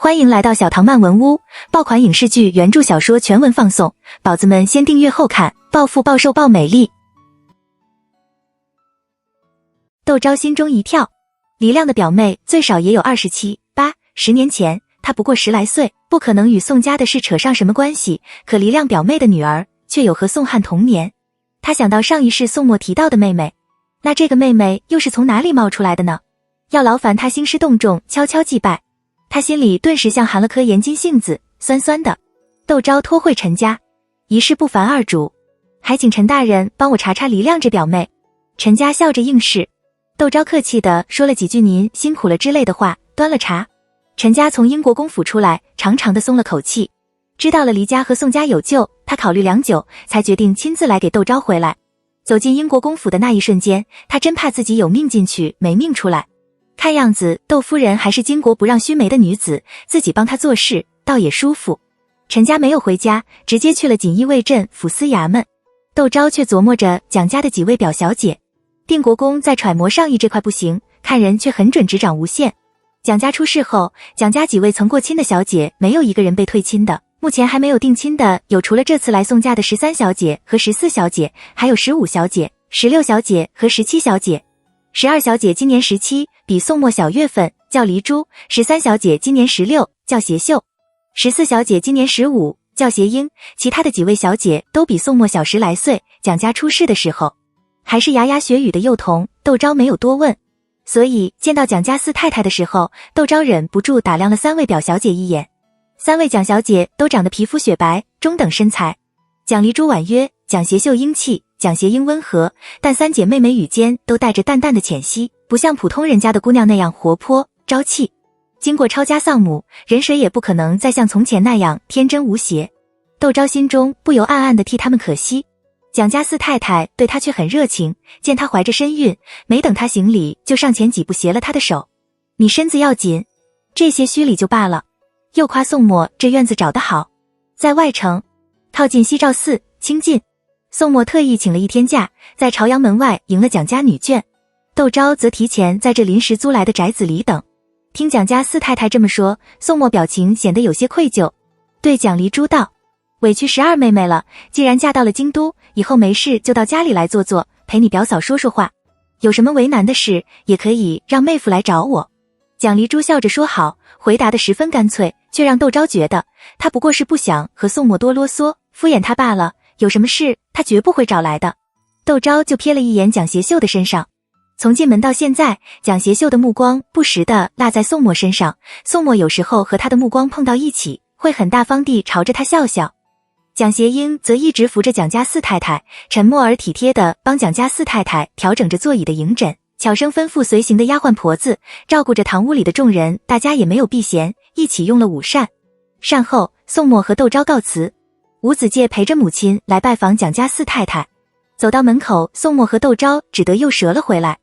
欢迎来到小唐漫文屋，爆款影视剧原著小说全文放送，宝子们先订阅后看，暴富暴瘦暴美丽。窦昭心中一跳，黎亮的表妹最少也有27、8，10年前她不过10来岁，不可能与宋家的事扯上什么关系，可黎亮表妹的女儿却有和宋汉同年。他想到上一世宋墨提到的妹妹，那这个妹妹又是从哪里冒出来的呢？要劳烦他兴师动众，悄悄祭拜。他心里顿时像含了颗盐金杏子，酸酸的。窦昭托会陈家，一事不烦二主，还请陈大人帮我查查黎亮这表妹。陈家笑着应是。窦昭客气地说了几句您辛苦了之类的话，端了茶。陈家从英国公府出来，长长的松了口气。知道了黎家和宋家有救，他考虑良久，才决定亲自来给窦昭回来。走进英国公府的那一瞬间，他真怕自己有命进去，没命出来。看样子窦夫人还是巾帼不让须眉的女子，自己帮她做事倒也舒服。陈家没有回家，直接去了锦衣卫镇抚司衙门。窦昭却琢磨着蒋家的几位表小姐。定国公在揣摩上意这块不行，看人却很准，执掌无限。蒋家出事后，蒋家几位曾过亲的小姐没有一个人被退亲的，目前还没有定亲的有除了这次来宋家的13小姐和14小姐，还有15小姐、16小姐和17小姐。12小姐今年17，比宋墨小月份，叫黎珠；13小姐今年16，叫协秀；14小姐今年15，叫协英。其他的几位小姐都比宋墨小10来岁。蒋家出事的时候，还是牙牙学语的幼童，窦昭没有多问。所以见到蒋家四太太的时候，窦昭忍不住打量了3位表小姐一眼。3位蒋小姐都长得皮肤雪白，中等身材。蒋黎珠婉约，蒋协秀英气，蒋协英温和，但3姐妹眉宇间都带着淡淡的浅惜，不像普通人家的姑娘那样活泼朝气。经过抄家丧母，人谁也不可能再像从前那样天真无邪。窦昭心中不由暗暗地替他们可惜。蒋家四太太对他却很热情，见他怀着身孕，没等他行礼就上前几步携了他的手。你身子要紧，这些虚礼就罢了。又夸宋墨这院子找得好，在外城靠近西照寺清近。宋墨特意请了1天假，在朝阳门外迎了蒋家女眷。窦昭则提前在这临时租来的宅子里等。听蒋家四太太这么说，宋墨表情显得有些愧疚，对蒋黎珠道：委屈12妹妹了，既然嫁到了京都，以后没事就到家里来坐坐，陪你表嫂说说话，有什么为难的事也可以让妹夫来找我。蒋黎珠笑着说好，回答得十分干脆，却让窦昭觉得他不过是不想和宋墨多啰嗦，敷衍他罢了，有什么事他绝不会找来的。窦昭就瞥了一眼蒋协秀的身上，从进门到现在，蒋协秀的目光不时地落在宋墨身上，宋墨有时候和他的目光碰到一起，会很大方地朝着他笑笑。蒋协英则一直扶着蒋家四太太，沉默而体贴地帮蒋家四太太调整着座椅的迎枕，悄声吩咐随行的丫鬟婆子，照顾着堂屋里的众人，大家也没有避嫌，一起用了午膳。膳后，宋墨和窦昭告辞，吴子介陪着母亲来拜访蒋家四太太。走到门口，宋墨和窦昭只得又折了回来。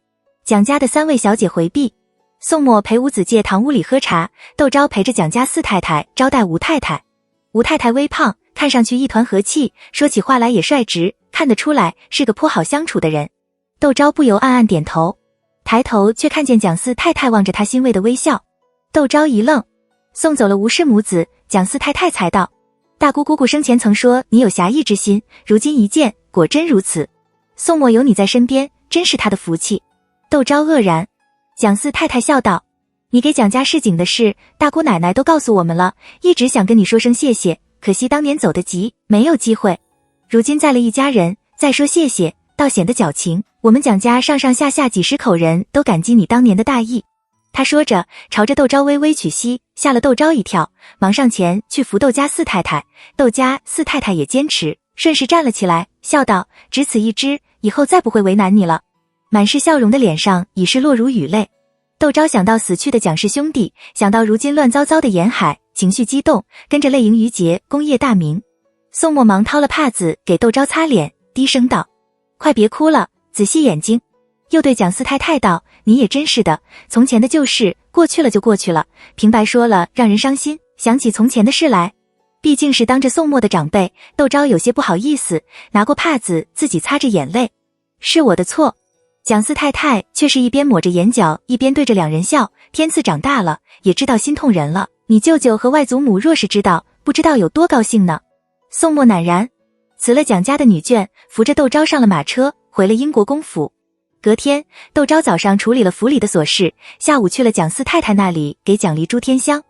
蒋家的3位小姐回避，宋墨陪吴子介堂屋里喝茶，窦昭陪着蒋家四太太招待吴太太。吴太太微胖，看上去一团和气，说起话来也率直，看得出来是个颇好相处的人。窦昭不由暗暗点头，抬头却看见蒋四太太望着他欣慰的微笑。窦昭一愣，送走了吴氏母子，蒋四太太才道：大姑姑生前曾说你有侠义之心，如今一见，果真如此。宋墨有你在身边，真是他的福气。窦昭愕然。蒋四太太笑道：你给蒋家示警的事，大姑奶奶都告诉我们了，一直想跟你说声谢谢，可惜当年走得急，没有机会。如今在了一家人，再说谢谢倒显得矫情，我们蒋家上上下下几10口人都感激你当年的大义。他说着朝着窦昭微微屈膝，吓了窦昭一跳，忙上前去扶窦家四太太。窦家四太太也坚持，顺势站了起来，笑道：只此一支，以后再不会为难你了。满是笑容的脸上已是落如雨泪。窦昭想到死去的蒋氏兄弟，想到如今乱糟糟的沿海，情绪激动，跟着泪盈于睫，功业大明。宋墨忙掏了帕子给窦昭擦脸，低声道：快别哭了，仔细眼睛。又对蒋四太太道：你也真是的，从前的旧事过去了就过去了，平白说了让人伤心，想起从前的事来。毕竟是当着宋墨的长辈，窦昭有些不好意思，拿过帕子自己擦着眼泪。是我的错。蒋四太太却是一边抹着眼角，一边对着两人笑，天赐长大了，也知道心痛人了。你舅舅和外祖母若是知道，不知道有多高兴呢。宋墨赧然辞了蒋家的女眷，扶着窦昭上了马车，回了英国公府。隔天，窦昭早上处理了府里的琐事，下午去了蒋四太太那里给蒋离珠添香。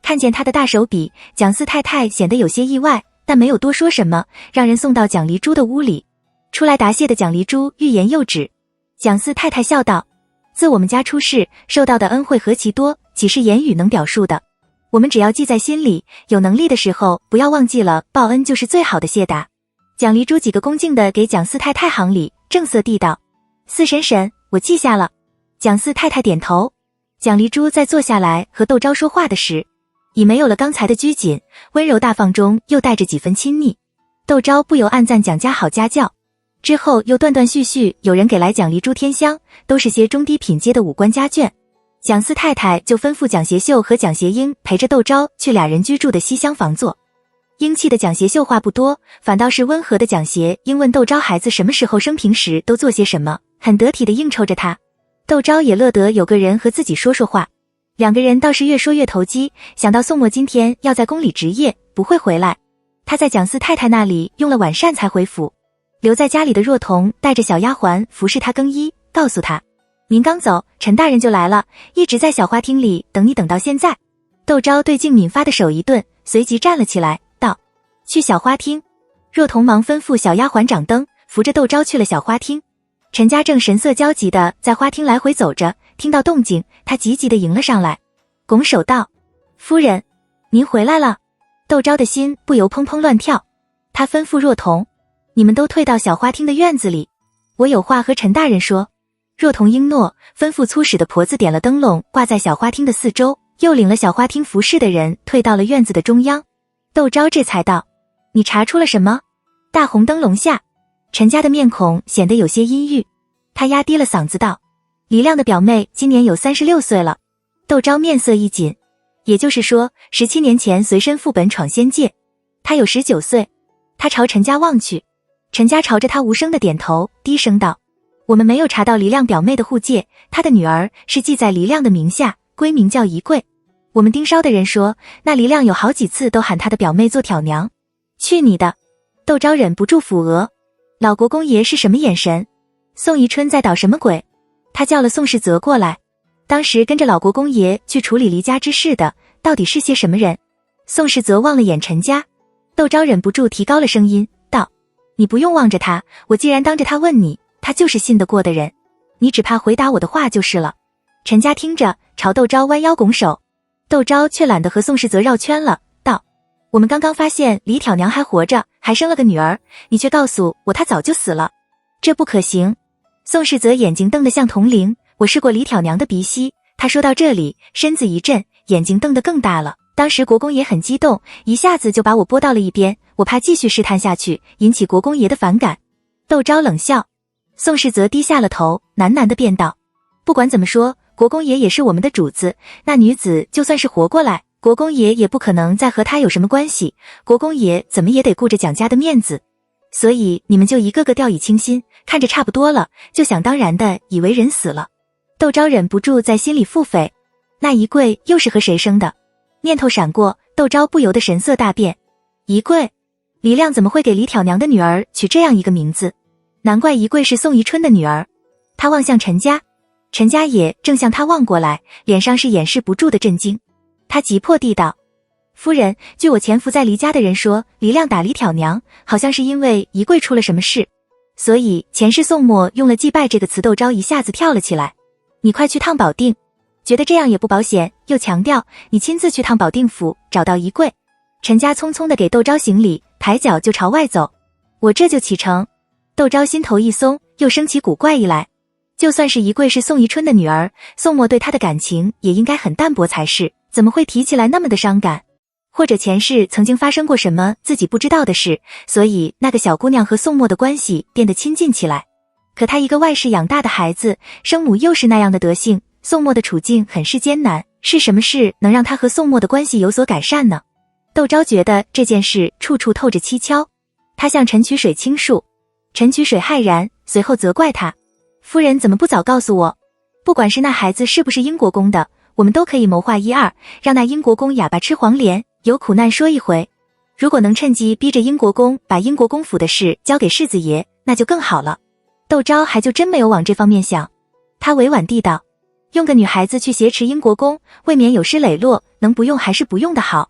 看见他的大手笔，蒋四太太显得有些意外，但没有多说什么，让人送到蒋离珠的屋里。出来答谢的蒋离珠欲言又止。蒋四太太笑道：自我们家出世，受到的恩惠何其多，岂是言语能表述的？我们只要记在心里，有能力的时候不要忘记了，报恩就是最好的谢答。蒋离珠几个恭敬地给蒋四太太行礼，正色地道：四婶婶，我记下了。蒋四太太点头。蒋离珠在坐下来和窦昭说话的时，已没有了刚才的拘谨，温柔大方中又带着几分亲昵。窦昭不由暗赞蒋家好家教。之后又断断续续有人给来蒋离珠添香，都是些中低品阶的武官家眷。蒋四太太就吩咐蒋协秀和蒋协英陪着窦昭去俩人居住的西厢房坐。英气的蒋协秀话不多，反倒是温和的蒋协英问窦昭孩子什么时候生平时都做些什么，很得体的应酬着他。窦昭也乐得有个人和自己说说话，两个人倒是越说越投机。想到宋墨今天要在宫里值夜，不会回来，他在蒋四太太那里用了晚膳才回府。留在家里的若彤带着小丫鬟服侍他更衣，告诉他：您刚走，陈大人就来了，一直在小花厅里等你等到现在。窦昭对敬敏发的手一顿，随即站了起来，道：去小花厅。若彤忙吩咐小丫鬟掌灯，扶着窦昭去了小花厅。陈家正神色焦急地在花厅来回走着，听到动静，他急急地迎了上来，拱手道：夫人，您回来了。窦昭的心不由砰砰乱跳，他吩咐若彤：你们都退到小花厅的院子里，我有话和陈大人说。若彤应诺，吩咐粗使的婆子点了灯笼挂在小花厅的四周，又领了小花厅服侍的人退到了院子的中央。窦昭这才道：你查出了什么？大红灯笼下，陈家的面孔显得有些阴郁，他压低了嗓子道：黎亮的表妹今年有36岁了。窦昭面色一紧，也就是说17年前随身副本闯仙界，他有19岁。他朝陈家望去，陈家朝着他无声的点头，低声道：我们没有查到黎亮表妹的户籍，她的女儿是记在黎亮的名下，闺名叫宜贵。我们盯梢的人说，那黎亮有好几次都喊他的表妹做挑娘。去你的！窦昭忍不住抚额，老国公爷是什么眼神？宋宜春在捣什么鬼？他叫了宋世泽过来，当时跟着老国公爷去处理离家之事的，到底是些什么人？宋世泽望了眼陈家，窦昭忍不住提高了声音道：你不用望着他，我既然当着他问你，他就是信得过的人，你只怕回答我的话就是了。陈家听着，朝窦昭弯腰拱手。窦昭却懒得和宋世泽绕圈了，道：我们刚刚发现李挑娘还活着，还生了个女儿，你却告诉我她早就死了，这不可行。宋世泽眼睛瞪得像铜铃，我试过李挑娘的鼻息。他说到这里，身子一震，眼睛瞪得更大了。当时国公爷很激动，一下子就把我拨到了一边，我怕继续试探下去引起国公爷的反感。窦昭冷笑。宋世泽低下了头，喃喃地便道：不管怎么说，国公爷也是我们的主子，那女子就算是活过来，国公爷也不可能再和她有什么关系，国公爷怎么也得顾着蒋家的面子。所以你们就一个个掉以轻心，看着差不多了，就想当然的以为人死了。窦昭忍不住在心里腹诽，那宜贵又是和谁生的？念头闪过，窦昭不由得神色大变。宜贵？黎亮怎么会给李挑娘的女儿取这样一个名字？难怪宜贵是宋宜春的女儿。他望向陈家，陈家也正向他望过来，脸上是掩饰不住的震惊。他急迫地道：夫人，据我潜伏在黎家的人说，黎亮打李挑娘，好像是因为宜贵出了什么事，所以前世宋墨用了祭拜这个词。窦昭一下子跳了起来。你快去趟保定，觉得这样也不保险，又强调你亲自去趟保定府，找到宜贵。陈家匆匆地给窦昭行礼，抬脚就朝外走。我这就启程。窦昭心头一松，又生起古怪意来。就算是宜贵是宋宜春的女儿，宋墨对她的感情也应该很淡薄才是，怎么会提起来那么的伤感？或者前世曾经发生过什么自己不知道的事，所以那个小姑娘和宋墨的关系变得亲近起来。可她一个外室养大的孩子，生母又是那样的德性，宋墨的处境很是艰难，是什么事能让她和宋墨的关系有所改善呢？窦昭觉得这件事处处透着蹊跷，他向陈曲水倾诉。陈曲水骇然，随后责怪他：夫人怎么不早告诉我？不管是那孩子是不是英国公的，我们都可以谋划一二，让那英国公哑巴吃黄连，有苦难说一回。如果能趁机逼着英国公把英国公府的事交给世子爷，那就更好了。窦昭还就真没有往这方面想，他委婉地道，用个女孩子去挟持英国公，未免有失磊落，能不用还是不用的好。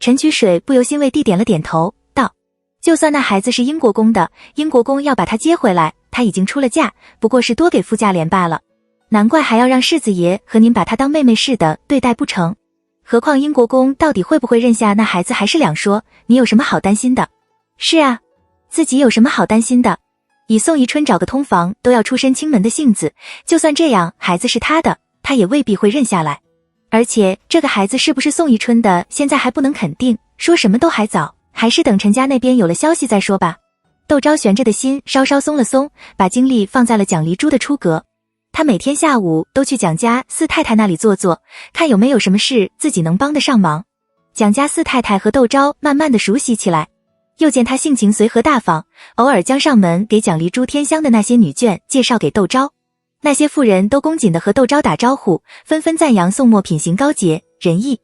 陈曲水不由欣慰地点了点头，道，就算那孩子是英国公的，英国公要把她接回来，她已经出了嫁，不过是多给副价连罢了，难怪还要让世子爷和您把她当妹妹似的对待不成？何况英国公到底会不会认下那孩子还是两说，你有什么好担心的？是啊，自己有什么好担心的？以宋宜春找个通房都要出身清门的性子，就算这样孩子是他的，他也未必会认下来。而且这个孩子是不是宋宜春的，现在还不能肯定，说什么都还早，还是等陈家那边有了消息再说吧。窦昭悬着的心稍稍松了松，把精力放在了蒋离珠的出阁。他每天下午都去蒋家四太太那里坐坐，看有没有什么事自己能帮得上忙。蒋家四太太和窦昭慢慢的熟悉起来，又见他性情随和大方，偶尔将上门给蒋离珠添香的那些女眷介绍给窦昭。那些妇人都恭谨地和窦昭打招呼，纷纷赞扬宋墨品行高洁仁义，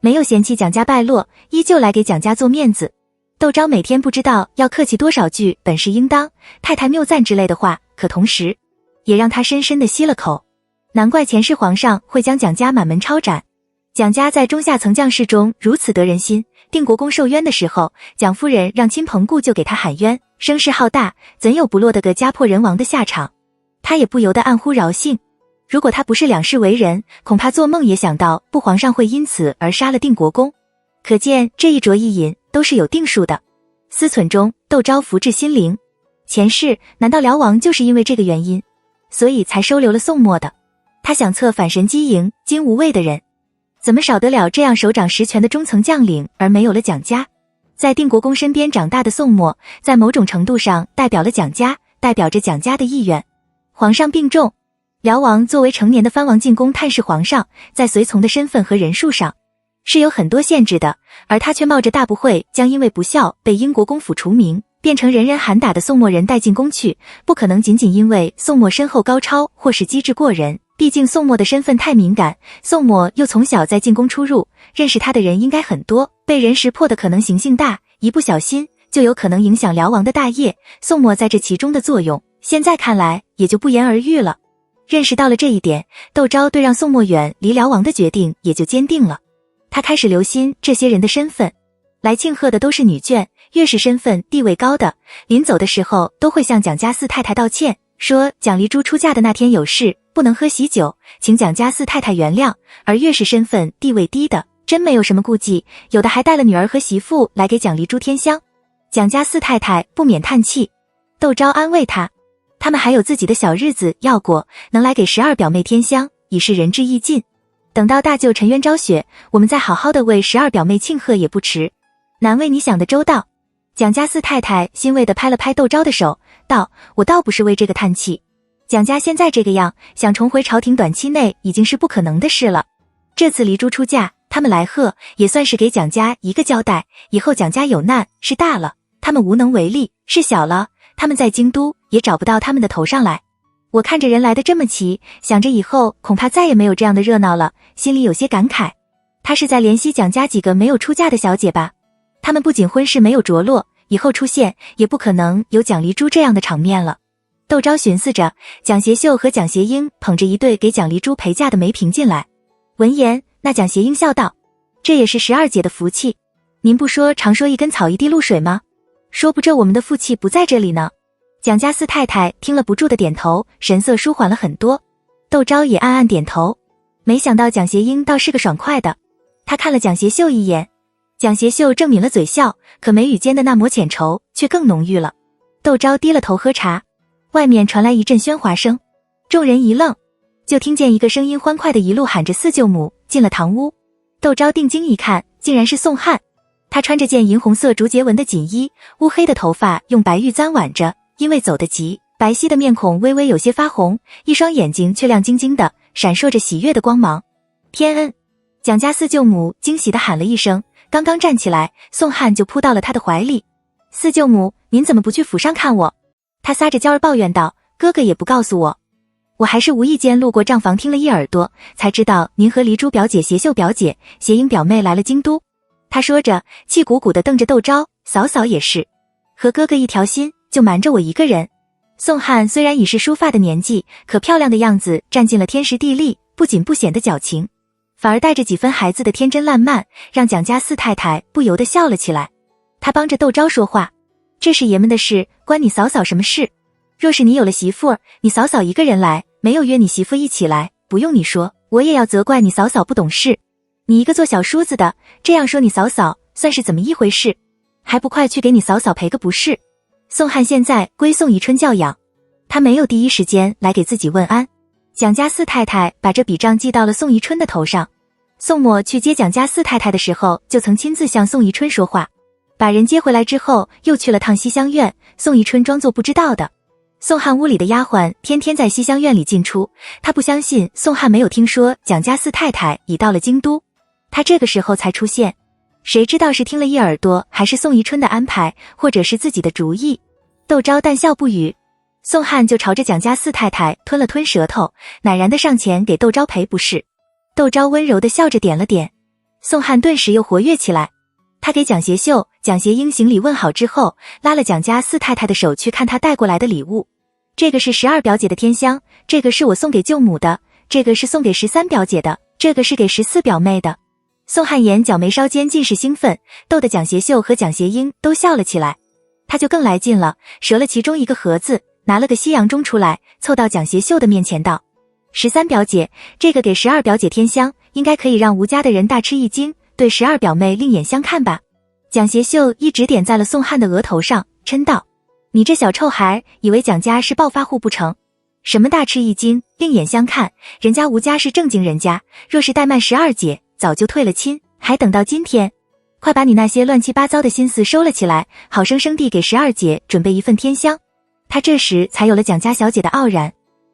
没有嫌弃蒋家败落，依旧来给蒋家做面子。窦昭每天不知道要客气多少句本是应当，太太谬赞之类的话，可同时也让他深深地吸了口。难怪前世皇上会将蒋家满门抄斩。蒋家在中下层将士中如此得人心，定国公受冤的时候，蒋夫人让亲朋故旧给他喊冤，声势浩大，怎有不落得个家破人亡的下场？他也不由得暗呼饶幸。如果他不是两世为人，恐怕做梦也想到不皇上会因此而杀了定国公。可见这一着一饮都是有定数的。思忖中，窦昭浮至心灵，前世难道辽王就是因为这个原因，所以才收留了宋墨的？他想策反神机营金无畏的人，怎么少得了这样手掌实权的中层将领，而没有了蒋家？在定国公身边长大的宋墨，在某种程度上代表了蒋家，代表着蒋家的意愿。皇上病重，辽王作为成年的藩王进宫探视皇上，在随从的身份和人数上是有很多限制的，而他却冒着大不讳将因为不孝被英国公府除名，变成人人喊打的宋墨人带进宫去，不可能仅仅因为宋墨身后高超或是机智过人，毕竟宋墨的身份太敏感，宋墨又从小在进宫出入，认识他的人应该很多，被人识破的可能性性大，一不小心就有可能影响辽王的大业，宋墨在这其中的作用，现在看来也就不言而喻了。认识到了这一点，窦昭对让宋墨远离辽王的决定也就坚定了。他开始留心这些人的身份，来庆贺的都是女眷，越是身份地位高的，临走的时候都会向蒋家四太太道歉，说蒋离珠出嫁的那天有事，不能喝喜酒，请蒋家四太太原谅。而越是身份地位低的，真没有什么顾忌，有的还带了女儿和媳妇来给蒋离珠添香。蒋家四太太不免叹气，窦昭安慰他们还有自己的小日子要过，能来给12表妹添香，已是仁至义尽。等到大舅沉冤昭雪，我们再好好的为12表妹庆贺也不迟。难为你想得周到。蒋家四太太欣慰地拍了拍窦昭的手，道：我倒不是为这个叹气，蒋家现在这个样，想重回朝廷短期内已经是不可能的事了。这次离珠出嫁，他们来贺，也算是给蒋家一个交代，以后蒋家有难，是大了他们无能为力，是小了他们在京都也找不到他们的头上来。我看着人来的这么齐，想着以后恐怕再也没有这样的热闹了，心里有些感慨。他是在怜惜蒋家几个没有出嫁的小姐吧？他们不仅婚事没有着落，以后出现也不可能有蒋离珠这样的场面了。窦昭寻思着，蒋协秀和蒋协英捧着一对给蒋离珠陪嫁的媒嫔进来。闻言，那蒋协英笑道：这也是12姐的福气，您不说常说一根草一滴露水吗？说不这我们的福气不在这里呢。蒋家四太太听了不住的点头，神色舒缓了很多。窦昭也暗暗点头，没想到蒋协英倒是个爽快的。他看了蒋协秀一眼，蒋协秀正抿了嘴笑，可眉宇间的那抹浅愁却更浓郁了。窦昭低了头喝茶，外面传来一阵喧哗声，众人一愣，就听见一个声音欢快的一路喊着四舅母进了堂屋。窦昭定睛一看，竟然是宋翰。他穿着件银红色竹节纹的锦衣，乌黑的头发用白玉簪挽着，因为走得急，白皙的面孔微微有些发红，一双眼睛却亮晶晶的，闪烁着喜悦的光芒。天恩！蒋家四舅母惊喜地喊了一声，刚刚站起来，宋翰就扑到了他的怀里。四舅母，您怎么不去府上看我？他撒着娇儿抱怨道，哥哥也不告诉我。我还是无意间路过账房听了一耳朵，才知道您和黎珠表姐、协秀表姐、协英表妹来了京都。她说着，气鼓鼓地瞪着窦昭，嫂嫂也是，和哥哥一条心，就瞒着我一个人。宋汉虽然已是梳发的年纪，可漂亮的样子占尽了天时地利，不仅不显得矫情，反而带着几分孩子的天真烂漫，让蒋家四太太不由得笑了起来。她帮着窦昭说话，这是爷们的事，关你嫂嫂什么事？若是你有了媳妇儿，你嫂嫂一个人来，没有约你媳妇一起来，不用你说，我也要责怪你嫂嫂不懂事。你一个做小叔子的，这样说你嫂嫂，算是怎么一回事？还不快去给你嫂嫂赔个不是？宋汉现在归宋宜春教养，他没有第一时间来给自己问安。蒋家四太太把这笔账记到了宋宜春的头上。宋默去接蒋家四太太的时候，就曾亲自向宋宜春说话。把人接回来之后，又去了趟西厢院，宋宜春装作不知道的。宋汉屋里的丫鬟天天在西厢院里进出，他不相信宋汉没有听说蒋家四太太已到了京都，他这个时候才出现。谁知道是听了一耳朵，还是宋宜春的安排，或者是自己的主意？窦昭淡笑不语，宋汉就朝着蒋家四太太吞了吞舌头，赧然的上前给窦昭赔不是。窦昭温柔的笑着点了点，宋汉顿时又活跃起来。他给蒋协秀、蒋协英行礼问好之后，拉了蒋家四太太的手去看他带过来的礼物。这个是12表姐的天香，这个是我送给舅母的，这个是送给13表姐的，这个是给14表妹的。宋汉眼角眉梢间尽是兴奋，逗得蒋协秀和蒋协英都笑了起来。他就更来劲了，折了其中一个盒子，拿了个西洋钟出来，凑到蒋协秀的面前道：13表姐，这个给12表姐天香，应该可以让吴家的人大吃一惊，对12表妹另眼相看吧。蒋协秀一指点在了宋汉的额头上，嗔道：你这小臭孩，以为蒋家是暴发户不成？什么大吃一惊，另眼相看，人家吴家是正经人家，若是怠慢12姐，早就退了亲，还等到今天。快把你那些乱七八糟的心思收了起来，好生生地给12姐准备一份天香。他这时才有了蒋家小姐的傲然。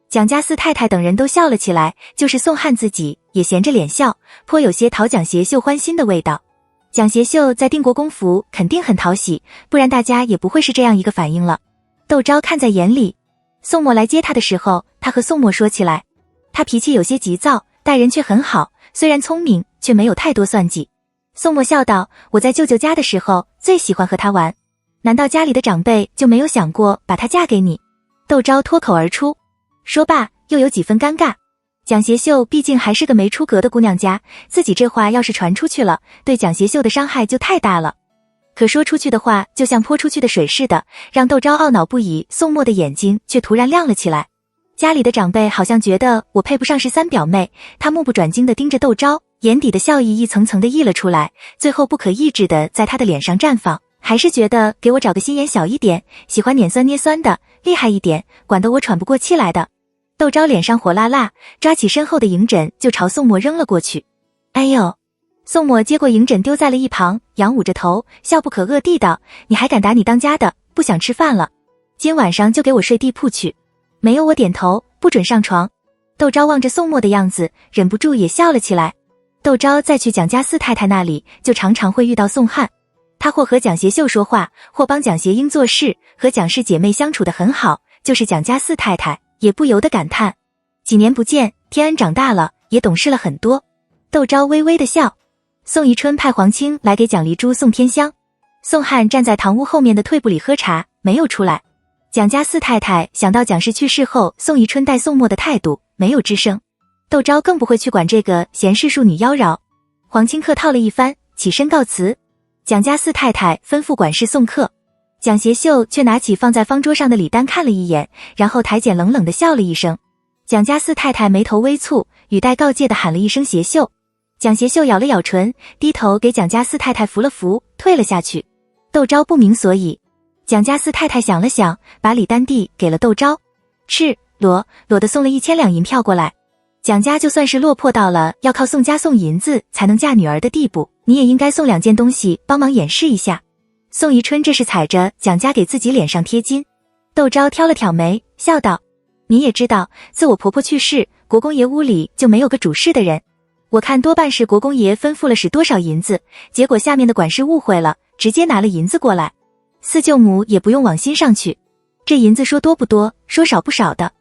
蒋家四太太等人都笑了起来，就是宋汉自己也闲着脸笑，颇有些讨蒋协秀欢心的味道。蒋协秀在定国公府肯定很讨喜，不然大家也不会是这样一个反应了。窦昭看在眼里，宋默来接他的时候，他和宋默说起来，他脾气有些急躁，待人却很好，虽然聪明，却没有太多算计。宋默笑道：我在舅舅家的时候最喜欢和他玩，难道家里的长辈就没有想过把她嫁给你？窦昭脱口而出，说罢又有几分尴尬。蒋协秀毕竟还是个没出阁的姑娘家，自己这话要是传出去了，对蒋协秀的伤害就太大了。可说出去的话就像泼出去的水似的，让窦昭懊恼不已。宋默的眼睛却突然亮了起来，家里的长辈好像觉得我配不上13表妹，他目不转睛地盯着窦昭，眼底的笑意一层层地溢了出来，最后不可抑制地在他的脸上绽放。还是觉得给我找个心眼小一点，喜欢捻酸捏酸的，厉害一点，管得我喘不过气来的。窦昭脸上火辣辣，抓起身后的银枕就朝宋默扔了过去。哎呦！宋默接过银枕丢在了一旁，仰捂着头，笑不可遏地道：你还敢打你当家的，不想吃饭了？今晚上就给我睡地铺去，没有我点头，不准上床。窦昭望着宋默的样子，忍不住也笑了起来。窦昭再去蒋家四太太那里，就常常会遇到宋汉，他或和蒋协秀说话，或帮蒋协英做事，和蒋氏姐妹相处得很好，就是蒋家四太太也不由得感叹，几年不见，天恩长大了，也懂事了很多。窦昭微微的笑。宋宜春派黄青来给蒋丽珠送天香，宋汉站在堂屋后面的退步里喝茶，没有出来。蒋家四太太想到蒋氏去世后宋宜春待宋默的态度，没有吱声。窦昭更不会去管这个闲事淑女妖娆。黄青客套了一番，起身告辞。蒋家四太太吩咐管事送客，蒋协秀却拿起放在方桌上的礼单看了一眼，然后抬肩冷冷地笑了一声。蒋家四太太眉头微蹙，语带告诫地喊了一声协秀。蒋协秀咬了咬唇，低头给蒋家四太太扶了扶，退了下去。窦昭不明所以，蒋家四太太想了想，把礼单递给了窦昭，赤裸裸地送了1000两银票过来。蒋家就算是落魄到了要靠宋家送银子才能嫁女儿的地步，你也应该送2件东西帮忙掩饰一下。宋宜春这是踩着蒋家给自己脸上贴金。窦昭挑了挑眉，笑道：你也知道，自我婆婆去世，国公爷屋里就没有个主事的人，我看多半是国公爷吩咐了使多少银子，结果下面的管事误会了，直接拿了银子过来。四舅母也不用往心上去，这银子说多不多，说少不少的。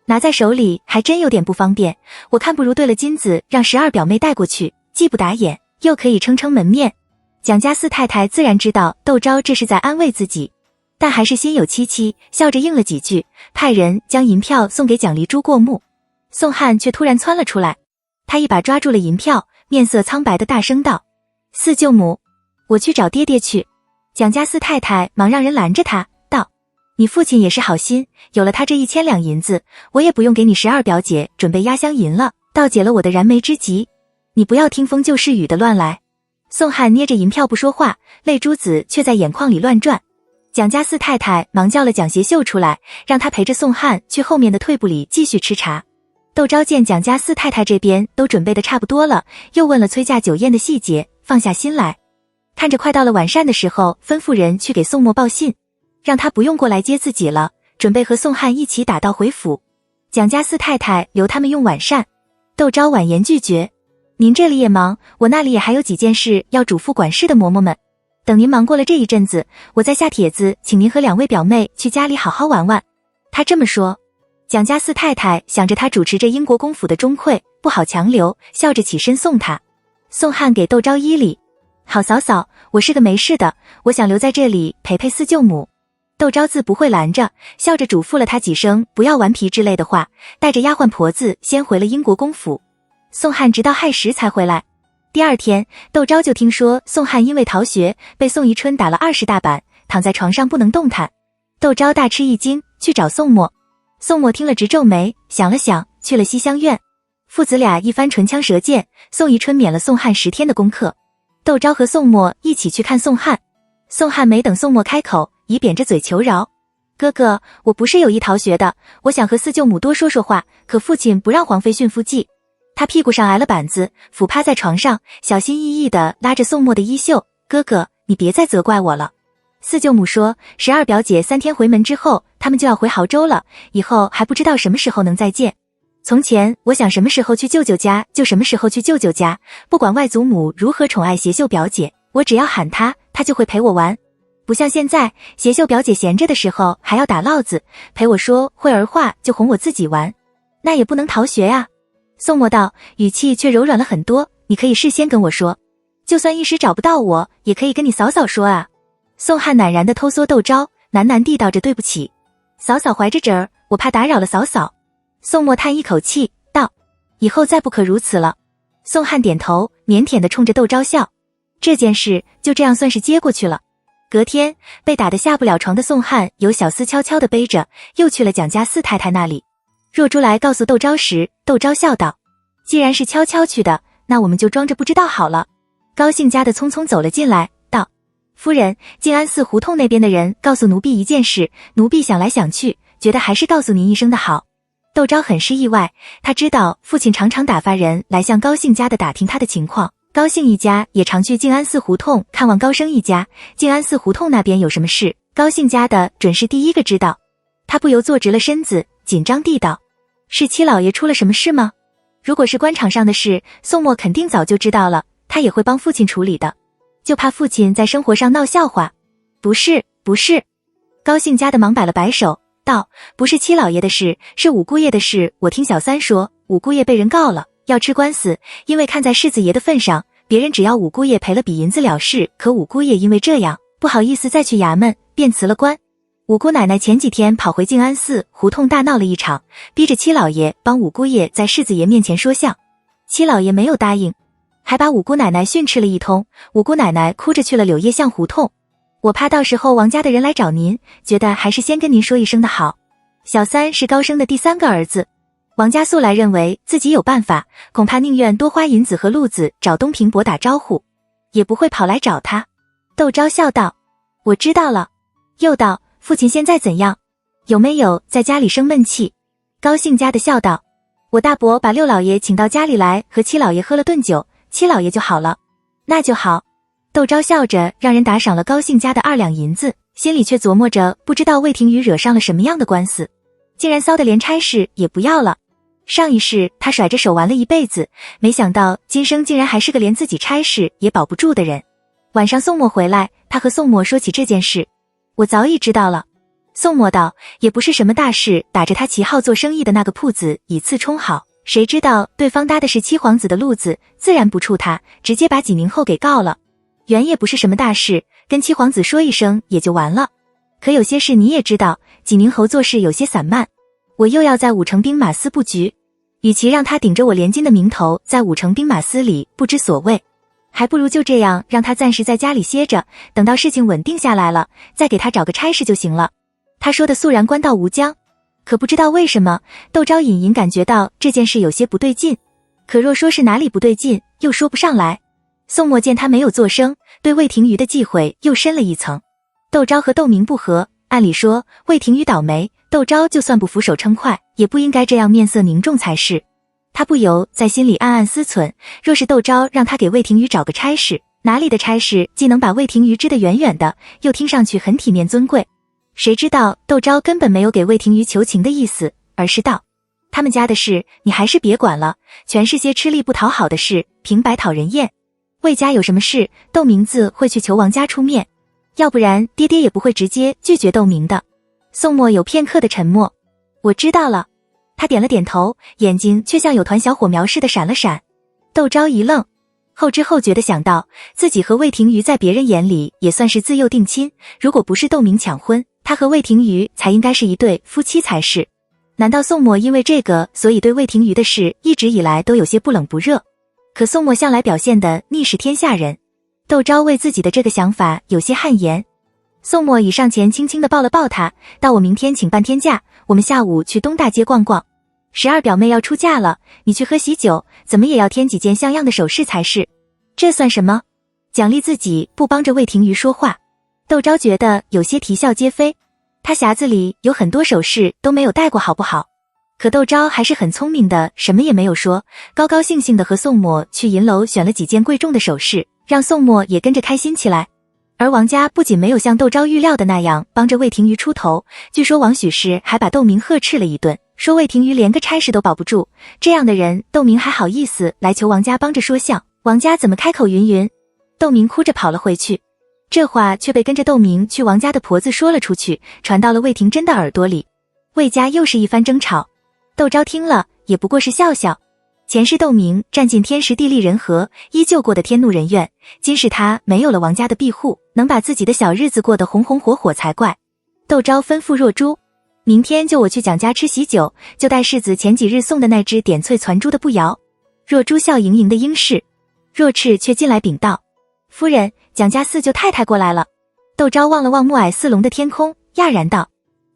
拿在手里还真有点不方便，我看不如兑了金子让12表妹带过去，既不打眼，又可以撑撑门面。蒋家四太太自然知道窦昭这是在安慰自己，但还是心有戚戚，笑着应了几句，派人将银票送给蒋丽珠过目。宋汉却突然窜了出来，他一把抓住了银票，面色苍白的大声道：四舅母，我去找爹爹去。蒋家四太太忙让人拦着他，道：你父亲也是好心，有了他这1000两银子，我也不用给你12表姐准备压箱银了，倒解了我的燃眉之急。你不要听风就是雨的乱来。宋汉捏着银票不说话，泪珠子却在眼眶里乱转。蒋家四太太忙叫了蒋协秀出来，让他陪着宋汉去后面的退步里继续吃茶。窦昭见蒋家四太太这边都准备的差不多了，又问了催嫁酒宴的细节，放下心来。看着快到了晚膳的时候，吩咐人去给宋墨报信，让他不用过来接自己了，准备和宋汉一起打道回府。蒋家四太太留他们用晚膳，窦昭婉言拒绝：您这里也忙，我那里也还有几件事要嘱咐管事的嬷嬷们。等您忙过了这一阵子，我再下帖子请您和2位表妹去家里好好玩玩。他这么说。蒋家四太太想着他主持着英国公府的钟会，不好强留，笑着起身送他。宋汉给窦昭衣礼：好嫂嫂，我是个没事的，我想留在这里陪陪四舅母。窦昭自不会拦着，笑着嘱咐了他几声不要顽皮之类的话，带着丫鬟婆子先回了英国公府。宋汉直到亥时才回来。第二天，窦昭就听说宋汉因为逃学被宋宜春打了20大板，躺在床上不能动弹。窦昭大吃一惊，去找宋墨。宋墨听了直皱眉，想了想，去了西厢院。父子俩一番唇枪舌剑，宋宜春免了宋汉10天的功课。窦昭和宋墨一起去看宋汉。宋汉没等宋墨开口，已扁着嘴求饶：哥哥，我不是有意逃学的，我想和四舅母多说说话，可父亲不让皇妃驯服记。他屁股上挨了板子，俯趴在床上，小心翼翼地拉着宋墨的衣袖：哥哥，你别再责怪我了。四舅母说，12表姐3天回门之后，他们就要回亳州了，以后还不知道什么时候能再见。从前我想什么时候去舅舅家就什么时候去舅舅家，不管外祖母如何宠爱协秀表姐，我只要喊她，她就会陪我玩。不像现在，协秀表姐闲着的时候还要打烙子，陪我说会儿话就哄我自己玩，那也不能逃学啊。宋墨道，语气却柔软了很多，你可以事先跟我说，就算一时找不到我，也可以跟你嫂嫂说啊。宋汉赧然地偷缩窦昭，喃喃地道着对不起，嫂嫂怀着侄儿，我怕打扰了嫂嫂。宋墨叹一口气，道：以后再不可如此了。宋汉点头，腼腆地冲着窦昭笑。这件事就这样算是接过去了。隔天，被打得下不了床的宋汉由小厮悄悄地背着，又去了蒋家四太太那里。若珠来告诉窦昭时，窦昭笑道：既然是悄悄去的，那我们就装着不知道好了。高兴家的匆匆走了进来，道：夫人，静安寺胡同那边的人告诉奴婢一件事，奴婢想来想去，觉得还是告诉您一声的好。窦昭很是意外，他知道父亲常常打发人来向高兴家的打听他的情况，高兴一家也常去静安寺胡同看望高升一家，静安寺胡同那边有什么事，高兴家的准是第一个知道。他不由坐直了身子，紧张地道：是七老爷出了什么事吗？如果是官场上的事，宋墨肯定早就知道了，他也会帮父亲处理的，就怕父亲在生活上闹笑话。不是，不是。高兴家的忙摆了摆手，道：不是七老爷的事，是五姑爷的事。我听小三说，五姑爷被人告了，要吃官司，因为看在世子爷的份上，别人只要五姑爷赔了笔银子了事，可五姑爷因为这样不好意思再去衙门，便辞了官。五姑奶奶前几天跑回静安寺胡同大闹了一场，逼着七老爷帮五姑爷在世子爷面前说相，七老爷没有答应，还把五姑奶奶训斥了一通，五姑奶奶哭着去了柳叶巷胡同。我怕到时候王家的人来找您，觉得还是先跟您说一声的好。小三是高升的第3个儿子，王家素来认为自己有办法，恐怕宁愿多花银子和路子找东平伯打招呼，也不会跑来找他。窦昭笑道：我知道了。又道：父亲现在怎样？有没有在家里生闷气？高兴家的笑道：我大伯把六老爷请到家里来，和七老爷喝了顿酒，七老爷就好了。那就好。窦昭笑着让人打赏了高兴家的2两银子，心里却琢磨着不知道魏廷宇惹上了什么样的官司，竟然骚得连差事也不要了。上一世他甩着手玩了一辈子，没想到今生竟然还是个连自己差事也保不住的人。晚上宋墨回来，他和宋墨说起这件事。我早已知道了。宋墨道：也不是什么大事，打着他旗号做生意的那个铺子以次充好，谁知道对方搭的是七皇子的路子，自然不怵他，直接把纪宁后给告了。原也不是什么大事，跟七皇子说一声也就完了。可有些事你也知道，纪宁侯做事有些散漫，我又要在武城兵马司布局，与其让他顶着我连金的名头在武城兵马司里不知所谓，还不如就这样让他暂时在家里歇着，等到事情稳定下来了，再给他找个差事就行了。他说的肃然官到吴江，可不知道为什么，窦昭隐隐感觉到这件事有些不对劲，可若说是哪里不对劲，又说不上来。宋墨见他没有作声，对魏廷瑜的忌讳又深了一层。窦昭和窦明不和，按理说魏廷瑜倒霉，窦昭就算不俯首称快，也不应该这样面色凝重才是。他不由在心里暗暗思忖，若是窦昭让他给魏廷瑜找个差事，哪里的差事既能把魏廷瑜支得远远的，又听上去很体面尊贵。谁知道窦昭根本没有给魏廷瑜求情的意思，而是道：他们家的事你还是别管了，全是些吃力不讨好的事，平白讨人厌。魏家有什么事，窦明自会去求王家出面，要不然爹爹也不会直接拒绝窦明的。宋墨有片刻的沉默。我知道了。他点了点头，眼睛却像有团小火苗似的闪了闪。窦昭一愣，后知后觉地想到，自己和魏廷瑜在别人眼里也算是自幼定亲，如果不是窦明抢婚，他和魏廷瑜才应该是一对夫妻才是。难道宋墨因为这个，所以对魏廷瑜的事一直以来都有些不冷不热？可宋墨向来表现的逆视天下人，窦昭为自己的这个想法有些汗颜。宋墨已上前轻轻地抱了抱他，道：我明天请半天假，我们下午去东大街逛逛。12表妹要出嫁了，你去喝喜酒，怎么也要添几件像样的首饰才是。这算什么？奖励自己不帮着魏廷瑜说话。窦昭觉得有些啼笑皆非，他匣子里有很多首饰都没有戴过好不好？可窦昭还是很聪明的，什么也没有说，高高兴兴的和宋墨去银楼选了几件贵重的首饰，让宋墨也跟着开心起来。而王家不仅没有像窦昭预料的那样帮着魏廷瑜出头，据说王许氏还把窦明呵斥了一顿，说魏廷瑜连个差事都保不住，这样的人窦明还好意思来求王家帮着说相，王家怎么开口云云。窦明哭着跑了回去，这话却被跟着窦明去王家的婆子说了出去，传到了魏廷珍的耳朵里。魏家又是一番争吵，窦昭听了也不过是笑笑。前世窦明占尽天时地利人和，依旧过得天怒人怨，今世他没有了王家的庇护，能把自己的小日子过得红红火火才怪。窦昭吩咐若珠，明天就我去蒋家吃喜酒，就带世子前几日送的那只点翠攒珠的步摇。若珠笑盈盈的应是，若赤却进来禀道：夫人，蒋家四舅太太过来了。窦昭望了望暮霭似龙的天空，讶然道：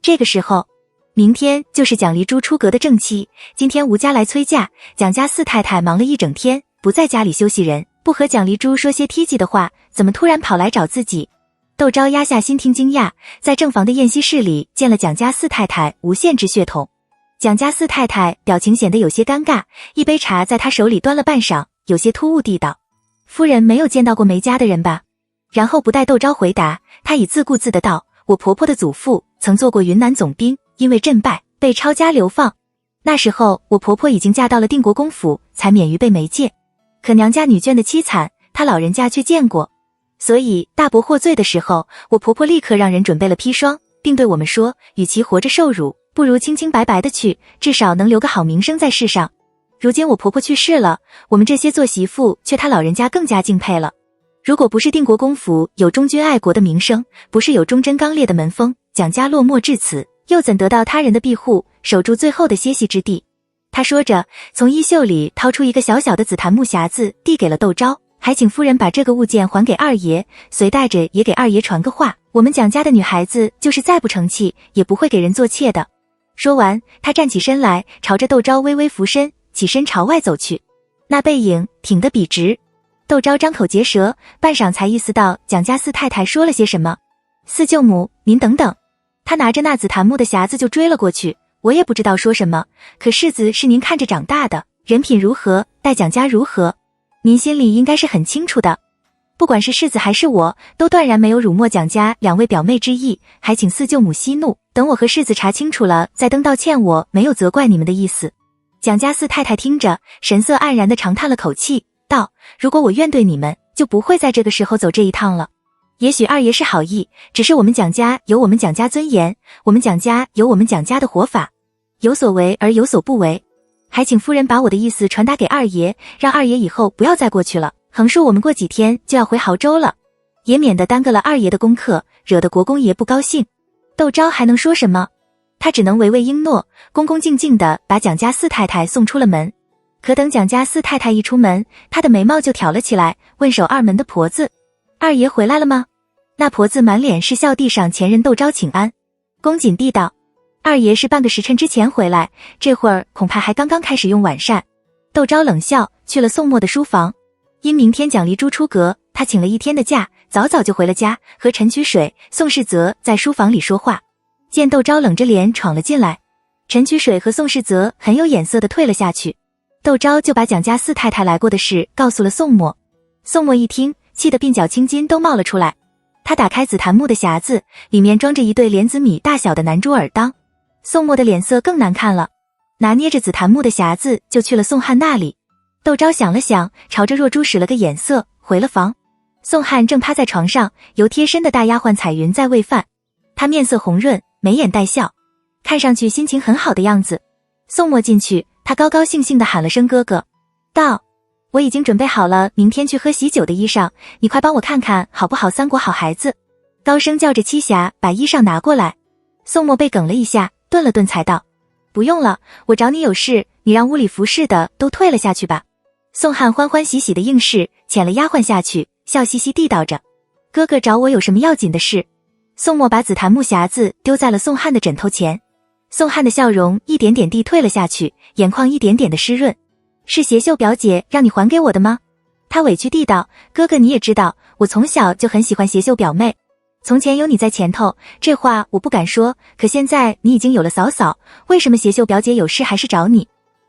这个时候，明天就是蒋丽珠出阁的正期，今天吴家来催嫁，蒋家四太太忙了一整天，不在家里休息人，不和蒋丽珠说些梯级的话，怎么突然跑来找自己？窦昭压下心听惊讶，在正房的宴席室里见了蒋家四太太无限之血统。蒋家四太太表情显得有些尴尬，一杯茶在她手里端了半晌，有些突兀地道：夫人没有见到过梅家的人吧？然后不待窦昭回答，她已自顾自的道：我婆婆的祖父曾做过云南总兵，因为阵败被抄家流放，那时候我婆婆已经嫁到了定国公府，才免于被媒介。可娘家女眷的凄惨，她老人家却见过，所以大伯获罪的时候，我婆婆立刻让人准备了砒霜，并对我们说，与其活着受辱，不如清清白白的去，至少能留个好名声在世上。如今我婆婆去世了，我们这些做媳妇却她老人家更加敬佩了。如果不是定国公府有忠君爱国的名声，不是有忠贞刚烈的门风，蒋家落寞至此，又怎得到他人的庇护，守住最后的歇息之地？他说着，从衣袖里掏出一个小小的紫檀木匣子，递给了窦昭，还请夫人把这个物件还给二爷，随带着也给二爷传个话，我们蒋家的女孩子就是再不成器，也不会给人做妾的。说完，他站起身来，朝着窦昭微微俯身，起身朝外走去，那背影挺得笔直。窦昭张口结舌，半晌才意识到蒋家四太太说了些什么。四舅母，您等等。他拿着那紫檀木的匣子就追了过去，我也不知道说什么，可世子是您看着长大的，人品如何，待蒋家如何，您心里应该是很清楚的。不管是世子还是我，都断然没有辱没蒋家两位表妹之意，还请四舅母息怒，等我和世子查清楚了再登道歉，我没有责怪你们的意思。蒋家四太太听着，神色黯然地长叹了口气，道：如果我怨对你们，就不会在这个时候走这一趟了。也许二爷是好意，只是我们蒋家有我们蒋家尊严，我们蒋家有我们蒋家的活法，有所为而有所不为。还请夫人把我的意思传达给二爷，让二爷以后不要再过去了，横竖我们过几天就要回亳州了，也免得耽搁了二爷的功课，惹得国公爷不高兴。窦昭还能说什么？他只能唯唯应诺，恭恭敬敬地把蒋家四太太送出了门。可等蒋家四太太一出门，他的眉毛就挑了起来，问守二门的婆子：二爷回来了吗？那婆子满脸是笑，地上前人窦昭请安。恭谨地道：二爷是半个时辰之前回来，这会儿恐怕还刚刚开始用晚膳。窦昭冷笑，去了宋墨的书房。因明天蒋离珠出阁，他请了一天的假，早早就回了家，和陈曲水、宋世泽在书房里说话。见窦昭冷着脸闯了进来，陈曲水和宋世泽很有眼色地退了下去。窦昭就把蒋家四太太来过的事告诉了宋墨。宋墨一听，气得鬓角青筋都冒了出来。他打开紫檀木的匣子，里面装着一对莲子米大小的南珠耳当。宋墨的脸色更难看了，拿捏着紫檀木的匣子就去了宋汉那里。窦昭想了想，朝着若珠使了个眼色，回了房。宋汉正趴在床上，由贴身的大丫鬟彩云在喂饭。他面色红润，眉眼带笑，看上去心情很好的样子。宋墨进去，他高高兴兴地喊了声哥哥，道：我已经准备好了明天去喝喜酒的衣裳，你快帮我看看好不好，三国好孩子。高声叫着七侠把衣裳拿过来。宋墨被哽了一下，顿了顿才道：不用了，我找你有事，你让屋里服侍的都退了下去吧。宋汉欢欢喜喜的应是，遣了丫鬟下去，笑嘻嘻地道着：哥哥找我有什么要紧的事？宋墨把紫檀木匣子丢在了宋汉的枕头前。宋汉的笑容一点点地退了下去，眼眶一点点的湿润。是协秀表姐让你还给我的吗？他委屈地道：哥哥你也知道，我从小就很喜欢协秀表妹，从前有你在前头，这话我不敢说，可现在你已经有了嫂嫂，为什么协秀表姐有事还是找你？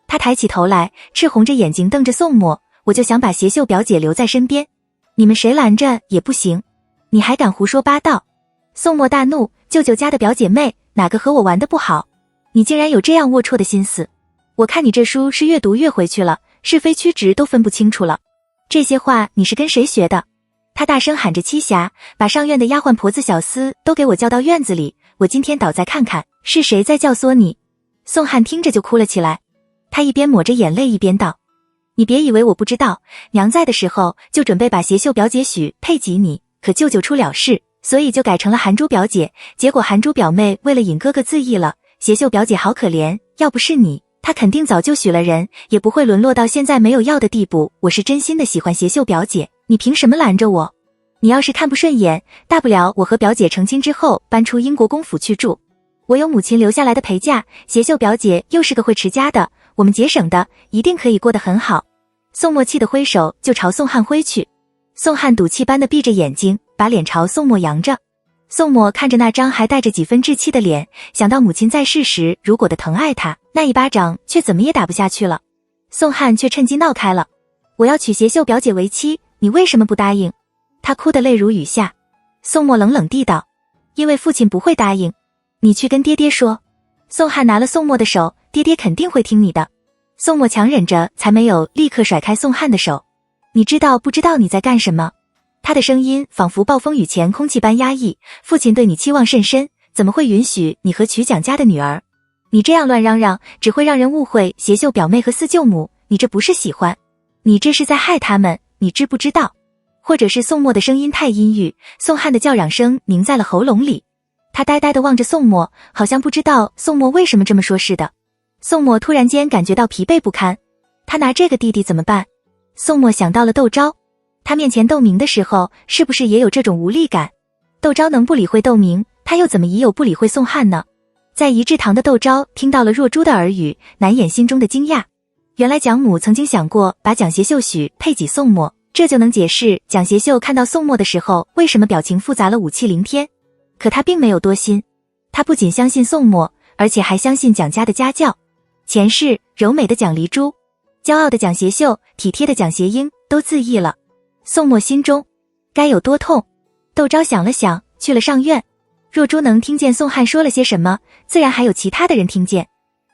他抬起头来，赤红着眼睛瞪着宋墨，我就想把协秀表姐留在身边，你们谁拦着也不行，你还敢胡说八道？宋墨大怒，舅舅家的表姐妹哪个和我玩得不好？你竟然有这样龌龊的心思，我看你这书是越读越回去了，是非曲直都分不清楚了。这些话你是跟谁学的？他大声喊着七侠，把上院的丫鬟婆子小厮都给我叫到院子里，我今天倒再看看是谁在教唆你。宋汉听着就哭了起来，他一边抹着眼泪一边道：你别以为我不知道，娘在的时候就准备把协秀表姐许配给你，可舅舅出了事，所以就改成了韩珠表姐，结果韩珠表妹为了引哥哥自缢了，协秀表姐好可怜，要不是你，她肯定早就许了人，也不会沦落到现在没有要的地步。我是真心的喜欢协秀表姐，你凭什么拦着我？你要是看不顺眼，大不了我和表姐成亲之后搬出英国公府去住，我有母亲留下来的陪嫁，协秀表姐又是个会持家的，我们节省的一定可以过得很好。宋墨气得挥手就朝宋汉挥去，宋汉赌气般的闭着眼睛，把脸朝宋墨扬着。宋墨看着那张还带着几分稚气的脸，想到母亲在世时如果的疼爱他，那一巴掌却怎么也打不下去了。宋汉却趁机闹开了：我要娶协秀表姐为妻，你为什么不答应？他哭得泪如雨下。宋墨冷冷地道：因为父亲不会答应，你去跟爹爹说。宋汉拿了宋墨的手，爹爹肯定会听你的。宋墨强忍着才没有立刻甩开宋汉的手。你知道不知道你在干什么？他的声音仿佛暴风雨前空气般压抑，父亲对你期望甚深，怎么会允许你和娶蒋家的女儿？你这样乱嚷嚷，只会让人误会协秀表妹和四舅母，你这不是喜欢，你这是在害他们，你知不知道？或者是宋墨的声音太阴郁，宋汉的叫嚷声凝在了喉咙里。他呆呆地望着宋墨，好像不知道宋墨为什么这么说似的。宋墨突然间感觉到疲惫不堪，他拿这个弟弟怎么办？宋墨想到了窦昭，他面前窦明的时候是不是也有这种无力感？窦昭能不理会窦明，他又怎么已有不理会宋汉呢？在仪志堂的窦昭听到了若珠的耳语，难掩心中的惊讶。原来蒋母曾经想过把蒋协秀许配给宋墨，这就能解释蒋协秀看到宋墨的时候为什么表情复杂了，武气凌天。可他并没有多心，他不仅相信宋墨，而且还相信蒋家的家教。前世柔美的蒋离珠，骄傲的蒋协秀，体贴的蒋协英都自缢了，宋墨心中该有多痛？窦昭想了想，去了上院。若珠能听见宋汉说了些什么，自然还有其他的人听见，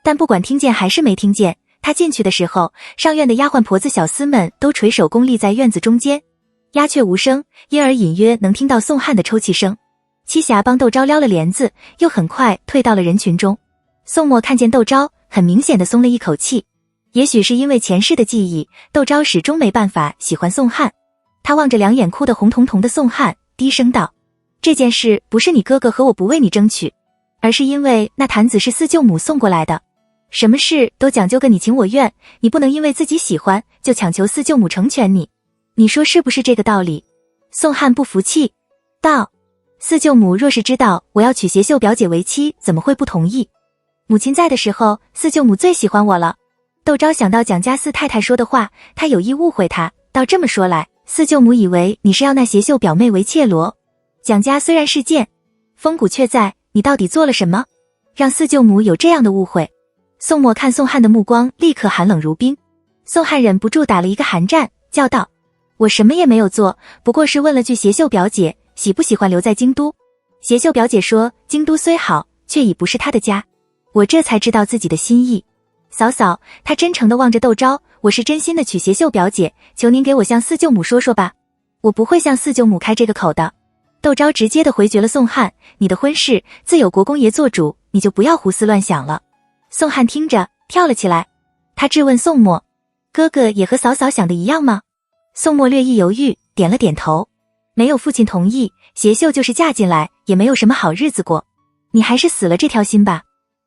但不管听见还是没听见，他进去的时候，上院的丫鬟婆子小厮们都垂手恭立在院子中间。鸦雀无声，因而隐约能听到宋汉的抽泣声。栖霞帮窦昭撩了帘子，又很快退到了人群中。宋墨看见窦昭，很明显的松了一口气。也许是因为前世的记忆，窦昭始终没办法喜欢宋汉。他望着两眼哭得红彤彤的宋汉，低声道：这件事不是你哥哥和我不为你争取，而是因为那坛子是四舅母送过来的。什么事都讲究个你情我愿，你不能因为自己喜欢就强求四舅母成全你。你说是不是这个道理？宋汉不服气道：四舅母若是知道我要娶协秀表姐为妻，怎么会不同意？母亲在的时候，四舅母最喜欢我了。窦昭想到蒋家四太太说的话，他有意误会她，倒这么说来，四舅母以为你是要那协秀表妹为妾罗。蒋家虽然是贱，风骨却在，你到底做了什么，让四舅母有这样的误会？宋墨看宋汉的目光立刻寒冷如冰。宋汉忍不住打了一个寒战，叫道：我什么也没有做，不过是问了句协秀表姐喜不喜欢留在京都。协秀表姐说京都虽好，却已不是她的家。我这才知道自己的心意。嫂嫂，她真诚地望着窦昭，我是真心的娶协秀表姐，求您给我向四舅母说说吧。我不会向四舅母开这个口的。窦昭直接地回绝了宋汉，你的婚事自有国公爷做主，你就不要胡思乱想了。宋汉听着跳了起来，他质问宋墨：哥哥也和嫂嫂想的一样吗？宋墨略一犹豫，点了点头。没有父亲同意，协秀就是嫁进来，也没有什么好日子过。你还是死了这条心吧。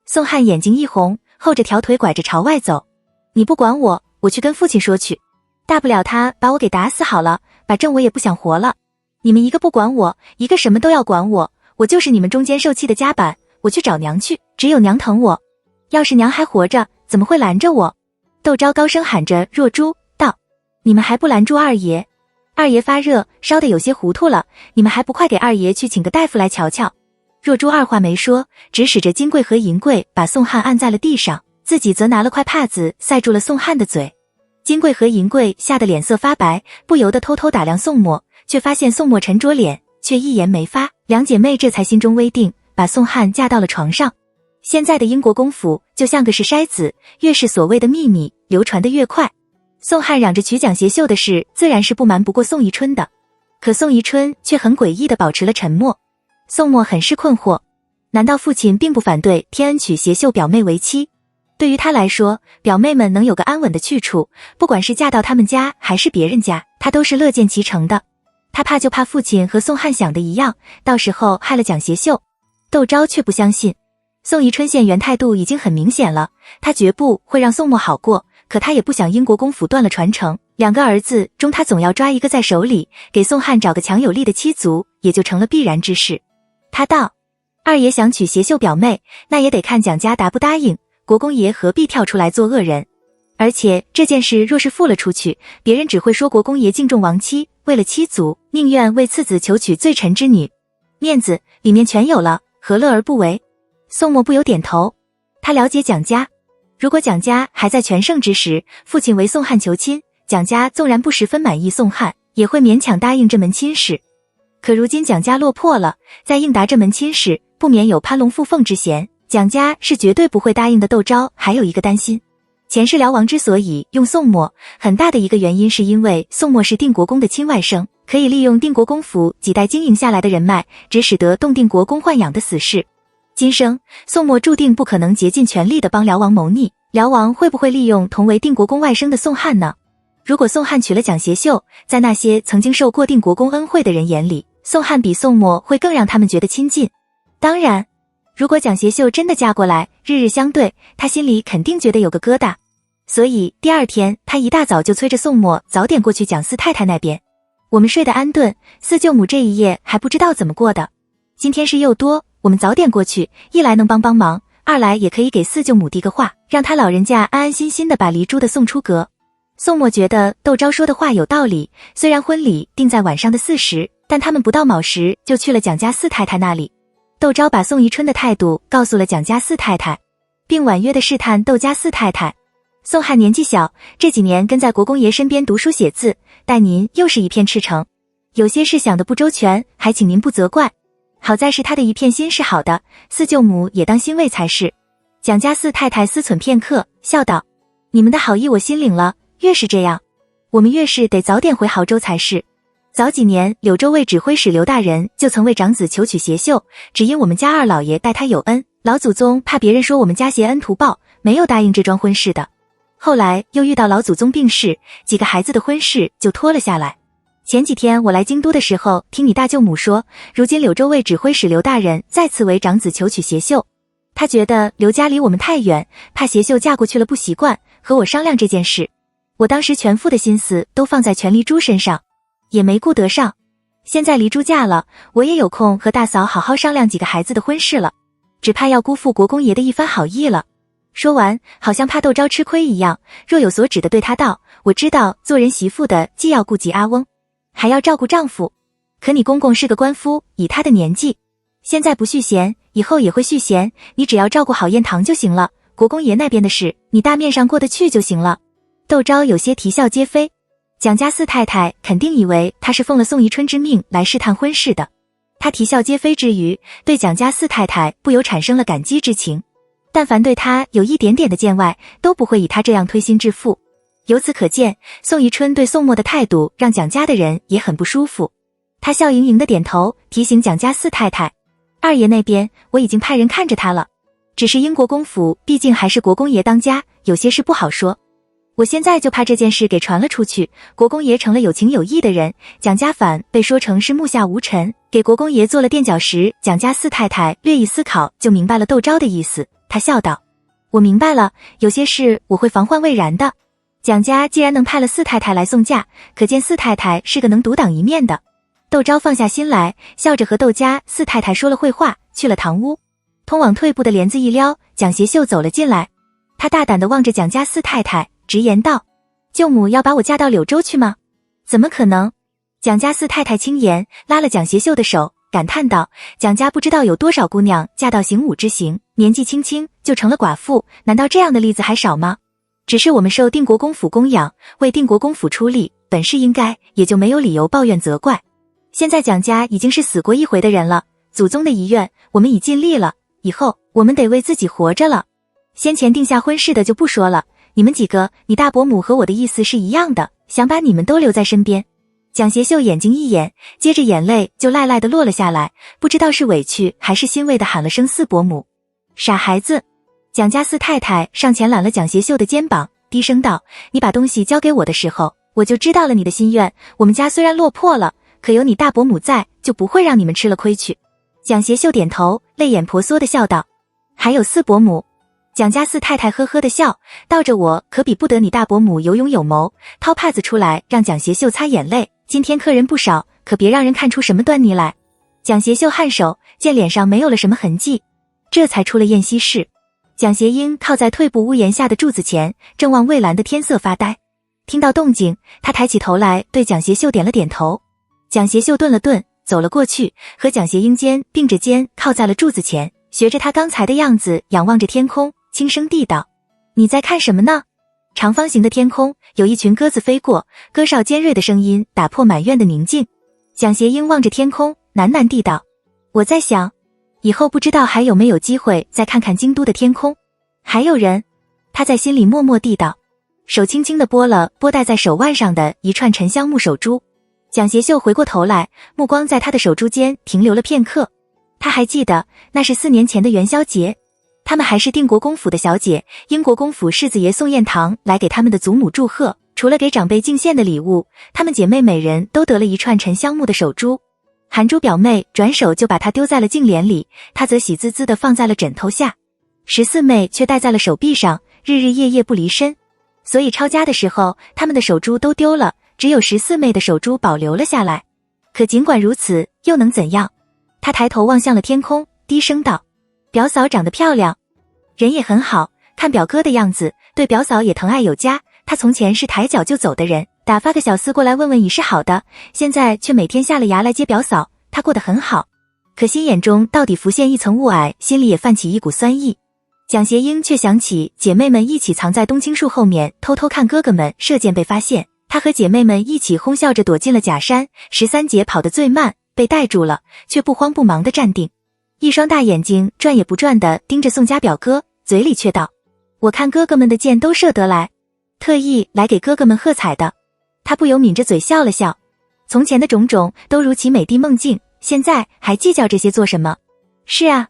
宋汉眼睛一红，后着条腿拐着朝外走。你不管我，我去跟父亲说去，大不了他把我给打死好了，反正我也不想活了。你们一个不管我，一个什么都要管我，我就是你们中间受气的夹板，我去找娘去，只有娘疼我。要是娘还活着，怎么会拦着我？窦昭高声喊着若珠道：你们还不拦住二爷？二爷发热，烧得有些糊涂了，你们还不快给二爷去请个大夫来瞧瞧？若珠二话没说，指使着金贵和银贵把宋汉按在了地上，自己则拿了块帕子塞住了宋汉的嘴。金贵和银贵吓得脸色发白，不由得偷偷打量宋墨，却发现宋墨沉着脸，却一言没发。两姐妹这才心中微定，把宋汉架到了床上。现在的英国公府就像个是筛子，越是所谓的秘密流传得越快。宋汉嚷着娶蒋协秀的事，自然是不瞒不过宋宜春的，可宋宜春却很诡异地保持了沉默。宋墨很是困惑，难道父亲并不反对天恩娶协秀表妹为妻？对于他来说，表妹们能有个安稳的去处，不管是嫁到他们家还是别人家，他都是乐见其成的。他怕就怕父亲和宋汉想的一样，到时候害了蒋协秀。窦昭却不相信。宋宜春现原态度已经很明显了，他绝不会让宋墨好过，可他也不想英国公府断了传承，两个儿子中他总要抓一个在手里，给宋汉找个强有力的妻族，也就成了必然之事。他道：二爷想娶协秀表妹，那也得看蒋家答不答应，国公爷何必跳出来做恶人？而且这件事若是付了出去，别人只会说国公爷敬重亡妻，为了妻族，宁愿为次子求娶罪臣之女，面子里面全有了，何乐而不为？宋墨不由点头，他了解蒋家，如果蒋家还在全盛之时，父亲为宋汉求亲，蒋家纵然不十分满意宋汉，也会勉强答应这门亲事。可如今蒋家落魄了，再应答这门亲事，不免有攀龙附凤之嫌，蒋家是绝对不会答应的。窦昭还有一个担心，前世辽王之所以用宋墨，很大的一个原因是因为宋墨是定国公的亲外甥，可以利用定国公府几代经营下来的人脉，只使得动定国公豢养的死士。今生宋墨注定不可能竭尽全力地帮辽王谋逆，辽王会不会利用同为定国公外甥的宋汉呢？如果宋汉娶了蒋协秀，在那些曾经受过定国公恩惠的人眼里，宋汉比宋墨会更让他们觉得亲近。当然，如果蒋协秀真的嫁过来，日日相对，他心里肯定觉得有个疙瘩。所以第二天他一大早就催着宋墨早点过去蒋四太太那边。我们睡得安顿，四舅母这一夜还不知道怎么过的。今天事又多，我们早点过去，一来能帮帮忙，二来也可以给四舅母递个话，让他老人家安安心心的把黎珠的送出阁。宋墨觉得窦昭说的话有道理，虽然婚礼定在晚上的4时，但他们不到卯时就去了蒋家四太太那里。窦昭把宋宜春的态度告诉了蒋家四太太，并婉约的试探窦家四太太。宋汉年纪小，这几年跟在国公爷身边读书写字，待您又是一片赤诚，有些事想得不周全，还请您不责怪。好在是他的一片心是好的，四舅母也当欣慰才是。蒋家四太太思忖片刻，笑道：你们的好意我心领了，越是这样，我们越是得早点回亳州才是。早几年，柳州卫指挥使刘大人就曾为长子求娶协秀，只因我们家二老爷待他有恩，老祖宗怕别人说我们家挟恩图报，没有答应这桩婚事的。后来又遇到老祖宗病逝，几个孩子的婚事就拖了下来。前几天我来京都的时候，听你大舅母说，如今柳州卫指挥使刘大人再次为长子求娶协秀，他觉得刘家离我们太远，怕协秀嫁过去了不习惯，和我商量这件事。我当时全副的心思都放在全黎珠身上，也没顾得上。现在黎珠嫁了，我也有空和大嫂好好商量几个孩子的婚事了，只怕要辜负国公爷的一番好意了。说完，好像怕窦昭吃亏一样，若有所指的对他道：我知道做人媳妇的既要顾及阿翁，还要照顾丈夫，可你公公是个官夫，以他的年纪，现在不续弦，以后也会续弦，你只要照顾好燕堂就行了，国公爷那边的事，你大面上过得去就行了。窦昭有些啼笑皆非，蒋家四太太肯定以为他是奉了宋宜春之命来试探婚事的。他啼笑皆非之余，对蒋家四太太不由产生了感激之情。但凡对他有一点点的见外，都不会以他这样推心置腹。由此可见，宋宜春对宋墨的态度让蒋家的人也很不舒服。他笑盈盈的点头，提醒蒋家四太太：二爷那边我已经派人看着他了，只是英国公府毕竟还是国公爷当家，有些事不好说。我现在就怕这件事给传了出去，国公爷成了有情有义的人，蒋家反被说成是目下无尘，给国公爷做了垫脚石。蒋家四太太略一思考就明白了窦昭的意思，她笑道：我明白了，有些事我会防患未然的。蒋家既然能派了四太太来送嫁，可见四太太是个能独当一面的。窦昭放下心来，笑着和窦家四太太说了会话，去了堂屋。通往退步的帘子一撩，蒋协秀走了进来，他大胆地望着蒋家四太太，直言道：舅母要把我嫁到柳州去吗？怎么可能？蒋家四太太轻言，拉了蒋协秀的手，感叹道：蒋家不知道有多少姑娘嫁到行武之行，年纪轻轻就成了寡妇，难道这样的例子还少吗？只是我们受定国公府供养，为定国公府出力，本是应该，也就没有理由抱怨责怪。现在蒋家已经是死过一回的人了，祖宗的遗愿我们已尽力了，以后我们得为自己活着了。先前定下婚事的就不说了，你们几个，你大伯母和我的意思是一样的，想把你们都留在身边。蒋协秀眼睛一眼，接着眼泪就赖赖地落了下来，不知道是委屈还是欣慰地喊了声四伯母。傻孩子！蒋家四太太上前揽了蒋协秀的肩膀，低声道：你把东西交给我的时候，我就知道了你的心愿，我们家虽然落魄了，可有你大伯母在，就不会让你们吃了亏去。蒋协秀点头，泪眼婆娑地笑道：还有四伯母。蒋家四太太呵呵地笑，道着我可比不得你大伯母有勇有谋，掏帕子出来让蒋协秀擦眼泪，今天客人不少，可别让人看出什么端倪来。蒋协秀颔首，见脸上没有了什么痕迹，这才出了宴席室。蒋协英靠在退步屋檐下的柱子前，正望蔚蓝的天色发呆。听到动静，他抬起头来对蒋协秀点了点头。蒋协秀顿了顿，走了过去，和蒋协英肩并着肩靠在了柱子前，学着他刚才的样子仰望着天空，轻声地道：你在看什么呢？长方形的天空有一群鸽子飞过，歌哨尖锐的声音打破满院的宁静。蒋协英望着天空，喃喃地道：我在想，以后不知道还有没有机会再看看京都的天空。还有人，他在心里默默地道，手轻轻地拨了拨戴在手腕上的一串沉香木手珠。蒋协秀回过头来，目光在他的手珠间停留了片刻。他还记得，那是4年前的元宵节，他们还是定国公府的小姐，英国公府世子爷宋彦堂来给他们的祖母祝贺，除了给长辈敬献的礼物，她们姐妹每人都得了一串沉香木的手珠。韩珠表妹转手就把它丢在了净帘里，她则喜滋滋地放在了枕头下。14妹却戴在了手臂上，日日夜夜不离身。所以抄家的时候，他们的手珠都丢了，只有14妹的手珠保留了下来。可尽管如此，又能怎样？她抬头望向了天空，低声道：表嫂长得漂亮，人也很好，看表哥的样子，对表嫂也疼爱有加。他从前是抬脚就走的人，打发个小厮过来问问已是好的，现在却每天下了衙来接表嫂，他过得很好。可心眼中到底浮现一层雾霭，心里也泛起一股酸意。蒋协英却想起姐妹们一起藏在冬青树后面偷偷看哥哥们射箭被发现，她和姐妹们一起哄笑着躲进了假山。13姐跑得最慢，被带住了，却不慌不忙地站定，一双大眼睛转也不转地盯着宋家表哥，嘴里却道：我看哥哥们的箭都射得来，特意来给哥哥们喝彩的。他不由抿着嘴笑了笑。从前的种种都如其美帝梦境，现在还计较这些做什么？是啊，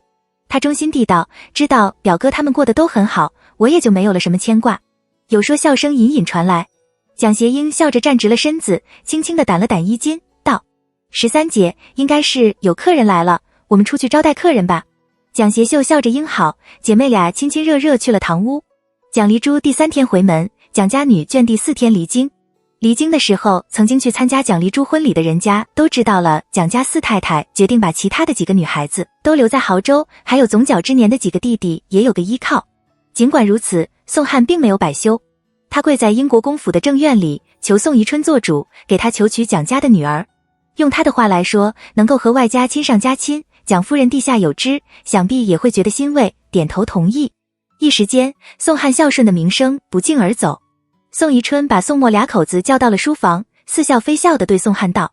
他忠心地道，知道表哥他们过得都很好，我也就没有了什么牵挂。有说笑声隐隐传来，蒋协英笑着站直了身子，轻轻地掸了掸衣襟，道：“13姐，应该是有客人来了，我们出去招待客人吧。”蒋协秀笑着应好，姐妹俩亲亲热热去了堂屋。蒋离珠第3天回门，蒋家女眷第4天离京。离京的时候，曾经去参加蒋离珠婚礼的人家都知道了，蒋家4太太决定把其他的几个女孩子都留在亳州，还有总角之年的几个弟弟也有个依靠。尽管如此，宋汉并没有摆休，他跪在英国公府的正院里，求宋宜春做主，给他求娶蒋家的女儿。用他的话来说，能够和外家亲上加亲，蒋夫人地下有知，想必也会觉得欣慰，点头同意。一时间，宋汉孝顺的名声不胫而走。宋宜春把宋墨2口子叫到了书房，似笑非笑地对宋汉道：“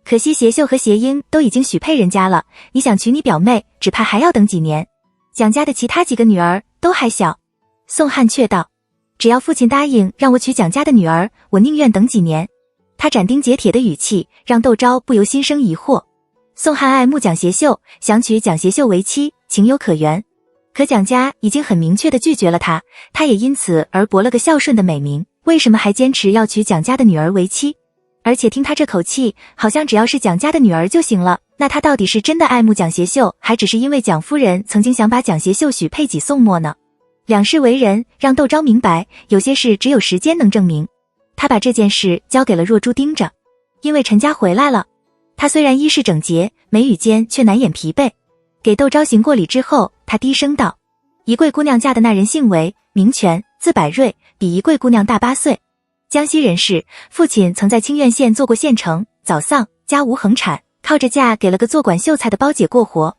可惜协秀和协英都已经许配人家了，你想娶你表妹，只怕还要等几年。蒋家的其他几个女儿都还小。”宋汉却道：“只要父亲答应让我娶蒋家的女儿，我宁愿等几年。”他斩钉截铁的语气让窦昭不由心生疑惑。宋汉爱慕蒋协秀，想娶蒋协秀为妻，情有可原。可蒋家已经很明确地拒绝了他，他也因此而博了个孝顺的美名，为什么还坚持要娶蒋家的女儿为妻？而且听他这口气，好像只要是蒋家的女儿就行了，那他到底是真的爱慕蒋协秀，还只是因为蒋夫人曾经想把蒋协秀许配给宋墨呢？两世为人，让窦昭明白，有些事只有时间能证明。他把这件事交给了若珠盯着。因为陈家回来了，他虽然衣饰整洁，眉宇间却难掩疲惫。给窦昭行过礼之后，他低声道：“宜贵姑娘嫁的那人姓韦，名权，字百瑞，比宜贵姑娘大8岁。江西人士，父亲曾在清苑县做过县丞，早丧，家无恒产，靠着嫁给了个做管绣菜的包姐过活。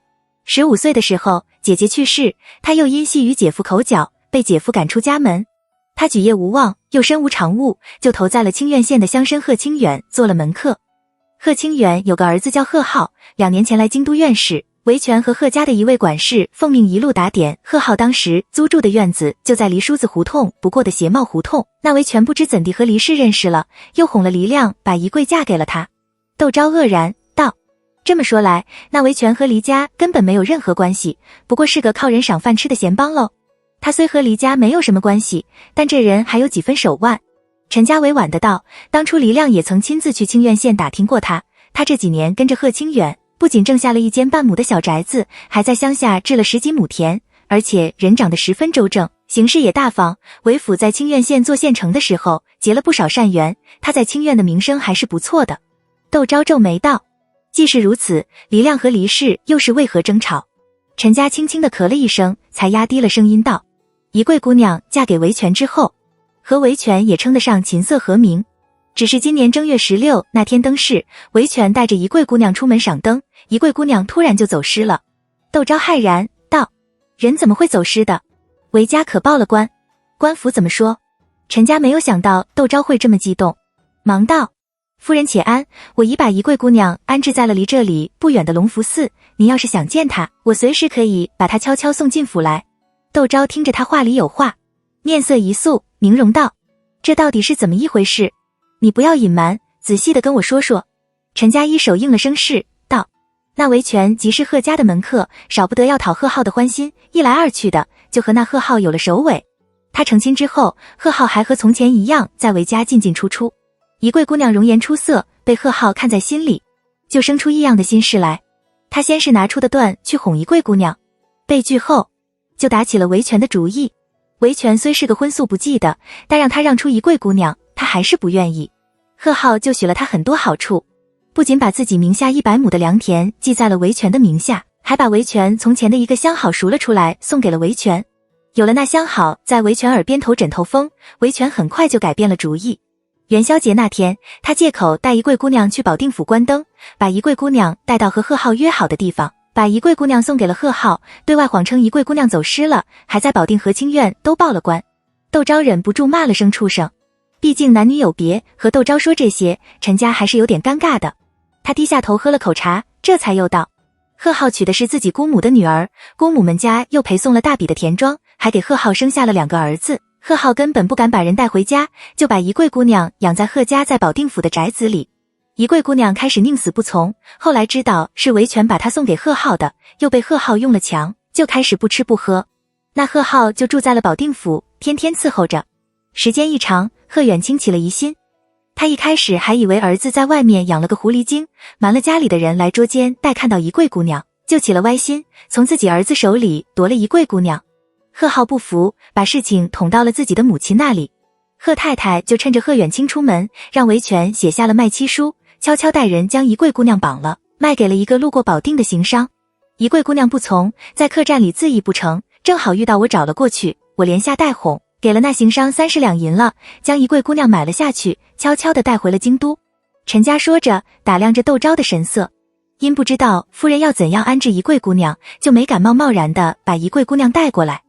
15岁的时候，姐姐去世，他又因系与姐夫口角，被姐夫赶出家门。他举业无望，又身无长物，就投在了清苑县的乡绅贺清远做了门客。贺清远有个儿子叫贺浩，2年前来京都院试。韦权和贺家的一位管事奉命一路打点，贺浩当时租住的院子就在黎梳子胡同不过的鞋帽胡同。那韦权不知怎地和黎氏认识了，又哄了黎亮把宜贵嫁给了他。窦昭愕然道：“这么说来，那韦权和黎家根本没有任何关系，不过是个靠人赏饭吃的闲帮喽。他虽和黎家没有什么关系，但这人还有几分手腕。”陈家委婉的道：“当初黎亮也曾亲自去清苑县打听过他这几年跟着贺清远，不仅挣下了1间半亩的小宅子，还在乡下置了10几亩田，而且人长得十分周正，行事也大方。韦府在清苑县做县丞的时候，结了不少善缘，他在清苑的名声还是不错的。”窦昭皱眉道：“既是如此，黎亮和黎氏又是为何争吵？”陈家轻轻地咳了一声，才压低了声音道：“宜贵姑娘嫁给韦权之后，和韦权也称得上琴瑟和鸣。只是今年正月16那天灯市，韦权带着宜贵姑娘出门赏灯，宜贵姑娘突然就走失了。”窦昭骇然道：“人怎么会走失的？韦家可报了官？官府怎么说？”陈家没有想到窦昭会这么激动，忙道：“夫人且安，我已把宜贵姑娘安置在了离这里不远的隆福寺，您要是想见她，我随时可以把她悄悄送进府来。”窦昭听着他话里有话，面色一肃，凝容道：“这到底是怎么一回事？你不要隐瞒，仔细的跟我说说。”陈家一手应了声是，道：“那韦权即是贺家的门客，少不得要讨贺浩的欢心，一来二去的，就和那贺浩有了首尾。他成亲之后，贺浩还和从前一样在韦家进进出出。宜贵姑娘容颜出色，被贺浩看在心里，就生出异样的心事来。他先是拿出的断去哄宜贵姑娘，被拒后，就打起了韦权的主意。韦权虽是个荤素不忌的，但让他让出宜贵姑娘，他还是不愿意。贺浩就许了他很多好处，不仅把自己名下100亩的良田记在了韦权的名下，还把韦权从前的一个相好赎了出来，送给了韦权。有了那相好在韦权耳边头枕头风，韦权很快就改变了主意。元宵节那天，他借口带宜贵姑娘去保定府关灯，把宜贵姑娘带到和贺浩约好的地方，把宜贵姑娘送给了贺浩，对外谎称宜贵姑娘走失了，还在保定和清苑都报了官。窦昭忍不住骂了声畜生，毕竟男女有别，和窦昭说这些，陈家还是有点尴尬的。他低下头喝了口茶，这才又道：“贺浩娶的是自己姑母的女儿，姑母们家又陪送了大笔的田庄，还给贺浩生下了2个儿子。贺浩根本不敢把人带回家，就把宜贵姑娘养在贺家在保定府的宅子里。宜贵姑娘开始宁死不从，后来知道是维权把她送给贺浩的，又被贺浩用了强，就开始不吃不喝。那贺浩就住在了保定府，天天伺候着。时间一长，贺远清起了疑心。他一开始还以为儿子在外面养了个狐狸精，瞒了家里的人来捉奸，待看到宜贵姑娘，就起了歪心，从自己儿子手里夺了宜贵姑娘。贺浩不服，把事情捅到了自己的母亲那里。贺太太就趁着贺远清出门，让维权写下了卖妻书，悄悄带人将宜贵姑娘绑了，卖给了一个路过保定的行商。宜贵姑娘不从，在客栈里自缢不成，正好遇到我找了过去，我连下带哄，给了那行商30两银了，将宜贵姑娘买了下去，悄悄地带回了京都。陈家说着，打量着窦昭的神色，因不知道夫人要怎样安置宜贵姑娘，就没敢贸然地把宜贵姑娘带过来。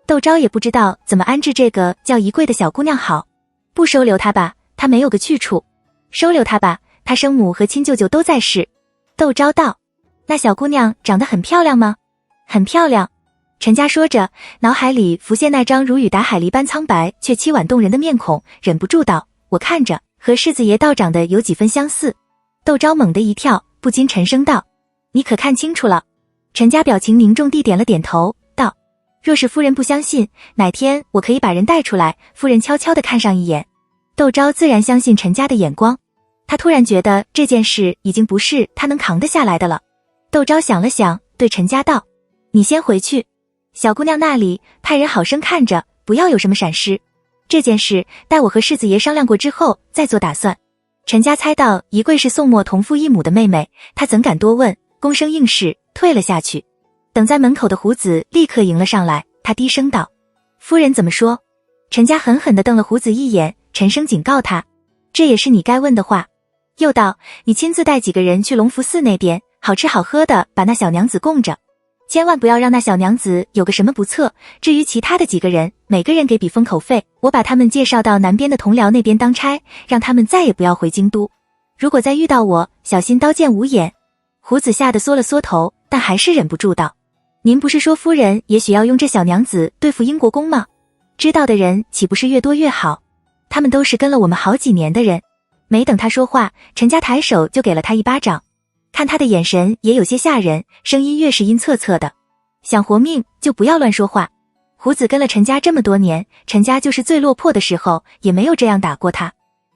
窦昭也不知道怎么安置这个叫宜贵的小姑娘好，不收留她吧，她没有个去处；收留她吧，她生母和亲舅舅都在世。窦昭道：那小姑娘长得很漂亮吗？很漂亮。陈家说着，脑海里浮现那张如雨打海梨般苍白却凄婉动人的面孔，忍不住道：我看着和世子爷道长得有几分相似。窦昭猛地一跳，不禁沉声道：你可看清楚了？陈家表情凝重地点了点头，道：若是夫人不相信，哪天我可以把人带出来，夫人悄悄地看上一眼。窦昭自然相信陈家的眼光，他突然觉得这件事已经不是他能扛得下来的了。窦昭想了想，对陈家道：你先回去，小姑娘那里派人好生看着，不要有什么闪失。这件事待我和世子爷商量过之后再做打算。陈家猜到宜贵是宋墨同父异母的妹妹，他怎敢多问，躬声应是，退了下去。等在门口的胡子立刻迎了上来，他低声道：夫人怎么说？陈家狠狠地瞪了胡子一眼，沉声警告他：这也是你该问的话。又道：你亲自带几个人去隆福寺那边，好吃好喝的把那小娘子供着，千万不要让那小娘子有个什么不测。至于其他的几个人，每个人给笔封口费，我把他们介绍到南边的同僚那边当差，让他们再也不要回京都。如果再遇到我，小心刀剑无眼。胡子吓得缩了缩头，但还是忍不住道：您不是说夫人也许要用这小娘子对付英国公吗？知道的人岂不是越多越好？他们都是跟了我们好几年的人。没等他说话，陈家抬手就给了他一巴掌，看他的眼神也有些吓人，声音越是阴恻恻的：想活命就不要乱说话。胡子跟了陈家这么多年，陈家就是最落魄的时候也没有这样打过他。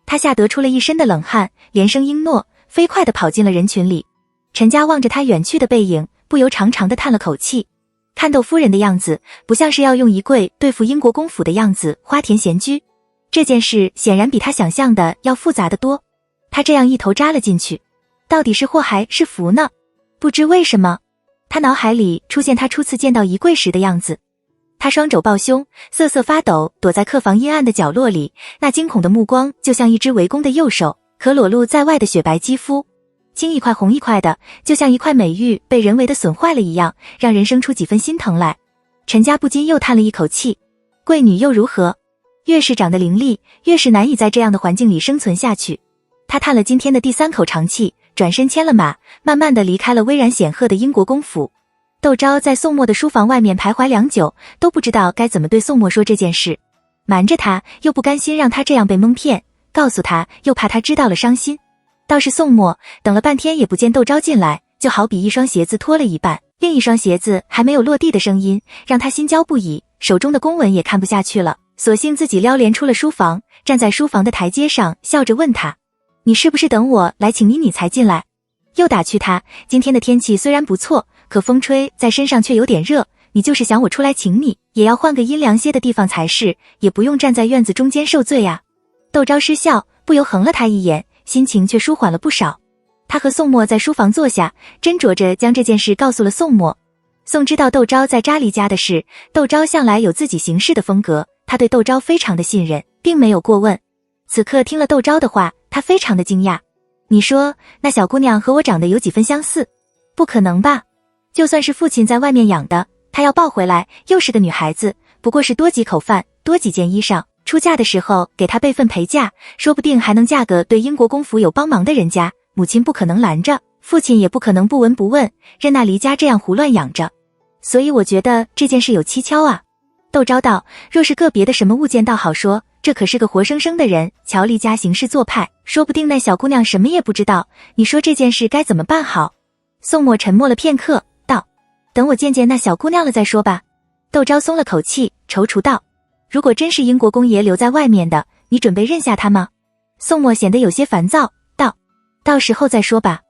他吓得出了一身的冷汗，连声应诺，飞快地跑进了人群里。陈家望着他远去的背影，不由长长地叹了口气。看窦夫人的样子，不像是要用宜贵对付英国公府的样子花田闲居。这件事显然比他想象的要复杂得多。他这样一头扎了进去，到底是祸还是福呢？不知为什么，他脑海里出现他初次见到宜贵时的样子。他双肘抱胸，瑟瑟发抖，躲在客房阴暗的角落里，那惊恐的目光就像一只围攻的右手，可裸露在外的雪白肌肤，青一块红一块的，就像一块美玉被人为的损坏了一样，让人生出几分心疼来。陈家不禁又叹了一口气，贵女又如何？越是长得伶俐，越是难以在这样的环境里生存下去。他叹了今天的第3口长气，转身牵了马，慢慢地离开了巍然显赫的英国公府。窦昭在宋墨的书房外面徘徊良久，都不知道该怎么对宋墨说这件事。瞒着他，又不甘心让他这样被蒙骗；告诉他，又怕他知道了伤心。倒是宋墨等了半天也不见窦昭进来，就好比一双鞋子脱了一半，另一双鞋子还没有落地的声音，让他心焦不已，手中的公文也看不下去了，索性自己撩帘出了书房，站在书房的台阶上，笑着问他：你是不是等我来请你才进来？又打趣他：今天的天气虽然不错，可风吹在身上却有点热，你就是想我出来请你，也要换个阴凉些的地方才是，也不用站在院子中间受罪啊。窦昭失笑，不由横了他一眼，心情却舒缓了不少。他和宋墨在书房坐下，斟酌着将这件事告诉了宋墨。宋知道窦昭在扎离家的事，窦昭向来有自己行事的风格，他对窦昭非常的信任，并没有过问。此刻听了窦昭的话，他非常的惊讶。你说那小姑娘和我长得有几分相似？不可能吧？就算是父亲在外面养的，她要抱回来又是个女孩子，不过是多几口饭，多几件衣裳，出嫁的时候给她备份陪嫁，说不定还能嫁个对英国公府有帮忙的人家，母亲不可能拦着，父亲也不可能不闻不问，任那离家这样胡乱养着。所以我觉得这件事有蹊跷啊。窦昭道：若是个别的什么物件倒好说，这可是个活生生的人，乔丽家行事做派，说不定那小姑娘什么也不知道，你说这件事该怎么办好？宋墨沉默了片刻，道：等我见见那小姑娘了再说吧。窦昭松了口气，踌躇道：如果真是英国公爷留在外面的，你准备认下他吗？宋墨显得有些烦躁，道：到时候再说吧。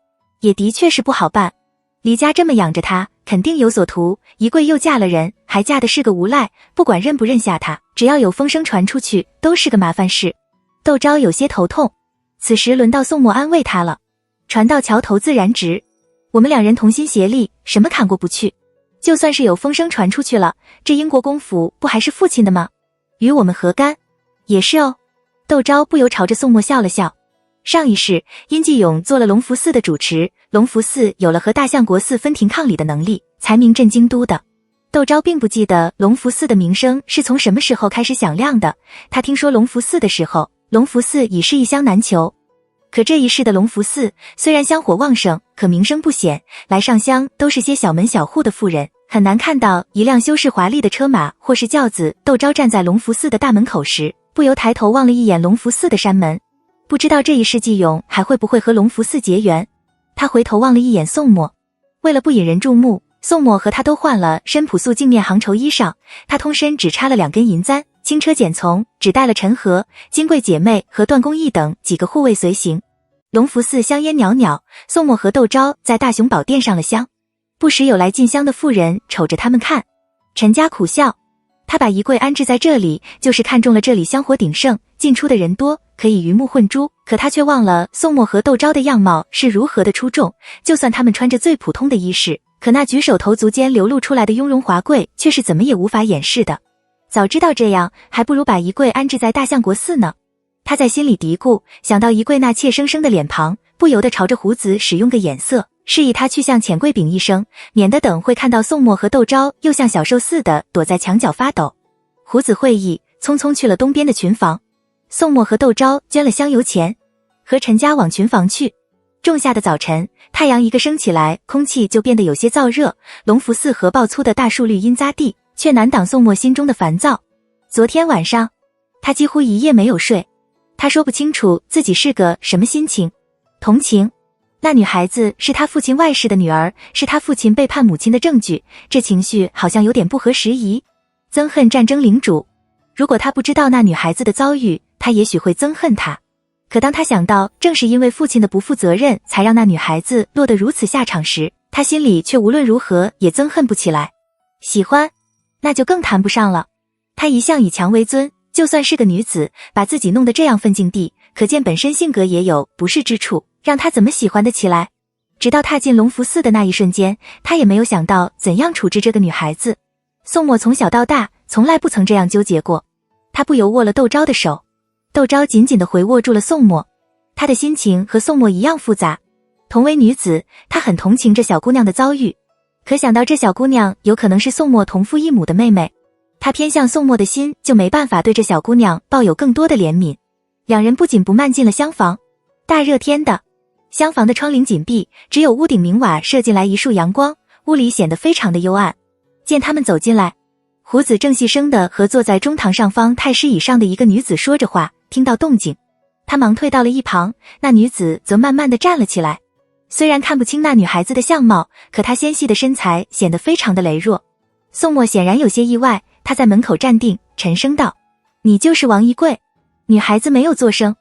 也的确是不好办，黎家这么养着他，肯定有所图，一桂又嫁了人，还嫁的是个无赖，不管认不认下他，只要有风声传出去，都是个麻烦事。窦昭有些头痛，此时轮到宋墨安慰他了：船到桥头自然直，我们两人同心协力，什么坎过不去？就算是有风声传出去了，这英国公府不还是父亲的吗？与我们何干？也是哦。窦昭不由朝着宋墨笑了笑。上一世，殷继勇做了隆福寺的主持，隆福寺有了和大相国寺分庭抗礼的能力，才名震京都的。窦昭并不记得隆福寺的名声是从什么时候开始响亮的，他听说隆福寺的时候，隆福寺已是一乡难求。可这一世的隆福寺虽然香火旺盛，可名声不显，来上香都是些小门小户的妇人，很难看到一辆修饰华丽的车马或是轿子。窦昭站在隆福寺的大门口时，不由抬头望了一眼隆福寺的山门，不知道这一世继勇还会不会和隆福寺结缘。他回头望了一眼宋墨，为了不引人注目，宋墨和他都换了深朴素镜面杭绸衣裳，他通身只插了2根银簪，轻车简从，只带了陈和、金贵姐妹和段公义等几个护卫随行。隆福寺香烟袅袅，宋墨和窦昭在大雄宝殿上了香，不时有来进香的妇人瞅着他们看。陈家苦笑，他把仪柜安置在这里，就是看中了这里香火鼎盛，进出的人多，可以鱼目混珠，可他却忘了宋墨和窦昭的样貌是如何的出众，就算他们穿着最普通的衣饰，可那举手投足间流露出来的雍容华贵却是怎么也无法掩饰的。早知道这样，还不如把仪柜安置在大相国寺呢。他在心里嘀咕，想到仪柜那怯生生的脸庞，不由得朝着胡子使用个眼色，示意他去向钱柜禀一声，免得等会看到宋墨和窦昭又像小兽似的躲在墙角发抖。胡子会意，匆匆去了东边的群房。宋墨和窦昭捐了香油钱，和陈家往群房去。仲夏的早晨，太阳一个升起来，空气就变得有些燥热，隆福寺合抱粗的大树绿荫匝地，却难挡宋墨心中的烦躁。昨天晚上，他几乎一夜没有睡。他说不清楚自己是个什么心情，同情那女孩子是他父亲外室的女儿，是他父亲背叛母亲的证据，这情绪好像有点不合时宜。憎恨战争领主，如果他不知道那女孩子的遭遇，他也许会憎恨她。可当他想到正是因为父亲的不负责任才让那女孩子落得如此下场时，他心里却无论如何也憎恨不起来。喜欢，那就更谈不上了。他一向以强为尊，就算是个女子，把自己弄得这样份境地，可见本身性格也有不是之处，让他怎么喜欢得起来？直到踏进隆福寺的那一瞬间，他也没有想到怎样处置这个女孩子。宋墨从小到大从来不曾这样纠结过，他不由握了窦昭的手。窦昭紧紧地回握住了宋墨，他的心情和宋墨一样复杂。同为女子，他很同情这小姑娘的遭遇，可想到这小姑娘有可能是宋墨同父异母的妹妹，他偏向宋墨的心就没办法对这小姑娘抱有更多的怜悯。两人不紧不慢进了厢房。大热天的，厢房的窗棂紧闭，只有屋顶明瓦射进来一束阳光，屋里显得非常的幽暗。见他们走进来，胡子正细声地和坐在中堂上方太师椅上的一个女子说着话，听到动静，他忙退到了一旁，那女子则慢慢地站了起来。虽然看不清那女孩子的相貌，可她纤细的身材显得非常的羸弱。宋墨显然有些意外，他在门口站定，沉声道：你就是王一贵？女孩子没有作声。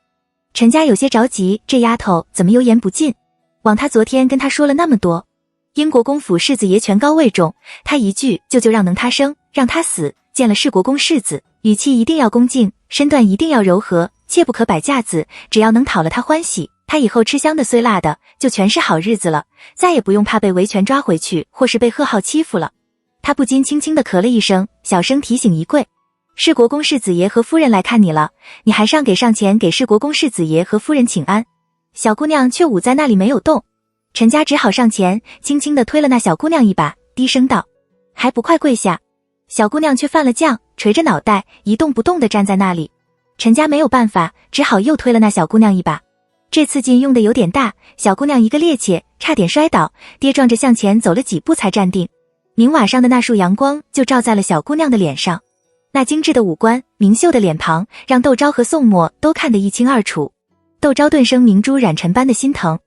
陈家有些着急，这丫头怎么油盐不进？枉他昨天跟他说了那么多。英国公府世子爷权高位重，他一句就让能他生，让他死，见了世国公世子，语气一定要恭敬，身段一定要柔和，切不可摆架子，只要能讨了他欢喜，他以后吃香的虽辣的，就全是好日子了，再也不用怕被维权抓回去，或是被贺浩欺负了。他不禁轻轻地咳了一声，小声提醒一贵：世国公世子爷和夫人来看你了，你还上前给世国公世子爷和夫人请安。小姑娘却捂在那里没有动。陈家只好上前，轻轻地推了那小姑娘一把，低声道：还不快跪下。小姑娘却犯了犟，垂着脑袋，一动不动地站在那里。陈家没有办法，只好又推了那小姑娘一把。这次劲用的有点大，小姑娘一个趔趄，差点摔倒，跌撞着向前走了几步才站定。明瓦上的那束阳光就照在了小姑娘的脸上。那精致的五官，明秀的脸庞，让窦昭和宋墨都看得一清二楚。窦昭顿生明珠染尘般的心疼，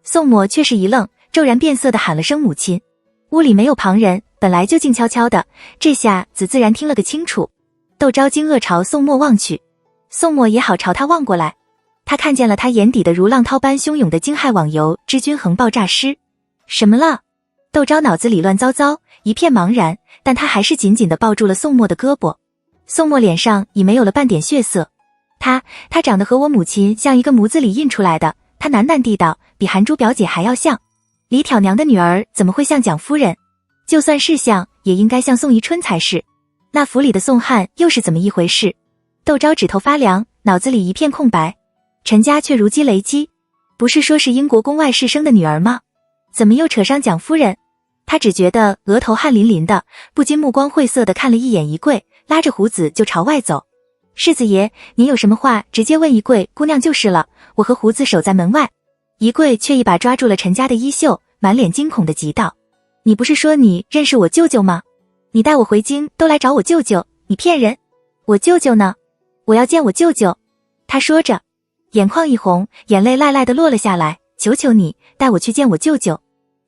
宋墨却是一愣，骤然变色地喊了声母亲。屋里没有旁人，本来就静悄悄的，这下子自然听了个清楚。窦昭惊愕朝宋墨望去，宋墨也好朝他望过来，他看见了他眼底的如浪涛般汹涌的惊骇网游之君横暴诈尸。什么了？窦昭脑子里乱糟糟，一片茫然，但他还是紧紧地抱住了宋墨的胳膊。宋墨脸上已没有了半点血色，他长得和我母亲像一个模子里印出来的，他喃喃地道，比韩珠表姐还要像。李挑娘的女儿怎么会像蒋夫人？就算是像，也应该像宋宜春才是。那府里的宋汉又是怎么一回事？窦昭指头发凉，脑子里一片空白。陈家却如击雷击，不是说是英国宫外室生的女儿吗？怎么又扯上蒋夫人？他只觉得额头汗淋淋的，不禁目光晦涩地看了一眼仪柜，拉着胡子就朝外走。世子爷，您有什么话直接问仪柜姑娘就是了，我和胡子守在门外。仪柜却一把抓住了陈家的衣袖，满脸惊恐地急道：你不是说你认识我舅舅吗？你带我回京都来找我舅舅，你骗人！我舅舅呢？我要见我舅舅。他说着，眼眶一红，眼泪赖赖地落了下来，求求你带我去见我舅舅，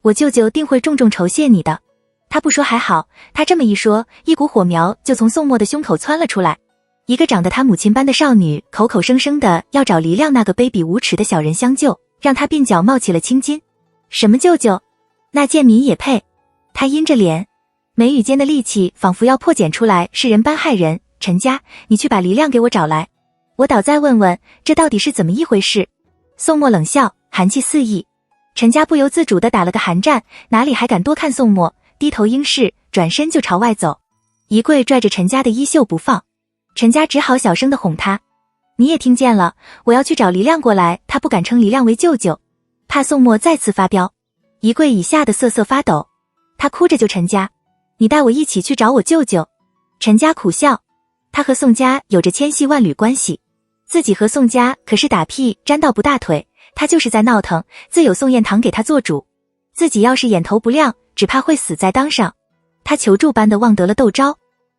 我舅舅定会重重酬谢你的。他不说还好，他这么一说，一股火苗就从宋墨的胸口窜了出来。一个长得他母亲般的少女，口口声声的要找黎亮那个卑鄙无耻的小人相救，让他鬓角冒起了青筋。什么舅舅？那贱民也配？他阴着脸，眉宇间的戾气仿佛要破茧出来，是人般骇人。陈家，你去把黎亮给我找来，我倒再问问，这到底是怎么一回事？宋墨冷笑，寒气四溢。陈家不由自主地打了个寒战，哪里还敢多看宋墨，低头应是，转身就朝外走。仪柜拽着陈家的衣袖不放，陈家只好小声地哄他：你也听见了，我要去找黎亮过来，他不敢称黎亮为舅舅，怕宋墨再次发飙。仪柜已吓得瑟瑟发抖，他哭着就陈家：你带我一起去找我舅舅。陈家苦笑，他和宋家有着千丝万缕关系，自己和宋家可是打屁沾到不大腿，他就是在闹腾，自有宋彦堂给他做主，自己要是眼头不亮，只怕会死在当上。他求助般的望得了窦昭，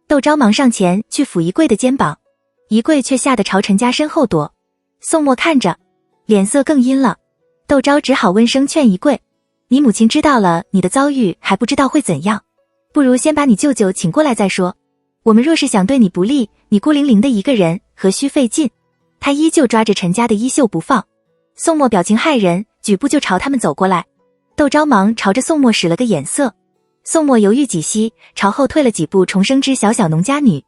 窦昭忙上前去抚仪柜的肩膀，仪柜却吓得朝陈家身后躲。宋墨看着，脸色更阴了。窦昭只好温声劝仪柜：你母亲知道了你的遭遇，还不知道会怎样，不如先把你舅舅请过来再说。我们若是想对你不利，你孤零零的一个人，何须费劲？他依旧抓着陈家的衣袖不放。宋墨表情骇人，举步就朝他们走过来。窦昭忙朝着宋墨使了个眼色，宋墨犹豫几息，朝后退了几步，重生之小小农家女。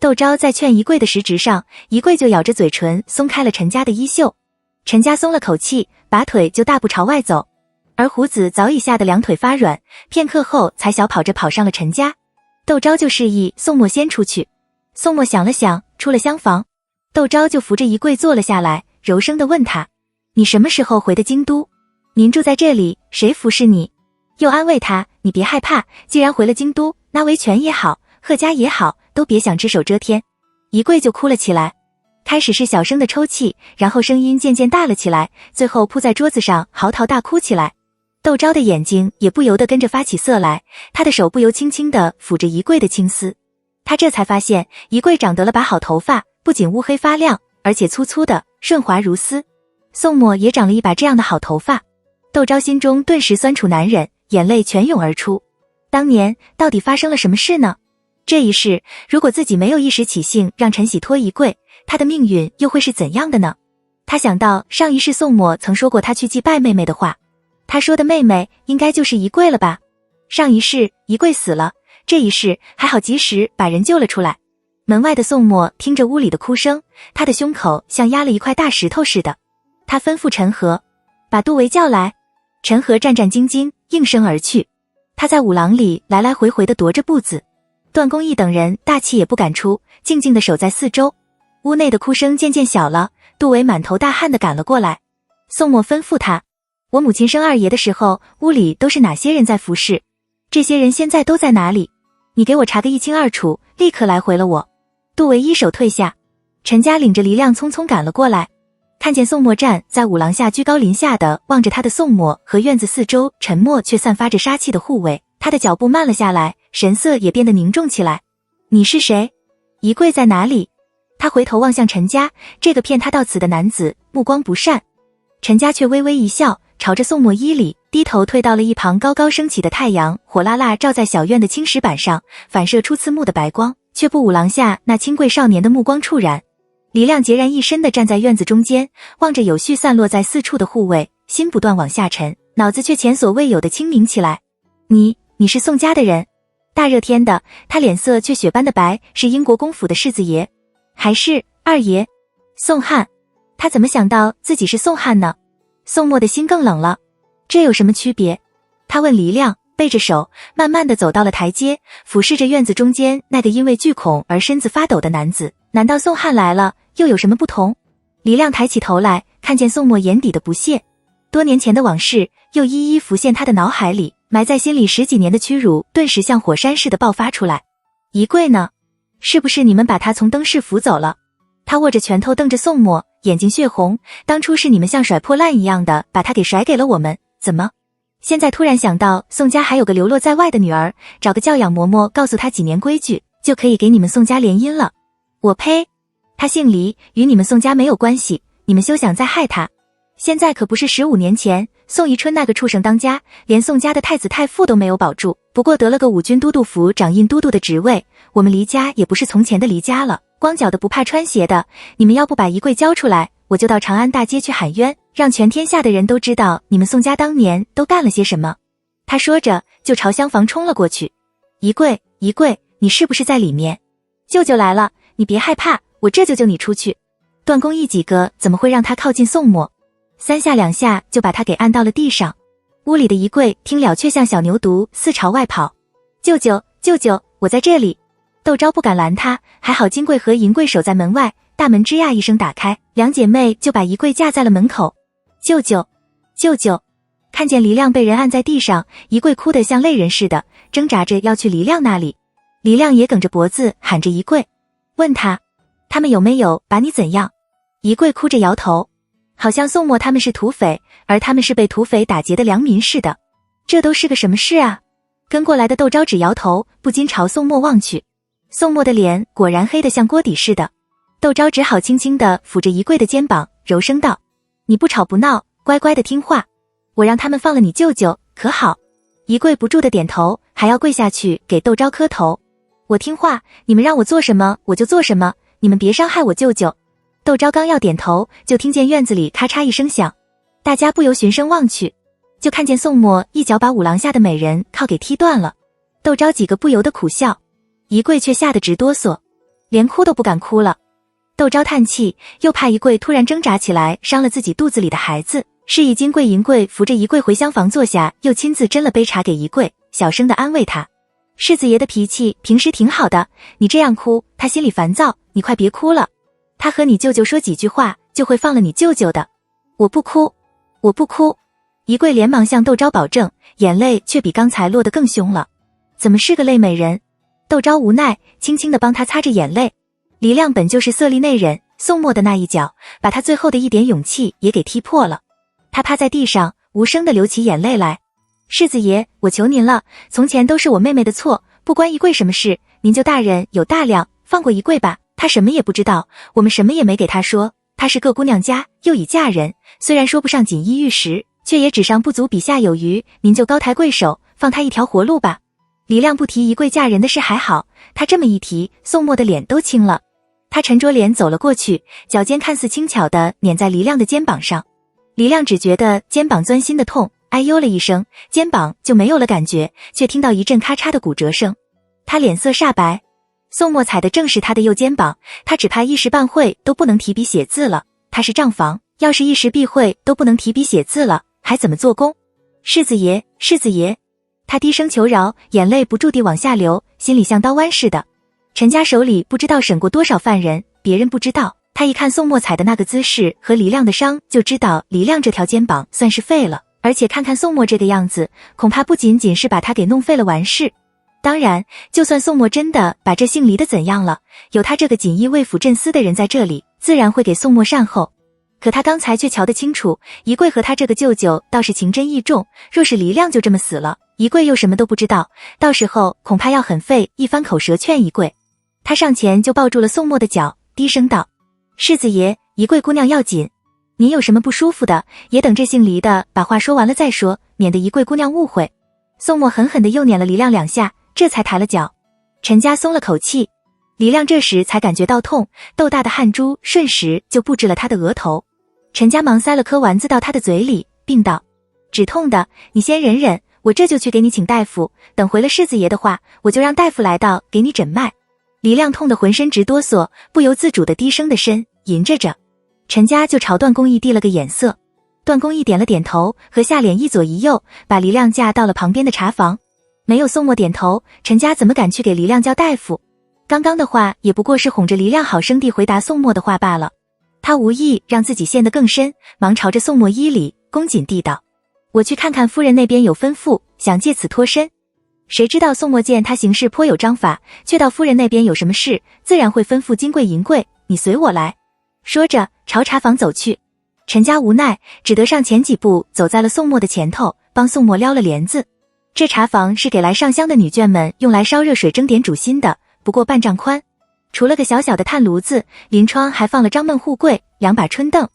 窦昭在劝仪柜的时值上，仪柜就咬着嘴唇松开了陈家的衣袖。陈家松了口气，拔腿就大步朝外走，而胡子早已吓得两腿发软，片刻后才小跑着跑上了陈家。窦昭就示意宋墨先出去。宋墨想了想，出了厢房，窦昭就扶着仪柜坐了下来，柔声地问他：你什么时候回的京都？您住在这里，谁服侍你？又安慰他：你别害怕，既然回了京都，那维权也好，贺家也好，都别想只手遮天。仪柜就哭了起来，开始是小声的抽泣，然后声音渐渐大了起来，最后扑在桌子上嚎啕大哭起来。窦昭的眼睛也不由得跟着发起色来，他的手不由轻轻地抚着仪柜的青丝。他这才发现仪柜长得了把好头发，不仅乌黑发亮，而且粗粗的，顺滑如丝。宋墨也长了一把这样的好头发。窦昭心中顿时酸楚难忍，眼泪全涌而出。当年到底发生了什么事呢？这一世如果自己没有一时起兴让陈喜脱仪柜，他的命运又会是怎样的呢？他想到上一世宋墨曾说过他去祭拜妹妹的话，他说的妹妹应该就是仪柜了吧。上一世仪柜死了，这一世还好及时把人救了出来。门外的宋墨听着屋里的哭声，他的胸口像压了一块大石头似的。他吩咐陈和把杜维叫来。陈和战战兢兢应声而去。他在五廊里来来回回地踱着步子，段公义等人大气也不敢出，静静地守在四周。屋内的哭声渐渐小了，杜维满头大汗地赶了过来。宋墨吩咐他：我母亲生二爷的时候，屋里都是哪些人在服侍？这些人现在都在哪里？你给我查个一清二楚，立刻来回了我。杜维一手退下。陈家领着黎亮匆匆赶了过来，看见宋墨站在五廊下居高临下的望着他的宋墨和院子四周沉默却散发着杀气的护卫，他的脚步慢了下来，神色也变得凝重起来。你是谁？宜贵在哪里？他回头望向陈家，这个骗他到此的男子目光不善。陈家却微微一笑，朝着宋墨依礼，低头退到了一旁。高高升起的太阳火辣辣照在小院的青石板上，反射出刺目的白光，却不五郎下那清贵少年的目光触染。黎亮孑然一身地站在院子中间，望着有序散落在四处的护卫，心不断往下沉，脑子却前所未有的清明起来。你是宋家的人？大热天的，他脸色却雪般的白，是英国公府的世子爷，还是二爷？宋汉，他怎么想到自己是宋汉呢？宋墨的心更冷了，这有什么区别？他问黎亮，背着手，慢慢地走到了台阶，俯视着院子中间那个因为惧恐而身子发抖的男子。难道宋汉来了，又有什么不同？黎亮抬起头来，看见宋墨眼底的不屑，多年前的往事又一一浮现他的脑海里，埋在心里10几年的屈辱顿时像火山似的爆发出来。宜贵呢？是不是你们把他从灯市扶走了？他握着拳头瞪着宋墨，眼睛血红，当初是你们像甩破烂一样的把他给甩给了我们，怎么现在突然想到宋家还有个流落在外的女儿，找个教养嬷嬷告诉他几年规矩，就可以给你们宋家联姻了？我呸！他姓黎，与你们宋家没有关系，你们休想再害他。现在可不是15年前，宋宜春那个畜生当家，连宋家的太子太傅都没有保住，不过得了个五军都督府掌印都督的职位。我们黎家也不是从前的黎家了，光脚的不怕穿鞋的。你们要不把宜贵交出来，我就到长安大街去喊冤，让全天下的人都知道你们宋家当年都干了些什么。他说着就朝厢房冲了过去。宜贵，你是不是在里面？舅舅来了，你别害怕，我这就救你出去。段公义几个怎么会让他靠近宋墨？3下2下就把他给按到了地上。屋里的宜贵听了却像小牛犊似朝外跑。舅舅，我在这里。窦昭不敢拦他，还好金贵和银贵守在门外，大门吱呀一声打开，两姐妹就把宜贵架在了门口。舅舅，看见黎亮被人按在地上，宜贵哭得像泪人似的，挣扎着要去黎亮那里。黎亮也梗着脖子喊着宜贵，问他们有没有把你怎样？宜贵哭着摇头，好像宋墨他们是土匪，而他们是被土匪打劫的良民似的。这都是个什么事啊？跟过来的窦昭只摇头，不禁朝宋墨望去。宋墨的脸果然黑得像锅底似的。窦昭只好轻轻地抚着宜贵的肩膀，柔声道：你不吵不闹，乖乖的听话，我让他们放了你舅舅，可好？宜贵不住地点头，还要跪下去给窦昭磕头。我听话，你们让我做什么我就做什么，你们别伤害我舅舅。窦昭刚要点头，就听见院子里咔嚓一声响，大家不由循声望去，就看见宋墨一脚把五廊下的美人靠给踢断了。窦昭几个不由得苦笑，宜贵却吓得直哆嗦，连哭都不敢哭了。窦昭叹气，又怕宜贵突然挣扎起来伤了自己肚子里的孩子，示意金贵银贵扶着宜贵回厢房坐下，又亲自斟了杯茶给宜贵，小声地安慰他：世子爷的脾气平时挺好的，你这样哭他心里烦躁，你快别哭了，他和你舅舅说几句话就会放了你舅舅的。我不哭。宜贵连忙向窦昭保证，眼泪却比刚才落得更凶了。怎么是个泪美人？窦昭无奈，轻轻地帮他擦着眼泪。黎亮本就是色厉内荏，宋墨的那一脚把他最后的一点勇气也给踢破了。他趴在地上无声地流起眼泪来。世子爷，我求您了，从前都是我妹妹的错，不关宜贵什么事，您就大人有大量，放过宜贵吧，她什么也不知道，我们什么也没给她说，她是各姑娘家，又已嫁人，虽然说不上锦衣玉食，却也指上不足比下有余，您就高抬贵手，放她一条活路吧。黎亮不提宜贵嫁人的事还好，他这么一提，宋墨的脸都青了。他沉着脸走了过去，脚尖看似轻巧地碾在黎亮的肩膀上。黎亮只觉得肩膀钻心的痛，哎呦了一声，肩膀就没有了感觉，却听到一阵咔嚓的骨折声。他脸色煞白。宋墨踩的正是他的右肩膀，他只怕一时半会都不能提笔写字了。他是账房，要是一时避讳都不能提笔写字了，还怎么做工？世子爷，他低声求饶，眼泪不住地往下流，心里像刀剜似的。陈家手里不知道审过多少犯人，别人不知道，他一看宋墨踩的那个姿势和黎亮的伤，就知道黎亮这条肩膀算是废了，而且看看宋墨这个样子，恐怕不仅仅是把他给弄废了完事。当然，就算宋墨真的把这姓黎的怎样了，有他这个锦衣卫府镇司的人在这里，自然会给宋墨善后。可他刚才却瞧得清楚，宜贵和他这个舅舅倒是情真意重，若是黎亮就这么死了，宜贵又什么都不知道，到时候恐怕要很费一番口舌劝宜贵。他上前就抱住了宋墨的脚，低声道：世子爷，宜贵姑娘要紧，您有什么不舒服的，也等这姓黎的把话说完了再说，免得宜贵姑娘误会。宋墨狠狠地又撵了黎亮2下，这才抬了脚。陈家松了口气，黎亮这时才感觉到痛，豆大的汗珠瞬时就布置了他的额头。陈家忙塞了颗丸子到他的嘴里，并道：止痛的，你先忍忍，我这就去给你请大夫，等回了世子爷的话，我就让大夫来到给你诊脉。黎亮痛得浑身直哆嗦，不由自主地低声的呻吟着。陈家就朝段公义递了个眼色，段公义点了点头，和下脸一左一右，把黎亮架到了旁边的茶房。没有宋墨点头，陈家怎么敢去给黎亮叫大夫？刚刚的话也不过是哄着黎亮好生地回答宋墨的话罢了。他无意让自己陷得更深，忙朝着宋墨依礼，恭谨地道：我去看看夫人那边有吩咐，想借此脱身。谁知道宋墨见他行事颇有章法，却道夫人那边有什么事，自然会吩咐金贵银贵，你随我来。说着朝茶房走去。陈家无奈，只得上前几步，走在了宋墨的前头，帮宋墨撩了帘子。这茶房是给来上香的女眷们用来烧热水蒸点煮心的，不过半丈宽，除了个小小的炭炉子，临窗还放了张闷护柜，2把春凳，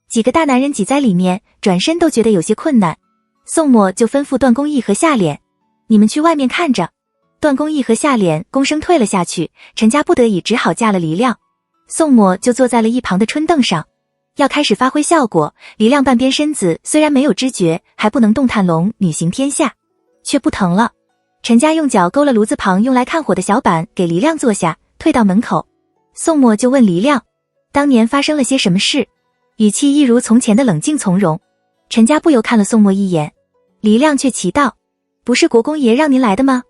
几个大男人挤在里面，转身都觉得有些困难。宋墨就吩咐段公义和夏脸：你们去外面看着。段公义和夏脸躬声退了下去，陈家不得已只好架了黎亮。宋墨就坐在了一旁的春凳上，要开始发挥效果。黎亮半边身子虽然没有知觉，还不能动弹龙女行天下，却不疼了。陈家用脚勾了炉子旁用来看火的小板，给黎亮坐下，退到门口。宋墨就问黎亮，当年发生了些什么事，语气一如从前的冷静从容。陈家不由看了宋墨一眼，黎亮却奇道：不是国公爷让您来的吗？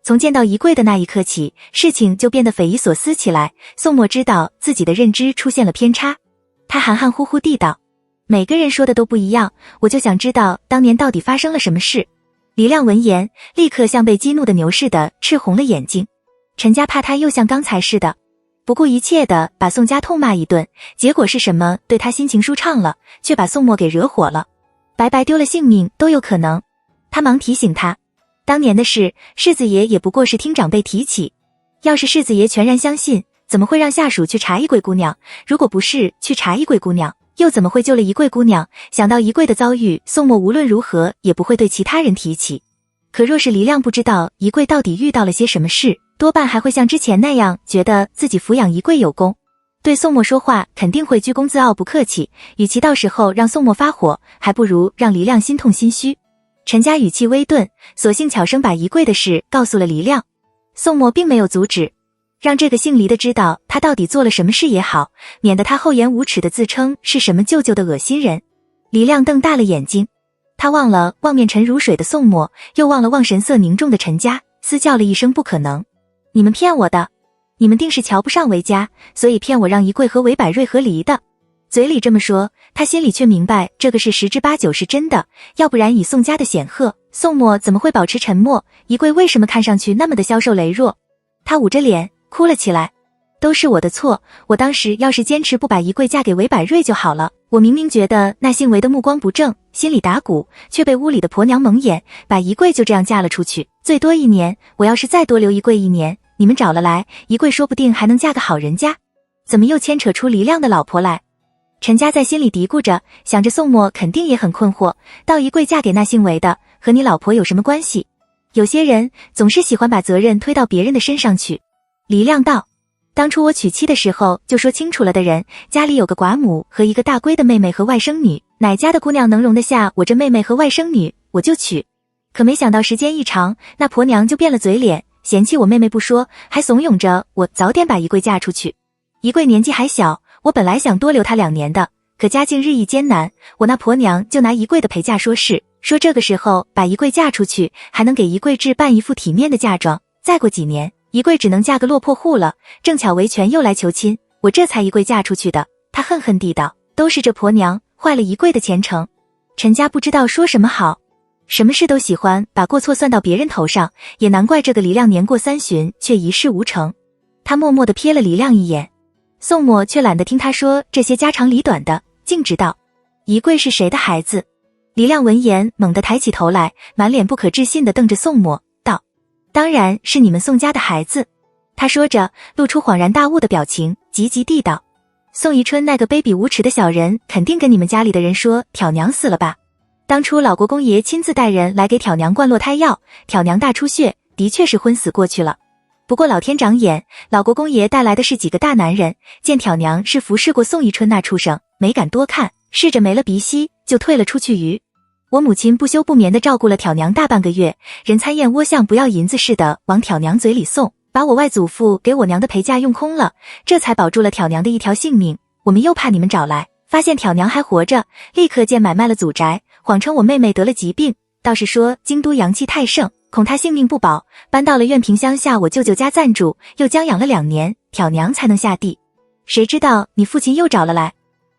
从见到宜贵的那一刻起，事情就变得匪夷所思起来。宋墨知道自己的认知出现了偏差，他含含糊糊地道：每个人说的都不一样，我就想知道当年到底发生了什么事。黎亮闻言，立刻像被激怒的牛似的赤红了眼睛。陈家怕他又像刚才似的，不顾一切的把宋家痛骂一顿，结果是什么？对他心情舒畅了，却把宋墨给惹火了，白白丢了性命都有可能。他忙提醒他，当年的事，世子爷也不过是听长辈提起，要是世子爷全然相信，怎么会让下属去查宜贵姑娘？如果不是去查宜贵姑娘，又怎么会救了宜贵姑娘？想到宜贵的遭遇，宋墨无论如何也不会对其他人提起。可若是黎亮不知道宜贵到底遇到了些什么事，多半还会像之前那样觉得自己抚养宜贵有功，对宋墨说话肯定会居功自傲不客气。与其到时候让宋墨发火，还不如让黎亮心痛心虚。陈家语气微顿，索性巧声把宜贵的事告诉了黎亮。宋墨并没有阻止，让这个姓黎的知道他到底做了什么事也好，免得他厚颜无耻的自称是什么舅舅的恶心人。黎亮瞪大了眼睛，他忘了望面沉如水的宋墨，又忘了望神色凝重的陈家，嘶叫了一声：不可能！你们骗我的！你们定是瞧不上韦家，所以骗我让宜贵和韦百瑞和离的。嘴里这么说，他心里却明白这个是10之8九是真的，要不然以宋家的显赫，宋墨怎么会保持沉默？宜贵为什么看上去那么的消瘦羸弱？他捂着脸哭了起来。都是我的错，我当时要是坚持不把宜贵嫁给韦百瑞就好了。我明明觉得那姓韦的目光不正，心里打鼓，却被屋里的婆娘蒙眼，把宜贵就这样嫁了出去。最多1年，我要是再多留宜贵1年，你们找了来，宜贵说不定还能嫁个好人家。怎么又牵扯出黎亮的老婆来？陈家在心里嘀咕着，想着宋墨肯定也很困惑，到宜贵嫁给那姓韦的，和你老婆有什么关系？有些人总是喜欢把责任推到别人的身上去。黎亮道：当初我娶妻的时候就说清楚了的人，家里有个寡母和一个大闺的妹妹和外甥女，哪家的姑娘能容得下我这妹妹和外甥女，我就娶。可没想到时间一长，那婆娘就变了嘴脸，嫌弃我妹妹不说，还怂恿着我早点把宜贵嫁出去。宜贵年纪还小，我本来想多留她2年的，可家境日益艰难，我那婆娘就拿宜贵的陪嫁说事，说这个时候把宜贵嫁出去，还能给宜贵置办一副体面的嫁妆，再过几年宜贵只能嫁个落魄户了。正巧韦全又来求亲，我这才宜贵嫁出去的。他恨恨地道：都是这婆娘坏了宜贵的前程。陈家不知道说什么好，什么事都喜欢把过错算到别人头上，也难怪这个黎亮年过3旬却一事无成。他默默地瞥了黎亮一眼，宋墨却懒得听他说这些家长里短的，径直道：宜贵是谁的孩子？黎亮闻言猛地抬起头来，满脸不可置信地瞪着宋墨，道：当然是你们宋家的孩子。他说着，露出恍然大悟的表情，急急地道：宋宜春那个卑鄙无耻的小人，肯定跟你们家里的人说挑娘死了吧？当初老国公爷亲自带人来给挑娘灌落胎药，挑娘大出血，的确是昏死过去了。不过老天长眼，老国公爷带来的是几个大男人，见挑娘是服侍过宋宜春那畜生，没敢多看，试着没了鼻息，就退了出去鱼。我母亲不休不眠地照顾了挑娘大半个月，人餐燕窝像不要银子似的往挑娘嘴里送，把我外祖父给我娘的陪嫁用空了，这才保住了挑娘的一条性命。我们又怕你们找来，发现挑娘还活着，立刻贱买卖了祖宅，谎称我妹妹得了疾病，倒是说京都阳气太盛，恐她性命不保，搬到了院平乡下我舅舅家暂住，又将养了2年，挑娘才能下地。谁知道你父亲又找了来，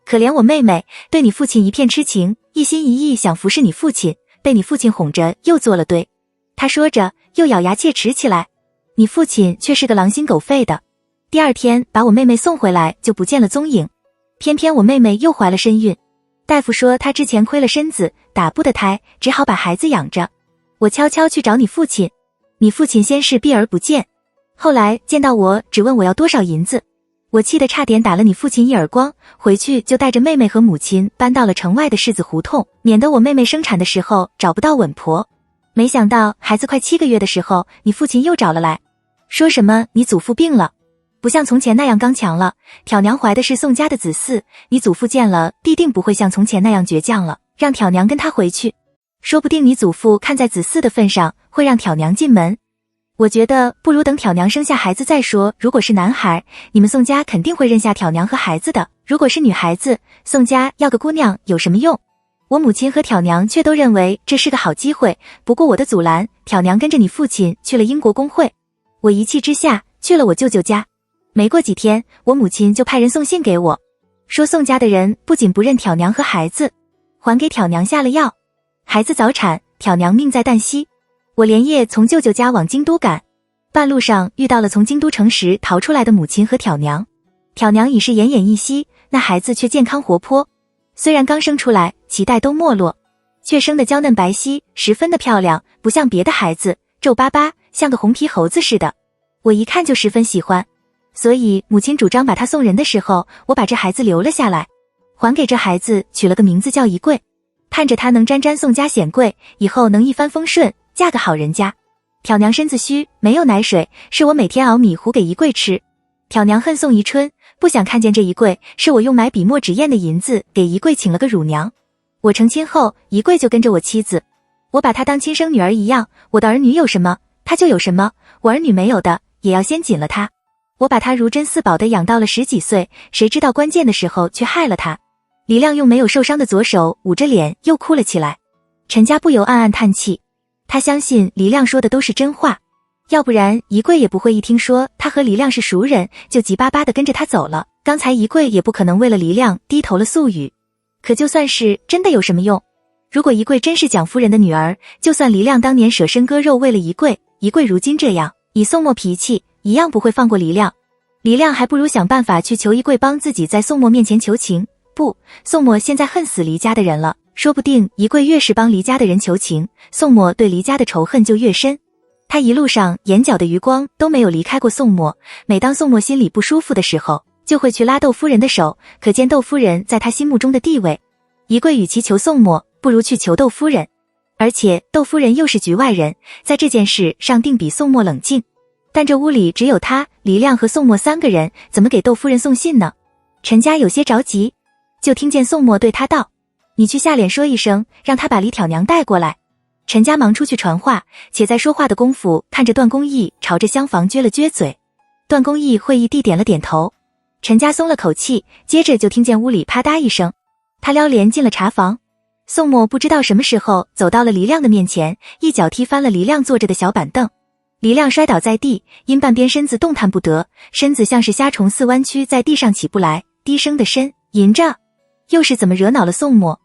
可怜我妹妹对你父亲一片痴情，一心一意想服侍你父亲，被你父亲哄着又做了堆。他说着又咬牙切齿起来，你父亲却是个狼心狗肺的。第二天把我妹妹送回来就不见了踪影，偏偏我妹妹又怀了身孕，大夫说她之前亏了身子，打不得胎，只好把孩子养着。我悄悄去找你父亲，你父亲先是避而不见，后来见到我只问我要多少银子，我气得差点打了你父亲一耳光，回去就带着妹妹和母亲搬到了城外的柿子胡同，免得我妹妹生产的时候找不到稳婆。没想到孩子快7个月的时候，你父亲又找了来，说什么你祖父病了，不像从前那样刚强了，挑娘怀的是宋家的子嗣，你祖父见了必定不会像从前那样倔强了，让挑娘跟他回去，说不定你祖父看在子嗣的份上会让挑娘进门。我觉得不如等挑娘生下孩子再说，如果是男孩，你们宋家肯定会认下挑娘和孩子的，如果是女孩子，宋家要个姑娘有什么用？我母亲和挑娘却都认为这是个好机会，不过我的阻拦，挑娘跟着你父亲去了英国公会，我一气之下去了我舅舅家。没过几天，我母亲就派人送信给我，说宋家的人不仅不认挑娘和孩子，还给挑娘下了药，孩子早产，挑娘命在旦夕。我连夜从舅舅家往京都赶，半路上遇到了从京都城时逃出来的母亲和挑娘。挑娘已是奄奄一息，那孩子却健康活泼，虽然刚生出来，脐带都没落，却生得娇嫩白皙，十分的漂亮，不像别的孩子皱巴巴，像个红皮猴子似的。我一看就十分喜欢，所以母亲主张把他送人的时候，我把这孩子留了下来，还给这孩子取了个名字叫宜贵，盼着他能沾沾宋家显贵，以后能一帆风顺，嫁个好人家。挑娘身子虚，没有奶水，是我每天熬米糊给宜贵吃。挑娘恨宋宜春，不想看见这宜贵，是我用买笔墨纸砚的银子给宜贵请了个乳娘。我成亲后，宜贵就跟着我妻子，我把她当亲生女儿一样，我的儿女有什么，她就有什么，我儿女没有的，也要先紧了她。我把她如珍似宝的养到了10几岁，谁知道关键的时候却害了她。黎亮用没有受伤的左手捂着脸又哭了起来，陈家不由暗暗叹气，他相信黎亮说的都是真话，要不然宜贵也不会一听说他和黎亮是熟人就急巴巴的跟着他走了，刚才宜贵也不可能为了黎亮低头了素语。可就算是真的有什么用，如果宜贵真是蒋夫人的女儿，就算黎亮当年舍身割肉为了宜贵，宜贵如今这样以宋墨脾气，一样不会放过黎亮。黎亮还不如想办法去求宜贵帮自己在宋墨面前求情。不，宋墨现在恨死黎家的人了，说不定宜贵越是帮黎家的人求情，宋墨对黎家的仇恨就越深。他一路上眼角的余光都没有离开过宋墨，每当宋墨心里不舒服的时候，就会去拉窦夫人的手，可见窦夫人在他心目中的地位。宜贵与其求宋墨，不如去求窦夫人，而且窦夫人又是局外人，在这件事上定比宋墨冷静。但这屋里只有他、黎亮和宋墨3个人，怎么给窦夫人送信呢？陈家有些着急，就听见宋墨对他道：你去下脸说一声，让他把李挑娘带过来。陈家忙出去传话，且在说话的功夫，看着段公义朝着厢房撅了撅嘴。段公义会意地点了点头。陈家松了口气，接着就听见屋里啪嗒一声，他撩帘进了茶房。宋墨不知道什么时候走到了黎亮的面前，一脚踢翻了黎亮坐着的小板凳。黎亮摔倒在地，因半边身子动弹不得，身子像是虾虫似弯曲在地上起不来，低声的呻吟着。又是怎么惹恼了宋墨？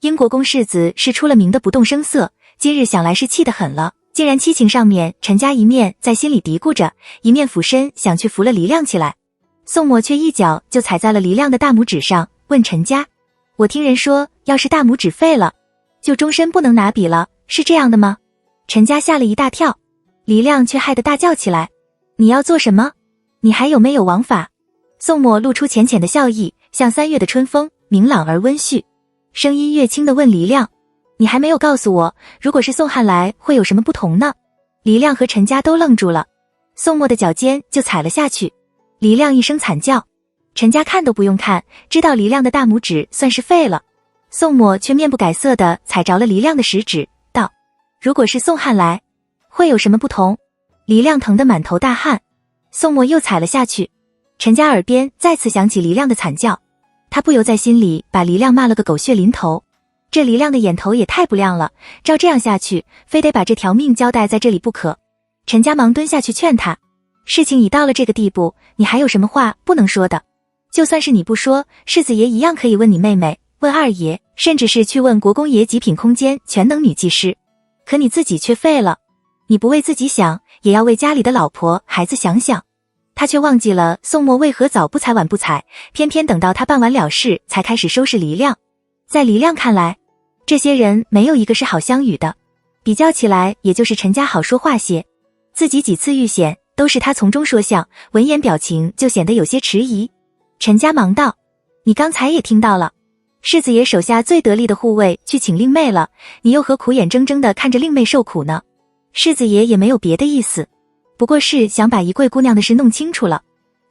英国公世子是出了名的不动声色，今日想来是气得很了，竟然七情上面，陈家一面在心里嘀咕着，一面俯身想去扶了黎亮起来。宋墨却一脚就踩在了黎亮的大拇指上，问陈家：我听人说，要是大拇指废了，就终身不能拿笔了，是这样的吗？陈家吓了一大跳，黎亮却害得大叫起来：你要做什么？你还有没有王法？宋墨露出浅浅的笑意，像3月的春风，明朗而温煦。声音越轻地问黎亮：你还没有告诉我，如果是宋汉来会有什么不同呢？黎亮和陈家都愣住了，宋墨的脚尖就踩了下去。黎亮一声惨叫，陈家看都不用看，知道黎亮的大拇指算是废了。宋墨却面不改色地踩着了黎亮的食指，道：如果是宋汉来，会有什么不同？黎亮疼得满头大汗。宋墨又踩了下去，陈家耳边再次响起黎亮的惨叫，他不由在心里把黎亮骂了个狗血淋头。这黎亮的眼头也太不亮了，照这样下去，非得把这条命交代在这里不可。陈家忙蹲下去劝他，事情已到了这个地步，你还有什么话不能说的？就算是你不说，世子爷一样可以问你妹妹，问二爷，甚至是去问国公爷极品空间全能女技师。可你自己却废了，你不为自己想，也要为家里的老婆孩子想想。他却忘记了宋墨为何早不踩晚不踩，偏偏等到他办完了事才开始收拾黎亮。在黎亮看来，这些人没有一个是好相与的，比较起来也就是陈家好说话些。自己几次遇险都是他从中说项，闻言表情就显得有些迟疑。陈家忙道：你刚才也听到了，世子爷手下最得力的护卫去请令妹了，你又何苦眼睁睁地看着令妹受苦呢？世子爷也没有别的意思，不过是想把宜贵姑娘的事弄清楚了。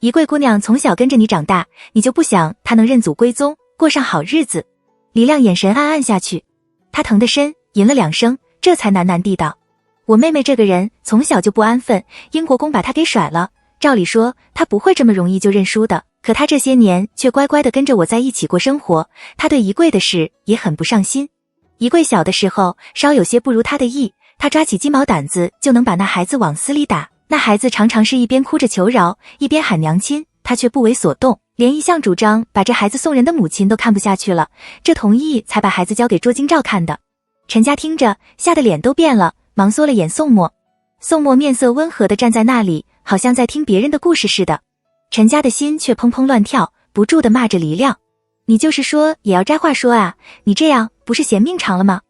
宜贵姑娘从小跟着你长大，你就不想她能认祖归宗，过上好日子？黎亮眼神暗暗下去，他疼得深，吟了2声，这才喃喃地道：我妹妹这个人从小就不安分，英国公把她给甩了，照理说她不会这么容易就认输的，可她这些年却乖乖地跟着我在一起过生活，她对宜贵的事也很不上心。宜贵小的时候稍有些不如她的意，她抓起鸡毛掸子就能把那孩子往死里打，那孩子常常是一边哭着求饶，一边喊娘亲，她却不为所动，连一向主张把这孩子送人的母亲都看不下去了，这同意才把孩子交给卓京照看的。陈家听着吓得脸都变了，忙缩了眼宋墨。宋墨面色温和地站在那里，好像在听别人的故事似的。陈家的心却砰砰乱跳，不住地骂着黎亮：你就是说也要摘话说啊，你这样不是嫌命长了吗？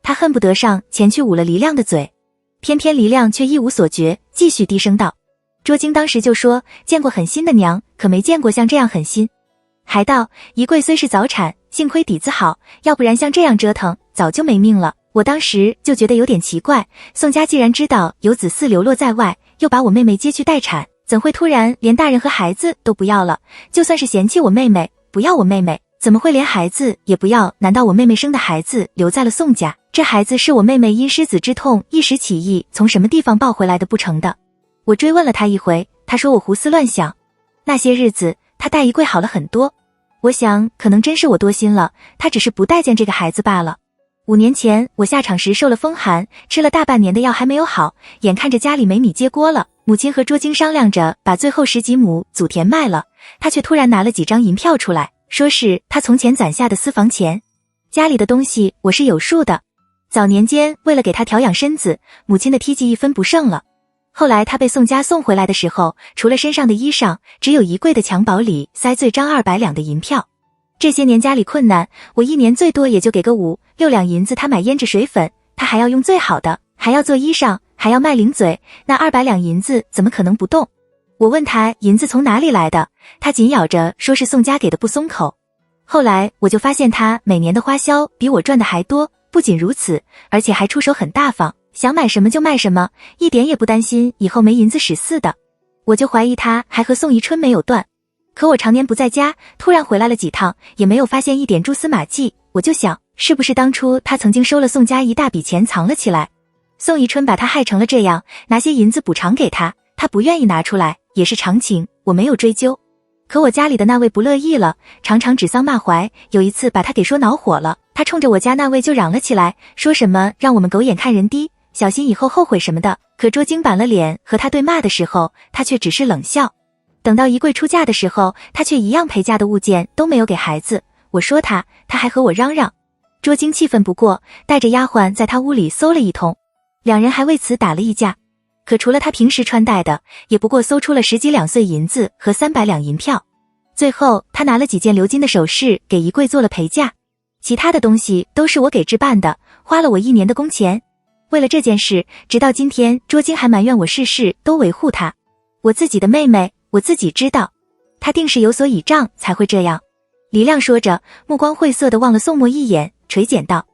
他恨不得上前去捂了黎亮的嘴，偏偏黎亮却一无所觉，继续低声道：卓京当时就说见过狠心的娘，可没见过像这样狠心。还道宜贵虽是早产，幸亏底子好，要不然像这样折腾早就没命了。我当时就觉得有点奇怪，宋家既然知道有子嗣流落在外，又把我妹妹接去待产，怎会突然连大人和孩子都不要了？就算是嫌弃我妹妹，不要我妹妹，怎么会连孩子也不要？难道我妹妹生的孩子留在了宋家？这孩子是我妹妹因失子之痛一时起意从什么地方抱回来的不成的？我追问了他一回，他说我胡思乱想。那些日子他待宜贵好了很多，我想可能真是我多心了，他只是不待见这个孩子罢了。5年前我下场时受了风寒，吃了大半年的药还没有好，眼看着家里没米接锅了，母亲和卓京商量着把最后10几亩祖田卖了，他却突然拿了几张银票出来，说是他从前攒下的私房钱。家里的东西我是有数的，早年间为了给他调养身子，母亲的梯级一分不剩了。后来他被宋家送回来的时候，除了身上的衣裳，只有宜贵的襁褓里塞最张200两的银票。这些年家里困难，我1年最多也就给个5、6两银子他买胭脂水粉，他还要用最好的，还要做衣裳，还要卖零嘴，那200两银子怎么可能不动？我问他银子从哪里来的，他紧咬着说是宋家给的不松口。后来我就发现他每年的花销比我赚的还多，不仅如此，而且还出手很大方，想买什么就卖什么，一点也不担心以后没银子使似的。我就怀疑他还和宋宜春没有断。可我常年不在家，突然回来了几趟，也没有发现一点蛛丝马迹，我就想，是不是当初他曾经收了宋家一大笔钱藏了起来？宋宜春把他害成了这样，拿些银子补偿给他，他不愿意拿出来，也是常情，我没有追究。可我家里的那位不乐意了，常常指桑骂槐，有一次把他给说恼火了，他冲着我家那位就嚷了起来，说什么让我们狗眼看人低，小心以后后悔什么的。可卓京板了脸和他对骂的时候，他却只是冷笑。等到宜贵出嫁的时候，他却一样陪嫁的物件都没有给孩子，我说他还和我嚷嚷。卓京气愤不过，带着丫鬟在他屋里搜了一通，两人还为此打了一架。可除了他平时穿戴的，也不过搜出了10几两碎银子和300两银票。最后他拿了几件鎏金的首饰给宜贵做了陪嫁，其他的东西都是我给置办的，花了我1年的工钱。为了这件事，直到今天卓京还埋怨我事事都维护他。我自己的妹妹，我自己知道，她定是有所倚仗才会这样。黎亮说着，目光晦涩地望了宋墨一眼，垂涎道：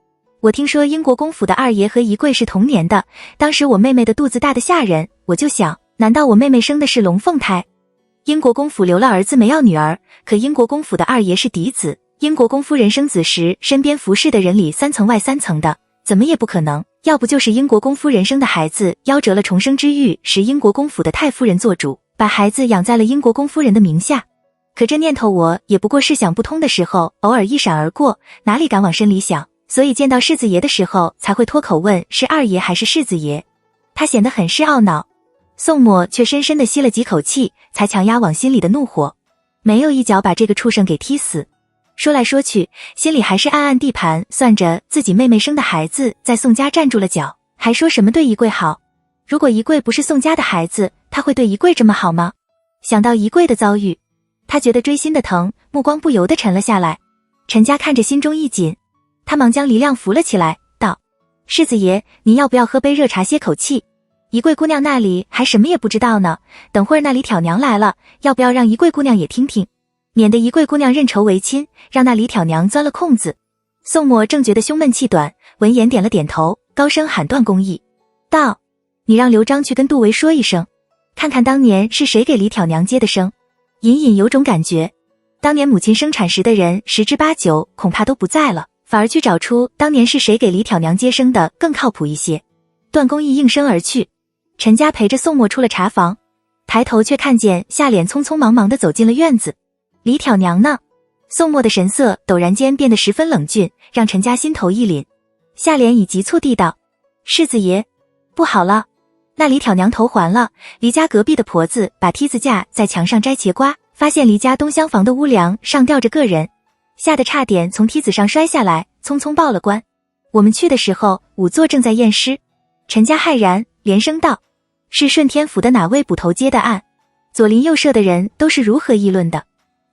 我听说英国公府的二爷和宜贵是同年的，当时我妹妹的肚子大得吓人，我就想，难道我妹妹生的是龙凤胎？英国公府留了儿子没要女儿，可英国公府的二爷是嫡子，英国公夫人生子时身边服侍的人里3层外3层的，怎么也不可能，要不就是英国公夫人生的孩子夭折了重生之欲，使英国公府的太夫人做主，把孩子养在了英国公夫人的名下。可这念头我也不过是想不通的时候偶尔一闪而过，哪里敢往深里想，所以见到世子爷的时候才会脱口问是二爷还是世子爷。他显得很是懊恼。宋墨却深深地吸了几口气，才强压往心里的怒火，没有一脚把这个畜生给踢死。说来说去，心里还是暗暗地盘算着自己妹妹生的孩子在宋家站住了脚，还说什么对宜贵好。如果宜贵不是宋家的孩子，他会对宜贵这么好吗？想到宜贵的遭遇，他觉得锥心的疼，目光不由得沉了下来。陈家看着心中一紧，他忙将黎亮扶了起来，道：世子爷，您要不要喝杯热茶歇口气？宜贵姑娘那里还什么也不知道呢，等会儿那李挑娘来了，要不要让宜贵姑娘也听听，免得宜贵姑娘认仇为亲，让那李挑娘钻了空子。宋墨正觉得胸闷气短，闻言点了点头，高声喊断公义，道：你让刘璋去跟杜维说一声，看看当年是谁给李挑娘接的生。隐隐有种感觉，当年母亲生产时的人10之8九恐怕都不在了，反而去找出当年是谁给李挑娘接生的更靠谱一些。段公义应声而去。陈家陪着宋墨出了茶房，抬头却看见夏脸匆匆忙忙地走进了院子。李挑娘呢？宋墨的神色陡然间变得十分冷峻，让陈家心头一凛。夏脸已急促地道：世子爷，不好了，那李挑娘头还了。离家隔壁的婆子把梯子架在墙上摘茄瓜，发现离家东厢房的屋梁上吊着个人，吓得差点从梯子上摔下来，匆匆报了官。我们去的时候仵作正在验尸。陈家骇然，连声道：是顺天府的哪位捕头接的案？左邻右舍的人都是如何议论的？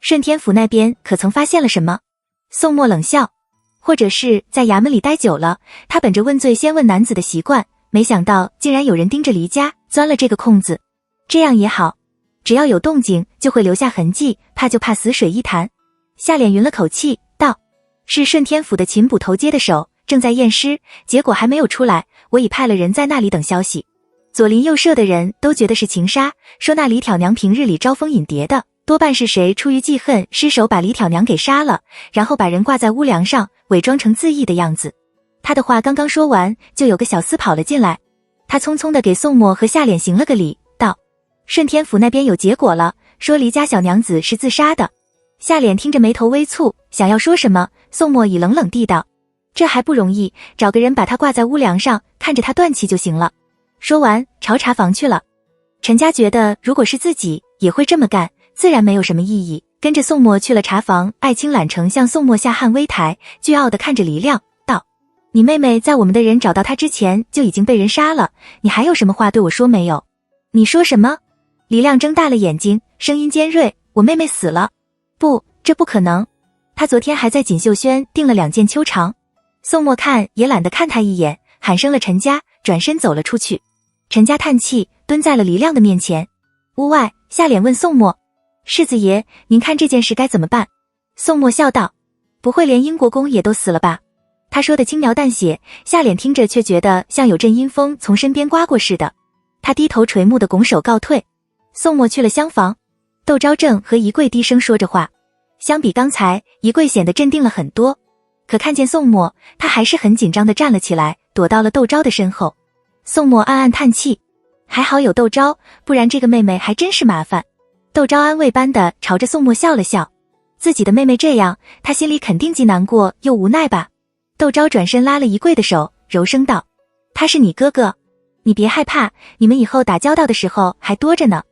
顺天府那边可曾发现了什么？宋墨冷笑，或者是在衙门里待久了，他本着问罪先问男子的习惯，没想到竟然有人盯着离家，钻了这个空子。这样也好，只要有动静就会留下痕迹，怕就怕死水一潭。夏脸匀了口气道：是顺天府的秦捕头接的手，正在验尸，结果还没有出来，我已派了人在那里等消息。左邻右舍的人都觉得是情杀，说那李挑娘平日里招蜂引蝶的，多半是谁出于记恨失手把李挑娘给杀了，然后把人挂在屋梁上，伪装成自缢的样子。他的话刚刚说完，就有个小厮跑了进来，他匆匆地给宋墨和夏脸行了个礼，道：顺天府那边有结果了，说离家小娘子是自杀的。夏脸听着眉头微蹙，想要说什么，宋墨已冷冷地道：这还不容易，找个人把他挂在屋梁上，看着他断气就行了。说完朝茶房去了。陈家觉得如果是自己也会这么干，自然没有什么异议，跟着宋墨去了茶房。艾青揽成向宋墨下汉微抬，倨傲地看着黎亮道：你妹妹在我们的人找到她之前就已经被人杀了，你还有什么话对我说没有？你说什么？黎亮睁大了眼睛，声音尖锐：我妹妹死了。不，这不可能，她昨天还在锦绣轩订了2件秋裳。宋墨看也懒得看他一眼，喊声了陈家，转身走了出去。陈家叹气，蹲在了黎亮的面前。屋外，夏脸问宋墨：世子爷，您看这件事该怎么办？宋墨笑道：不会连英国公也都死了吧？他说的轻描淡写，夏脸听着却觉得像有阵阴风从身边刮过似的。他低头垂目的拱手告退。宋墨去了厢房，窦昭正和宜贵低声说着话。相比刚才，宜贵显得镇定了很多，可看见宋墨，他还是很紧张地站了起来，躲到了窦昭的身后。宋墨暗暗叹气，还好有窦昭，不然这个妹妹还真是麻烦。窦昭安慰般的朝着宋墨笑了笑，自己的妹妹这样，他心里肯定既难过又无奈吧。窦昭转身拉了宜贵的手，柔声道：他是你哥哥，你别害怕，你们以后打交道的时候还多着呢。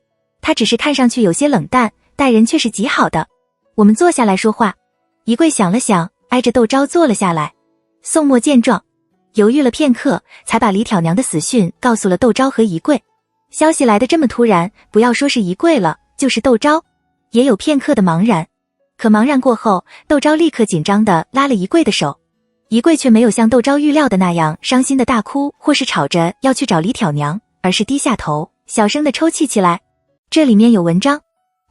他只是看上去有些冷淡，待人却是极好的。我们坐下来说话。宜贵想了想，挨着窦昭坐了下来。宋墨见状，犹豫了片刻，才把李挑娘的死讯告诉了窦昭和宜贵。消息来得这么突然，不要说是宜贵了，就是窦昭也有片刻的茫然。可茫然过后，窦昭立刻紧张地拉了宜贵的手。宜贵却没有像窦昭预料的那样伤心的大哭，或是吵着要去找李挑娘，而是低下头，小声地抽泣起来。这里面有文章。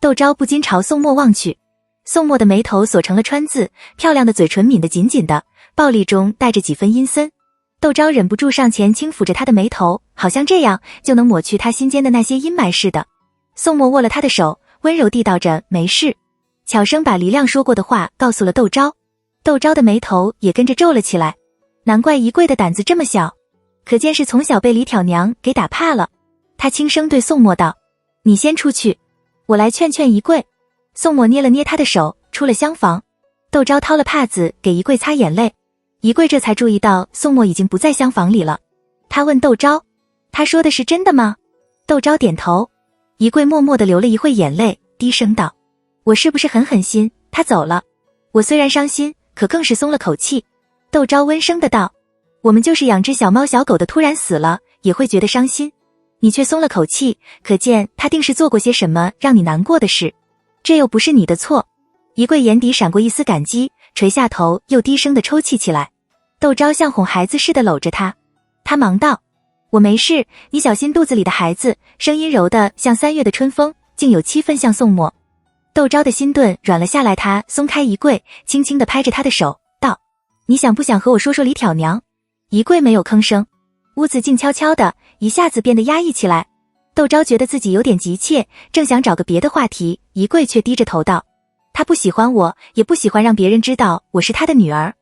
窦昭不禁朝宋墨望去，宋墨的眉头锁成了川字，漂亮的嘴唇抿得紧紧的，暴力中带着几分阴森。窦昭忍不住上前轻抚着他的眉头，好像这样就能抹去他心间的那些阴霾似的。宋墨握了他的手，温柔地道着没事，悄声把黎亮说过的话告诉了窦昭。窦昭的眉头也跟着皱了起来，难怪宜贵的胆子这么小，可见是从小被李挑娘给打怕了。他轻声对宋墨道：你先出去，我来劝劝宜贵。宋墨捏了捏他的手，出了厢房。窦昭掏了帕子给宜贵擦眼泪，宜贵这才注意到宋墨已经不在厢房里了。他问窦昭：他说的是真的吗？窦昭点头。宜贵默默地流了一会眼泪，低声道：我是不是很狠心，他走了？我虽然伤心，可更是松了口气。窦昭温声的道：我们就是养只小猫小狗的突然死了，也会觉得伤心。你却松了口气，可见他定是做过些什么让你难过的事，这又不是你的错。宜贵眼底闪过一丝感激，垂下头又低声的抽泣起来。窦昭像哄孩子似的搂着他，他忙道：我没事，你小心肚子里的孩子。声音柔的像3月的春风，竟有7分像宋墨。窦昭的心顿软了下来，他松开宜贵，轻轻地拍着他的手道：你想不想和我说说李挑娘？宜贵没有吭声，屋子静悄悄的，一下子变得压抑起来。窦昭觉得自己有点急切，正想找个别的话题，宜贵却低着头道：他不喜欢我，也不喜欢让别人知道我是他的女儿。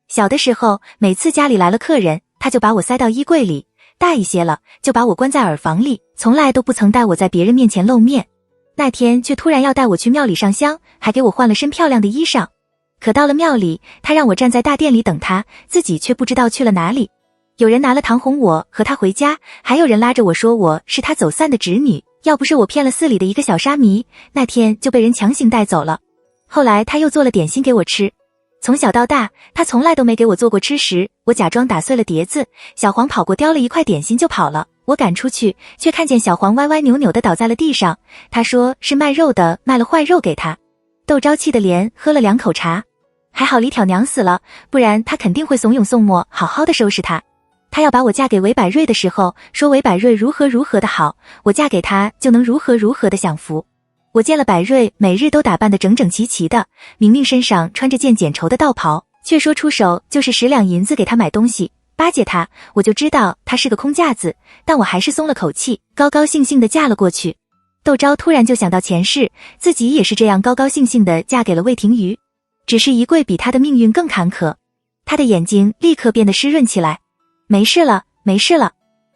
小的时候，每次家里来了客人，他就把我塞到衣柜里，大一些了，就把我关在耳房里，从来都不曾带我在别人面前露面。那天却突然要带我去庙里上香，还给我换了身漂亮的衣裳。可到了庙里，他让我站在大殿里等他，自己却不知道去了哪里。有人拿了糖哄我和他回家，还有人拉着我说我是他走散的侄女，要不是我骗了寺里的一个小沙弥，那天就被人强行带走了。后来他又做了点心给我吃，从小到大他从来都没给我做过吃食。我假装打碎了碟子，小黄跑过叼了一块点心就跑了，我赶出去，却看见小黄歪歪扭扭的倒在了地上，他说是卖肉的卖了坏肉给他。窦昭气得连喝了2口茶，还好李挑娘死了，不然他肯定会怂恿宋墨好好的收拾他。他要把我嫁给韦百瑞的时候，说韦百瑞如何如何的好，我嫁给他就能如何如何的享福。我见了百瑞每日都打扮得整整齐齐的，明明身上穿着件剪绸的道袍，却说出手就是10两银子给他买东西，巴结他，我就知道他是个空架子，但我还是松了口气，高高兴兴地嫁了过去。窦昭突然就想到前世，自己也是这样高高兴兴地嫁给了魏廷瑜，只是宜贵比他的命运更坎坷。他的眼睛立刻变得湿润起来。没事了，没事了。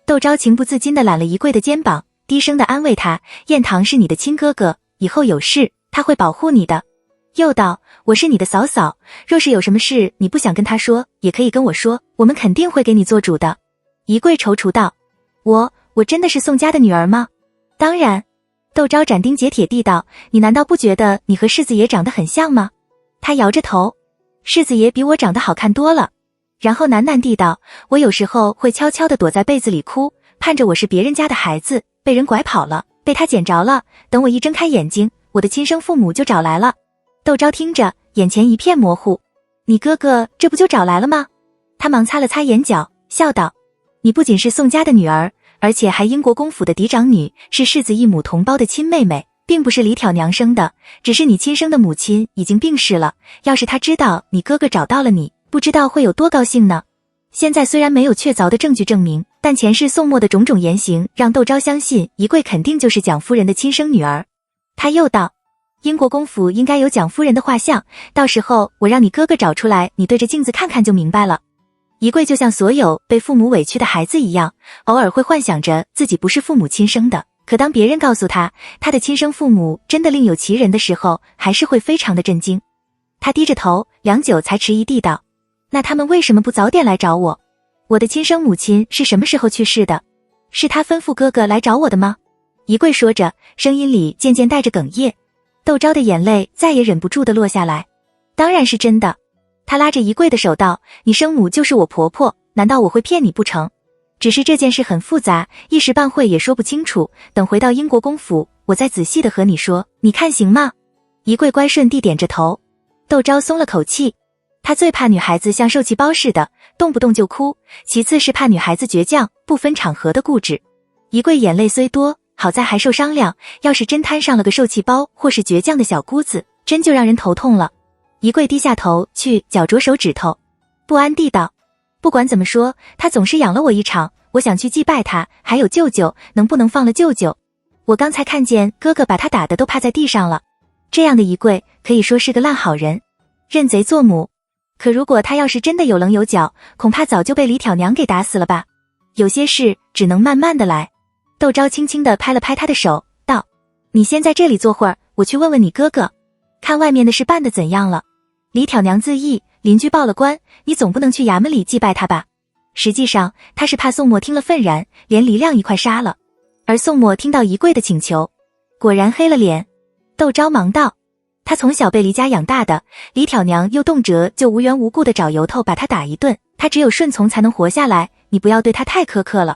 窦昭情不自禁地揽了宜贵的肩膀，低声地安慰他：燕堂是你的亲哥哥，以后有事他会保护你的。又道：我是你的嫂嫂，若是有什么事你不想跟他说，也可以跟我说，我们肯定会给你做主的。宜贵踌躇道：我真的是宋家的女儿吗？当然。窦昭斩钉截铁地道：你难道不觉得你和世子爷长得很像吗？他摇着头：世子爷比我长得好看多了。然后喃喃地道：我有时候会悄悄地躲在被子里哭，盼着我是别人家的孩子，被人拐跑了，被他捡着了，等我一睁开眼睛，我的亲生父母就找来了。窦昭听着，眼前一片模糊。你哥哥这不就找来了吗？他忙擦了擦眼角，笑道：你不仅是宋家的女儿，而且还英国公府的嫡长女，是世子一母同胞的亲妹妹，并不是李挑娘生的，只是你亲生的母亲已经病逝了，要是她知道你哥哥找到了你，不知道会有多高兴呢。现在虽然没有确凿的证据证明，但前世宋墨的种种言行让窦昭相信宜贵肯定就是蒋夫人的亲生女儿。他又道：英国公府应该有蒋夫人的画像，到时候我让你哥哥找出来，你对着镜子看看就明白了。宜贵就像所有被父母委屈的孩子一样，偶尔会幻想着自己不是父母亲生的，可当别人告诉他他的亲生父母真的另有其人的时候，还是会非常的震惊。他低着头，良久才迟疑地道：那他们为什么不早点来找我？我的亲生母亲是什么时候去世的？是他吩咐哥哥来找我的吗？宜贵说着，声音里渐渐带着哽咽。窦昭的眼泪再也忍不住地落下来。当然是真的。他拉着宜贵的手道：你生母就是我婆婆，难道我会骗你不成？只是这件事很复杂，一时半会也说不清楚，等回到英国公府，我再仔细地和你说，你看行吗？宜贵乖顺地点着头。窦昭松了口气。他最怕女孩子像受气包似的，动不动就哭，其次是怕女孩子倔强，不分场合的固执。宜贵眼泪虽多，好在还受商量，要是真摊上了个受气包或是倔强的小姑子，真就让人头痛了。一贵低下头去绞着手指头，不安地道：不管怎么说，他总是养了我一场，我想去祭拜他，还有舅舅，能不能放了舅舅？我刚才看见哥哥把他打得都趴在地上了。这样的一贵可以说是个烂好人，认贼作母。可如果他要是真的有棱有角，恐怕早就被李挑娘给打死了吧。有些事只能慢慢的来。窦昭轻轻地拍了拍他的手，道：你先在这里坐会儿，我去问问你哥哥，看外面的事办得怎样了。李挑娘自缢，邻居报了官，你总不能去衙门里祭拜他吧。实际上他是怕宋墨听了愤然，连黎亮一块杀了。而宋墨听到一贵的请求，果然黑了脸。窦昭忙道：他从小被黎家养大的，李挑娘又动辄就无缘无故的找由头把他打一顿，他只有顺从才能活下来，你不要对他太苛刻了。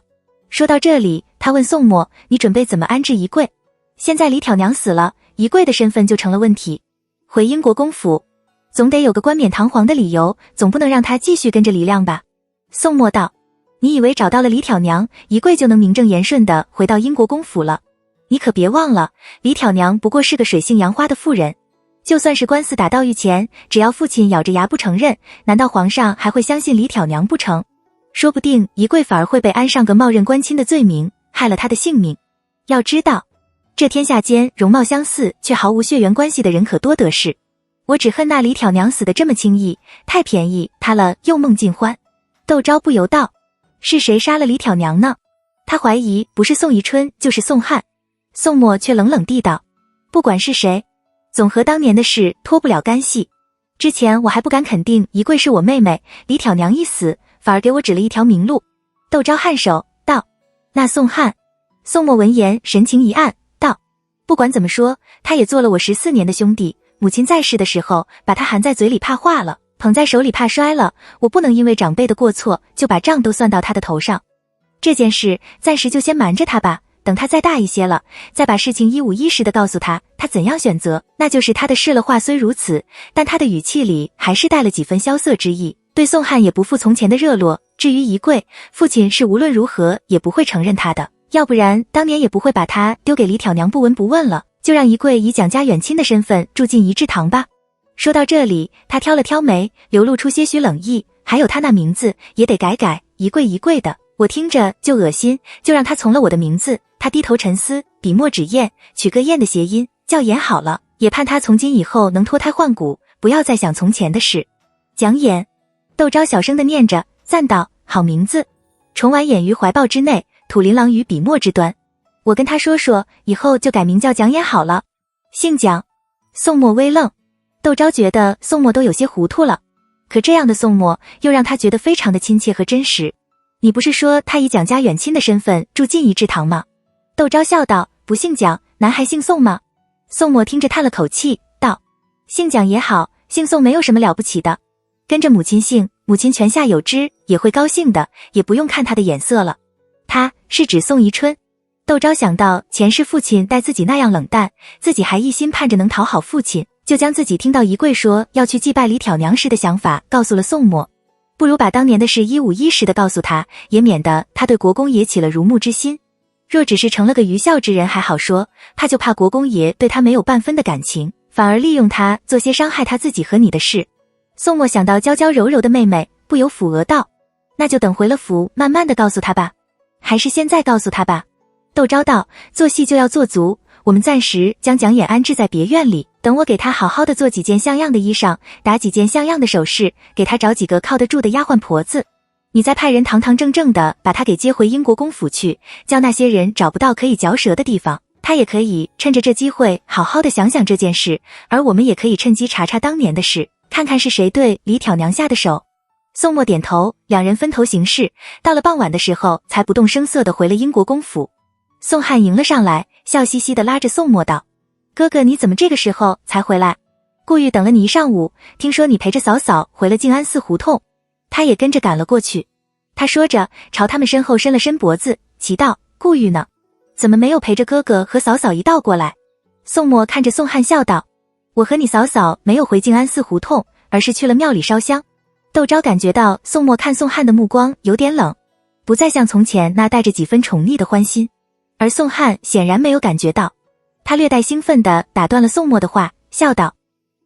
说到这里，他问宋墨：你准备怎么安置一贵？现在李挑娘死了，一贵的身份就成了问题。回英国公府，总得有个冠冕堂皇的理由，总不能让他继续跟着黎亮吧。宋墨道：你以为找到了李挑娘，一贵就能名正言顺地回到英国公府了？你可别忘了，李挑娘不过是个水性杨花的妇人，就算是官司打到御前，只要父亲咬着牙不承认，难道皇上还会相信李挑娘不成？说不定一贵反而会被安上个冒认官亲的罪名，害了他的性命。要知道，这天下间容貌相似却毫无血缘关系的人可多得是。我只恨那李挑娘死得这么轻易，太便宜他了，又梦尽欢。窦昭不由道：是谁杀了李挑娘呢？他怀疑不是宋宜春就是宋汉。宋墨却冷冷地道：不管是谁，总和当年的事脱不了干系。之前我还不敢肯定一贵是我妹妹，李挑娘一死，反而给我指了一条明路。窦昭颔首道：那宋汉。宋墨闻言神情一暗，道：不管怎么说，他也做了我14年的兄弟，母亲在世的时候把他含在嘴里怕化了，捧在手里怕摔了，我不能因为长辈的过错就把账都算到他的头上。这件事暂时就先瞒着他吧，等他再大一些了，再把事情一五一十的告诉他，他怎样选择那就是他的事了。话虽如此，但他的语气里还是带了几分萧瑟之意，对宋汉也不复从前的热络。至于一贵，父亲是无论如何也不会承认他的，要不然当年也不会把他丢给李挑娘不闻不问了，就让一贵以蒋家远亲的身份住进一治堂吧。说到这里，他挑了挑眉，流露出些许冷意，还有他那名字也得改改，一贵一贵的，我听着就恶心，就让他从了我的名字。他低头沉思，笔墨纸砚，取个砚的谐音，叫言好了，也盼他从今以后能脱胎换骨，不要再想从前的事。蒋琰，窦昭小声的念着，赞道：好名字。重婉眼于怀抱之内，吐琳琅于笔墨之端。我跟他说说，以后就改名叫蒋琰好了。姓蒋。宋墨微愣，窦昭觉得宋墨都有些糊涂了，可这样的宋墨又让他觉得非常的亲切和真实。你不是说他以蒋家远亲的身份住进一治堂吗？窦昭笑道：不姓蒋，男孩姓宋吗？宋墨听着叹了口气，道：姓蒋也好，姓宋没有什么了不起的，跟着母亲姓，母亲泉下有知，也会高兴的，也不用看他的眼色了。他是指宋宜春。窦昭想到前世父亲待自己那样冷淡，自己还一心盼着能讨好父亲，就将自己听到一贵说要去祭拜李挑娘时的想法告诉了宋墨。不如把当年的事一五一十的告诉他，也免得他对国公爷起了如沐之心。若只是成了个愚孝之人还好说，怕就怕国公爷对他没有半分的感情，反而利用他做些伤害他自己和你的事。宋墨想到娇娇柔柔的妹妹，不由抚额道：那就等回了府慢慢的告诉他吧，还是现在告诉他吧。窦昭道：做戏就要做足，我们暂时将蒋琰安置在别院里，等我给他好好的做几件像样的衣裳，打几件像样的首饰，给他找几个靠得住的丫鬟婆子，你再派人堂堂正正的把他给接回英国公府去，叫那些人找不到可以嚼舌的地方，他也可以趁着这机会好好的想想这件事，而我们也可以趁机查查当年的事，看看是谁对李挑娘下的手。宋墨点头，两人分头行事，到了傍晚的时候才不动声色的回了英国公府。宋汉迎了上来，笑嘻嘻的拉着宋墨道：哥哥你怎么这个时候才回来？顾玉等了你一上午，听说你陪着嫂嫂回了静安寺胡同，他也跟着赶了过去。他说着朝他们身后伸了伸脖子，奇道：顾玉呢？怎么没有陪着哥哥和嫂嫂一道过来？宋墨看着宋汉笑道：我和你嫂嫂没有回静安寺胡同，而是去了庙里烧香。窦昭感觉到宋墨看宋汉的目光有点冷，不再像从前那带着几分宠溺的欢心，而宋汉显然没有感觉到。他略带兴奋地打断了宋墨的话，笑道：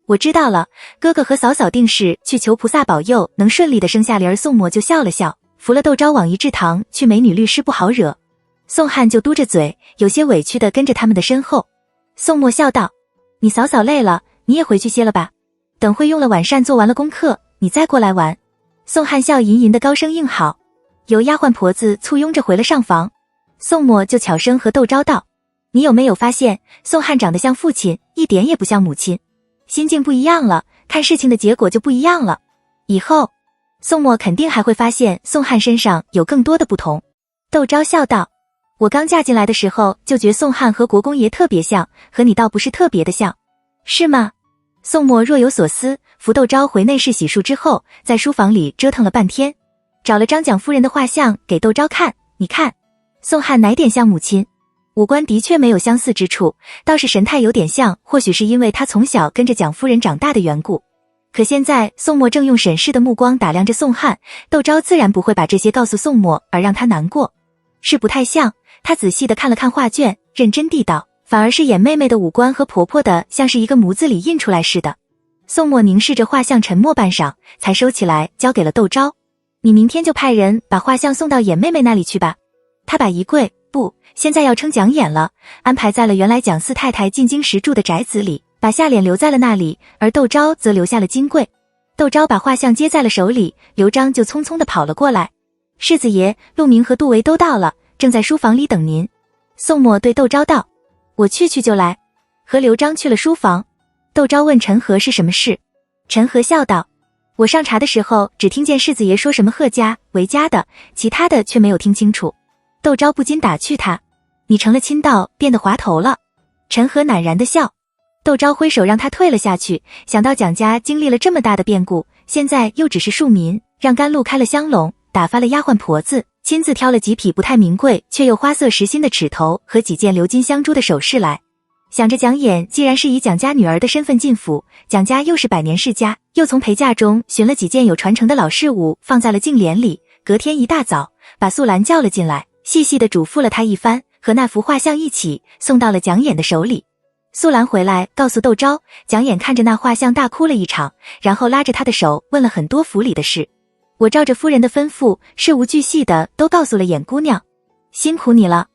我知道了，哥哥和嫂嫂定是去求菩萨保佑能顺利地生下梨儿。宋墨就笑了笑，扶了窦昭往仪制堂去。美女律师不好惹。宋汉就嘟着嘴，有些委屈地跟着他们的身后。宋墨笑道：你嫂嫂累了，你也回去歇了吧，等会用了晚膳做完了功课，你再过来玩。宋汉笑吟吟的高声应好，由丫鬟婆子簇拥着回了上房。宋墨就悄声和窦昭道：你有没有发现宋汉长得像父亲，一点也不像母亲？心境不一样了，看事情的结果就不一样了。以后宋墨肯定还会发现宋汉身上有更多的不同。窦昭笑道：我刚嫁进来的时候就觉宋汉和国公爷特别像，和你倒不是特别的像。是吗？宋墨若有所思，扶窦昭回内室洗漱之后，在书房里折腾了半天，找了张蒋夫人的画像给窦昭看。你看，宋汉哪点像母亲？五官的确没有相似之处，倒是神态有点像，或许是因为他从小跟着蒋夫人长大的缘故。可现在宋墨正用审视的目光打量着宋汉，窦昭自然不会把这些告诉宋墨而让他难过。是不太像。他仔细地看了看画卷，认真地道：反而是眼妹妹的五官和婆婆的像是一个模子里印出来似的。宋墨凝视着画像沉默半晌，才收起来交给了窦昭。你明天就派人把画像送到眼妹妹那里去吧。他把仪柜现在要称讲演了，安排在了原来蒋四太太进京时住的宅子里，把下脸留在了那里，而窦昭则留下了金柜。窦昭把画像接在了手里，刘璋就匆匆地跑了过来。世子爷、陆明和杜维都到了，正在书房里等您。宋墨对窦昭道：我去就来。和刘璋去了书房。窦昭问陈和是什么事。陈和笑道：我上茶的时候只听见世子爷说什么贺家、韦家的，其他的却没有听清楚。窦昭不禁打趣他：你成了亲道，变得滑头了。陈和赧然地笑。窦昭挥手让他退了下去，想到蒋家经历了这么大的变故，现在又只是庶民，让甘露开了香笼，打发了丫鬟婆子，亲自挑了几匹不太名贵却又花色实心的齿头和几件鎏金镶珠的首饰来。想着蒋琰既然是以蒋家女儿的身份进府，蒋家又是百年世家，又从陪嫁中寻了几件有传承的老饰物放在了净帘里，隔天一大早把素兰叫了进来，细细地嘱咐了他一番，和那幅画像一起送到了蒋琰的手里。素兰回来告诉窦昭，蒋琰看着那画像大哭了一场，然后拉着他的手问了很多府里的事。我照着夫人的吩咐，事无巨细的都告诉了琰姑娘，辛苦你了。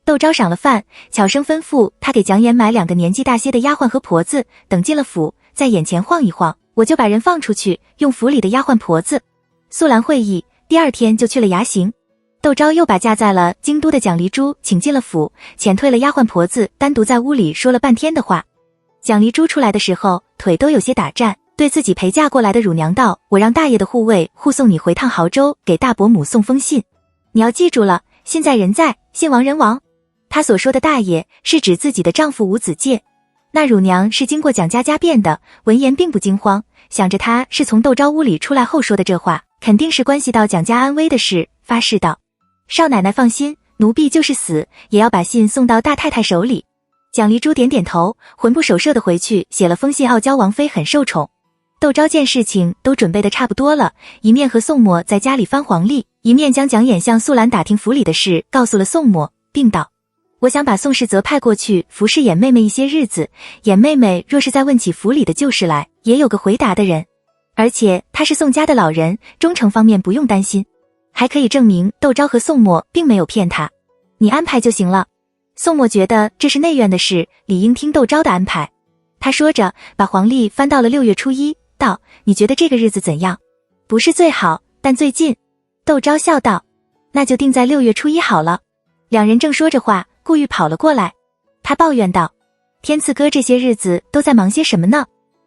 窦昭赏了饭，悄声吩咐他给蒋琰买2个年纪大些的丫鬟和婆子，等进了府，在眼前晃一晃，我就把人放出去，用府里的丫鬟婆子。素兰会意，第二天就去了衙行。窦昭又把嫁在了京都的蒋丽珠请进了府，遣退了丫鬟婆子，单独在屋里说了半天的话。蒋丽珠出来的时候，腿都有些打颤，对自己陪嫁过来的乳娘道：我让大爷的护卫护送你回趟亳州，给大伯母送封信。你要记住了，信在人在，信亡人亡。她所说的大爷是指自己的丈夫伍子介。那乳娘是经过蒋家家变的，闻言并不惊慌，想着她是从窦昭屋里出来后说的这话，肯定是关系到蒋家安危的事，发誓道：少奶奶放心，奴婢就是死也要把信送到大太太手里。蒋丽珠点点头，魂不守舍地回去写了封信，傲娇王妃很受宠。窦昭见事情都准备得差不多了，一面和宋墨在家里翻黄历，一面将蒋琰向素兰打听府里的事告诉了宋墨，并道：我想把宋世泽派过去服侍琰妹妹一些日子，琰妹妹若是再问起府里的旧事来，也有个回答的人。而且他是宋家的老人，忠诚方面不用担心，还可以证明窦昭和宋墨并没有骗他。你安排就行了。宋墨觉得这是内院的事，理应听窦昭的安排。他说着，把黄历翻到了6月初1，道：你觉得这个日子怎样？不是最好，但最近。窦昭笑道：那就定在6月初1好了。两人正说着话，顾玉跑了过来。他抱怨道：天赐哥这些日子都在忙些什么呢？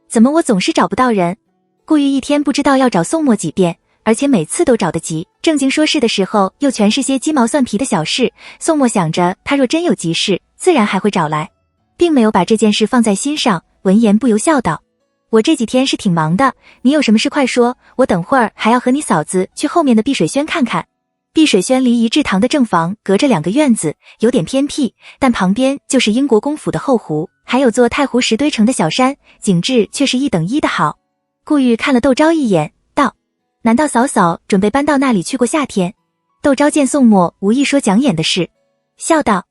怎么我总是找不到人？顾玉一天不知道要找宋墨几遍，而且每次都找得急，正经说事的时候又全是些鸡毛蒜皮的小事。宋墨想着他若真有急事，自然还会找来，并没有把这件事放在心上，闻言不由笑道：我这几天是挺忙的，你有什么事快说，我等会儿还要和你嫂子去后面的碧水轩看看。碧水轩离仪制堂的正房隔着2个院子，有点偏僻，但旁边就是英国公府的后湖，还有座太湖石堆成的小山，景致却是一等一的好。顾玉看了窦昭一眼，道：难道嫂嫂准备搬到那里去过夏天？窦昭见宋墨无意说蒋琰的事，笑道：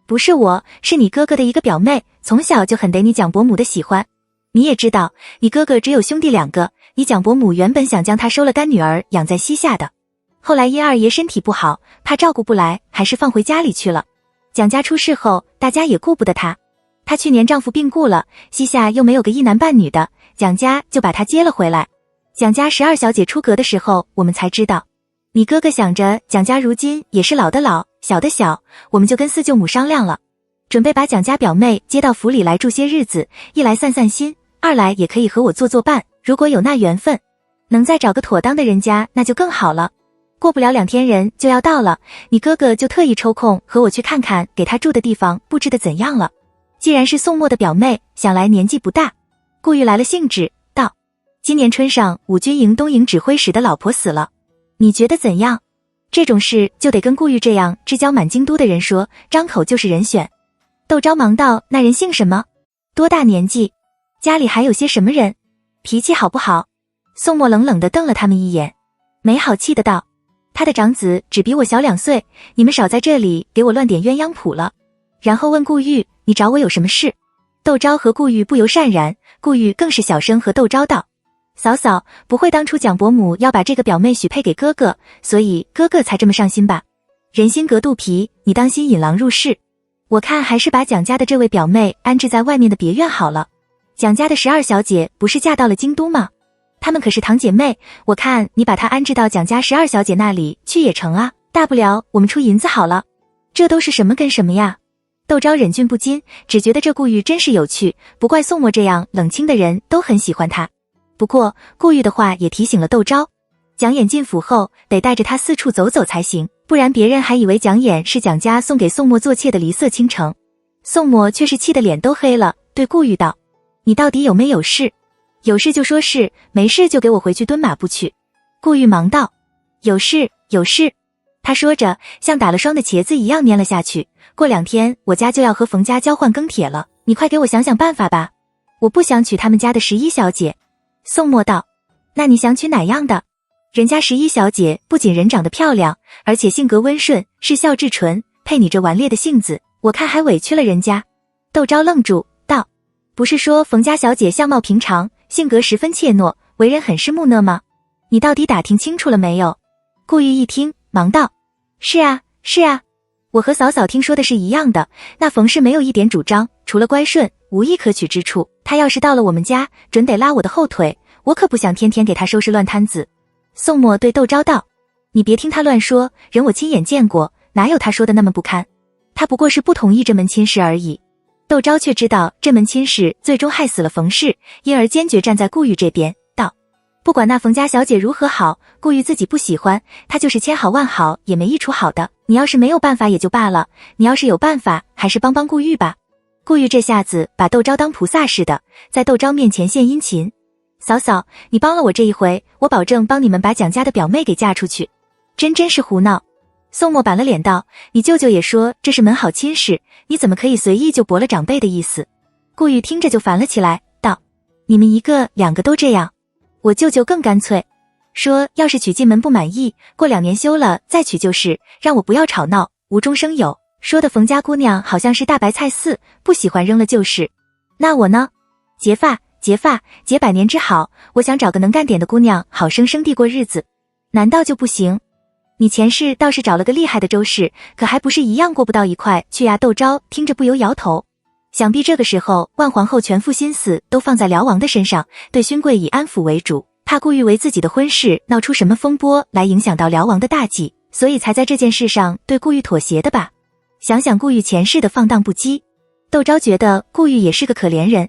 不是我，是你哥哥的一个表妹，从小就很得你蒋伯母的喜欢。你也知道，你哥哥只有兄弟2个，你蒋伯母原本想将他收了干女儿养在膝下的，后来因二爷身体不好，怕照顾不来，还是放回家里去了。蒋家出事后，大家也顾不得他。她去年丈夫病故了，膝下又没有个一男半女的，蒋家就把她接了回来。蒋家12小姐出阁的时候，我们才知道。你哥哥想着蒋家如今也是老的老，小的小，我们就跟四舅母商量了，准备把蒋家表妹接到府里来住些日子，一来散散心，二来也可以和我做做伴，如果有那缘分，能再找个妥当的人家，那就更好了。过不了2天人就要到了，你哥哥就特意抽空和我去看看给他住的地方布置的怎样了。既然是宋墨的表妹，想来年纪不大。顾玉来了兴致，道：今年春上五军营东营指挥使的老婆死了，你觉得怎样？这种事就得跟顾玉这样知交满京都的人说，张口就是人选。窦昭忙道：那人姓什么？多大年纪？家里还有些什么人？脾气好不好？宋墨冷冷地瞪了他们一眼，没好气的道：他的长子只比我小2岁，你们少在这里给我乱点鸳鸯谱了。然后问顾玉：你找我有什么事？窦昭和顾玉不由潸然，顾玉更是小声和窦昭道：嫂嫂，不会当初蒋伯母要把这个表妹许配给哥哥，所以哥哥才这么上心吧？人心隔肚皮，你当心引狼入室。我看还是把蒋家的这位表妹安置在外面的别院好了。蒋家的12小姐不是嫁到了京都吗？她们可是堂姐妹，我看你把她安置到蒋家12小姐那里去也成啊，大不了我们出银子好了。这都是什么跟什么呀？窦昭忍俊不禁，只觉得这顾玉真是有趣，不怪宋墨这样冷清的人都很喜欢他。不过顾玉的话也提醒了窦昭，蒋琰进府后得带着他四处走走才行，不然别人还以为蒋琰是蒋家送给宋墨做妾的离色倾城。宋墨却是气得脸都黑了，对顾玉道：你到底有没有事？有事就说是，没事就给我回去蹲马步去。顾玉忙道：有事有事。他说着像打了霜的茄子一样粘了下去，过2天我家就要和冯家交换庚帖了，你快给我想想办法吧。我不想娶他们家的11小姐。宋墨道：那你想娶哪样的？人家11小姐不仅人长得漂亮，而且性格温顺，是笑至纯，配你这顽劣的性子，我看还委屈了人家。窦昭愣住道：不是说冯家小姐相貌平常，性格十分怯懦，为人很是木讷吗？你到底打听清楚了没有？顾玉一听忙道：是啊是啊，我和嫂嫂听说的是一样的，那冯氏没有一点主张，除了乖顺无一可取之处，她要是到了我们家，准得拉我的后腿，我可不想天天给她收拾乱摊子。宋墨对窦昭道：你别听他乱说，人我亲眼见过，哪有他说的那么不堪？他不过是不同意这门亲事而已。窦昭却知道这门亲事最终害死了冯氏，因而坚决站在顾玉这边，道：不管那冯家小姐如何好，顾玉自己不喜欢，她就是千好万好也没一处好的，你要是没有办法也就罢了，你要是有办法，还是帮帮顾玉吧。顾玉这下子把窦昭当菩萨似的，在窦昭面前献殷勤：嫂嫂，你帮了我这一回，我保证帮你们把蒋家的表妹给嫁出去。真是胡闹。宋墨板了脸道：你舅舅也说这是门好亲事，你怎么可以随意就驳了长辈的意思？顾玉听着就烦了起来，道：你们1个2个都这样。我舅舅更干脆，说要是娶进门不满意，过2年休了再娶就是，让我不要吵闹，无中生有，说的冯家姑娘好像是大白菜似，不喜欢扔了就是。那我呢？结发结百年之好，我想找个能干点的姑娘，好生生地过日子，难道就不行？你前世倒是找了个厉害的周氏，可还不是一样过不到一块去呀？窦昭听着不由摇头。想必这个时候万皇后全副心思都放在辽王的身上，对勋贵以安抚为主，怕顾玉为自己的婚事闹出什么风波来影响到辽王的大计，所以才在这件事上对顾玉妥协的吧。想想顾玉前世的放荡不羁，窦昭觉得顾玉也是个可怜人。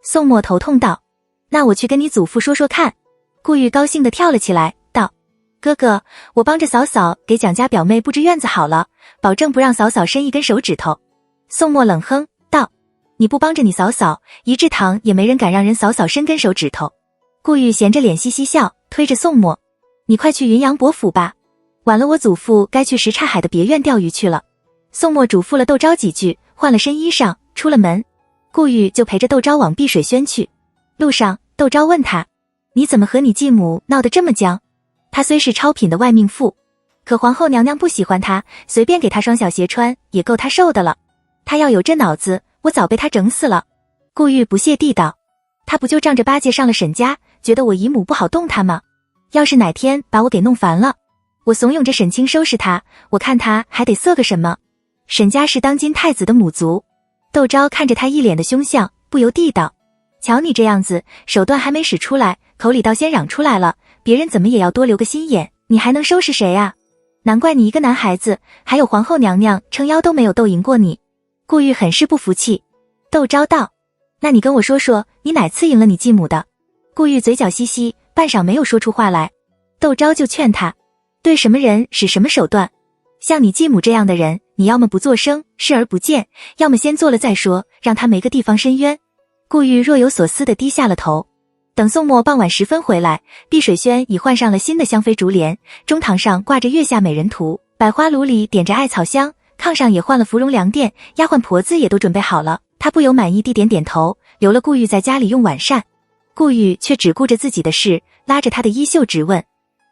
宋墨头痛道：那我去跟你祖父说说看。顾玉高兴地跳了起来，道：哥哥，我帮着嫂嫂给蒋家表妹布置院子好了，保证不让嫂嫂伸一根手指头。宋墨冷哼道：你不帮着你嫂嫂，一至堂也没人敢让人嫂嫂伸根手指头。顾玉闲着脸嘻嘻笑，推着宋墨：你快去云阳伯府吧，晚了我祖父该去什刹海的别院钓鱼去了。宋墨嘱咐了窦昭几句，换了身衣裳，出了门。顾玉就陪着窦昭往碧水轩去。路上窦昭问他：你怎么和你继母闹得这么僵？他虽是超品的外命妇，可皇后娘娘不喜欢他，随便给他双小鞋穿也够他受的了。他要有这脑子，我早被他整死了。顾玉不屑地道，他不就仗着巴结上了沈家，觉得我姨母不好动他吗？要是哪天把我给弄烦了，我怂恿着沈清收拾他，我看他还得色个什么。沈家是当今太子的母族。窦昭看着他一脸的凶相，不由地道，瞧你这样子，手段还没使出来，口里倒先嚷出来了，别人怎么也要多留个心眼，你还能收拾谁啊？难怪你一个男孩子，还有皇后娘娘撑腰都没有斗赢过你。顾玉很是不服气。窦昭道，那你跟我说说，你哪次赢了你继母的？顾玉嘴角嘻嘻，半晌没有说出话来。窦昭就劝他，对什么人使什么手段，像你继母这样的人，你要么不作声，视而不见，要么先做了再说，让他没个地方申冤。顾玉若有所思地低下了头。等宋末傍晚时分回来，碧水轩已换上了新的香妃竹帘，中堂上挂着月下美人图，百花炉里点着艾草香，炕上也换了芙蓉凉垫，丫鬟婆子也都准备好了。他不由满意地点点头，留了顾玉在家里用晚膳。顾玉却只顾着自己的事，拉着他的衣袖直问，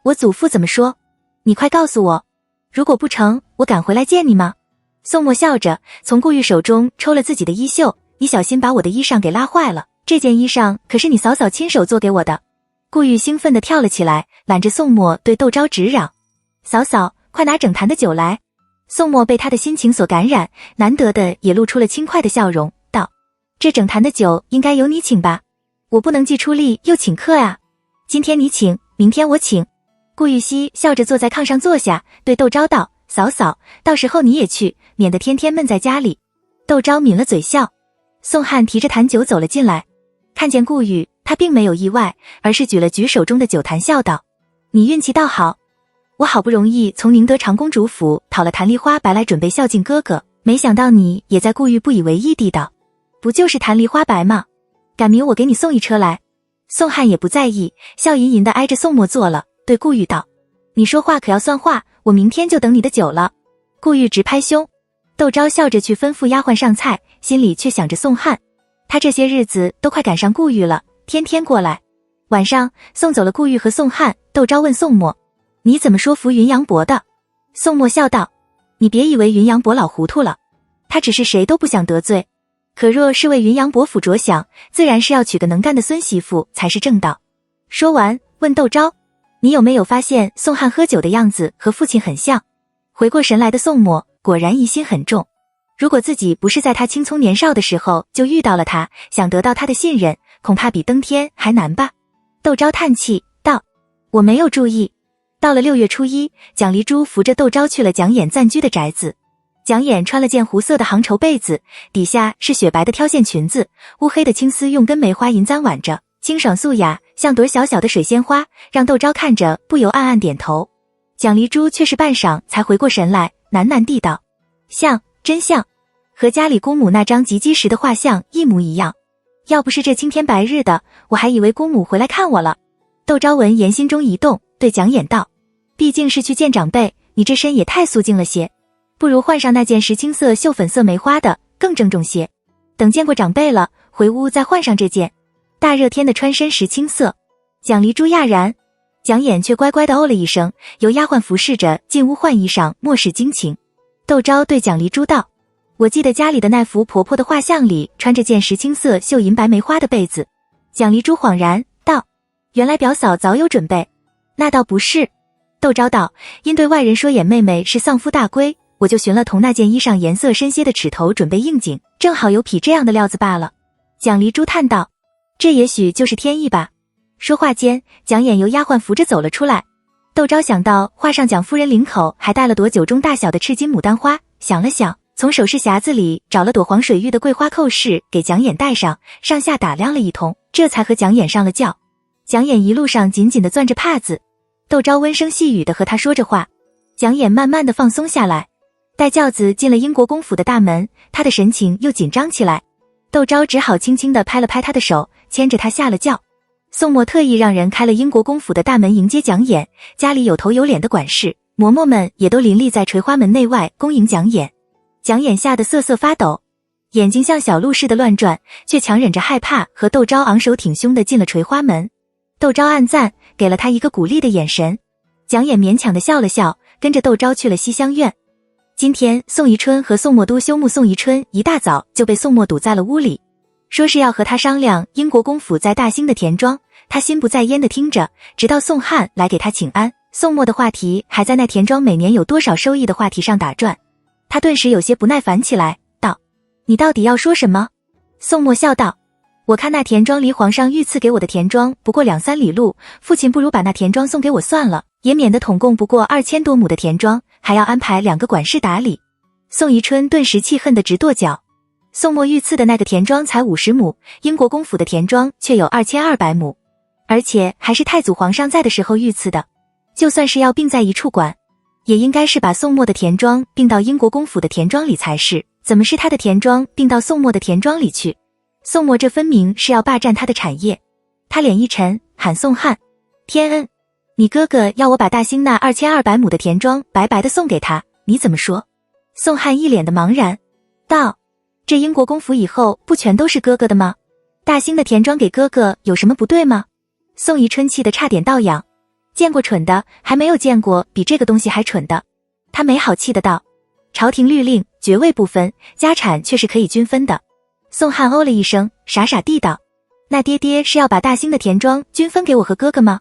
我祖父怎么说？你快告诉我，如果不成，我敢回来见你吗？宋末笑着从顾玉手中抽了自己的衣袖，你小心把我的衣裳给拉坏了，这件衣裳可是你嫂嫂亲手做给我的。顾玉兴奋地跳了起来，揽着宋末对窦昭直嚷，嫂嫂，快拿整坛的酒来。宋末被他的心情所感染，难得的也露出了轻快的笑容，道，这整坛的酒应该由你请吧，我不能既出力又请客啊，今天你请，明天我请。顾玉熙笑着坐在炕上坐下，对窦昭道，嫂嫂，到时候你也去，免得天天闷在家里。窦昭抿了嘴笑。宋汉提着坛酒走了进来，看见顾玉，他并没有意外，而是举了举手中的酒坛，笑道，你运气倒好，我好不容易从宁德长公主府讨了坛梨花白来准备孝敬哥哥，没想到你也在。顾玉不以为意地道，不就是坛梨花白吗？赶明我给你送一车来。宋汉也不在意，笑吟吟地挨着宋末坐了，对顾玉道，你说话可要算话，我明天就等你的酒了。顾玉直拍胸。窦昭笑着去吩咐丫鬟上菜，心里却想着宋汉，他这些日子都快赶上顾玉了，天天过来。晚上送走了顾玉和宋汉，窦昭问宋末，你怎么说服云阳伯的？宋末笑道，你别以为云阳伯老糊涂了，他只是谁都不想得罪，可若是为云阳伯府着想，自然是要娶个能干的孙媳妇才是正道。说完问窦昭，你有没有发现宋汉喝酒的样子和父亲很像？回过神来的宋末果然疑心很重，如果自己不是在他青葱年少的时候就遇到了他，想得到他的信任，恐怕比登天还难吧。窦昭叹气道，我没有注意。到了6月初1，蒋离珠扶着窦昭去了蒋琰暂居的宅子。蒋琰穿了件湖色的杭绸被子，底下是雪白的挑线裙子，乌黑的青丝用根梅花银簪挽着，清爽素雅，像朵小小的水仙花，让窦昭看着不由暗暗点头。蒋离珠却是半晌才回过神来，喃喃地道，像，真像，和家里姑母那张及笄时的画像一模一样，要不是这青天白日的，我还以为姑母回来看我了。窦昭闻言心中一动，对蒋琰道，毕竟是去见长辈，你这身也太素净了些，不如换上那件石青色绣粉色梅花的，更郑重些。等见过长辈了，回屋再换上这件。大热天的穿身石青色。蒋离珠讶然，蒋琰却乖乖地哦了一声，由丫鬟服侍着进屋换衣裳，莫视惊情。窦昭对蒋离珠道，我记得家里的那幅婆婆的画像里穿着件石青色绣银白梅花的被子。蒋离珠恍然道，原来表嫂早有准备。那倒不是。窦昭道，因对外人说琰妹妹是丧夫大闺，我就寻了同那件衣裳颜色深些的尺头准备应景，正好有匹这样的料子罢了。蒋离珠叹道，这也许就是天意吧。说话间，蒋琰由丫鬟扶着走了出来。窦昭想到画上蒋夫人领口还带了朵酒中大小的赤金牡丹花，想了想，从首饰匣子里找了朵黄水玉的桂花扣饰给蒋琰戴上，上下打量了一通，这才和蒋琰上了轿。蒋琰一路上紧紧地攥着帕子，窦昭温声细语地和他说着话，蒋琰慢慢地放松下来。待轿子进了英国公府的大门，他的神情又紧张起来。窦昭只好轻轻地拍了拍他的手，牵着他下了轿。宋末特意让人开了英国公府的大门迎接蒋琰，家里有头有脸的管事嬷嬷们也都林立在垂花门内外恭迎蒋琰。蒋琰吓得瑟瑟发抖，眼睛像小鹿似的乱转，却强忍着害怕和窦昭昂首挺胸地进了垂花门。窦昭暗赞，给了他一个鼓励的眼神。蒋琰勉强地笑了笑，跟着窦昭去了西厢院。今天宋宜春和宋默都休沐，宋宜春一大早就被宋默堵在了屋里，说是要和他商量英国公府在大兴的田庄。他心不在焉地听着，直到宋汉来给他请安，宋默的话题还在那田庄每年有多少收益的话题上打转。他顿时有些不耐烦起来，道：你到底要说什么？宋默笑道：我看那田庄离皇上御赐给我的田庄不过2-3里路，父亲不如把那田庄送给我算了，也免得统共不过2000多亩的田庄，还要安排2个管事打理。宋宜春顿时气恨得直跺脚。宋默御赐的那个田庄才50亩，英国公府的田庄却有2200亩，而且还是太祖皇上在的时候御赐的。就算是要并在一处管，也应该是把宋默的田庄并到英国公府的田庄里才是，怎么是他的田庄并到宋默的田庄里去？宋默这分明是要霸占他的产业。他脸一沉，喊宋汉：天恩，你哥哥要我把大兴那2200亩的田庄白白的送给他，你怎么说？宋汉一脸的茫然，道：这英国公府以后不全都是哥哥的吗？大兴的田庄给哥哥有什么不对吗？宋宜春气得差点倒仰，见过蠢的，还没有见过比这个东西还蠢的。他没好气的道：朝廷律令爵位不分，家产却是可以均分的。宋汉哦了一声，傻傻地道：那爹爹是要把大兴的田庄均分给我和哥哥吗？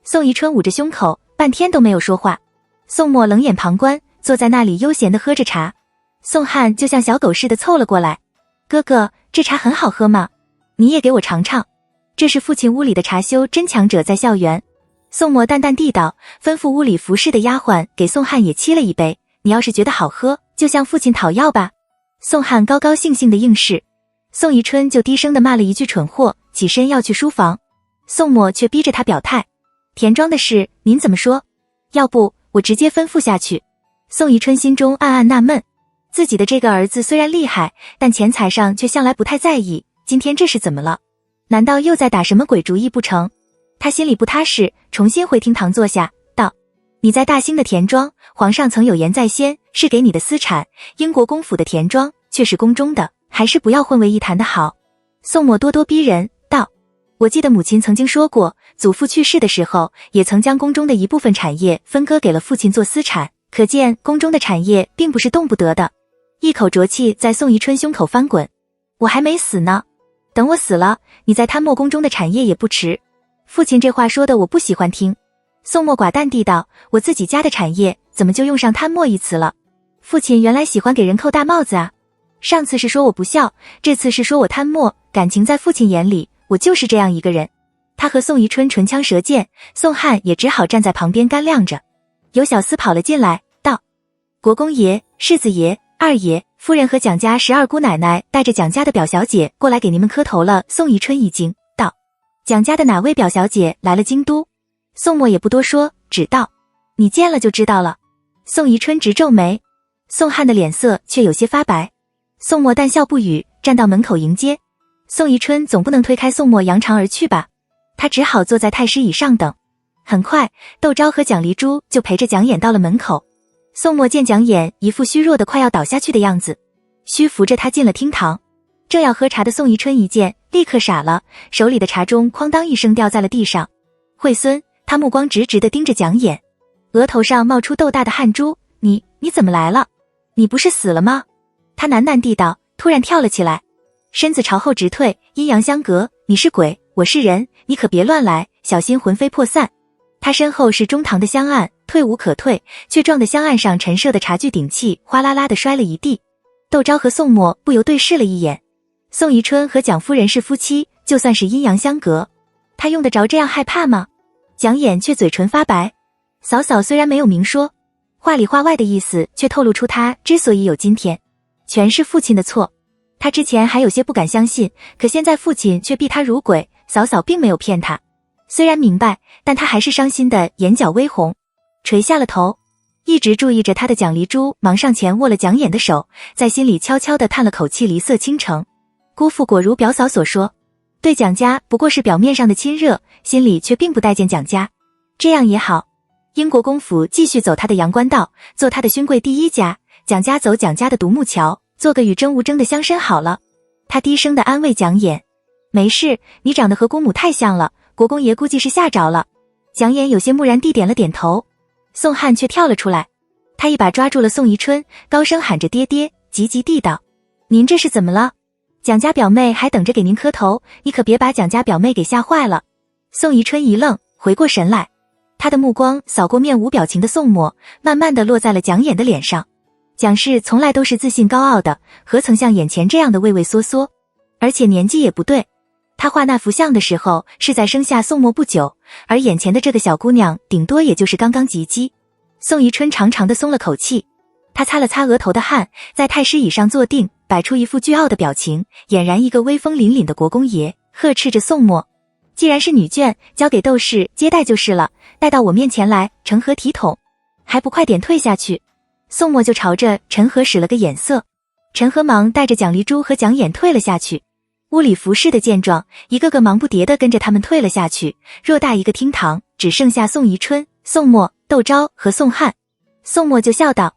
宋宜春捂着胸口，半天都没有说话。宋默冷眼旁观，坐在那里悠闲地喝着茶。宋汉就像小狗似的凑了过来：哥哥，这茶很好喝吗？你也给我尝尝。这是父亲屋里的茶修真强者在校园。宋默淡淡地道，吩咐屋里服侍的丫鬟给宋汉也沏了一杯，你要是觉得好喝，就向父亲讨要吧。宋汉高高兴兴的应是。宋宜春就低声的骂了一句蠢货，起身要去书房。宋默却逼着他表态：田庄的事您怎么说？要不我直接吩咐下去。宋宜春心中暗暗纳闷，自己的这个儿子虽然厉害，但钱财上却向来不太在意，今天这是怎么了？难道又在打什么鬼主意不成？他心里不踏实，重新回厅堂坐下，道：你在大兴的田庄，皇上曾有言在先，是给你的私产，英国公府的田庄却是宫中的，还是不要混为一谈的好。宋默咄咄逼人，道：我记得母亲曾经说过，祖父去世的时候，也曾将宫中的一部分产业分割给了父亲做私产，可见宫中的产业并不是动不得的。一口浊气在宋宜春胸口翻滚。我还没死呢，等我死了，你再贪墨宫中的产业也不迟。父亲这话说的我不喜欢听。宋默寡淡地道：我自己家的产业怎么就用上贪墨一词了？父亲原来喜欢给人扣大帽子啊，上次是说我不孝，这次是说我贪墨，感情在父亲眼里我就是这样一个人。他和宋宜春唇枪舌剑，宋汉也只好站在旁边干晾着。有小厮跑了进来，道：国公爷、世子爷、二爷、夫人和蒋家12姑奶奶带着蒋家的表小姐过来给你们磕头了。宋宜春一惊，道：蒋家的哪位表小姐来了京都？宋默也不多说，只道：你见了就知道了。宋宜春直皱眉，宋汉的脸色却有些发白。宋默淡笑不语，站到门口迎接。宋宜春总不能推开宋默扬长而去吧，他只好坐在太师椅上等。很快，窦昭和蒋离珠就陪着蒋琰到了门口。宋默见蒋琰一副虚弱的快要倒下去的样子，虚扶着他进了厅堂。正要喝茶的宋宜春一见，立刻傻了，手里的茶盅哐当一声掉在了地上。惠孙，他目光直直地盯着蒋琰，额头上冒出豆大的汗珠。你怎么来了？你不是死了吗？他喃喃地道，突然跳了起来，身子朝后直退，阴阳相隔。你是鬼，我是人，你可别乱来，小心魂飞魄散。他身后是中堂的香案，退无可退，却撞得香案上陈设的茶具鼎器哗啦啦地摔了一地。窦昭和宋默不由对视了一眼。宋宜春和蒋夫人是夫妻，就算是阴阳相隔，他用得着这样害怕吗？蒋琰却嘴唇发白。嫂嫂虽然没有明说，话里话外的意思却透露出他之所以有今天，全是父亲的错。他之前还有些不敢相信，可现在父亲却避他如鬼，嫂嫂并没有骗他。虽然明白，但他还是伤心的眼角微红，垂下了头。一直注意着他的蒋离珠忙上前握了蒋琰的手，在心里悄悄地叹了口气，离色倾城。姑父果如表嫂所说，对蒋家不过是表面上的亲热，心里却并不待见蒋家。这样也好，英国公府继续走他的阳关道，做他的勋贵第一家，蒋家走蒋家的独木桥，做个与争无争的乡绅好了。他低声地安慰蒋琰，没事，你长得和姑母太像了，国公爷估计是吓着了。蒋琰有些木然地点了点头。宋汉却跳了出来，他一把抓住了宋宜春，高声喊着爹爹，急急地道：您这是怎么了？蒋家表妹还等着给您磕头，你可别把蒋家表妹给吓坏了。宋宜春一愣，回过神来，他的目光扫过面无表情的宋墨，慢慢地落在了蒋衍的脸上。蒋氏从来都是自信高傲的，何曾像眼前这样的畏畏缩缩，而且年纪也不对。他画那幅像的时候是在生下宋墨不久，而眼前的这个小姑娘顶多也就是刚刚及笄。宋宜春长长的松了口气，他擦了擦额头的汗，在太师椅上坐定，摆出一副倨傲的表情，俨然一个威风凛凛的国公爷，呵斥着宋墨：既然是女眷，交给窦氏接待就是了，带到我面前来，成何体统？还不快点退下去！宋墨就朝着陈和使了个眼色，陈和忙带着蒋丽珠和蒋衍退了下去。屋里服侍的见状，一个个忙不迭地跟着他们退了下去。偌大一个厅堂，只剩下宋宜春、宋墨、窦昭和宋翰。宋墨就笑道：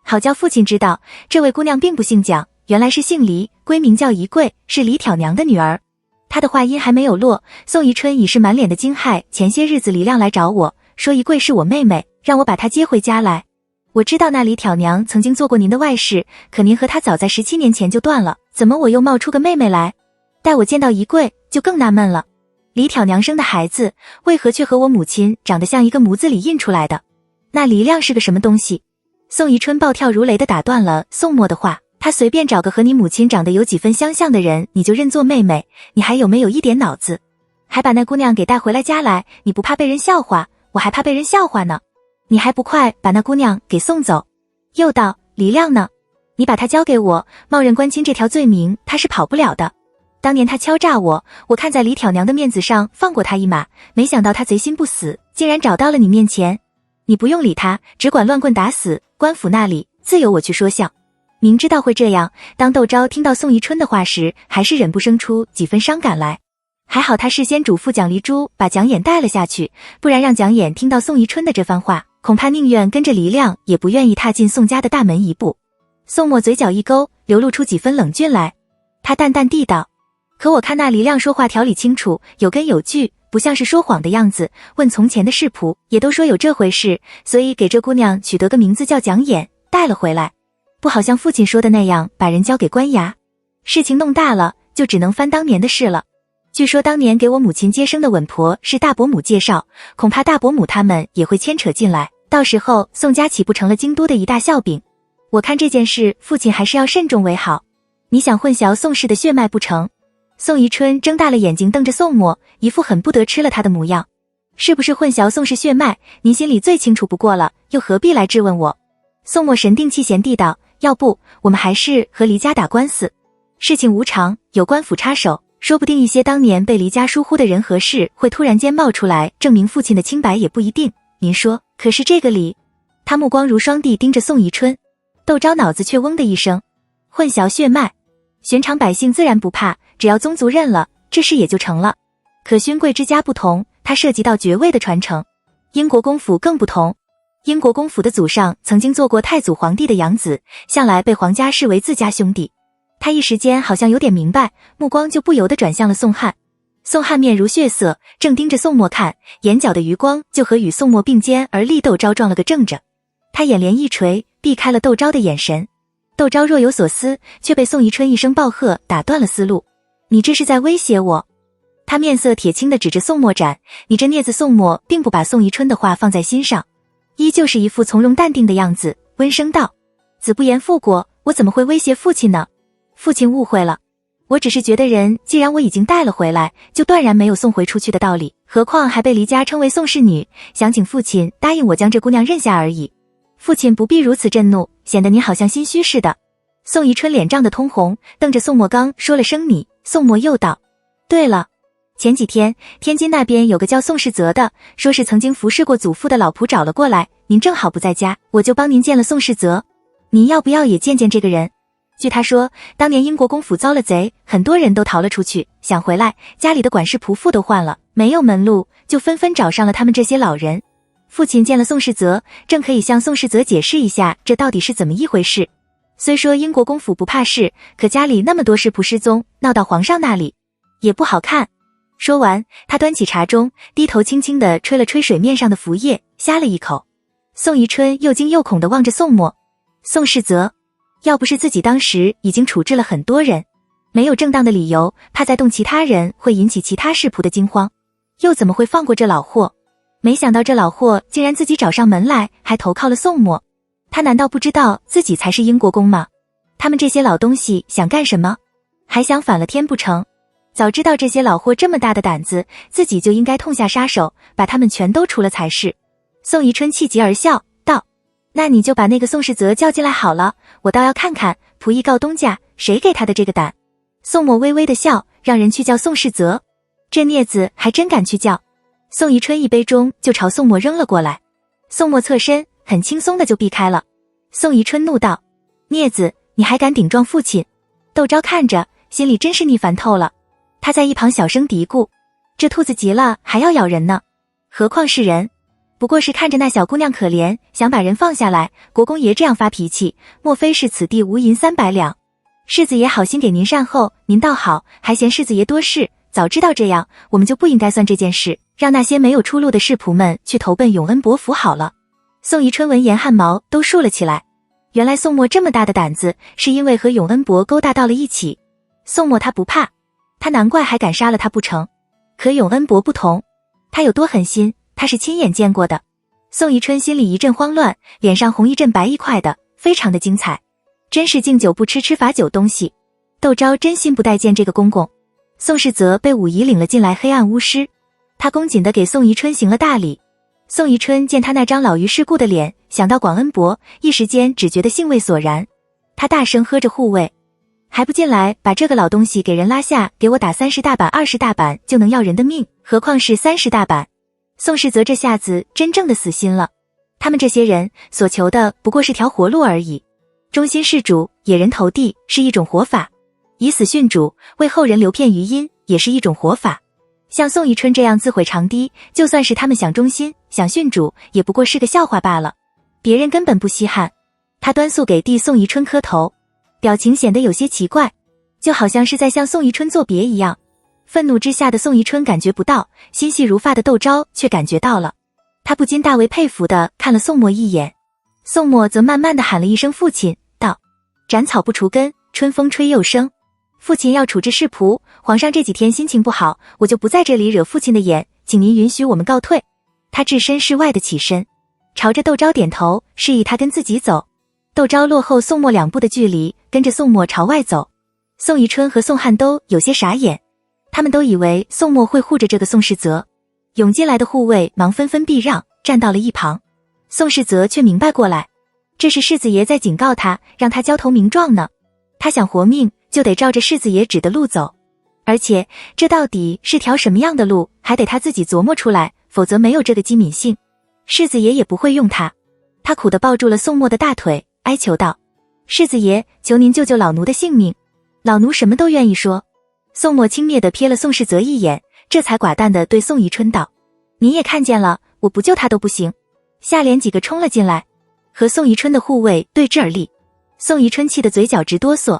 好叫父亲知道，这位姑娘并不姓蒋，原来是姓黎，闺名叫宜贵，是李挑娘的女儿。他的话音还没有落，宋宜春已是满脸的惊骇。前些日子黎亮来找我，说宜贵是我妹妹，让我把她接回家来。我知道那李挑娘曾经做过您的外室，可您和她早在17年前就断了，怎么我又冒出个妹妹来？待我见到宜贵，就更纳闷了。李挑娘生的孩子，为何却和我母亲长得像一个模子里印出来的？那黎亮是个什么东西？宋宜春暴跳如雷地打断了宋墨的话，他随便找个和你母亲长得有几分相像的人，你就认作妹妹，你还有没有一点脑子？还把那姑娘给带回来家来，你不怕被人笑话？我还怕被人笑话呢。你还不快把那姑娘给送走？又道：黎亮呢？你把他交给我，冒认官亲这条罪名他是跑不了的。当年他敲诈我，我看在李挑娘的面子上放过他一马，没想到他贼心不死，竟然找到了你面前。你不用理他，只管乱棍打死，官府那里自有我去说相。明知道会这样，当窦昭听到宋宜春的话时，还是忍不生出几分伤感来。还好他事先嘱咐蒋丽珠把蒋衍带了下去，不然让蒋衍听到宋宜春的这番话，恐怕宁愿跟着黎亮，也不愿意踏进宋家的大门一步。宋墨嘴角一勾，流露出几分冷峻来。他淡淡地道：可我看那黎亮说话条理清楚，有根有据，不像是说谎的样子。问从前的世仆，也都说有这回事，所以给这姑娘取得个名字叫蒋衍，带了回来。不好像父亲说的那样，把人交给官衙。事情弄大了，就只能翻当年的事了。据说当年给我母亲接生的稳婆是大伯母介绍，恐怕大伯母他们也会牵扯进来，到时候宋家岂不成了京都的一大笑柄？我看这件事，父亲还是要慎重为好。你想混淆宋氏的血脉不成？宋宜春睁大了眼睛瞪着宋墨，一副很不得吃了他的模样。是不是混淆宋氏血脉，您心里最清楚不过了，又何必来质问我？宋墨神定气闲地道：要不我们还是和黎家打官司，事情无常，有官府插手，说不定一些当年被黎家疏忽的人和事会突然间冒出来，证明父亲的清白也不一定。您说可是这个理？他目光如霜地盯着宋宜春，窦昭脑子却嗡的一声。混淆血脉，寻常百姓自然不怕，只要宗族认了，这事也就成了。可勋贵之家不同，它涉及到爵位的传承。英国公府更不同，英国公府的祖上曾经做过太祖皇帝的养子，向来被皇家视为自家兄弟。他一时间好像有点明白，目光就不由得转向了宋翰。宋翰面如血色，正盯着宋墨看，眼角的余光就和与宋墨并肩而立窦昭撞了个正着。他眼帘一垂，避开了窦昭的眼神。窦昭若有所思，却被宋宜春一声暴喝打断了思路。你这是在威胁我？他面色铁青地指着宋墨斩。你这孽子！宋墨并不把宋宜春的话放在心上，依旧是一副从容淡定的样子，温声道：子不言父过，我怎么会威胁父亲呢？父亲误会了，我只是觉得人既然我已经带了回来，就断然没有送回出去的道理，何况还被黎家称为宋氏女，想请父亲答应我将这姑娘认下而已。父亲不必如此震怒，显得你好像心虚似的。宋宜春脸涨得通红，瞪着宋墨刚说了声你。宋墨又道：对了，前几天天津那边有个叫宋世泽的，说是曾经服侍过祖父的老仆找了过来，您正好不在家，我就帮您见了宋世泽。您要不要也见见这个人？据他说，当年英国公府遭了贼，很多人都逃了出去，想回来，家里的管事仆妇都换了，没有门路，就纷纷找上了他们这些老人。父亲见了宋世泽，正可以向宋世泽解释一下这到底是怎么一回事。虽说英国公府不怕事，可家里那么多事仆失踪，闹到皇上那里也不好看。说完，他端起茶盅，低头轻轻地吹了吹水面上的浮叶，呷了一口。宋宜春又惊又恐地望着宋墨。宋世泽，要不是自己当时已经处置了很多人，没有正当的理由，怕再动其他人会引起其他世仆的惊慌，又怎么会放过这老货？没想到这老货竟然自己找上门来，还投靠了宋墨。他难道不知道自己才是英国公吗？他们这些老东西想干什么？还想反了天不成？早知道这些老货这么大的胆子，自己就应该痛下杀手，把他们全都除了才是。宋宜春气急而笑道：那你就把那个宋世泽叫进来好了，我倒要看看仆役告东家谁给他的这个胆。宋墨微微的笑，让人去叫宋世泽。这孽子还真敢去叫。宋宜春一杯盅就朝宋墨扔了过来，宋墨侧身很轻松的就避开了。宋宜春怒道：孽子，你还敢顶撞父亲？窦昭看着心里真是腻烦透了，他在一旁小声嘀咕：这兔子急了还要咬人呢，何况是人？不过是看着那小姑娘可怜，想把人放下来，国公爷这样发脾气，莫非是此地无银300两？世子爷好心给您善后，您倒好，还嫌世子爷多事，早知道这样，我们就不应该算这件事，让那些没有出路的世仆们去投奔永恩伯府好了。宋宜春闻言汗毛都竖了起来，原来宋墨这么大的胆子，是因为和永恩伯勾搭到了一起。宋墨他不怕，他难怪还敢杀了他不成。可永恩伯不同，他有多狠心，他是亲眼见过的。宋宜春心里一阵慌乱，脸上红一阵白一块的，非常的精彩。真是敬酒不吃吃罚酒东西。窦昭真心不待见这个公公。宋世泽被武夷领了进来黑暗巫师，他恭谨地给宋宜春行了大礼。宋宜春见他那张老于世故的脸，想到广恩伯，一时间只觉得兴味索然。他大声喝着护卫：还不进来把这个老东西给人拉下，给我打30大板20大板就能要人的命，何况是30大板。宋世泽这下子真正的死心了，他们这些人所求的不过是条活路而已。忠心事主，野人投地是一种活法，以死殉主，为后人留片余音也是一种活法。像宋宜春这样自毁长堤，就算是他们想忠心想殉主，也不过是个笑话罢了，别人根本不稀罕。他端肃给弟宋宜春磕头，表情显得有些奇怪，就好像是在向宋宜春作别一样。愤怒之下的宋宜春感觉不到，心细如发的窦昭却感觉到了，他不禁大为佩服地看了宋墨一眼。宋墨则慢慢地喊了一声父亲，道：斩草不除根，春风吹又生。父亲要处置世仆，皇上这几天心情不好，我就不在这里惹父亲的眼，请您允许我们告退。他置身事外的起身，朝着窦昭点头，示意他跟自己走。窦昭落后宋墨2步的距离，跟着宋墨朝外走。宋宜春和宋汉都有些傻眼，他们都以为宋墨会护着这个宋世泽，涌进来的护卫忙纷纷避让，站到了一旁。宋世泽却明白过来，这是世子爷在警告他，让他交投名状呢。他想活命，就得照着世子爷指的路走，而且这到底是条什么样的路，还得他自己琢磨出来，否则没有这个机敏性，世子爷也不会用他。他苦地抱住了宋墨的大腿，哀求道：世子爷，求您救救老奴的性命，老奴什么都愿意说。宋墨轻蔑地瞥了宋世泽一眼，这才寡淡地对宋宜春道：你也看见了，我不救他都不行。下联几个冲了进来，和宋宜春的护卫对峙而立。宋宜春气得嘴角直哆嗦。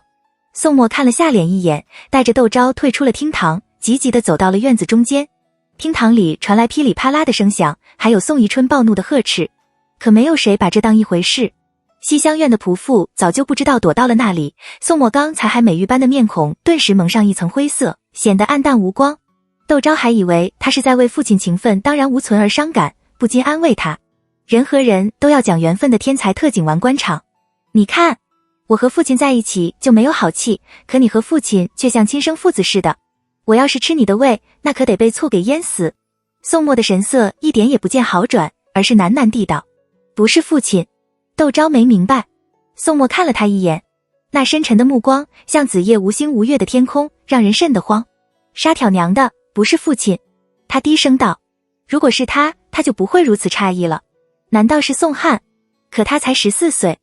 宋墨看了下联一眼，带着窦昭退出了厅堂，急急地走到了院子中间。厅堂里传来噼里啪啦的声响，还有宋宜春暴怒的呵斥，可没有谁把这当一回事。西厢院的仆妇早就不知道躲到了那里，宋墨刚才还美玉般的面孔顿时蒙上一层灰色，显得暗淡无光。窦昭还以为他是在为父亲情分当然无存而伤感，不禁安慰他：人和人都要讲缘分的天才特警完官场，你看我和父亲在一起就没有好气，可你和父亲却像亲生父子似的，我要是吃你的胃，那可得被醋给淹死。宋墨的神色一点也不见好转，而是喃喃地道：不是父亲。窦昭没明白，宋墨看了他一眼，那深沉的目光像子夜无星无月的天空，让人瘆得慌。沙挑娘的，不是父亲。他低声道：如果是他，他就不会如此诧异了。难道是宋汉？可他才14岁。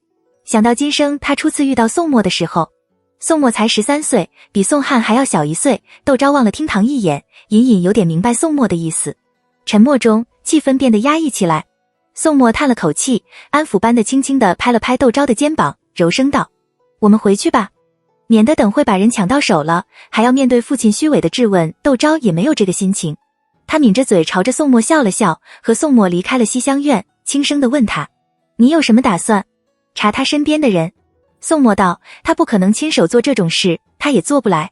想到今生他初次遇到宋墨的时候，宋墨才13岁，比宋汉还要小1岁。窦昭望了厅堂一眼，隐隐有点明白宋墨的意思。沉默中，气氛变得压抑起来。宋墨叹了口气，安抚般的轻轻地拍了拍窦昭的肩膀，柔声道：我们回去吧，免得等会把人抢到手了，还要面对父亲虚伪的质问。窦昭也没有这个心情，他抿着嘴朝着宋墨笑了笑，和宋墨离开了西厢院，轻声地问他：你有什么打算？查他身边的人。宋墨道，他不可能亲手做这种事，他也做不来。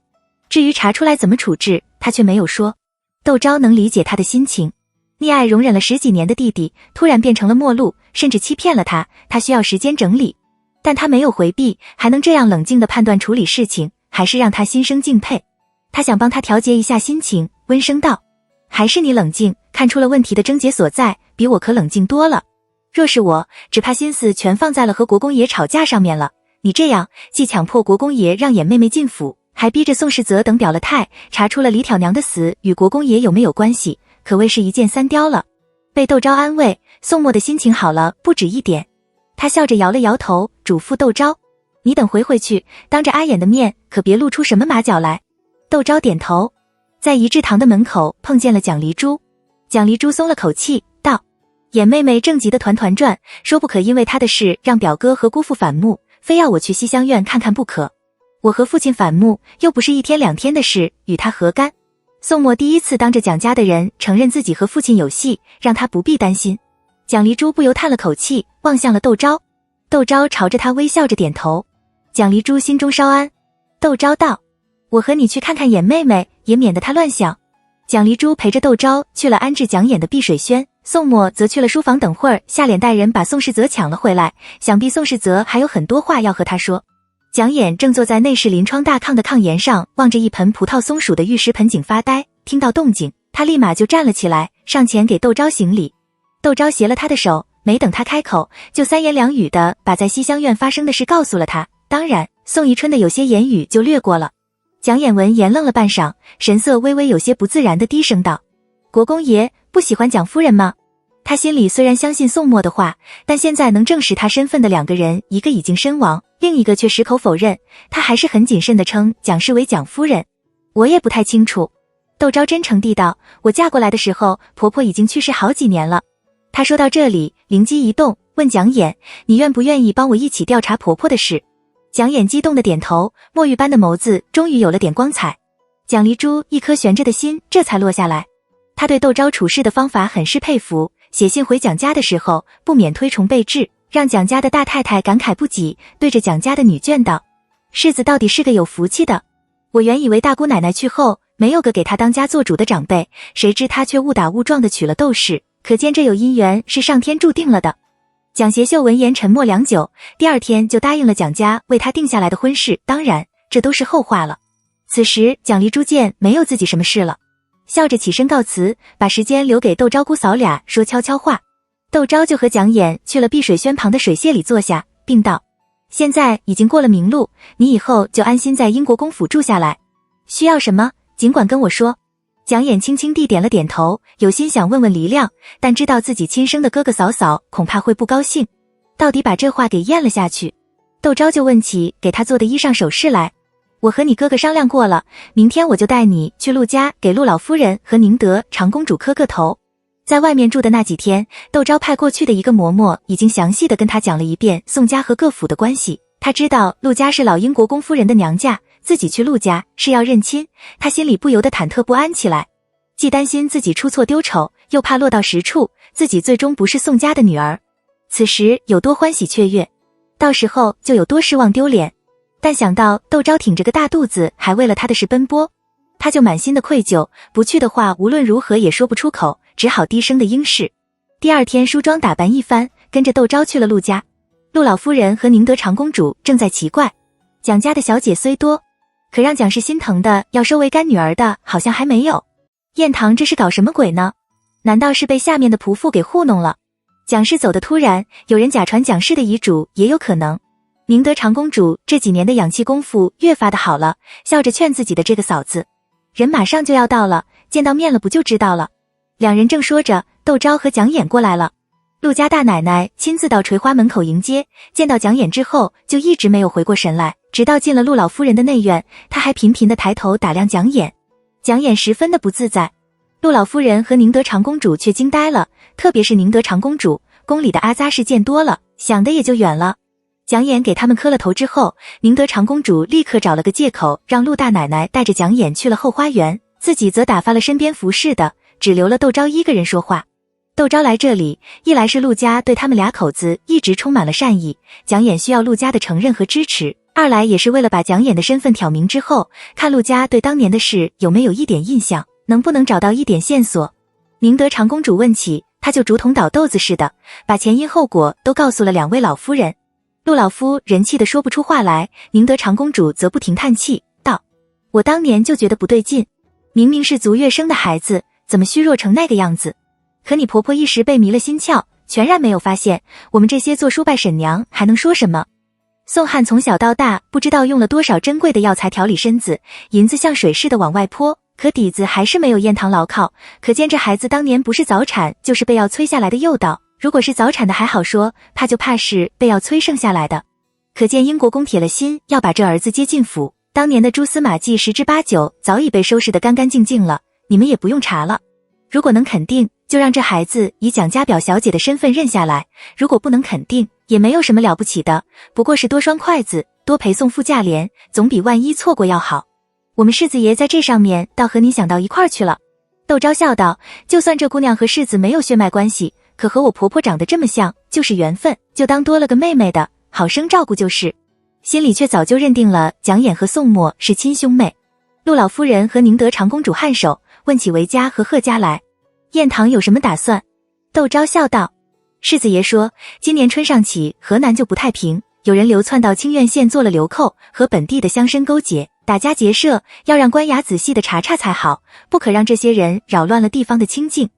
至于查出来怎么处置，他却没有说。窦昭能理解他的心情，溺爱容忍了10几年的弟弟，突然变成了陌路，甚至欺骗了他，他需要时间整理。但他没有回避，还能这样冷静地判断处理事情，还是让他心生敬佩。他想帮他调节一下心情，温声道，还是你冷静，看出了问题的症结所在，比我可冷静多了。若是我，只怕心思全放在了和国公爷吵架上面了。你这样，既强迫国公爷让眼妹妹进府，还逼着宋世泽等表了态，查出了李挑娘的死与国公爷有没有关系，可谓是一箭三雕了。被窦昭安慰，宋墨的心情好了不止一点。他笑着摇了摇头，嘱咐窦昭，你等回去，当着阿衍的面可别露出什么马脚来。窦昭点头。在仪志堂的门口碰见了蒋离珠，蒋离珠松了口气，道，衍妹妹正急得团团转，说不可因为她的事让表哥和姑父反目，非要我去西厢院看看不可。我和父亲反目又不是1天2天的事，与他何干？宋墨第一次当着蒋家的人承认自己和父亲有隙，让他不必担心。蒋离珠不由叹了口气，望向了窦昭。窦昭朝着他微笑着点头。蒋离珠心中稍安。窦昭道，我和你去看看衍妹妹，也免得她乱想。蒋离珠陪着窦昭去了安置蒋衍的碧水轩，宋墨则去了书房等会儿，下脸带人把宋世泽抢了回来，想必宋世泽还有很多话要和他说。蒋衍正坐在内室临窗大炕的炕沿上，望着一盆葡萄松鼠的玉石盆景发呆，听到动静，他立马就站了起来，上前给窦昭行礼。窦昭携了他的手，没等他开口，就3言2语的把在西厢院发生的事告诉了他，当然宋宜春的有些言语就略过了。蒋衍闻言愣了半晌，神色微微有些不自然的低声道，国公爷不喜欢蒋夫人吗？他心里虽然相信宋墨的话，但现在能证实他身份的2个人，一个已经身亡，另一个却矢口否认，他还是很谨慎地称蒋氏为蒋夫人。我也不太清楚。窦昭真诚地道，我嫁过来的时候，婆婆已经去世好几年了。他说到这里，灵机一动，问蒋衍，你愿不愿意帮我一起调查婆婆的事？蒋衍激动的点头，墨玉般的眸子终于有了点光彩。蒋离珠一颗悬着的心这才落下来。他对窦昭处事的方法很是佩服，写信回蒋家的时候不免推崇备至，让蒋家的大太太感慨不已，对着蒋家的女眷道，世子到底是个有福气的。我原以为大姑奶奶去后没有个给他当家做主的长辈，谁知他却误打误撞的娶了窦氏，可见这有姻缘是上天注定了的。蒋协秀闻言沉默良久，第2天就答应了蒋家为他定下来的婚事，当然这都是后话了。此时蒋离珠见没有自己什么事了，笑着起身告辞，把时间留给窦昭姑嫂俩说悄悄话。窦昭就和蒋衍去了碧水轩旁的水榭里坐下，并道，现在已经过了明路，你以后就安心在英国公府住下来，需要什么尽管跟我说。蒋衍轻轻地点了点头，有心想问问黎亮，但知道自己亲生的哥哥嫂嫂恐怕会不高兴，到底把这话给咽了下去。窦昭就问起给他做的衣裳首饰来，我和你哥哥商量过了，明天我就带你去陆家给陆老夫人和宁德长公主磕个头。在外面住的那几天，窦昭派过去的一个嬷嬷已经详细的跟他讲了一遍宋家和各府的关系，他知道陆家是老英国公夫人的娘家，自己去陆家是要认亲，他心里不由得忐忑不安起来，既担心自己出错丢丑，又怕落到实处，自己最终不是宋家的女儿。此时有多欢喜雀跃，到时候就有多失望丢脸。但想到窦昭挺着个大肚子还为了他的事奔波，他就满心的愧疚，不去的话无论如何也说不出口，只好低声的应是。第2天梳妆打扮一番，跟着窦昭去了陆家。陆老夫人和宁德长公主正在奇怪，蒋家的小姐虽多，可让蒋氏心疼的要收为干女儿的好像还没有。燕堂这是搞什么鬼呢？难道是被下面的仆妇给糊弄了？蒋氏走得突然，有人假传蒋氏的遗嘱也有可能。宁德长公主这几年的养气功夫越发的好了，笑着劝自己的这个嫂子，人马上就要到了，见到面了不就知道了。2人正说着，窦昭和蒋衍过来了。陆家大奶奶亲自到垂花门口迎接，见到蒋衍之后就一直没有回过神来，直到进了陆老夫人的内院，她还频频地抬头打量蒋衍。蒋衍十分的不自在，陆老夫人和宁德长公主却惊呆了，特别是宁德长公主，宫里的阿扎事见多了，想的也就远了。蒋衍给他们磕了头之后，宁德长公主立刻找了个借口，让陆大奶奶带着蒋衍去了后花园，自己则打发了身边服侍的，只留了窦昭一个人说话。窦昭来这里，一来是陆家对他们俩口子一直充满了善意，蒋琰需要陆家的承认和支持；二来也是为了把蒋琰的身份挑明之后，看陆家对当年的事有没有一点印象，能不能找到一点线索。宁德长公主问起，他就如同倒豆子似的，把前因后果都告诉了两位老夫人。陆老夫人气得说不出话来，宁德长公主则不停叹气，道：我当年就觉得不对劲，明明是足月生的孩子，怎么虚弱成那个样子？可你婆婆一时被迷了心窍，全然没有发现，我们这些做叔拜婶娘还能说什么？宋汉从小到大不知道用了多少珍贵的药材调理身子，银子像水似的往外泼，可底子还是没有燕堂牢靠，可见这孩子当年不是早产就是被药催下来的诱导，如果是早产的还好说，怕就怕是被药催生下来的。可见英国公铁了心要把这儿子接进府，当年的蛛丝马迹十之八九早已被收拾得干干净净了，你们也不用查了。如果能肯定，就让这孩子以蒋家表小姐的身份认下来，如果不能肯定，也没有什么了不起的，不过是多双筷子，多陪送副驾帘，总比万一错过要好。我们世子爷在这上面倒和你想到一块儿去了。窦昭笑道，就算这姑娘和世子没有血脉关系，可和我婆婆长得这么像，就是缘分，就当多了个妹妹的，好生照顾就是。心里却早就认定了蒋琰和宋墨是亲兄妹。陆老夫人和宁德长公主颔首，问起韦家和贺家来。燕堂有什么打算？窦昭笑道，世子爷说，今年春上起，河南就不太平，有人流窜到清苑县做了流寇，和本地的乡绅勾结，打家劫舍，要让官衙仔细的查查才好，不可让这些人扰乱了地方的清静。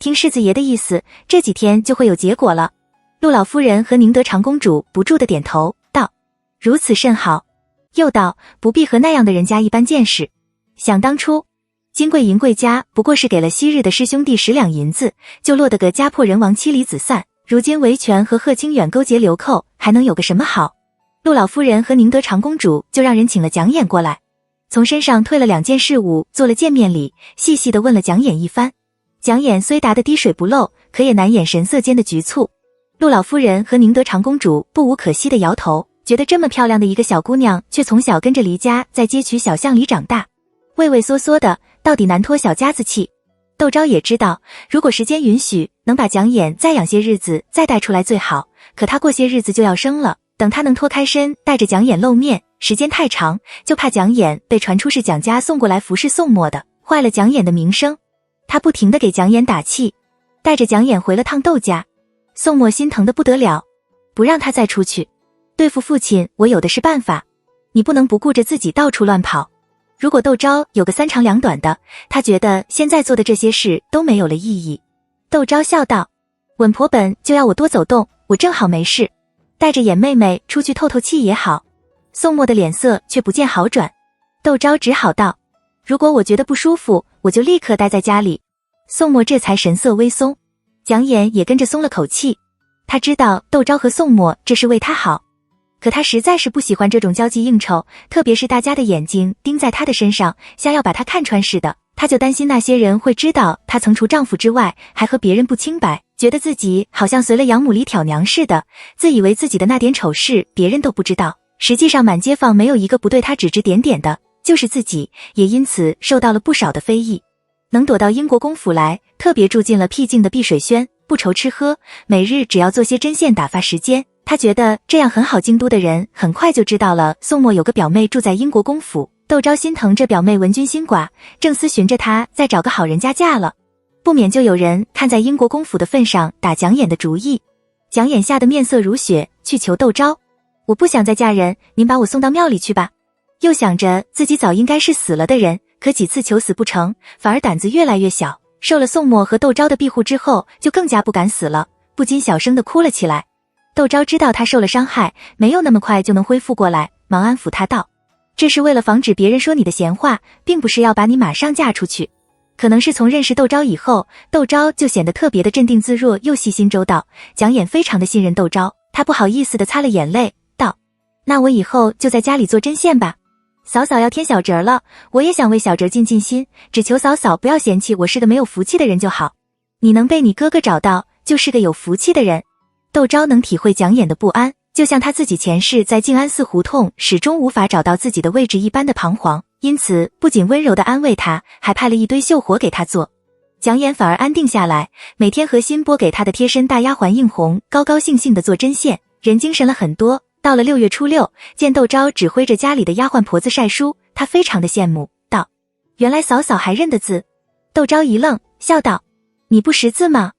听世子爷的意思，这几天就会有结果了。陆老夫人和宁德长公主不住的点头，道：如此甚好。又道：不必和那样的人家一般见识。想当初金贵银贵家不过是给了昔日的师兄弟10两银子，就落得个家破人亡妻离子散，如今韦权和贺清远勾结流寇，还能有个什么好？陆老夫人和宁德长公主就让人请了蒋琰过来，从身上退了2件事物，做了见面礼，细细地问了蒋琰一番。蒋琰虽答得滴水不漏，可也难掩神色间的局促。陆老夫人和宁德长公主不无可惜地摇头，觉得这么漂亮的一个小姑娘，却从小跟着黎家在街区小巷里长大，畏畏缩缩的，到底难脱小家子气。窦昭也知道，如果时间允许，能把蒋琰再养些日子再带出来最好，可他过些日子就要生了，等他能脱开身带着蒋琰露面，时间太长，就怕蒋琰被传出是蒋家送过来服侍宋墨的，坏了蒋琰的名声。他不停地给蒋琰打气，带着蒋琰回了趟窦家。宋墨心疼得不得了，不让他再出去。对付父亲，我有的是办法，你不能不顾着自己到处乱跑。如果窦昭有个3长2短的，他觉得现在做的这些事都没有了意义。窦昭笑道，稳婆本就要我多走动，我正好没事，带着琰妹妹出去透透气也好。宋墨的脸色却不见好转。窦昭只好道，如果我觉得不舒服，我就立刻待在家里。宋墨这才神色微松，蒋琰也跟着松了口气。他知道窦昭和宋墨这是为他好，可他实在是不喜欢这种交际应酬，特别是大家的眼睛盯在他的身上，像要把他看穿似的。他就担心那些人会知道他曾除丈夫之外，还和别人不清白，觉得自己好像随了养母李挑娘似的，自以为自己的那点丑事别人都不知道，实际上满街坊没有一个不对他指指点点的，就是自己，也因此受到了不少的非议。能躲到英国公府来，特别住进了僻静的碧水轩，不愁吃喝，每日只要做些针线打发时间。他觉得这样很好，京都的人很快就知道了宋墨有个表妹住在英国公府。窦昭心疼这表妹文君心寡，正思循着她再找个好人家嫁了，不免就有人看在英国公府的份上打蒋琰的主意。蒋琰吓得面色如雪，去求窦昭，我不想再嫁人，您把我送到庙里去吧。又想着自己早应该是死了的人，可几次求死不成，反而胆子越来越小，受了宋墨和窦昭的庇护之后，就更加不敢死了，不禁小声地哭了起来。窦昭知道他受了伤害，没有那么快就能恢复过来，忙安抚他道，这是为了防止别人说你的闲话，并不是要把你马上嫁出去。可能是从认识窦昭以后，窦昭就显得特别的镇定自若又细心周到，蒋琰非常的信任窦昭，他不好意思地擦了眼泪道，那我以后就在家里做针线吧。嫂嫂要添小侄儿了，我也想为小侄儿尽尽心，只求嫂嫂不要嫌弃我是个没有福气的人就好。你能被你哥哥找到，就是个有福气的人。窦昭能体会蒋琰的不安，就像他自己前世在静安寺胡同始终无法找到自己的位置一般的彷徨，因此不仅温柔地安慰他，还派了一堆绣活给他做。蒋琰反而安定下来，每天和新拨给他的贴身大丫鬟应红高高兴兴地做针线，人精神了很多。到了6月初6，见窦昭指挥着家里的丫鬟婆子晒书，他非常的羡慕，道：原来嫂嫂还认得字。窦昭一愣，笑道：你不识字吗？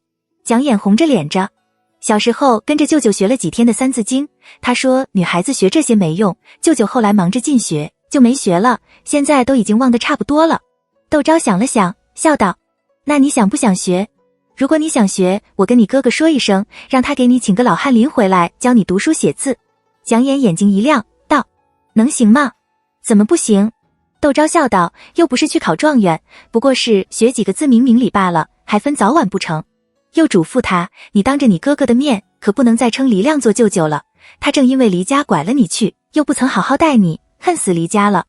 蒋琰红着脸着，小时候跟着舅舅学了几天的三字经，他说女孩子学这些没用，舅舅后来忙着进学，就没学了，现在都已经忘得差不多了。窦昭想了想，笑道：那你想不想学？如果你想学，我跟你哥哥说一声，让他给你请个老翰林回来教你读书写字。蒋琰眼睛一亮，道：能行吗？怎么不行？窦昭笑道：又不是去考状元，不过是学几个字明明理罢了，还分早晚不成？又嘱咐他，你当着你哥哥的面可不能再称黎亮做舅舅了，他正因为离家拐了你去，又不曾好好待你，恨死黎家了。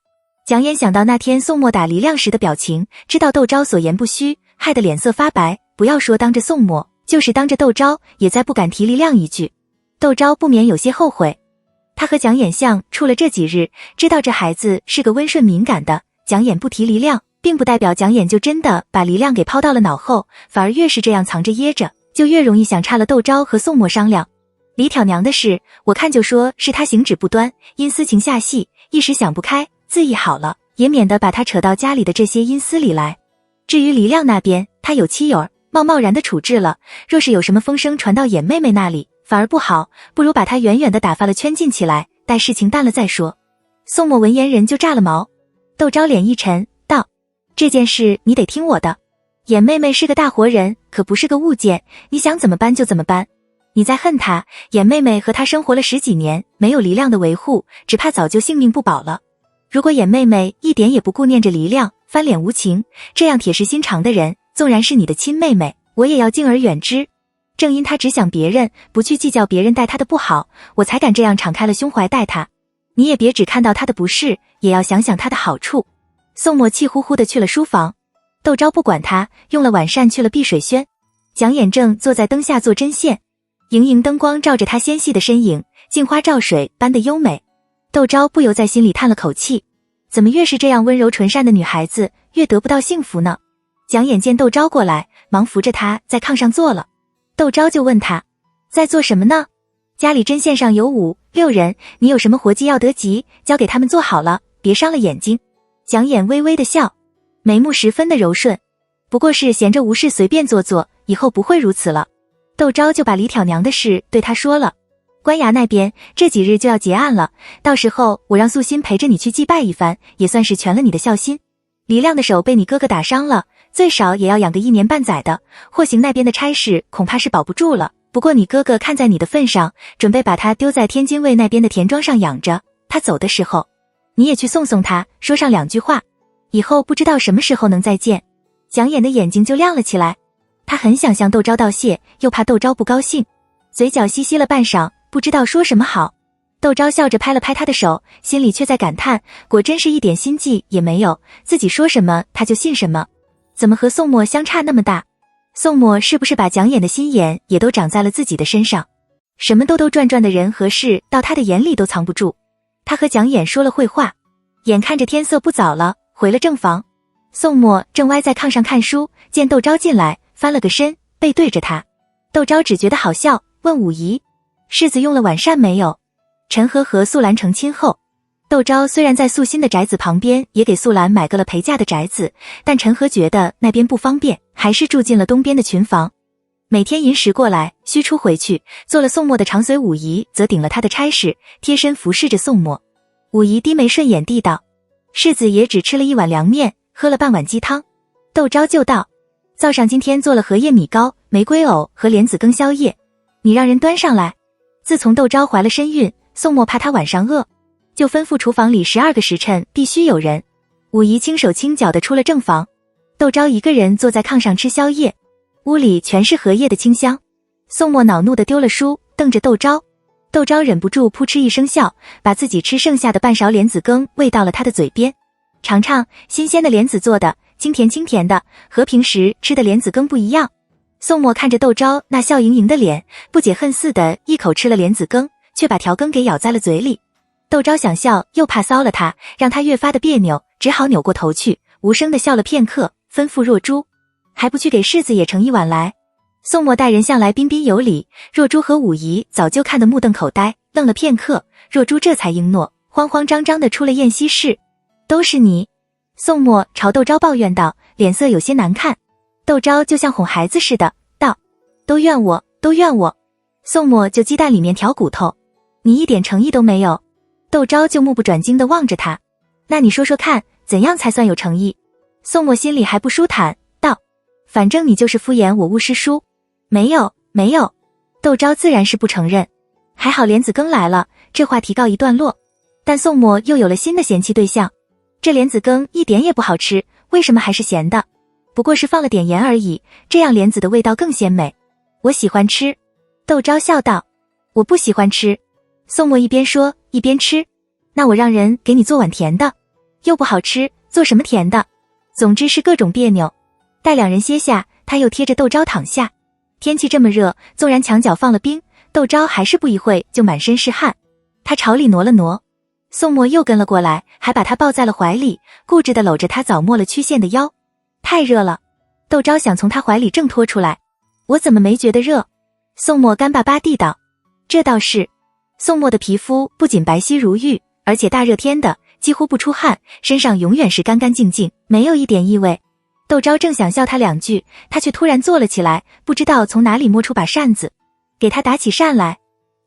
蒋琰想到那天宋墨打黎亮时的表情，知道窦昭所言不虚，害得脸色发白，不要说当着宋墨，就是当着窦昭也再不敢提黎亮一句。窦昭不免有些后悔，他和蒋琰相处了这几日，知道这孩子是个温顺敏感的，蒋琰不提黎亮，并不代表蒋琰就真的把黎亮给抛到了脑后，反而越是这样藏着掖着，就越容易想差了窦昭和宋墨商量。李挑娘的事，我看就说是他行止不端，因私情下戏，一时想不开，自缢好了，也免得把他扯到家里的这些阴私里来。至于黎亮那边，他有妻友，贸然的处置了，若是有什么风声传到琰妹妹那里，反而不好，不如把他远远的打发了圈禁起来，待事情淡了再说。宋墨闻言人就炸了毛。窦昭脸一沉，道：这件事你得听我的，琰妹妹是个大活人，可不是个物件，你想怎么搬就怎么搬。你再恨她，琰妹妹和她生活了10几年，没有黎亮的维护，只怕早就性命不保了。如果琰妹妹一点也不顾念着黎亮，翻脸无情，这样铁石心肠的人，纵然是你的亲妹妹，我也要敬而远之。正因她只想别人，不去计较别人待她的不好，我才敢这样敞开了胸怀待她。你也别只看到她的不是，也要想想她的好处。宋墨气呼呼地去了书房，窦昭不管他，用了晚膳去了碧水轩。蒋琰正坐在灯下做针线，莹莹灯光照着她纤细的身影，镜花照水般的优美。窦昭不由在心里叹了口气，怎么越是这样温柔纯善的女孩子，越得不到幸福呢？蒋琰见窦昭过来，忙扶着他在炕上坐了。窦昭就问他，在做什么呢？家里针线上有5、6人，你有什么活计要得急，交给他们做好了，别伤了眼睛。蒋琰微微的笑，眉目十分的柔顺，不过是闲着无事随便做做，以后不会如此了。窦昭就把李挑娘的事对他说了，官衙那边这几日就要结案了，到时候我让素心陪着你去祭拜一番，也算是全了你的孝心。黎亮的手被你哥哥打伤了，最少也要养个1年半载的，霍行那边的差事恐怕是保不住了。不过你哥哥看在你的份上，准备把他丢在天津卫那边的田庄上养着，他走的时候你也去送送他，说上2句话，以后不知道什么时候能再见。蒋琰的眼睛就亮了起来，他很想向窦昭道谢，又怕窦昭不高兴，嘴角嘻嘻了半晌，不知道说什么好。窦昭笑着拍了拍他的手，心里却在感叹，果真是一点心计也没有，自己说什么他就信什么，怎么和宋墨相差那么大？宋墨是不是把蒋琰的心眼也都长在了自己的身上？什么兜兜转转的人和事，到他的眼里都藏不住。他和蒋琰说了会话，眼看着天色不早了，回了正房。宋墨正歪在炕上看书，见窦昭进来，翻了个身，背对着他。窦昭只觉得好笑，问武姨，世子用了晚膳没有？陈和和素兰成亲后，窦昭虽然在素心的宅子旁边也给素兰买个了陪嫁的宅子，但陈和觉得那边不方便，还是住进了东边的群房。每天寅时过来，须出回去，做了宋墨的长随武姨则顶了他的差事，贴身服侍着宋墨。武姨低眉顺眼地道，世子也只吃了1碗凉面，喝了半碗鸡汤。窦昭就道，灶上今天做了荷叶米糕、玫瑰藕和莲子羹宵夜，你让人端上来。自从窦昭怀了身孕，宋墨怕他晚上饿，就吩咐厨房里12个时辰必须有人。武姨轻手轻脚地出了正房，窦昭一个人坐在炕上吃宵夜，屋里全是荷叶的清香。宋墨恼怒地丢了书，瞪着窦昭。窦昭忍不住扑哧一声笑，把自己吃剩下的半勺莲子羹喂到了他的嘴边。尝尝，新鲜的莲子做的，清甜清甜的，和平时吃的莲子羹不一样。宋墨看着窦昭那笑盈盈的脸，不解恨似的一口吃了莲子羹，却把条羹给咬在了嘴里。窦昭想笑，又怕骚了他，让他越发的别扭，只好扭过头去，无声的笑了片刻，吩咐若珠，还不去给世子也盛一碗来？宋墨待人向来彬彬有礼，若珠和武姨早就看得目瞪口呆，愣了片刻，若珠这才应诺，慌慌张张地出了宴席室。都是你。宋墨朝窦昭抱怨道，脸色有些难看。窦昭就像哄孩子似的道，都怨我，都怨我。宋墨就鸡蛋里面挑骨头，你一点诚意都没有。窦昭就目不转睛地望着他，那你说说看，怎样才算有诚意？宋墨心里还不舒坦，道，反正你就是敷衍我巫师叔。没有，没有。窦昭自然是不承认。还好莲子羹来了，这话题告一段落。但宋墨又有了新的嫌弃对象，这莲子羹一点也不好吃，为什么还是咸的？不过是放了点盐而已，这样莲子的味道更鲜美。我喜欢吃。窦昭笑道，我不喜欢吃。宋墨一边说一边吃，那我让人给你做碗甜的。又不好吃，做什么甜的？总之是各种别扭。待两人歇下，他又贴着窦昭躺下。天气这么热，纵然墙角放了冰，窦昭还是不一会就满身是汗。他朝里挪了挪，宋墨又跟了过来，还把他抱在了怀里，固执地搂着他早没了曲线的腰。太热了。窦昭想从他怀里挣脱出来，我怎么没觉得热？宋墨干巴巴地道，这倒是。宋墨的皮肤不仅白皙如玉，而且大热天的几乎不出汗，身上永远是干干净净，没有一点异味。窦昭正想笑他两句，他却突然坐了起来，不知道从哪里摸出把扇子，给他打起扇来。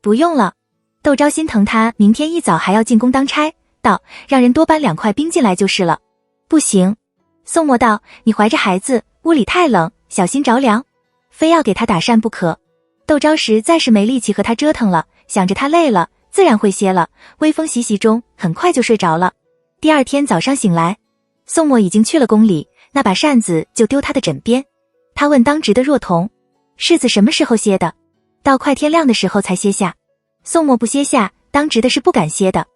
不用了。窦昭心疼他明天一早还要进宫当差，道，让人多搬2块冰进来就是了。不行。宋墨道，你怀着孩子，屋里太冷，小心着凉，非要给他打扇不可。窦昭实在是没力气和他折腾了，想着他累了，自然会歇了，微风习习中，很快就睡着了。第二天早上醒来，宋墨已经去了宫里，那把扇子就丢他的枕边。他问当值的若彤，世子什么时候歇的？到快天亮的时候才歇下。宋墨不歇下，当值的是不敢歇的。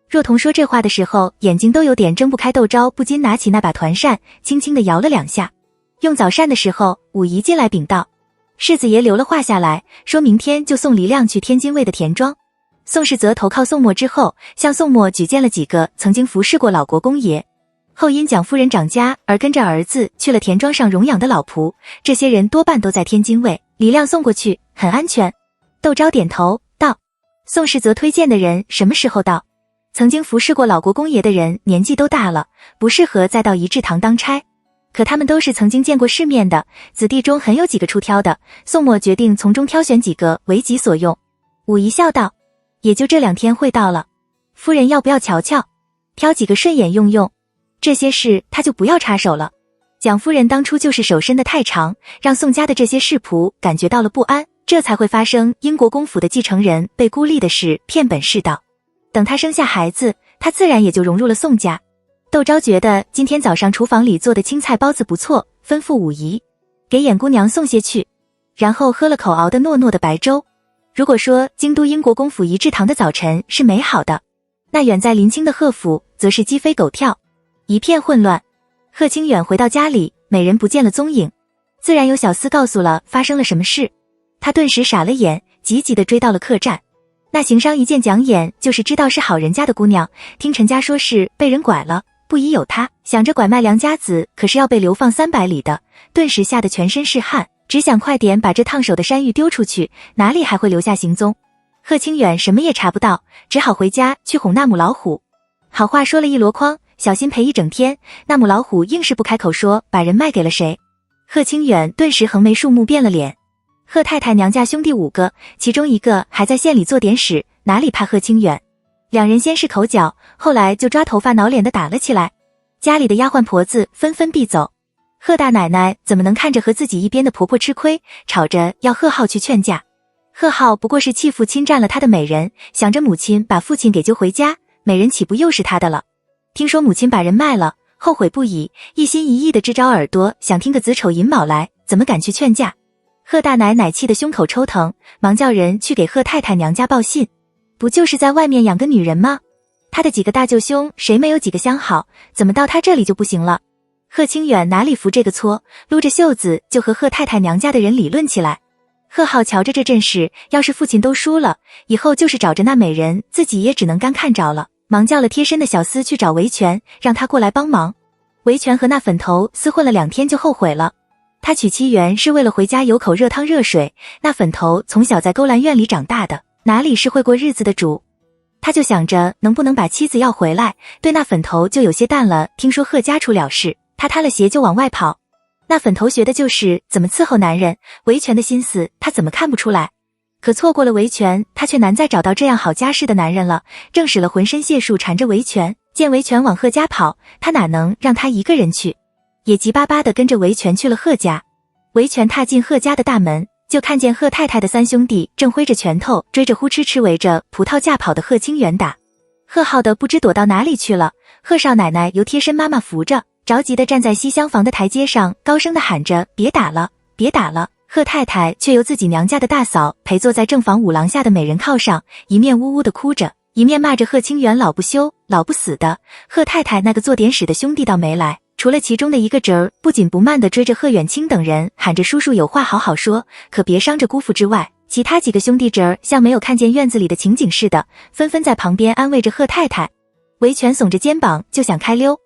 若彤说这话的时候，眼睛都有点睁不开。窦昭不禁拿起那把团扇，轻轻地摇了2下。用早膳的时候，武姨进来禀道，世子爷留了话下来，说明天就送黎亮去天津卫的田庄。宋世泽投靠宋墨之后，向宋墨举荐了几个曾经服侍过老国公爷，后因蒋夫人长家而跟着儿子去了田庄上荣养的老仆，这些人多半都在天津卫，黎亮送过去很安全。窦昭点头道，宋世泽推荐的人什么时候到？曾经服侍过老国公爷的人年纪都大了，不适合再到仪制堂当差，可他们都是曾经见过世面的，子弟中很有几个出挑的，宋墨决定从中挑选几个为己所用。武姨笑道，也就这2天会到了，夫人要不要瞧瞧，挑几个顺眼用用，这些事他就不要插手了。蒋夫人当初就是手伸得太长，让宋家的这些侍仆感觉到了不安，这才会发生英国公府的继承人被孤立的事，骗本事道。等他生下孩子，他自然也就融入了宋家。窦昭觉得今天早上厨房里做的青菜包子不错，吩咐武姨给眼姑娘送些去，然后喝了口熬得糯糯的白粥。如果说京都英国公府仪制堂的早晨是美好的，那远在临清的贺府则是鸡飞狗跳，一片混乱。贺清远回到家里，美人不见了踪影，自然有小厮告诉了发生了什么事。他顿时傻了眼，急急地追到了客栈。那行商一见讲眼，就是知道是好人家的姑娘，听陈家说是被人拐了，不疑有他，想着拐卖良家子可是要被流放300里的，顿时吓得全身是汗，只想快点把这烫手的山芋丢出去，哪里还会留下行踪。贺清远什么也查不到，只好回家去哄那母老虎。好话说了一箩筐，小心赔一整天，那母老虎硬是不开口说把人卖给了谁。贺清远顿时横眉竖目变了脸。贺太太娘家兄弟5个，其中1个还在县里做点使，哪里怕贺清远。2人先是口角，后来就抓头发挠脸的打了起来。家里的丫鬟婆子纷纷避走。贺大奶奶怎么能看着和自己一边的婆婆吃亏，吵着要贺浩去劝架。贺浩不过是弃父侵占了他的美人，想着母亲把父亲给救回家，美人岂不又是他的了。听说母亲把人卖了，后悔不已，一心一意的支招耳朵，想听个子丑寅卯来，怎么敢去劝架。贺大奶奶气得胸口抽疼，忙叫人去给贺太太娘家报信。不就是在外面养个女人吗？他的几个大舅兄谁没有几个相好，怎么到他这里就不行了？贺清远哪里服这个搓，撸着袖子就和贺太太娘家的人理论起来。贺浩瞧着这阵势，要是父亲都输了，以后就是找着那美人，自己也只能干看着了，忙叫了贴身的小厮去找维权，让他过来帮忙。维权和那粉头厮混了2天就后悔了。他娶妻原是为了回家有口热汤热水，那粉头从小在勾栏院里长大的，哪里是会过日子的主？他就想着能不能把妻子要回来，对那粉头就有些淡了。听说贺家出了事，他摊了鞋就往外跑。那粉头学的就是怎么伺候男人，维权的心思他怎么看不出来？可错过了维权，他却难再找到这样好家世的男人了，正使了浑身解数缠着维权。见维权往贺家跑，他哪能让他一个人去，也急巴巴地跟着维权去了贺家。维权踏进贺家的大门，就看见贺太太的三兄弟正挥着拳头追着呼哧哧围着葡萄架跑的贺清源打。贺浩的不知躲到哪里去了，贺少奶奶由贴身妈妈扶着，着急地站在西厢房的台阶上，高声地喊着别打了，别打了。贺太太却由自己娘家的大嫂陪坐在正房五廊下的美人靠上，一面呜呜地哭着，一面骂着贺清源老不休老不死的。贺太太那个做点屎的兄弟倒没来，除了其中的一个侄儿不紧不慢地追着贺远清等人喊着叔叔有话好好说，可别伤着姑父之外，其他几个兄弟侄儿像没有看见院子里的情景似的，纷纷在旁边安慰着贺太太。维权耸着肩膀就想开溜，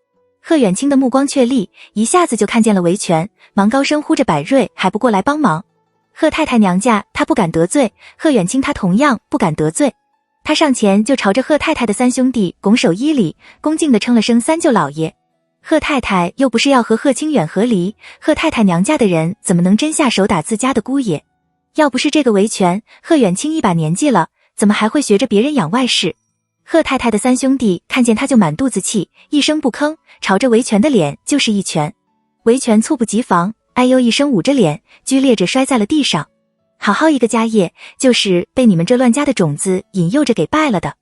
贺远清的目光却利，一下子就看见了维权，忙高声呼着百瑞还不过来帮忙。贺太太娘家他不敢得罪，贺远清他同样不敢得罪。他上前就朝着贺太太的三兄弟拱手一礼，恭敬地称了声三舅老爷。贺太太又不是要和贺清远和离，贺太太娘家的人怎么能真下手打自家的姑爷？要不是这个维权，贺远清一把年纪了，怎么还会学着别人养外室？贺太太的三兄弟看见他就满肚子气，一声不吭，朝着维权的脸就是一拳。维权猝不及防，哎呦一声捂着脸，剧烈着摔在了地上。好好一个家业，就是被你们这乱家的种子引诱着给败了的。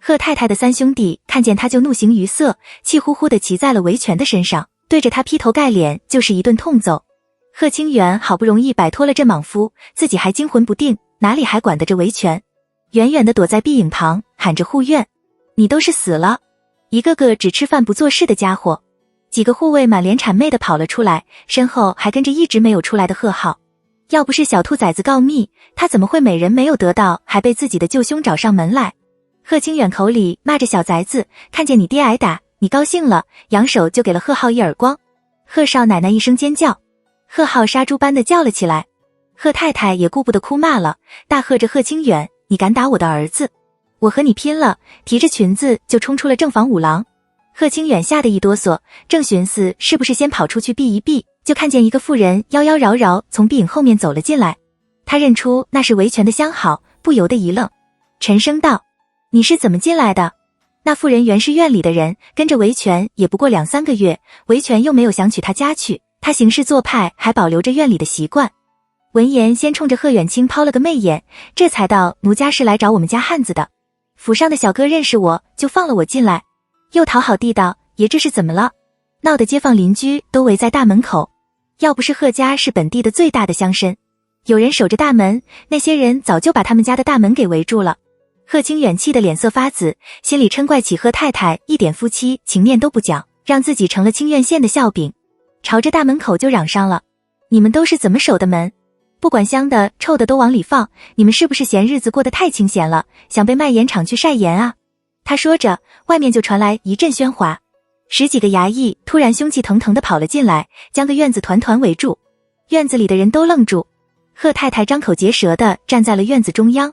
贺太太的三兄弟看见他就怒形于色，气呼呼地骑在了维权的身上，对着他劈头盖脸就是一顿痛揍。贺清源好不容易摆脱了这莽夫，自己还惊魂不定，哪里还管得着维权？远远地躲在壁影旁喊着护院，你都是死了！一个个只吃饭不做事的家伙。几个护卫满脸谄媚地跑了出来，身后还跟着一直没有出来的贺浩。要不是小兔崽子告密，他怎么会美人没有得到，还被自己的舅兄找上门来？贺清远口里骂着小崽子，看见你爹挨打，你高兴了，扬手就给了贺浩一耳光。贺少奶奶一声尖叫，贺浩杀猪般的叫了起来。贺太太也顾不得哭骂了，大喝着贺清远，你敢打我的儿子，我和你拼了！提着裙子就冲出了正房五廊。贺清远吓得一哆嗦，正寻思是不是先跑出去避一避，就看见一个妇人妖妖娆娆从壁影后面走了进来。他认出那是维权的相好，不由得一愣，沉声道：你是怎么进来的？那妇人原是院里的人，跟着维权也不过2-3个月，维权又没有想娶她家去，他行事做派还保留着院里的习惯。闻言先冲着贺远清抛了个媚眼，这才道奴家是来找我们家汉子的，府上的小哥认识我，就放了我进来。又讨好地道，爷这是怎么了？闹得街坊邻居都围在大门口。要不是贺家是本地的最大的乡绅，有人守着大门，那些人早就把他们家的大门给围住了。贺清远气得脸色发紫，心里嗔怪起贺太太一点夫妻情面都不讲，让自己成了清苑县的笑柄，朝着大门口就嚷上了：你们都是怎么守的门？不管香的臭的都往里放，你们是不是嫌日子过得太清闲了，想被卖盐厂去晒盐啊？他说着，外面就传来一阵喧哗，10几个衙役突然凶气腾腾地跑了进来，将个院子团团围住。院子里的人都愣住，贺太太张口结舌地站在了院子中央。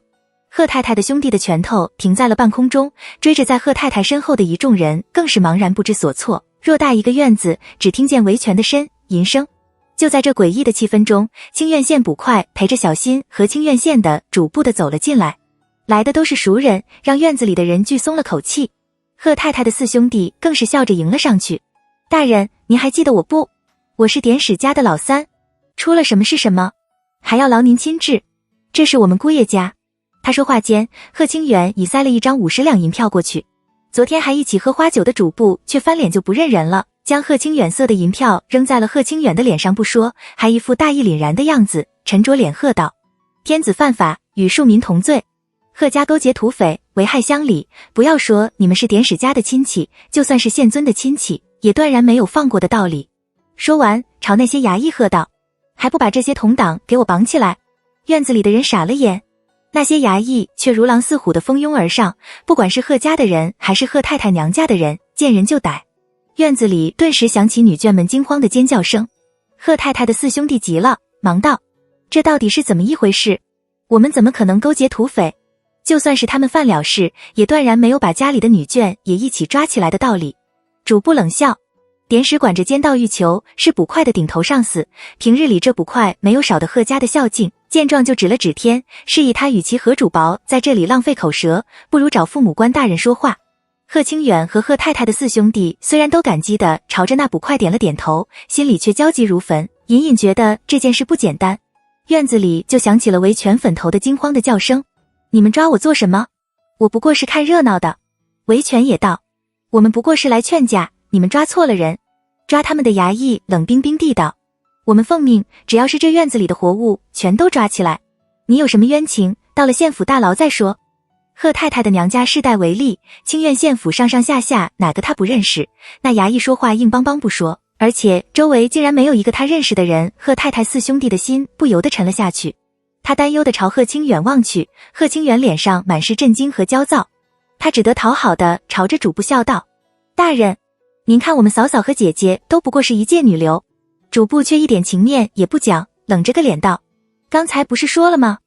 贺太太的兄弟的拳头停在了半空中，追着在贺太太身后的一众人更是茫然不知所措。偌大一个院子，只听见维权的呻吟声。就在这诡异的气氛中，清苑县捕快陪着小新和清苑县的主簿的走了进来。来的都是熟人，让院子里的人俱松了口气。贺太太的4兄弟更是笑着迎了上去。大人，您还记得我不？我是典史家的老三，出了什么是什么，还要劳您亲治。这是我们姑爷家。他说话间，贺清远已塞了一张50两银票过去。昨天还一起喝花酒的主簿却翻脸就不认人了，将贺清远塞的银票扔在了贺清远的脸上不说，还一副大义凛然的样子，沉着脸喝道：天子犯法，与庶民同罪。贺家勾结土匪，危害乡里，不要说你们是典史家的亲戚，就算是县尊的亲戚，也断然没有放过的道理。说完，朝那些衙役喝道：还不把这些同党给我绑起来！院子里的人傻了眼，那些衙役却如狼似虎的蜂拥而上，不管是贺家的人还是贺太太娘家的人，见人就逮。院子里顿时响起女眷们惊慌的尖叫声。贺太太的四兄弟急了，忙道：这到底是怎么一回事？我们怎么可能勾结土匪？就算是他们犯了事，也断然没有把家里的女眷也一起抓起来的道理。主簿冷笑，典史管着监盗狱囚，是捕快的顶头上司，平日里这捕快没有少的贺家的孝敬，见状就指了指天，示意他与其和主薄在这里浪费口舌，不如找父母官大人说话。贺清远和贺太太的四兄弟虽然都感激地朝着那捕快点了点头，心里却焦急如焚，隐隐觉得这件事不简单。院子里就响起了维权粉头的惊慌的叫声：你们抓我做什么？我不过是看热闹的。维权也道：我们不过是来劝架，你们抓错了人。抓他们的衙役冷冰冰地道：我们奉命，只要是这院子里的活物，全都抓起来。你有什么冤情，到了县府大牢再说。贺太太的娘家世代为例，清苑县府上上下下哪个她不认识，那衙役说话硬邦邦不说，而且周围竟然没有一个她认识的人，贺太太四兄弟的心不由得沉了下去。他担忧地朝贺清远望去，贺清远脸上满是震惊和焦躁，他只得讨好地朝着主簿笑道：大人，您看我们嫂嫂和姐姐都不过是一介女流。主簿却一点情面也不讲，冷着个脸道：刚才不是说了吗？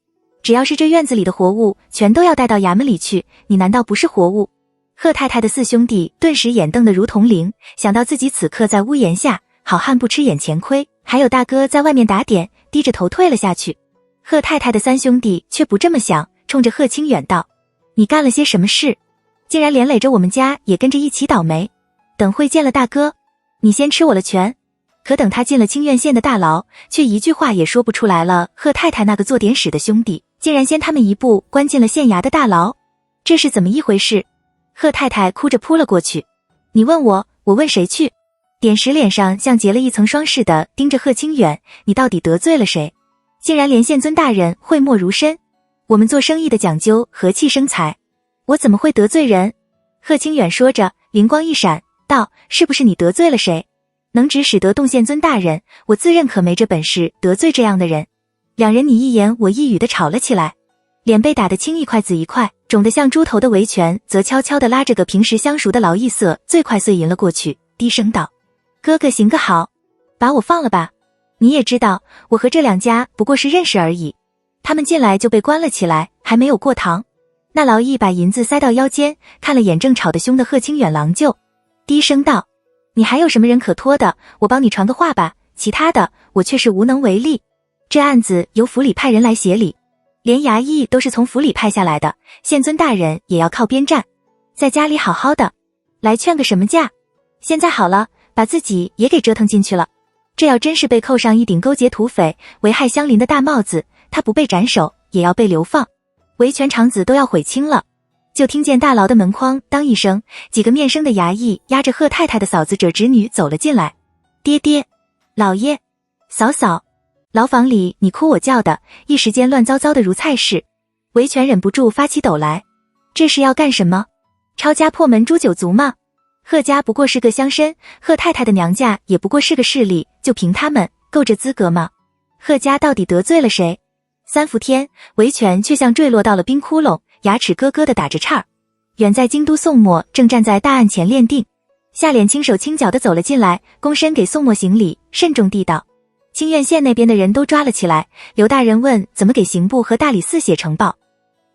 只要是这院子里的活物，全都要带到衙门里去，你难道不是活物？贺太太的四兄弟顿时眼瞪得如铜铃，想到自己此刻在屋檐下，好汉不吃眼前亏，还有大哥在外面打点，低着头退了下去。贺太太的三兄弟却不这么想，冲着贺清远道：你干了些什么事，竟然连累着我们家也跟着一起倒霉？等会见了大哥，你先吃我了拳。可等他进了清苑县的大牢，却一句话也说不出来了。贺太太那个做典史的兄弟竟然先他们一步关进了县衙的大牢，这是怎么一回事？贺太太哭着扑了过去：你问我，我问谁去？典史脸上像结了一层霜似的盯着贺清远，你到底得罪了谁？竟然连县尊大人讳莫如深？我们做生意的讲究和气生财，我怎么会得罪人？贺清远说着，灵光一闪，道：是不是你得罪了谁？能指使得动县尊大人，我自认可没这本事得罪这样的人。两人你一言我一语的吵了起来，脸被打得青一块紫一块，肿得像猪头的维权则悄悄地拉着个平时相熟的劳役色最快碎银了过去，低声道：哥哥行个好，把我放了吧。你也知道我和这两家不过是认识而已，他们进来就被关了起来，还没有过堂。那劳役把银子塞到腰间，看了眼正吵得凶的贺清远郎就，低声道：你还有什么人可托的？我帮你传个话吧，其他的我却是无能为力。这案子由府里派人来协理，连衙役都是从府里派下来的，县尊大人也要靠边站，在家里好好的，来劝个什么架？现在好了，把自己也给折腾进去了。这要真是被扣上一顶勾结土匪、危害乡邻的大帽子，他不被斩首，也要被流放，维权场子都要毁清了。就听见大牢的门框当一声，几个面生的衙役押着贺太太的嫂子者侄女走了进来。爹爹，老爷，嫂嫂，牢房里你哭我叫的，一时间乱糟糟的如菜市。维权忍不住发起抖来，这是要干什么？抄家破门诛九族吗？贺家不过是个乡绅，贺太太的娘家也不过是个势力，就凭他们够这资格吗？贺家到底得罪了谁？三伏天，维权却像坠落到了冰窟窿，牙齿咯咯地打着颤儿。远在京都宋默正站在大案前练定，下脸轻手轻脚地走了进来，躬身给宋默行礼，慎重地道：清苑县那边的人都抓了起来，刘大人问怎么给刑部和大理寺写呈报。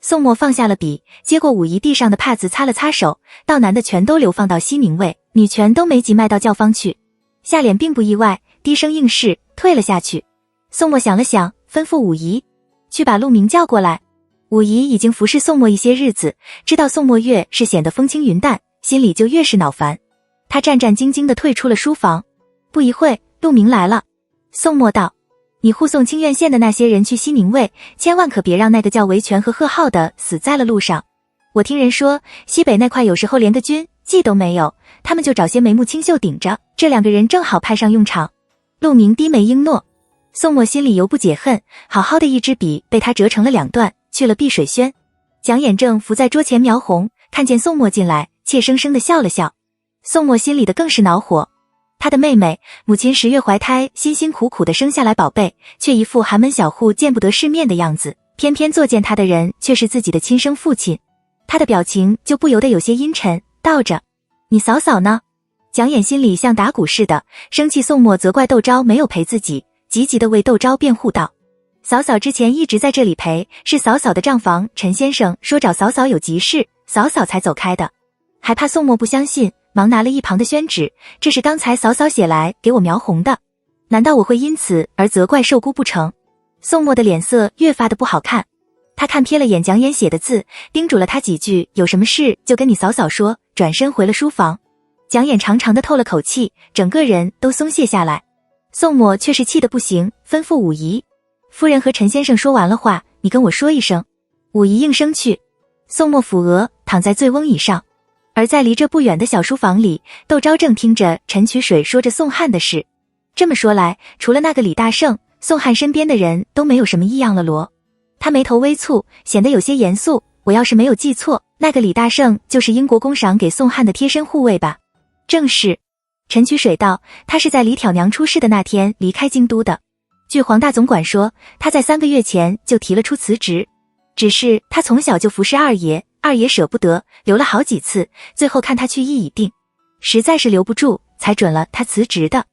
宋默放下了笔，接过武夷地上的帕子擦了擦手，道男的全都流放到西宁卫，女全都没急卖到教坊去。下脸并不意外，低声应是，退了下去。宋默想了想，吩咐武夷去把陆明叫过来。武夷已经服侍宋默一些日子，知道宋默越是显得风轻云淡，心里就越是恼烦。他战战兢兢地退出了书房。不一会，陆明来了。宋默道：你护送清苑县的那些人去西宁卫，千万可别让那个叫维权和贺浩的死在了路上。我听人说，西北那块有时候连个军纪都没有，他们就找些眉目清秀顶着，这两个人正好派上用场。陆明低眉应诺。宋默心里犹不解恨，好好的一支笔被他折成了两段，去了碧水轩。蒋眼正伏在桌前描红，看见宋默进来，怯生生地笑了笑。宋默心里的更是恼火，他的妹妹母亲10月怀胎，辛辛苦苦地生下来宝贝，却一副寒门小户见不得世面的样子，偏偏作践他的人却是自己的亲生父亲。他的表情就不由得有些阴沉，道着：你嫂嫂呢？蒋琰心里像打鼓似的，生气宋墨责怪窦昭没有陪自己，急急地为窦昭辩护道：嫂嫂之前一直在这里陪，是嫂嫂的账房陈先生说找嫂嫂有急事，嫂嫂才走开的。还怕宋墨不相信，忙拿了一旁的宣纸，这是刚才嫂嫂写来给我描红的，难道我会因此而责怪受姑不成？宋墨的脸色越发的不好看，他看瞥了眼蒋琰写的字，叮嘱了他几句，有什么事就跟你嫂嫂说，转身回了书房。蒋琰长长的透了口气，整个人都松懈下来。宋墨却是气得不行，吩咐武姨：夫人和陈先生说完了话，你跟我说一声。武姨应声去。宋墨抚额，躺在醉翁椅上。而在离这不远的小书房里，窦昭正听着陈曲水说着宋汉的事。这么说来，除了那个李大胜，宋汉身边的人都没有什么异样了罗。他眉头微蹙，显得有些严肃。我要是没有记错，那个李大胜就是英国公赏给宋汉的贴身护卫吧？正是。陈曲水道，他是在李挑娘出事的那天离开京都的。据黄大总管说，他在3个月前就提了出辞职，只是他从小就服侍二爷，二爷舍不得，留了好几次，最后看他去意已定，实在是留不住，才准了他辞职的。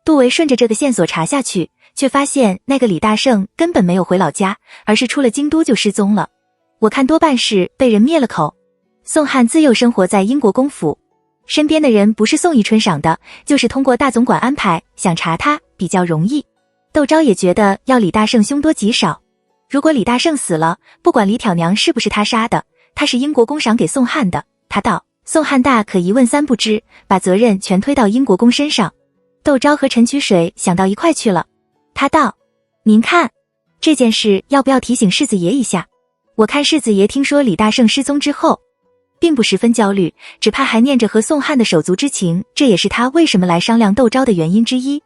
杜维顺着这个线索查下去，却发现那个李大胜根本没有回老家，而是出了京都就失踪了。我看多半是被人灭了口。宋汉自幼生活在英国公府，身边的人不是宋宜春赏的，就是通过大总管安排，想查他比较容易。窦昭也觉得要李大胜凶多吉少。如果李大胜死了，不管李挑娘是不是他杀的，他是英国公赏给宋汉的。他道：宋汉大可一问三不知，把责任全推到英国公身上。窦昭和陈曲水想到一块去了。他道：您看这件事要不要提醒世子爷一下？我看世子爷听说李大胜失踪之后，并不十分焦虑，只怕还念着和宋汉的手足之情，这也是他为什么来商量窦昭的原因之一。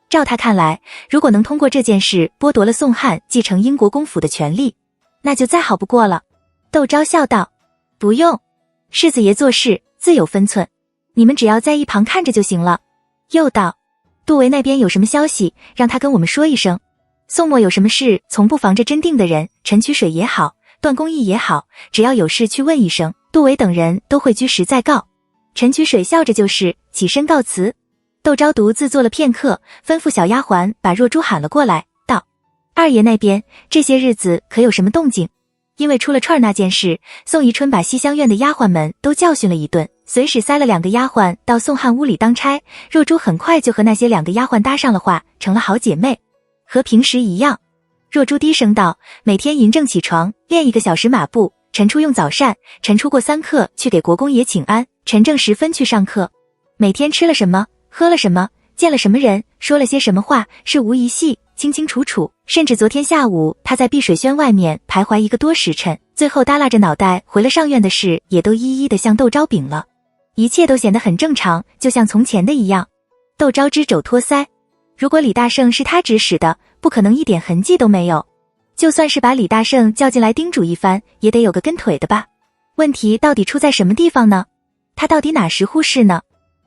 照他看来，如果能通过这件事剥夺了宋汉继承英国公府的权利，那就再好不过了。窦昭笑道：不用，世子爷做事自有分寸，你们只要在一旁看着就行了。又道：杜维那边有什么消息，让他跟我们说一声。宋墨有什么事从不防着真定的人，陈曲水也好，段公义也好，只要有事去问一声，杜维等人都会居实再告。陈曲水笑着就是起身告辞。窦昭独自坐了片刻，吩咐小丫鬟把若珠喊了过来，道：二爷那边这些日子可有什么动静？因为出了串那件事，宋宜春把西厢院的丫鬟们都教训了一顿，随使塞了2个丫鬟到宋汉屋里当差。若珠很快就和那些2个丫鬟搭上了话，成了好姐妹，和平时一样。若珠低声道：每天嬴政起床练1个小时马步，陈初用早膳，陈初过3刻去给国公爷请安，陈正时分去上课。每天吃了什么，喝了什么，见了什么人，说了些什么话，事无一细，清清楚楚。甚至昨天下午他在碧水轩外面徘徊1个多时辰，最后耷拉着脑袋回了上院的事，也都一一的向窦昭禀了。一切都显得很正常，就像从前的一样。窦昭支肘托腮，如果李大胜是他指使的，不可能一点痕迹都没有。就算是把李大胜叫进来叮嘱一番，也得有个跟腿的吧？问题到底出在什么地方呢？他到底哪时忽视呢？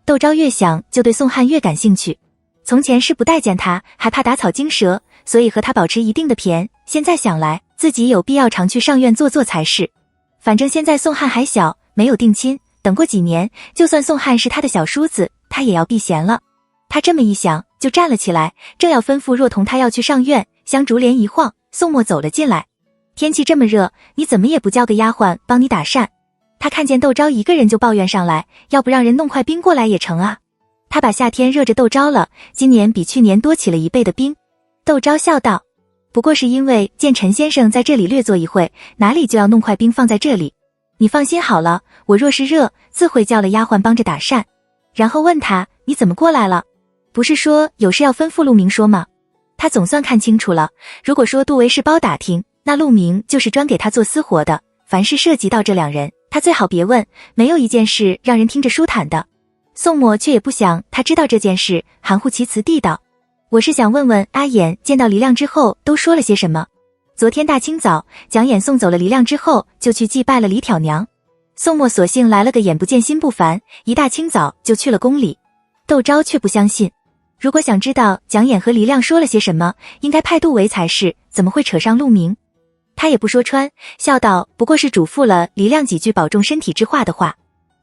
窦昭越想就对宋汉越感兴趣。从前是不待见他，还怕打草惊蛇，所以和他保持一定的偏。现在想来，自己有必要常去上院坐坐才是。反正现在宋汉还小，没有定亲，等过几年，就算宋汉是他的小叔子，他也要避嫌了。他这么一想，就站了起来，正要吩咐若彤他要去上院，香烛帘一晃，宋墨走了进来。天气这么热，你怎么也不叫个丫鬟帮你打扇？他看见窦昭一个人就抱怨上来，要不让人弄块冰过来也成啊。他把夏天热着窦昭了，今年比去年多起了1倍的冰。窦昭笑道：不过是因为见陈先生在这里略坐一会，哪里就要弄块冰放在这里。你放心好了，我若是热，自会叫了丫鬟帮着打扇。然后问他，你怎么过来了？不是说有事要吩咐陆明说吗？他总算看清楚了，如果说杜维是包打听，那陆明就是专给他做私活的。凡是涉及到这2人，他最好别问，没有一件事让人听着舒坦的。宋墨却也不想他知道这件事，含糊其辞地道：我是想问问阿衍见到黎亮之后都说了些什么。昨天大清早，蒋琰送走了黎亮之后，就去祭拜了李挑娘。宋墨索性来了个眼不见心不烦，一大清早就去了宫里。窦昭却不相信，如果想知道蒋琰和黎亮说了些什么，应该派杜维才是，怎么会扯上陆明？他也不说穿，笑道：不过是嘱咐了黎亮几句保重身体之话的话。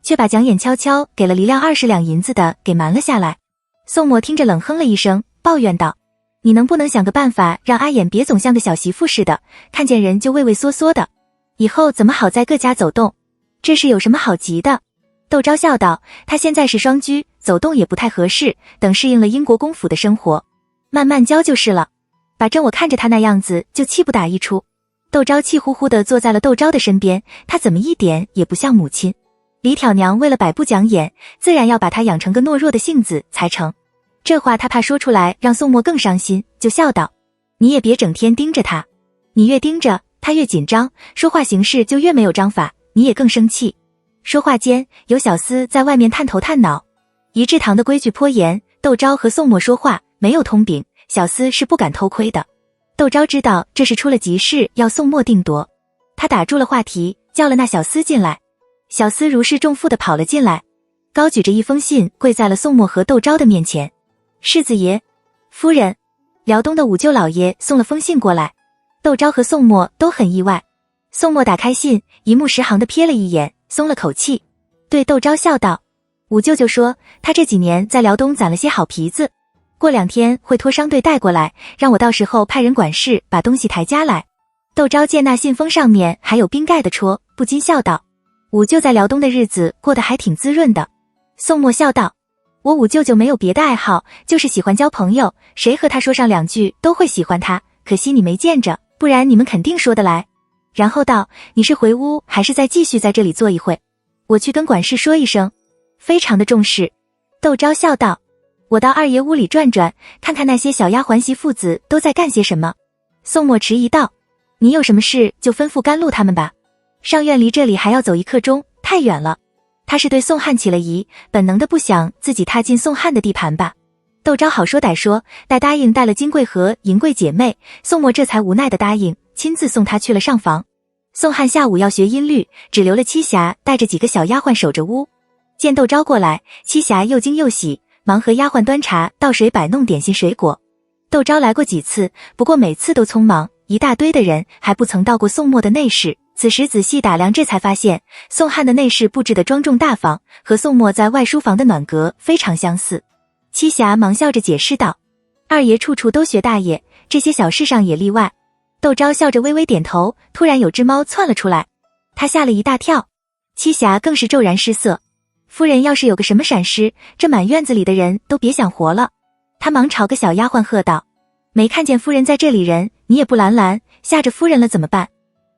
却把蒋眼悄悄给了黎亮20两银子的给瞒了下来。宋墨听着冷哼了一声，抱怨道：“你能不能想个办法，让阿眼别总像个小媳妇似的，看见人就畏畏缩缩的，以后怎么好在各家走动？这是有什么好急的？”窦昭笑道：“他现在是双居，走动也不太合适，等适应了英国公府的生活，慢慢教就是了。把正我看着他那样子，就气不打一处。”窦昭气呼呼地坐在了窦昭的身边，他怎么一点也不像母亲。李挑娘为了摆布讲演，自然要把他养成个懦弱的性子才成。这话他怕说出来让宋墨更伤心，就笑道：“你也别整天盯着他，你越盯着他越紧张，说话行事就越没有章法，你也更生气。”说话间，有小厮在外面探头探脑。仪志堂的规矩颇严，窦昭和宋墨说话没有通禀，小厮是不敢偷窥的。窦昭知道这是出了急事，要宋墨定夺，他打住了话题，叫了那小厮进来。小厮如释重负地跑了进来，高举着一封信跪在了宋墨和窦昭的面前。世子爷，夫人，辽东的五舅老爷送了封信过来。窦昭和宋墨都很意外。宋墨打开信，一目十行地瞥了一眼，松了口气，对窦昭笑道：“五舅舅说他这几年在辽东攒了些好皮子，过2天会托商队带过来，让我到时候派人管事把东西抬家来。”窦昭见那信封上面还有冰盖的戳，不禁笑道：“五舅在辽东的日子过得还挺滋润的。”宋墨笑道：“我五舅舅没有别的爱好，就是喜欢交朋友，谁和他说上2句都会喜欢他，可惜你没见着，不然你们肯定说得来。”然后道：“你是回屋还是再继续在这里坐一会？我去跟管事说一声，非常的重视。”窦昭笑道：“我到二爷屋里转转，看看那些小丫鬟媳妇子都在干些什么。”宋墨迟疑道：“你有什么事就吩咐甘露他们吧，上院离这里还要走1刻钟，太远了。”他是对宋汉起了疑，本能的不想自己踏进宋汉的地盘吧。窦昭好说歹说，待答应带了金贵和银贵姐妹，宋墨这才无奈的答应，亲自送她去了上房。宋汉下午要学音律，只留了七霞带着几个小丫鬟守着屋。见窦昭过来，七霞又惊又喜，忙和丫鬟端茶倒水摆弄点心水果。窦昭来过几次，不过每次都匆忙，一大堆的人还不曾到过宋墨的内室。此时仔细打量，这才发现宋汉的内室布置的庄重大方，和宋墨在外书房的暖阁非常相似。七霞忙笑着解释道：“二爷处处都学大爷，这些小事上也例外。”窦昭笑着微微点头，突然有只猫窜了出来，他吓了一大跳。七霞更是骤然失色，夫人要是有个什么闪失，这满院子里的人都别想活了。他忙朝个小丫鬟喝道：“没看见夫人在这里人，你也不拦，吓着夫人了怎么办？”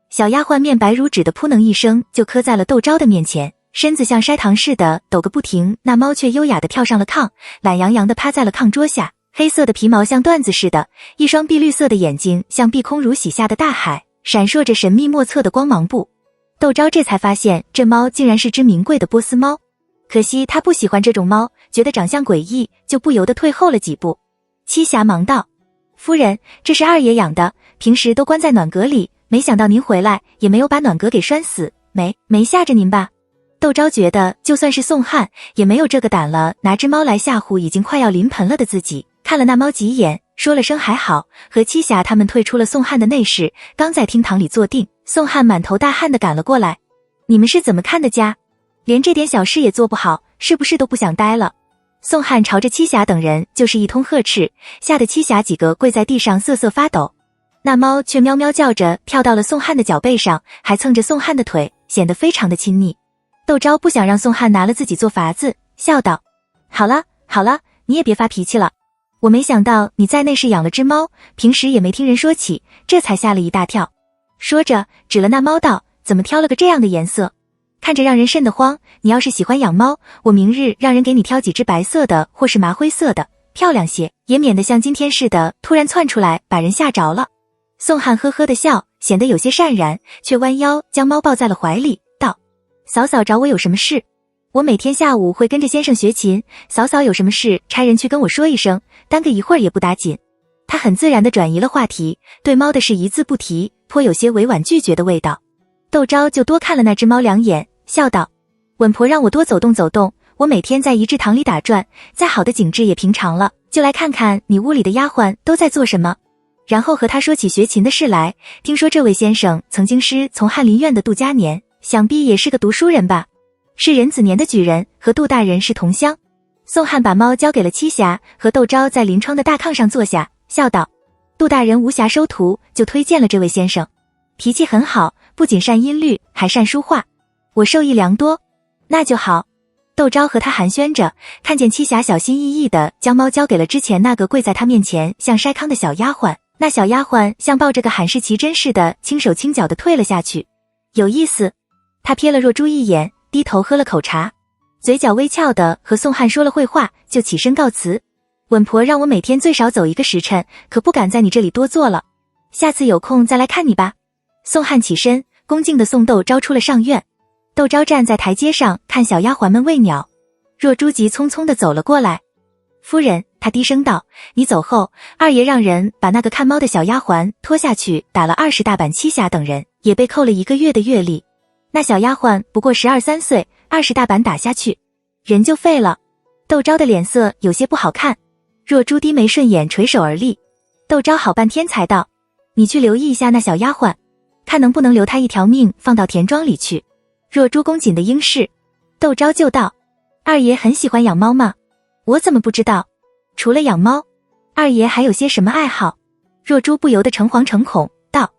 小丫鬟面白如纸的扑棱一声就磕在了窦昭的面前，身子像筛糖似的抖个不停，那猫却优雅地跳上了炕，懒洋洋地趴在了炕桌下，黑色的皮毛像缎子似的，一双碧绿色的眼睛像碧空如洗下的大海，闪烁着神秘莫测的光芒布。窦昭这才发现这猫竟然是只名贵的波斯猫，可惜他不喜欢这种猫，觉得长相诡异，就不由得退后了几步。七霞忙道：“夫人，这是二爷养的，平时都关在暖阁里，没想到您回来也没有把暖阁给拴死，没吓着您吧？”窦昭觉得就算是宋汉也没有这个胆了，拿只猫来吓唬已经快要临盆了的自己，看了那猫几眼，说了声还好，和七霞他们退出了宋汉的内室，刚在厅堂里坐定，宋汉满头大汗地赶了过来：“你们是怎么看的家？连这点小事也做不好，是不是都不想待了？”宋汉朝着七霞等人就是一通呵斥，吓得七霞几个跪在地上瑟瑟发抖。那猫却喵喵叫着跳到了宋汉的脚背上，还蹭着宋汉的腿，显得非常的亲昵。窦昭不想让宋汉拿了自己做法子，笑道：“好了，你也别发脾气了。我没想到你在内室养了只猫，平时也没听人说起，这才吓了一大跳。”说着指了那猫道：“怎么挑了个这样的颜色？看着让人瘆得慌。你要是喜欢养猫，我明日让人给你挑几只白色的或是麻灰色的，漂亮些，也免得像今天似的突然窜出来把人吓着了。”宋汉呵呵的笑，显得有些善然，却弯腰将猫抱在了怀里，道：“嫂嫂找我有什么事？我每天下午会跟着先生学琴，嫂嫂有什么事差人去跟我说一声，耽搁一会儿也不打紧。”他很自然地转移了话题，对猫的事一字不提，颇有些委婉拒绝的味道。窦昭就多看了那只猫2眼，笑道：“稳婆让我多走动走动，我每天在仪志堂里打转，再好的景致也平常了，就来看看你屋里的丫鬟都在做什么。”然后和他说起学琴的事来，听说这位先生曾经师从翰林院的杜嘉年，想必也是个读书人吧。是壬子年的举人，和杜大人是同乡。宋汉把猫交给了栖霞，和窦昭在临窗的大炕上坐下，笑道：杜大人无暇收徒，就推荐了这位先生，脾气很好，不仅善音律，还善书画，我受益良多。那就好。窦昭和他寒暄着，看见栖霞小心翼翼地将猫交给了之前那个跪在他面前像筛糠的小丫鬟，那小丫鬟像抱着个罕视奇珍似的，轻手轻脚地退了下去。有意思。他瞥了若珠一眼，低头喝了口茶，嘴角微翘的和宋汉说了会话，就起身告辞。稳婆让我每天最少走1个时辰，可不敢在你这里多坐了，下次有空再来看你吧。宋汉起身，恭敬地送窦昭出了上院。窦昭站在台阶上看小丫鬟们喂鸟，若珠急匆匆地走了过来。夫人，他低声道，你走后，二爷让人把那个看猫的小丫鬟拖下去打了20大板，栖霞等人也被扣了1个月的月例。那小丫鬟不过12、13岁，20大板打下去，人就废了。窦昭的脸色有些不好看，若珠低眉顺眼，垂手而立。窦昭好半天才道，你去留意一下那小丫鬟，看能不能留她一条命放到田庄里去。若珠恭谨的应是。窦昭就道，二爷很喜欢养猫吗？我怎么不知道？除了养猫，二爷还有些什么爱好？若珠不由得诚惶诚恐道，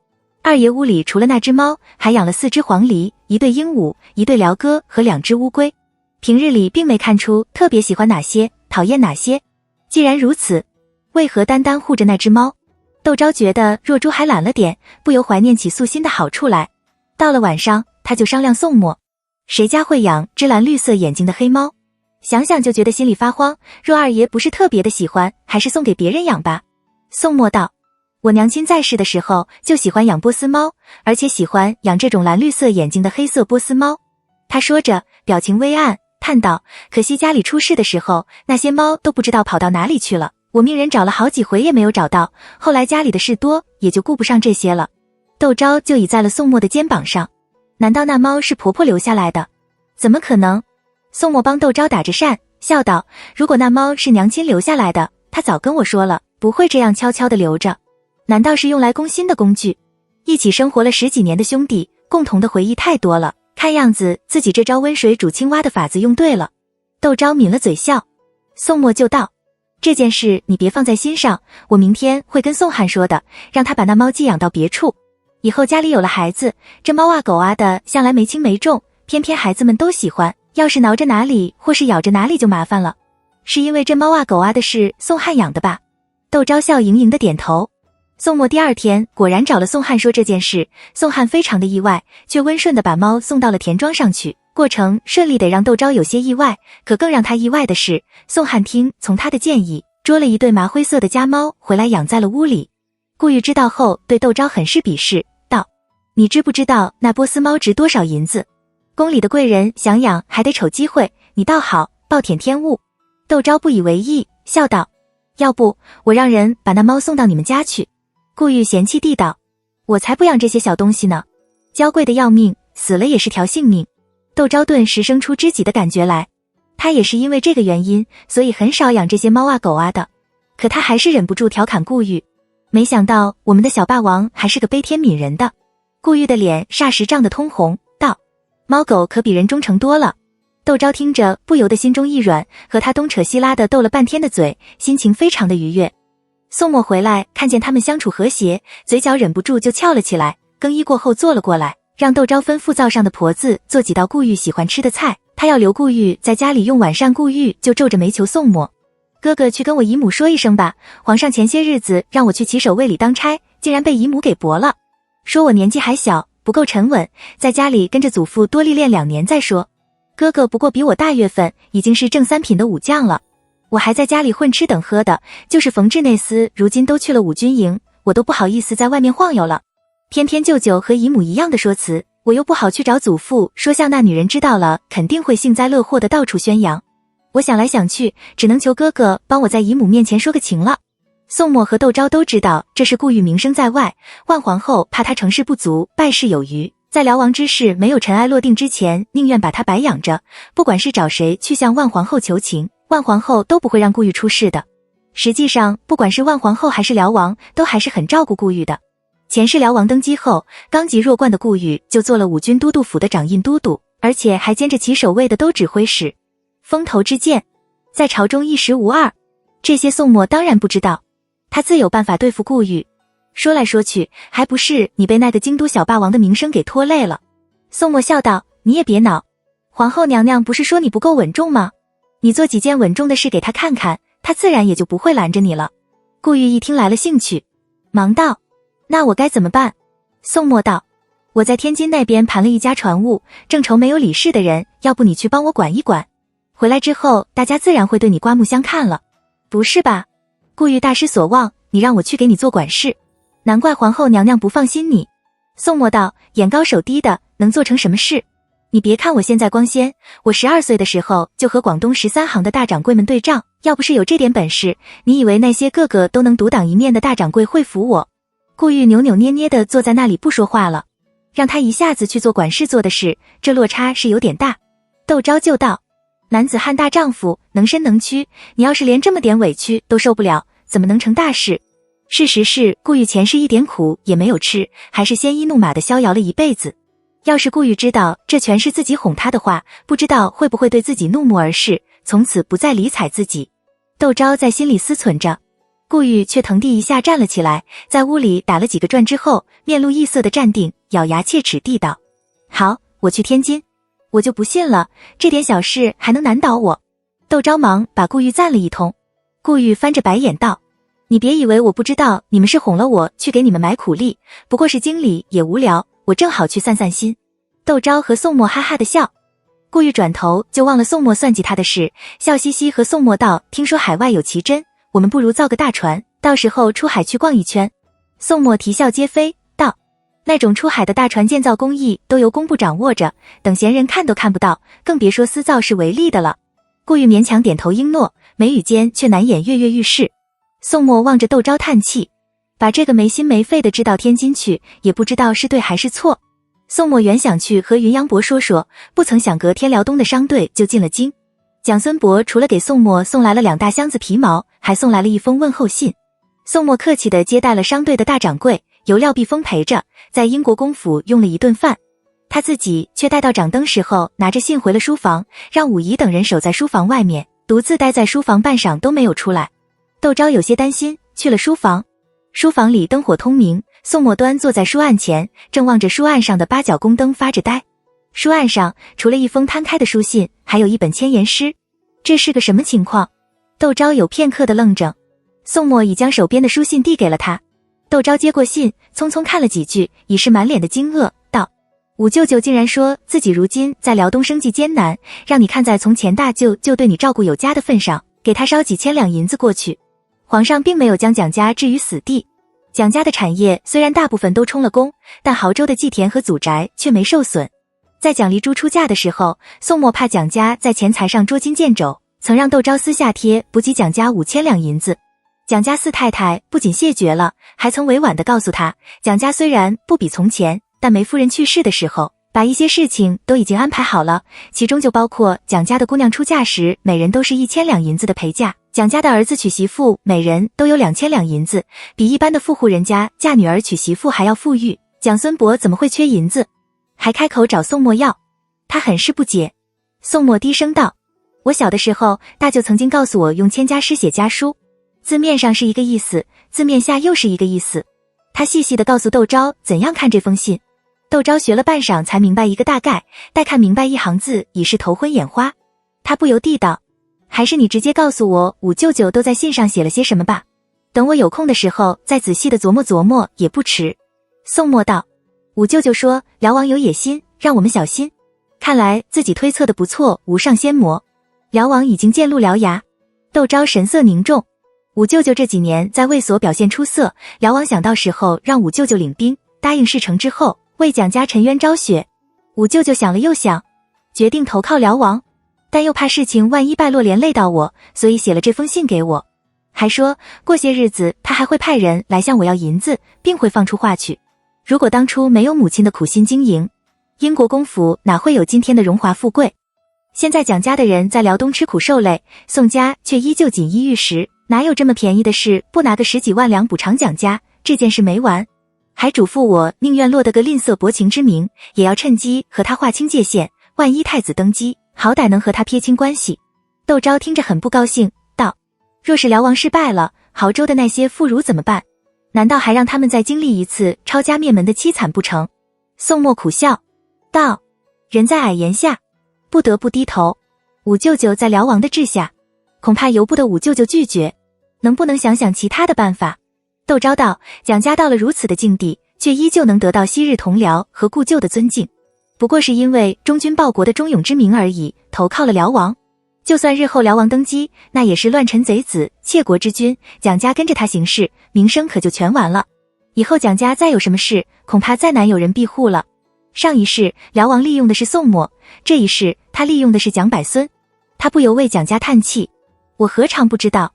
二爷屋里除了那只猫，还养了4只黄鹂，1对鹦鹉，1对鹩哥和2只乌龟。平日里并没看出特别喜欢哪些，讨厌哪些。既然如此，为何单单护着那只猫？窦昭觉得若珠还懒了点，不由怀念起素心的好处来。到了晚上，他就商量宋墨，谁家会养只蓝绿色眼睛的黑猫？想想就觉得心里发慌，若二爷不是特别的喜欢，还是送给别人养吧。宋墨道，我娘亲在世的时候就喜欢养波斯猫，而且喜欢养这种蓝绿色眼睛的黑色波斯猫。他说着，表情微暗，叹道，可惜家里出事的时候，那些猫都不知道跑到哪里去了，我命人找了好几回也没有找到，后来家里的事多，也就顾不上这些了。窦昭就倚在了宋墨的肩膀上，难道那猫是婆婆留下来的？怎么可能？宋墨帮窦昭打着扇，笑道，如果那猫是娘亲留下来的，她早跟我说了，不会这样悄悄地留着。难道是用来攻心的工具？一起生活了10几年的兄弟，共同的回忆太多了，看样子自己这招温水煮青蛙的法子用对了。窦昭抿了嘴笑。宋墨就道，这件事你别放在心上，我明天会跟宋汉说的，让他把那猫寄养到别处。以后家里有了孩子，这猫啊狗啊的向来没轻没重，偏偏孩子们都喜欢，要是挠着哪里或是咬着哪里就麻烦了。是因为这猫啊狗啊的是宋汉养的吧？窦昭笑盈盈的点头。宋墨第2天果然找了宋汉说这件事，宋汉非常的意外，却温顺的把猫送到了田庄上去，过程顺利得让窦昭有些意外。可更让他意外的是，宋汉听从他的建议，捉了1对麻灰色的家猫回来养在了屋里。顾玉知道后对窦昭很是鄙视，道，你知不知道那波斯猫值多少银子？宫里的贵人想养还得瞅机会，你倒好，暴殄天物。窦昭不以为意，笑道，要不我让人把那猫送到你们家去。顾玉嫌弃地道，我才不养这些小东西呢，娇贵的要命，死了也是条性命。窦昭顿时生出知己的感觉来，他也是因为这个原因，所以很少养这些猫啊狗啊的。可他还是忍不住调侃顾玉，没想到我们的小霸王还是个悲天悯人的。顾玉的脸霎时涨得通红，道，猫狗可比人忠诚多了。窦昭听着不由得心中一软，和他东扯西拉的斗了半天的嘴，心情非常的愉悦。宋墨回来看见他们相处和谐，嘴角忍不住就翘了起来，更衣过后坐了过来，让窦昭吩咐灶上的婆子做几道顾玉喜欢吃的菜，他要留顾玉在家里用晚膳。顾玉就皱着眉求宋墨，哥哥去跟我姨母说一声吧，皇上前些日子让我去骑手卫里当差，竟然被姨母给驳了，说我年纪还小，不够沉稳，在家里跟着祖父多历练2年再说。哥哥不过比我大月份，已经是正3品的武将了，我还在家里混吃等喝的，就是冯志那厮如今都去了武军营，我都不好意思在外面晃悠了。偏偏舅舅和姨母一样的说辞，我又不好去找祖父说，像那女人知道了肯定会幸灾乐祸的到处宣扬。我想来想去，只能求哥哥帮我在姨母面前说个情了。宋墨和窦昭都知道这是顾玉名声在外，万皇后怕他成事不足，败事有余，在辽王之事没有尘埃落定之前，宁愿把他白养着，不管是找谁去向万皇后求情，万皇后都不会让顾玉出事的。实际上不管是万皇后还是辽王，都还是很照顾顾玉的。前世辽王登基后，刚极弱冠的顾玉就做了武军都督府的掌印都督，而且还兼着其守卫的都指挥使，风头之剑，在朝中一时无二。这些宋墨当然不知道，他自有办法对付顾玉。说来说去，还不是你被那个京都小霸王的名声给拖累了。宋墨笑道，你也别恼，皇后娘娘不是说你不够稳重吗？你做几件稳重的事给她看看，她自然也就不会拦着你了。顾玉一听来了兴趣，忙道，那我该怎么办？宋墨道，我在天津那边盘了一家船务，正愁没有理事的人，要不你去帮我管一管，回来之后大家自然会对你刮目相看了。不是吧？顾玉大失所望，你让我去给你做管事，难怪皇后娘娘不放心你。宋墨道，眼高手低的能做成什么事？你别看我现在光鲜，我12岁的时候就和广东13行的大掌柜们对仗，要不是有这点本事，你以为那些个个都能独当一面的大掌柜会服我？顾玉扭扭捏捏的坐在那里不说话了，让他一下子去做管事做的事，这落差是有点大。窦昭就道，男子汉大丈夫，能伸能屈，你要是连这么点委屈都受不了，怎么能成大事？事实是顾玉前世一点苦也没有吃，还是鲜衣怒马的逍遥了一辈子。要是顾玉知道这全是自己哄他的话，不知道会不会对自己怒目而视，从此不再理睬自己。窦昭在心里思忖着，顾玉却腾地一下站了起来，在屋里打了几个转之后，面露异色的站定，咬牙切齿地道，好，我去天津。我就不信了，这点小事还能难倒我。窦昭忙把顾玉赞了一通。顾玉翻着白眼道，你别以为我不知道你们是哄了我去给你们买苦力，不过是经理也无聊，我正好去散散心。窦昭和宋墨哈哈的笑，顾玉转头就忘了宋墨算计他的事，笑嘻嘻和宋墨道，听说海外有奇珍，我们不如造个大船，到时候出海去逛一圈。宋墨啼笑皆非道，那种出海的大船建造工艺都由工部掌握着，等闲人看都看不到，更别说私造是为例的了。顾玉勉强点头应诺，眉宇间却难掩跃跃欲试。宋墨望着窦昭叹气，把这个没心没肺的支到天津去，也不知道是对还是错。宋墨原想去和云阳伯说说，不曾想隔天辽东的商队就进了京。蒋孙伯除了给宋墨送来了2大箱子皮毛，还送来了一封问候信。宋墨客气地接待了商队的大掌柜，由廖碧峰陪着，在英国公府用了一顿饭。他自己却待到掌灯时候，拿着信回了书房，让武仪等人守在书房外面，独自待在书房半晌都没有出来。窦昭有些担心，去了书房。书房里灯火通明，宋墨端坐在书案前，正望着书案上的8角宫灯发着呆。书案上除了一封摊开的书信，还有一本千言诗。这是个什么情况？窦昭有片刻的愣怔。宋墨已将手边的书信递给了他。窦昭接过信，匆匆看了几句，已是满脸的惊愕，道：五舅舅竟然说自己如今在辽东生计艰难，让你看在从前大舅就对你照顾有加的份上，给他捎几千两银子过去。皇上并没有将蒋家置于死地，蒋家的产业虽然大部分都充了公，但濠州的祭田和祖宅却没受损。在蒋丽珠出嫁的时候，宋墨怕蒋家在钱财上捉襟见肘，曾让窦昭私下贴补给蒋家5000两银子。蒋家四太太不仅谢绝了，还曾委婉地告诉他，蒋家虽然不比从前，但梅夫人去世的时候，把一些事情都已经安排好了，其中就包括蒋家的姑娘出嫁时每人都是1000两银子的陪嫁，蒋家的儿子娶媳妇每人都有2000两银子，比一般的富户人家嫁女儿娶媳妇还要富裕。蒋孙伯怎么会缺银子？还开口找宋墨要，他很是不解。宋墨低声道，我小的时候大舅曾经告诉我用千家诗写家书，字面上是一个意思，字面下又是一个意思。他细细地告诉窦昭怎样看这封信。窦昭学了半晌才明白一个大概，待看明白一行字已是头昏眼花。他不由地道，还是你直接告诉我五舅舅都在信上写了些什么吧，等我有空的时候再仔细地琢磨琢磨也不迟。宋墨道，五舅舅说辽王有野心，让我们小心。看来自己推测的不错，无上仙魔。辽王已经渐露獠牙。窦昭神色凝重，五舅舅这几年在卫所表现出色，辽王想到时候让五舅舅领兵，答应事成之后为蒋家沉冤昭雪。五舅舅想了又想，决定投靠辽王，但又怕事情万一败落连累到我，所以写了这封信给我，还说过些日子他还会派人来向我要银子，并会放出话去，如果当初没有母亲的苦心经营，英国公府哪会有今天的荣华富贵。现在蒋家的人在辽东吃苦受累，宋家却依旧锦衣玉食，哪有这么便宜的事不拿个10几万两补偿蒋家？这件事没完，还嘱咐我宁愿落得个吝啬薄情之名，也要趁机和他划清界限，万一太子登基，好歹能和他撇清关系。窦昭听着很不高兴，道：若是辽王失败了，亳州的那些妇孺怎么办？难道还让他们再经历一次抄家灭门的凄惨不成？宋默苦笑道：人在矮檐下，不得不低头。五舅舅在辽王的治下，恐怕由不得五舅舅拒绝，能不能想想其他的办法？窦昭道：蒋家到了如此的境地，却依旧能得到昔日同僚和故旧的尊敬，不过是因为忠君报国的忠勇之名而已，投靠了辽王。就算日后辽王登基，那也是乱臣贼子、窃国之君，蒋家跟着他行事，名声可就全完了。以后蒋家再有什么事，恐怕再难有人庇护了。上一世辽王利用的是宋默，这一世他利用的是蒋百孙。他不由为蒋家叹气：我何尝不知道？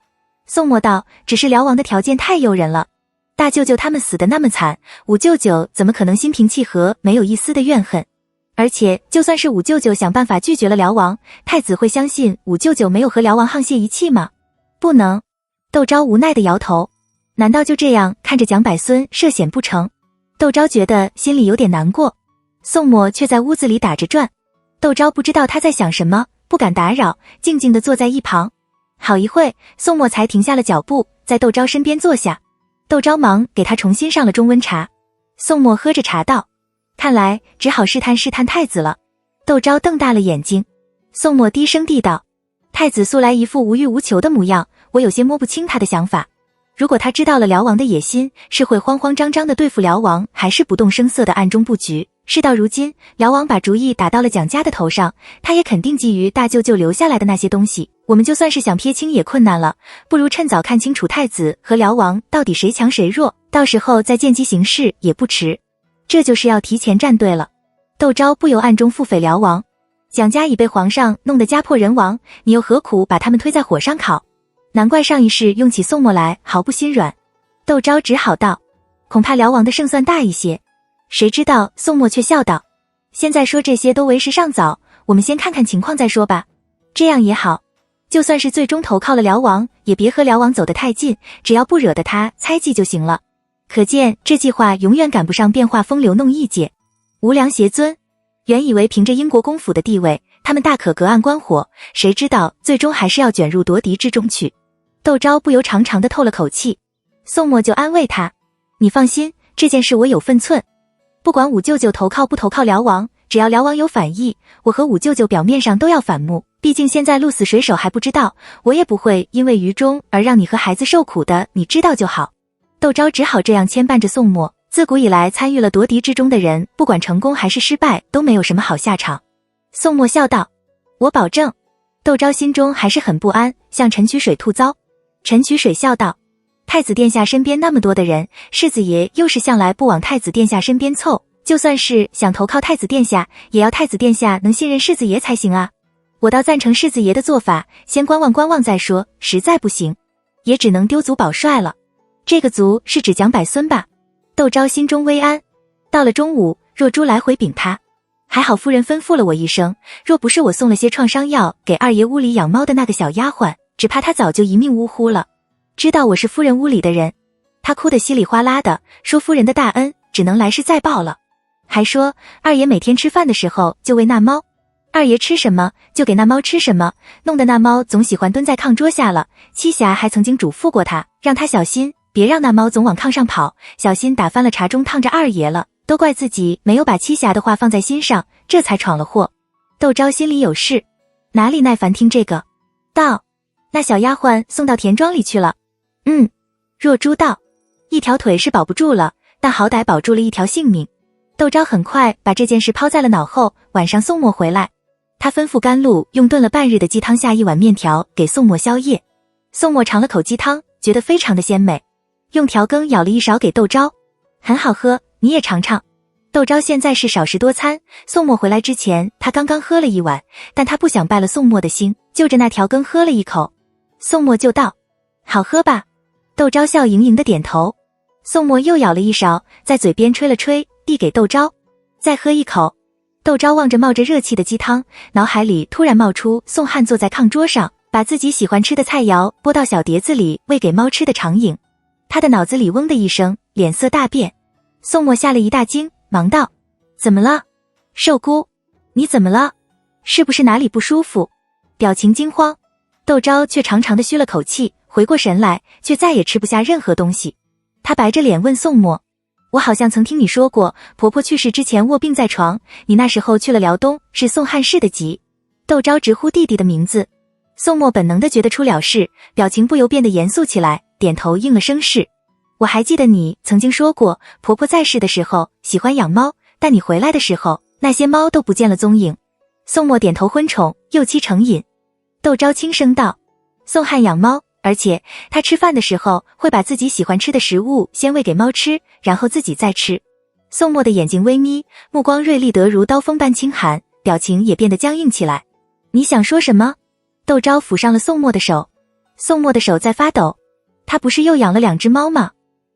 宋默道：只是辽王的条件太诱人了，大舅舅他们死得那么惨，五舅舅怎么可能心平气和，没有一丝的怨恨？而且就算是五舅舅想办法拒绝了辽王，太子会相信五舅舅没有和辽王沆瀣一气吗？不能。窦昭无奈地摇头。难道就这样看着蒋百孙涉险不成？窦昭觉得心里有点难过。宋默却在屋子里打着转，窦昭不知道他在想什么，不敢打扰，静静地坐在一旁。好一会，宋默才停下了脚步，在窦昭身边坐下。窦昭忙给他重新上了中温茶。宋默喝着茶道：看来只好试探试探太子了。窦昭瞪大了眼睛。宋默低声地道：太子素来一副无欲无求的模样，我有些摸不清他的想法。如果他知道了辽王的野心，是会慌慌张张地对付辽王，还是不动声色地暗中布局？事到如今，辽王把主意打到了蒋家的头上，他也肯定觊觎大舅舅留下来的那些东西，我们就算是想撇清也困难了，不如趁早看清楚太子和辽王到底谁强谁弱，到时候再见机行事也不迟。这就是要提前站队了。窦昭不由暗中腹诽辽王：蒋家已被皇上弄得家破人亡，你又何苦把他们推在火上烤？难怪上一世用起宋默来毫不心软。窦昭只好道：恐怕辽王的胜算大一些。谁知道宋默却笑道：现在说这些都为时尚早，我们先看看情况再说吧。这样也好，就算是最终投靠了辽王，也别和辽王走得太近，只要不惹得他猜忌就行了。可见这计划永远赶不上变化风流弄意界。无良邪尊原以为凭着英国公府的地位，他们大可隔岸观火，谁知道最终还是要卷入夺嫡之中去。窦昭不由长长的透了口气。宋默就安慰他：你放心，这件事我有分寸，不管五舅舅投靠不投靠辽王，只要辽王有反意，我和五舅舅表面上都要反目，毕竟现在鹿死谁手还不知道，我也不会因为愚忠而让你和孩子受苦的，你知道就好。窦昭只好这样牵绊着宋默。自古以来参与了夺嫡之中的人，不管成功还是失败，都没有什么好下场。宋默笑道：我保证。窦昭心中还是很不安，向陈曲水吐槽。陈曲水笑道：太子殿下身边那么多的人，世子爷又是向来不往太子殿下身边凑，就算是想投靠太子殿下，也要太子殿下能信任世子爷才行啊。我倒赞成世子爷的做法，先观望观望再说，实在不行，也只能丢族保帅了。这个族是指蒋百孙吧？窦昭心中微安。到了中午，若珠来回禀他，还好夫人吩咐了我一声，若不是我送了些创伤药给二爷屋里养猫的那个小丫鬟，只怕他早就一命呜呼了。知道我是夫人屋里的人，他哭得稀里哗啦的，说夫人的大恩只能来世再报了，还说二爷每天吃饭的时候就喂那猫，二爷吃什么就给那猫吃什么，弄得那猫总喜欢蹲在炕桌下了。七侠还曾经嘱咐过他，让他小心，别让那猫总往炕上跑，小心打翻了茶盅烫着二爷了，都怪自己没有把七侠的话放在心上，这才闯了祸。窦昭心里有事，哪里耐烦听这个，道：那小丫鬟送到田庄里去了。若珠道：一条腿是保不住了，但好歹保住了一条性命。窦昭很快把这件事抛在了脑后。晚上宋默回来，他吩咐甘露用炖了半日的鸡汤下一碗面条给宋默宵夜。宋默尝了口鸡汤，觉得非常的鲜美，用调羹舀了一勺给窦昭，很好喝，你也尝尝。窦昭现在是少食多餐，宋默回来之前他刚刚喝了一碗，但他不想败了宋默的心，就着那调羹喝了一口。宋默就道：好喝吧？窦昭笑盈盈的点头。宋默又舀了一勺，在嘴边吹了吹，递给窦昭，再喝一口。窦昭望着冒着热气的鸡汤，脑海里突然冒出宋汉坐在炕桌上，把自己喜欢吃的菜肴拨到小碟子里喂给猫吃的场景。他的脑子里嗡的一声，脸色大变。宋默吓了一大惊，忙道：怎么了？寿姑，你怎么了？是不是哪里不舒服？表情惊慌。窦昭却长长的吁了口气，回过神来，却再也吃不下任何东西。他白着脸问宋墨：我好像曾听你说过，婆婆去世之前卧病在床，你那时候去了辽东，是宋汉氏的疾。窦昭直呼弟弟的名字。宋墨本能的觉得出了事，表情不由变得严肃起来，点头应了声是。我还记得你曾经说过，婆婆在世的时候喜欢养猫，但你回来的时候，那些猫都不见了踪影。宋墨点头昏宠，又沏成饮。窦昭轻声道：宋汉养猫，而且他吃饭的时候会把自己喜欢吃的食物先喂给猫吃，然后自己再吃。宋墨的眼睛微眯，目光锐利得如刀锋般清寒，表情也变得僵硬起来。你想说什么？窦昭抚上了宋墨的手。宋墨的手在发抖。他不是又养了2只猫吗？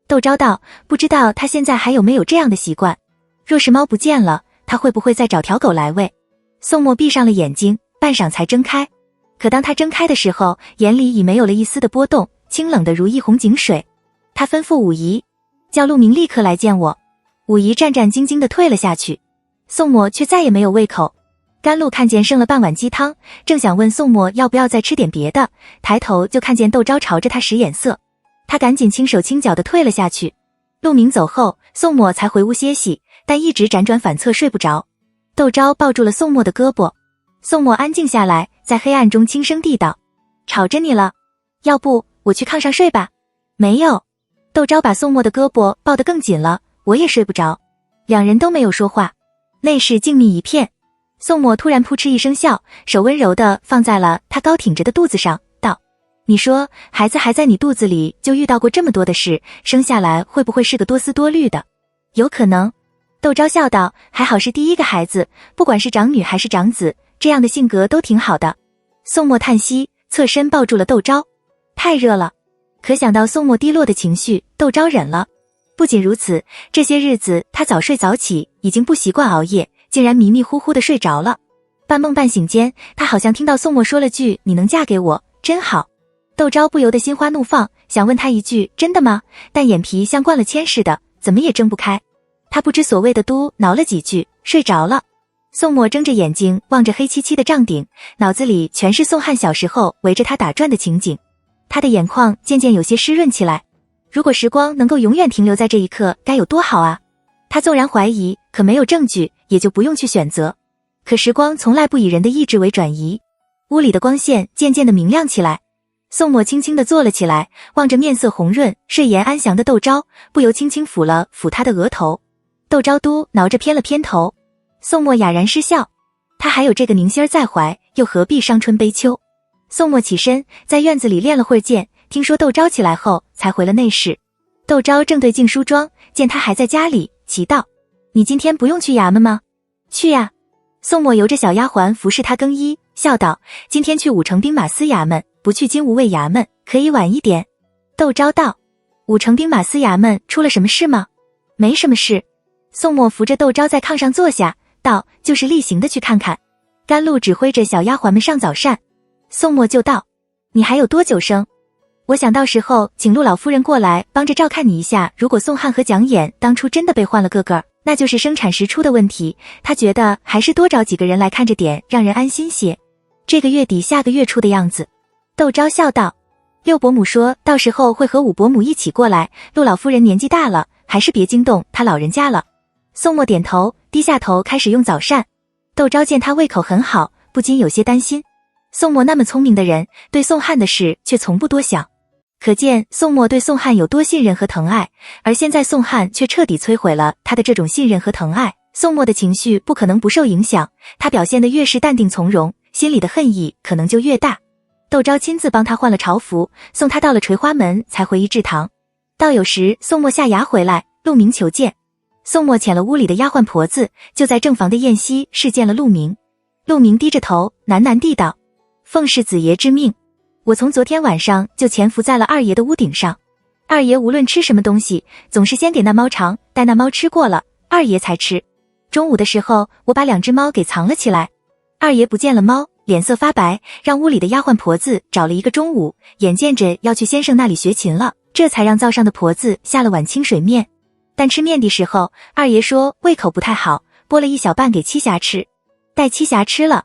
窦昭道：不知道他现在还有没有这样的习惯。若是猫不见了，他会不会再找条狗来喂？宋墨闭上了眼睛，半晌才睁开。可当他睁开的时候，眼里已没有了一丝的波动，清冷的如一泓井水。他吩咐武仪，叫陆明立刻来见我。武仪战战兢兢地退了下去。宋墨却再也没有胃口。甘露看见剩了半碗鸡汤，正想问宋墨要不要再吃点别的，抬头就看见窦昭朝着他使眼色。他赶紧轻手轻脚地退了下去。陆明走后，宋墨才回屋歇息，但一直辗转反侧睡不着。窦昭抱住了宋墨的胳膊。宋墨安静下来，在黑暗中轻声地道：吵着你了，要不我去炕上睡吧？没有。窦昭把宋墨的胳膊抱得更紧了，我也睡不着。两人都没有说话，内室静谧一片。宋墨突然扑哧一声笑，手温柔地放在了他高挺着的肚子上，道：你说孩子还在你肚子里就遇到过这么多的事，生下来会不会是个多思多虑的？有可能。窦昭笑道：还好是第一个孩子，不管是长女还是长子，这样的性格都挺好的。宋墨叹息，侧身抱住了窦昭。太热了。可想到宋墨低落的情绪，窦昭忍了。不仅如此，这些日子他早睡早起，已经不习惯熬夜，竟然迷迷糊糊的睡着了。半梦半醒间，他好像听到宋墨说了句：你能嫁给我，真好。窦昭不由得心花怒放，想问他一句：真的吗？但眼皮像灌了铅似的，怎么也睁不开。他不知所谓的嘟挠了几句，睡着了。宋墨睁着眼睛望着黑漆漆的帐顶，脑子里全是宋汉小时候围着他打转的情景。他的眼眶渐渐有些湿润起来。如果时光能够永远停留在这一刻，该有多好啊！他纵然怀疑，可没有证据，也就不用去选择。可时光从来不以人的意志为转移。屋里的光线渐渐的明亮起来。宋墨轻轻地坐了起来，望着面色红润、睡颜安详的窦昭，不由轻轻抚了抚他的额头。窦昭嘟挠着偏了偏头。宋墨哑然失笑。他还有这个宁心儿在怀，又何必伤春悲秋？宋墨起身，在院子里练了会儿剑，听说窦昭起来后，才回了内室。窦昭正对镜梳妆，见他还在家里，奇道：你今天不用去衙门吗？去呀。宋墨由着小丫鬟服侍他更衣，笑道：今天去武城兵马司衙门，不去金吾卫衙门，可以晚一点。窦昭道：武城兵马司衙门出了什么事吗？没什么事。宋墨扶着窦昭在炕上坐下，道：就是例行的去看看。甘露指挥着小丫鬟们上早膳。宋墨就道：你还有多久生？我想到时候请陆老夫人过来帮着照看你一下，如果宋汉和蒋琰当初真的被换了个个，那就是生产时出的问题，他觉得还是多找几个人来看着点，让人安心些。这个月底下个月初的样子。窦昭笑道：六伯母说到时候会和五伯母一起过来，陆老夫人年纪大了，还是别惊动他老人家了。宋墨点头，低下头开始用早膳。窦昭见他胃口很好，不禁有些担心。宋墨那么聪明的人，对宋汉的事却从不多想，可见宋墨对宋汉有多信任和疼爱，而现在宋汉却彻底摧毁了他的这种信任和疼爱，宋墨的情绪不可能不受影响，他表现得越是淡定从容，心里的恨意可能就越大。窦昭亲自帮他换了朝服，送他到了垂花门，才回一至堂。到有时宋墨下衙回来，陆明求见。宋墨遣了屋里的丫鬟婆子，就在正房的宴席试见了陆明。陆明低着头，喃喃地道：奉世子爷之命，我从昨天晚上就潜伏在了二爷的屋顶上。二爷无论吃什么东西，总是先给那猫尝，待那猫吃过了，二爷才吃。中午的时候，我把2只猫给藏了起来。二爷不见了猫，脸色发白，让屋里的丫鬟婆子找了一个中午，眼见着要去先生那里学琴了，这才让灶上的婆子下了碗清水面。但吃面的时候，二爷说胃口不太好，拨了1小半给七侠吃。待七侠吃了，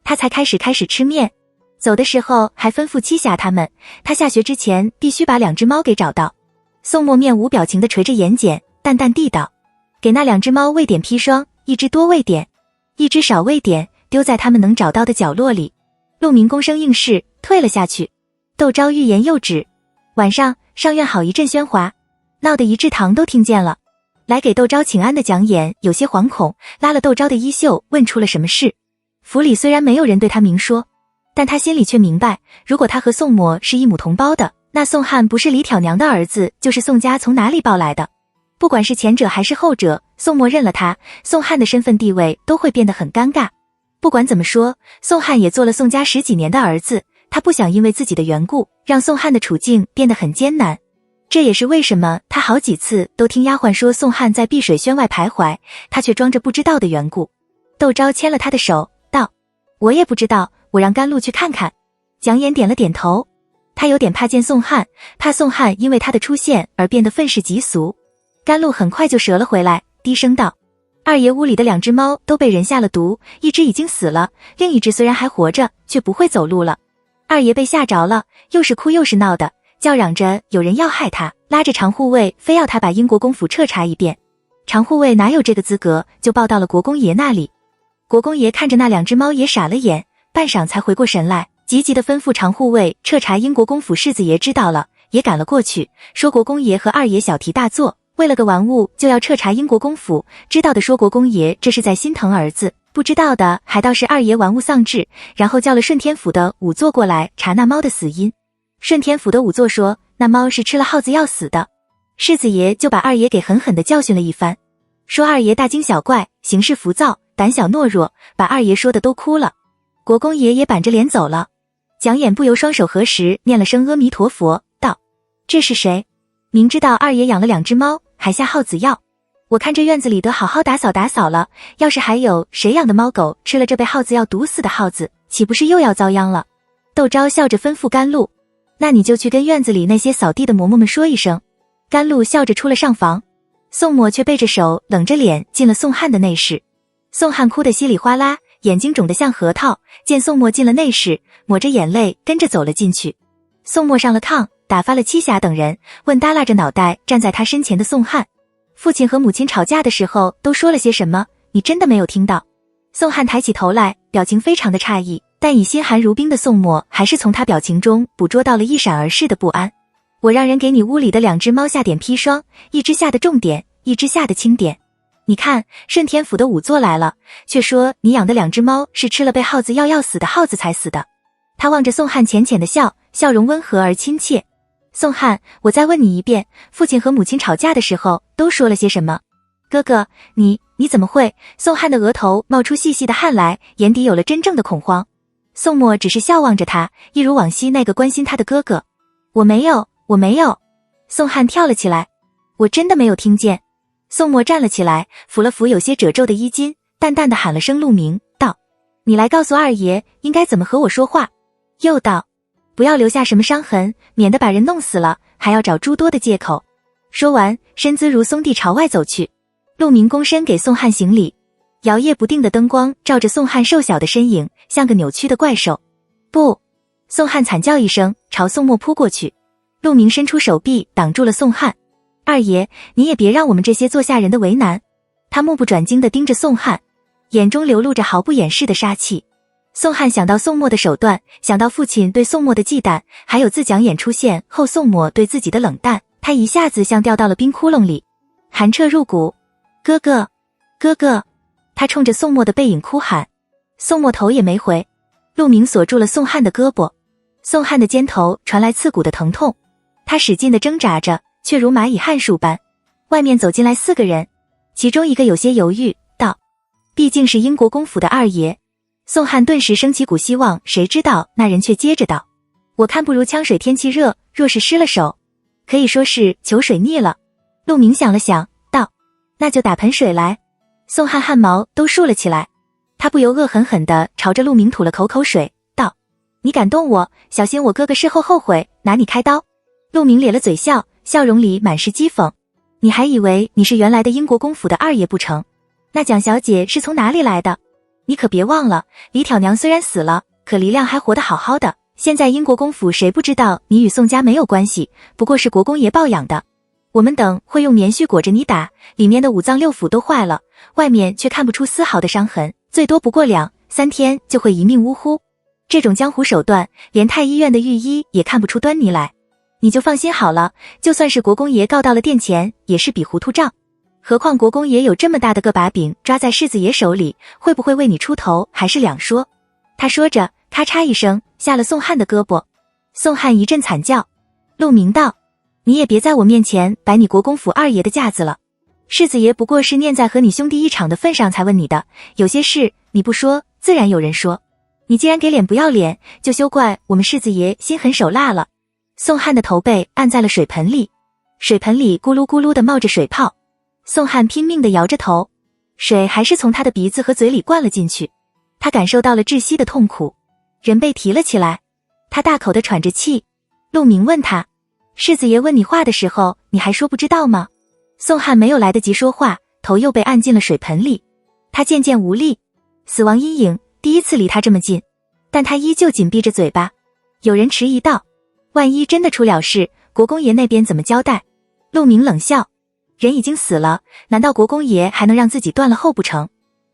他才开始吃面。走的时候还吩咐栖霞他们，他下学之前必须把2只猫给找到。宋墨面无表情地垂着眼睑，淡淡地道：给那2只猫喂点砒霜，1只多喂点，1只少喂点，丢在他们能找到的角落里。陆明躬声应是，退了下去。窦昭欲言又止。晚上上院好一阵喧哗，闹得一制堂都听见了。来给窦昭请安的蒋琰有些惶恐，拉了窦昭的衣袖，问出了什么事。府里虽然没有人对他明说，但他心里却明白，如果他和宋抹是一母同胞的，那宋汉不是李挑娘的儿子，就是宋家从哪里抱来的。不管是前者还是后者，宋墨认了他，宋汉的身份地位都会变得很尴尬。不管怎么说，宋汉也做了宋家10几年的儿子，他不想因为自己的缘故，让宋汉的处境变得很艰难。这也是为什么他好几次都听丫鬟说宋汉在碧水轩外徘徊，他却装着不知道的缘故。窦昭牵了他的手，道：我也不知道，我让甘露去看看。蒋琰点了点头，他有点怕见宋汉，怕宋汉因为他的出现而变得愤世嫉俗。甘露很快就折了回来，低声道：二爷屋里的2只猫都被人下了毒，1只已经死了，另1只虽然还活着，却不会走路了。二爷被吓着了，又是哭又是闹的，叫嚷着有人要害他，拉着常护卫非要他把英国公府彻查一遍。常护卫哪有这个资格，就报到了国公爷那里。国公爷看着那2只猫也傻了眼，半晌才回过神来，急急地吩咐常护卫彻查英国公府。世子爷知道了，也赶了过去，说国公爷和二爷小题大做，为了个玩物就要彻查英国公府。知道的说国公爷这是在心疼儿子，不知道的还道是二爷玩物丧志，然后叫了顺天府的仵作过来查那猫的死因。顺天府的仵作说那猫是吃了耗子药死的。世子爷就把二爷给狠狠地教训了一番，说二爷大惊小怪，行事浮躁，胆小懦弱，把二爷说的都哭了。国公爷也板着脸走了。蒋琰不由双手合十，念了声阿弥陀佛，道：这是谁？明知道二爷养了2只猫，还下耗子药。我看这院子里得好好打扫打扫了，要是还有谁养的猫狗吃了这被耗子药毒死的耗子，岂不是又要遭殃了？窦昭笑着吩咐甘露：那你就去跟院子里那些扫地的嬷嬷们说一声。甘露笑着出了上房，宋抹却背着手冷着脸进了宋汉的内室。宋汉哭得稀里哗啦，眼睛肿得像核桃，见宋墨进了内室，抹着眼泪跟着走了进去。宋墨上了炕，打发了栖霞等人，问耷拉着脑袋站在他身前的宋汉：父亲和母亲吵架的时候都说了些什么？你真的没有听到？宋汉抬起头来，表情非常的诧异，但以心寒如冰的宋墨还是从他表情中捕捉到了一闪而逝的不安。我让人给你屋里的2只猫下点砒霜，1只下的重点，1只下的轻点。你看顺天府的仵作来了，却说你养的2只猫是吃了被耗子药要死的耗子才死的。他望着宋汉浅浅的笑，笑容温和而亲切。宋汉，我再问你一遍，父亲和母亲吵架的时候都说了些什么？哥哥，你怎么会？宋汉的额头冒出细细的汗来，眼底有了真正的恐慌。宋墨只是笑望着他，一如往昔那个关心他的哥哥。我没有。宋汉跳了起来，我真的没有听见。宋墨站了起来，抚了抚有些褶皱的衣襟，淡淡的喊了声陆明，道：你来告诉二爷应该怎么和我说话。又道：不要留下什么伤痕，免得把人弄死了，还要找诸多的借口。说完，身姿如松地朝外走去。陆明躬身给宋汉行礼，摇曳不定的灯光照着宋汉瘦小的身影，像个扭曲的怪兽。不！宋汉惨叫一声，朝宋墨扑过去。陆明伸出手臂挡住了宋汉。二爷，你也别让我们这些做下人的为难。他目不转睛地盯着宋汉，眼中流露着毫不掩饰的杀气。宋汉想到宋墨的手段，想到父亲对宋墨的忌惮，还有自蒋琰出现后宋墨对自己的冷淡，他一下子像掉到了冰窟窿里，寒彻入骨。哥哥，哥哥！他冲着宋墨的背影哭喊。宋墨头也没回。陆明锁住了宋汉的胳膊，宋汉的肩头传来刺骨的疼痛，他使劲地挣扎着，却如蚂蚁撼树般。外面走进来4个人，其中一个有些犹豫，道：毕竟是英国公府的二爷。宋汉顿时升起股希望，谁知道那人却接着道：我看不如呛水天气热，若是失了手，可以说是求水逆了。陆明想了想，道：那就打盆水来。宋汉汗毛都竖了起来，他不由恶狠狠地朝着陆明吐了口水，道：你敢动我，小心我哥哥事后后悔拿你开刀。陆明咧了嘴笑，笑容里满是讥讽。你还以为你是原来的英国公府的二爷不成？那蒋小姐是从哪里来的？你可别忘了，李挑娘虽然死了，可黎亮还活得好好的。现在英国公府谁不知道你与宋家没有关系，不过是国公爷抱养的。我们等会用棉絮裹着你打，里面的五脏六腑都坏了，外面却看不出丝毫的伤痕，最多不过2、3天就会一命呜呼。这种江湖手段，连太医院的御医也看不出端倪来。你就放心好了，就算是国公爷告到了殿前，也是笔糊涂账。何况国公爷有这么大的个把柄抓在世子爷手里，会不会为你出头还是两说。他说着，咔嚓一声下了宋汉的胳膊。宋汉一阵惨叫。陆明道：你也别在我面前摆你国公府二爷的架子了。世子爷不过是念在和你兄弟一场的份上才问你的，有些事你不说，自然有人说。你既然给脸不要脸，就休怪我们世子爷心狠手辣了。宋汉的头被按在了水盆里，水盆里咕噜咕噜地冒着水泡。宋汉拼命地摇着头，水还是从他的鼻子和嘴里灌了进去。他感受到了窒息的痛苦，人被提了起来，他大口地喘着气。陆明问他：世子爷问你话的时候，你还说不知道吗？宋汉没有来得及说话，头又被按进了水盆里。他渐渐无力，死亡阴影第一次离他这么近，但他依旧紧闭着嘴巴。有人迟疑道：万一真的出了事，国公爷那边怎么交代？陆明冷笑：人已经死了，难道国公爷还能让自己断了后不成？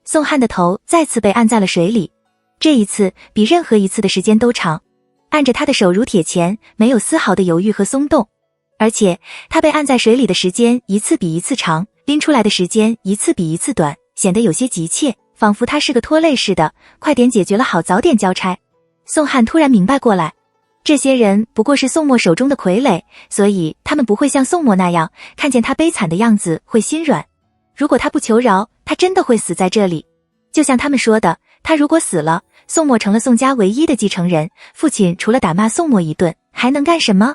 宋汉的头再次被按在了水里，这一次比任何一次的时间都长。按着他的手如铁钳，没有丝毫的犹豫和松动。而且他被按在水里的时间一次比一次长，拎出来的时间一次比一次短，显得有些急切，仿佛他是个拖累似的，快点解决了好，早点交差。宋汉突然明白过来，这些人不过是宋墨手中的傀儡，所以他们不会像宋墨那样，看见他悲惨的样子会心软。如果他不求饶，他真的会死在这里。就像他们说的，他如果死了，宋墨成了宋家唯一的继承人，父亲除了打骂宋墨一顿，还能干什么？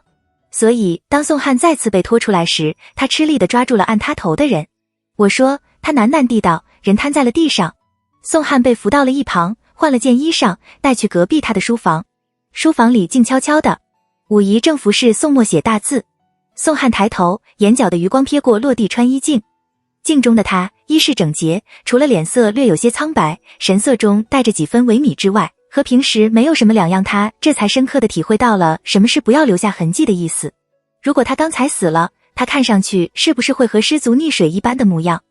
所以当宋汉再次被拖出来时，他吃力地抓住了按他头的人。我说，他喃喃地道，人瘫在了地上。宋汉被扶到了一旁，换了件衣裳，带去隔壁他的书房。书房里静悄悄的，武姨正服侍宋墨写大字。宋汉抬头，眼角的余光瞥过落地穿衣镜，镜中的他衣饰整洁，除了脸色略有些苍白，神色中带着几分萎靡之外，和平时没有什么两样。他这才深刻地体会到了什么是不要留下痕迹的意思。如果他刚才死了，他看上去是不是会和失足溺水一般的模样？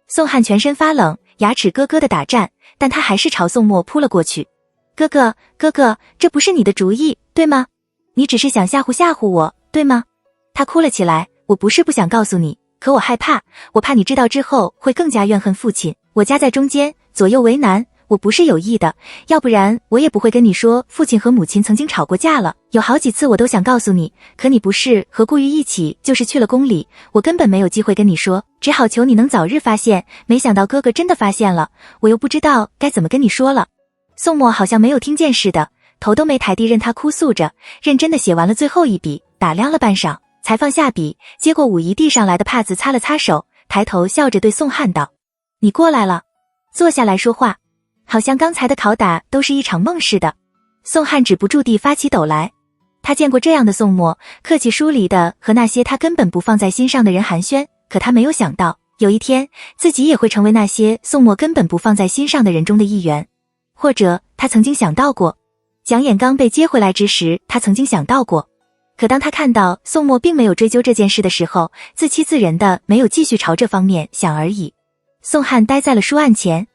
宋汉全身发冷，牙齿咯咯地打颤，但他还是朝宋墨扑了过去。哥哥，哥哥，这不是你的主意，对吗？你只是想吓唬吓唬我，对吗？他哭了起来，我不是不想告诉你，可我害怕，我怕你知道之后会更加怨恨父亲，我夹在中间，左右为难，我不是有意的，要不然我也不会跟你说父亲和母亲曾经吵过架了，有好几次我都想告诉你，可你不是和顾玉一起就是去了宫里，我根本没有机会跟你说，只好求你能早日发现，没想到哥哥真的发现了，我又不知道该怎么跟你说了。宋墨好像没有听见似的，头都没抬地任他哭诉着，认真地写完了最后一笔，打量了半晌，才放下笔，接过武姨递上来的帕子擦了擦手，抬头笑着对宋汉道：你过来了，坐下来说话。好像刚才的拷打都是一场梦似的。宋汉止不住地发起抖来，他见过这样的宋墨，客气疏离的和那些他根本不放在心上的人寒暄，可他没有想到，有一天自己也会成为那些宋墨根本不放在心上的人中的一员。或者他曾经想到过，蒋衍刚被接回来之时，他曾经想到过，可当他看到宋墨并没有追究这件事的时候，自欺自人的没有继续朝这方面想而已。宋汉呆在了书案前，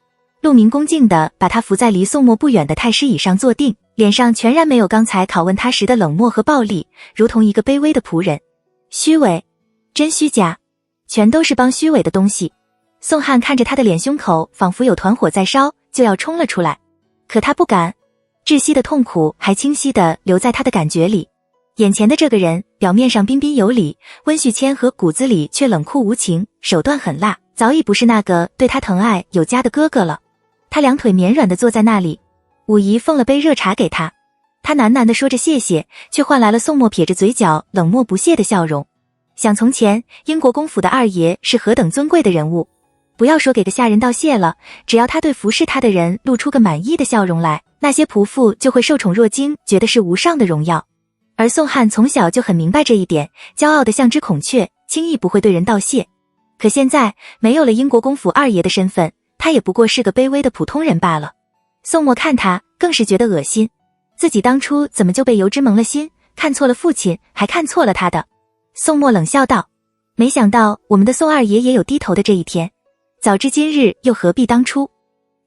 陆明恭敬地把他扶在离宋墨不远的太师椅上坐定，脸上全然没有刚才拷问他时的冷漠和暴力，如同一个卑微的仆人。虚伪，真虚假，全都是帮虚伪的东西。宋汉看着他的脸，胸口仿佛有团火在烧，就要冲了出来，可他不敢。窒息的痛苦还清晰地留在他的感觉里。眼前的这个人表面上彬彬有礼，温煦谦和，骨子里却冷酷无情，手段狠辣，早已不是那个对他疼爱有加的哥哥了。他两腿绵软地坐在那里，武姨奉了杯热茶给他，他喃喃地说着谢谢，却换来了宋墨撇着嘴角冷漠不屑的笑容。想从前英国公府的二爷是何等尊贵的人物，不要说给个下人道谢了，只要他对服侍他的人露出个满意的笑容来，那些仆妇就会受宠若惊，觉得是无上的荣耀。而宋汉从小就很明白这一点，骄傲的像只孔雀，轻易不会对人道谢。可现在没有了英国公府二爷的身份，他也不过是个卑微的普通人罢了。宋墨看他，更是觉得恶心，自己当初怎么就被油脂蒙了心，看错了父亲，还看错了他的。宋墨冷笑道，没想到我们的宋二爷也有低头的这一天，早知今日又何必当初。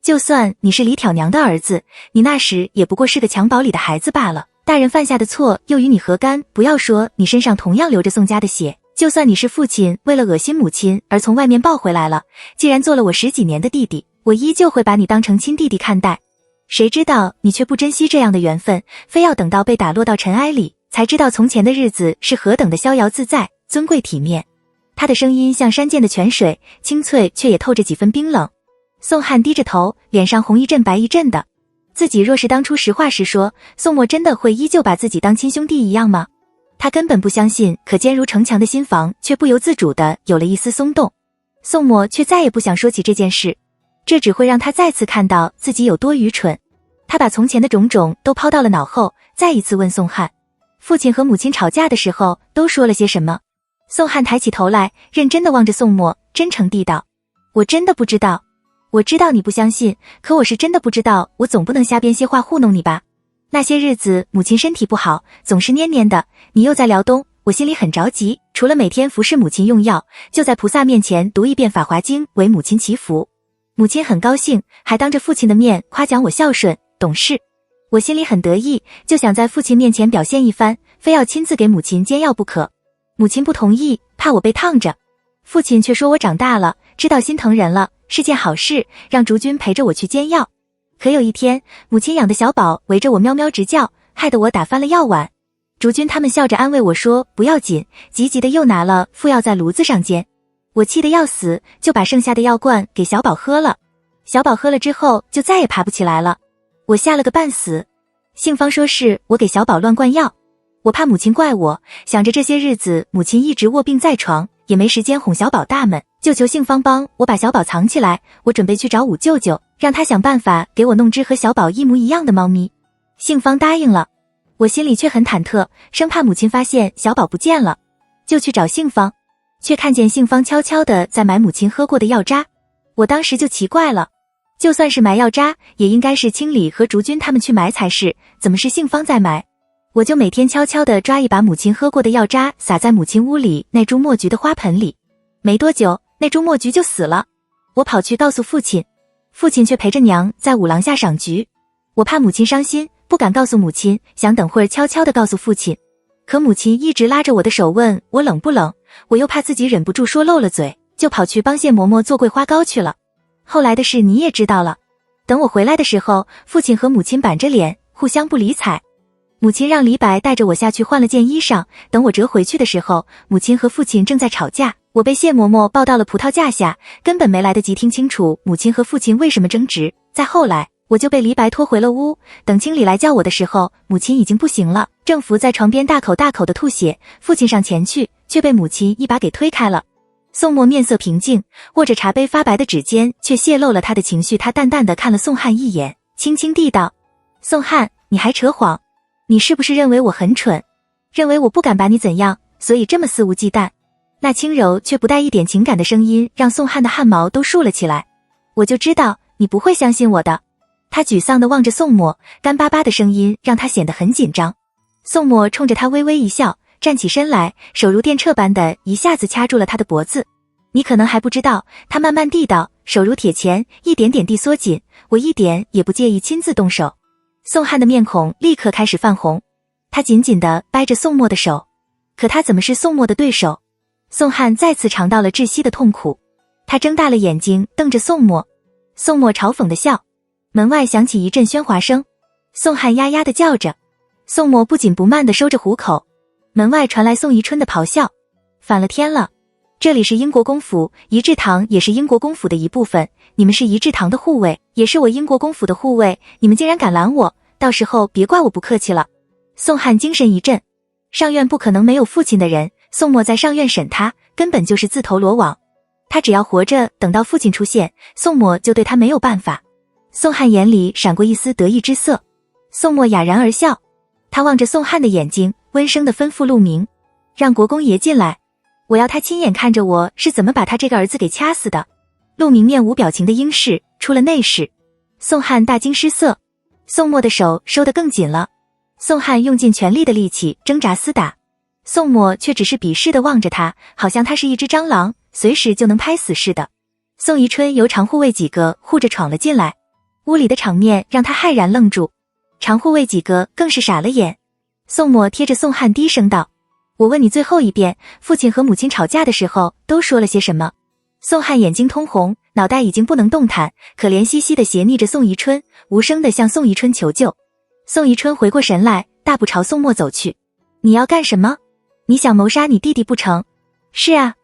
就算你是李挑娘的儿子，你那时也不过是个襁褓里的孩子罢了，大人犯下的错又与你何干？不要说你身上同样流着宋家的血，就算你是父亲为了恶心母亲而从外面抱回来了，既然做了我10几年的弟弟，我依旧会把你当成亲弟弟看待。谁知道你却不珍惜这样的缘分，非要等到被打落到尘埃里，才知道从前的日子是何等的逍遥自在，尊贵体面。他的声音像山涧的泉水，清脆却也透着几分冰冷。宋汉低着头，脸上红一阵白一阵的。自己若是当初实话实说，宋墨真的会依旧把自己当亲兄弟一样吗？他根本不相信，可坚如城墙的心房却不由自主地有了一丝松动。宋墨却再也不想说起这件事，这只会让他再次看到自己有多愚蠢。他把从前的种种都抛到了脑后，再一次问宋汉，父亲和母亲吵架的时候都说了些什么？宋汉抬起头来，认真地望着宋墨，真诚地道，我真的不知道。我知道你不相信，可我是真的不知道，我总不能瞎编些话糊弄你吧。那些日子母亲身体不好，总是蔫蔫的，你又在辽东，我心里很着急，除了每天服侍母亲用药，就在菩萨面前读一遍法华经为母亲祈福。母亲很高兴，还当着父亲的面夸奖我孝顺懂事。我心里很得意，就想在父亲面前表现一番，非要亲自给母亲煎药不可。母亲不同意，怕我被烫着。父亲却说我长大了，知道心疼人了，是件好事，让竹君陪着我去煎药。可有一天，母亲养的小宝围着我喵喵直叫，害得我打翻了药碗。竹君他们笑着安慰我说不要紧，急急的又拿了副药在炉子上煎。我气得要死，就把剩下的药罐给小宝喝了。小宝喝了之后就再也爬不起来了，我吓了个半死。杏芳说是我给小宝乱灌药，我怕母亲怪我，想着这些日子母亲一直卧病在床，也没时间哄小宝大们，就求杏芳帮我把小宝藏起来。我准备去找五舅舅，让他想办法给我弄只和小宝一模一样的猫咪。杏芳答应了，我心里却很忐忑，生怕母亲发现小宝不见了，就去找杏芳，却看见杏芳悄悄地在买母亲喝过的药渣。我当时就奇怪了，就算是买药渣，也应该是清理和竹君他们去买才是，怎么是杏芳在买？我就每天悄悄地抓一把母亲喝过的药渣，撒在母亲屋里那株墨菊的花盆里。没多久，那株墨菊就死了。我跑去告诉父亲，父亲却陪着娘在五廊下赏菊。我怕母亲伤心，不敢告诉母亲，想等会儿悄悄地告诉父亲。可母亲一直拉着我的手问我冷不冷，我又怕自己忍不住说漏了嘴，就跑去帮谢嬷嬷做桂花糕去了。后来的事你也知道了。等我回来的时候，父亲和母亲板着脸，互相不理睬。母亲让李柏带着我下去换了件衣裳，等我折回去的时候，母亲和父亲正在吵架，我被谢嬷嬷抱到了葡萄架下，根本没来得及听清楚母亲和父亲为什么争执。再后来，我就被李柏拖回了屋，等经理来叫我的时候，母亲已经不行了，正伏在床边大口大口的吐血。父亲上前去，却被母亲一把给推开了。宋墨面色平静，握着茶杯发白的指尖却泄露了他的情绪。他淡淡的看了宋汉一眼，轻轻地道，宋汉，你还扯谎，你是不是认为我很蠢，认为我不敢把你怎样，所以这么肆无忌惮？那轻柔却不带一点情感的声音让宋汉的汗毛都竖了起来。我就知道你不会相信我的。他沮丧地望着宋墨，干巴巴的声音让他显得很紧张。宋墨冲着他微微一笑，站起身来，手如电掣般的一下子掐住了他的脖子。你可能还不知道，他慢慢地道，手如铁钳，一点点地缩紧，我一点也不介意亲自动手。宋汉的面孔立刻开始泛红，他紧紧地掰着宋墨的手，可他怎么是宋墨的对手？宋汉再次尝到了窒息的痛苦，他睁大了眼睛瞪着宋墨。宋墨嘲讽地笑。门外响起一阵喧哗声，宋汉呀呀地叫着，宋墨不紧不慢地收着虎口。门外传来宋宜春的咆哮，反了天了，这里是英国公府，仪制堂也是英国公府的一部分，你们是仪制堂的护卫，也是我英国公府的护卫，你们竟然敢拦我，到时候别怪我不客气了。宋汉精神一振，上院不可能没有父亲的人，宋墨在上院审他，根本就是自投罗网。他只要活着，等到父亲出现，宋墨就对他没有办法。宋汉眼里闪过一丝得意之色，宋墨哑然而笑，他望着宋汉的眼睛，温声地吩咐陆明，让国公爷进来，我要他亲眼看着我是怎么把他这个儿子给掐死的。陆明面无表情的应是，出了内室。宋汉大惊失色，宋墨的手收得更紧了。宋汉用尽全力的力气挣扎厮打，宋墨却只是鄙视地望着他，好像他是一只蟑螂，随时就能拍死似的。宋宜春由常护卫几个护着闯了进来，屋里的场面让他骇然愣住，常护卫几个更是傻了眼。宋墨贴着宋汉低声道：我问你最后一遍，父亲和母亲吵架的时候都说了些什么？宋汉眼睛通红，脑袋已经不能动弹，可怜兮兮地斜睨着宋宜春，无声地向宋宜春求救。宋宜春回过神来，大步朝宋墨走去。你要干什么？你想谋杀你弟弟不成？是啊。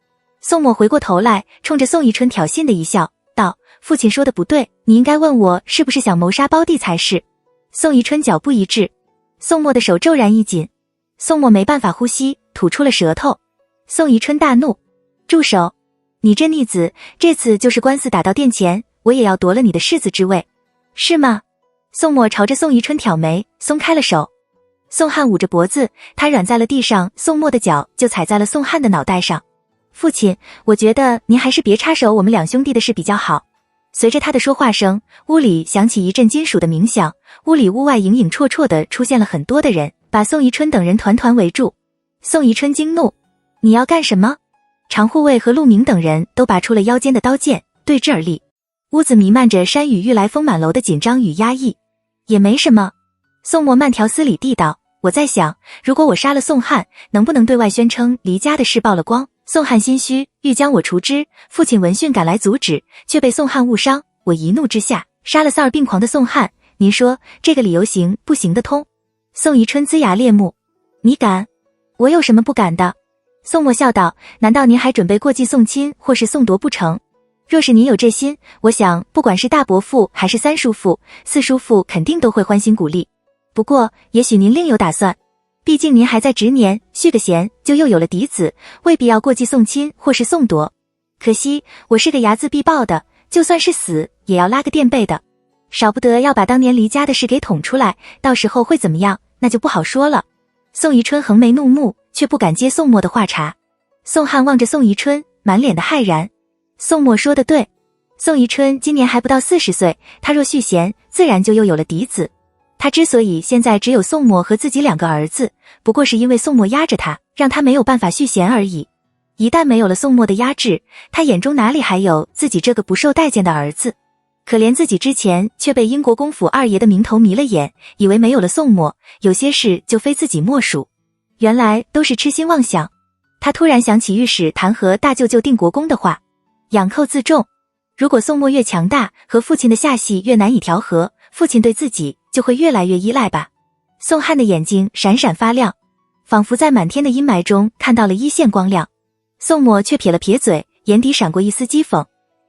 宋墨回过头来，冲着宋宜春挑衅的一笑，道：父亲说的不对，你应该问我是不是想谋杀胞弟才是。宋宜春脚步一滞，宋墨的手骤然一紧，宋墨没办法呼吸，吐出了舌头。宋宜春大怒：住手！你这逆子，这次就是官司打到殿前，我也要夺了你的世子之位，是吗？宋墨朝着宋宜春挑眉，松开了手。宋汉捂着脖子，他软在了地上，宋墨的脚就踩在了宋汉的脑袋上。父亲，我觉得您还是别插手我们两兄弟的事比较好。随着他的说话声，屋里响起一阵金属的鸣响，屋里屋外影影绰绰的出现了很多的人，把宋宜春等人团团围住。宋宜春惊怒：你要干什么？常护卫和陆明等人都拔出了腰间的刀剑，对峙而立。屋子弥漫着山雨欲来风满楼的紧张与压抑。也没什么。宋墨慢条斯理地道：我在想，如果我杀了宋汉，能不能对外宣称离家的事曝了光？宋汉心虚，欲将我除之，父亲闻讯赶来阻止，却被宋汉误伤，我一怒之下杀了丧儿病狂的宋汉，您说这个理由行不行得通？宋宜春龇牙裂目：你敢？我有什么不敢的？宋墨笑道：难道您还准备过继宋亲或是宋铎不成？若是您有这心，我想不管是大伯父还是三叔父、四叔父肯定都会欢欣鼓励。不过也许您另有打算，毕竟您还在执年，续个弦就又有了嫡子，未必要过继宋亲或是宋铎。可惜我是个睚眦必报的，就算是死也要拉个垫背的，少不得要把当年离家的事给捅出来，到时候会怎么样那就不好说了。宋宜春横眉怒目，却不敢接宋墨的话茬。宋汉望着宋宜春，满脸的骇然。宋墨说的对，宋宜春今年还不到40岁，他若续弦，自然就又有了嫡子。他之所以现在只有宋墨和自己2个儿子，不过是因为宋墨压着他，让他没有办法续弦而已。一旦没有了宋墨的压制，他眼中哪里还有自己这个不受待见的儿子？可怜自己之前却被英国公府二爷的名头迷了眼，以为没有了宋墨，有些事就非自己莫属。原来都是痴心妄想。他突然想起御史弹劾大舅舅定国公的话：养寇自重，如果宋墨越强大，和父亲的下系越难以调和，父亲对自己就会越来越依赖吧。宋汉的眼睛闪闪发亮，仿佛在满天的阴霾中看到了一线光亮。宋墨却撇了撇嘴，眼底闪过一丝讥讽。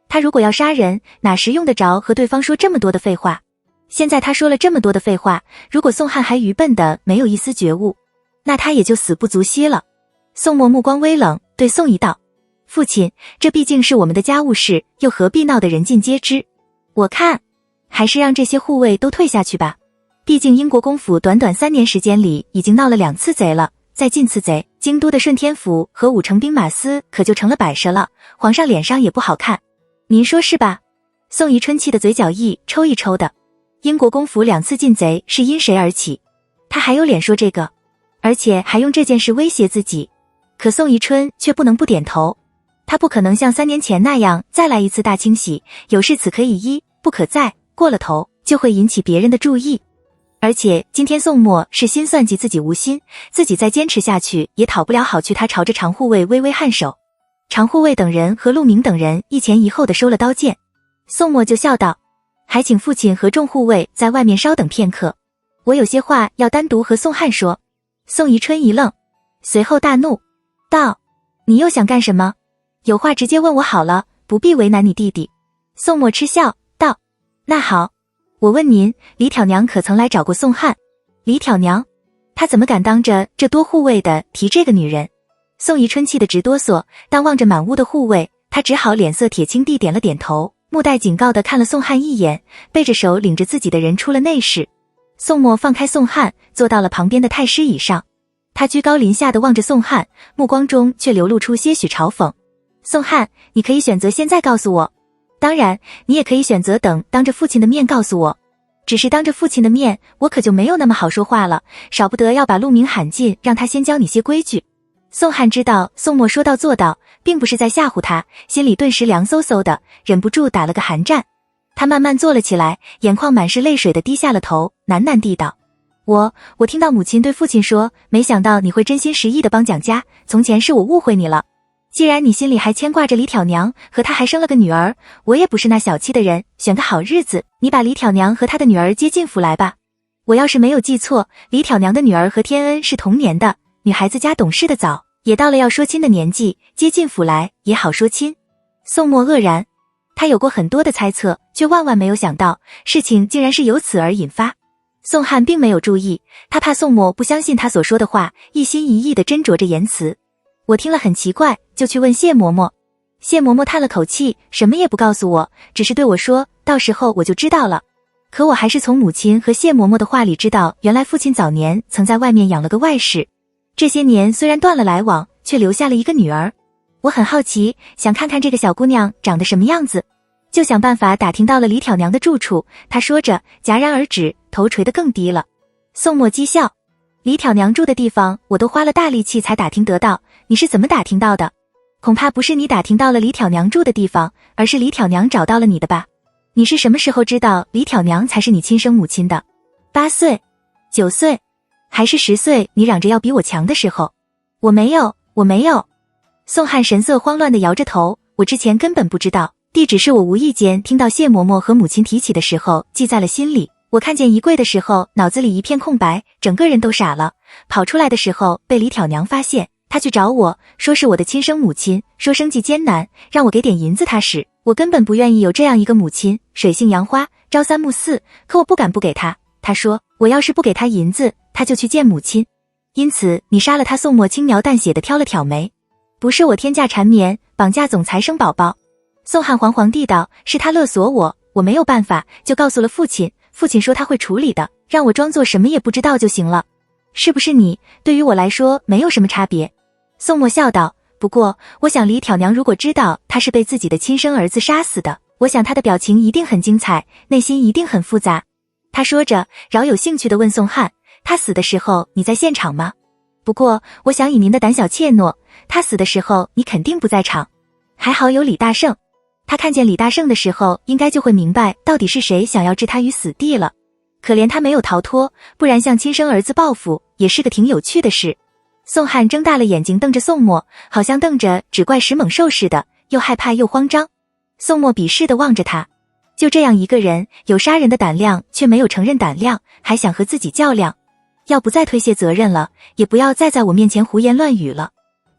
他如果要杀人，哪时用得着和对方说这么多的废话？现在他说了这么多的废话，如果宋汉还愚笨的没有一丝觉悟，那他也就死不足惜了。宋墨目光微冷，对宋仪道：父亲，这毕竟是我们的家务事，又何必闹得人尽皆知？我看还是让这些护卫都退下去吧。毕竟英国公府短短3年时间里已经闹了2次贼了，再进次贼，京都的顺天府和武城兵马司可就成了摆设了，皇上脸上也不好看。您说是吧？宋宜春气的嘴角一抽一抽的。英国公府2次进贼是因谁而起？他还有脸说这个？而且还用这件事威胁自己。可宋宜春却不能不点头，他不可能像3年前那样再来一次大清洗，有事此可以一，不可再，过了头就会引起别人的注意。而且今天宋墨是心算计自己无心，自己再坚持下去也讨不了好去。他朝着常护卫微微颔首，常护卫等人和陆明等人一前一后的收了刀剑。宋墨就笑道：还请父亲和众护卫在外面稍等片刻，我有些话要单独和宋汉说。宋宜春一愣，随后大怒道：你又想干什么？有话直接问我好了，不必为难你弟弟。宋墨嗤笑道：那好，我问您，李挑娘可曾来找过宋汉？李挑娘？他怎么敢当着这多护卫的提这个女人？宋宜春气得直哆嗦，但望着满屋的护卫，他只好脸色铁青地点了点头，目带警告地看了宋汉一眼，背着手领着自己的人出了内室。宋墨放开宋汉，坐到了旁边的太师椅上，他居高临下地望着宋汉，目光中却流露出些许嘲讽。宋汉，你可以选择现在告诉我，当然，你也可以选择等当着父亲的面告诉我。只是当着父亲的面，我可就没有那么好说话了，少不得要把陆明喊进，让他先教你些规矩。宋汉知道宋墨说到做到，并不是在吓唬他，心里顿时凉飕飕的，忍不住打了个寒战。他慢慢坐了起来，眼眶满是泪水的低下了头，喃喃地道：我听到母亲对父亲说，没想到你会真心实意的帮蒋家，从前是我误会你了。既然你心里还牵挂着李挑娘，和她还生了个女儿，我也不是那小气的人，选个好日子，你把李挑娘和她的女儿接进府来吧。我要是没有记错，李挑娘的女儿和天恩是同年的，女孩子家懂事的早，也到了要说亲的年纪，接进府来也好说亲。宋墨愕然，他有过很多的猜测，却万万没有想到事情竟然是由此而引发。宋汉并没有注意，他怕宋墨不相信他所说的话，一心一意地斟酌着言辞。我听了很奇怪，就去问谢嬷嬷。谢嬷嬷叹了口气，什么也不告诉我，只是对我说，到时候我就知道了。可我还是从母亲和谢嬷嬷的话里知道，原来父亲早年曾在外面养了个外室，这些年虽然断了来往，却留下了一个女儿。我很好奇，想看看这个小姑娘长得什么样子，就想办法打听到了李挑娘的住处。她说着戛然而止，头垂得更低了。宋墨讥笑，李挑娘住的地方我都花了大力气才打听得到，你是怎么打听到的？恐怕不是你打听到了李挑娘住的地方，而是李挑娘找到了你的吧？你是什么时候知道李挑娘才是你亲生母亲的？8岁、9岁，还是10岁？你嚷着要比我强的时候？我没有。宋汉神色慌乱地摇着头，我之前根本不知道，地址是我无意间听到谢嬷嬷和母亲提起的时候记在了心里。我看见衣柜的时候，脑子里一片空白，整个人都傻了。跑出来的时候被李挑娘发现，她去找我说是我的亲生母亲，说生计艰难，让我给点银子她使。我根本不愿意有这样一个母亲，水性杨花，朝三暮四，可我不敢不给她。她说我要是不给她银子，她就去见母亲。因此你杀了她。宋墨轻描淡写地挑了挑眉，不是我天价缠绵，绑架总裁生宝宝。宋汉惶惶地道，是他勒索我，我没有办法，就告诉了父亲，父亲说他会处理的，让我装作什么也不知道就行了。是不是你，对于我来说没有什么差别。宋墨笑道，不过我想李挑娘如果知道他是被自己的亲生儿子杀死的，我想他的表情一定很精彩，内心一定很复杂。他说着饶有兴趣地问宋汉，他死的时候你在现场吗？不过我想以您的胆小怯懦，他死的时候你肯定不在场。还好有李大胜，他看见李大胜的时候应该就会明白到底是谁想要置他于死地了。可怜他没有逃脱，不然向亲生儿子报复也是个挺有趣的事。宋汉睁大了眼睛瞪着宋墨，好像瞪着只怪石猛兽似的，又害怕又慌张。宋墨鄙视地望着他，就这样一个人，有杀人的胆量，却没有承认胆量，还想和自己较量。要不再推卸责任了，也不要再在我面前胡言乱语了。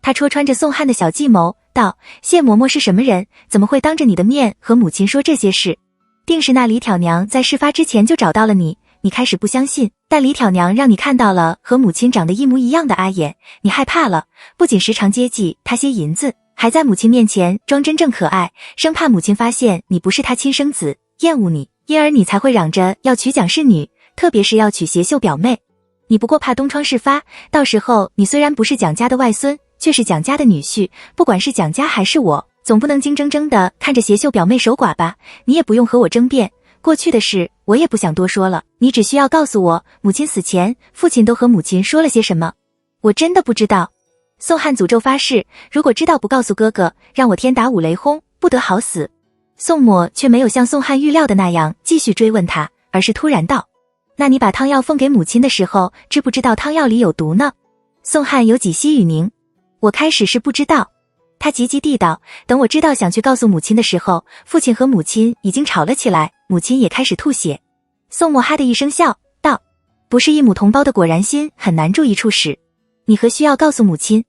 他戳穿着宋汉的小计谋，道，谢嬷嬷是什么人，怎么会当着你的面和母亲说这些事？定是那李挑娘在事发之前就找到了你，你开始不相信，但李挑娘让你看到了和母亲长得一模一样的阿眼，你害怕了，不仅时常接济她些银子，还在母亲面前装真正可爱，生怕母亲发现你不是她亲生子，厌恶你，因而你才会嚷着要娶蒋氏女，特别是要娶协秀表妹。你不过怕东窗事发，到时候你虽然不是蒋家的外孙，却是蒋家的女婿，不管是蒋家还是我，总不能精争争的看着协秀表妹守寡吧？你也不用和我争辩，过去的事我也不想多说了，你只需要告诉我，母亲死前，父亲都和母亲说了些什么。我真的不知道。宋汉诅咒发誓，如果知道不告诉哥哥，让我天打五雷轰，不得好死。宋墨却没有像宋汉预料的那样继续追问他，而是突然道，那你把汤药奉给母亲的时候，知不知道汤药里有毒呢？宋汉有几息语凝，我开始是不知道。他急急地道，等我知道想去告诉母亲的时候，父亲和母亲已经吵了起来，母亲也开始吐血。宋墨哈的一声笑道，不是一母同胞的果然心很难住一处使，你何需要告诉母亲？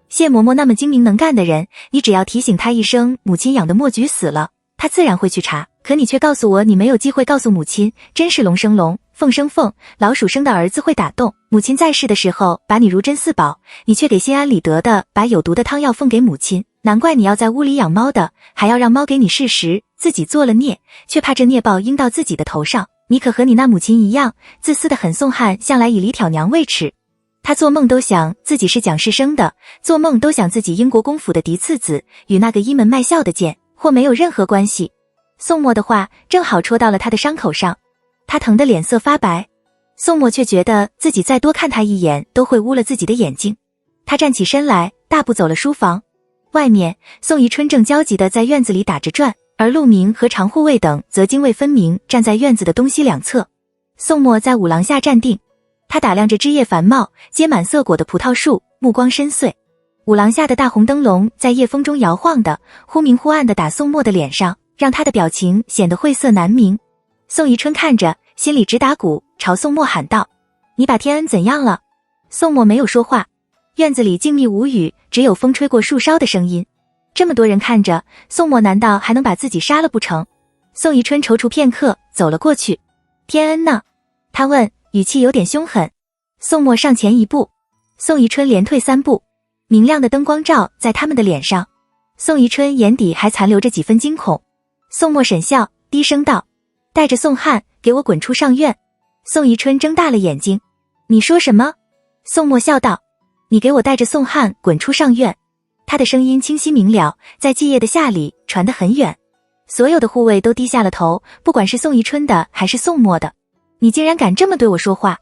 谢嬷嬷那么精明能干的人，你只要提醒她一声母亲养的墨菊死了，她自然会去查，可你却告诉我你没有机会告诉母亲，真是龙生龙，凤生凤，老鼠生的儿子会打洞。母亲在世的时候把你如珍似宝，你却给心安理得的把有毒的汤药奉给母亲，难怪你要在屋里养猫的，还要让猫给你试食，自己做了孽，却怕这孽报应到自己的头上，你可和你那母亲一样，自私的很。宋汉向来以李挑娘为耻，他做梦都想自己是蒋氏生的，做梦都想自己英国公府的嫡次子，与那个一门卖笑的贱货没有任何关系。宋墨的话正好戳到了他的伤口上，他疼得脸色发白。宋墨却觉得自己再多看他一眼都会污了自己的眼睛。他站起身来，大步走了书房。外面，宋宜春正焦急地在院子里打着转，而陆明和常护卫等则泾渭分明站在院子的东西两侧。宋墨在五廊下站定，他打量着枝叶繁茂、结满色果的葡萄树，目光深邃。五廊下的大红灯笼在夜风中摇晃的，忽明忽暗地打宋墨的脸上，让他的表情显得晦涩难明。宋宜春看着，心里直打鼓，朝宋墨喊道：“你把天恩怎样了？”宋墨没有说话。院子里静谧无语，只有风吹过树梢的声音。这么多人看着，宋墨难道还能把自己杀了不成？宋宜春踌躇片刻，走了过去。天恩呢？他问，语气有点凶狠。宋墨上前一步，宋宜春连退3步。明亮的灯光照在他们的脸上，宋宜春眼底还残留着几分惊恐。宋墨沈笑，低声道：“带着宋汉给我滚出上院。”宋宜春睁大了眼睛：“你说什么？”宋墨笑道：“你给我带着宋汉滚出上院。”他的声音清晰明了，在寂夜的夏里传得很远。所有的护卫都低下了头，不管是宋宜春的还是宋墨的。你竟然敢这么对我说话！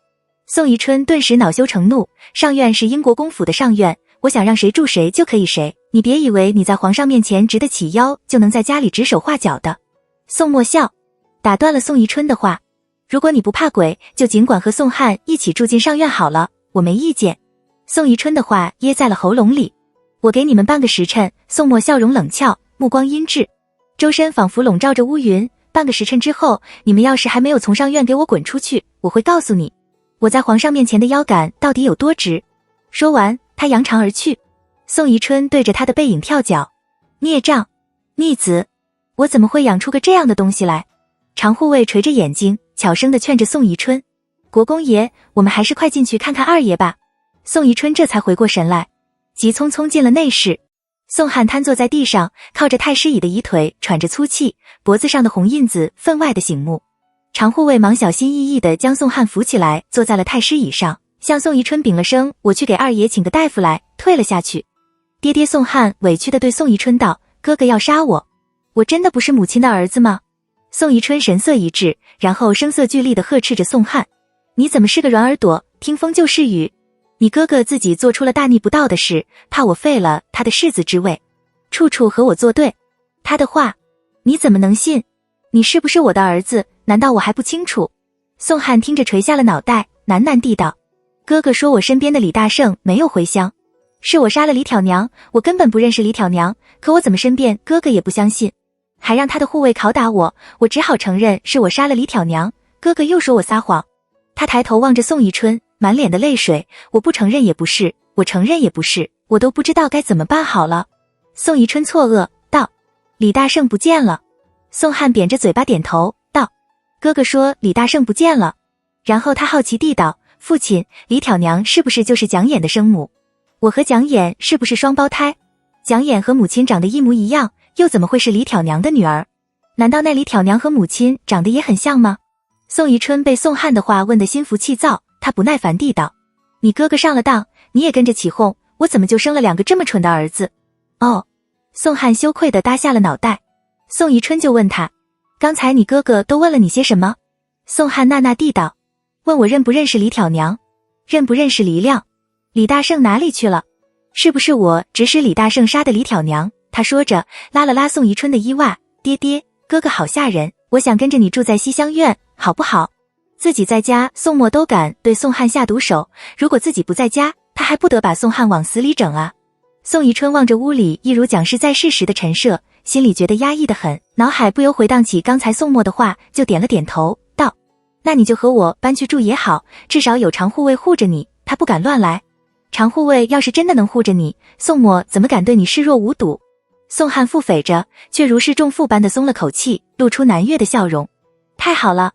宋宜春顿时恼羞成怒，上院是英国公府的上院，我想让谁住谁就可以谁，你别以为你在皇上面前直得起腰，就能在家里指手画脚的。宋墨笑，打断了宋宜春的话：“如果你不怕鬼，就尽管和宋汉一起住进上院好了，我没意见。”宋宜春的话噎在了喉咙里。我给你们半个时辰。宋墨笑容冷峭，目光阴鸷，周身仿佛笼罩着乌云。半个时辰之后，你们要是还没有从上院给我滚出去，我会告诉你，我在皇上面前的腰杆到底有多直。说完，他扬长而去。宋宜春对着他的背影跳脚：“孽障，逆子，我怎么会养出个这样的东西来？”常护卫垂着眼睛，悄声地劝着宋宜春：“国公爷，我们还是快进去看看二爷吧。”宋宜春这才回过神来，急匆匆进了内室。宋汉瘫坐在地上，靠着太师椅的椅腿，喘着粗气，脖子上的红印子分外的醒目。常护卫忙小心翼翼地将宋汉扶起来，坐在了太师椅上，向宋宜春禀了声：“我去给二爷请个大夫来。”退了下去。爹爹，宋汉委屈地对宋宜春道：“哥哥要杀我，我真的不是母亲的儿子吗？”宋宜春神色一滞，然后声色俱厉地呵斥着宋汉：“你怎么是个软耳朵，听风就是雨？你哥哥自己做出了大逆不道的事，怕我废了他的世子之位，处处和我作对。他的话，你怎么能信？你是不是我的儿子？难道我还不清楚？”宋汉听着垂下了脑袋，喃喃地道：“哥哥说我身边的李大胜没有回乡，是我杀了李挑娘，我根本不认识李挑娘，可我怎么申辩，哥哥也不相信，还让他的护卫拷打我，我只好承认是我杀了李挑娘，哥哥又说我撒谎。”他抬头望着宋宜春，满脸的泪水：“我不承认也不是，我承认也不是，我都不知道该怎么办好了。”宋宜春错愕道：“李大胜不见了。”宋汉扁着嘴巴点头道：“哥哥说李大胜不见了。”然后他好奇地道：“父亲，李挑娘是不是就是蒋琰的生母？我和蒋琰是不是双胞胎？蒋琰和母亲长得一模一样，又怎么会是李挑娘的女儿？难道那李挑娘和母亲长得也很像吗？”宋宜春被宋汉的话问得心浮气躁，他不耐烦地道：“你哥哥上了当，你也跟着起哄，我怎么就生了2个这么蠢的儿子？”哦，宋汉羞愧地耷下了脑袋。宋宜春就问他：“刚才你哥哥都问了你些什么？”宋汉呐呐地道：“问我认不认识李挑娘，认不认识黎亮，李大胜哪里去了，是不是我指使李大胜杀的李挑娘？”他说着拉了拉宋宜春的衣袜：“爹爹，哥哥好吓人，我想跟着你住在西厢院，好不好？”自己在家，宋墨都敢对宋汉下毒手，如果自己不在家，他还不得把宋汉往死里整啊？宋宜春望着屋里一如蒋氏在世时的陈设，心里觉得压抑得很，脑海不由回荡起刚才宋墨的话，就点了点头道：“那你就和我搬去住也好，至少有常护卫护着你，他不敢乱来。常护卫要是真的能护着你，宋墨怎么敢对你视若无睹？”宋汉腹诽着，却如释重负般的松了口气，露出南越的笑容：“太好了，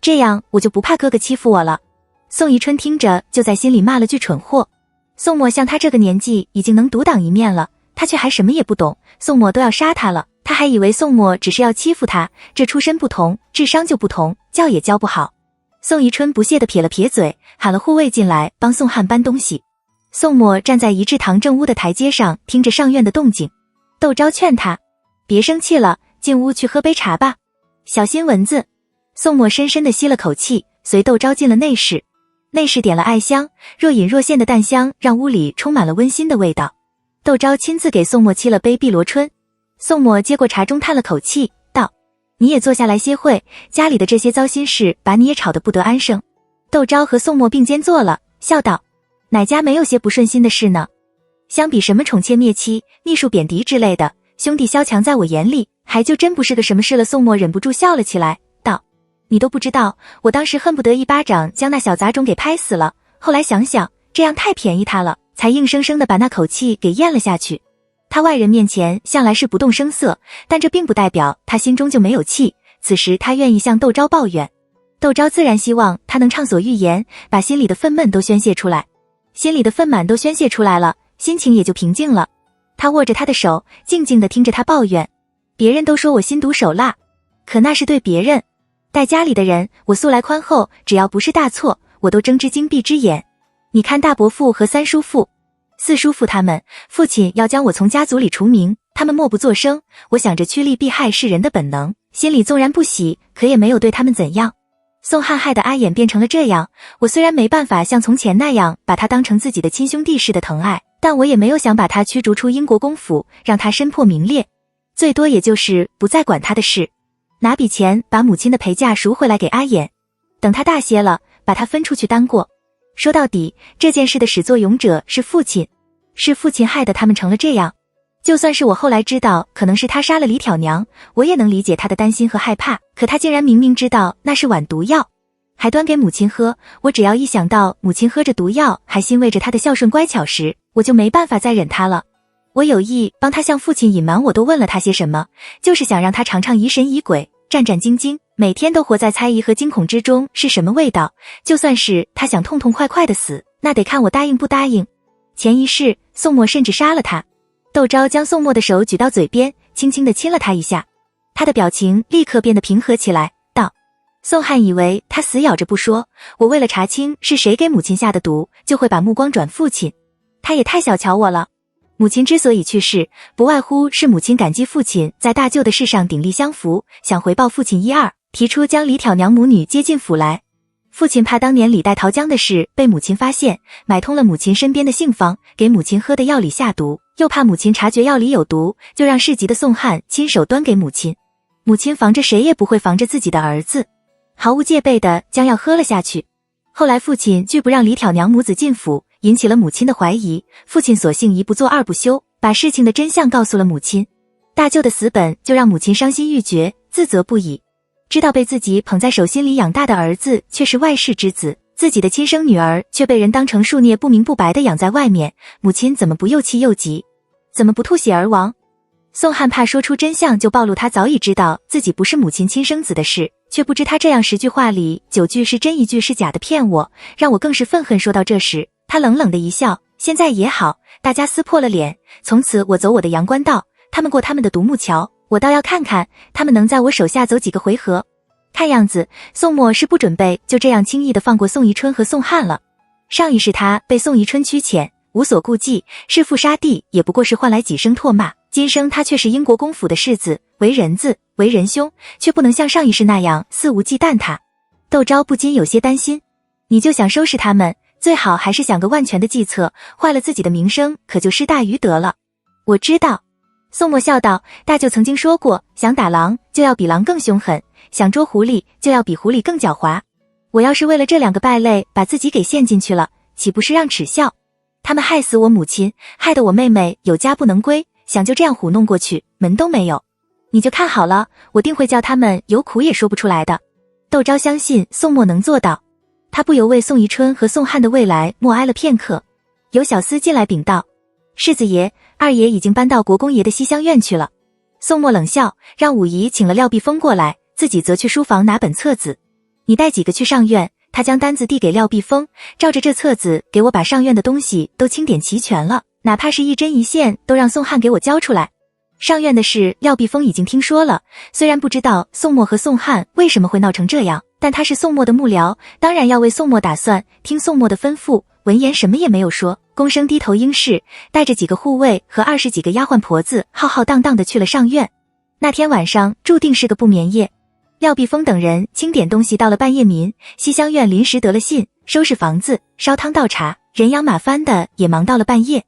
这样我就不怕哥哥欺负我了。”宋宜春听着就在心里骂了句蠢货。宋墨像他这个年纪已经能独当一面了，他却还什么也不懂，宋墨都要杀他了，他还以为宋墨只是要欺负他，这出身不同，智商就不同，教也教不好。宋宜春不屑地撇了撇嘴，喊了护卫进来帮宋汉搬东西。宋墨站在仪制堂正屋的台阶上，听着上院的动静。窦昭劝他：“别生气了，进屋去喝杯茶吧。”小心蚊子。宋墨深深地吸了口气，随窦昭进了内室。内室点了艾香，若隐若现的淡香让屋里充满了温馨的味道。窦昭亲自给宋墨沏了杯碧螺春。宋墨接过茶盅叹了口气，道：你也坐下来歇会，家里的这些糟心事把你也吵得不得安生。窦昭和宋墨并肩坐了，笑道：哪家没有些不顺心的事呢？相比什么宠妾灭妻、逆庶贬嫡之类的，兄弟萧强在我眼里还就真不是个什么事了。宋墨忍不住笑了起来，道：你都不知道，我当时恨不得一巴掌将那小杂种给拍死了，后来想想这样太便宜他了，才硬生生的把那口气给咽了下去。他外人面前向来是不动声色，但这并不代表他心中就没有气。此时他愿意向窦昭抱怨，窦昭自然希望他能畅所欲言，把心里的愤懑都宣泄出来。心里的愤满都宣泄出来了，心情也就平静了。他握着他的手，静静地听着他抱怨。别人都说我心毒手辣，可那是对别人。待家里的人，我素来宽厚，只要不是大错，我都睁只睛闭只眼。你看大伯父和三叔父、四叔父他们，父亲要将我从家族里除名，他们默不作声。我想着趋利避害是人的本能，心里纵然不喜，可也没有对他们怎样。宋汉害得阿衍变成了这样，我虽然没办法像从前那样把他当成自己的亲兄弟似的疼爱，但我也没有想把他驱逐出英国公府，让他身破名裂。最多也就是不再管他的事，拿笔钱把母亲的陪嫁赎回来给阿衍，等他大些了，把他分出去当过。说到底，这件事的始作俑者是父亲，是父亲害得他们成了这样。就算是我后来知道可能是他杀了李挑娘，我也能理解他的担心和害怕，可他竟然明明知道那是碗毒药，还端给母亲喝。我只要一想到母亲喝着毒药还欣慰着他的孝顺乖巧时，我就没办法再忍他了。我有意帮他向父亲隐瞒我都问了他些什么，就是想让他尝尝疑神疑鬼、战战兢兢，每天都活在猜疑和惊恐之中是什么味道。就算是他想痛痛快快的死，那得看我答应不答应。前一世宋墨甚至杀了他。窦昭将宋墨的手举到嘴边，轻轻地亲了他一下，他的表情立刻变得平和起来，道：宋汉以为他死咬着不说，我为了查清是谁给母亲下的毒，就会把目光转父亲。他也太小瞧我了。母亲之所以去世，不外乎是母亲感激父亲在大舅的事上鼎力相扶，想回报父亲一二，提出将李挑娘母女接进府来。父亲怕当年李代桃僵的事被母亲发现，买通了母亲身边的杏方，给母亲喝的药里下毒，又怕母亲察觉药里有毒，就让市集的宋汉亲手端给母亲。母亲防着谁也不会防着自己的儿子，毫无戒备的将药喝了下去。后来父亲拒不让李挑娘母子进府，引起了母亲的怀疑，父亲索性一不做二不休，把事情的真相告诉了母亲。大舅的死本就让母亲伤心欲绝，自责不已。知道被自己捧在手心里养大的儿子却是外室之子，自己的亲生女儿却被人当成树孽不明不白的养在外面，母亲怎么不又气又急，怎么不吐血而亡？宋汉怕说出真相就暴露他早已知道自己不是母亲亲生子的事，却不知他这样10句话里9句是真，1句是假的骗我，让我更是愤恨。说到这时，他冷冷的一笑，现在也好，大家撕破了脸，从此我走我的阳关道，他们过他们的独木桥，我倒要看看他们能在我手下走几个回合。看样子宋墨是不准备就这样轻易的放过宋宜春和宋汉了。上一世他被宋宜春驱遣，无所顾忌，弑父杀弟也不过是换来几声唾骂，今生他却是英国公府的世子，为人子，为人兄，却不能像上一世那样肆无忌惮他。窦昭不禁有些担心，你就想收拾他们，最好还是想个万全的计策，坏了自己的名声可就失大于得了。我知道。宋墨笑道，大舅曾经说过，想打狼就要比狼更凶狠，想捉狐狸就要比狐狸更狡猾。我要是为了这2个败类把自己给陷进去了，岂不是让耻笑？他们害死我母亲，害得我妹妹有家不能归，想就这样糊弄过去，门都没有。你就看好了，我定会叫他们有苦也说不出来的。窦昭相信宋墨能做到，他不由为宋宜春和宋汉的未来默哀了片刻。有小厮进来禀道，世子爷、二爷已经搬到国公爷的西厢院去了。宋墨冷笑，让武姨请了廖碧峰过来，自己则去书房拿本册子。你带几个去上院。他将单子递给廖碧峰，照着这册子给我把上院的东西都清点齐全了，哪怕是一针一线都让宋汉给我交出来。上院的事廖碧峰已经听说了，虽然不知道宋墨和宋汉为什么会闹成这样，但他是宋墨的幕僚，当然要为宋墨打算，听宋墨的吩咐。闻言什么也没有说，躬声低头应是，带着几个护卫和20几个丫鬟婆子浩浩荡荡的去了上院。那天晚上注定是个不眠夜。廖碧峰等人清点东西到了半夜民，西厢院临时得了信，收拾房子，烧汤倒茶，人仰马翻的也忙到了半夜。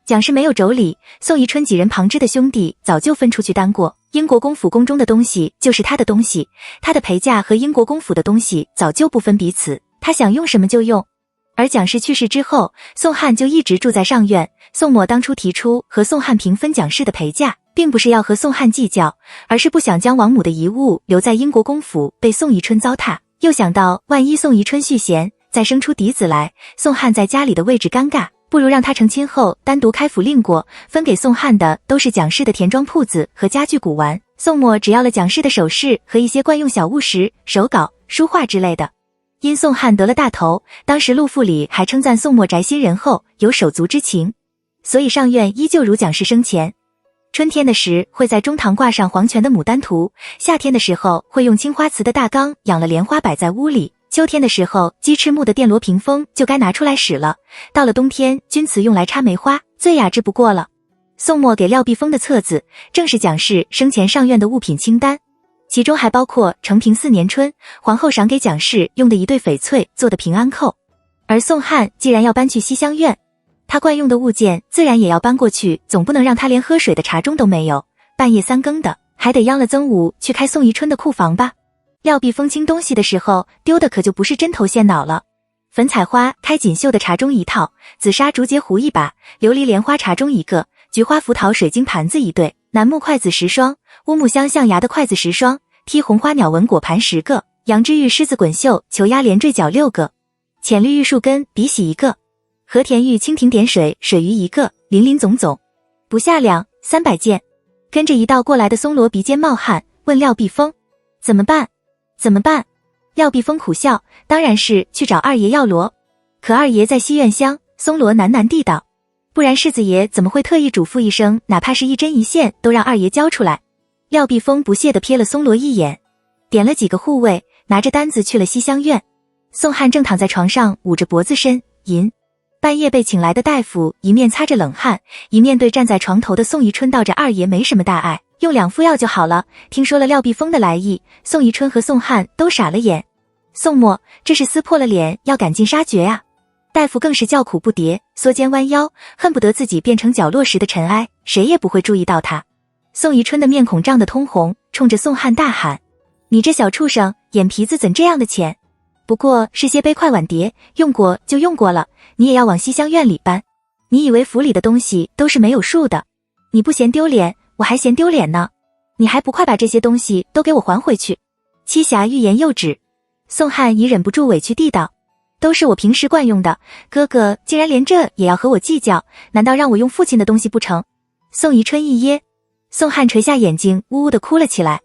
蒋氏没有妯娌，宋宜春几人旁支的兄弟早就分出去担过，英国公府宫中的东西就是他的东西，他的陪嫁和英国公府的东西早就不分彼此，他想用什么就用。而蒋氏去世之后，宋汉就一直住在上院。宋某当初提出和宋汉平分蒋氏的陪嫁，并不是要和宋汉计较，而是不想将王母的遗物留在英国公府被宋宜春糟蹋，又想到万一宋宜春续弦，再生出嫡子来，宋汉在家里的位置尴尬，不如让他成亲后单独开府令过，分给宋汉的都是蒋氏的田庄铺子和家具古玩，宋末只要了蒋氏的首饰和一些惯用小物时，手稿、书画之类的。因宋汉得了大头，当时陆府里还称赞宋末宅心仁厚，有手足之情，所以上院依旧如蒋氏生前。春天的时会在中堂挂上黄泉的牡丹图，夏天的时候会用青花瓷的大缸养了莲花摆在屋里，秋天的时候鸡翅木的电罗屏风就该拿出来使了，到了冬天钧瓷用来插梅花，最雅致不过了。宋末给廖碧峰的册子正是蒋氏生前上院的物品清单，其中还包括承平4年春皇后赏给蒋氏用的一对翡翠做的平安扣。而宋汉既然要搬去西厢院，他惯用的物件自然也要搬过去，总不能让他连喝水的茶盅都没有，半夜3更的还得央了曾武去开宋宜春的库房吧。廖碧峰清东西的时候丢的可就不是针头线脑了，粉彩花开锦绣的茶盅1套，紫砂竹节壶1把，琉璃莲花茶盅1个，菊花福桃水晶盘子1对，楠木筷子10双，乌木香象牙的筷子10双，剔红花鸟纹果盘10个，羊脂玉狮子滚绣球压连坠角6个，浅绿玉树根笔洗1个，和田玉蜻蜓点水水鱼1个，林林总总不下200-300件。跟着一道过来的松罗鼻尖冒汗，问廖碧峰怎么办？怎么办？廖碧峰苦笑，当然是去找二爷要罗。可二爷在西院乡，松罗喃喃地道，不然世子爷怎么会特意嘱咐一声，哪怕是一针一线都让二爷交出来。廖碧峰不屑地瞥了松罗一眼，点了几个护卫，拿着单子去了西厢院。宋汉正躺在床上捂着脖子呻吟，半夜被请来的大夫一面擦着冷汗，一面对站在床头的宋宜春道着二爷没什么大碍，用2副药就好了。听说了廖碧峰的来意，宋宜春和宋汉都傻了眼。宋末这是撕破了脸要赶尽杀绝啊！大夫更是叫苦不迭，缩肩弯腰，恨不得自己变成角落时的尘埃，谁也不会注意到他。宋宜春的面孔涨得通红，冲着宋汉大喊，你这小畜生，眼皮子怎这样的浅？不过是些杯筷碗碟，用过就用过了，你也要往西厢院里搬？你以为府里的东西都是没有数的？你不嫌丢脸，我还嫌丢脸呢。你还不快把这些东西都给我还回去！栖霞欲言又止，宋汉已忍不住委屈地道，都是我平时惯用的，哥哥竟然连这也要和我计较，难道让我用父亲的东西不成？宋宜春一噎，宋汉垂下眼睛呜呜地哭了起来。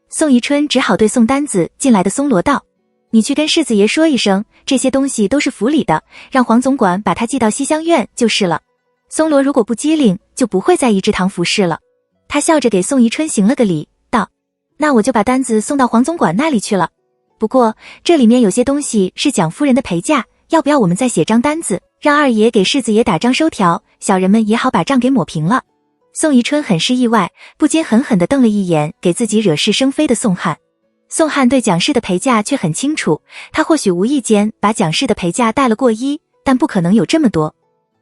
宋宜春只好对送单子进来的松罗道，你去跟世子爷说一声，这些东西都是府里的，让黄总管把他寄到西厢院就是了。松罗如果不机灵，就不会在意这堂服饰了。他笑着给宋宜春行了个礼，道，那我就把单子送到黄总管那里去了。不过这里面有些东西是蒋夫人的陪嫁，要不要我们再写张单子，让二爷给世子爷打张收条，小人们也好把账给抹平了。宋宜春很是意外，不禁狠狠地瞪了一眼给自己惹是生非的宋汉。宋汉对蒋氏的陪嫁却很清楚，他或许无意间把蒋氏的陪嫁带了过衣，但不可能有这么多。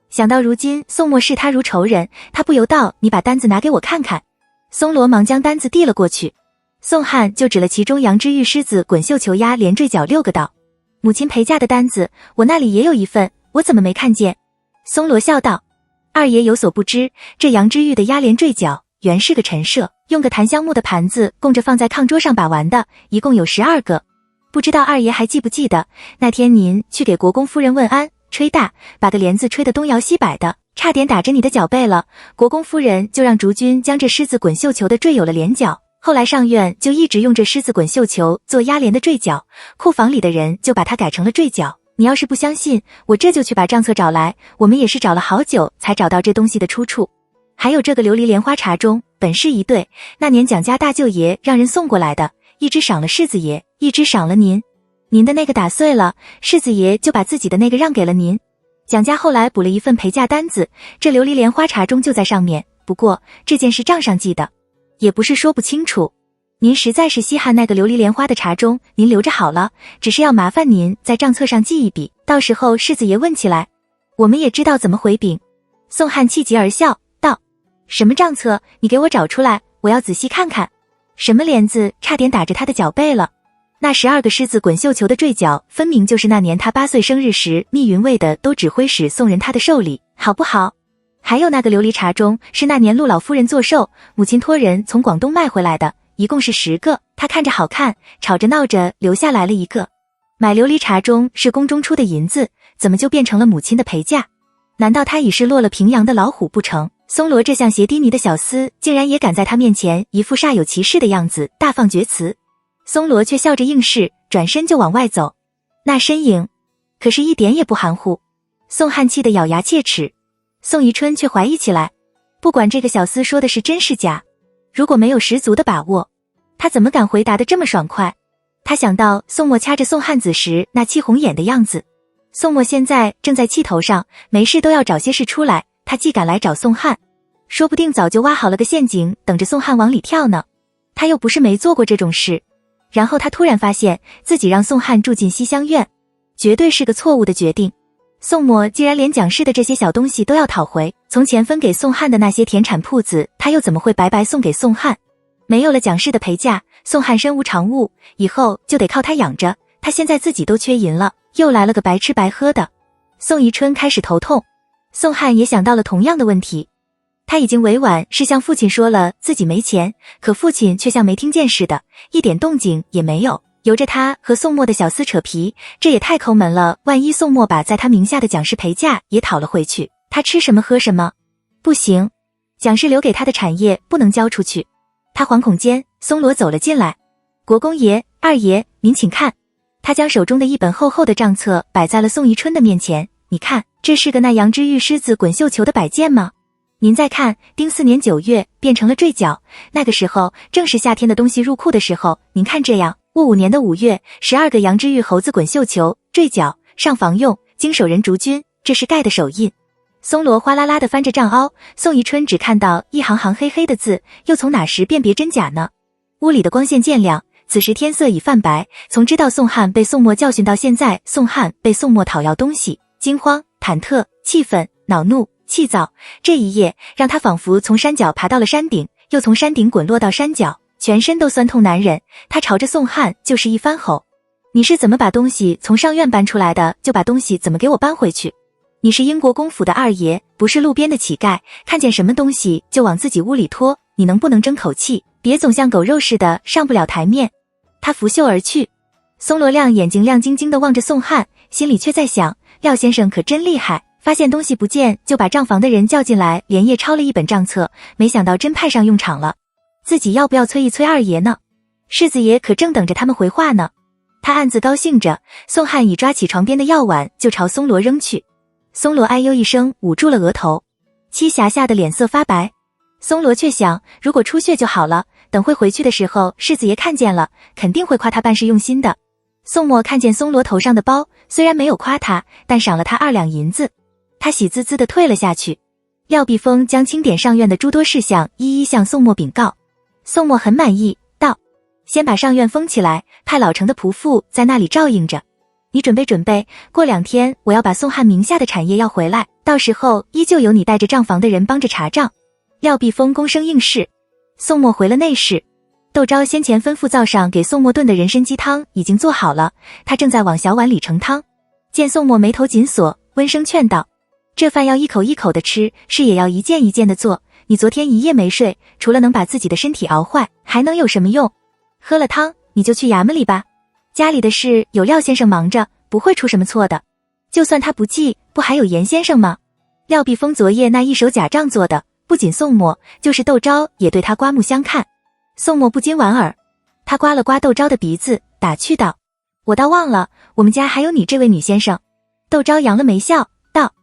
想到如今宋末视他如仇人，他不由道，你把单子拿给我看看。松罗忙将单子递了过去，宋汉就指了其中羊脂玉狮子滚绣球压连坠角6个道，母亲陪嫁的单子，我那里也有一份，我怎么没看见？松罗笑道，二爷有所不知，这羊脂玉的压连坠角原是个陈设，用个檀香木的盘子供着放在炕桌上把玩的，一共有12个。不知道二爷还记不记得，那天您去给国公夫人问安，吹大，把个帘子吹得东摇西摆的，差点打着你的脚背了。国公夫人就让竹君将这狮子滚绣球的坠有了帘角，后来上院就一直用这狮子滚绣球做压帘的坠角，库房里的人就把它改成了坠角。你要是不相信，我这就去把账册找来，我们也是找了好久才找到这东西的出处。还有这个琉璃莲花茶盅，本是一对，那年蒋家大舅爷让人送过来的，一只赏了世子爷，一只赏了您。您的那个打碎了，世子爷就把自己的那个让给了您。蒋家后来补了一份陪嫁单子，这琉璃莲花茶盅就在上面，不过这件事账上记的，也不是说不清楚。您实在是稀罕那个琉璃莲花的茶盅，您留着好了，只是要麻烦您在账册上记一笔，到时候世子爷问起来，我们也知道怎么回禀。宋汉气急而笑道：什么账册？你给我找出来，我要仔细看看。什么帘子？差点打着他的脚背了。那12个狮子滚绣球的坠角，分明就是那年他8岁生日时密云卫的都指挥使送人他的寿礼，好不好？还有那个琉璃茶盅，是那年陆老夫人做寿，母亲托人从广东卖回来的，一共是10个，他看着好看，吵着闹着留下来了一个。买琉璃茶盅是宫中出的银子，怎么就变成了母亲的陪嫁？难道他已是落了平阳的老虎不成？松罗这像鞋低泥的小厮，竟然也敢在他面前一副煞有其事的样子，大放厥词。松罗却笑着应是，转身就往外走。那身影可是一点也不含糊。宋汉气得咬牙切齿，宋宜春却怀疑起来，不管这个小厮说的是真是假，如果没有十足的把握，他怎么敢回答得这么爽快？他想到宋墨掐着宋汉子时那气红眼的样子，宋墨现在正在气头上，没事都要找些事出来，他既敢来找宋汉，说不定早就挖好了个陷阱，等着宋汉往里跳呢。他又不是没做过这种事。然后他突然发现自己让宋汉住进西厢院，绝对是个错误的决定。宋墨既然连蒋氏的这些小东西都要讨回，从前分给宋汉的那些田产铺子，他又怎么会白白送给宋汉？没有了蒋氏的陪嫁，宋汉身无长物，以后就得靠他养着，他现在自己都缺银了，又来了个白吃白喝的。宋宜春开始头痛，宋汉也想到了同样的问题。他已经委婉是向父亲说了自己没钱，可父亲却像没听见似的，一点动静也没有，由着他和宋墨的小厮扯皮，这也太抠门了。万一宋墨把在他名下的蒋氏陪嫁也讨了回去，他吃什么喝什么？不行，蒋氏留给他的产业不能交出去。他惶恐间，松罗走了进来。国公爷、二爷，您请看。他将手中的一本厚厚的账册摆在了宋宜春的面前，你看，这是个那羊脂玉狮子滚绣球的摆件吗？您再看，丁4年9月变成了坠角，那个时候正是夏天的东西入库的时候。您看这样，戊5年的5月，12个羊脂玉猴子滚绣球坠角上房用，经手人竹君，这是盖的手印。松罗哗啦啦地翻着账凹，宋宜春只看到一行行黑黑的字，又从哪时辨别真假呢？屋里的光线渐亮，此时天色已泛白。从知道宋汉被宋墨教训到现在，宋汉被宋墨讨要东西，惊慌、忐忑、气愤、恼怒、气躁，这一夜让他仿佛从山脚爬到了山顶，又从山顶滚落到山脚，全身都酸痛难忍。他朝着宋汉就是一番吼：你是怎么把东西从上院搬出来的，就把东西怎么给我搬回去。你是英国公府的二爷，不是路边的乞丐，看见什么东西就往自己屋里拖，你能不能争口气，别总像狗肉似的上不了台面。他拂袖而去。松罗亮眼睛亮晶晶地望着宋汉，心里却在想，廖先生可真厉害，发现东西不见就把账房的人叫进来，连夜抄了一本账册，没想到真派上用场了。自己要不要催一催二爷呢？世子爷可正等着他们回话呢。他暗自高兴着，宋汉已抓起床边的药碗就朝松罗扔去。松罗哎呦一声，捂住了额头，栖霞吓得脸色发白。松罗却想，如果出血就好了，等会回去的时候世子爷看见了，肯定会夸他办事用心的。宋墨看见松罗头上的包，虽然没有夸他，但赏了他2两银子。他喜滋滋地退了下去。廖碧峰将清点上院的诸多事项一一向宋墨禀告。宋墨很满意，道：先把上院封起来，派老成的仆妇在那里照应着。你准备准备，过2天我要把宋汉名下的产业要回来，到时候依旧由你带着账房的人帮着查账。廖碧峰躬声应是。宋墨回了内室。窦昭先前吩咐灶上给宋墨炖的人参鸡汤已经做好了，他正在往小碗里盛汤。见宋墨眉头紧锁，温声劝道：这饭要一口一口的吃，事也要一件一件的做，你昨天一夜没睡，除了能把自己的身体熬坏，还能有什么用？喝了汤你就去衙门里吧，家里的事有廖先生忙着，不会出什么错的。就算他不记，不还有严先生吗？廖碧峰昨夜那一手假账做的，不仅宋墨，就是窦昭也对他刮目相看。宋墨不禁莞尔，他刮了刮窦昭的鼻子，打趣道：我倒忘了，我们家还有你这位女先生。窦昭扬了眉笑道：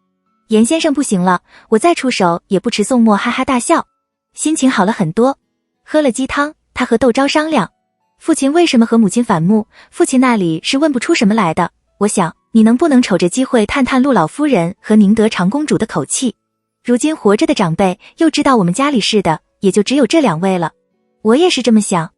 严先生不行了，我再出手也不迟。宋墨哈哈大笑，心情好了很多。喝了鸡汤，他和窦昭商量，父亲为什么和母亲反目，父亲那里是问不出什么来的。我想你能不能瞅着机会探探陆老夫人和宁德长公主的口气。如今活着的长辈又知道我们家里事的，也就只有这2位了。我也是这么想。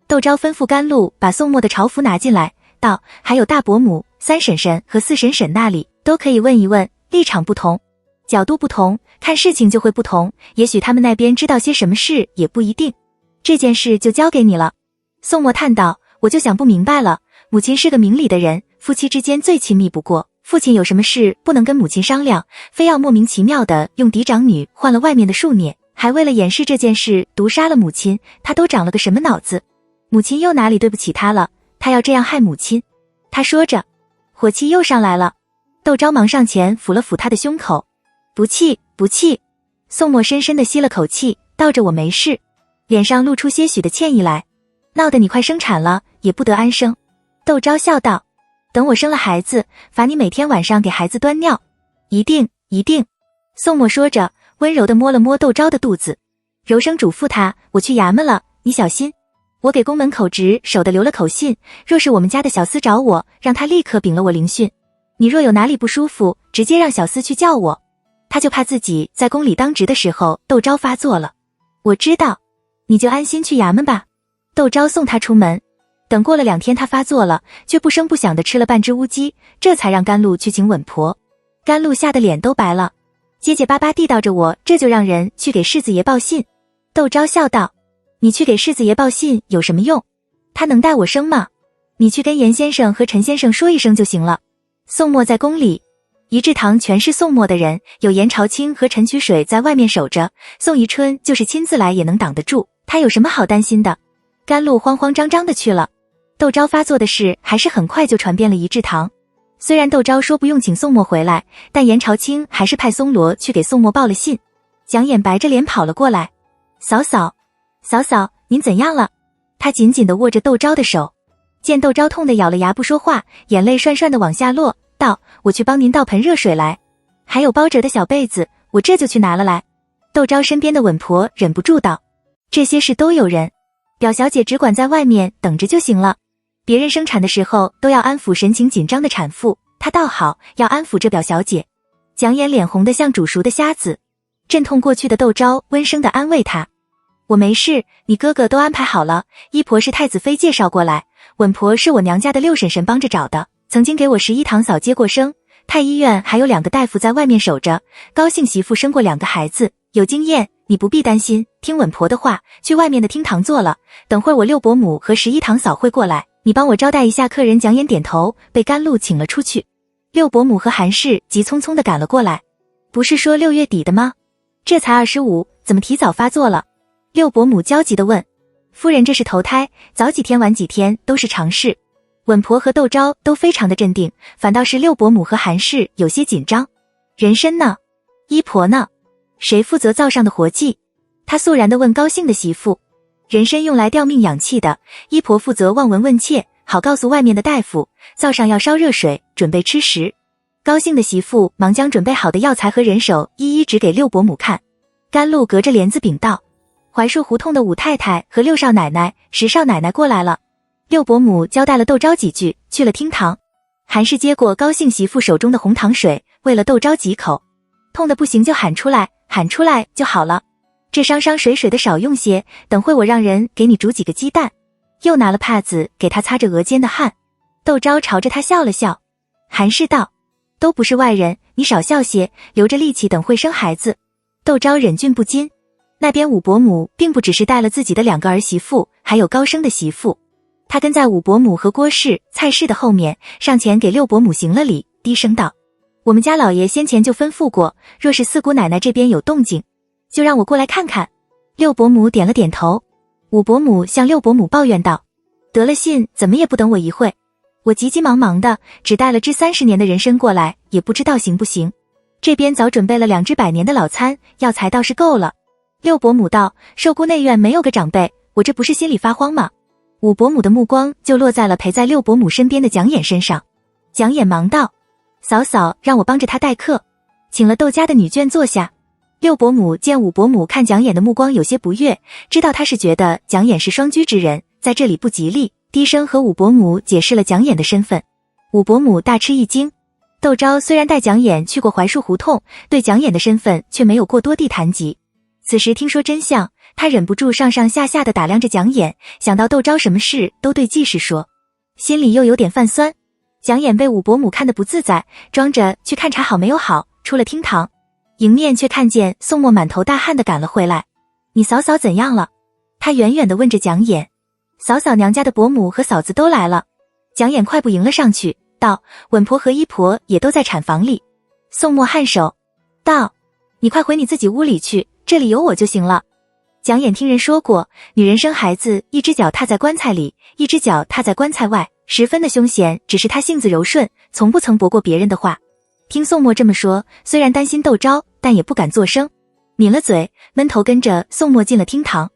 窦昭吩咐甘露把宋墨的朝服拿进来，道：还有大伯母、三婶婶和四婶婶那里都可以问一问，立场不同，角度不同，看事情就会不同，也许他们那边知道些什么事也不一定。这件事就交给你了。宋墨叹道：我就想不明白了，母亲是个明理的人，夫妻之间最亲密不过，父亲有什么事不能跟母亲商量，非要莫名其妙的用嫡长女换了外面的庶孽，还为了掩饰这件事毒杀了母亲，他都长了个什么脑子？母亲又哪里对不起他了？他要这样害母亲？他说着，火气又上来了。窦昭忙上前抚了抚他的胸口。不气，不气。宋墨深深地吸了口气，道着我没事，脸上露出些许的歉意来。闹得你快生产了，也不得安生。窦昭笑道：等我生了孩子，罚你每天晚上给孩子端尿。一定，一定。宋墨说着，温柔地摸了摸窦昭的肚子，柔声嘱咐他：我去衙门了，你小心。我给宫门口值守的留了口信，若是我们家的小厮找我，让他立刻禀了我聆讯。你若有哪里不舒服，直接让小厮去叫我。他就怕自己在宫里当值的时候窦昭发作了。我知道，你就安心去衙门吧。窦昭送他出门，等过了2天他发作了，却不声不响地吃了半只乌鸡，这才让甘露去请稳婆。甘露吓得脸都白了，结结巴巴地道着我这就让人去给世子爷报信。窦昭笑道：你去给世子爷报信有什么用？他能带我生吗？你去跟严先生和陈先生说一声就行了。宋墨在宫里，仪志堂全是宋墨的人，有严朝清和陈曲水在外面守着，宋宜春就是亲自来也能挡得住，他有什么好担心的？甘露慌慌张张的去了。窦昭发作的事还是很快就传遍了仪志堂。虽然窦昭说不用请宋墨回来，但严朝清还是派松罗去给宋墨报了信。蒋琰白着脸跑了过来：嫂嫂，嫂嫂，您怎样了？他紧紧地握着窦昭的手，见窦昭痛得咬了牙不说话，眼泪涮涮地往下落，道：我去帮您倒盆热水来，还有包折的小被子，我这就去拿了来。窦昭身边的稳婆忍不住道：这些事都有人，表小姐只管在外面等着就行了。别人生产的时候都要安抚神情紧张的产妇，她倒好，要安抚这表小姐。蒋琰脸红得像煮熟的虾子。阵痛过去的窦昭温声地安慰她：我没事，你哥哥都安排好了，医婆是太子妃介绍过来，稳婆是我娘家的六婶婶帮着找的，曾经给我11堂嫂接过生，太医院还有2个大夫在外面守着，高姓媳妇生过2个孩子，有经验，你不必担心，听稳婆的话，去外面的厅堂坐了，等会儿我六伯母和11堂嫂会过来，你帮我招待一下客人。蒋琰点头，被甘露请了出去。六伯母和韩氏急匆匆地赶了过来。不是说6月底的吗？这才25，怎么提早发作了？六伯母焦急地问。夫人这是头胎，早几天晚几天都是常事。稳婆和窦昭都非常的镇定，反倒是六伯母和韩氏有些紧张。人参呢？医婆呢？谁负责灶上的活计？他肃然地问高兴的媳妇。人参用来吊命养气的，医婆负责望闻问切，好告诉外面的大夫，灶上要烧热水，准备吃食。高兴的媳妇忙将准备好的药材和人手一一指给六伯母看。甘露隔着帘子禀道：槐树胡同的武太太和6少奶奶、10少奶奶过来了。六伯母交代了窦昭几句，去了厅堂。韩氏接过高兴媳妇手中的红糖水，喂了窦昭几口。痛得不行就喊出来，喊出来就好了。这伤水的少用些，等会我让人给你煮几个鸡蛋。又拿了帕子给他擦着额间的汗。窦昭朝着他笑了笑。韩氏道：都不是外人，你少笑些，留着力气等会生孩子。窦昭忍俊不禁。那边武伯母并不只是带了自己的2个儿媳妇，还有高升的媳妇。他跟在武伯母和郭氏、蔡氏的后面，上前给六伯母行了礼，低声道：我们家老爷先前就吩咐过，若是四姑奶奶这边有动静，就让我过来看看。六伯母点了点头。武伯母向六伯母抱怨道：得了信怎么也不等我一会，我急急忙忙的只带了支30年的人参过来，也不知道行不行。这边早准备了2只100年的老参，药材倒是够了。六伯母道：寿姑内院没有个长辈，我这不是心里发慌吗？武伯母的目光就落在了陪在六伯母身边的蒋琰身上。蒋琰忙道：嫂嫂让我帮着他待客，请了窦家的女眷坐下。六伯母见武伯母看蒋琰的目光有些不悦，知道他是觉得蒋琰是双居之人，在这里不吉利，低声和武伯母解释了蒋琰的身份。武伯母大吃一惊。窦昭虽然带蒋琰去过槐树胡同，对蒋琰的身份却没有过多地谈及。此时听说真相，他忍不住上上下下的打量着蒋琰，想到窦昭什么事都对季氏说，心里又有点泛酸。蒋琰被武伯母看得不自在，装着去看茶好没有好，出了厅堂，迎面却看见宋墨满头大汗的赶了回来。你嫂嫂怎样了？他远远地问着蒋琰。嫂嫂娘家的伯母和嫂子都来了。蒋琰快步迎了上去，道，稳婆和姨婆也都在产房里。宋墨颔首，道，你快回你自己屋里去，这里有我就行了。蒋琰听人说过，女人生孩子，一只脚踏在棺材里，一只脚踏在棺材外，十分的凶险，只是她性子柔顺，从不曾驳过别人的话。听宋墨这么说，虽然担心窦昭，但也不敢作声，抿了嘴，闷头跟着宋墨进了厅堂。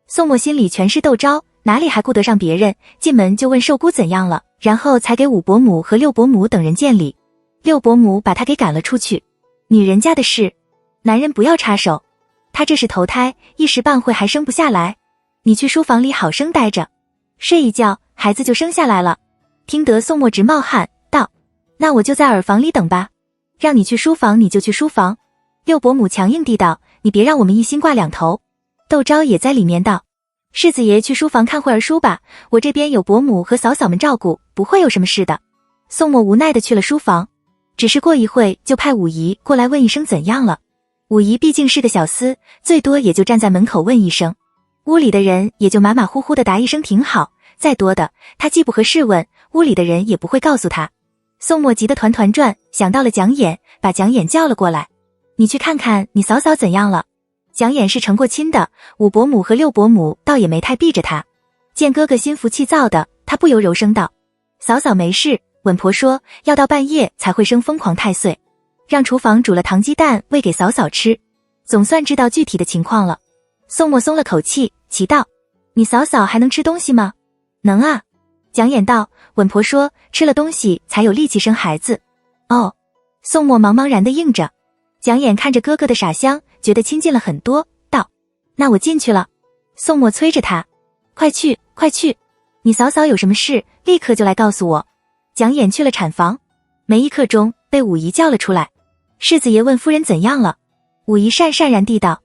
宋墨心里全是窦昭，哪里还顾得上别人，进门就问寿姑怎样了，然后才给武伯母和六伯母等人见礼。六伯母把他给赶了出去，女人家的事，男人不要插手。他这是头胎，一时半会还生不下来，你去书房里好生待着，睡一觉，孩子就生下来了。听得宋墨直冒汗，道，那我就在耳房里等吧。让你去书房你就去书房。六伯母强硬地道，你别让我们一心挂两头。窦昭也在里面道，世子爷去书房看会儿书吧，我这边有伯母和嫂嫂们照顾，不会有什么事的。宋墨无奈地去了书房，只是过一会就派武姨过来问一声怎样了。武姨毕竟是个小厮，最多也就站在门口问一声，屋里的人也就马马虎虎地答一声挺好，再多的他既不合适问，屋里的人也不会告诉他。宋墨急得团团转，想到了蒋琰，把蒋琰叫了过来，你去看看你嫂嫂怎样了。蒋琰是成过亲的，武伯母和六伯母倒也没太避着他，见哥哥心浮气躁的，他不由柔声道，嫂嫂没事，稳婆说要到半夜才会生疯狂太岁，让厨房煮了糖鸡蛋喂给嫂嫂吃，总算知道具体的情况了。宋墨松了口气，奇道，你嫂嫂还能吃东西吗？能啊。蒋琰道，稳婆说吃了东西才有力气生孩子。哦。宋墨茫茫然地应着。蒋琰看着哥哥的傻相，觉得亲近了很多，道，那我进去了。宋墨催着他，快去快去，你嫂嫂有什么事立刻就来告诉我。蒋琰去了产房，没一刻钟被武姨叫了出来，世子爷问夫人怎样了。武姨讪讪然地道，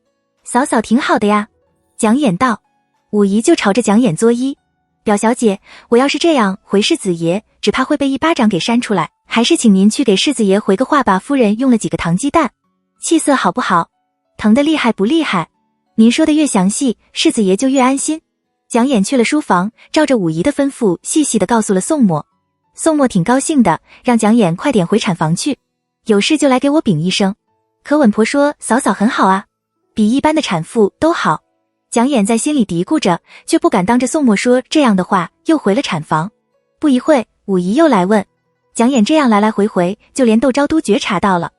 嫂嫂挺好的呀。蒋琰道，武姨就朝着蒋琰作揖，表小姐，我要是这样回世子爷，只怕会被一巴掌给扇出来，还是请您去给世子爷回个话吧。夫人用了几个糖鸡蛋，气色好不好？疼得厉害不厉害？您说的越详细，世子爷就越安心。蒋琰去了书房，照着武姨的吩咐细细地告诉了宋墨。宋墨挺高兴的，让蒋琰快点回产房去，有事就来给我禀一声。可稳婆说嫂嫂很好啊，比一般的产妇都好。蒋琰在心里嘀咕着，却不敢当着宋墨说这样的话，又回了产房。不一会，武姨又来问，蒋琰这样来来回回，就连窦昭都觉察到了。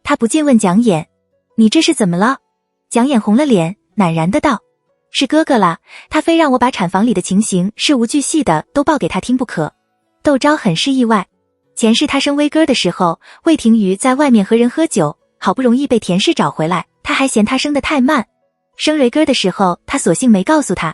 他不禁问蒋琰，你这是怎么了？蒋琰红了脸，赧然的道，是哥哥啦，他非让我把产房里的情形事无巨细的都报给他听不可。窦昭很是意外，前世他生威哥的时候，魏廷瑜在外面和人喝酒，好不容易被田氏找回来，他还嫌他生得太慢。生蕊哥的时候，他索性没告诉他。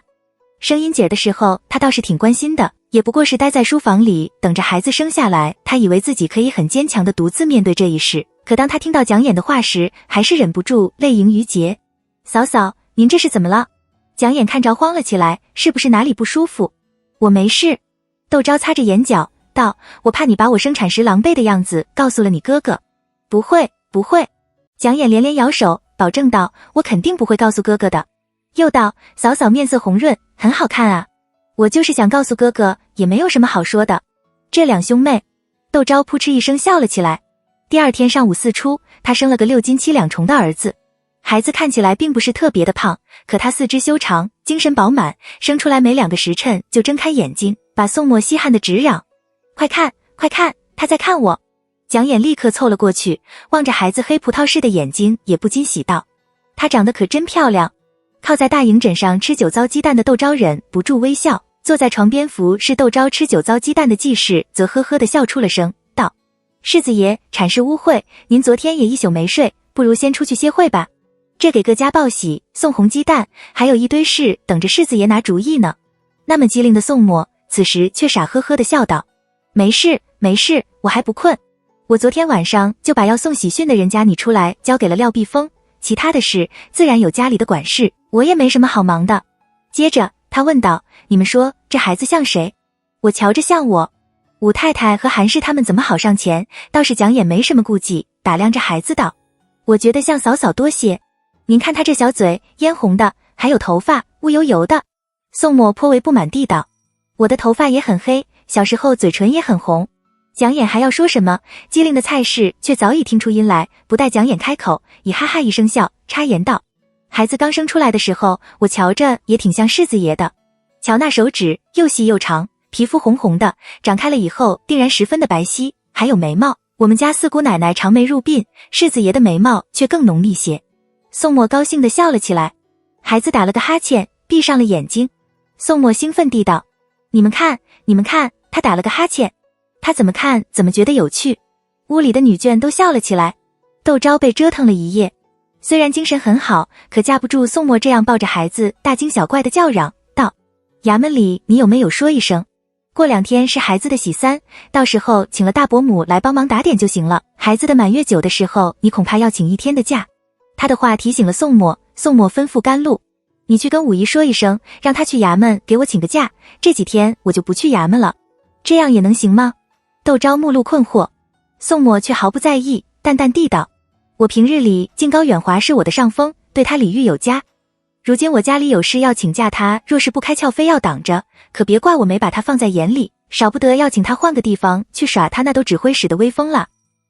生英姐的时候，他倒是挺关心的，也不过是待在书房里等着孩子生下来，他以为自己可以很坚强的独自面对这一事。可当他听到蒋琰的话时，还是忍不住泪盈于睫。嫂嫂，您这是怎么了？蒋琰看着慌了起来，是不是哪里不舒服？我没事。窦昭擦着眼角道，我怕你把我生产时狼狈的样子告诉了你哥哥。不会不会。蒋琰连连摇手保证道，我肯定不会告诉哥哥的。又道，嫂嫂面色红润，很好看啊。我就是想告诉哥哥，也没有什么好说的。这两兄妹。窦昭扑哧一声笑了起来。第二天上午4出，他生了个6斤7两重的儿子。孩子看起来并不是特别的胖，可他四肢修长，精神饱满，生出来没2个时辰就睁开眼睛，把宋墨稀罕的直嚷，快看快看，他在看我。蒋琰立刻凑了过去，望着孩子黑葡萄似的眼睛，也不禁喜道，他长得可真漂亮。靠在大营枕上吃酒糟鸡蛋的窦昭忍不住微笑，坐在床边服侍窦昭吃酒糟鸡蛋的季氏则呵呵地笑出了声，道，世子爷，产事污秽，您昨天也一宿没睡，不如先出去歇会吧。这给各家报喜，送红鸡蛋，还有一堆事等着世子爷拿主意呢。那么机灵的宋墨此时却傻呵呵地笑道，没事没事，我还不困。我昨天晚上就把要送喜讯的人家拟出来交给了廖碧峰，其他的事自然有家里的管事，我也没什么好忙的。接着他问道，你们说这孩子像谁？我瞧着像我。武太太和韩氏他们怎么好上前，倒是蒋琰没什么顾忌，打量着孩子道，我觉得像嫂嫂多些。您看他这小嘴嫣红的，还有头发乌油油的。宋墨颇为不满地道，我的头发也很黑，小时候嘴唇也很红。蒋琰还要说什么，机灵的蔡氏却早已听出音来，不待蒋琰开口，已哈哈一声笑，插言道，孩子刚生出来的时候，我瞧着也挺像世子爷的。瞧那手指又细又长，皮肤红红的，长开了以后定然十分的白皙，还有眉毛，我们家四姑奶奶长眉入鬓，世子爷的眉毛却更浓密些。宋墨高兴地笑了起来。孩子打了个哈欠，闭上了眼睛。宋墨兴奋地道，你们看，你们看，他打了个哈欠。他怎么看怎么觉得有趣。屋里的女眷都笑了起来。窦昭被折腾了一夜，虽然精神很好，可架不住宋墨这样抱着孩子大惊小怪的叫嚷道，衙门里你有没有说一声，过2天是孩子的喜3，到时候请了大伯母来帮忙打点就行了，孩子的满月酒的时候你恐怕要请1天的假。他的话提醒了宋墨，宋墨吩咐甘露，你去跟武姨说一声，让他去衙门给我请个假，这几天我就不去衙门了。这样也能行吗？窦昭目露困惑，宋墨却毫不在意，淡淡地道，我平日里敬高远华是我的上风，对他礼遇有加，如今我家里有事要请假，他若是不开窍非要挡着，可别怪我没把他放在眼里，少不得要请他换个地方去耍他那都指挥使的威风了。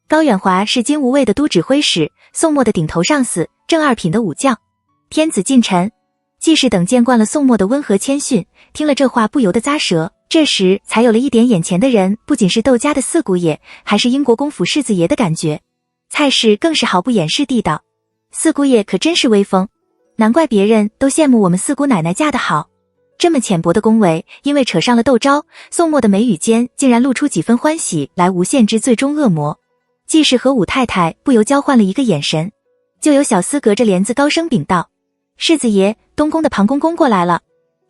高远华是金吾卫的都指挥使，宋墨的顶头上司，正二品的武将。天子近臣季氏等见惯了宋墨的温和谦逊，听了这话不由得咂舌，这时才有了一点眼前的人不仅是窦家的四姑爷，还是英国公府世子爷的感觉。蔡氏更是毫不掩饰地道，四姑爷可真是威风，难怪别人都羡慕我们四姑奶奶嫁得好。这么浅薄的恭维，因为扯上了窦昭，宋墨的眉宇间竟然露出几分欢喜来，无限之最终恶魔。季氏和武太太不由交换了一个眼神，就有小厮隔着帘子高声禀道，世子爷，东宫的庞公公过来了，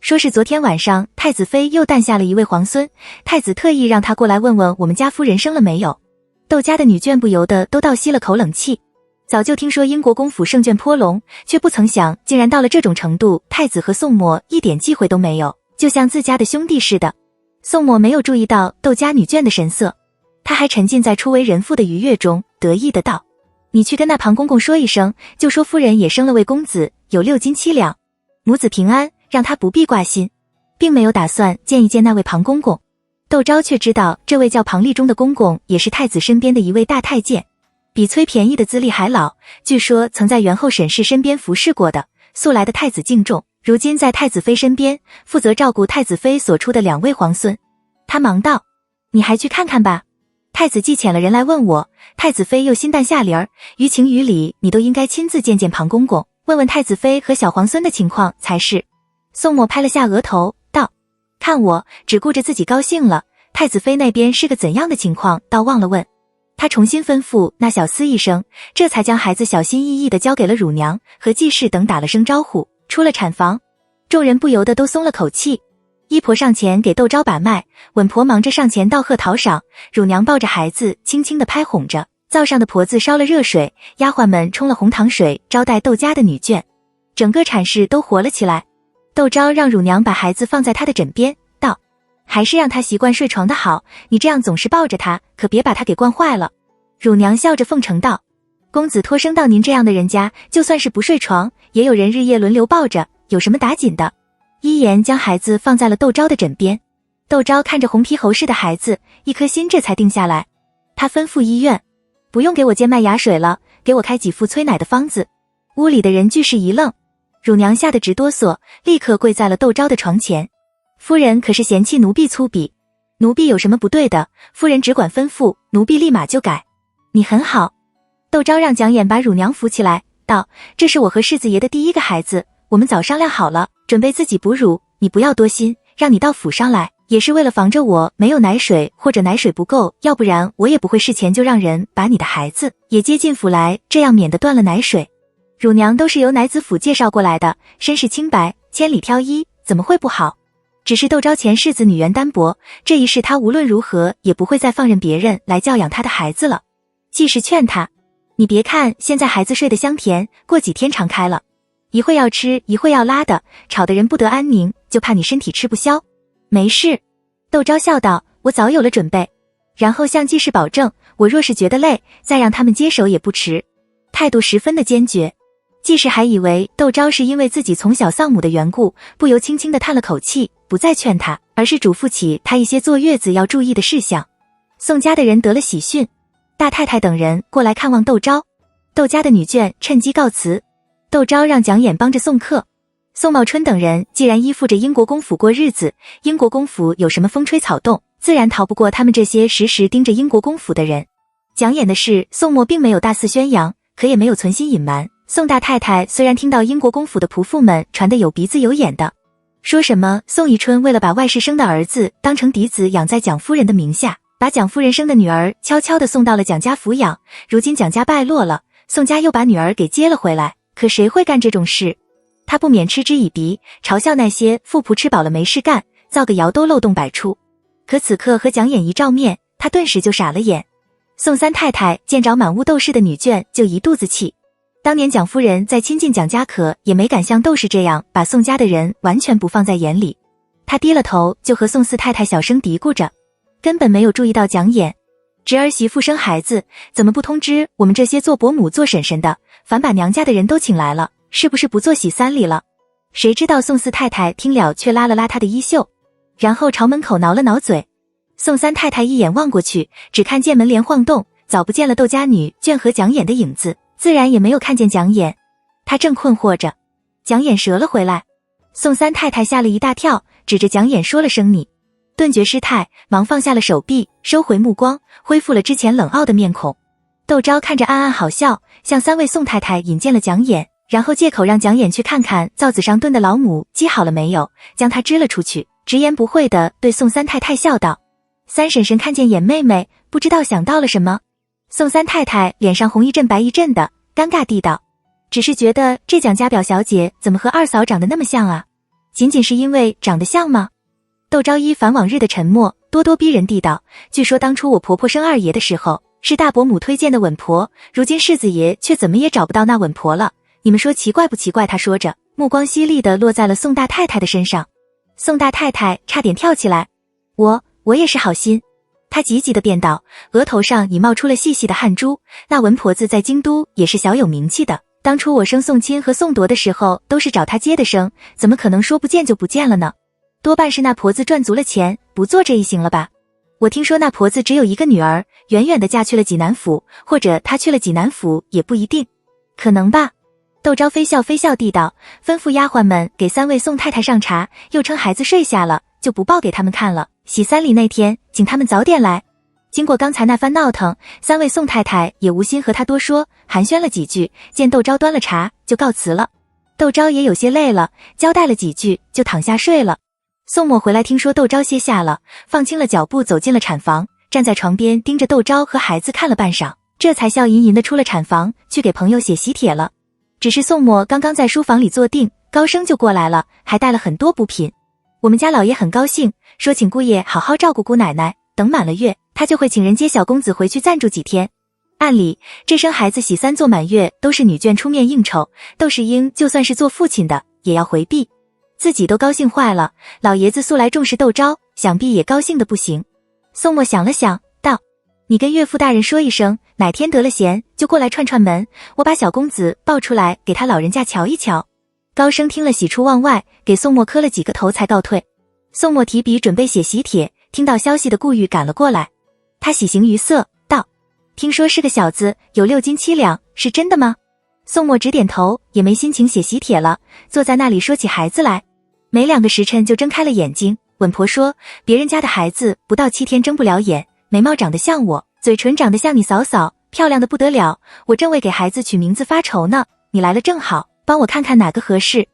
说是昨天晚上太子妃又诞下了一位皇孙，太子特意让他过来问问我们家夫人生了没有。窦家的女眷不由得都倒吸了口冷气，早就听说英国公府圣眷颇隆，却不曾想竟然到了这种程度，太子和宋墨一点忌讳都没有，就像自家的兄弟似的。宋墨没有注意到窦家女眷的神色，他还沉浸在初为人妇的愉悦中，得意的道，你去跟那庞公公说一声，就说夫人也生了位公子，有6斤7两，母子平安，让他不必挂心。并没有打算见一见那位庞公公。窦昭却知道这位叫庞立中的公公也是太子身边的一位大太监，比崔便宜的资历还老，据说曾在元后沈氏身边服侍过的，素来的太子敬重，如今在太子妃身边负责照顾太子妃所出的2位皇孙。他忙道，你还去看看吧，太子既遣了人来问我，太子妃又心淡下梨儿，于情于理你都应该亲自见见庞公公，问问太子妃和小皇孙的情况才是。宋墨拍了下额头道，看我只顾着自己高兴了，太子妃那边是个怎样的情况倒忘了问。他重新吩咐那小厮一声，这才将孩子小心翼翼地交给了乳娘，和季氏等打了声招呼，出了产房。众人不由得都松了口气。姨婆上前给窦昭把脉，稳婆忙着上前道贺讨赏，乳娘抱着孩子轻轻地拍哄着，灶上的婆子烧了热水，丫鬟们冲了红糖水招待窦家的女眷，整个产室都活了起来。窦昭让乳娘把孩子放在他的枕边，道，还是让他习惯睡床的好，你这样总是抱着他，可别把他给惯坏了。乳娘笑着奉承道，公子托生到您这样的人家，就算是不睡床，也有人日夜轮流抱着，有什么打紧的。一言将孩子放在了窦昭的枕边。窦昭看着红皮猴似的孩子，一颗心这才定下来。他吩咐医院，不用给我煎麦芽水了，给我开几副催奶的方子。屋里的人俱是一愣，乳娘吓得直哆嗦，立刻跪在了窦昭的床前。夫人可是嫌弃奴婢粗鄙？奴婢有什么不对的？夫人只管吩咐，奴婢立马就改。你很好。窦昭让蒋琰把乳娘扶起来，道，这是我和世子爷的第一个孩子，我们早商量好了，准备自己哺乳，你不要多心，让你到府上来，也是为了防着我没有奶水或者奶水不够，要不然我也不会事前就让人把你的孩子也接进府来，这样免得断了奶水。乳娘都是由奶子府介绍过来的，身世清白，千里挑一，怎么会不好？只是窦昭前世子女缘单薄，这一世他无论如何也不会再放任别人来教养他的孩子了。季氏劝他，你别看现在孩子睡得香甜，过几天常开了，一会要吃一会要拉的，吵得人不得安宁，就怕你身体吃不消。没事。窦昭笑道，我早有了准备。然后向季氏保证，我若是觉得累，再让他们接手也不迟，态度十分的坚决。季氏还以为窦昭是因为自己从小丧母的缘故，不由轻轻地叹了口气，不再劝他，而是嘱咐起他一些坐月子要注意的事项。宋家的人得了喜讯，大太太等人过来看望窦昭，窦家的女眷趁机告辞。窦昭让蒋琰帮着送客。宋茂春等人既然依附着英国公府过日子，英国公府有什么风吹草动，自然逃不过他们这些时时盯着英国公府的人。蒋琰的事，宋默并没有大肆宣扬，可也没有存心隐瞒。宋大太太虽然听到英国公府的仆妇们传得有鼻子有眼的，说什么宋宜春为了把外室生的儿子当成嫡子养在蒋夫人的名下，把蒋夫人生的女儿悄悄地送到了蒋家抚养，如今蒋家败落了，宋家又把女儿给接了回来，可谁会干这种事？他不免嗤之以鼻，嘲笑那些妇仆吃饱了没事干，造个谣都漏洞百出。可此刻和蒋琰一照面，他顿时就傻了眼。宋三太太见着满屋窦氏的女眷，就一肚子气。当年蒋夫人在亲近蒋家，可也没敢像窦氏这样把宋家的人完全不放在眼里。她低了头就和宋四太太小声嘀咕着，根本没有注意到蒋琰。侄儿媳妇生孩子，怎么不通知我们这些做伯母做婶婶的，反把娘家的人都请来了，是不是不做喜三礼了？谁知道宋四太太听了却拉了拉她的衣袖，然后朝门口挠了挠嘴。宋三太太一眼望过去，只看见门帘晃动，早不见了窦家女眷和蒋琰的影子，自然也没有看见蒋琰。她正困惑着，蒋琰折了回来。宋三太太吓了一大跳，指着蒋琰说了声你，顿觉失态，忙放下了手臂，收回目光，恢复了之前冷傲的面孔。窦昭看着暗暗好笑，向三位宋太太引荐了蒋琰，然后借口让蒋琰去看看灶子上炖的老母鸡好了没有，将她支了出去，直言不讳地对宋三太太笑道，三婶婶看见琰妹妹，不知道想到了什么。宋三太太脸上红一阵白一阵的，尴尬地道，只是觉得这蒋家表小姐怎么和二嫂长得那么像啊？仅仅是因为长得像吗？窦昭一反往日的沉默，咄咄逼人地道，据说当初我婆婆生二爷的时候，是大伯母推荐的稳婆，如今世子爷却怎么也找不到那稳婆了，你们说奇怪不奇怪？他说着，目光犀利地落在了宋大太太的身上。宋大太太差点跳起来，我也是好心。她急急地便道，额头上已冒出了细细的汗珠，那文婆子在京都也是小有名气的，当初我生宋钦和宋铎的时候都是找她接的生，怎么可能说不见就不见了呢？多半是那婆子赚足了钱，不做这一行了吧？我听说那婆子只有一个女儿，远远地嫁去了济南府，或者她去了济南府也不一定。可能吧。窦昭非笑地道，吩咐丫鬟们给三位宋太太上茶，又称孩子睡下了，就不报给他们看了，喜三礼那天请他们早点来。经过刚才那番闹腾，三位宋太太也无心和他多说，寒暄了几句，见窦昭端了茶就告辞了。窦昭也有些累了，交代了几句就躺下睡了。宋默回来听说窦昭歇下了，放轻了脚步走进了产房，站在床边盯着窦昭和孩子看了半晌，这才笑吟吟地出了产房，去给朋友写喜帖了。只是宋默刚刚在书房里坐定，高升就过来了，还带了很多补品。我们家老爷很高兴，说请姑爷好好照顾姑奶奶，等满了月，他就会请人接小公子回去暂住几天。按理这生孩子喜三做满月都是女眷出面应酬，窦世英就算是做父亲的也要回避，自己都高兴坏了，老爷子素来重视窦昭，想必也高兴的不行。宋默想了想道，你跟岳父大人说一声，哪天得了闲就过来串串门，我把小公子抱出来给他老人家瞧一瞧。高升听了喜出望外，给宋默磕了几个头才告退。宋默提笔准备写喜帖，听到消息的顾玉赶了过来，他喜形于色道，听说是个小子，有6斤7两，是真的吗？宋默只点头，也没心情写喜帖了，坐在那里说起孩子来。没2个时辰就睁开了眼睛，稳婆说，别人家的孩子不到7天睁不了眼，眉毛长得像我，嘴唇长得像你嫂嫂，漂亮的不得了，我正为给孩子取名字发愁呢，你来了正好，帮我看看哪个合适。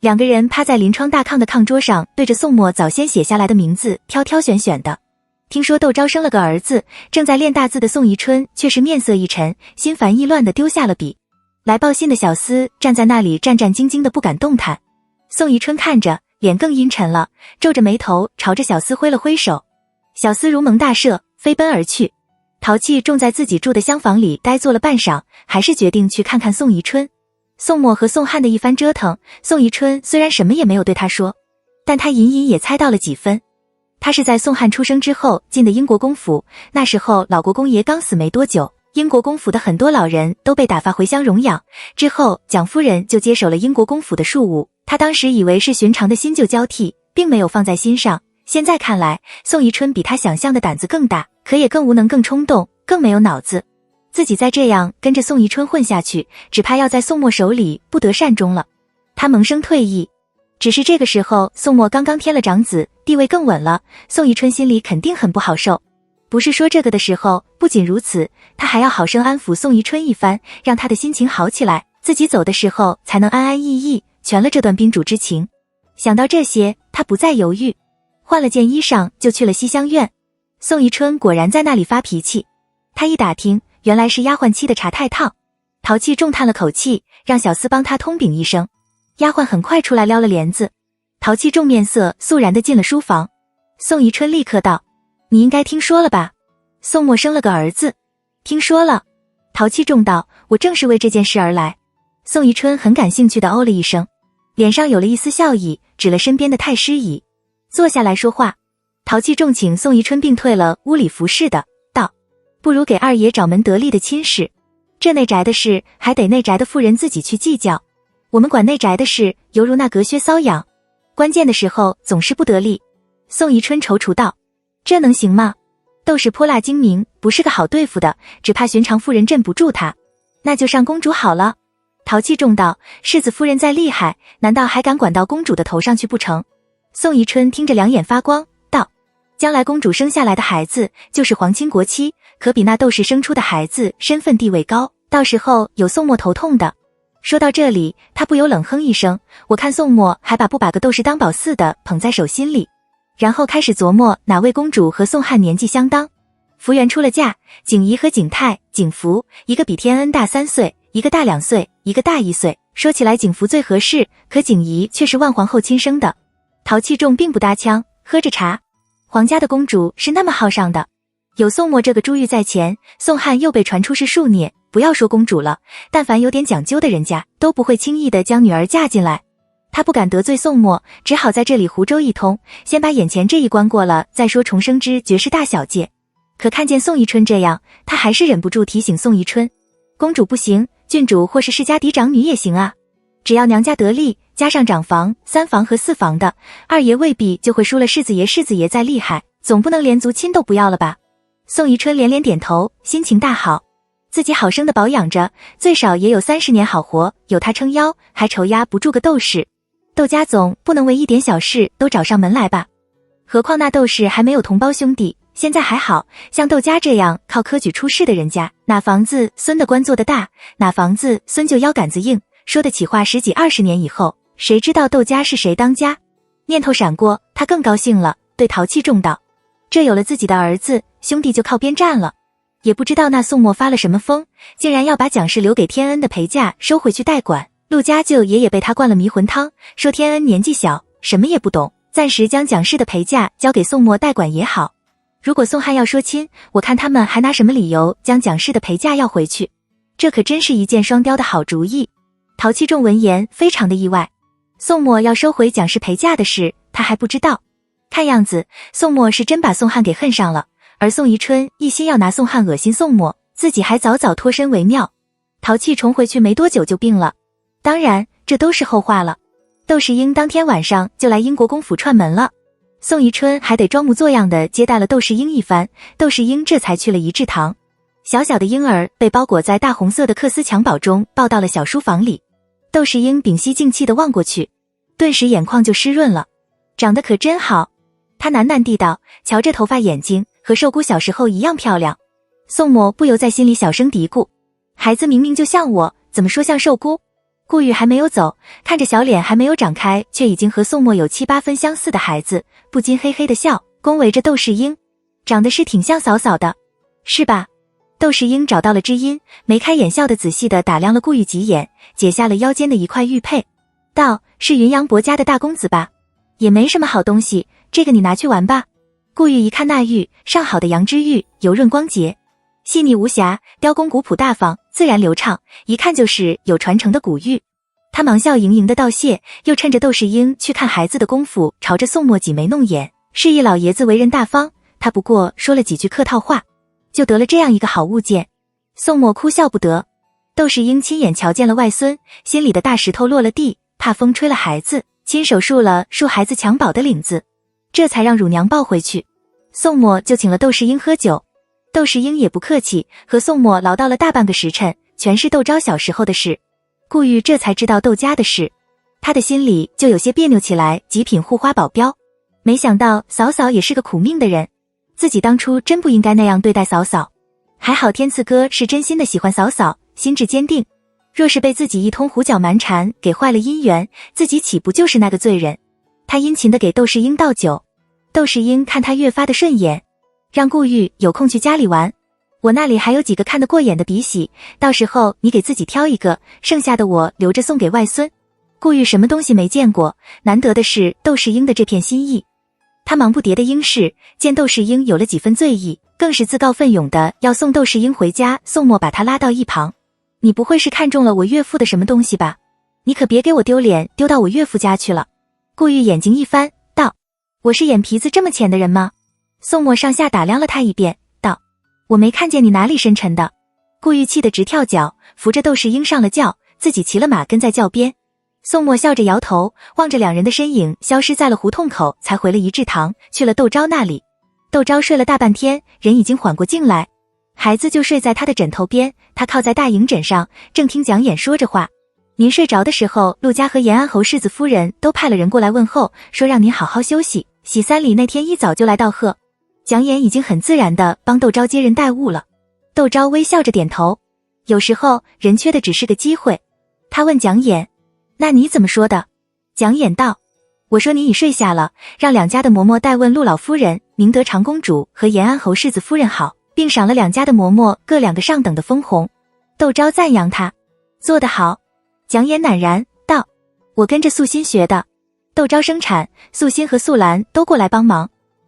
2个人趴在临窗大炕的炕桌上，对着宋默早先写下来的名字挑选的。听说窦昭生了个儿子，正在练大字的宋宜春却是面色一沉，心烦意乱地丢下了笔。来报信的小厮站在那里战战兢兢的不敢动弹。宋宜春看着脸更阴沉了，皱着眉头朝着小厮挥了挥手，小厮如蒙大赦，飞奔而去。陶器重在自己住的厢房里呆坐了半晌，还是决定去看看宋宜春。宋墨和宋汉的一番折腾，宋宜春虽然什么也没有对他说，但他隐隐也猜到了几分。他是在宋汉出生之后进的英国公府，那时候老国公爷刚死没多久，英国公府的很多老人都被打发回乡荣养，之后蒋夫人就接手了英国公府的庶务，他当时以为是寻常的新旧交替，并没有放在心上。现在看来，宋宜春比他想象的胆子更大，可也更无能、更冲动、更没有脑子。自己再这样跟着宋宜春混下去，只怕要在宋墨手里不得善终了。他萌生退意。只是这个时候宋墨刚刚添了长子，地位更稳了，宋宜春心里肯定很不好受。不是说这个的时候，不仅如此，他还要好生安抚宋宜春一番，让他的心情好起来，自己走的时候才能安安逸逸，全了这段宾主之情。想到这些，他不再犹豫，换了件衣裳就去了西厢院。宋宜春果然在那里发脾气，他一打听，原来是丫鬟沏的茶太烫。陶器重叹了口气，让小厮帮他通禀一声。丫鬟很快出来撩了帘子，陶器重面色肃然地进了书房。宋宜春立刻道：你应该听说了吧？宋墨生了个儿子。听说了。陶器重道：我正是为这件事而来。宋宜春很感兴趣地哦了一声，脸上有了一丝笑意，指了身边的太师椅，坐下来说话。陶器重请宋宜春并退了屋里服侍的，道：不如给二爷找门得力的亲事，这内宅的事还得内宅的妇人自己去计较，我们管内宅的事犹如那隔靴搔痒，关键的时候总是不得力。宋宜春踌躇道：这能行吗？窦氏泼辣精明，不是个好对付的，只怕寻常妇人镇不住他，那就上公主好了。陶器重道：世子夫人再厉害，难道还敢管到公主的头上去不成？宋宜春听着两眼发光，道：将来公主生下来的孩子就是皇亲国戚，可比那窦氏生出的孩子身份地位高，到时候有宋墨头痛的。说到这里，他不由冷哼一声，我看宋墨还不把个窦氏当宝似的捧在手心里。然后开始琢磨哪位公主和宋汉年纪相当。福原出了嫁，景仪和景泰、景福，一个比天恩大3岁，一个大2岁，一个大1岁。说起来景福最合适，可景仪却是万皇后亲生的。陶器重并不搭腔，喝着茶。皇家的公主是那么好上的，有宋墨这个珠玉在前，宋汉又被传出是庶孽，不要说公主了，但凡有点讲究的人家都不会轻易的将女儿嫁进来。他不敢得罪宋墨，只好在这里胡诌一通，先把眼前这一关过了再说重生之绝世大小姐。可看见宋宜春这样，他还是忍不住提醒宋宜春，公主不行，郡主或是世家嫡长女也行啊，只要娘家得力，加上长房、3房和4房的，二爷未必就会输了世子爷。世子爷再厉害，总不能连族亲都不要了吧？宋宜春连连点头，心情大好，自己好生的保养着，最少也有30年好活，有他撑腰，还愁压不住个窦氏。窦家总不能为一点小事都找上门来吧？何况那窦氏还没有同胞兄弟，现在还好，像窦家这样靠科举出世的人家，哪房子孙的官做得大，哪房子孙就腰杆子硬，说得起话10几20年以后，谁知道窦家是谁当家？念头闪过，他更高兴了，对陶器重道：这有了自己的儿子，兄弟就靠边站了。也不知道那宋墨发了什么疯，竟然要把蒋氏留给天恩的陪嫁收回去代管。陆家舅爷也被他灌了迷魂汤，说天恩年纪小，什么也不懂，暂时将蒋氏的陪嫁交给宋墨代管也好。如果宋汉要说亲，我看他们还拿什么理由将蒋氏的陪嫁要回去？这可真是一箭双雕的好主意。陶器重闻言非常的意外，宋墨要收回蒋氏陪嫁的事，他还不知道。看样子宋墨是真把宋汉给恨上了，而宋宜春一心要拿宋汉恶心宋墨，自己还早早脱身为妙。陶器重回去没多久就病了，当然这都是后话了。窦世英当天晚上就来英国公府串门了，宋宜春还得装模作样的接待了窦世英一番，窦世英这才去了仪治堂。小小的婴儿被包裹在大红色的缂丝襁褓中抱到了小书房里，窦世英屏息静气地望过去，顿时眼眶就湿润了，长得可真好。他喃喃地道，瞧这头发眼睛和寿姑小时候一样漂亮。宋墨不由在心里小声嘀咕，孩子明明就像我，怎么说像寿姑？顾玉还没有走，看着小脸还没有长开，却已经和宋墨有7、8分相似的孩子，不禁嘿嘿的笑，恭维着窦世英，长得是挺像嫂嫂的，是吧？窦世英找到了知音，眉开眼笑的仔细的打量了顾玉几眼，解下了腰间的一块玉佩，道：是云阳伯家的大公子吧？也没什么好东西，这个你拿去玩吧。顾玉一看那玉，上好的羊脂玉，油润光洁，细腻无瑕，雕工古朴大方，自然流畅，一看就是有传承的古玉。他忙笑盈盈的道谢，又趁着窦世英去看孩子的功夫，朝着宋墨挤眉弄眼，示意老爷子为人大方，他不过说了几句客套话，就得了这样一个好物件。宋墨哭笑不得。窦世英亲眼瞧见了外孙，心里的大石头落了地，怕风吹了孩子，亲手束了孩子襁褓的领子，这才让乳娘抱回去。宋墨就请了窦世英喝酒，窦世英也不客气，和宋墨唠叨了大半个时辰，全是窦昭小时候的事。顾玉这才知道窦家的事，他的心里就有些别扭起来。极品护花保镖，没想到嫂嫂也是个苦命的人，自己当初真不应该那样对待嫂嫂。还好天赐哥是真心的喜欢嫂嫂，心智坚定，若是被自己一通胡搅蛮缠给坏了姻缘，自己岂不就是那个罪人？他殷勤的给窦世英倒酒，窦世英看他越发的顺眼，让顾玉有空去家里玩，我那里还有几个看得过眼的鼻息，到时候你给自己挑一个，剩下的我留着送给外孙。顾玉什么东西没见过，难得的是窦世英的这片心意。他忙不迭的应是，见窦世英有了几分醉意，更是自告奋勇的要送窦世英回家。宋墨把他拉到一旁，你不会是看中了我岳父的什么东西吧？你可别给我丢脸丢到我岳父家去了。顾玉眼睛一翻，道，我是眼皮子这么浅的人吗？宋墨上下打量了他一遍，道，我没看见你哪里深沉的。顾玉气得直跳脚，扶着窦世英上了轿，自己骑了马跟在轿边。宋墨笑着摇头，望着两人的身影消失在了胡同口，才回了一致堂，去了窦昭那里。窦昭睡了大半天，人已经缓过劲来，孩子就睡在他的枕头边，他靠在大营枕上，正听蒋琰说着话。您睡着的时候，陆家和延安侯世子夫人都派了人过来问候，说让您好好休息，喜三里那天一早就来道贺。蒋琰已经很自然地帮窦昭接人待物了。窦昭微笑着点头，有时候人缺的只是个机会。他问蒋琰，那你怎么说的？蒋琰道，我说你已睡下了，让两家的嬷嬷代问陆老夫人、明德长公主和延安侯世子夫人好，并赏了两家的嬷嬷各2个上等的封红。窦昭赞扬他做得好。蒋琰赧然道，我跟着素心学的。窦昭生产，素心和素兰都过来帮忙。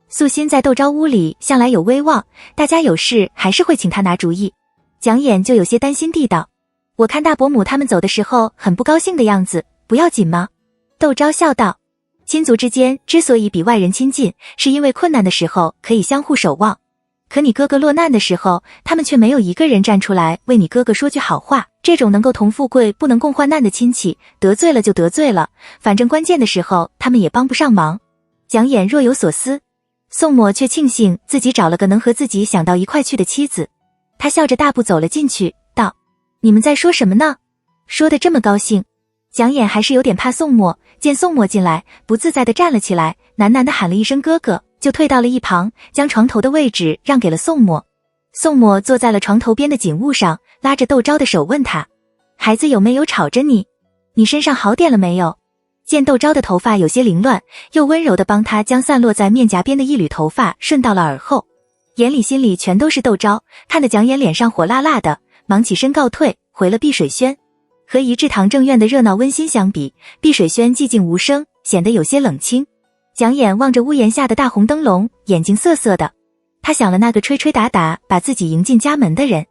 素心在窦昭屋里向来有威望，大家有事还是会请他拿主意。蒋琰就有些担心地道，我看大伯母他们走的时候很不高兴的样子，不要紧吗？窦昭笑道，亲族之间之所以比外人亲近，是因为困难的时候可以相互守望。可你哥哥落难的时候，他们却没有一个人站出来为你哥哥说句好话。这种能够同富贵不能共患难的亲戚，得罪了就得罪了，反正关键的时候他们也帮不上忙。蒋琰若有所思，宋墨却庆幸自己找了个能和自己想到一块去的妻子。他笑着大步走了进去，道，你们在说什么呢？说得这么高兴。蒋琰还是有点怕宋墨，见宋墨进来，不自在地站了起来，喃喃地喊了一声哥哥，就退到了一旁，将床头的位置让给了宋墨。宋墨坐在了床头边的锦物上，拉着窦昭的手问他，孩子有没有吵着你？你身上好点了没有？见窦昭的头发有些凌乱，又温柔地帮他将散落在面颊边的一缕头发顺到了耳后，眼里心里全都是窦昭，看得蒋琰脸上火辣辣的，忙起身告退，回了碧水轩。和一致堂正院的热闹温馨相比，碧水轩寂静无声，显得有些冷清。蒋琰望着屋檐下的大红灯笼，眼睛涩涩的。他想了那个吹吹打打把自己迎进家门的人，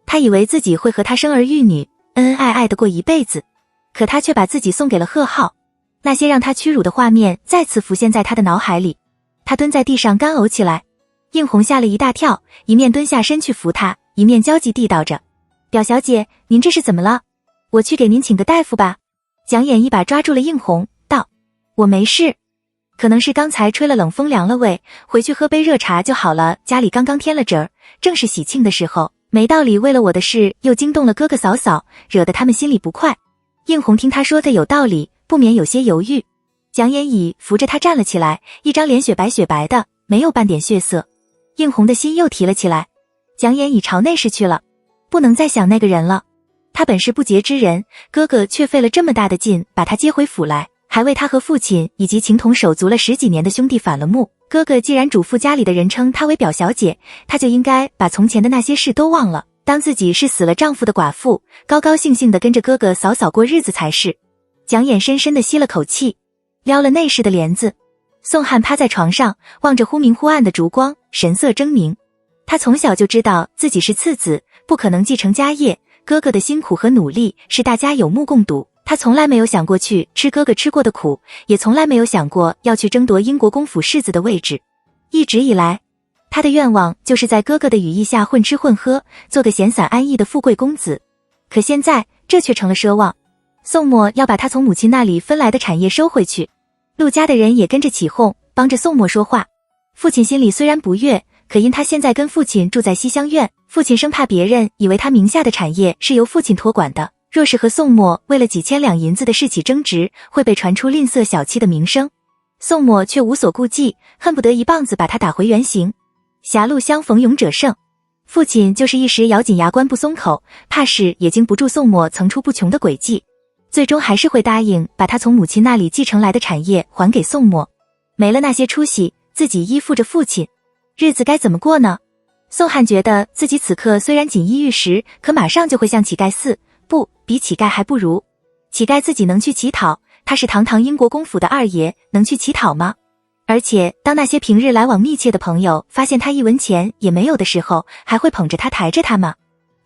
他以为自己会和他生儿育女，恩恩爱爱的过一辈子，可他却把自己送给了贺浩。那些让他屈辱的画面再次浮现在他的脑海里。他蹲在地上干呕起来，应红吓了一大跳，一面蹲下身去扶他，一面焦急地道着，表小姐，您这是怎么了？我去给您请个大夫吧。蒋琰一把抓住了应红，道，我没事，可能是刚才吹了冷风凉了胃，回去喝杯热茶就好了，家里刚刚添了纸儿，正是喜庆的时候，没道理为了我的事又惊动了哥哥嫂嫂，惹得他们心里不快。应红听他说的有道理，不免有些犹豫。蒋琰已扶着他站了起来，一张脸雪白雪白的，没有半点血色。应红的心又提了起来，蒋琰已朝内室去了，不能再想那个人了。他本是不洁之人，哥哥却费了这么大的劲把他接回府来，还为他和父亲以及情同手足了10几年的兄弟反了目。哥哥既然嘱咐家里的人称他为表小姐，他就应该把从前的那些事都忘了，当自己是死了丈夫的寡妇，高高兴兴地跟着哥哥嫂嫂过日子才是。蒋琰深深地吸了口气，撩了内室的帘子。宋汉趴在床上，望着忽明忽暗的烛光，神色狰狞。他从小就知道自己是次子，不可能继承家业，哥哥的辛苦和努力是大家有目共睹。他从来没有想过去吃哥哥吃过的苦，也从来没有想过要去争夺英国公府世子的位置。一直以来，他的愿望就是在哥哥的羽翼下混吃混喝，做个闲散安逸的富贵公子。可现在，这却成了奢望。宋墨要把他从母亲那里分来的产业收回去，陆家的人也跟着起哄，帮着宋墨说话。父亲心里虽然不悦，可因他现在跟父亲住在西厢院，父亲生怕别人以为他名下的产业是由父亲托管的，若是和宋墨为了几千两银子的事起争执，会被传出吝啬小气的名声。宋墨却无所顾忌，恨不得一棒子把他打回原形。狭路相逢勇者胜，父亲就是一时咬紧牙关不松口，怕是也经不住宋墨层出不穷的诡计，最终还是会答应把他从母亲那里继承来的产业还给宋墨。没了那些出息，自己依附着父亲，日子该怎么过呢？宋汉觉得自己此刻虽然锦衣玉食，可马上就会像乞丐似，不，比乞丐还不如。乞丐自己能去乞讨，他是堂堂英国公府的二爷，能去乞讨吗？而且当那些平日来往密切的朋友发现他一文钱也没有的时候，还会捧着他抬着他吗？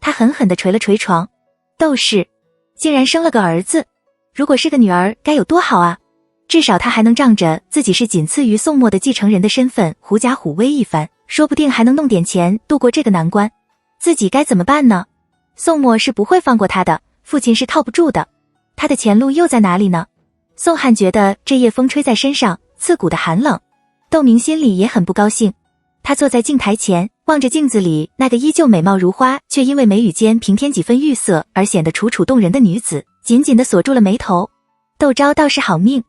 他狠狠地捶了捶床，窦氏竟然生了个儿子，如果是个女儿该有多好啊！至少他还能仗着自己是仅次于宋墨的继承人的身份狐假虎威一番，说不定还能弄点钱度过这个难关。自己该怎么办呢？宋墨是不会放过他的，父亲是靠不住的，他的前路又在哪里呢？宋汉觉得这夜风吹在身上刺骨的寒冷，窦明心里也很不高兴。他坐在镜台前，望着镜子里那个依旧美貌如花，却因为眉宇间平添几分玉色而显得楚楚动人的女子，紧紧地锁住了眉头。窦昭倒是好命，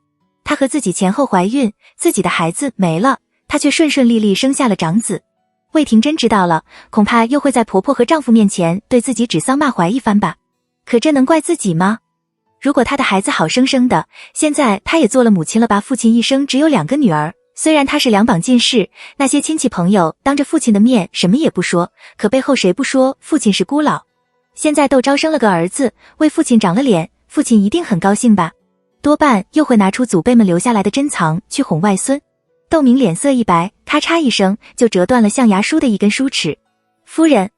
她和自己前后怀孕，自己的孩子没了，她却顺顺利利生下了长子。魏廷珍知道了，恐怕又会在婆婆和丈夫面前对自己指桑骂槐一番吧。可这能怪自己吗？如果她的孩子好生生的，现在她也做了母亲了吧？父亲一生只有2个女儿，虽然他是两榜进士，那些亲戚朋友当着父亲的面什么也不说，可背后谁不说父亲是孤老？现在窦昭生了个儿子，为父亲长了脸，父亲一定很高兴吧？多半又会拿出祖辈们留下来的珍藏去哄外孙。窦明脸色一白，咔嚓一声就折断了象牙梳的一根梳齿。夫人，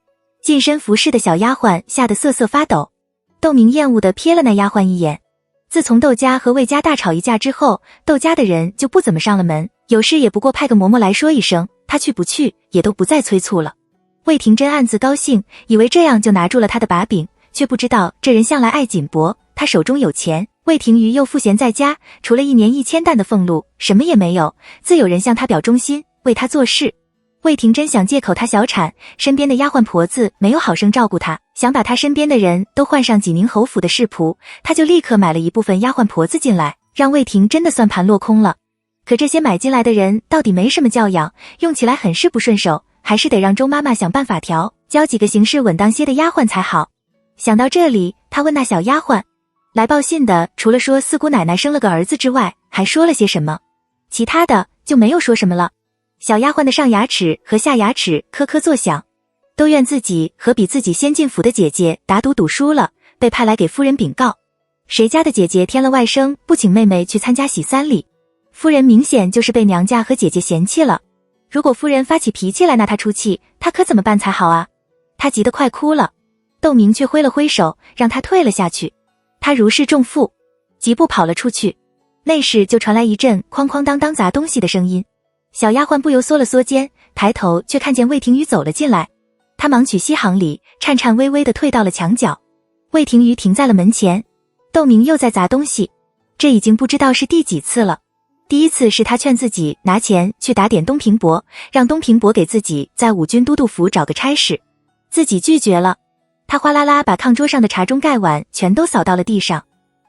近身服侍的小丫鬟吓得瑟瑟发抖。窦明厌恶地瞥了那丫鬟一眼。自从窦家和魏家大吵一架之后，窦家的人就不怎么上了门，有事也不过派个嬷嬷来说一声，他去不去也都不再催促了。魏廷珍暗自高兴，以为这样就拿住了他的把柄，却不知道这人向来爱紧薄，他手中有钱，魏廷瑜又赋闲在家，除了1年1000担的俸禄，什么也没有，自有人向他表忠心，为他做事。魏廷珍想借口他小产，身边的丫鬟婆子没有好生照顾他，想把他身边的人都换上济宁侯府的侍仆，他就立刻买了一部分丫鬟婆子进来，让魏廷珍的算盘落空了。可这些买进来的人到底没什么教养，用起来很是不顺手，还是得让周妈妈想办法调，教几个行事稳当些的丫鬟才好。想到这里，他问那小丫鬟，来报信的除了说四姑奶奶生了个儿子之外，还说了些什么？其他的就没有说什么了。小丫鬟的上牙齿和下牙齿咯咯作响，都怨自己和比自己先进府的姐姐打赌赌输了，被派来给夫人禀告。谁家的姐姐添了外甥，不请妹妹去参加喜丧礼，夫人明显就是被娘家和姐姐嫌弃了。如果夫人发起脾气来拿她出气，她可怎么办才好啊？她急得快哭了。窦明却挥了挥手，让她退了下去。她如释重负，疾步跑了出去。内室就传来一阵哐哐当当砸东西的声音。小丫鬟不由缩了缩肩，抬头却看见魏廷瑜走了进来。她忙取西行礼，颤颤巍巍地退到了墙角。魏廷瑜停在了门前。窦明又在砸东西，这已经不知道是第几次了。第一次是他劝自己拿钱去打点东平伯，让东平伯给自己在五军都督府找个差事，自己拒绝了。他哗啦啦把炕桌上的茶盅盖碗全都扫到了地上。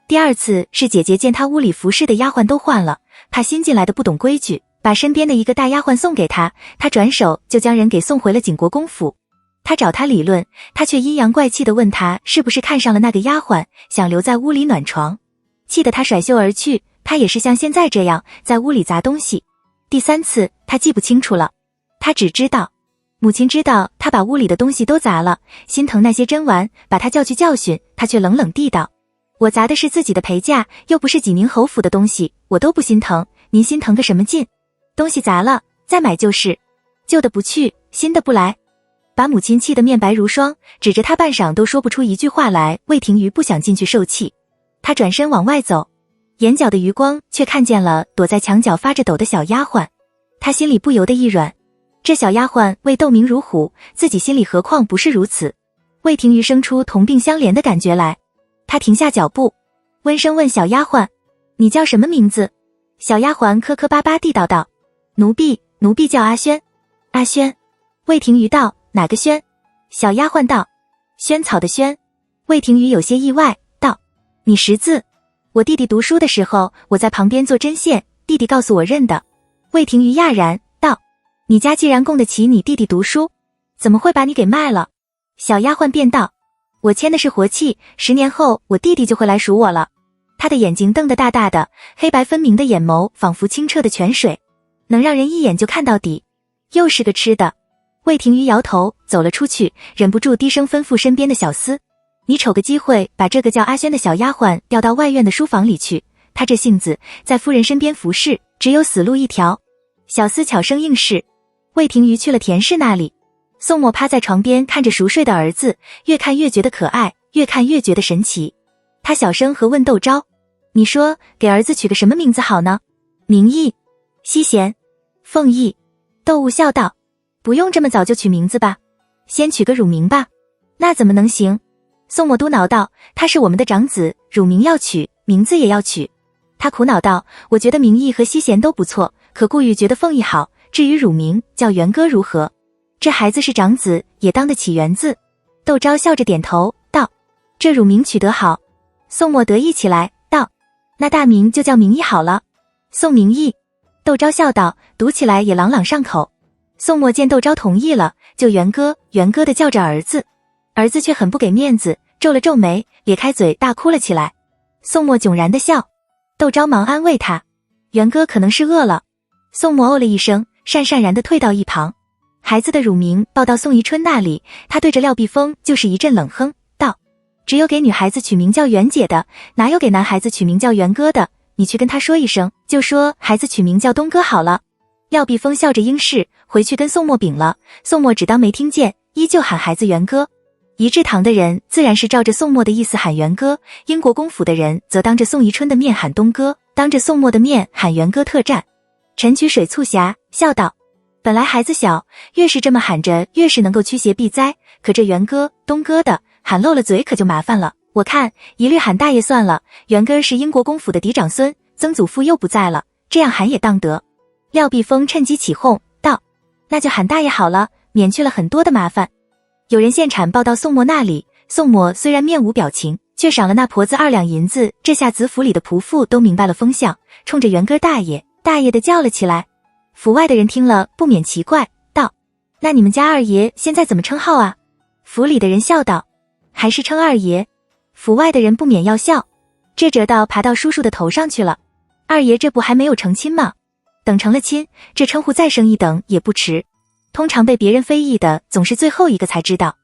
第二次是姐姐见他屋里服侍的丫鬟都换了，怕新进来的不懂规矩，把身边的一个大丫鬟送给他，他转手就将人给送回了景国公府。他找他理论，他却阴阳怪气地问他是不是看上了那个丫鬟，想留在屋里暖床，气得他甩袖而去。他也是像现在这样在屋里砸东西。第三次他记不清楚了，他只知道母亲知道他把屋里的东西都砸了，心疼那些珍玩，把他叫去教训，他却冷冷地道，我砸的是自己的陪嫁，又不是济宁侯府的东西，我都不心疼，您心疼个什么劲？东西砸了再买就是，旧的不去，新的不来。把母亲气得面白如霜，指着她半晌都说不出一句话来。魏廷瑜不想进去受气，他转身往外走，眼角的余光却看见了躲在墙角发着抖的小丫鬟，他心里不由得一软。这小丫鬟为斗名如虎，自己心里何况不是如此？魏廷瑜生出同病相怜的感觉来，他停下脚步，温声问小丫鬟：“你叫什么名字？”小丫鬟磕磕巴巴地道道：“奴婢叫阿轩。”阿轩。魏廷瑜道：“哪个轩？”小丫鬟道：“萱草的萱。”魏廷瑜有些意外，道：“你识字？我弟弟读书的时候，我在旁边做针线，弟弟告诉我认的。”魏廷瑜讶然道：“你家既然供得起你弟弟读书，怎么会把你给卖了？”小丫鬟便道：“我签的是活契，10年后我弟弟就会来赎我了。”他的眼睛瞪得大大的，黑白分明的眼眸仿佛清澈的泉水，能让人一眼就看到底。又是个吃的。魏廷瑜摇头走了出去，忍不住低声吩咐身边的小厮：“你瞅个机会把这个叫阿轩的小丫鬟调到外院的书房里去，她这性子在夫人身边服侍，只有死路一条。”小厮巧声应是。魏廷瑜去了田氏那里，宋墨趴在床边看着熟睡的儿子，越看越觉得可爱，越看越觉得神奇。他小声和问窦昭：“你说给儿子取个什么名字好呢？”名义：西贤、凤义。窦悟笑道：“不用这么早就取名字吧，先取个乳名吧。”那怎么能行？宋墨嘟恼道：“他是我们的长子，乳名要取，名字也要取。”他苦恼道：“我觉得名义和西贤都不错，可顾玉觉得凤义好，至于乳名叫元歌如何？这孩子是长子，也当得起元字。”窦昭笑着点头道：“这乳名取得好。”宋墨得意起来道：“那大名就叫名义好了。”宋名义。窦昭笑道：“读起来也朗朗上口。”宋墨见窦昭同意了，就元歌的叫着儿子，儿子却很不给面子，皱了皱眉，咧开嘴大哭了起来。宋墨迥然的笑，窦昭忙安慰他：“元歌可能是饿了。”宋墨哦了一声，讪讪然的退到一旁。孩子的乳名报到宋宜春那里，他对着廖碧峰就是一阵冷哼道：“只有给女孩子取名叫元姐的，哪有给男孩子取名叫元歌的？你去跟他说一声，就说孩子取名叫东哥好了。”廖碧峰笑着应是，回去跟宋墨禀了。宋墨只当没听见，依旧喊孩子元歌。仪志堂的人自然是照着宋墨的意思喊元歌，英国公府的人则当着宋宜春的面喊东哥，当着宋墨的面喊元歌特战。陈曲水促狭笑道：“本来孩子小，越是这么喊着，越是能够驱邪避灾，可这元歌东哥的喊漏了嘴，可就麻烦了。我看一律喊大爷算了，元歌是英国公府的嫡长孙，曾祖父又不在了，这样喊也当得。”廖碧峰趁机起哄道：“那就喊大爷好了，免去了很多的麻烦。”有人现产报到宋墨那里，宋墨虽然面无表情，却赏了那婆子2两银子。这下子府里的仆妇都明白了风向，冲着元歌大爷的叫了起来。府外的人听了不免奇怪道：“那你们家二爷现在怎么称号啊？”府里的人笑道：“还是称二爷。”府外的人不免要笑，这折道爬到叔叔的头上去了。二爷这不还没有成亲吗？等成了亲，这称呼再升一等也不迟。通常被别人非议的，总是最后一个才知道。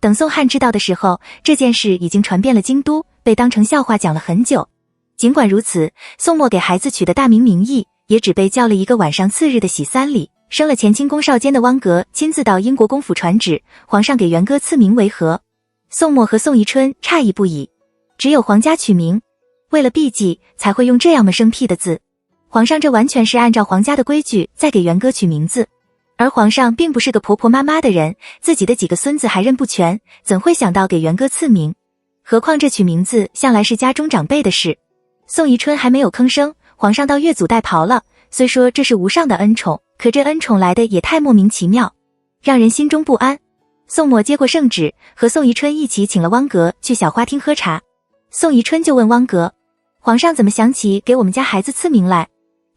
等宋汉知道的时候，这件事已经传遍了京都，被当成笑话讲了很久。尽管如此，宋墨给孩子取的大名名义，也只被叫了一个晚上次日的喜三礼。生了前清宫少监的汪格亲自到英国公府传旨，皇上给元歌赐名为何。宋墨和宋宜春诧异不已，只有皇家取名，为了避忌才会用这样么生僻的字。皇上这完全是按照皇家的规矩在给元歌取名字，而皇上并不是个婆婆妈妈的人，自己的几个孙子还认不全，怎会想到给元歌赐名？何况这取名字向来是家中长辈的事。宋宜春还没有吭声，皇上到越俎代庖了，虽说这是无上的恩宠，可这恩宠来的也太莫名其妙，让人心中不安。宋墨接过圣旨，和宋宜春一起请了汪格去小花厅喝茶。宋宜春就问汪格：“皇上怎么想起给我们家孩子赐名来？”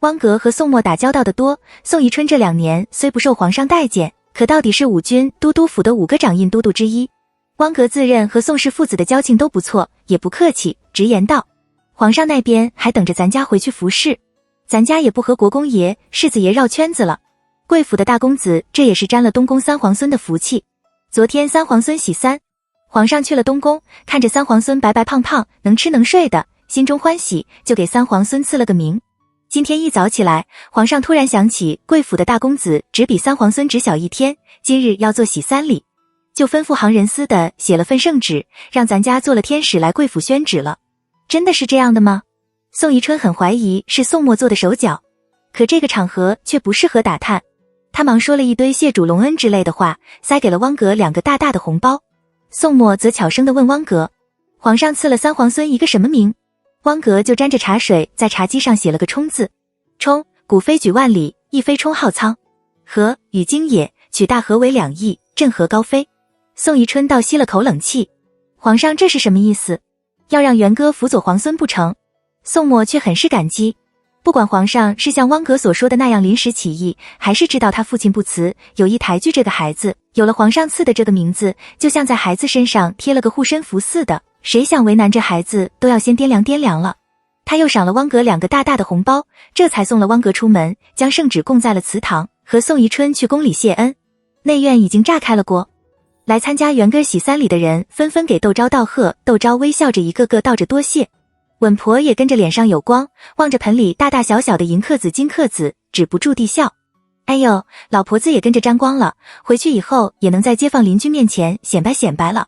汪格和宋墨打交道的多，宋宜春这2年虽不受皇上待见，可到底是5军都督府的5个掌印都督之一。汪格自认和宋氏父子的交情都不错，也不客气，直言道：“皇上那边还等着咱家回去服侍，咱家也不和国公爷、世子爷绕圈子了。贵府的大公子这也是沾了东宫三皇孙的福气。昨天三皇孙喜3，皇上去了东宫，看着三皇孙白白胖胖，能吃能睡的，心中欢喜，就给三皇孙赐了个名。今天一早起来，皇上突然想起贵府的大公子只比三皇孙只小1天，今日要做喜3礼，就吩咐行人司的写了份圣旨，让咱家做了天使来贵府宣旨了。真的是这样的吗？宋宜春很怀疑是宋墨做的手脚，可这个场合却不适合打探。他忙说了一堆谢主隆恩之类的话，塞给了汪格2个大大的红包。宋墨则巧声地问汪格，皇上赐了三皇孙一个什么名？汪格就沾着茶水在茶几上写了个冲字。冲，古非举万里，亦非冲浩苍。和，与经也，取大和为两义，振河高飞。宋宜春倒吸了口冷气，皇上这是什么意思？要让元哥辅佐皇孙不成？宋墨却很是感激，不管皇上是像汪格所说的那样临时起意，还是知道他父亲不辞，有意抬举这个孩子，有了皇上赐的这个名字，就像在孩子身上贴了个护身符似的，谁想为难这孩子都要先掂量掂量了。他又赏了汪格2个大大的红包，这才送了汪格出门，将圣旨供在了祠堂，和宋宜春去宫里谢恩。内院已经炸开了锅，来参加元哥喜三礼的人纷纷给窦昭道贺，窦昭微笑着一个个道着多谢。稳婆也跟着脸上有光，望着盆里大大小小的银克子金克子，止不住地笑。哎呦，老婆子也跟着沾光了，回去以后也能在街坊邻居面前显摆显摆了。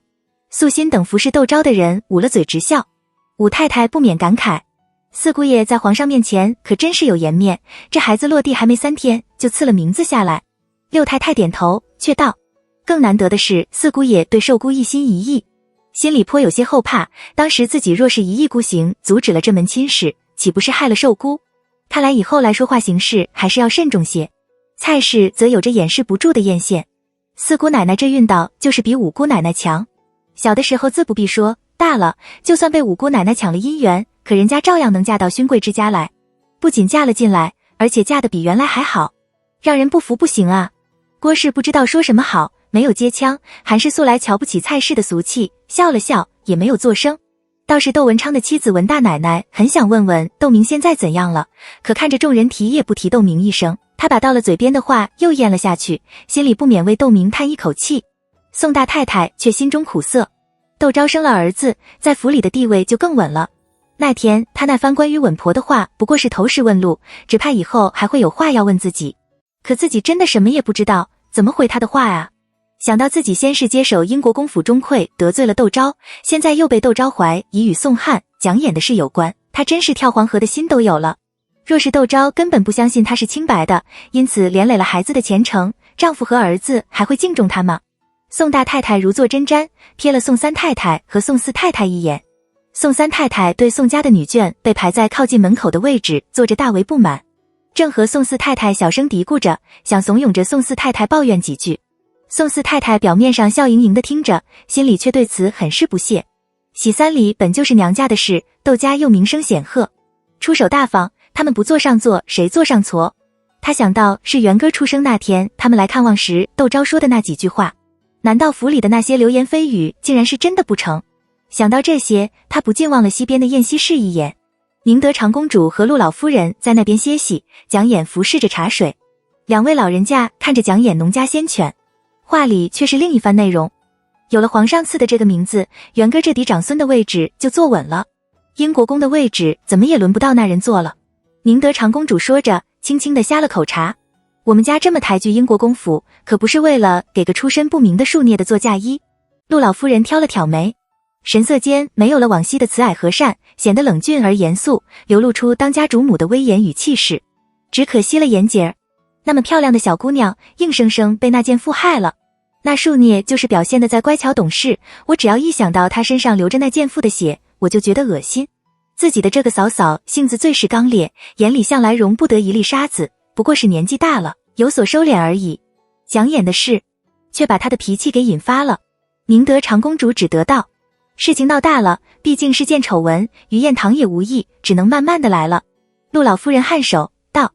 素心等服侍窦昭的人捂了嘴直笑，武太太不免感慨，四姑爷在皇上面前可真是有颜面，这孩子落地还没3天就赐了名字下来。六太太点头，却道，更难得的是四姑爷对寿姑一心一意，心里颇有些后怕，当时自己若是一意孤行，阻止了这门亲事，岂不是害了寿姑？看来以后来说话行事还是要慎重些。蔡氏则有着掩饰不住的艳羡，四姑奶奶这运道就是比五姑奶奶强。小的时候自不必说，大了就算被五姑奶奶抢了姻缘，可人家照样能嫁到勋贵之家来，不仅嫁了进来，而且嫁得比原来还好，让人不服不行啊。郭氏不知道说什么好，没有接腔，还是素来瞧不起蔡氏的俗气，笑了笑，也没有作声。倒是窦文昌的妻子文大奶奶很想问问窦明现在怎样了，可看着众人提也不提窦明一声，她把到了嘴边的话又咽了下去，心里不免为窦明叹一口气。宋大太太却心中苦涩，窦昭生了儿子，在府里的地位就更稳了。那天他那番关于稳婆的话不过是投石问路，只怕以后还会有话要问自己，可自己真的什么也不知道，怎么回他的话啊？想到自己先是接手英国公府钟馗，得罪了窦昭，现在又被窦昭怀疑与宋汉、蒋琰的事有关，他真是跳黄河的心都有了。若是窦昭根本不相信他是清白的，因此连累了孩子的前程，丈夫和儿子还会敬重他吗？宋大太太如坐针毡，瞥了宋三太太和宋四太太一眼。宋三太太对宋家的女眷被排在靠近门口的位置坐着大为不满，正和宋四太太小声嘀咕着，想怂恿着宋四太太抱怨几句。宋四太太表面上笑盈盈地听着，心里却对此很是不屑。喜三礼本就是娘家的事，窦家又名声显赫，出手大方，他们不坐上座，谁坐上矬？他想到是元哥出生那天他们来看望时窦昭说的那几句话，难道府里的那些流言蜚语竟然是真的不成？想到这些，他不禁望了西边的燕西市一眼。宁德长公主和陆老夫人在那边歇息，蒋琰服侍着茶水。两位老人家看着蒋琰农家先犬，话里却是另一番内容。有了皇上赐的这个名字，元哥这嫡长孙的位置就坐稳了，英国公的位置怎么也轮不到那人坐了。宁德长公主说着，轻轻地呷了口茶。我们家这么抬举英国公府，可不是为了给个出身不明的庶孽的做嫁衣。陆老夫人挑了挑眉，神色间没有了往昔的慈蔼和善，显得冷峻而严肃，流露出当家主母的威严与气势。只可惜了严姐儿，那么漂亮的小姑娘硬生生被那件妇害了。那庶孽就是表现得再乖巧懂事，我只要一想到她身上流着那件妇的血，我就觉得恶心。自己的这个嫂嫂性子最是刚烈，眼里向来容不得一粒沙子，不过是年纪大了，有所收敛而已。蒋琰的事却把她的脾气给引发了。宁德长公主只得道，事情闹大了，毕竟是件丑闻，于燕堂也无益，只能慢慢的来了。陆老夫人颔首道，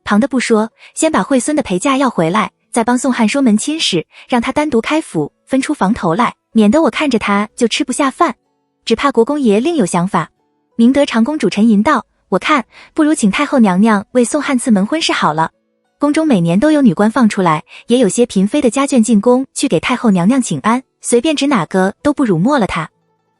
旁的不说，先把惠孙的陪嫁要回来，再帮宋汉说门亲事，让他单独开府，分出房头来，免得我看着他就吃不下饭。只怕国公爷另有想法。宁德长公主沉吟道，我看不如请太后娘娘为宋汉赐门婚事好了。宫中每年都有女官放出来，也有些嫔妃的家眷进宫去给太后娘娘请安，随便指哪个都不辱没了她。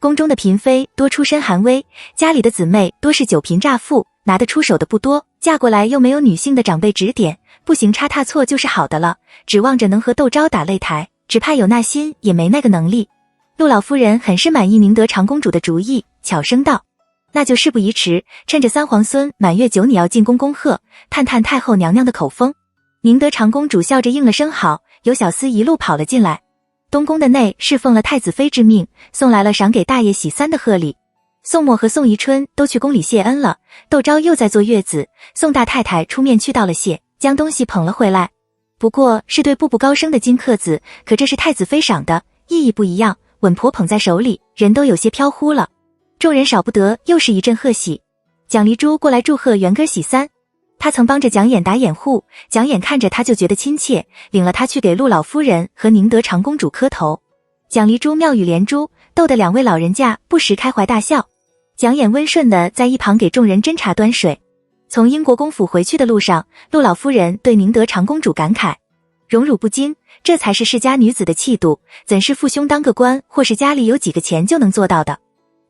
宫中的嫔妃多出身寒微，家里的姊妹多是九贫乍富，拿得出手的不多，嫁过来又没有女性的长辈指点，不行差踏错就是好的了，指望着能和窦昭打擂台，只怕有那心也没那个能力。陆老夫人很是满意宁德长公主的主意，悄声道：那就事不宜迟，趁着三皇孙满月酒你要进宫恭贺，探探太后娘娘的口风。宁德长公主笑着应了声好，有小厮一路跑了进来。东宫的内侍奉了太子妃之命，送来了赏给大爷喜三的贺礼。宋墨和宋宜春都去宫里谢恩了，窦昭又在坐月子，宋大太太出面去道了谢，将东西捧了回来。不过是对步步高升的金刻子，可这是太子妃赏的，意义不一样，稳婆捧在手里，人都有些飘忽了。众人少不得又是一阵贺喜。蒋丽珠过来祝贺元哥喜三，他曾帮着蒋琰打掩护，蒋琰看着他就觉得亲切，领了他去给陆老夫人和宁德长公主磕头。蒋丽珠妙语连珠，逗得两位老人家不时开怀大笑。蒋琰温顺地在一旁给众人斟茶端水。从英国公府回去的路上，陆老夫人对宁德长公主感慨：荣辱不惊，这才是世家女子的气度，怎是父兄当个官或是家里有几个钱就能做到的。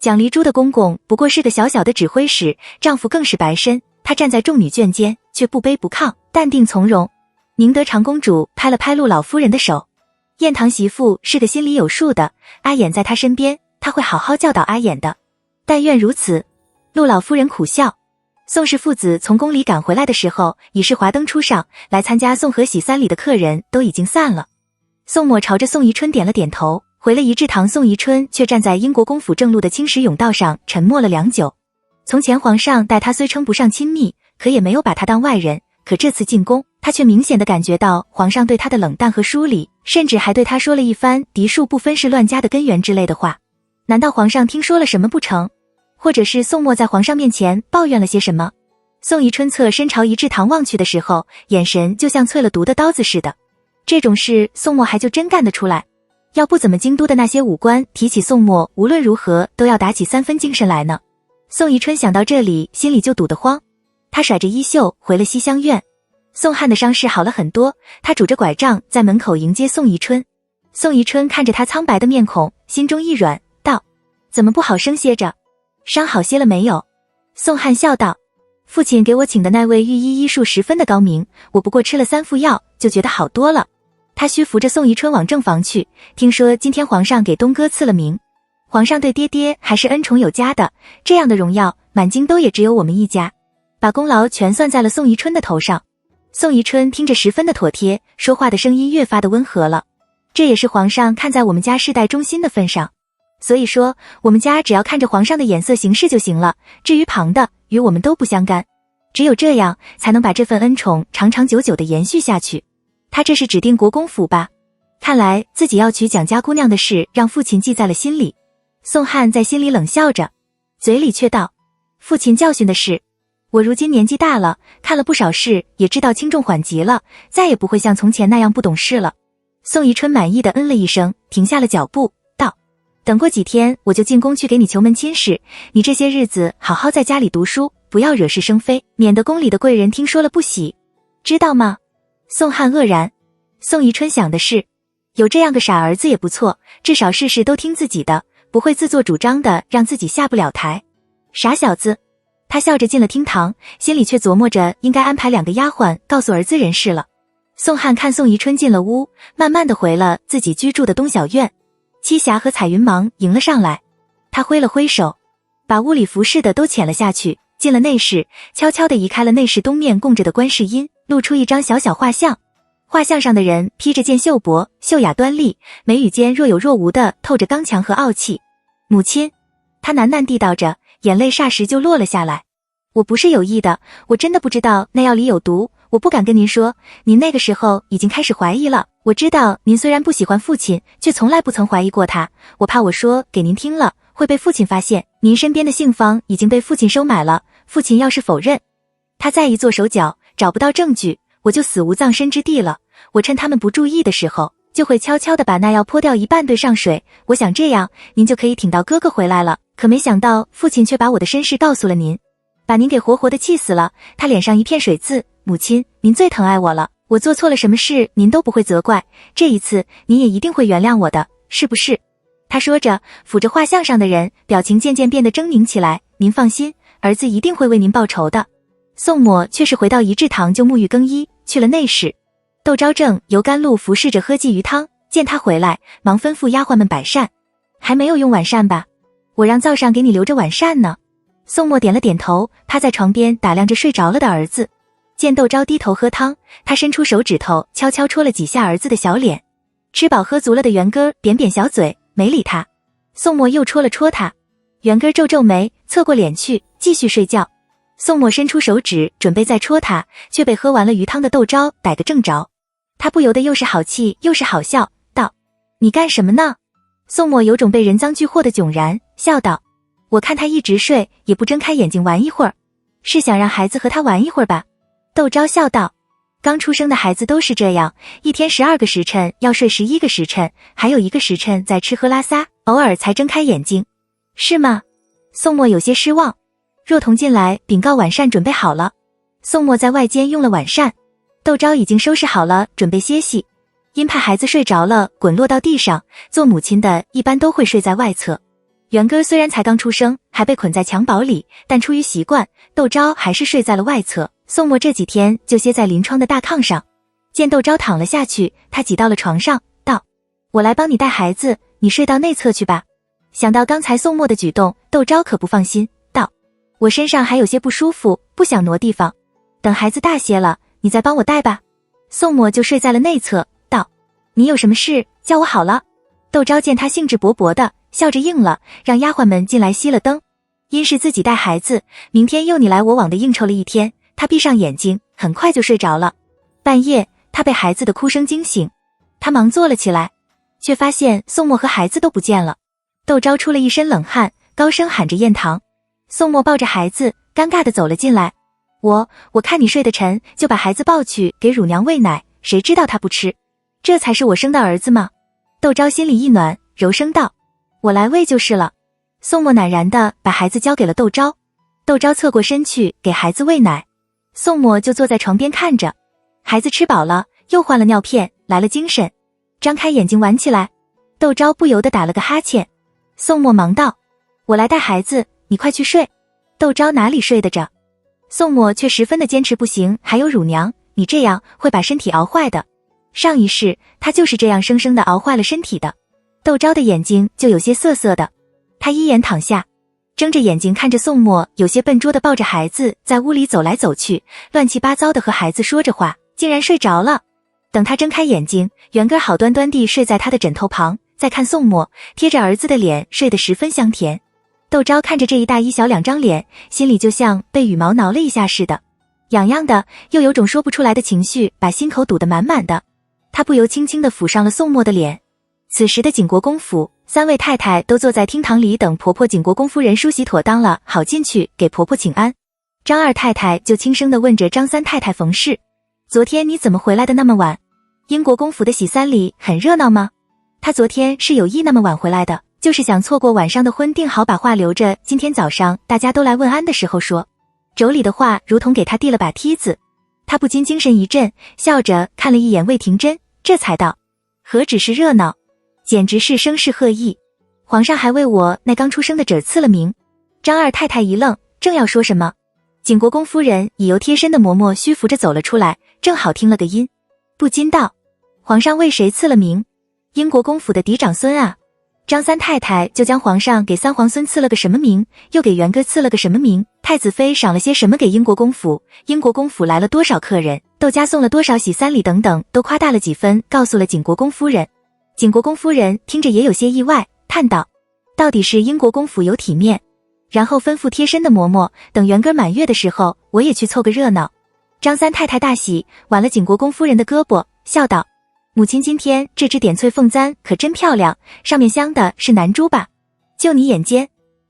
蒋丽珠的公公不过是个小小的指挥使，丈夫更是白身，她站在众女眷间，却不卑不亢，淡定从容。宁德长公主拍了拍陆老夫人的手，燕堂媳妇是个心里有数的，阿衍在她身边，她会好好教导阿衍的。但愿如此。陆老夫人苦笑。宋氏父子从宫里赶回来的时候，已是华灯初上，来参加宋和喜三礼的客人都已经散了。宋墨朝着宋宜春点了点头，回了仪制堂。宋宜春却站在英国公府正路的青石甬道上，沉默了良久。从前皇上待他虽称不上亲密，可也没有把他当外人，可这次进宫，他却明显地感觉到皇上对他的冷淡和疏离，甚至还对他说了一番嫡庶不分是乱家的根源之类的话。难道皇上听说了什么不成？或者是宋墨在皇上面前抱怨了些什么？宋宜春侧身朝仪制堂望去的时候，眼神就像淬了毒的刀子似的。这种事宋墨还就真干得出来，要不怎么京都的那些武官提起宋墨，无论如何都要打起3分精神来呢？宋宜春想到这里，心里就堵得慌。他甩着衣袖回了西厢院。宋汉的伤势好了很多，他拄着拐杖在门口迎接宋宜春。宋宜春看着他苍白的面孔，心中一软，道：怎么不好生些着？伤好些了没有？宋汉笑道：父亲给我请的那位御医医术十分的高明，我不过吃了3副药就觉得好多了。他虚扶着宋宜春往正房去，听说今天皇上给东哥赐了名，皇上对爹爹还是恩宠有加的，这样的荣耀满京都也只有我们一家，把功劳全算在了宋宜春的头上。宋宜春听着十分的妥帖，说话的声音越发的温和了。这也是皇上看在我们家世代忠心的份上，所以说我们家只要看着皇上的眼色行事就行了，至于旁的与我们都不相干，只有这样才能把这份恩宠长长久久的延续下去。他这是指定国公府吧？看来自己要娶蒋家姑娘的事让父亲记在了心里。宋汉在心里冷笑着，嘴里却道：父亲教训的是，我如今年纪大了，看了不少事，也知道轻重缓急了，再也不会像从前那样不懂事了。宋宜春满意的嗯了一声，停下了脚步，道：等过几天我就进宫去给你求门亲事，你这些日子好好在家里读书，不要惹是生非，免得宫里的贵人听说了不喜，知道吗？宋汉愕然。宋宜春想的是，有这样个傻儿子也不错，至少事事都听自己的，不会自作主张的让自己下不了台。傻小子。他笑着进了厅堂，心里却琢磨着应该安排2个丫鬟告诉儿子人事了。宋汉看宋宜春进了屋，慢慢的回了自己居住的东小院。七霞和彩云忙迎了上来，他挥了挥手，把屋里服侍的都遣了下去，进了内室，悄悄地移开了内室东面供着的观世音，露出一张小小画像。画像上的人披着件绣帛，秀雅端丽，眉宇间若有若无的透着刚强和傲气。母亲，他喃喃地道着，眼泪霎时就落了下来。我不是有意的，我真的不知道那药里有毒，我不敢跟您说，您那个时候已经开始怀疑了。我知道您虽然不喜欢父亲，却从来不曾怀疑过他，我怕我说给您听了会被父亲发现，您身边的杏方已经被父亲收买了，父亲要是否认，他再一做手脚，找不到证据，我就死无葬身之地了。我趁他们不注意的时候，就会悄悄地把那药泼掉一半兑上水，我想这样您就可以挺到哥哥回来了。可没想到父亲却把我的身世告诉了您，把您给活活的气死了。他脸上一片水渍，母亲，您最疼爱我了，我做错了什么事您都不会责怪，这一次您也一定会原谅我的，是不是？他说着，抚着画像上的人，表情渐渐变得狰狞起来。您放心，儿子一定会为您报仇的。宋抹却是回到仪制堂就沐浴更衣，去了内室。窦昭正由甘露服侍着喝鲫鱼汤，见他回来，忙吩咐丫鬟们摆膳。还没有用晚膳吧？我让灶上给你留着晚膳呢。宋墨点了点头，趴在床边打量着睡着了的儿子。见窦昭低头喝汤，他伸出手指头悄悄戳了几下儿子的小脸。吃饱喝足了的元根扁扁小嘴，没理他。宋墨又戳了戳他，元根皱皱眉，侧过脸去，继续睡觉。宋墨伸出手指准备再戳他，却被喝完了鱼汤的窦昭逮个正着。他不由得又是好气又是好笑，道：你干什么呢？宋墨有种被人赃俱获的迥然，笑道：我看他一直睡，也不睁开眼睛玩一会儿，是想让孩子和他玩一会儿吧？窦昭笑道：刚出生的孩子都是这样，一天12个时辰要睡11个时辰，还有1个时辰在吃喝拉撒，偶尔才睁开眼睛，是吗？宋墨有些失望。若彤进来禀告晚膳准备好了。宋墨在外间用了晚膳，窦昭已经收拾好了，准备歇息。因怕孩子睡着了滚落到地上，做母亲的一般都会睡在外侧。元根虽然才刚出生，还被捆在襁褓里，但出于习惯，窦昭还是睡在了外侧。宋墨这几天就歇在临窗的大炕上。见窦昭躺了下去，他挤到了床上，道：我来帮你带孩子，你睡到内侧去吧。想到刚才宋墨的举动，窦昭可不放心，道：我身上还有些不舒服，不想挪地方，等孩子大些了，你再帮我带吧。宋墨就睡在了内侧，道：你有什么事叫我好了。窦昭见他兴致勃勃的，笑着应了，让丫鬟们进来熄了灯。因是自己带孩子，明天又你来我往的应酬了一天，他闭上眼睛，很快就睡着了。半夜他被孩子的哭声惊醒，他忙坐了起来，却发现宋墨和孩子都不见了。窦昭出了一身冷汗，高声喊着燕堂。宋墨抱着孩子尴尬地走了进来。我看你睡得沉，就把孩子抱去给乳娘喂奶，谁知道他不吃，这才是我生的儿子吗？窦昭心里一暖，柔声道：我来喂就是了。宋墨赧然地把孩子交给了窦昭。窦昭侧过身去给孩子喂奶，宋墨就坐在床边看着。孩子吃饱了，又换了尿片，来了精神，张开眼睛玩起来。窦昭不由得打了个哈欠。宋墨忙道：我来带孩子，你快去睡。窦昭哪里睡得着？宋墨却十分的坚持不行，还有乳娘，你这样会把身体熬坏的。上一世他就是这样生生的熬坏了身体的。窦昭的眼睛就有些涩涩的，他依眼躺下，睁着眼睛看着宋墨有些笨拙的抱着孩子在屋里走来走去，乱七八糟的和孩子说着话，竟然睡着了。等他睁开眼睛，元根好端端地睡在他的枕头旁，再看宋墨贴着儿子的脸睡得十分香甜。窦昭看着这一大一小两张脸，心里就像被羽毛挠了一下似的，痒痒的，又有种说不出来的情绪把心口堵得满满的。他不由轻轻地抚上了宋墨的脸。此时的景国公府，3位太太都坐在厅堂里等婆婆景国公夫人梳洗妥当了，好进去给婆婆请安。张二太太就轻声地问着张三太太冯氏：昨天你怎么回来的那么晚？英国公府的喜丧礼很热闹吗？她昨天是有意那么晚回来的，就是想错过晚上的婚，定好把话留着今天早上大家都来问安的时候说。妯娌的话如同给她递了把梯子。她不禁精神一振，笑着看了一眼魏廷珍，这才道：何止是热闹，简直是声势赫异，皇上还为我那刚出生的侄儿赐了名。张二太太一愣，正要说什么，景国公夫人已由贴身的嬷嬷虚扶着走了出来，正好听了个音，不禁道：皇上为谁赐了名？英国公府的嫡长孙啊。张三太太就将皇上给三皇孙赐了个什么名，又给元哥赐了个什么名，太子妃赏了些什么给英国公府，英国公府来了多少客人，窦家送了多少喜丧礼等等，都夸大了几分，告诉了景国公夫人。景国公夫人听着也有些意外，叹道：到底是英国公府有体面。然后吩咐贴身的嬷嬷，等元哥满月的时候，我也去凑个热闹。张三太太大喜，挽了景国公夫人的胳膊，笑道：母亲今天这只点翠凤簪可真漂亮，上面镶的是南珠吧？就你眼尖。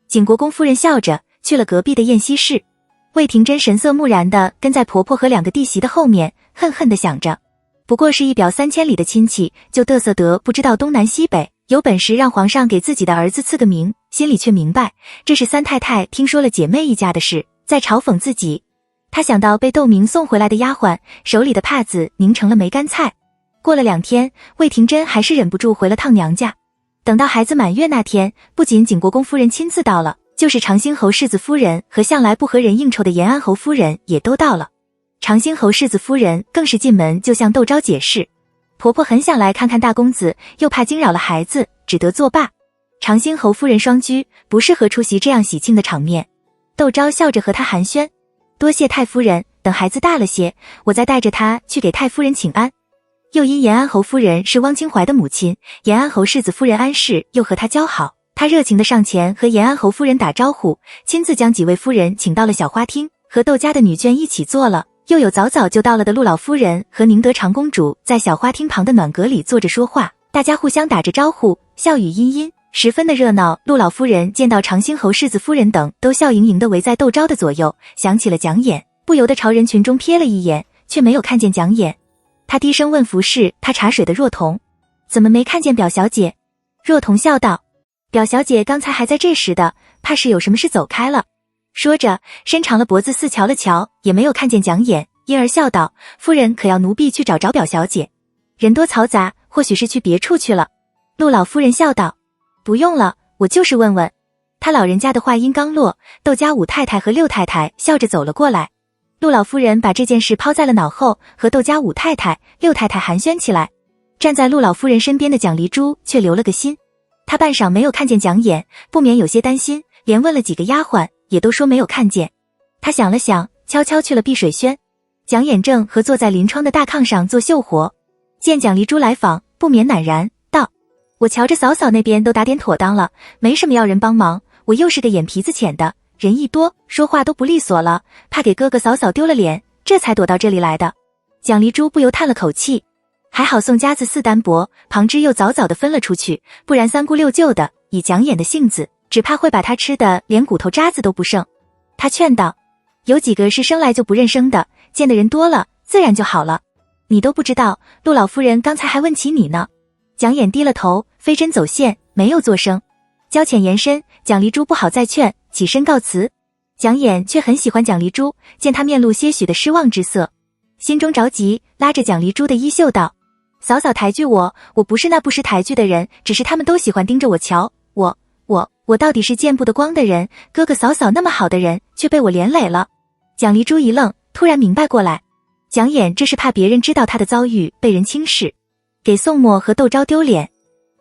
景国公夫人笑着去了隔壁的宴席室。魏廷珍神色木然地跟在婆婆和2个弟媳的后面，恨恨地想着，不过是一表3000里的亲戚，就嘚瑟得不知道东南西北，有本事让皇上给自己的儿子赐个名，心里却明白这是三太太听说了姐妹一家的事，在嘲讽自己。她想到被窦明送回来的丫鬟手里的帕子凝成了梅干菜。过了2天，魏廷珍还是忍不住回了趟娘家。等到孩子满月那天，不仅景国公夫人亲自到了，就是长兴侯世子夫人和向来不和人应酬的延安侯夫人也都到了。长兴侯世子夫人更是进门就向窦昭解释，婆婆很想来看看大公子，又怕惊扰了孩子，只得作罢。长兴侯夫人双居，不适合出席这样喜庆的场面。窦昭笑着和她寒暄，多谢太夫人，等孩子大了些，我再带着他去给太夫人请安。又因延安侯夫人是汪清怀的母亲，延安侯世子夫人安氏又和他交好，他热情地上前和延安侯夫人打招呼，亲自将几位夫人请到了小花厅，和窦家的女眷一起坐了。又有早早就到了的陆老夫人和宁德长公主在小花厅旁的暖阁里坐着说话，大家互相打着招呼，笑语殷殷，十分的热闹。陆老夫人见到长兴侯世子夫人等都笑盈盈地围在窦昭的左右，想起了蒋琰，不由得朝人群中瞥了一眼，却没有看见蒋琰。他低声问服侍他茶水的若彤，怎么没看见表小姐？若彤笑道，表小姐刚才还在这时的，怕是有什么事走开了。说着伸长了脖子四瞧了瞧，也没有看见蒋琰，因而笑道，夫人可要奴婢去找表小姐？人多嘈杂，或许是去别处去了。陆老夫人笑道，不用了，我就是问问。他老人家的话音刚落，窦家五太太和六太太笑着走了过来。陆老夫人把这件事抛在了脑后，和窦家五太太、六太太寒暄起来。站在陆老夫人身边的蒋丽珠却留了个心，她半晌没有看见蒋琰，不免有些担心，连问了几个丫鬟，也都说没有看见。她想了想，悄悄去了碧水轩。蒋琰正和坐在临窗的大炕上做绣活，见蒋丽珠来访，不免赧然道，我瞧着嫂嫂那边都打点妥当了，没什么要人帮忙，我又是个眼皮子浅的，人一多，说话都不利索了，怕给哥哥嫂嫂丢了脸，这才躲到这里来的。蒋丽珠不由叹了口气，还好宋家子嗣单薄，旁支又早早的分了出去，不然三姑六舅的，以蒋琰的性子，只怕会把他吃的连骨头渣子都不剩。他劝道，有几个是生来就不认生的，见的人多了，自然就好了。你都不知道，陆老夫人刚才还问起你呢。蒋琰低了头，飞针走线，没有作声。交浅言深，蒋丽珠不好再劝，起身告辞。蒋琰却很喜欢蒋丽珠，见她面露些许的失望之色，心中着急，拉着蒋丽珠的衣袖道，嫂嫂抬举我不是那不识抬举的人，只是他们都喜欢盯着我瞧，我到底是见不得光的人，哥哥嫂嫂那么好的人，却被我连累了。蒋丽珠一愣，突然明白过来，蒋琰这是怕别人知道他的遭遇被人轻视，给宋墨和窦昭丢脸。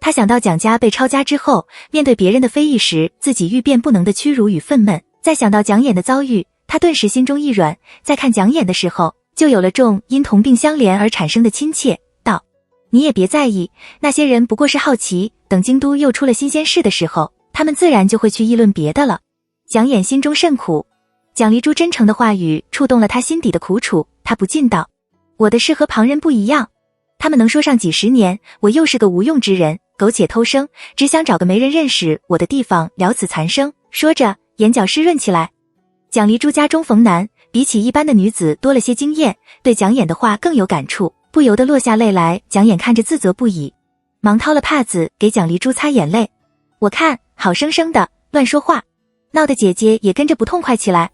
他想到蒋家被抄家之后，面对别人的非议时，自己欲辩不能的屈辱与愤懑，再想到蒋琰的遭遇，他顿时心中一软，在看蒋琰的时候，就有了种因同病相怜而产生的亲切，道，你也别在意，那些人不过是好奇，等京都又出了新鲜事的时候，他们自然就会去议论别的了。蒋琰心中甚苦，蒋丽珠真诚的话语触动了他心底的苦楚，他不禁道，我的事和旁人不一样，他们能说上几十年，我又是个无用之人，苟且偷生，只想找个没人认识我的地方了此残生。说着眼角湿润起来。蒋丽珠家中逢难，比起一般的女子多了些经验，对蒋琰的话更有感触，不由得落下泪来。蒋琰看着自责不已，忙掏了帕子给蒋丽珠擦眼泪，我看好生生的乱说话，闹得姐姐也跟着不痛快起来。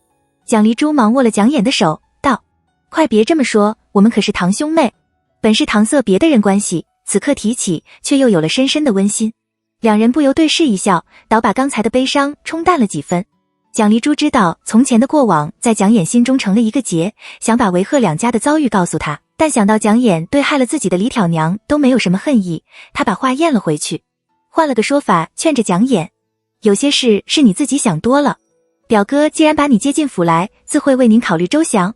蒋丽珠忙握了蒋琰的手，道，快别这么说，我们可是堂兄妹，本是搪塞别的人关系，此刻提起却又有了深深的温馨。两人不由对视一笑，倒把刚才的悲伤冲淡了几分。蒋丽珠知道从前的过往在蒋琰心中成了一个结，想把维贺两家的遭遇告诉他，但想到蒋琰对害了自己的李挑娘都没有什么恨意，他把话咽了回去，换了个说法劝着蒋琰，有些事是你自己想多了，表哥既然把你接进府来，自会为您考虑周详。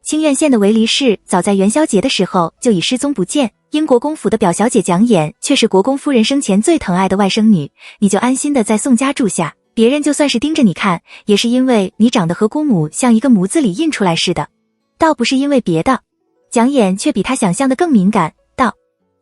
清苑县的韦离氏早在元宵节的时候就已失踪不见，英国公府的表小姐蒋琰却是国公夫人生前最疼爱的外甥女，你就安心的在宋家住下，别人就算是盯着你看，也是因为你长得和姑母像一个模子里印出来似的，倒不是因为别的。蒋琰却比他想象的更敏感，道，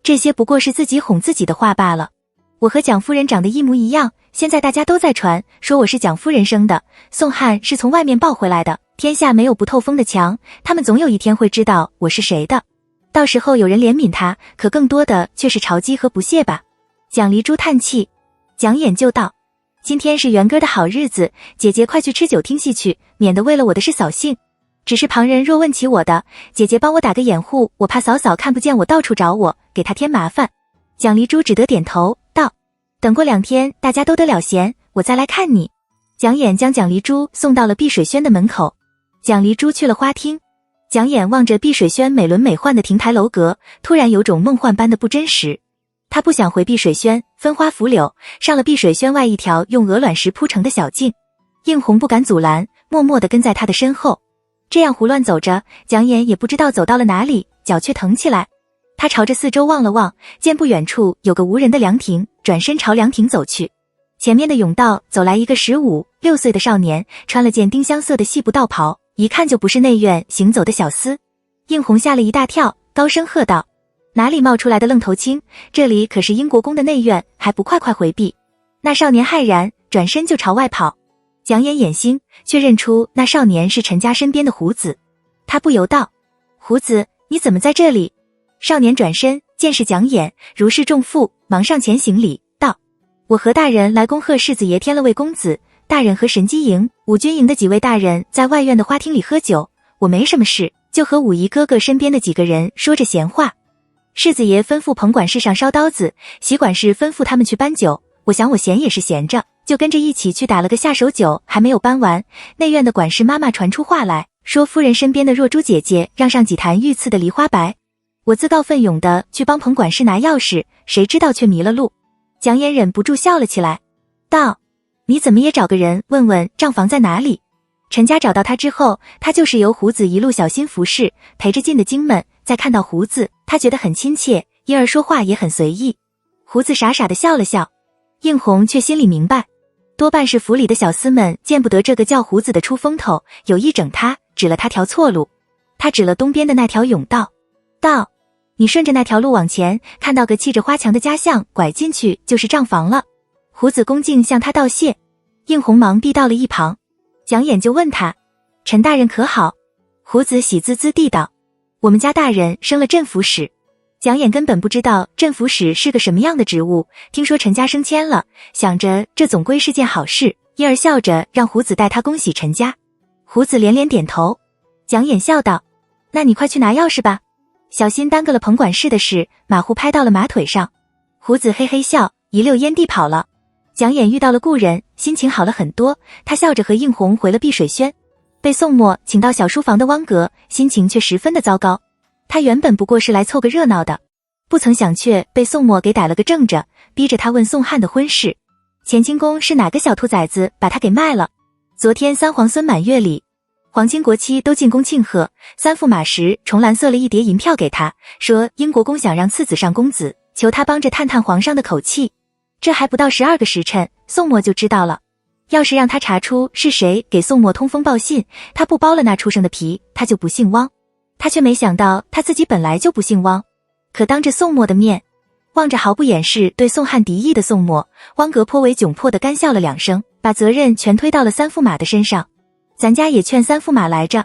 这些不过是自己哄自己的话罢了，我和蒋夫人长得一模一样，现在大家都在传说我是蒋夫人生的，宋汉是从外面抱回来的，天下没有不透风的墙，他们总有一天会知道我是谁的，到时候有人怜悯他，可更多的却是嘲讥和不屑吧。蒋丽珠叹气，蒋琰就道，今天是元歌的好日子，姐姐快去吃酒听戏去，免得为了我的事扫兴。只是旁人若问起我的，姐姐帮我打个掩护，我怕嫂嫂看不见我到处找我，给她添麻烦。蒋丽珠只得点头道，等过2天大家都得了闲，我再来看你。蒋琰将蒋丽珠送到了碧水轩的门口，蒋丽珠去了花厅，蒋琰望着碧水轩美轮美奂的亭台楼阁，突然有种梦幻般的不真实。他不想回碧水轩，分花拂柳，上了碧水轩外一条用鹅卵石铺成的小径。应红不敢阻拦，默默地跟在他的身后。这样胡乱走着，蒋琰也不知道走到了哪里，脚却疼起来。他朝着四周望了望，见不远处有个无人的凉亭，转身朝凉亭走去。前面的甬道走来一个15、16岁的少年，穿了件丁香色的细布道袍，一看就不是内院行走的小厮。应红吓了一大跳，高声喝道：哪里冒出来的愣头青，这里可是英国宫的内院，还不快快回避。那少年骇然，转身就朝外跑。蒋琰眼星，却认出那少年是陈家身边的胡子。他不由道：胡子，你怎么在这里？少年转身，见是蒋琰，如释重负，忙上前行礼，道：我和大人来恭贺世子爷添了位公子，大人和神机营、武军营的几位大人在外院的花厅里喝酒，我没什么事，就和武夷哥哥身边的几个人说着闲话。世子爷吩咐棚管事上烧刀子，席管事吩咐他们去搬酒，我想我闲也是闲着，就跟着一起去打了个下手酒，还没有搬完，内院的管事妈妈传出话来，说夫人身边的若珠姐姐让上几坛御赐的梨花白。我自告奋勇的去帮棚管事拿钥匙，谁知道却迷了路。蒋琰忍不住笑了起来，道：你怎么也找个人问问账房在哪里？陈家找到他之后，他就是由胡子一路小心服侍，陪着进的京门，再看到胡子，他觉得很亲切，因而说话也很随意。胡子傻傻的笑了笑，应红却心里明白，多半是府里的小厮们见不得这个叫胡子的出风头，有意整他，指了他条错路。他指了东边的那条甬道，道：你顺着那条路往前，看到个砌着花墙的家巷，拐进去就是账房了。胡子恭敬向他道谢，应红忙避到了一旁。蒋琰就问他：陈大人可好？胡子喜滋滋地道：我们家大人升了镇抚使。蒋琰根本不知道镇抚使是个什么样的职务，听说陈家升迁了，想着这总归是件好事，因而笑着让胡子带他恭喜陈家。胡子连连点头。蒋琰笑道：那你快去拿钥匙吧，小心耽搁了棚管事的事，马虎拍到了马腿上。胡子嘿嘿笑，一溜烟地跑了。蒋琰遇到了故人，心情好了很多，他笑着和应红回了碧水轩。被宋墨请到小书房的汪格，心情却十分的糟糕。他原本不过是来凑个热闹的，不曾想却被宋墨给逮了个正着，逼着他问宋汉的婚事。乾清宫是哪个小兔崽子把他给卖了？昨天三皇孙满月里，皇亲国戚都进宫庆贺，三驸马时重蓝色了一叠银票给他，说英国公想让次子上公子，求他帮着探探皇上的口气。这还不到12个时辰，宋墨就知道了。要是让他查出是谁给宋墨通风报信，他不剥了那畜生的皮，他就不姓汪。他却没想到他自己本来就不姓汪。可当着宋墨的面，望着毫不掩饰对宋汉敌意的宋墨，汪格颇为窘迫地干笑了2声，把责任全推到了三驸马的身上。咱家也劝三驸马来着，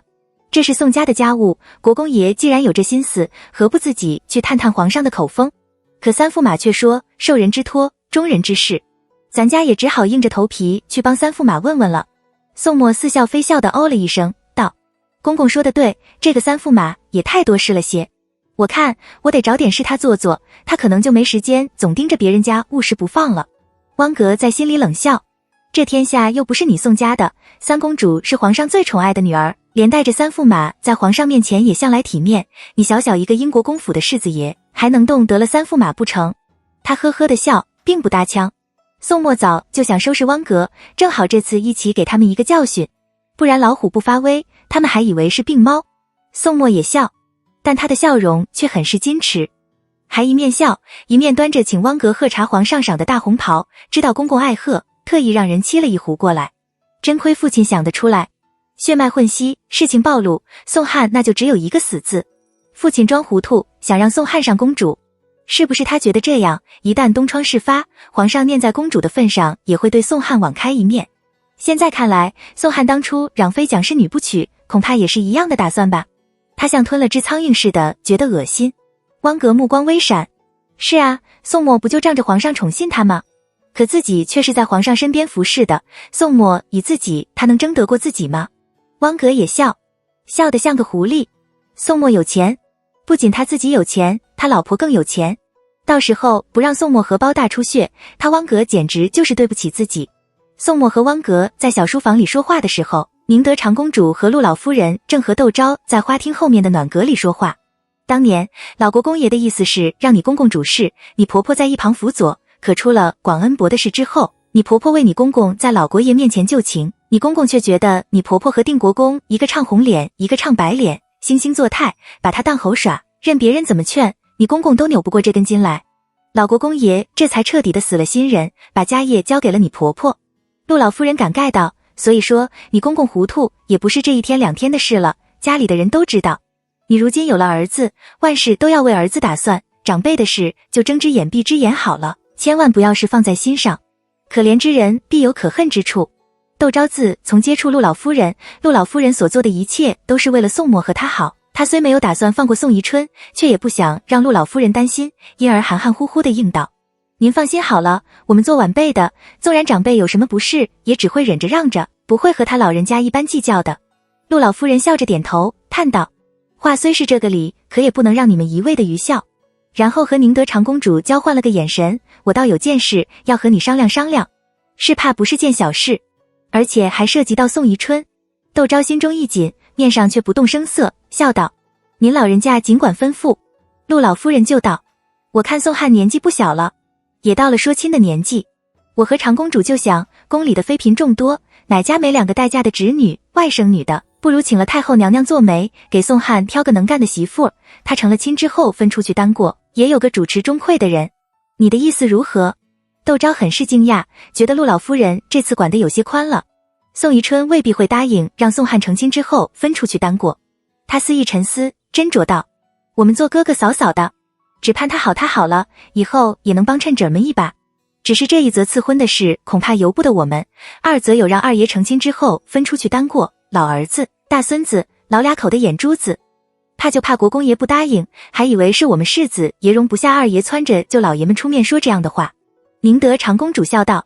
这是宋家的家务，国公爷既然有这心思，何不自己去探探皇上的口风？可三驸马却说受人之托，忠人之事，咱家也只好硬着头皮去帮三驸马问问了。宋墨似笑非笑地哦了一声，道：公公说的对，这个三驸马也太多事了些，我看我得找点事他做做，他可能就没时间总盯着别人家务实不放了。汪格在心里冷笑，这天下又不是你宋家的，三公主是皇上最宠爱的女儿，连带着三驸马在皇上面前也向来体面，你小小一个英国公府的世子爷，还能动得了三驸马不成？他呵呵的笑，并不搭腔。宋墨早就想收拾汪格，正好这次一起给他们一个教训，不然老虎不发威，他们还以为是病猫。宋墨也笑，但他的笑容却很是矜持，还一面笑一面端着请汪格喝茶皇上赏的大红袍，知道公公爱喝，特意让人沏了一壶过来。真亏父亲想得出来，血脉混稀，事情暴露，宋汉那就只有一个死字。父亲装糊涂，想让宋汉上公主，是不是他觉得这样一旦东窗事发，皇上念在公主的份上也会对宋汉网开一面？现在看来，宋汉当初让妃蒋氏女不娶，恐怕也是一样的打算吧。他像吞了只苍蝇似的，觉得恶心。汪格目光微闪，是啊，宋墨不就仗着皇上宠信他吗？可自己却是在皇上身边服侍的，宋墨以自己，他能争得过自己吗？汪格也笑，笑得像个狐狸。宋墨有钱，不仅他自己有钱，他老婆更有钱。到时候不让宋墨荷包大出血，他汪格简直就是对不起自己。宋墨和汪格在小书房里说话的时候，宁德长公主和陆老夫人正和窦昭在花厅后面的暖阁里说话。当年老国公爷的意思是让你公公主事，你婆婆在一旁辅佐，可出了广恩伯的事之后，你婆婆为你公公在老国爷面前就情，你公公却觉得你婆婆和定国公一个唱红脸，一个唱白脸，惺惺作态，把她当猴耍，任别人怎么劝，你公公都扭不过这根筋来。老国公爷这才彻底的死了心人，把家业交给了你婆婆。陆老夫人感慨道，所以说你公公糊涂也不是这一天两天的事了，家里的人都知道。你如今有了儿子，万事都要为儿子打算，长辈的事就睁只眼闭只眼好了，千万不要是放在心上。可怜之人必有可恨之处。窦昭自从接触陆老夫人，陆老夫人所做的一切都是为了宋墨和他好，他虽没有打算放过宋宜春，却也不想让陆老夫人担心，因而含含糊糊的应道，您放心好了，我们做晚辈的，纵然长辈有什么不是，也只会忍着让着，不会和他老人家一般计较的。陆老夫人笑着点头，叹道，话虽是这个理，可也不能让你们一味的愚笑。然后和宁德长公主交换了个眼神，我倒有件事要和你商量商量，是怕不是件小事，而且还涉及到宋宜春。窦昭心中一紧，面上却不动声色，笑道，您老人家尽管吩咐。陆老夫人就道，我看宋汉年纪不小了，也到了说亲的年纪，我和长公主就想，宫里的妃嫔众多，哪家没两个待嫁的侄女外甥女的，不如请了太后娘娘做媒，给宋汉挑个能干的媳妇，她成了亲之后分出去当过，也有个主持中馈的人。你的意思如何？窦昭很是惊讶，觉得陆老夫人这次管得有些宽了。宋宜春未必会答应让宋汉成亲之后分出去当过。他思一沉思，斟酌道，我们做哥哥嫂嫂的，只盼他好了，以后也能帮衬侄们一把。只是这一则赐婚的事恐怕由不得我们，二则有让二爷成亲之后分出去当过，老儿子、大孙子、老俩口的眼珠子，怕就怕国公爷不答应，还以为是我们世子也容不下二爷撺着就老爷们出面说这样的话。宁德长公主笑道，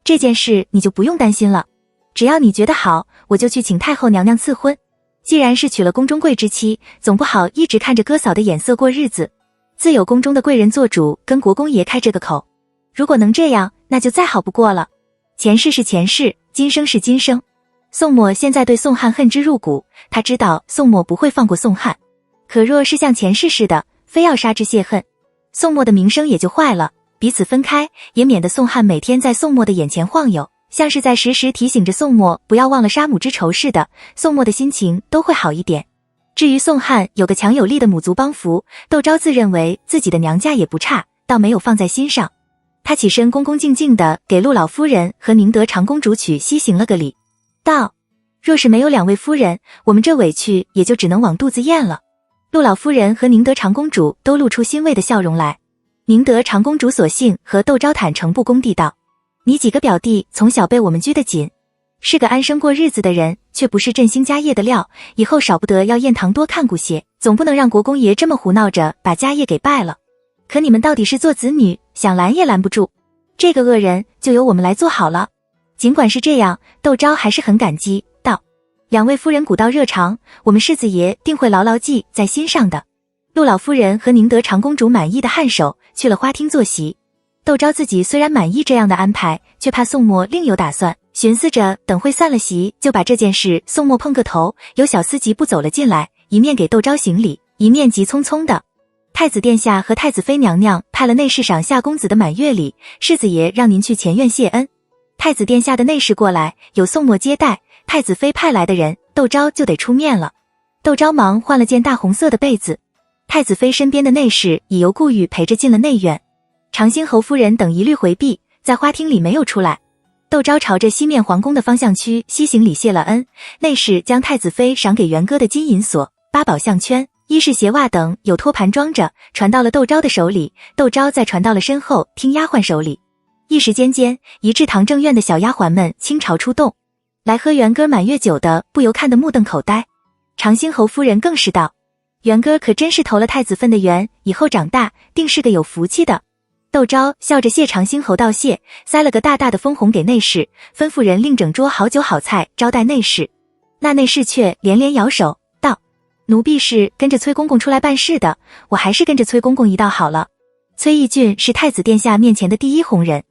这件事你就不用担心了，只要你觉得好，我就去请太后娘娘赐婚。既然是娶了宫中贵之妻，总不好一直看着哥嫂的眼色过日子，自有宫中的贵人做主，跟国公爷开这个口。如果能这样，那就再好不过了。前世是前世，今生是今生。宋墨现在对宋汉恨之入骨，他知道宋墨不会放过宋汉，可若是像前世似的，非要杀之泄恨，宋墨的名声也就坏了。彼此分开，也免得宋汉每天在宋墨的眼前晃悠，像是在时时提醒着宋墨不要忘了杀母之仇似的，宋墨的心情都会好一点。至于宋汉有个强有力的母族帮扶，窦昭自认为自己的娘家也不差，倒没有放在心上。他起身恭恭敬敬地给陆老夫人和宁德长公主娶西行了个礼，道，若是没有两位夫人，我们这委屈也就只能往肚子咽了。陆老夫人和宁德长公主都露出欣慰的笑容来。宁德长公主索性和窦昭坦诚不恭地道，你几个表弟从小被我们拘得紧，是个安生过日子的人，却不是振兴家业的料，以后少不得要宴堂多看顾些，总不能让国公爷这么胡闹着把家业给败了。可你们到底是做子女，想拦也拦不住，这个恶人就由我们来做好了。尽管是这样，窦昭还是很感激，道，两位夫人古道热肠，我们世子爷定会牢牢记在心上的。陆老夫人和宁德长公主满意的颔首，去了花厅坐席。窦昭自己虽然满意这样的安排，却怕宋墨另有打算，寻思着等会散了席，就把这件事宋墨碰个头。有小厮疾步走了进来，一面给窦昭行礼，一面急匆匆的，太子殿下和太子妃娘娘派了内侍赏夏公子的满月礼，世子爷让您去前院谢恩。太子殿下的内侍过来，有宋墨接待，太子妃派来的人，窦昭就得出面了。窦昭忙换了件大红色的被子，太子妃身边的内侍已由顾玉陪着进了内院。长兴侯夫人等一律回避，在花厅里没有出来。窦昭朝着西面皇宫的方向区西行礼谢了恩，内侍将太子妃赏给元歌的金银锁、八宝项圈、衣饰鞋袜等有托盘装着，传到了窦昭的手里，窦昭再传到了身后听丫鬟手里。一时间，一至堂正院的小丫鬟们倾巢出动，来喝元歌满月酒的不由看得目瞪口呆。长兴侯夫人更是道，元歌可真是投了太子份的缘，以后长大定是个有福气的。窦昭笑着谢长兴侯道谢，塞了个大大的封红给内侍，吩咐人另整桌好酒好菜招待内侍。那内侍却连连摇手道，奴婢是跟着崔公公出来办事的，我还是跟着崔公公一道好了。崔义俊是太子殿下面前的第一红人。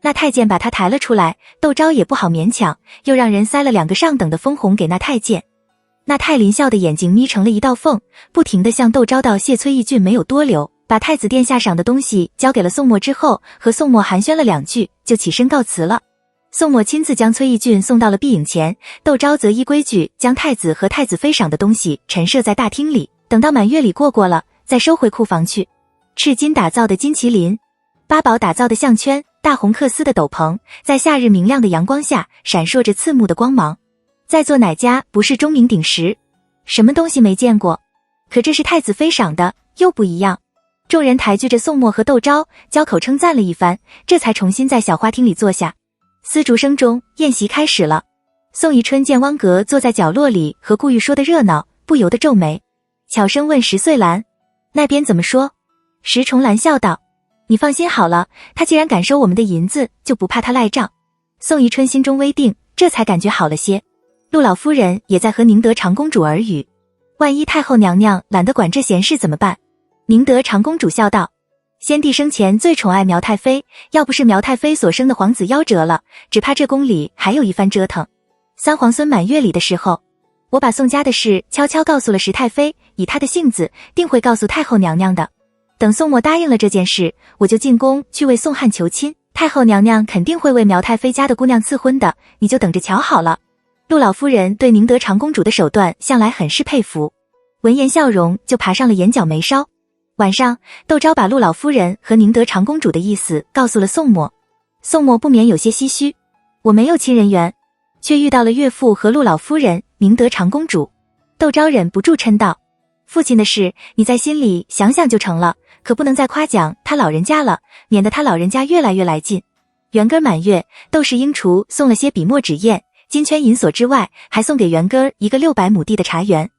那太监把他抬了出来，窦昭也不好勉强，又让人塞了2个上等的封红给那太监。那太林笑的眼睛眯成了一道缝，不停地向窦昭道谢。崔义俊没有多留，把太子殿下赏的东西交给了宋墨之后，和宋墨寒暄了2句，就起身告辞了。宋墨亲自将崔义俊送到了壁影前，窦昭则依规矩将太子和太子妃赏的东西陈设在大厅里，等到满月里过了，再收回库房去。赤金打造的金麒麟，八宝打造的项圈，大红缂丝的斗篷，在夏日明亮的阳光下闪烁着刺目的光芒。在座哪家不是钟鸣鼎食？什么东西没见过？可这是太子妃赏的，又不一样。众人抬举着宋墨和窦昭，交口称赞了一番，这才重新在小花厅里坐下。丝竹声中，宴席开始了。宋宜春见汪格坐在角落里和顾玉说的热闹，不由得皱眉，悄声问石穗兰：“那边怎么说？”石重兰笑道：“你放心好了，他既然敢收我们的银子，就不怕他赖账。”宋宜春心中微定，这才感觉好了些。陆老夫人也在和宁德长公主耳语，万一太后娘娘懒得管这闲事怎么办？宁德长公主笑道：“先帝生前最宠爱苗太妃，要不是苗太妃所生的皇子夭折了，只怕这宫里还有一番折腾。三皇孙满月里的时候，我把宋家的事悄悄告诉了石太妃，以她的性子，定会告诉太后娘娘的。等宋墨答应了这件事，我就进宫去为宋汉求亲，太后娘娘肯定会为苗太妃家的姑娘赐婚的，你就等着瞧好了。”陆老夫人对宁德长公主的手段向来很是佩服，闻言笑容就爬上了眼角眉梢。晚上，窦昭把陆老夫人和宁德长公主的意思告诉了宋墨，宋墨不免有些唏嘘，我没有亲人缘，却遇到了岳父和陆老夫人、宁德长公主。窦昭忍不住嗔道：“父亲的事，你在心里想想就成了，可不能再夸奖他老人家了，免得他老人家越来越来劲。”元根满月，窦氏英厨送了些笔墨纸砚、金圈银锁之外，还送给元根一个600亩地的茶园，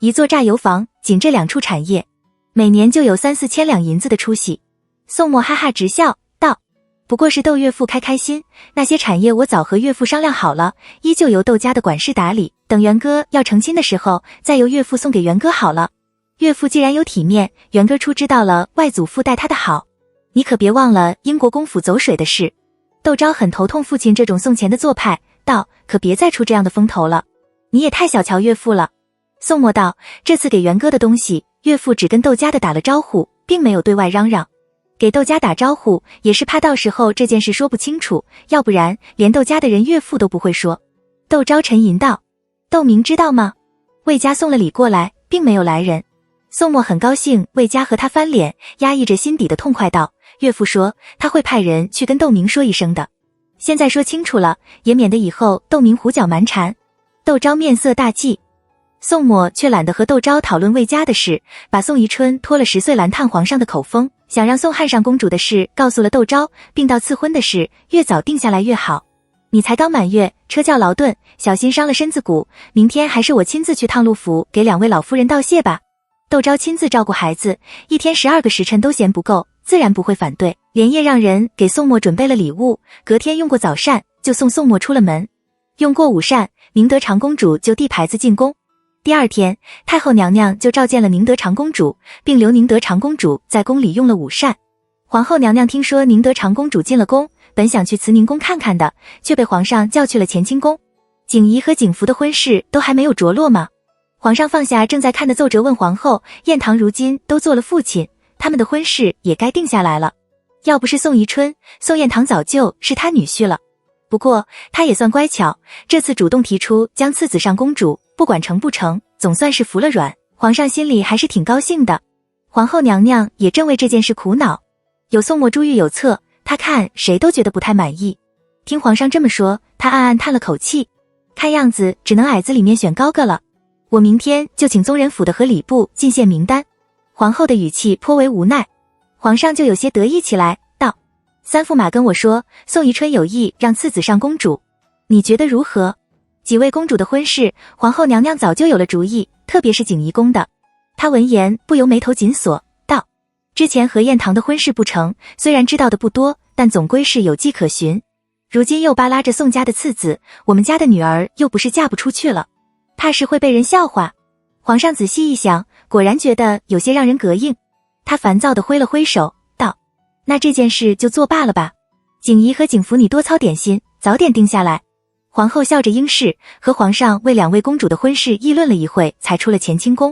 一座榨油坊，仅这2处产业，每年就有3、4千两银子的出息。宋墨哈哈直笑道：“不过是窦岳父开开心，那些产业我早和岳父商量好了，依旧由窦家的管事打理，等元哥要成亲的时候，再由岳父送给元哥好了。岳父既然有体面，元哥初知道了外祖父待他的好，你可别忘了英国公府走水的事。”窦昭很头痛父亲这种送钱的做派，道：“可别再出这样的风头了，你也太小瞧岳父了。”宋墨道：“这次给元哥的东西，岳父只跟窦家的打了招呼，并没有对外嚷嚷。给窦家打招呼，也是怕到时候这件事说不清楚，要不然连窦家的人岳父都不会说。”窦昭沉吟道：“窦明知道吗？魏家送了礼过来，并没有来人。”宋墨很高兴魏家和他翻脸，压抑着心底的痛快道：“岳父说他会派人去跟窦明说一声的，现在说清楚了，也免得以后窦明胡搅蛮缠。”窦昭面色大忌，宋墨却懒得和窦昭讨论魏家的事，把宋宜春托了石穗兰探皇上的口风，想让宋汉上公主的事告诉了窦昭，并到赐婚的事越早定下来越好。你才刚满月，车轿劳顿，小心伤了身子骨，明天还是我亲自去趟陆府给2位老夫人道谢吧。窦昭亲自照顾孩子，一天12个时辰都嫌不够，自然不会反对，连夜让人给宋墨准备了礼物，隔天用过早膳，就送宋墨出了门。用过午膳，宁德长公主就递牌子进宫。第二天，太后娘娘就召见了宁德长公主，并留宁德长公主在宫里用了午膳。皇后娘娘听说宁德长公主进了宫，本想去慈宁宫看看的，却被皇上叫去了乾清宫。景仪和景福的婚事都还没有着落吗？皇上放下正在看的奏折，问皇后：“燕堂如今都做了父亲，他们的婚事也该定下来了。要不是宋宜春，宋燕堂早就是他女婿了。不过他也算乖巧，这次主动提出将次子上公主，不管成不成，总算是服了软，皇上心里还是挺高兴的。皇后娘娘也正为这件事苦恼，有宋墨珠玉有策，她看谁都觉得不太满意。听皇上这么说，她暗暗叹了口气，看样子只能矮子里面选高个了。我明天就请宗人府的和礼部进献名单。”皇后的语气颇为无奈。皇上就有些得意起来，道：“三驸马跟我说，宋宜春有意让次子上公主，你觉得如何？”几位公主的婚事，皇后娘娘早就有了主意，特别是景仪宫的。她闻言不由眉头紧锁，道：“之前和燕堂的婚事不成，虽然知道的不多，但总归是有迹可循。如今又扒拉着宋家的次子，我们家的女儿又不是嫁不出去了，怕是会被人笑话。”皇上仔细一想，果然觉得有些让人膈应。他烦躁地挥了挥手，道：“那这件事就作罢了吧。景怡和景福，你多操点心，早点定下来。皇后笑着应是，和皇上为两位公主的婚事议论了一会，才出了乾清宫。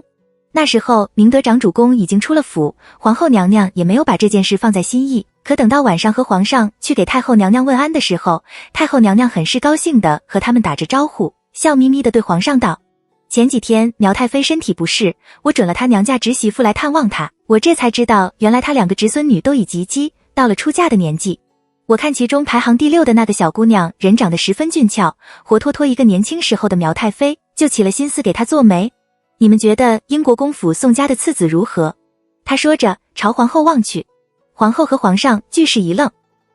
那时候宁德长主公已经出了府，皇后娘娘也没有把这件事放在心意。可等到晚上和皇上去给太后娘娘问安的时候，太后娘娘很是高兴地和他们打着招呼，笑眯眯地对皇上道：前几天苗太妃身体不适，我准了她娘家侄媳妇来探望她，我这才知道原来她两个侄孙女都已及笄，到了出嫁的年纪。我看其中排行第6的那个小姑娘人长得十分俊俏，活脱脱一个年轻时候的苗太妃，就起了心思给她做媒。你们觉得英国公府宋家的次子如何？他说着朝皇后望去。皇后和皇上俱是一愣，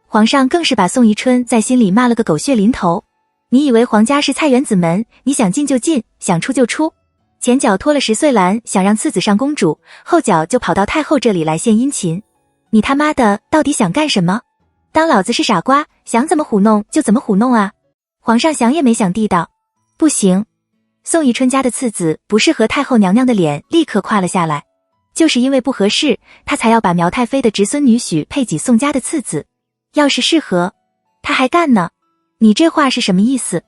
皇上更是把宋宜春在心里骂了个狗血淋头。你以为皇家是菜园子门，你想进就进，想出就出？前脚拖了10岁兰想让次子上公主，后脚就跑到太后这里来献殷勤。你他妈的到底想干什么？当老子是傻瓜，想怎么糊弄就怎么糊弄啊！皇上想也没想地道：不行，宋宜春家的次子不适合太后娘娘的脸，立刻垮了下来。就是因为不合适，他才要把苗太妃的侄孙女许配给宋家的次子。要是适合，他还干呢。你这话是什么意思？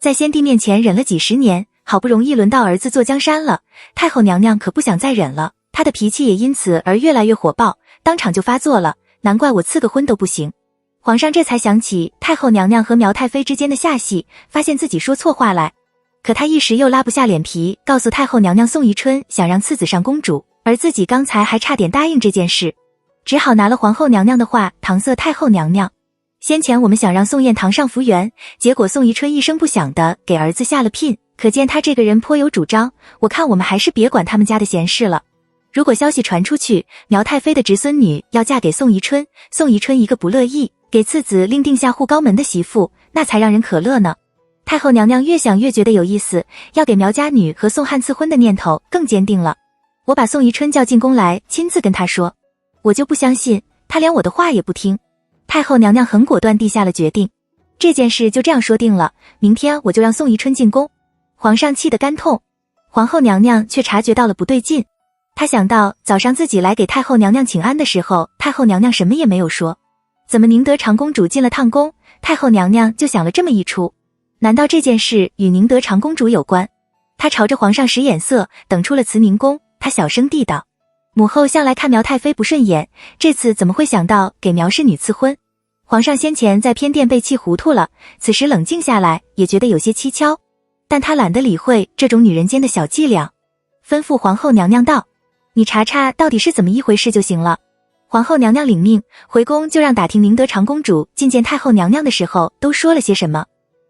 在先帝面前忍了几十年，好不容易轮到儿子坐江山了，太后娘娘可不想再忍了，她的脾气也因此而越来越火爆，当场就发作了。难怪我赐个婚都不行。皇上这才想起太后娘娘和苗太妃之间的下戏，发现自己说错话来。可他一时又拉不下脸皮告诉太后娘娘宋宜春想让次子上公主，而自己刚才还差点答应这件事，只好拿了皇后娘娘的话搪塞太后娘娘。先前我们想让宋彦堂上福源，结果宋宜春一声不响的给儿子下了聘，可见他这个人颇有主张，我看我们还是别管他们家的闲事了。如果消息传出去，苗太妃的侄孙女要嫁给宋宜春，宋宜春一个不乐意，给次子另定下护高门的媳妇，那才让人可乐呢。太后娘娘越想越觉得有意思，要给苗家女和宋汉赐婚的念头更坚定了。我把宋宜春叫进宫来，亲自跟她说，我就不相信她连我的话也不听。太后娘娘很果断地下了决定，这件事就这样说定了，明天我就让宋宜春进宫。皇上气得肝痛，皇后娘娘却察觉到了不对劲。她想到早上自己来给太后娘娘请安的时候，太后娘娘什么也没有说，怎么宁德长公主进了趟宫，太后娘娘就想了这么一出？难道这件事与宁德长公主有关？她朝着皇上使眼色，等出了慈宁宫，她小声地道：母后向来看苗太妃不顺眼，这次怎么会想到给苗氏女赐婚？皇上先前在偏殿被气糊涂了，此时冷静下来也觉得有些蹊跷，但他懒得理会这种女人间的小伎俩，吩咐皇后娘娘道：你查查到底是怎么一回事就行了。皇后娘娘领命，回宫就让打听宁德长公主觐见太后娘娘的时候都说了些什么。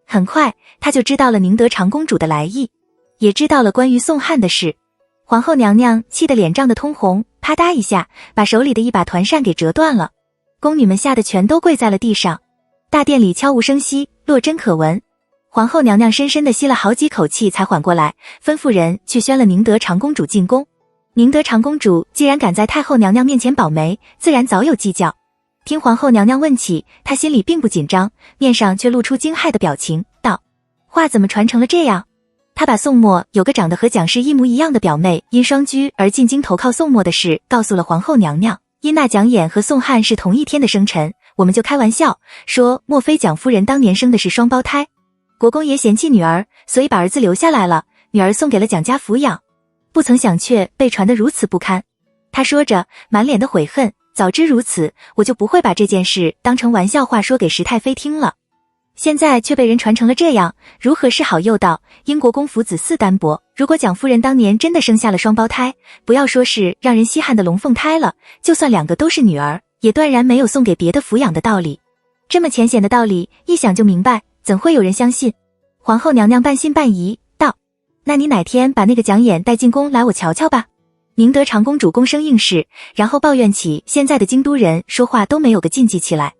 很快她就知道了宁德长公主的来意，也知道了关于宋汉的事。皇后娘娘气得脸涨得通红，啪嗒一下把手里的一把团扇给折断了。宫女们吓得全都跪在了地上。大殿里悄无声息，落针可闻。皇后娘娘深深地吸了好几口气才缓过来，吩咐人去宣了宁德长公主进宫。宁德长公主既然敢在太后娘娘面前保媒，自然早有计较。听皇后娘娘问起，她心里并不紧张，面上却露出惊骇的表情，道：话怎么传成了这样？她把宋墨有个长得和蒋氏一模一样的表妹因双居而进京投靠宋墨的事告诉了皇后娘娘。因那蒋琰和宋汉是同一天的生辰，我们就开玩笑说，莫非蒋夫人当年生的是双胞胎？国公爷嫌弃女儿，所以把儿子留下来了，女儿送给了蒋家抚养。不曾想却被传得如此不堪。他说着满脸的悔恨，早知如此，我就不会把这件事当成玩笑话说给石太妃听了。现在却被人传成了这样，如何是好？又道英国公府子嗣单薄，如果蒋夫人当年真的生下了双胞胎，不要说是让人稀罕的龙凤胎了，就算2个都是女儿，也断然没有送给别的抚养的道理。这么浅显的道理，一想就明白，怎会有人相信？皇后娘娘半信半疑道：那你哪天把那个蒋琰带进宫来我瞧瞧吧。宁德长公主躬声应是，然后抱怨起现在的京都人说话都没有个禁忌起来。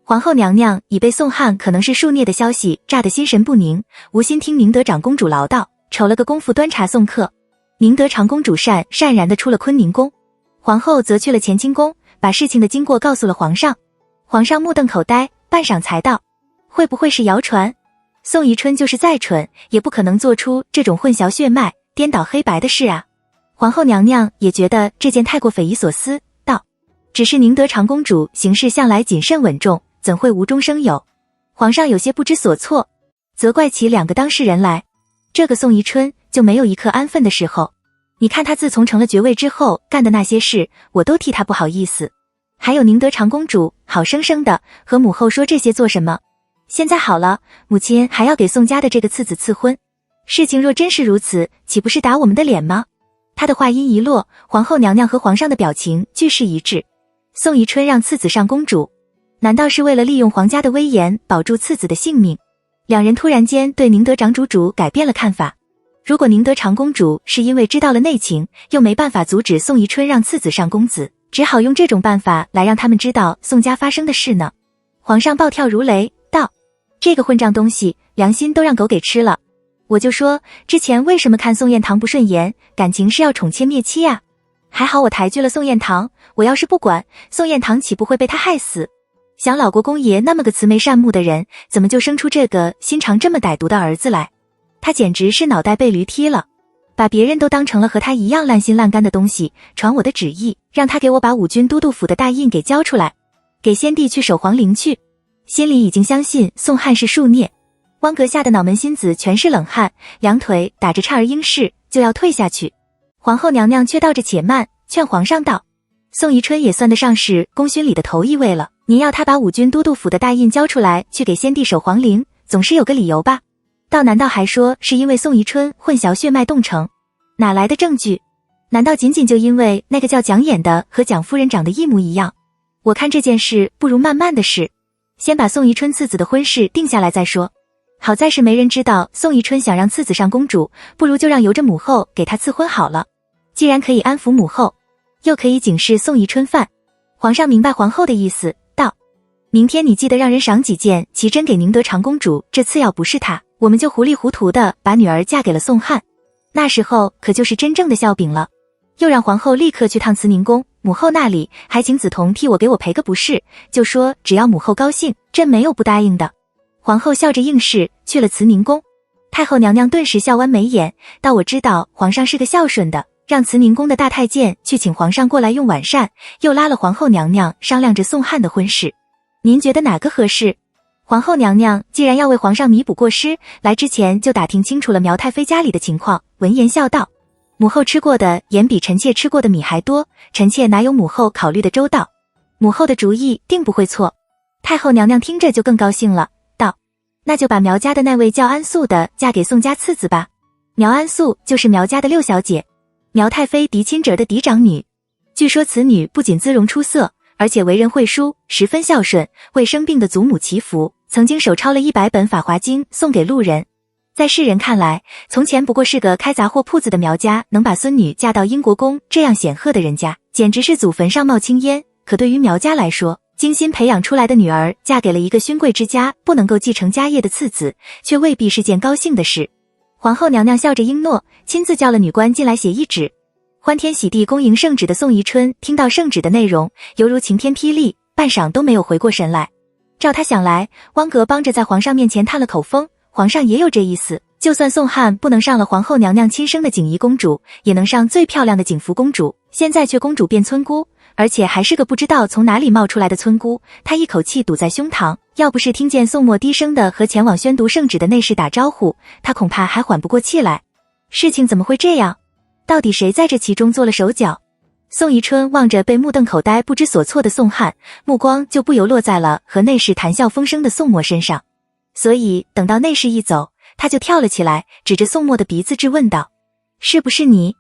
皇后娘娘已被宋汉可能是数孽的消息炸得心神不宁，无心听宁德长公主唠叨，瞅了个功夫端茶送客。宁德长公主潸然地出了坤宁宫，皇后则去了乾清宫，把事情的经过告诉了皇上。皇上目瞪口呆，半晌才道：会不会是谣传？宋宜春就是再蠢，也不可能做出这种混淆血脉、颠倒黑白的事啊。皇后娘娘也觉得这件太过匪夷所思，道：只是宁德长公主行事向来谨慎稳重，怎会无中生有？皇上有些不知所措，责怪起2个当事人来。这个宋宜春就没有一刻安分的时候。你看他自从成了爵位之后干的那些事，我都替他不好意思。还有宁德长公主，好生生的和母后说这些做什么？现在好了，母亲还要给宋家的这个次子赐婚。事情若真是如此，岂不是打我们的脸吗？他的话音一落，皇后娘娘和皇上的表情俱是一致。宋宜春让次子上公主，难道是为了利用皇家的威严保住次子的性命？2人突然间对宁德长主改变了看法。如果宁德长公主是因为知道了内情，又没办法阻止宋宜春让次子上公子，只好用这种办法来让他们知道宋家发生的事呢。皇上暴跳如雷道：这个混账东西，良心都让狗给吃了。我就说之前为什么看宋彦堂不顺眼，感情是要宠妾灭妻啊？还好我抬举了宋彦堂，我要是不管，宋彦堂岂不会被他害死？想老国公爷那么个慈眉善目的人，怎么就生出这个心肠这么歹毒的儿子来？他简直是脑袋被驴踢了，把别人都当成了和他一样烂心烂肝的东西，传我的旨意，让他给我把5军都督府的大印给交出来，给先帝去守皇陵去。心里已经相信宋汉是庶孽。汪阁下的脑门心子全是冷汗，2腿打着颤儿应势，就要退下去。皇后娘娘却倒着且慢，劝皇上道：宋宜春也算得上是功勋里的头一位了，您要他把5军都督府的大印交出来，去给先帝守皇陵，总是有个理由吧？难道还说是因为宋宜春混淆血脉冻成？哪来的证据？难道仅仅就因为那个叫蒋琰的和蒋夫人长得一模一样？我看这件事不如慢慢的事，先把宋宜春次子的婚事定下来再说。好在是没人知道宋宜春想让次子上公主，不如就让由着母后给他赐婚好了。既然可以安抚母后，又可以警示宋宜春犯。皇上明白皇后的意思，道：明天你记得让人赏几件奇珍给宁德长公主，这次要不是她，我们就糊里糊涂的把女儿嫁给了宋汉，那时候可就是真正的笑柄了。又让皇后立刻去趟慈宁宫，母后那里还请梓潼替我给我赔个不是，就说只要母后高兴，朕没有不答应的。皇后笑着应是，去了慈宁宫。太后娘娘顿时笑弯眉眼，道：我知道皇上是个孝顺的，让慈宁宫的大太监去请皇上过来用晚膳，又拉了皇后娘娘商量着宋汉的婚事。您觉得哪个合适？皇后娘娘既然要为皇上弥补过失，来之前就打听清楚了苗太妃家里的情况，闻言笑道：母后吃过的盐比臣妾吃过的米还多，臣妾哪有母后考虑的周到，母后的主意定不会错。太后娘娘听着就更高兴了，道：那就把苗家的那位叫安素的嫁给宋家次子吧。苗安素就是苗家的6小姐，苗太妃嫡亲侄的嫡长女。据说此女不仅姿容出色，而且为人慧淑，十分孝顺，为生病的祖母祈福，曾经手抄了100本法华经送给路人。在世人看来，从前不过是个开杂货铺子的苗家，能把孙女嫁到英国宫这样显赫的人家，简直是祖坟上冒青烟。可对于苗家来说，精心培养出来的女儿嫁给了一个勋贵之家不能够继承家业的次子，却未必是件高兴的事。皇后娘娘笑着应诺，亲自叫了女官进来写一纸。欢天喜地恭迎圣旨的宋宜春听到圣旨的内容，犹如晴天霹雳，半晌都没有回过神来。照他想来，汪阁帮着在皇上面前探了口风，皇上也有这意思，就算宋汉不能上了皇后娘娘亲生的景怡公主，也能上最漂亮的景福公主，现在却公主变村姑，而且还是个不知道从哪里冒出来的村姑。他一口气堵在胸膛，要不是听见宋墨低声的和前往宣读圣旨的内侍打招呼，他恐怕还缓不过气来。事情怎么会这样？到底谁在这其中做了手脚？宋宜春望着被目瞪口呆不知所措的宋汉，目光就不由落在了和内侍谈笑风生的宋墨身上。所以等到内侍一走，他就跳了起来，指着宋墨的鼻子质问道：是不是你？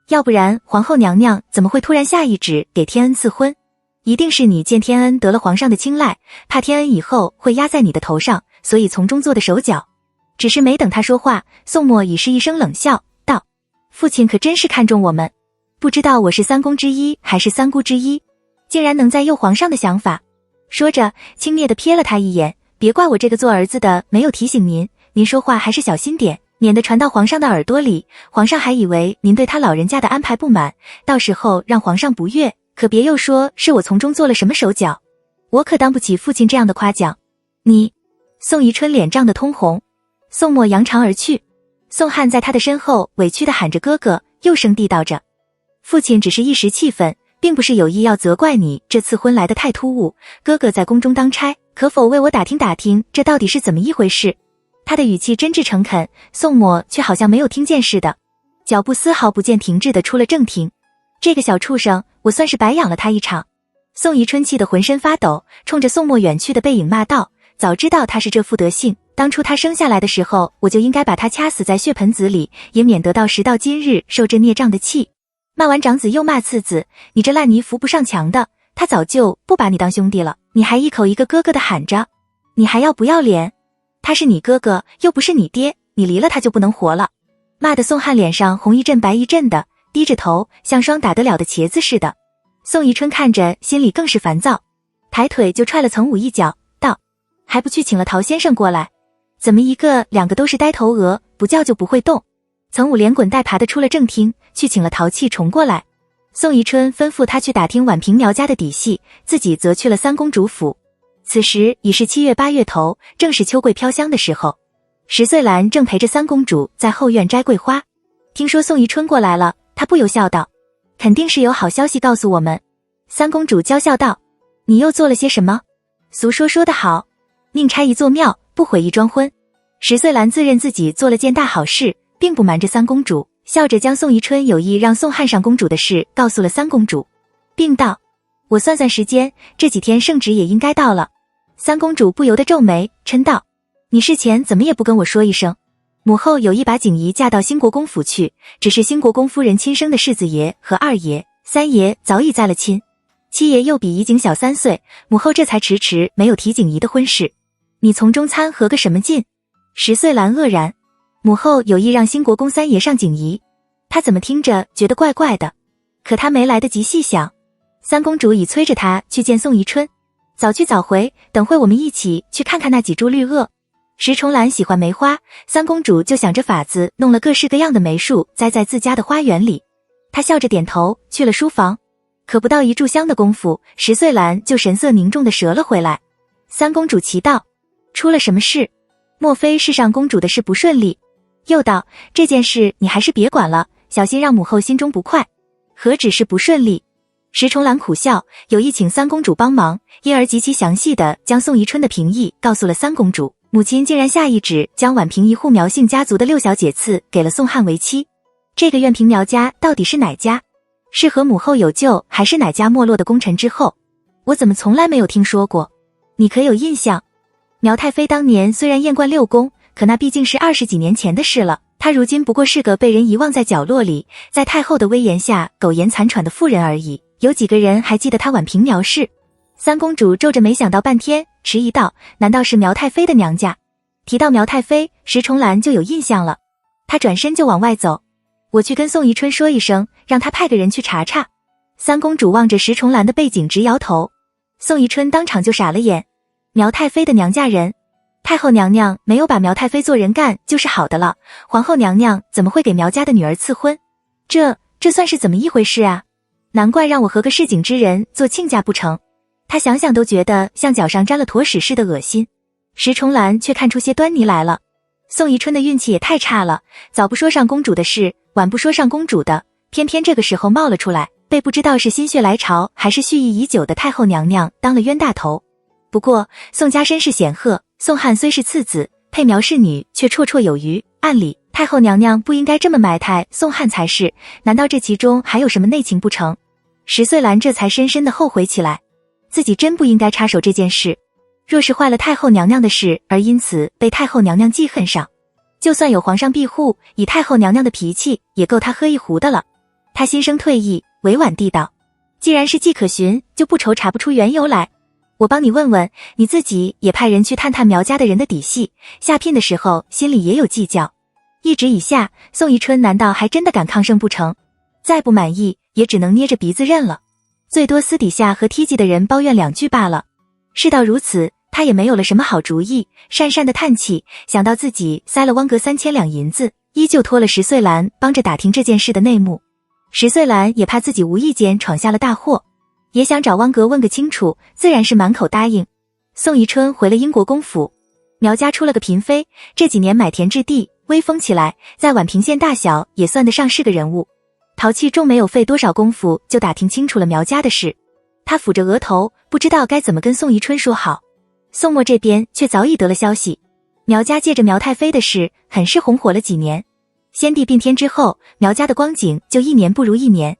要不然皇后娘娘怎么会突然下一旨给天恩赐婚？一定是你见天恩得了皇上的青睐，怕天恩以后会压在你的头上，所以从中做的手脚。只是没等他说话，宋墨已是一声冷笑道：父亲可真是看中我们，不知道我是3公之一还是3姑之一，竟然能在诱皇上的想法。说着轻蔑地瞥了他一眼，别怪我这个做儿子的没有提醒您，您说话还是小心点，免得传到皇上的耳朵里，皇上还以为您对他老人家的安排不满，到时候让皇上不悦，可别又说是我从中做了什么手脚，我可当不起父亲这样的夸奖。你……宋宜春脸涨得通红，宋墨扬长而去。宋汉在他的身后委屈地喊着哥哥，又声地道着：父亲只是一时气愤，并不是有意要责怪你这次婚来得太突兀，哥哥在宫中当差，可否为我打听打听，这到底是怎么一回事？他的语气真挚诚恳，宋墨却好像没有听见似的，脚步丝毫不见停滞地出了正厅。这个小畜生，我算是白养了他一场。宋宜春气得浑身发抖，冲着宋墨远去的背影骂道：早知道他是这副德性，当初他生下来的时候，我就应该把他掐死在血盆子里，也免得到时到今日受这孽障的气。骂完长子又骂次子，你这烂泥扶不上墙的，他早就不把你当兄弟了，你还一口一个哥哥的喊着，你还要不要脸？他是你哥哥，又不是你爹，你离了他就不能活了。骂得宋汉脸上红一阵白一阵的，低着头像双打得了的茄子似的。宋宜春看着心里更是烦躁，抬腿就踹了曾武一脚，道：还不去请了陶先生过来？怎么两个都是呆头鹅，不叫就不会动？曾武连滚带爬的出了正厅，去请了陶器重过来。宋宜春吩咐他去打听宛平苗家的底细，自己则去了三公主府。此时已是7月8月头，正是秋桂飘香的时候。10岁兰正陪着三公主在后院摘桂花，听说宋宜春过来了，她不由笑道：肯定是有好消息告诉我们。三公主娇笑道：你又做了些什么？俗说得好，宁拆一座庙，不毁一桩婚。10岁兰自认自己做了件大好事，并不瞒着三公主，笑着将宋宜春有意让宋汉上公主的事告诉了三公主，并道：我算算时间，这几天圣旨也应该到了。三公主不由得皱眉，嗔道：你事前怎么也不跟我说一声？母后有意把景仪嫁到兴国公府去，只是兴国公夫人亲生的世子爷和二爷、三爷早已在了亲，七爷又比怡景小3岁，母后这才迟迟没有提景仪的婚事。你从中参合个什么劲？10岁兰愕然，母后有意让兴国公三爷上景仪，她怎么听着觉得怪怪的？可她没来得及细想，三公主已催着她去见宋宜春，早去早回，等会我们一起去看看那几株绿萼。石重兰喜欢梅花，三公主就想着法子弄了各式各样的梅树栽在自家的花园里。她笑着点头去了书房，可不到一炷香的功夫，10岁兰就神色凝重地折了回来。三公主奇道：出了什么事？莫非是上公主的事不顺利？又道：这件事你还是别管了，小心让母后心中不快。何止是不顺利？石重兰苦笑，有意请三公主帮忙，因而极其详细地将宋宜春的评议告诉了三公主。母亲竟然下懿旨将宛平一户苗姓家族的6小姐赐给了宋汉为妻。这个苑平苗家到底是哪家？是和母后有旧，还是哪家没落的功臣之后？我怎么从来没有听说过？你可有印象？苗太妃当年虽然艳冠6宫，可那毕竟是20几年前的事了，她如今不过是个被人遗忘在角落里，在太后的威严下苟延残喘的妇人而已，有几个人还记得她宛平苗氏？三公主皱着眉想到半天，迟疑道：难道是苗太妃的娘家？提到苗太妃，石重兰就有印象了。她转身就往外走，我去跟宋宜春说一声，让她派个人去查查。三公主望着石重兰的背景直摇头。宋宜春当场就傻了眼，苗太妃的娘家人？太后娘娘没有把苗太妃做人干就是好的了，皇后娘娘怎么会给苗家的女儿赐婚？这算是怎么一回事啊？难怪让我和个市井之人做亲家不成。他想想都觉得像脚上沾了坨屎似的恶心。石重兰却看出些端倪来了，宋宜春的运气也太差了，早不说上公主的事，晚不说上公主的，偏偏这个时候冒了出来，被不知道是心血来潮还是蓄意已久的太后娘娘当了冤大头。不过宋家身世显赫，宋汉虽是次子，配苗氏女却绰绰有余，按理太后娘娘不应该这么埋汰宋汉才是，难道这其中还有什么内情不成？10岁兰这才深深的后悔起来，自己真不应该插手这件事，若是坏了太后娘娘的事，而因此被太后娘娘记恨上，就算有皇上庇护，以太后娘娘的脾气，也够她喝一壶的了。她心生退意，委婉地道：既然是迹可循，就不愁查不出缘由来。我帮你问问，你自己也派人去探探苗家的人的底细，下聘的时候心里也有计较。一旨以下，宋宜春难道还真的敢抗胜不成？再不满意，也只能捏着鼻子认了，最多私底下和梯级的人抱怨2句罢了。事到如此，他也没有了什么好主意，讪讪的叹气，想到自己塞了汪阁3000两银子，依旧托了10岁兰帮着打听这件事的内幕。10岁兰也怕自己无意间闯下了大祸，也想找汪阁问个清楚，自然是满口答应。宋宜春回了英国公府，苗家出了个嫔妃，这几年买田置地，威风起来，在宛平县大小也算得上是个人物。淘气仲没有费多少功夫就打听清楚了苗家的事。他抚着额头，不知道该怎么跟宋宜春说好。宋墨这边却早已得了消息，苗家借着苗太妃的事，很是红火了几年。先帝并天之后，苗家的光景就一年不如一年。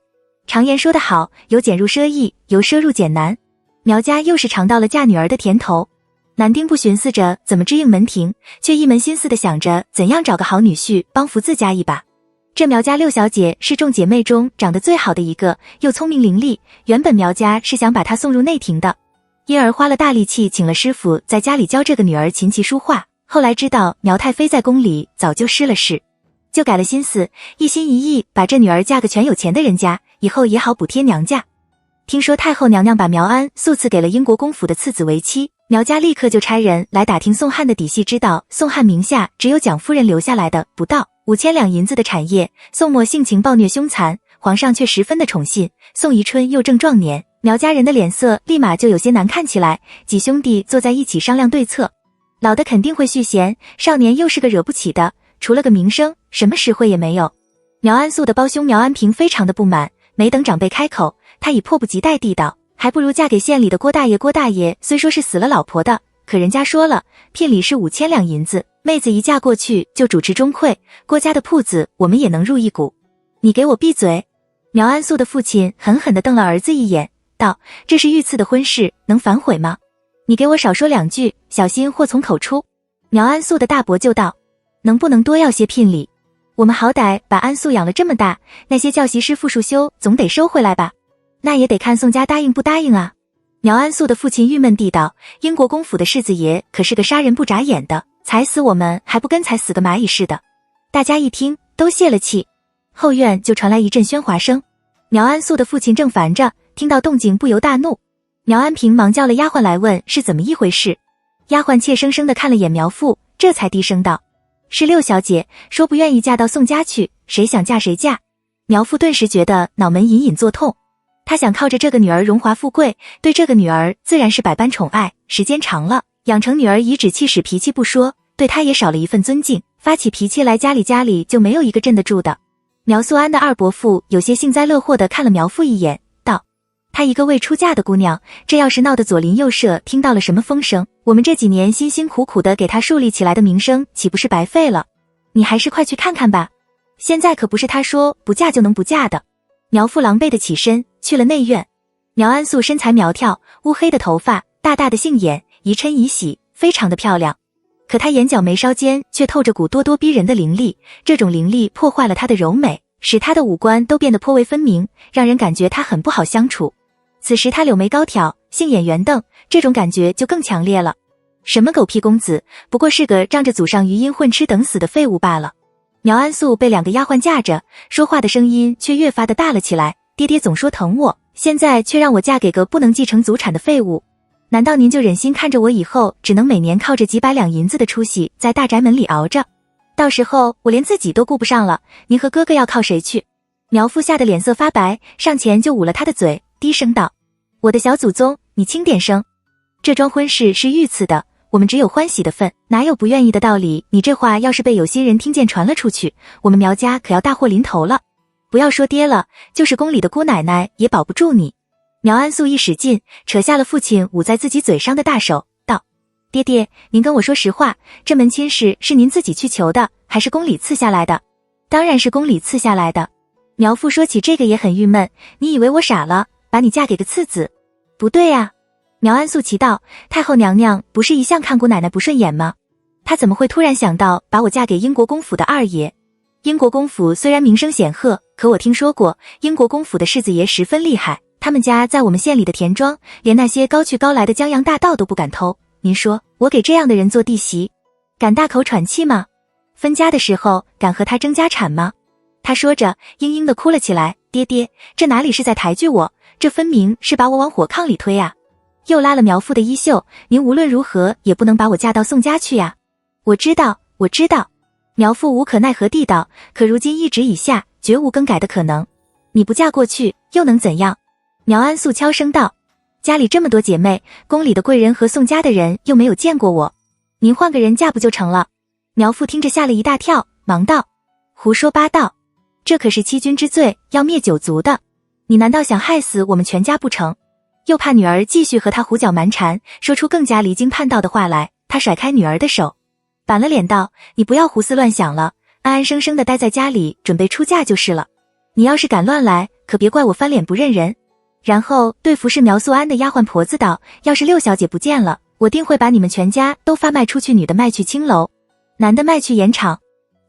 常言说得好，由俭入奢易，由奢入俭难。苗家又是尝到了嫁女儿的甜头。男丁不寻思着怎么支应门庭，却一门心思地想着怎样找个好女婿帮扶自家一把。这苗家六小姐是众姐妹中长得最好的一个，又聪明伶俐，原本苗家是想把她送入内廷的，因而花了大力气请了师傅在家里教这个女儿琴棋书画。后来知道苗太妃在宫里早就失了势，就改了心思，一心一意把这女儿嫁个全有钱的人家，以后也好补贴娘家。听说太后娘娘把苗安素赐给了英国公府的次子为妻，苗家立刻就差人来打听宋汉的底细，知道宋汉名下只有蒋夫人留下来的不到5000两银子的产业。宋墨性情暴虐凶残，皇上却十分的宠信。宋宜春又正壮年，苗家人的脸色立马就有些难看起来。几兄弟坐在一起商量对策，老的肯定会续弦，少年又是个惹不起的，除了个名声，什么实惠也没有。苗安素的胞兄苗安平非常的不满，没等长辈开口，他已迫不及待地道，还不如嫁给县里的郭大爷。郭大爷虽说是死了老婆的，可人家说了，聘礼是5000两银子，妹子一嫁过去就主持中馈，郭家的铺子我们也能入一股。你给我闭嘴！苗安素的父亲狠狠地瞪了儿子一眼，道，这是御赐的婚事，能反悔吗？你给我少说2句，小心祸从口出。苗安素的大伯就道，能不能多要些聘礼？我们好歹把安素养了这么大，那些教习师傅束修总得收回来吧？那也得看宋家答应不答应啊。苗安素的父亲郁闷地道，英国公府的世子爷可是个杀人不眨眼的，踩死我们还不跟踩死个蚂蚁似的。大家一听都泄了气，后院就传来一阵喧哗声。苗安素的父亲正烦着，听到动静不由大怒。苗安平忙叫了丫鬟来问是怎么一回事。丫鬟怯生生地看了眼苗父，这才低声道，是六小姐说不愿意嫁到宋家去，谁想嫁谁嫁。苗父顿时觉得脑门隐隐作痛，他想靠着这个女儿荣华富贵，对这个女儿自然是百般宠爱，时间长了，养成女儿颐指气使脾气不说，对他也少了一份尊敬，发起脾气来家里就没有一个镇得住的。苗素安的二伯父有些幸灾乐祸地看了苗父一眼，道，她一个未出嫁的姑娘，这要是闹得左邻右舍听到了什么风声，我们这几年辛辛苦苦地给她树立起来的名声岂不是白费了？你还是快去看看吧，现在可不是她说不嫁就能不嫁的。苗父狼狈地起身去了内院。苗安素身材苗条，乌黑的头发，大大的杏眼，宜嗔宜喜，非常的漂亮。可她眼角眉梢间却透着股咄咄逼人的凌厉，这种凌厉破坏了她的柔美，使她的五官都变得颇为分明，让人感觉她很不好相处。此时她柳眉高挑，杏眼圆瞪，这种感觉就更强烈了。什么狗屁公子，不过是个仗着祖上余荫混吃等死的废物罢了。苗安素被2个丫鬟架着，说话的声音却越发的大了起来，爹爹总说疼我，现在却让我嫁给个不能继承祖产的废物，难道您就忍心看着我以后只能每年靠着几百两银子的出息在大宅门里熬着？到时候我连自己都顾不上了，您和哥哥要靠谁去？苗父吓得脸色发白，上前就捂了他的嘴，低声道，我的小祖宗，你轻点声，这桩婚事是御赐的，我们只有欢喜的份，哪有不愿意的道理？你这话要是被有心人听见传了出去，我们苗家可要大祸临头了。不要说爹了，就是宫里的姑奶奶也保不住你。苗安素一使劲，扯下了父亲捂在自己嘴上的大手，道，爹爹，您跟我说实话，这门亲事是您自己去求的，还是宫里赐下来的？当然是宫里赐下来的。苗父说起这个也很郁闷，你以为我傻了，把你嫁给个次子？不对啊。苗安素奇道，太后娘娘不是一向看姑奶奶不顺眼吗？她怎么会突然想到把我嫁给英国公府的二爷？英国公府虽然名声显赫，可我听说过英国公府的世子爷十分厉害，他们家在我们县里的田庄，连那些高去高来的江洋大盗都不敢偷。您说我给这样的人做弟媳，敢大口喘气吗？分家的时候敢和他争家产吗？他说着嘤嘤地哭了起来，爹爹，这哪里是在抬举我，这分明是把我往火炕里推啊！又拉了苗父的衣袖，您无论如何也不能把我嫁到宋家去呀！我知道，我知道。苗父无可奈何地道，可如今一旨已下，绝无更改的可能。你不嫁过去又能怎样？苗安素悄声道，家里这么多姐妹，宫里的贵人和宋家的人又没有见过我，您换个人嫁不就成了？苗父听着吓了一大跳，忙道，胡说八道，这可是欺君之罪，要灭九族的。你难道想害死我们全家不成？又怕女儿继续和他胡搅蛮缠，说出更加离经叛道的话来，他甩开女儿的手，板了脸道：你不要胡思乱想了，安安生生的待在家里，准备出嫁就是了。你要是敢乱来，可别怪我翻脸不认人。然后对服侍苗素安的丫鬟婆子道：要是六小姐不见了，我定会把你们全家都发卖出去，女的卖去青楼，男的卖去盐场。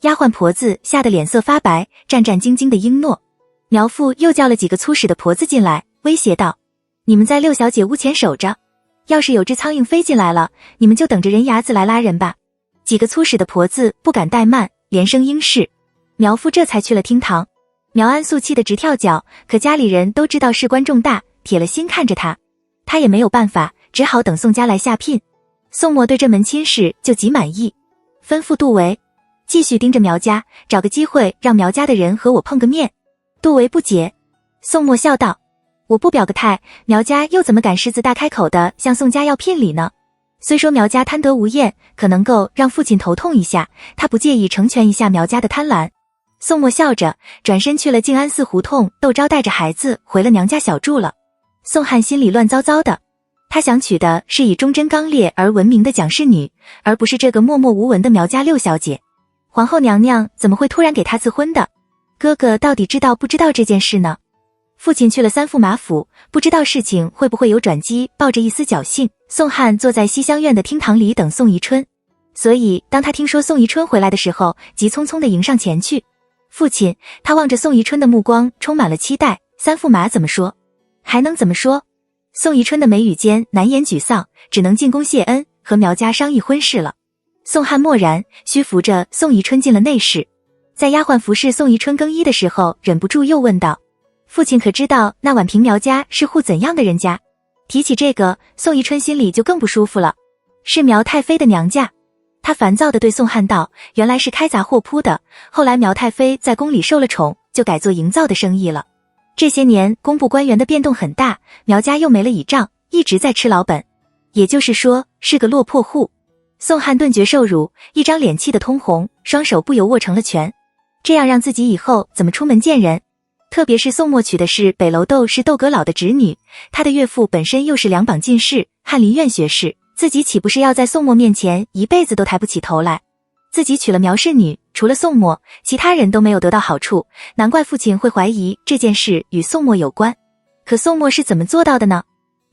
丫鬟婆子吓得脸色发白，战战兢兢的应诺。苗父又叫了几个粗使的婆子进来，威胁道：你们在六小姐屋前守着，要是有只苍蝇飞进来了，你们就等着人牙子来拉人吧。几个粗使的婆子不敢怠慢，连声应是。苗父这才去了厅堂。苗安素气得直跳脚，可家里人都知道事关重大，铁了心看着他。他也没有办法，只好等宋家来下聘。宋默对这门亲事就极满意，吩咐杜维继续盯着苗家，找个机会让苗家的人和我碰个面。杜维不解，宋默笑道：我不表个态，苗家又怎么敢狮子大开口的向宋家要聘礼呢？虽说苗家贪得无厌，可能够让父亲头痛一下，他不介意成全一下苗家的贪婪。宋默笑着转身去了静安寺胡同，窦昭带着孩子回了娘家小住了。宋汉心里乱糟糟的，他想娶的是以忠贞刚烈而闻名的蒋氏女，而不是这个默默无闻的苗家六小姐。皇后娘娘怎么会突然给他赐婚的？哥哥到底知道不知道这件事呢？父亲去了三驸马府，不知道事情会不会有转机，抱着一丝侥幸，宋汉坐在西厢院的厅堂里等宋宜春。所以当他听说宋宜春回来的时候，急匆匆地迎上前去。父亲，他望着宋宜春的目光充满了期待。三驸马怎么说？还能怎么说？宋宜春的眉宇间难掩沮丧，只能进宫谢恩，和苗家商议婚事了。宋汉默然，虚扶着宋宜春进了内室。在丫鬟服侍宋宜春更衣的时候，忍不住又问道：父亲可知道那宛平苗家是户怎样的人家？提起这个，宋宜春心里就更不舒服了。是苗太妃的娘家。他烦躁地对宋汉道：原来是开杂货铺的，后来苗太妃在宫里受了宠，就改做营造的生意了。这些年工部官员的变动很大，苗家又没了倚仗，一直在吃老本，也就是说是个落魄户。宋汉顿觉受辱，一张脸气得通红，双手不由握成了拳。这样让自己以后怎么出门见人？特别是宋默娶的是北楼窦氏窦阁老的侄女，他的岳父本身又是两榜进士，翰林院学士，自己岂不是要在宋默面前一辈子都抬不起头来？自己娶了苗氏女，除了宋默，其他人都没有得到好处，难怪父亲会怀疑这件事与宋默有关。可宋默是怎么做到的呢？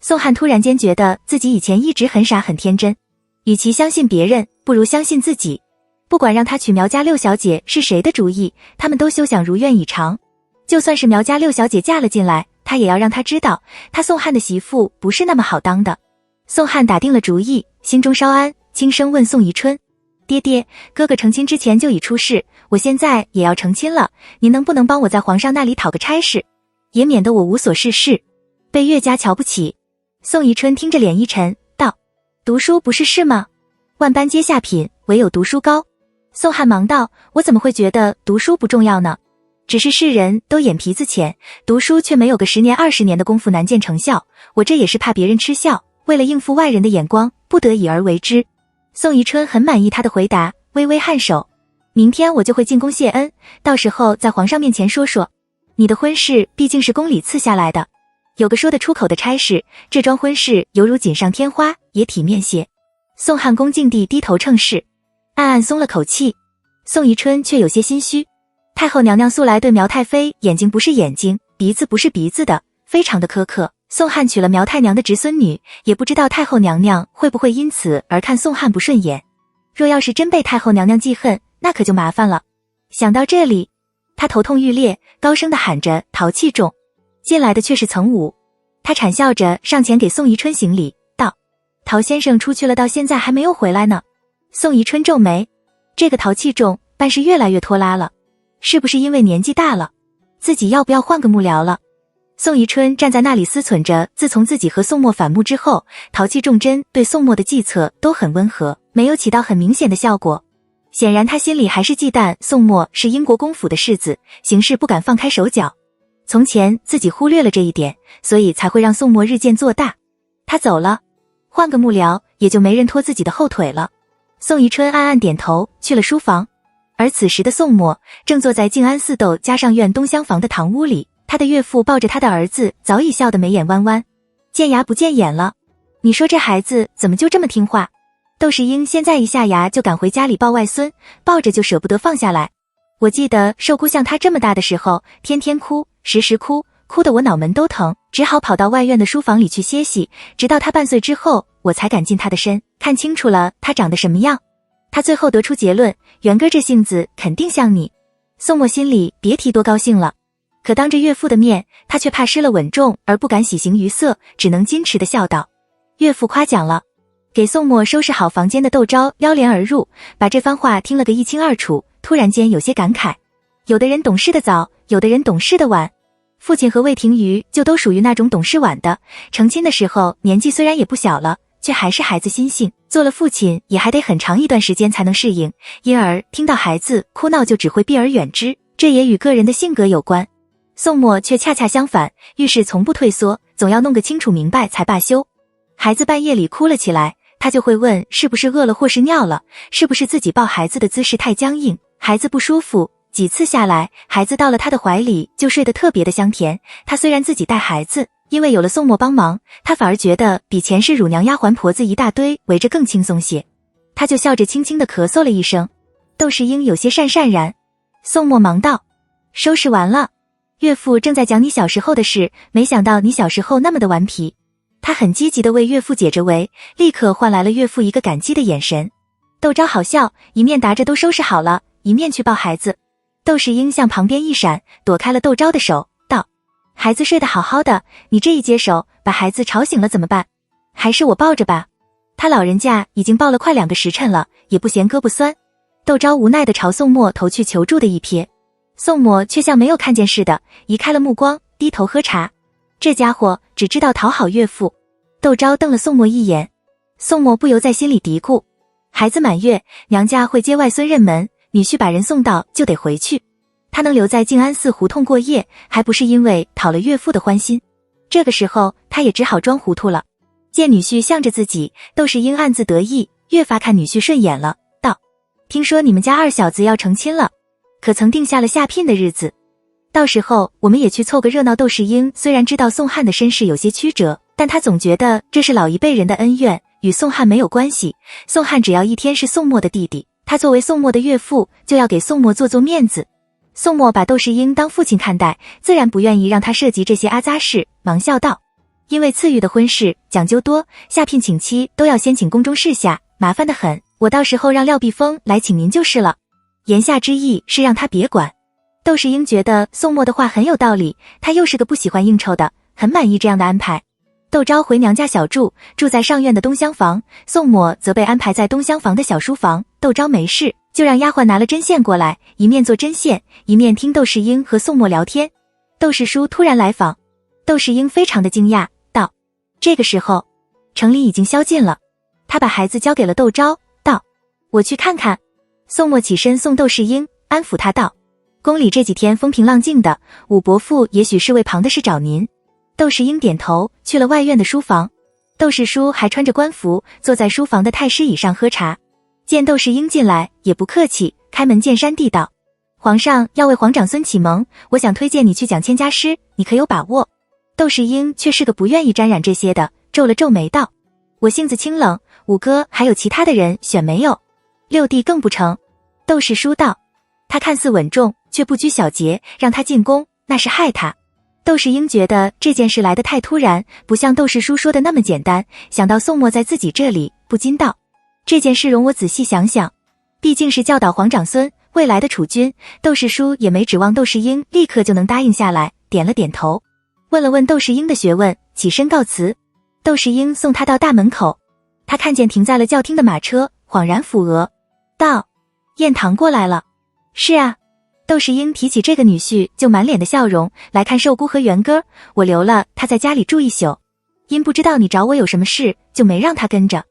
宋汉突然间觉得自己以前一直很傻很天真，与其相信别人，不如相信自己。不管让他娶苗家六小姐是谁的主意，他们都休想如愿以偿。就算是苗家六小姐嫁了进来，他也要让她知道，他宋汉的媳妇不是那么好当的。宋汉打定了主意，心中稍安，轻声问宋宜春：爹爹，哥哥成亲之前就已出事，我现在也要成亲了，您能不能帮我在皇上那里讨个差事，也免得我无所事事，被岳家瞧不起。宋宜春听着脸一沉，道：读书不是事吗？万般皆下品，唯有读书高。宋汉忙道：我怎么会觉得读书不重要呢？只是世人都眼皮子浅，读书却没有个10年20年的功夫难见成效，我这也是怕别人嗤笑，为了应付外人的眼光，不得已而为之。宋宜春很满意他的回答，微微颔首：明天我就会进宫谢恩，到时候在皇上面前说说。你的婚事毕竟是宫里赐下来的，有个说得出口的差事，这桩婚事犹如锦上添花，也体面些。宋汉恭敬地低头称是，暗暗松了口气。宋宜春却有些心虚，太后娘娘素来对苗太妃眼睛不是眼睛，鼻子不是鼻子的，非常的苛刻。宋汉娶了苗太娘的侄孙女，也不知道太后娘娘会不会因此而看宋汉不顺眼。若要是真被太后娘娘记恨，那可就麻烦了。想到这里，他头痛欲裂，高声地喊着陶器重。进来的却是曾武，他谄笑着上前给宋宜春行礼，道：陶先生出去了，到现在还没有回来呢。宋宜春皱眉，这个陶器重办事越来越拖拉了，是不是因为年纪大了，自己要不要换个幕僚了？宋宜春站在那里思忖着，自从自己和宋默反目之后，陶器重针对宋默的计策都很温和，没有起到很明显的效果。显然他心里还是忌惮宋默是英国公府的世子，行事不敢放开手脚。从前自己忽略了这一点，所以才会让宋默日渐做大。他走了，换个幕僚也就没人拖自己的后腿了。宋宜春暗暗点头，去了书房。而此时的宋墨正坐在静安寺窦家上院东厢房的堂屋里，他的岳父抱着他的儿子，早已笑得眉眼弯弯，见牙不见眼了。你说这孩子怎么就这么听话？窦世英现在一下牙就赶回家里抱外孙，抱着就舍不得放下来。我记得寿姑像他这么大的时候，天天哭，时时哭，哭得我脑门都疼，只好跑到外院的书房里去歇息，直到他半岁之后，我才敢近他的身，看清楚了他长得什么样。他最后得出结论，元哥这性子肯定像你。宋墨心里别提多高兴了，可当着岳父的面，他却怕失了稳重而不敢喜形于色，只能矜持地笑道：岳父夸奖了。给宋墨收拾好房间的窦昭撩帘而入，把这番话听了个一清二楚，突然间有些感慨。有的人懂事的早，有的人懂事的晚。父亲和魏廷瑜就都属于那种懂事晚的，成亲的时候年纪虽然也不小了，却还是孩子心性，做了父亲也还得很长一段时间才能适应，因而听到孩子哭闹就只会避而远之，这也与个人的性格有关。宋墨却恰恰相反，遇事从不退缩，总要弄个清楚明白才罢休。孩子半夜里哭了起来，他就会问是不是饿了或是尿了，是不是自己抱孩子的姿势太僵硬，孩子不舒服。几次下来，孩子到了他的怀里就睡得特别的香甜。他虽然自己带孩子，因为有了宋墨帮忙，他反而觉得比前世乳娘丫鬟婆子一大堆围着更轻松些。他就笑着轻轻地咳嗽了一声。窦世英有些讪然。宋墨忙道：收拾完了，岳父正在讲你小时候的事，没想到你小时候那么的顽皮。他很积极地为岳父解着围，立刻换来了岳父一个感激的眼神。窦昭好笑，一面答着都收拾好了，一面去抱孩子。窦世英向旁边一闪，躲开了窦昭的手，道：孩子睡得好好的，你这一接手，把孩子吵醒了怎么办？还是我抱着吧。他老人家已经抱了快2个时辰了，也不嫌胳膊酸。窦昭无奈地朝宋墨投去求助的一瞥，宋墨却像没有看见似的，移开了目光，低头喝茶。这家伙只知道讨好岳父。窦昭瞪了宋墨一眼，宋墨不由在心里嘀咕：孩子满月，娘家会接外孙认门，女婿把人送到就得回去。他能留在静安寺胡同过夜，还不是因为讨了岳父的欢心。这个时候他也只好装糊涂了。见女婿向着自己，窦世英暗自得意，越发看女婿顺眼了，道：听说你们家二小子要成亲了，可曾定下了下聘的日子？到时候我们也去凑个热闹。窦世英虽然知道宋汉的身世有些曲折，但他总觉得这是老一辈人的恩怨，与宋汉没有关系。宋汉只要一天是宋墨的弟弟，他作为宋墨的岳父，就要给宋墨做面子。宋墨把窦世英当父亲看待，自然不愿意让他涉及这些阿杂事，忙笑道：因为赐予的婚事讲究多，下聘请期都要先请宫中侍下，麻烦得很，我到时候让廖碧峰来请您就是了。言下之意是让他别管。窦世英觉得宋墨的话很有道理，他又是个不喜欢应酬的，很满意这样的安排。窦昭回娘家小住，住在上院的东厢房，宋墨则被安排在东厢房的小书房。窦昭没事，就让丫鬟拿了针线过来，一面做针线，一面听窦世英和宋墨聊天。窦世叔突然来访，窦世英非常的惊讶，道：这个时候城里已经宵禁了。他把孩子交给了窦昭，道：我去看看。宋墨起身送窦世英，安抚他道：宫里这几天风平浪静的，武伯父也许是为旁的事找您。窦世英点头，去了外院的书房。窦世叔还穿着官服，坐在书房的太师椅上喝茶。见窦世英进来，也不客气，开门见山地道：皇上要为皇长孙启蒙，我想推荐你去讲千家诗，你可有把握？窦世英却是个不愿意沾染这些的，皱了皱眉道：我性子清冷，五哥还有其他的人选没有？六弟更不成。窦世叔道：他看似稳重，却不拘小节，让他进宫，那是害他。窦世英觉得这件事来得太突然，不像窦世叔说的那么简单，想到宋墨在自己这里，不禁道：这件事容我仔细想想。毕竟是教导皇长孙未来的储君，窦世叔也没指望窦世英立刻就能答应下来，点了点头，问了问窦世英的学问，起身告辞。窦世英送他到大门口，他看见停在了教厅的马车，恍然抚额，道：燕堂过来了。是啊。窦世英提起这个女婿，就满脸的笑容，来看寿姑和元哥，我留了他在家里住一宿，因不知道你找我有什么事，就没让他跟着。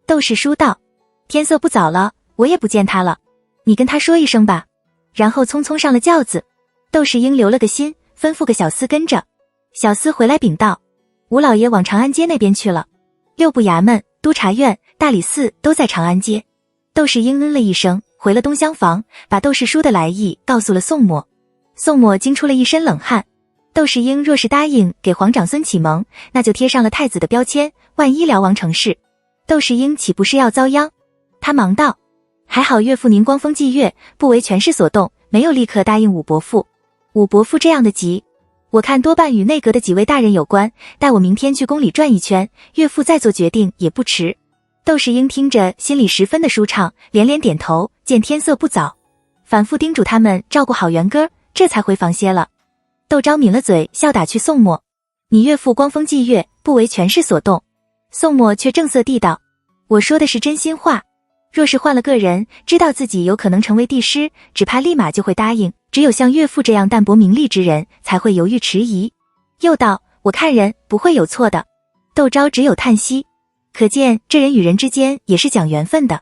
窦世叔道：天色不早了，我也不见他了，你跟他说一声吧。然后匆匆上了轿子。窦世英留了个心，吩咐个小厮跟着。小厮回来禀道：吴老爷往长安街那边去了，六部衙门、督察院、大理寺都在长安街。窦世英嗯了一声，回了东厢房，把窦氏书的来意告诉了宋墨。宋墨惊出了一身冷汗。窦世英若是答应给皇长孙启蒙，那就贴上了太子的标签，万一辽王成事，窦世英岂不是要遭殃？他忙道：还好岳父您光风霁月，不为权势所动，没有立刻答应武伯父。武伯父这样的急，我看多半与内阁的几位大人有关，待我明天去宫里转一圈，岳父再做决定也不迟。窦世英听着心里十分的舒畅，连连点头，见天色不早，反复叮嘱他们照顾好元歌，这才回房歇了。窦昭抿了嘴，笑打趣宋墨：你岳父光风霁月，不为权势所动。宋墨却正色地道：我说的是真心话，若是换了个人，知道自己有可能成为帝师，只怕立马就会答应，只有像岳父这样淡泊名利之人才会犹豫迟疑。又道：我看人不会有错的。窦昭只有叹息，可见这人与人之间也是讲缘分的。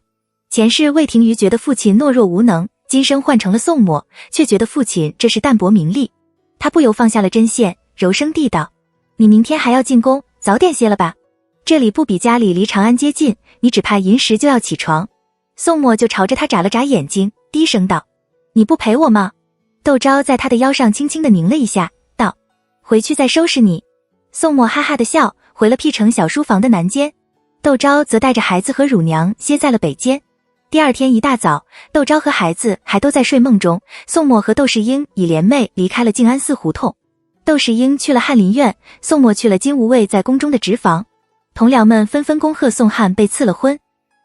前世魏廷瑜觉得父亲懦弱无能，今生换成了宋墨，却觉得父亲这是淡泊名利。他不由放下了针线，柔声地道：你明天还要进宫，早点歇了吧，这里不比家里离长安街近，你只怕寅时就要起床。宋墨就朝着他眨了眨眼睛，低声道：你不陪我吗？窦昭在他的腰上轻轻地拧了一下，道：回去再收拾你。宋墨哈哈地笑，回了辟成小书房的南间。窦昭则带着孩子和乳娘歇在了北间。第二天一大早，窦昭和孩子还都在睡梦中，宋墨和窦世英已联袂离开了静安寺胡同。窦世英去了翰林院，宋墨去了金吾卫在宫中的职房。同僚们纷纷恭贺宋翰被赐了婚，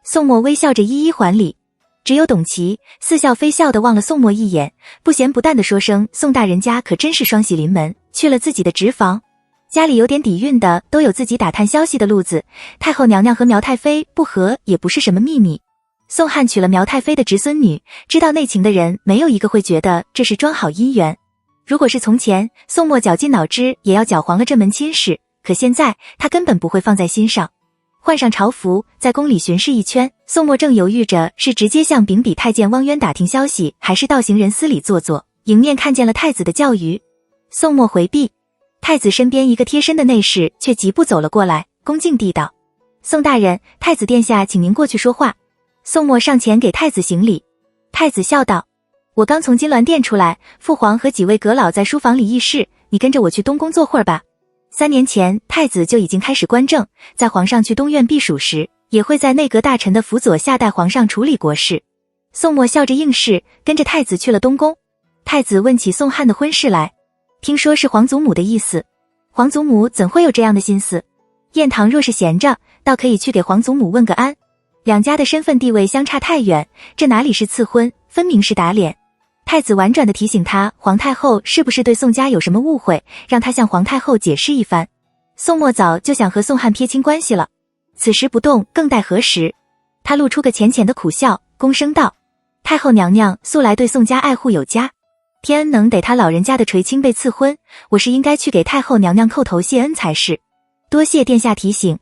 宋墨微笑着一一还礼。只有董琦似笑非笑地望了宋墨一眼，不咸不淡地说声：宋大人家可真是双喜临门，去了自己的职房。家里有点底蕴的都有自己打探消息的路子，太后娘娘和苗太妃不和也不是什么秘密。宋翰娶了苗太妃的侄孙女，知道内情的人没有一个会觉得这是装好姻缘。如果是从前，宋墨绞尽脑汁也要搅黄了这门亲事，可现在他根本不会放在心上。换上朝服，在宫里巡视一圈，宋墨正犹豫着是直接向秉笔太监汪渊打听消息，还是到行人司里坐坐，迎面看见了太子的教谕。宋墨回避，太子身边一个贴身的内侍却疾步走了过来，恭敬地道：宋大人，太子殿下请您过去说话。宋墨上前给太子行礼。太子笑道：我刚从金銮殿出来，父皇和几位阁老在书房里议事，你跟着我去东宫坐会儿吧。3年前太子就已经开始观政，在皇上去东院避暑时，也会在内阁大臣的辅佐下带皇上处理国事。宋墨笑着应是，跟着太子去了东宫。太子问起宋翰的婚事来，听说是皇祖母的意思。皇祖母怎会有这样的心思？燕堂若是闲着，倒可以去给皇祖母问个安。两家的身份地位相差太远，这哪里是赐婚，分明是打脸。太子婉转地提醒他，皇太后是不是对宋家有什么误会，让他向皇太后解释一番。宋墨早就想和宋翰撇清关系了，此时不动更待何时？他露出个浅浅的苦笑，躬声道：太后娘娘素来对宋家爱护有加，天恩能得他老人家的垂青被赐婚，我是应该去给太后娘娘叩头谢恩才是。多谢殿下提醒。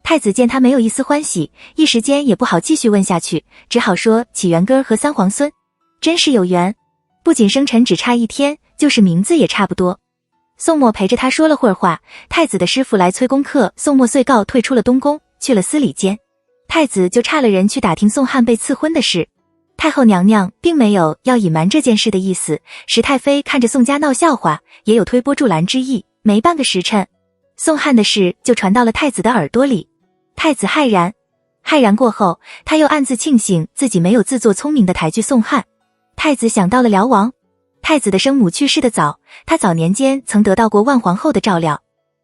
太子见他没有一丝欢喜，一时间也不好继续问下去，只好说起元歌和三皇孙，真是有缘，不仅生辰只差1天，就是名字也差不多。宋墨陪着他说了会儿话，太子的师傅来催功课，宋墨遂告退出了东宫，去了司礼监。太子就差了人去打听宋翰被赐婚的事。太后娘娘并没有要隐瞒这件事的意思，石太妃看着宋家闹笑话，也有推波助澜之意，没半个时辰，宋翰的事就传到了太子的耳朵里。太子骇然，骇然过后，他又暗自庆幸自己没有自作聪明的抬举宋翰。太子想到了辽王，太子的生母去世的早，他早年间曾得到过万皇后的照料。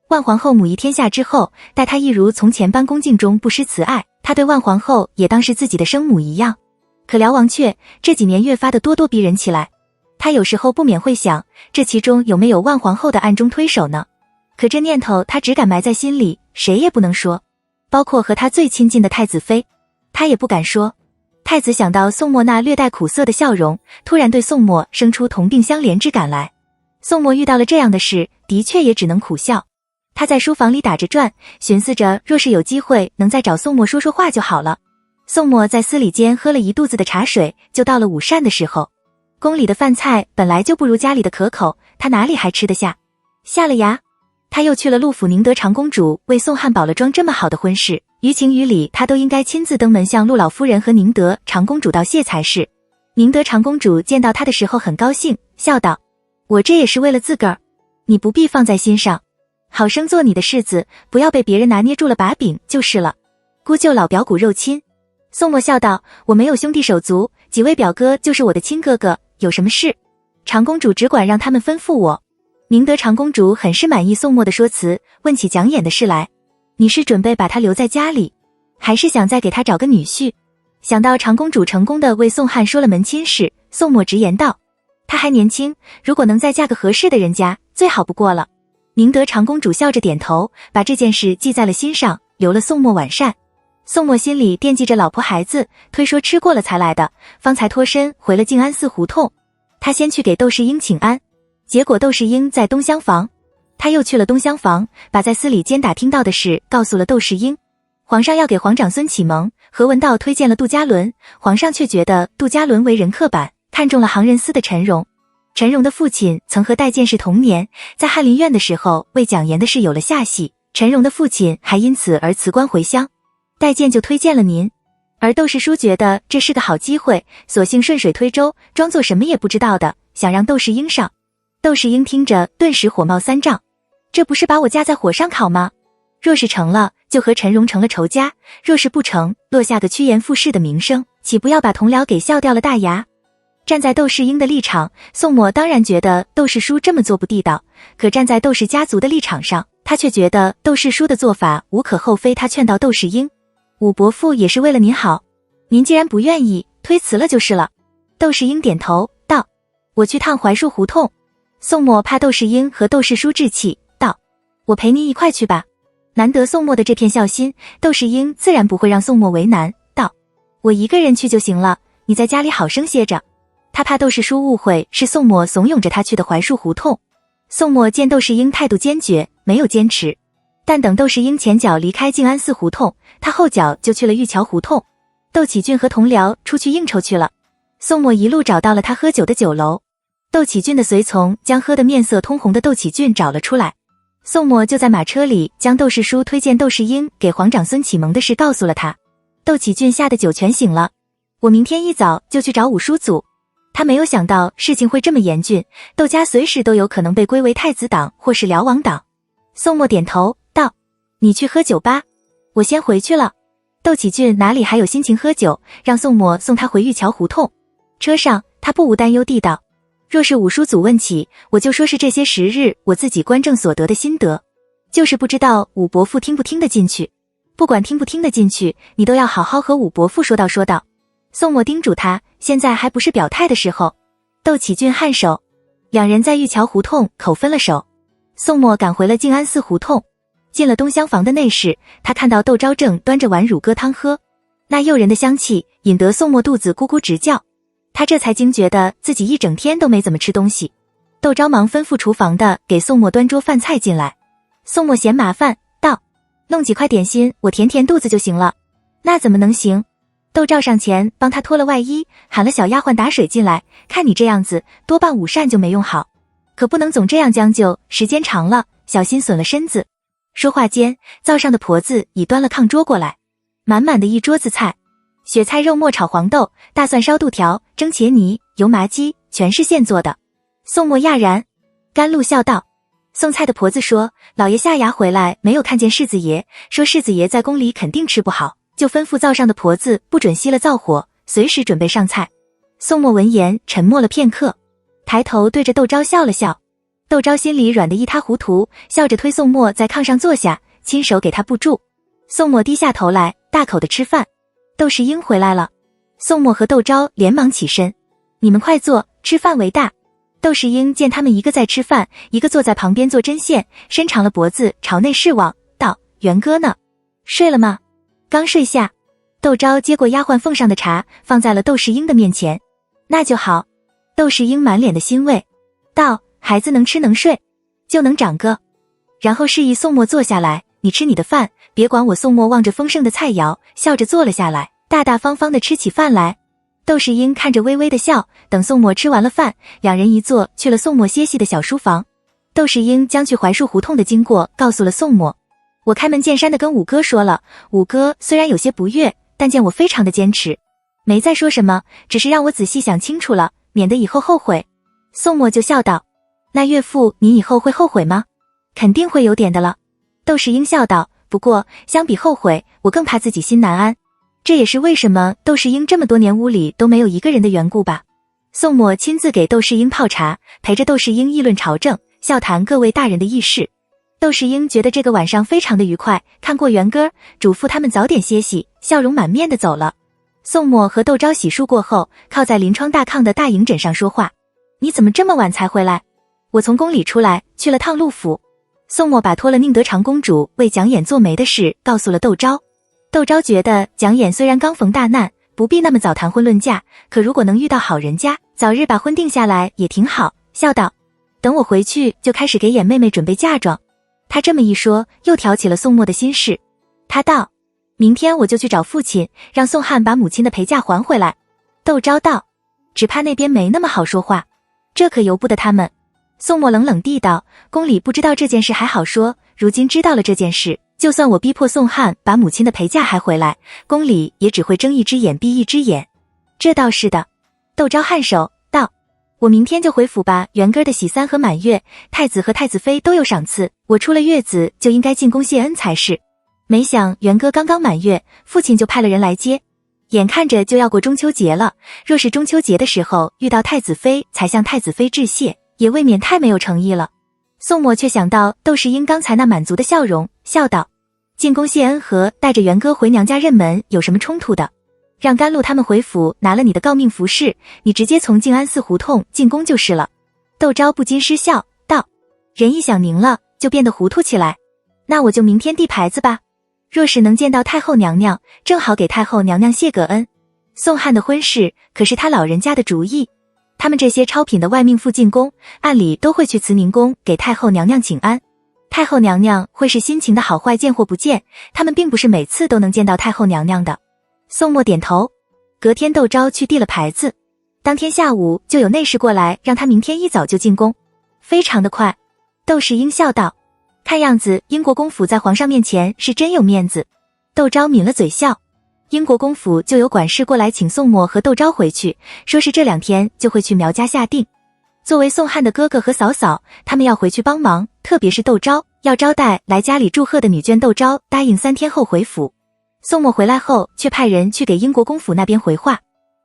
万皇后母仪天下之后，待他一如从前般恭敬中不失慈爱，他对万皇后也当是自己的生母一样。可辽王却这几年越发的咄咄逼人起来，他有时候不免会想，这其中有没有万皇后的暗中推手呢？可这念头他只敢埋在心里，谁也不能说，包括和他最亲近的太子妃，他也不敢说。太子想到宋墨那略带苦涩的笑容，突然对宋墨生出同病相怜之感来。宋墨遇到了这样的事，的确也只能苦笑。他在书房里打着转，寻思着若是有机会能再找宋墨说说话就好了。宋墨在司礼间喝了一肚子的茶水，就到了午膳的时候。宫里的饭菜本来就不如家里的可口，他哪里还吃得下？下了牙，他又去了陆府宁德长公主为宋翰保了妆，这么好的婚事，于情于理他都应该亲自登门向陆老夫人和宁德长公主道谢才是。明德长公主见到他的时候很高兴，笑道：我这也是为了自个儿，你不必放在心上，好生做你的世子，不要被别人拿捏住了把柄就是了。姑舅老表骨肉亲。宋墨笑道：我没有兄弟手足，几位表哥就是我的亲哥哥，有什么事？长公主只管让他们吩咐我。明德长公主很是满意宋墨的说辞，问起讲演的事来。你是准备把他留在家里，还是想再给他找个女婿？想到长公主成功的为宋汉说了门亲事，宋墨直言道：他还年轻，如果能再嫁个合适的人家，最好不过了。明德长公主笑着点头，把这件事记在了心上，留了宋墨晚膳。宋墨心里惦记着老婆孩子，推说吃过了才来的，方才脱身回了静安寺胡同。他先去给窦世英请安，结果窦世英在东厢房，他又去了东厢房，把在司礼监打听到的事告诉了窦世英。皇上要给皇长孙启蒙，何文道推荐了杜家伦，皇上却觉得杜家伦为人刻板，看中了行人司的陈荣。陈荣的父亲曾和戴建是同年，在翰林院的时候为讲言的事有了下戏，陈荣的父亲还因此而辞官回乡，戴建就推荐了您。而窦世书觉得这是个好机会，索性顺水推舟，装作什么也不知道的，想让窦世英上。窦世英听着顿时火冒三丈，这不是把我架在火上烤吗？若是成了，就和陈荣成了仇家；若是不成，落下个趋炎附势的名声，岂不要把同僚给笑掉了大牙？站在窦世英的立场，宋墨当然觉得窦世书这么做不地道，可站在窦氏家族的立场上，他却觉得窦世书的做法无可厚非。他劝导窦世英：武伯父也是为了您好，您既然不愿意，推辞了就是了。窦世英点头道：我去趟槐树胡同。宋墨怕窦世英和窦世书置气，道：我陪您一块去吧。难得宋墨的这片孝心，窦世英自然不会让宋墨为难，道：我一个人去就行了，你在家里好生歇着。他怕窦世书误会是宋墨怂恿着他去的槐树胡同。宋墨见窦世英态度坚决，没有坚持，但等窦世英前脚离开静安寺胡同，他后脚就去了玉桥胡同。窦启俊和同僚出去应酬去了，宋墨一路找到了他喝酒的酒楼。窦启俊的随从将喝得面色通红的窦启俊找了出来，宋墨就在马车里将窦世书推荐窦世英给皇长孙启蒙的事告诉了他。窦启俊吓得酒全醒了，我明天一早就去找武书祖。他没有想到事情会这么严峻，窦家随时都有可能被归为太子党或是辽王党。宋墨点头道：你去喝酒吧，我先回去了。窦启俊哪里还有心情喝酒，让宋墨送他回玉桥胡同。车上他不无担忧地道：若是武书祖问起，我就说是这些时日我自己观政所得的心得，就是不知道武伯父听不听得进去。不管听不听得进去，你都要好好和武伯父说道说道。宋墨叮嘱他，现在还不是表态的时候。窦启俊颔首，两人在玉桥胡同口分了手。宋墨赶回了静安寺胡同，进了东厢房的内室，他看到窦昭正端着碗乳鸽汤喝，那诱人的香气引得宋墨肚子咕咕直叫，他这才惊觉得自己一整天都没怎么吃东西。窦昭忙吩咐厨房的给宋墨端桌饭菜进来。宋墨嫌麻烦道：弄几块点心，我填填肚子就行了。那怎么能行？窦昭上前帮他脱了外衣，喊了小丫鬟打水进来，看你这样子，多半午膳就没用好，可不能总这样将就，时间长了，小心损了身子。说话间，灶上的婆子已端了炕桌过来，满满的一桌子菜，雪菜肉末炒黄豆，大蒜烧肚条，蒸茄泥，油麻鸡，全是现做的。宋墨讶然，甘露笑道：送菜的婆子说，老爷下衙回来没有看见世子爷，说世子爷在宫里肯定吃不好，就吩咐灶上的婆子不准熄了灶火，随时准备上菜。宋墨闻言沉默了片刻，抬头对着窦昭笑了笑。窦昭心里软得一塌糊涂，笑着推宋墨在炕上坐下，亲手给他布住。宋墨低下头来，大口的吃饭。窦世英回来了，宋墨和窦昭连忙起身，你们快坐，吃饭为大。窦世英见他们一个在吃饭，一个坐在旁边做针线，伸长了脖子朝内视望，道：元哥呢？睡了吗？刚睡下。窦昭接过丫鬟奉上的茶，放在了窦世英的面前。那就好。窦世英满脸的欣慰，道：孩子能吃能睡，就能长个。然后示意宋墨坐下来，你吃你的饭，别管我。宋墨望着丰盛的菜肴，笑着坐了下来，大大方方地吃起饭来。窦世英看着微微的笑，等宋墨吃完了饭，两人一坐去了宋墨歇息的小书房。窦世英将去槐树胡同的经过告诉了宋墨，我开门见山的跟五哥说了，五哥虽然有些不悦，但见我非常的坚持，没再说什么，只是让我仔细想清楚了，免得以后后悔。宋墨就笑道，那岳父您以后会后悔吗？肯定会有点的了。窦世英笑道，不过相比后悔，我更怕自己心难安。这也是为什么窦世英这么多年屋里都没有一个人的缘故吧。宋墨亲自给窦世英泡茶，陪着窦世英议论朝政，笑谈各位大人的轶事。窦世英觉得这个晚上非常的愉快，看过元歌，嘱咐他们早点歇息，笑容满面的走了。宋墨和窦昭洗漱过后，靠在临窗大炕的大营枕上说话，你怎么这么晚才回来？我从宫里出来，去了趟陆府。宋墨把托了宁德长公主为蒋琰做媒的事告诉了窦昭。窦昭觉得蒋琰虽然刚逢大难，不必那么早谈婚论嫁，可如果能遇到好人家，早日把婚定下来也挺好，笑道，等我回去就开始给琰妹妹准备嫁妆。他这么一说，又挑起了宋墨的心事。他道，明天我就去找父亲，让宋汉把母亲的陪嫁还回来。窦昭道，只怕那边没那么好说话，这可由不得他们。宋墨冷冷地道，宫里不知道这件事还好说，如今知道了这件事，就算我逼迫宋汉把母亲的陪嫁还回来，宫里也只会睁一只眼闭一只眼。这倒是的。窦昭颔首道，我明天就回府吧。元歌的喜三和满月，太子和太子妃都有赏赐，我出了月子就应该进宫谢恩才是。没想元歌刚刚满月，父亲就派了人来接，眼看着就要过中秋节了，若是中秋节的时候遇到太子妃才向太子妃致谢，也未免太没有诚意了。宋墨却想到窦世英刚才那满足的笑容，笑道，进宫谢恩和带着元歌回娘家认门有什么冲突的？让甘露他们回府拿了你的诰命符事，你直接从静安寺胡同进宫就是了。窦昭不禁失笑道，人一想宁了，就变得糊涂起来。那我就明天递牌子吧，若是能见到太后娘娘，正好给太后娘娘谢个恩。宋汉的婚事可是他老人家的主意，他们这些超品的外命妇进宫，按理都会去慈宁宫给太后娘娘请安。太后娘娘会是心情的好坏见或不见，他们并不是每次都能见到太后娘娘的。宋墨点头。隔天窦昭去递了牌子，当天下午就有内侍过来，让他明天一早就进宫，非常的快。窦世英笑道，看样子英国公府在皇上面前是真有面子。窦昭抿了嘴笑。英国公府就有管事过来请宋墨和窦昭回去，说是这2天就会去苗家下定。作为宋汉的哥哥和嫂嫂，他们要回去帮忙，特别是窦昭要招待来家里祝贺的女眷。窦昭答应3天后回府。宋墨回来后却派人去给英国公府那边回话，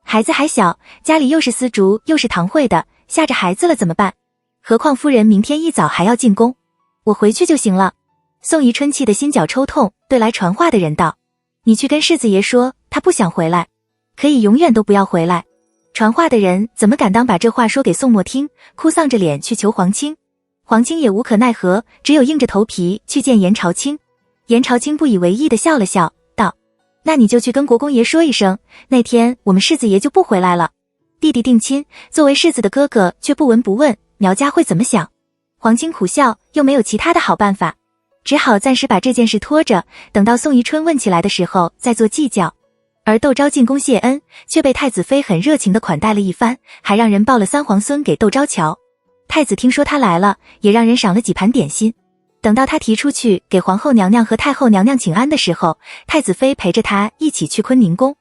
孩子还小，家里又是丝竹又是堂会的，吓着孩子了怎么办？何况夫人明天一早还要进宫，我回去就行了。宋宜春气得心绞抽痛，对来传话的人道，你去跟世子爷说，他不想回来，可以永远都不要回来。传话的人怎么敢当把这话说给宋墨听，哭丧着脸去求皇亲。皇亲也无可奈何，只有硬着头皮去见颜朝卿。颜朝卿不以为意地笑了笑，道，那你就去跟国公爷说一声，那天我们世子爷就不回来了。弟弟定亲，作为世子的哥哥却不闻不问，苗家会怎么想？皇亲苦笑，又没有其他的好办法，只好暂时把这件事拖着，等到宋宜春问起来的时候再做计较。而窦昭进宫谢恩，却被太子妃很热情地款待了一番，还让人抱了3皇孙给窦昭瞧。太子听说他来了，也让人赏了几盘点心。等到他提出去给皇后娘娘和太后娘娘请安的时候，太子妃陪着他一起去坤宁宫。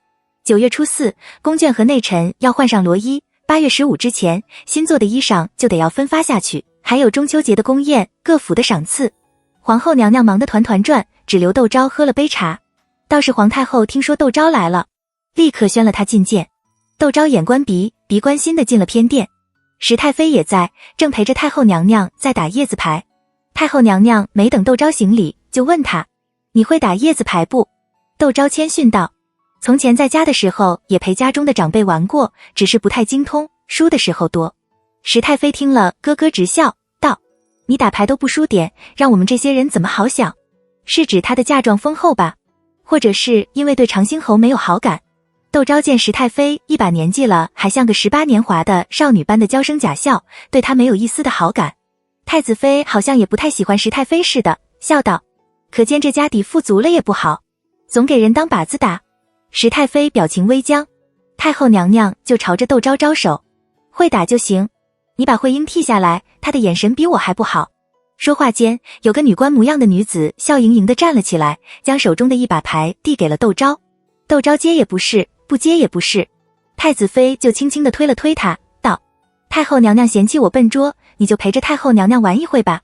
9月初4，宫眷和内臣要换上罗衣，8月15之前，新做的衣裳就得要分发下去，还有中秋节的宫宴，各府的赏赐。皇后娘娘忙得团团转，只留窦昭喝了杯茶。倒是皇太后听说窦昭来了，立刻宣了他进谏。窦昭眼观鼻，鼻观心的进了偏殿。石太妃也在，正陪着太后娘娘在打叶子牌。太后娘娘没等窦昭行礼，就问他，你会打叶子牌不？窦昭谦逊道，从前在家的时候也陪家中的长辈玩过，只是不太精通，输的时候多。石太妃听了咯咯直笑，道，你打牌都不输点，让我们这些人怎么好想？是指她的嫁妆丰厚吧？或者是因为对长兴侯没有好感？窦昭见石太妃一把年纪了，还像个18年华的少女般的娇声假笑，对她没有一丝的好感。太子妃好像也不太喜欢石太妃似的，笑道，可见这家底富足了也不好，总给人当靶子打。石太妃表情微僵，太后娘娘就朝着窦昭招手，会打就行，你把慧英替下来，她的眼神比我还不好。说话间，有个女官模样的女子笑盈盈地站了起来，将手中的一把牌递给了窦昭。窦昭接也不是，不接也不是。太子妃就轻轻地推了推他，道：太后娘娘嫌弃我笨拙，你就陪着太后娘娘玩一会吧。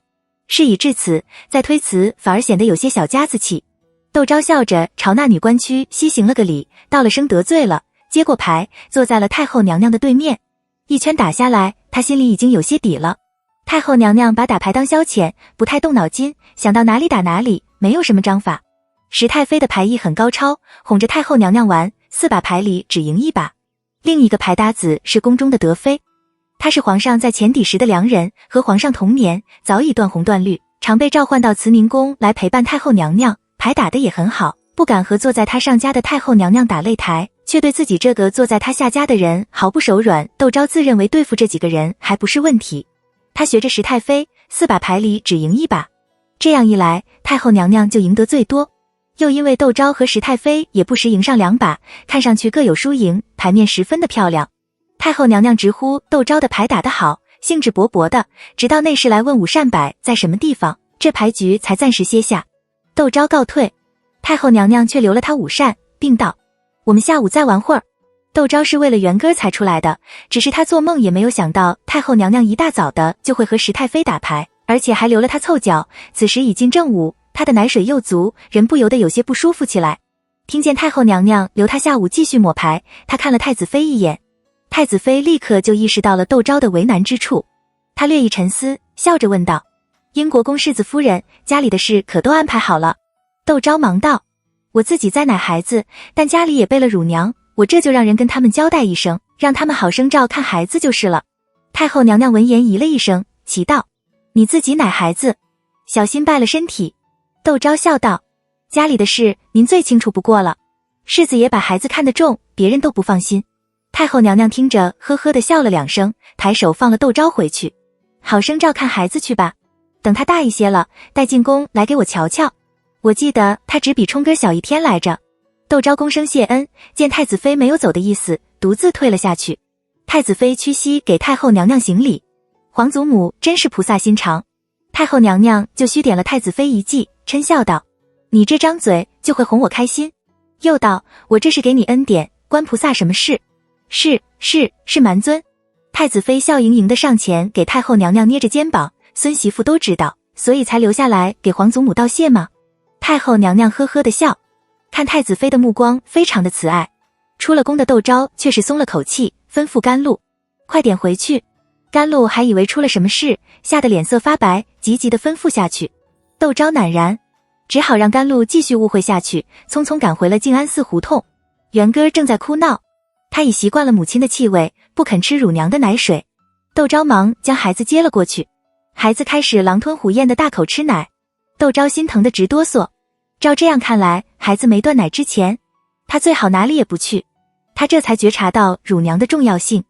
事已至此，再推辞反而显得有些小家子气。窦昭笑着朝那女官屈膝行了个礼，道了声得罪了，接过牌，坐在了太后娘娘的对面。一圈打下来，他心里已经有些底了。太后娘娘把打牌当消遣，不太动脑筋，想到哪里打哪里，没有什么章法。石太妃的牌艺很高超，哄着太后娘娘玩，4把牌里只赢1把。另一个牌搭子是宫中的德妃，她是皇上在前底时的良人，和皇上同年，早已断红断绿，常被召唤到慈宁宫来陪伴太后娘娘，牌打得也很好，不敢和坐在她上家的太后娘娘打擂台，却对自己这个坐在她下家的人毫不手软。窦昭自认为对付这几个人还不是问题，他学着石太妃，4把牌里只赢1把，这样一来，太后娘娘就赢得最多。又因为窦昭和石太妃也不时赢上2把，看上去各有输赢，牌面十分的漂亮。太后娘娘直呼窦昭的牌打得好，兴致勃勃的，直到内侍来问5扇摆在什么地方，这牌局才暂时歇下。窦昭告退，太后娘娘却留了他5扇，并道：我们下午再玩会儿。窦昭是为了元歌才出来的，只是他做梦也没有想到太后娘娘一大早的就会和石太妃打牌，而且还留了他凑脚。此时已近正午，他的奶水又足，人不由得有些不舒服起来。听见太后娘娘留他下午继续抹牌，他看了太子妃一眼，太子妃立刻就意识到了窦昭的为难之处。他略一沉思，笑着问道：英国公世子夫人，家里的事可都安排好了？窦昭忙道：我自己在奶孩子，但家里也备了乳娘，我这就让人跟他们交代一声，让他们好生照看孩子就是了。太后娘娘闻言咦了一声，奇道：你自己奶孩子，小心败了身体。窦昭笑道：家里的事您最清楚不过了，世子爷把孩子看得重，别人都不放心。太后娘娘听着呵呵地笑了2声，抬手放了窦昭回去，好生照看孩子去吧，等他大一些了，带进宫来给我瞧瞧。我记得他只比冲哥小1天来着。窦昭躬声谢恩，见太子妃没有走的意思，独自退了下去。太子妃屈膝给太后娘娘行礼，皇祖母真是菩萨心肠。太后娘娘就虚点了太子妃一记，嗔笑道：你这张嘴就会哄我开心。又道：我这是给你恩典，关菩萨什么事？是蛮尊。太子妃笑盈盈的上前给太后娘娘捏着肩膀，孙媳妇都知道，所以才留下来给皇祖母道谢吗？太后娘娘呵呵的笑，看太子妃的目光非常的慈爱。出了宫的窦昭却是松了口气，吩咐甘露：快点回去。甘露还以为出了什么事，吓得脸色发白，急急地吩咐下去。窦昭赧然，只好让甘露继续误会下去，匆匆赶回了静安寺胡同。元歌正在哭闹，他已习惯了母亲的气味，不肯吃乳娘的奶水。窦昭忙将孩子接了过去，孩子开始狼吞虎咽的大口吃奶，窦昭心疼得直哆嗦。照这样看来，孩子没断奶之前，他最好哪里也不去。他这才觉察到乳娘的重要性。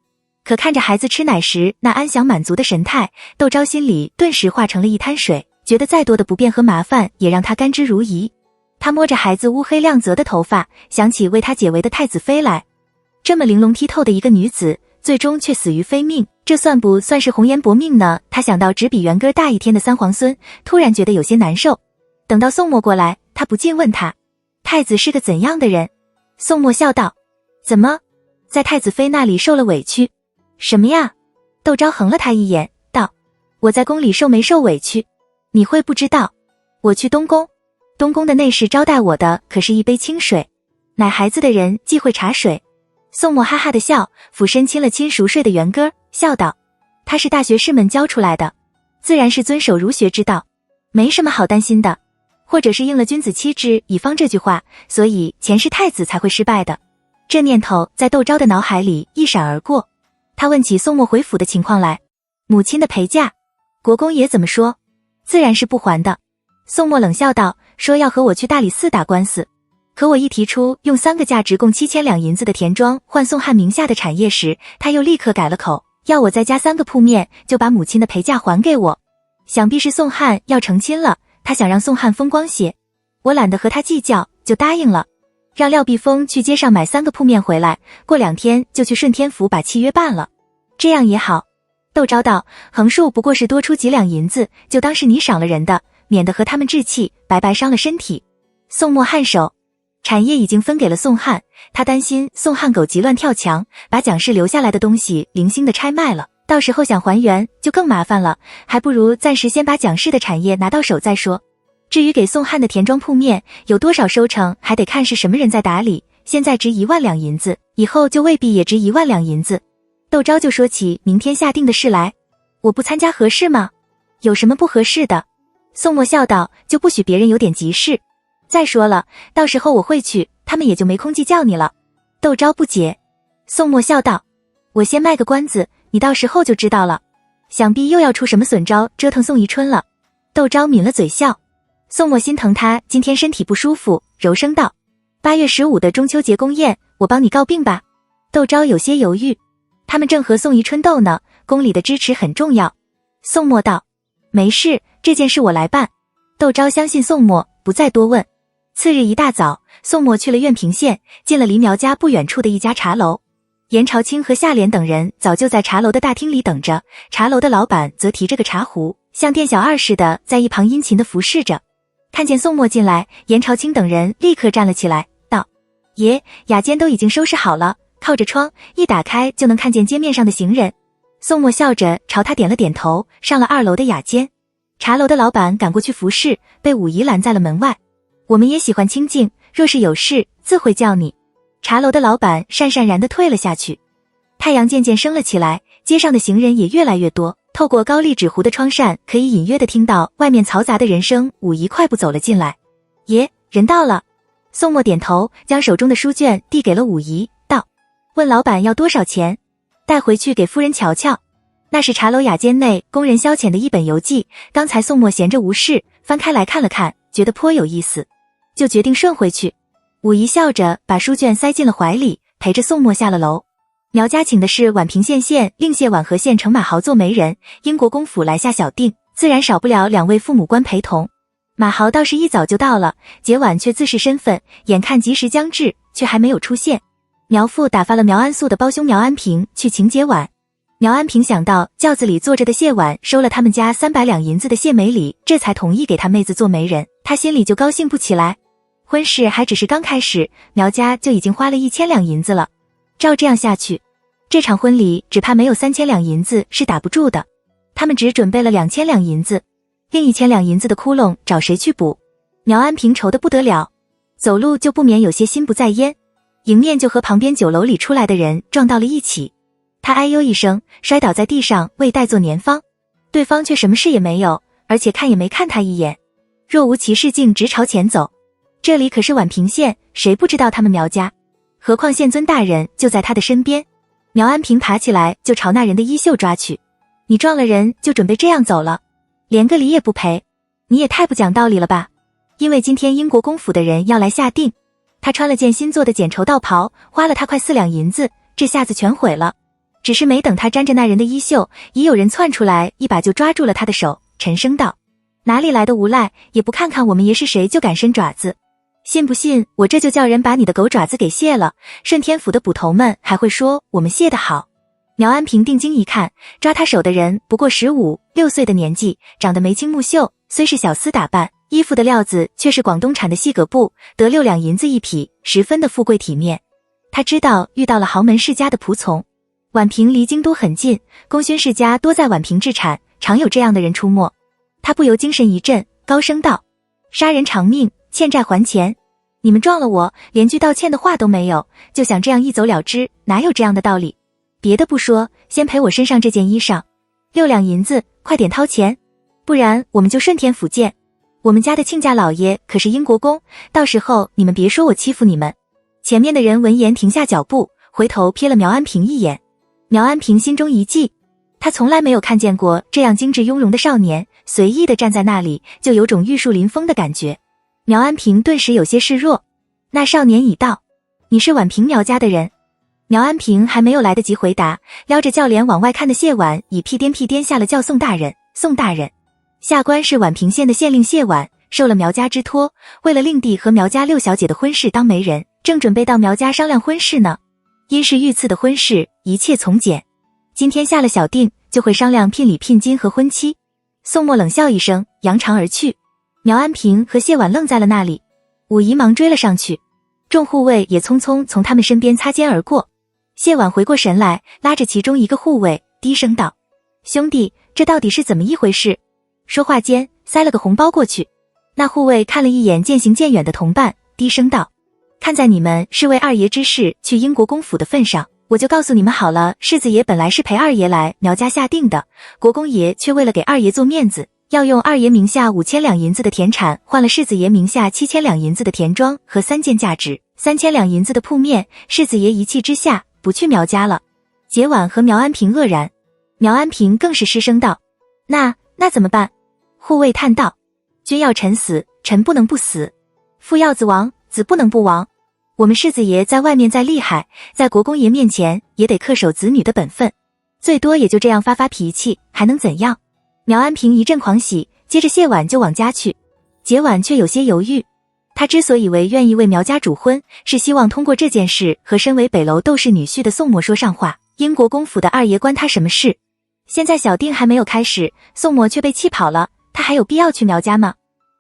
可看着孩子吃奶时那安详满足的神态，窦昭心里顿时化成了一滩水，觉得再多的不便和麻烦也让他甘之如饴。他摸着孩子乌黑亮泽的头发，想起为他解围的太子妃来。这么玲珑剔透的一个女子，最终却死于非命，这算不算是红颜薄命呢？他想到只比元歌大1天的三皇孙，突然觉得有些难受。等到宋墨过来，他不禁问他：太子是个怎样的人？宋墨笑道：怎么，在太子妃那里受了委屈？什么呀？窦昭横了他一眼，道：我在宫里受没受委屈，你会不知道？我去东宫，东宫的内侍招待我的可是一杯清水，奶孩子的人忌讳茶水。宋墨哈哈的笑，俯身亲了亲熟睡的元歌，笑道：他是大学士们教出来的，自然是遵守儒学之道，没什么好担心的。或者是应了君子妻之以方这句话，所以前世太子才会失败的。这念头在窦昭的脑海里一闪而过。他问起宋墨回府的情况来，母亲的陪嫁，国公爷怎么说？自然是不还的。宋墨冷笑道：说要和我去大理寺打官司，可我一提出用3个价值共7000两银子的田庄换宋汉名下的产业时，他又立刻改了口，要我再加3个铺面，就把母亲的陪嫁还给我。想必是宋汉要成亲了，他想让宋汉风光些，我懒得和他计较，就答应了，让廖碧峰去街上买3个铺面回来，过2天就去顺天府把契约办了。这样也好。窦昭道：横竖不过是多出几两银子，就当是你赏了人的，免得和他们置气，白白伤了身体。宋墨颔首：产业已经分给了宋汉，他担心宋汉狗急乱跳墙，把蒋氏留下来的东西零星的拆卖了，到时候想还原就更麻烦了，还不如暂时先把蒋氏的产业拿到手再说。至于给宋汉的田庄铺面有多少收成，还得看是什么人在打理，现在值1万两银子，以后就未必也值1万两银子。窦昭就说起明天下定的事来，我不参加合适吗？有什么不合适的？宋墨笑道，就不许别人有点急事。再说了，到时候我会去，他们也就没空计叫你了。窦昭不解。宋墨笑道，我先卖个关子，你到时候就知道了。想必又要出什么损招折腾宋宜春了。窦昭抿了嘴笑。宋墨心疼他今天身体不舒服，柔声道，8月15的中秋节宫宴，我帮你告病吧。窦昭有些犹豫，他们正和宋宜春斗呢，宫里的支持很重要。宋墨道，没事，这件事我来办。窦昭相信宋墨，不再多问。次日一大早，宋墨去了苑平县，进了离苗家不远处的一家茶楼。严朝清和夏莲等人早就在茶楼的大厅里等着，茶楼的老板则提着个茶壶，像店小二似的在一旁殷勤地服侍着。看见宋墨进来，严朝清等人立刻站了起来，道：爷，雅间都已经收拾好了，靠着窗，一打开就能看见街面上的行人。宋墨笑着朝他点了点头，上了2楼的雅间。茶楼的老板赶过去服侍，被武夷拦在了门外。我们也喜欢清静，若是有事，自会叫你。茶楼的老板讪讪然地退了下去。太阳渐渐升了起来，街上的行人也越来越多，透过高丽纸糊的窗扇，可以隐约地听到外面嘈杂的人声。武夷快步走了进来。爷，人到了。宋墨点头，将手中的书卷递给了武夷，道：问老板要多少钱？带回去给夫人瞧瞧。那是茶楼雅间内工人消遣的一本游记，刚才宋墨闲着无事，翻开来看了看，觉得颇有意思，就决定顺回去。武夷笑着把书卷塞进了怀里，陪着宋墨下了楼。苗家请的是宛平县令谢宛和县丞马豪做媒人，英国公府来下小定，自然少不了2位父母官陪同。马豪倒是一早就到了，结婉却自恃身份，眼看吉时将至，却还没有出现。苗父打发了苗安素的胞兄苗安平去请结婉。苗安平想到轿子里坐着的谢婉收了他们家300两银子的谢媒礼，这才同意给他妹子做媒人，他心里就高兴不起来。婚事还只是刚开始，苗家就已经花了1000两银子了。照这样下去，这场婚礼只怕没有3000两银子是打不住的。他们只准备了2000两银子，另1000两银子的窟窿找谁去补？苗安平愁得不得了，走路就不免有些心不在焉，迎面就和旁边酒楼里出来的人撞到了一起。他哎呦一声，摔倒在地上，未待做年方。对方却什么事也没有，而且看也没看他一眼，若无其事径直朝前走。这里可是宛平县，谁不知道他们苗家？何况县尊大人就在他的身边。苗安平爬起来就朝那人的衣袖抓去。你撞了人就准备这样走了，连个礼也不赔，你也太不讲道理了吧。因为今天英国公府的人要来下定，他穿了件新做的剪绸道袍，花了他快4两银子，这下子全毁了。只是没等他沾着那人的衣袖，已有人窜出来，一把就抓住了他的手，沉声道：哪里来的无赖，也不看看我们爷是谁就敢伸爪子，信不信我这就叫人把你的狗爪子给卸了，顺天府的捕头们还会说我们卸得好。苗安平定睛一看，抓他手的人不过15、16岁的年纪，长得眉清目秀，虽是小厮打扮，衣服的料子却是广东产的细葛布，得6两银子一匹，十分的富贵体面。他知道遇到了豪门世家的仆从。宛平离京都很近，功勋世家多在宛平置产，常有这样的人出没。他不由精神一振，高声道：杀人偿命，欠债还钱，你们撞了我，连句道歉的话都没有，就想这样一走了之，哪有这样的道理？别的不说，先赔我身上这件衣裳，6两银子，快点掏钱，不然我们就顺天府见。我们家的亲家老爷可是英国公，到时候你们别说我欺负你们。前面的人闻言停下脚步，回头瞥了苗安平一眼。苗安平心中一悸，他从来没有看见过这样精致雍容的少年，随意地站在那里，就有种玉树临风的感觉。苗安平顿时有些示弱。那少年已到，你是宛平苗家的人？苗安平还没有来得及回答，撩着轿帘往外看的谢婉已屁颠屁颠下了叫宋大人，宋大人。下官是宛平县的县令谢婉，受了苗家之托，为了令弟和苗家6小姐的婚事当媒人，正准备到苗家商量婚事呢。因是御赐的婚事，一切从简。今天下了小定，就会商量聘礼聘金和婚期。宋墨冷笑一声，扬长而去。苗安平和谢婉愣在了那里。武夷忙追了上去。众护卫也匆匆从他们身边擦肩而过。谢婉回过神来，拉着其中一个护卫，低声道：“兄弟，这到底是怎么一回事？”说话间，塞了个红包过去。那护卫看了一眼渐行渐远的同伴，低声道：“看在你们是为二爷之事去英国公府的份上，我就告诉你们好了，世子爷本来是陪二爷来苗家下定的，国公爷却为了给二爷做面子，要用二爷名下5000两银子的田产换了世子爷名下7000两银子的田庄和3件价值3000两银子的铺面，世子爷一气之下不去苗家了。”节婉和苗安平愕然，苗安平更是失声道：“那怎么办？”护卫叹道：“君要臣死，臣不能不死；父要子亡，子不能不亡。我们世子爷在外面再厉害，在国公爷面前也得恪守子女的本分，最多也就这样发发脾气，还能怎样？”苗安平一阵狂喜，接着谢婉就往家去。节婉却有些犹豫，他之所以愿意为苗家主婚，是希望通过这件事和身为北楼窦氏女婿的宋墨说上话，英国公府的二爷关他什么事？现在小定还没有开始，宋墨却被气跑了，他还有必要去苗家吗？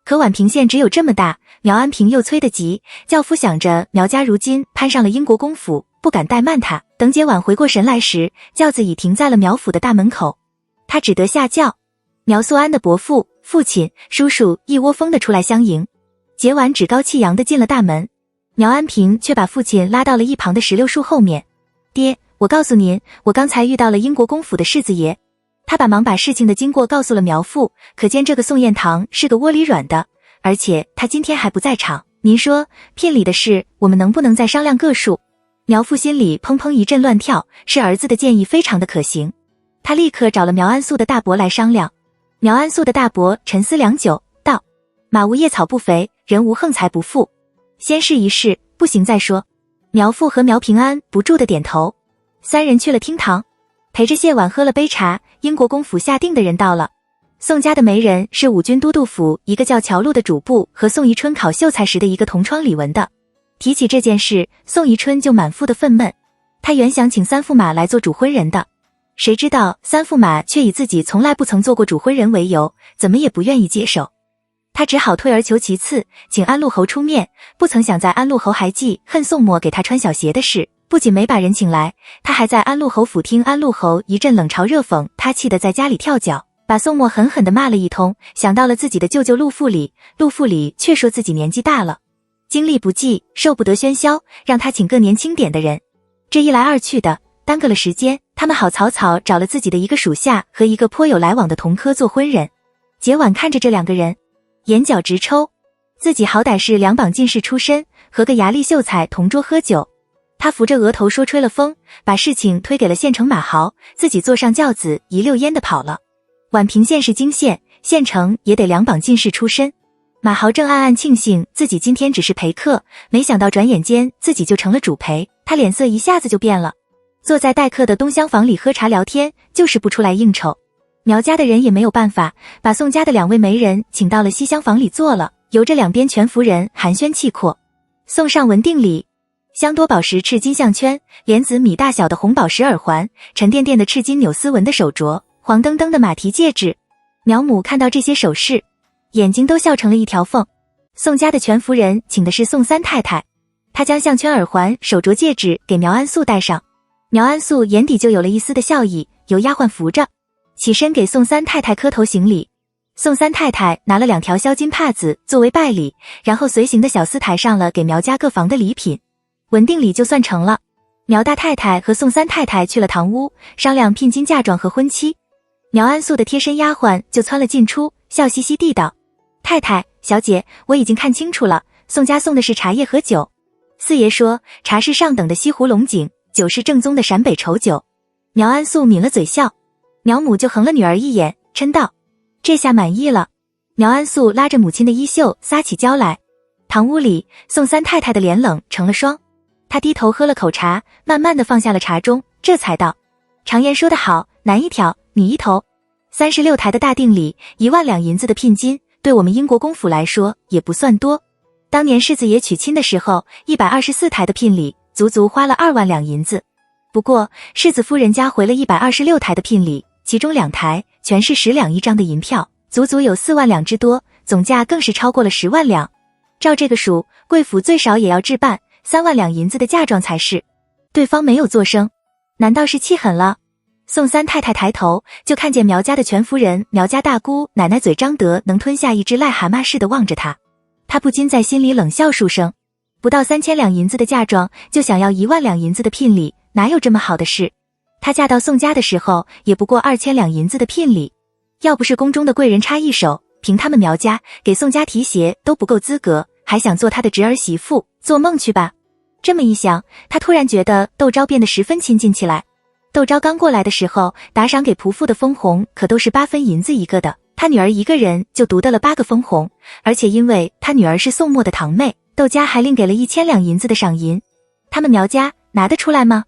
可宛平县只有这么大，苗安平又催得急，轿夫想着苗家如今攀上了英国公府，不敢怠慢他。等节婉回过神来时，轿子已停在了苗府的大门口，他只得下轿。苗素安的伯父、父亲、叔叔一窝蜂的出来相迎，节婉趾高气扬的进了大门，苗安平却把父亲拉到了一旁的石榴树后面。爹，我告诉您，我刚才遇到了英国公府的世子爷。他忙把事情的经过告诉了苗父，可见这个宋彦堂是个窝里软的，而且他今天还不在场。您说聘礼的事，我们能不能再商量个数？苗父心里砰砰一阵乱跳，是儿子的建议非常的可行。他立刻找了苗安素的大伯来商量。苗安素的大伯沉思良久，道：“马无夜草不肥，人无横财不富，先试一试，不行再说。”苗父和苗平安不住的点头。三人去了厅堂，陪着谢婉喝了杯茶。英国公府下定的人到了。宋家的媒人是武军都督府一个叫乔禄的主簿和宋宜春考秀才时的一个同窗李文的。提起这件事，宋宜春就满腹的愤懑。他原想请三驸马来做主婚人的，谁知道三驸马却以自己从来不曾做过主婚人为由，怎么也不愿意接受。他只好退而求其次，请安陆侯出面。不曾想在安陆侯还记恨宋墨给他穿小鞋的事，不仅没把人请来，他还在安陆侯府听安陆侯一阵冷嘲热讽，他气得在家里跳脚，把宋墨狠狠地骂了一通。想到了自己的舅舅陆富礼，陆富礼却说自己年纪大了，精力不济，受不得喧嚣，让他请更年轻点的人。这一来二去的，耽搁了时间，他们好草草找了自己的一个属下和一个颇有来往的同科做婚人。节婉看着这两个人，眼角直抽。自己好歹是两榜进士出身，和个衙吏秀才同桌喝酒，他扶着额头说吹了风，把事情推给了县城马豪，自己坐上轿子一溜烟的跑了。宛平县是京县，县城也得两榜进士出身。马豪正暗暗庆幸自己今天只是陪客，没想到转眼间自己就成了主陪，他脸色一下子就变了。坐在待客的东厢房里喝茶聊天，就是不出来应酬。苗家的人也没有办法，把宋家的两位媒人请到了西厢房里坐了，由着两边全服人寒暄气阔。送上文定礼，镶多宝石赤金项圈，莲子米大小的红宝石耳环，沉甸甸的赤金纽丝纹的手镯，黄澄澄的马蹄戒指。苗母看到这些首饰，眼睛都笑成了一条缝。宋家的全服人请的是宋三太太，她将项圈、耳环、手镯、戒指给苗安素戴上。苗安素眼底就有了一丝的笑意，由丫鬟扶着，起身给宋三太太磕头行礼。宋三太太拿了2条销金帕子作为拜礼，然后随行的小厮抬上了给苗家各房的礼品。文定礼就算成了。苗大太太和宋三太太去了堂屋，商量聘金嫁妆和婚期。苗安素的贴身丫鬟就窜了进出，笑嘻嘻地道：“太太、小姐，我已经看清楚了，宋家送的是茶叶和酒。四爷说茶是上等的西湖龙井，酒是正宗的陕北稠酒。”苗安素抿了嘴笑，苗母就横了女儿一眼，嗔道：“这下满意了。”苗安素拉着母亲的衣袖撒起娇来。堂屋里，宋三太太的脸冷成了霜，她低头喝了口茶，慢慢地放下了茶盅，这才道：“常言说得好，男一挑，女一头。36台的大定礼，1万两银子的聘金，对我们英国公府来说也不算多。当年世子爷娶亲的时候，124台的聘礼，足足花了2万两银子。不过世子夫人家回了126台的聘礼，其中2台全是10两一张的银票，足足有4万两之多，总价更是超过了10万两。照这个数，贵府最少也要置办3万两银子的嫁妆才是。对方没有作声，难道是气狠了？宋三太太抬头就看见苗家的全夫人苗家大姑奶奶嘴张得能吞下一只癞蛤蟆似的望着她，她不禁在心里冷笑数声。不到3000两银子的嫁妆就想要1万两银子的聘礼，哪有这么好的事？她嫁到宋家的时候也不过2000两银子的聘礼，要不是宫中的贵人插一手，凭他们苗家给宋家提鞋都不够资格，还想做她的侄儿媳妇，做梦去吧。这么一想，她突然觉得窦昭变得十分亲近起来。窦昭刚过来的时候，打赏给仆妇的分红可都是8分银子一个的，他女儿一个人就独得了8个分红，而且因为他女儿是宋墨的堂妹，窦家还另给了1000两银子的赏银。他们苗家拿得出来吗？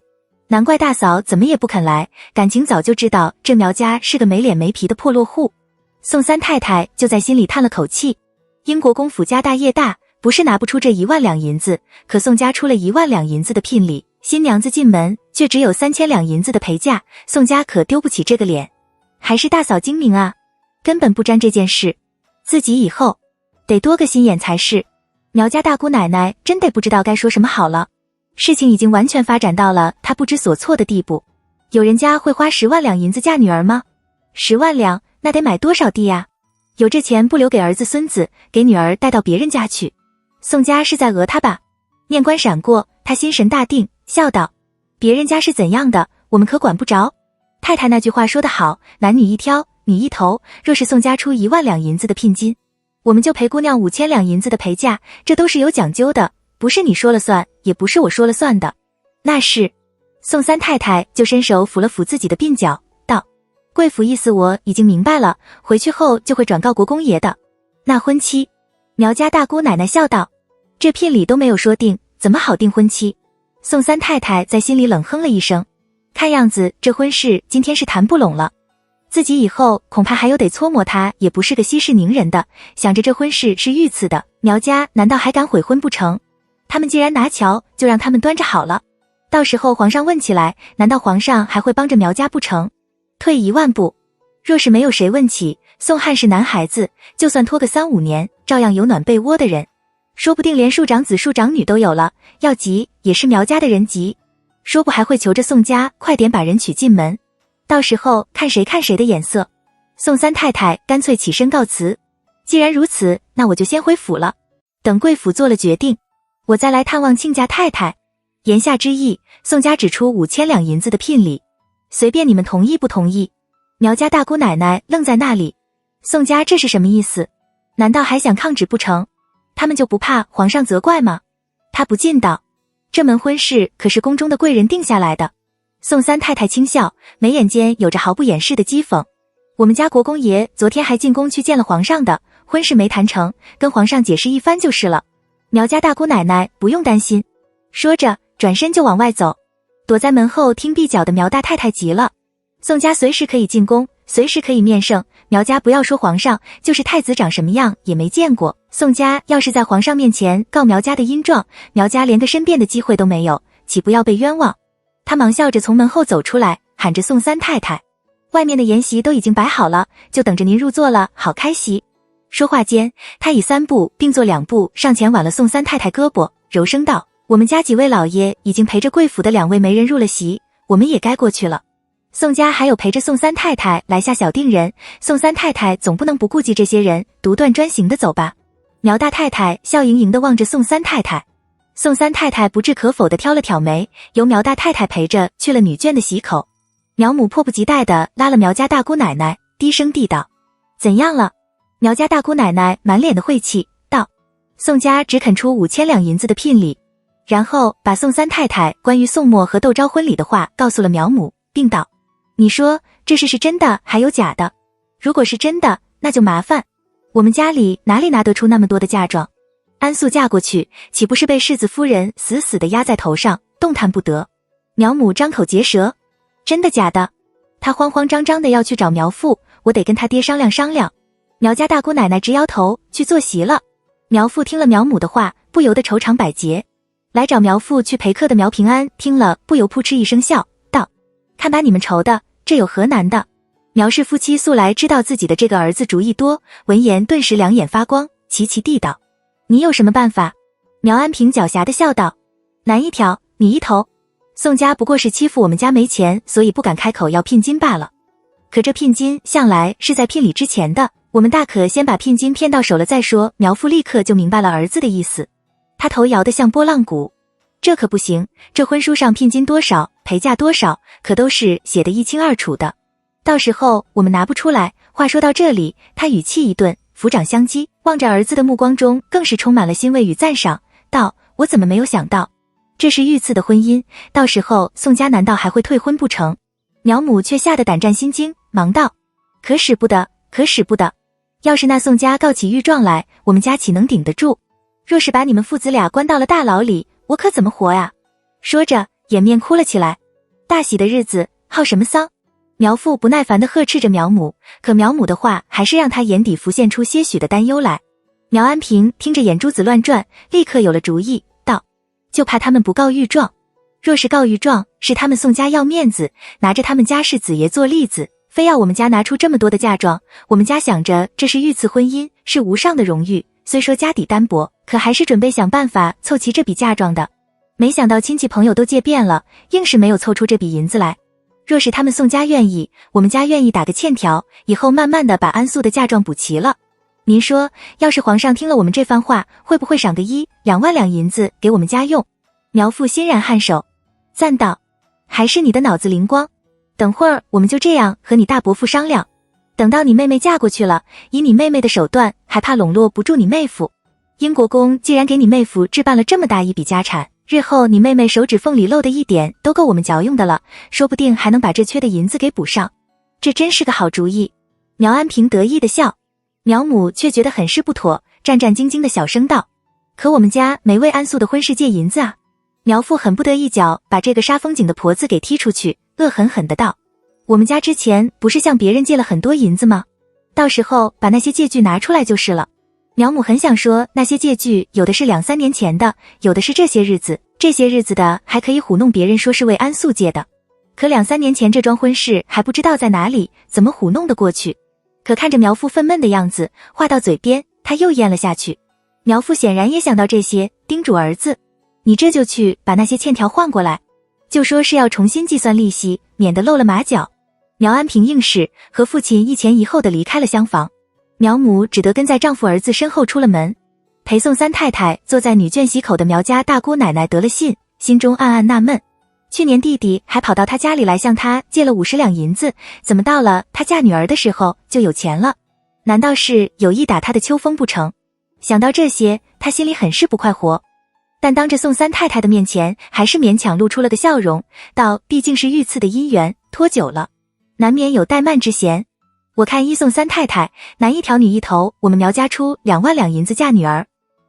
难怪大嫂怎么也不肯来，感情早就知道这苗家是个没脸没皮的破落户。宋三太太就在心里叹了口气，英国公府家大业大，不是拿不出这1万两银子，可宋家出了1万两银子的聘礼，新娘子进门却只有3000两银子的陪嫁，宋家可丢不起这个脸。还是大嫂精明啊，根本不沾这件事，自己以后得多个心眼才是。苗家大姑奶奶真得不知道该说什么好了，事情已经完全发展到了她不知所措的地步。有人家会花10万两银子嫁女儿吗？10万两，那得买多少地呀？有这钱不留给儿子孙子，给女儿带到别人家去。宋家是在讹他吧？念关闪过，他心神大定，笑道：别人家是怎样的，我们可管不着。太太那句话说得好，男女一挑，女一头，若是宋家出1万两银子的聘金，我们就赔姑娘5000两银子的陪嫁，这都是有讲究的，不是你说了算，也不是我说了算的。那是。宋三太太就伸手抚了抚自己的鬓角，道：贵府意思我已经明白了，回去后就会转告国公爷的。那婚期？苗家大姑奶奶笑道：这聘礼都没有说定，怎么好定婚期？宋三太太在心里冷哼了一声，看样子这婚事今天是谈不拢了，自己以后恐怕还有得搓磨他也不是个息事宁人的。想着这婚事是御赐的，苗家难道还敢悔婚不成？他们既然拿巧，就让他们端着好了，到时候皇上问起来，难道皇上还会帮着苗家不成？退1万步，若是没有谁问起，宋汉是男孩子，就算拖个3-5年，照样有暖被窝的人，说不定连庶长子庶长女都有了，要急也是苗家的人急，说不还会求着宋家快点把人娶进门，到时候看谁的眼色。宋三太太干脆起身告辞，既然如此，那我就先回府了，等贵府做了决定，我再来探望亲家太太。言下之意，宋家只出5000两银子的聘礼，随便你们同意不同意。苗家大姑奶奶愣在那里，宋家这是什么意思？难道还想抗旨不成？他们就不怕皇上责怪吗？他不禁道：这门婚事可是宫中的贵人定下来的。宋三太太轻笑，眉眼间有着毫不掩饰的讥讽。我们家国公爷昨天还进宫去见了皇上的，婚事没谈成，跟皇上解释一番就是了。苗家大姑奶奶不用担心。说着转身就往外走，躲在门后听壁角的苗大太太急了。宋家随时可以进宫，随时可以面圣，苗家不要说皇上，就是太子长什么样也没见过。宋家要是在皇上面前告苗家的阴状，苗家连个申辩的机会都没有，岂不要被冤枉？他忙笑着从门后走出来，喊着宋三太太，外面的筵席都已经摆好了，就等着您入座了，好开席。说话间，他以3步并作2步上前挽了宋三太太胳膊，柔声道：我们家几位老爷已经陪着贵府的2位媒人入了席，我们也该过去了。宋家还有陪着宋三太太来下小定人，宋三太太总不能不顾及这些人，独断专行的走吧。苗大太太笑盈盈地望着宋三太太，宋三太太不置可否地挑了挑眉，由苗大太太陪着去了女眷的席口。苗母迫不及待地拉了苗家大姑奶奶，低声地道：怎样了？苗家大姑奶奶满脸的晦气道：宋家只肯出5000两银子的聘礼。然后把宋三太太关于宋墨和窦昭婚礼的话告诉了苗母，并道：你说这事是真的还有假的？如果是真的，那就麻烦，我们家里哪里拿得出那么多的嫁妆？安素嫁过去，岂不是被世子夫人死死地压在头上，动弹不得？苗母张口结舌：真的假的？他慌慌张张的要去找苗父，我得跟他爹商量商量。苗家大姑奶奶直摇头，去坐席了。苗父听了苗母的话，不由得愁肠百结。来找苗父去陪客的苗平安听了，不由扑哧一声笑道：看把你们愁的，这有何难的？苗氏夫妻素来知道自己的这个儿子主意多，闻言顿时两眼发光，齐齐地道：你有什么办法？苗安平狡黠的笑道：男一条，女一头。宋家不过是欺负我们家没钱，所以不敢开口要聘金罢了。可这聘金向来是在聘礼之前的，我们大可先把聘金骗到手了再说。苗父立刻就明白了儿子的意思，他头摇得像拨浪鼓。这可不行，这婚书上聘金多少，陪嫁多少，可都是写得一清二楚的，到时候我们拿不出来。话说到这里，他语气一顿，抚掌相击，望着儿子的目光中更是充满了欣慰与赞赏，道：我怎么没有想到，这是御赐的婚姻，到时候宋家难道还会退婚不成？苗母却吓得胆战心惊，忙道：可使不得，可使不得！要是那宋家告起御状来，我们家岂能顶得住？若是把你们父子俩关到了大牢里，我可怎么活呀？说着掩面哭了起来。大喜的日子好什么丧？苗父不耐烦地呵斥着苗母，可苗母的话还是让他眼底浮现出些许的担忧来。苗安平听着眼珠子乱转，立刻有了主意，道：就怕他们不告御状，若是告御状，是他们宋家要面子，拿着他们家世子爷做例子，非要我们家拿出这么多的嫁妆。我们家想着这是御赐婚姻，是无上的荣誉，虽说家底单薄，可还是准备想办法凑齐这笔嫁妆的。没想到亲戚朋友都借遍了，硬是没有凑出这笔银子来。若是他们宋家愿意，我们家愿意打个欠条，以后慢慢的把安素的嫁妆补齐了。您说，要是皇上听了我们这番话，会不会赏个1-2万两银子给我们家用？苗父欣然颔首，赞道：还是你的脑子灵光。等会儿我们就这样和你大伯父商量，等到你妹妹嫁过去了，以你妹妹的手段，还怕笼络不住你妹夫。英国公既然给你妹夫置办了这么大一笔家产，日后你妹妹手指缝里漏的一点都够我们嚼用的了，说不定还能把这缺的银子给补上。这真是个好主意。苗安平得意的笑，苗母却觉得很是不妥，战战兢兢的小声道：可我们家没为安素的婚事借银子啊。苗父很不得一脚把这个杀风景的婆子给踢出去，恶狠狠的道：我们家之前不是向别人借了很多银子吗？到时候把那些借据拿出来就是了。苗母很想说，那些借据有的是2-3年前的，有的是这些日子的还可以唬弄别人说是为安素借的。可2-3年前这桩婚事还不知道在哪里，怎么唬弄得过去？可看着苗父愤懑的样子，话到嘴边他又咽了下去。苗父显然也想到这些，叮嘱儿子：你这就去把那些欠条换过来，就说是要重新计算利息，免得露了马脚。苗安平应是，和父亲一前一后的离开了厢房。苗母只得跟在丈夫儿子身后出了门。陪送三太太坐在女眷席口的苗家大姑奶奶得了信，心中暗暗纳闷，去年弟弟还跑到她家里来向她借了50两银子，怎么到了她嫁女儿的时候就有钱了？难道是有意打她的秋风不成？想到这些，她心里很是不快活，但当着宋三太太的面前，还是勉强露出了个笑容，道：毕竟是御赐的姻缘，拖久了，难免有怠慢之嫌。我看依宋三太太，男一条女一头，我们苗家出2万两银子嫁女儿。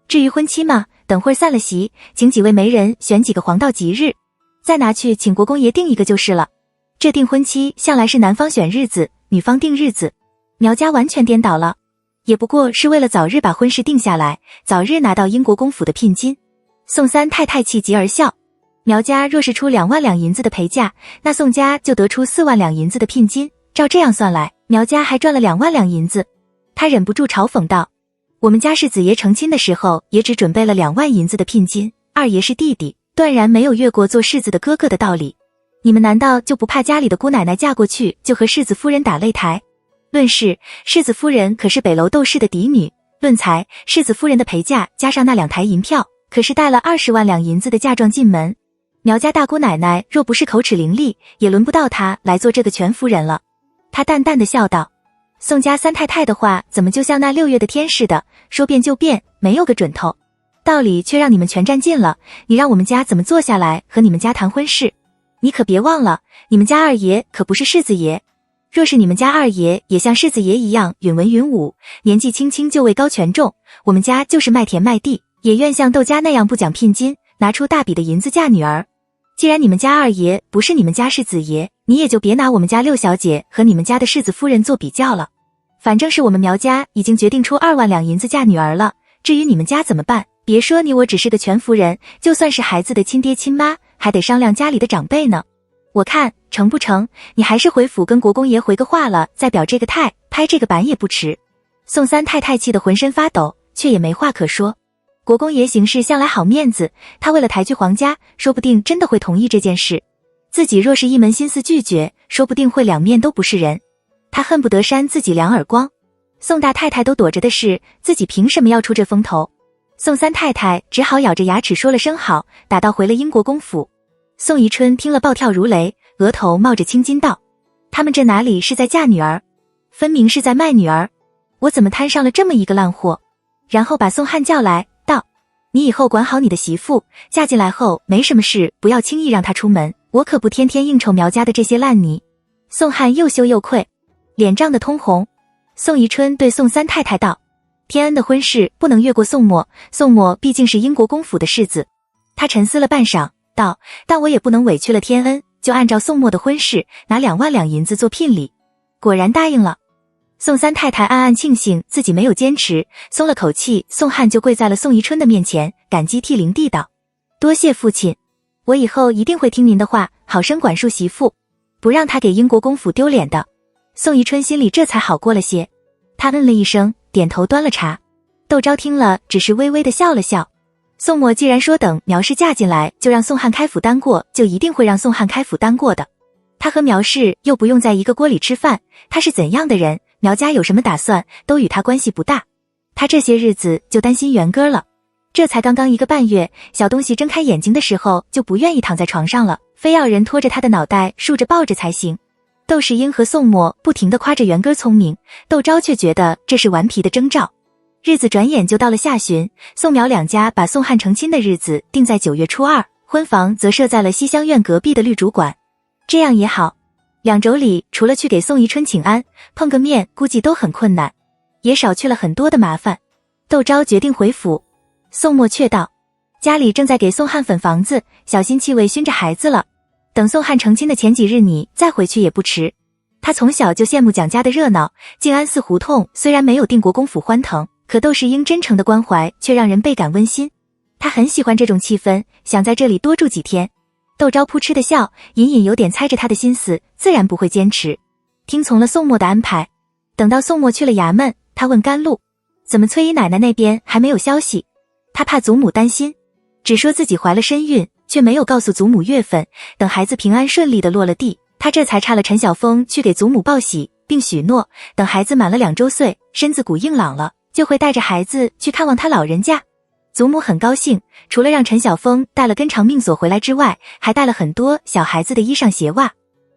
至于婚期嘛，等会儿散了席，请几位媒人选几个黄道吉日，再拿去请国公爷定一个就是了。这订婚期向来是男方选日子，女方定日子，苗家完全颠倒了，也不过是为了早日把婚事定下来，早日拿到英国公府的聘金。宋三太太气极而笑，苗家若是出2万两银子的陪嫁，那宋家就得出4万两银子的聘金，照这样算来，苗家还赚了2万两银子。他忍不住嘲讽道：我们家世子爷成亲的时候也只准备了2万银子的聘金，二爷是弟弟，断然没有越过做世子的哥哥的道理。你们难道就不怕家里的姑奶奶嫁过去就和世子夫人打擂台？论事，世子夫人可是北楼窦氏的嫡女；论财，世子夫人的陪嫁加上那2台银票，可是带了20万两银子的嫁妆进门。苗家大姑奶奶若不是口齿伶俐，也轮不到她来做这个全夫人了。她淡淡的笑道：宋家三太太的话怎么就像那6月的天似的，说变就变，没有个准头，道理却让你们全占尽了，你让我们家怎么坐下来和你们家谈婚事？你可别忘了，你们家二爷可不是世子爷，若是你们家二爷也像世子爷一样允文允武，年纪轻轻就位高权重，我们家就是卖田卖地，也愿像窦家那样不讲聘金，拿出大笔的银子嫁女儿。既然你们家二爷不是你们家世子爷，你也就别拿我们家六小姐和你们家的世子夫人做比较了。反正是我们苗家已经决定出2万两银子嫁女儿了，至于你们家怎么办，别说你我只是个全夫人，就算是孩子的亲爹亲妈，还得商量家里的长辈呢。我看成不成，你还是回府跟国公爷回个话了，再表这个态，拍这个板也不迟。宋三太太气得浑身发抖，却也没话可说。国公爷行事向来好面子，他为了抬举皇家，说不定真的会同意这件事。自己若是一门心思拒绝，说不定会两面都不是人。他恨不得扇自己2耳光。宋大太太都躲着的事，自己凭什么要出这风头？宋三太太只好咬着牙齿说了声好，打道回了英国公府。宋宜春听了暴跳如雷，额头冒着青筋道：他们这哪里是在嫁女儿，分明是在卖女儿，我怎么摊上了这么一个烂货？然后把宋汉叫来道：你以后管好你的媳妇，嫁进来后没什么事不要轻易让她出门，我可不天天应酬苗家的这些烂泥。宋汉又羞又愧，脸涨得通红。宋宜春对宋三太太道：天恩的婚事不能越过宋墨，宋墨毕竟是英国公府的世子。他沉思了半晌道：但我也不能委屈了天恩，就按照宋墨的婚事拿2万两银子做聘礼。果然答应了。宋三太太暗暗庆幸自己没有坚持，松了口气。宋汉就跪在了宋宜春的面前，感激涕零地道：多谢父亲，我以后一定会听您的话，好生管束媳妇，不让她给英国公府丢脸的。宋宜春心里这才好过了些，她嗯了一声，点头端了茶。窦昭听了只是微微的笑了笑。宋墨既然说等苗氏嫁进来就让宋汉开府单过，就一定会让宋汉开府单过的。他和苗氏又不用在一个锅里吃饭，他是怎样的人，苗家有什么打算，都与他关系不大。他这些日子就担心元哥了。这才刚刚1个半月，小东西睁开眼睛的时候就不愿意躺在床上了，非要人拖着他的脑袋竖着抱着才行。窦世英和宋墨不停地夸着元哥聪明，窦昭却觉得这是顽皮的征兆。日子转眼就到了下旬，宋苗两家把宋汉成亲的日子定在9月初2，婚房则设在了西厢院隔壁的绿竹馆。这样也好，2周里除了去给宋宜春请安，碰个面估计都很困难，也少去了很多的麻烦。窦昭决定回府。宋墨却道：家里正在给宋汉粉房子，小心气味熏着孩子了，等宋汉成亲的前几日你再回去也不迟。他从小就羡慕蒋家的热闹，静安寺胡同虽然没有定国公府欢腾，可窦世英真诚的关怀却让人倍感温馨。他很喜欢这种气氛，想在这里多住几天。窦昭扑哧的笑，隐隐有点猜着他的心思，自然不会坚持，听从了宋墨的安排。等到宋墨去了衙门，他问甘露：怎么崔姨奶奶那边还没有消息？他怕祖母担心，只说自己怀了身孕，却没有告诉祖母月份，等孩子平安顺利的落了地，他这才差了陈晓峰去给祖母报喜，并许诺等孩子满了2周岁，身子骨硬朗了，就会带着孩子去看望他老人家。祖母很高兴，除了让陈晓峰带了根长命锁回来之外，还带了很多小孩子的衣裳鞋袜。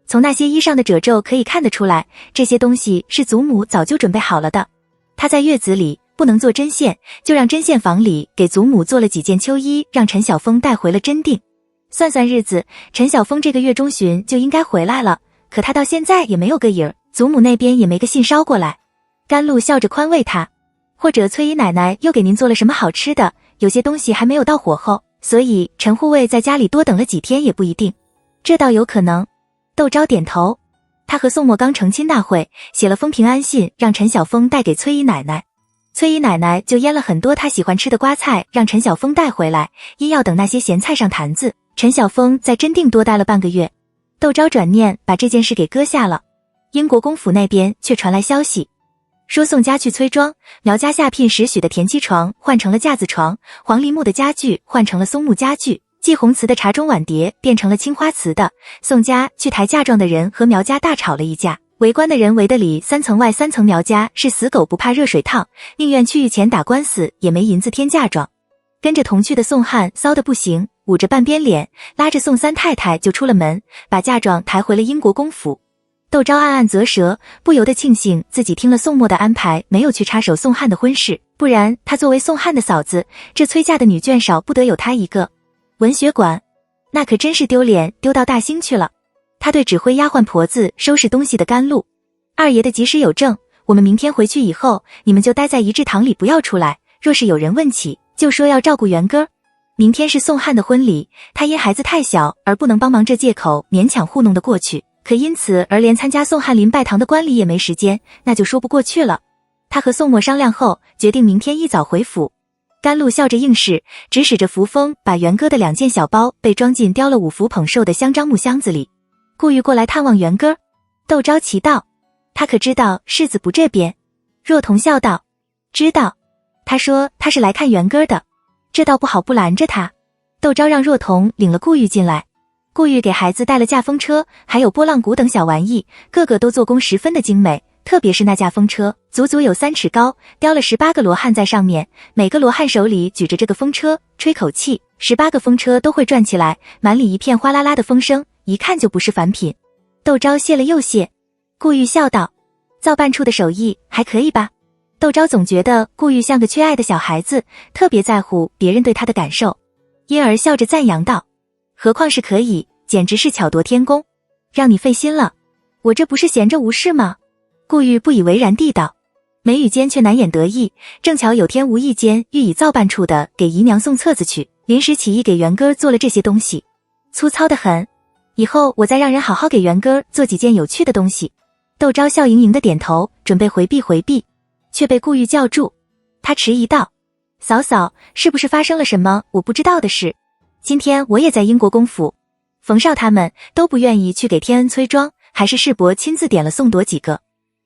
从那些衣裳的褶皱可以看得出来，这些东西是祖母早就准备好了的。他在月子里不能做针线，就让针线房里给祖母做了几件秋衣，让陈晓峰带回了真定。算算日子，陈晓峰这个月中旬就应该回来了，可他到现在也没有个影儿，祖母那边也没个信捎过来。甘露笑着宽慰他：或者崔姨奶奶又给您做了什么好吃的，有些东西还没有到火候，所以陈护卫在家里多等了几天也不一定。这倒有可能。窦昭点头。他和宋墨刚成亲那会，写了封平安信，让陈晓峰带给崔姨奶奶。崔姨奶奶就腌了很多他喜欢吃的瓜菜，让陈晓峰带回来，因要等那些咸菜上坛子。陈晓峰在真定多待了半个月。窦昭转念把这件事给搁下了。英国公府那边却传来消息，说宋家去崔庄，苗家下聘10许的田七床换成了架子床，黄梨木的家具换成了松木家具，季红瓷的茶盅碗碟变成了青花瓷的。宋家去抬嫁妆的人和苗家大吵了一架，围观的人围得里3层外3层，苗家是死狗不怕热水烫，宁愿去御前打官司也没银子添嫁妆。跟着同去的宋汉骚得不行，捂着半边脸，拉着宋三太太就出了门，把嫁妆抬回了英国公府。窦昭暗暗啧舌，不由得庆幸自己听了宋墨的安排，没有去插手宋汉的婚事，不然他作为宋汉的嫂子，这崔家的女眷少不得有他一个。文学馆那可真是丢脸丢到大兴去了。他对指挥丫鬟婆子收拾东西的甘露：二爷的及时有证，我们明天回去以后，你们就待在仪制堂里不要出来，若是有人问起，就说要照顾元哥。明天是宋汉的婚礼，他因孩子太小而不能帮忙，这借口勉强糊弄得过去，可因此而连参加宋汉临拜堂的观礼也没时间，那就说不过去了。他和宋墨商量后，决定明天一早回府。甘露笑着应是，指使着扶风把元哥的2件小包被装进雕了5幅捧寿的香樟木箱子里。顾玉过来探望元哥。窦昭奇道：他可知道世子不这边？若彤笑道：知道。他说他是来看元哥的。这倒不好不拦着他。窦昭让若彤领了顾玉进来，顾玉给孩子带了架风车，还有拨浪鼓等小玩意，个个都做工十分的精美。特别是那架风车，足足有3尺高，雕了18个罗汉在上面，每个罗汉手里举着这个风车，吹口气，18个风车都会转起来，满里一片哗啦啦的风声，一看就不是凡品。窦昭谢了又谢，顾玉笑道：“造办处的手艺还可以吧？”窦昭总觉得顾玉像个缺爱的小孩子，特别在乎别人对他的感受，因而笑着赞扬道：“何况是可以，简直是巧夺天工，让你费心了。我这不是闲着无事吗？”顾玉不以为然地道，眉宇间却难掩得意。正巧有天无意间欲以造办处的给姨娘送册子去，临时起意给元哥做了这些东西，粗糙得很。以后我再让人好好给元哥做几件有趣的东西。窦昭笑盈盈的点头，准备回避，却被顾玉叫住。他迟疑道：“嫂嫂，是不是发生了什么我不知道的事？今天我也在英国公府，冯少他们都不愿意去给天恩催妆，还是世伯亲自点了送朵几个，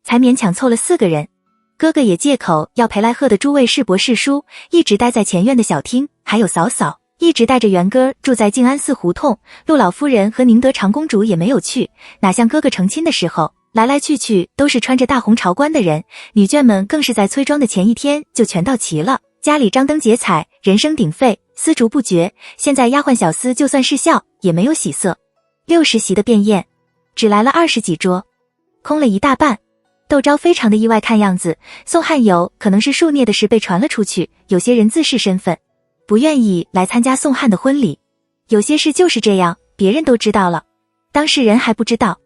才勉强凑了4个人。哥哥也借口要陪来贺的诸位世伯世叔一直待在前院的小厅，还有嫂嫂一直带着元哥住在静安寺胡同，陆老夫人和宁德长公主也没有去，哪像哥哥成亲的时候，来来去去都是穿着大红朝冠的人，女眷们更是在催妆的前一天就全到齐了，家里张灯结彩，人声鼎沸，丝竹不绝。现在丫鬟小厮就算是笑也没有喜色。60席的便宴，只来了20几桌，空了一大半。窦昭非常的意外，看样子宋汉有可能是数孽的事被传了出去，有些人自恃身份，不愿意来参加宋汉的婚礼。有些事就是这样，别人都知道了，当事人还不知道。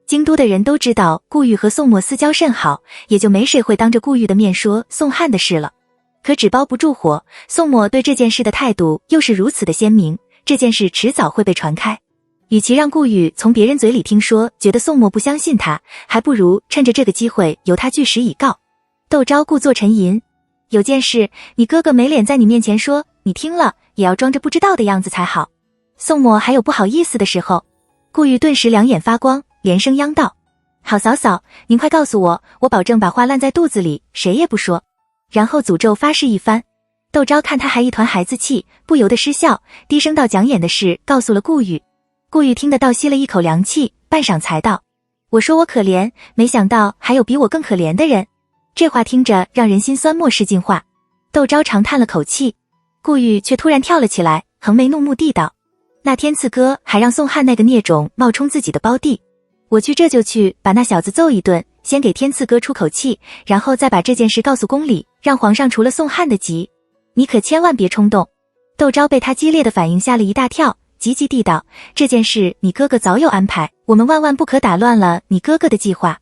京都的人都知道顾玉和宋墨私交甚好，也就没谁会当着顾玉的面说宋汉的事了。可纸包不住火，宋墨对这件事的态度又是如此的鲜明，这件事迟早会被传开。与其让顾玉从别人嘴里听说，觉得宋墨不相信他，还不如趁着这个机会由他据实以告。窦昭故作沉吟：“有件事，你哥哥没脸在你面前说，你听了也要装着不知道的样子才好。”宋墨还有不好意思的时候。顾玉顿时两眼发光，连声央道：“好嫂嫂，您快告诉我，我保证把话烂在肚子里，谁也不说。”然后诅咒发誓一番。窦昭看他还一团孩子气，不由得失笑，低声道讲演的事告诉了顾玉。顾玉听得倒吸了一口凉气，半晌才道：“我说我可怜，没想到还有比我更可怜的人。”这话听着让人心酸，漠视进化。窦昭长叹了口气，顾玉却突然跳了起来，横眉怒目地道：“那天次哥还让宋汉那个孽种冒充自己的胞弟，我去这就去把那小子揍一顿，先给天赐哥出口气，然后再把这件事告诉宫里，让皇上除了宋汉的急。你可千万别冲动。”窦昭被他激烈的反应吓了一大跳，急急地道：“这件事你哥哥早有安排，我们万万不可打乱了你哥哥的计划。”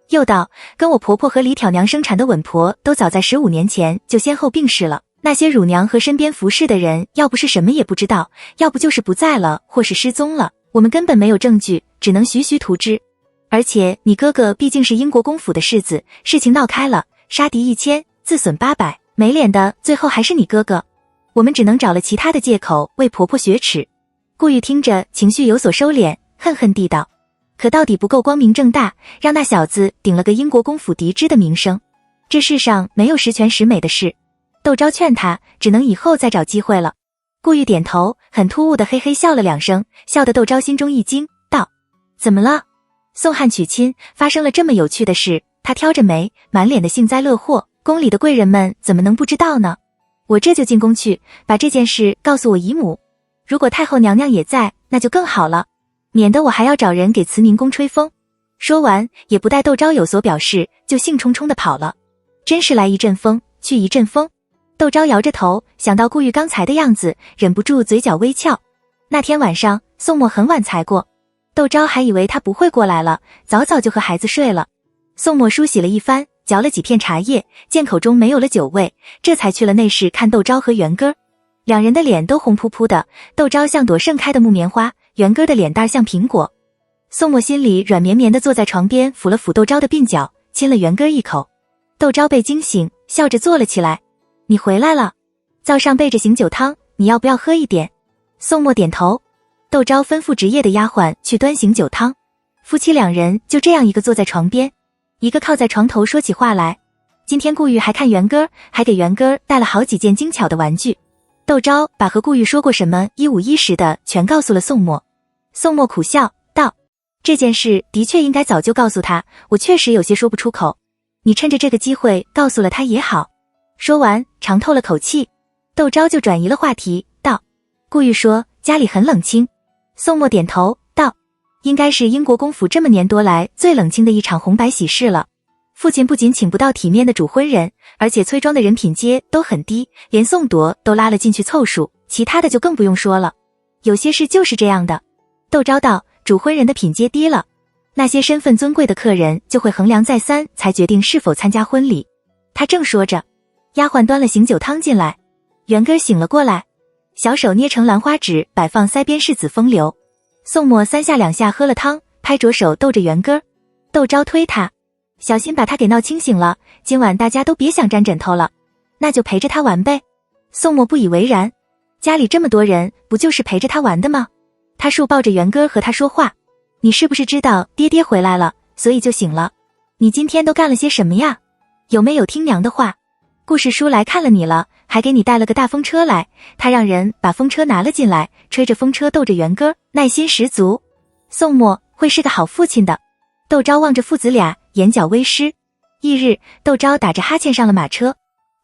又道：“跟我婆婆和李挑娘生产的稳婆都早在15年前就先后病逝了，那些乳娘和身边服侍的人，要不是什么也不知道，要不就是不在了，或是失踪了，我们根本没有证据，只能徐徐图之。而且你哥哥毕竟是英国公府的世子，事情闹开了，杀敌1000，自损800，没脸的最后还是你哥哥。我们只能找了其他的借口为婆婆雪耻。”顾玉听着情绪有所收敛，恨恨地道：“可到底不够光明正大，让那小子顶了个英国公府嫡支的名声。这世上没有十全十美的事。”窦昭劝他，只能以后再找机会了。顾玉点头，很突兀的嘿嘿笑了2声，笑得窦昭心中一惊，道：“怎么了？宋汉娶亲发生了这么有趣的事？”他挑着眉，满脸的幸灾乐祸。宫里的贵人们怎么能不知道呢？我这就进宫去，把这件事告诉我姨母。如果太后娘娘也在，那就更好了，免得我还要找人给慈宁宫吹风。说完，也不待窦昭有所表示，就兴冲冲地跑了。真是来一阵风，去一阵风。窦昭摇着头，想到顾玉刚才的样子，忍不住嘴角微翘。那天晚上，宋墨很晚才过，窦昭还以为他不会过来了，早早就和孩子睡了。宋墨梳洗了一番，嚼了几片茶叶，见口中没有了酒味，这才去了内室看窦昭和元哥。两人的脸都红扑扑的，窦昭像朵盛开的木棉花，元哥的脸蛋像苹果。宋墨心里软绵绵地坐在床边，抚了抚窦昭的鬓角，亲了元哥一口。窦昭被惊醒，笑着坐了起来：“你回来了，灶上备着醒酒汤，你要不要喝一点？”宋墨点头。窦昭吩咐值夜的丫鬟去端醒酒汤。夫妻两人就这样一个坐在床边，一个靠在床头说起话来。今天顾玉还看元哥，还给元哥带了好几件精巧的玩具。窦昭把和顾玉说过什么一五一十的全告诉了宋墨。宋墨苦笑道：这件事的确应该早就告诉他，我确实有些说不出口。你趁着这个机会告诉了他也好。说完长透了口气，窦昭就转移了话题道：顾玉说家里很冷清。宋墨点头道：应该是英国公府这么年多来最冷清的一场红白喜事了。父亲不仅请不到体面的主婚人，而且崔庄的人品阶都很低，连宋铎都拉了进去凑数，其他的就更不用说了。有些事就是这样的。窦昭道：主婚人的品阶低了，那些身份尊贵的客人就会衡量再三，才决定是否参加婚礼。他正说着，丫鬟端了醒酒汤进来，元根醒了过来，小手捏成兰花指，摆放腮边是紫风流。宋墨三下两下喝了汤，拍着手逗着元根。窦昭推他：小心把他给闹清醒了，今晚大家都别想沾枕头了。那就陪着他玩呗。宋墨不以为然，家里这么多人，不就是陪着他玩的吗？他竖抱着元根和他说话：你是不是知道爹爹回来了，所以就醒了？你今天都干了些什么呀？有没有听娘的话？顾氏叔来看了你了，还给你带了个大风车来，他让人把风车拿了进来，吹着风车逗着元根，耐心十足。宋墨会是个好父亲的。窦昭望着父子俩，眼角微湿。翌日，窦昭打着哈欠上了马车，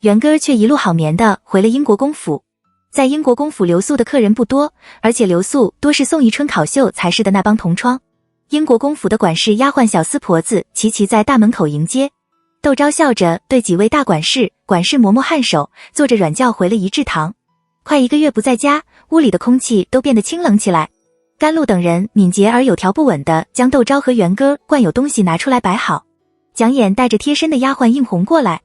元根却一路好眠的回了英国公府。在英国公府留宿的客人不多，而且留宿多是宋宜春考秀才是的那帮同窗。英国公府的管事丫鬟小厮婆子齐齐在大门口迎接。窦昭笑着对几位大管事、管事磨磨颔首，坐着软轿回了仪制堂。快1个月不在家，屋里的空气都变得清冷起来。甘露等人敏捷而有条不紊地将窦昭和元根惯有东西拿出来摆好。蒋琰带着贴身的丫鬟应红过来，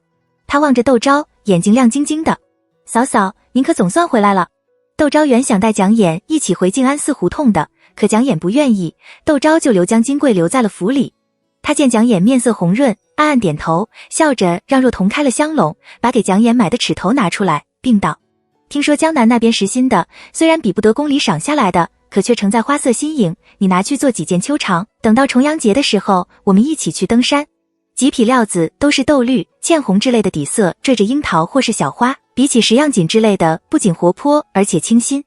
他望着窦昭，眼睛亮晶晶的：嫂嫂，您可总算回来了。窦昭原想带蒋琰一起回静安寺胡同的，可蒋琰不愿意，窦昭就留江金贵留在了府里。他见蒋琰面色红润，暗暗点头，笑着让若彤开了香笼，把给蒋琰买的尺头拿出来，并道：听说江南那边时薪的，虽然比不得宫里赏下来的，可却盛在花色新颖，你拿去做几件秋裳，等到重阳节的时候，我们一起去登山。几匹料子都是豆绿、茜红之类的底色，缀着樱桃或是小花，比起十样锦之类的，不仅活泼，而且清新。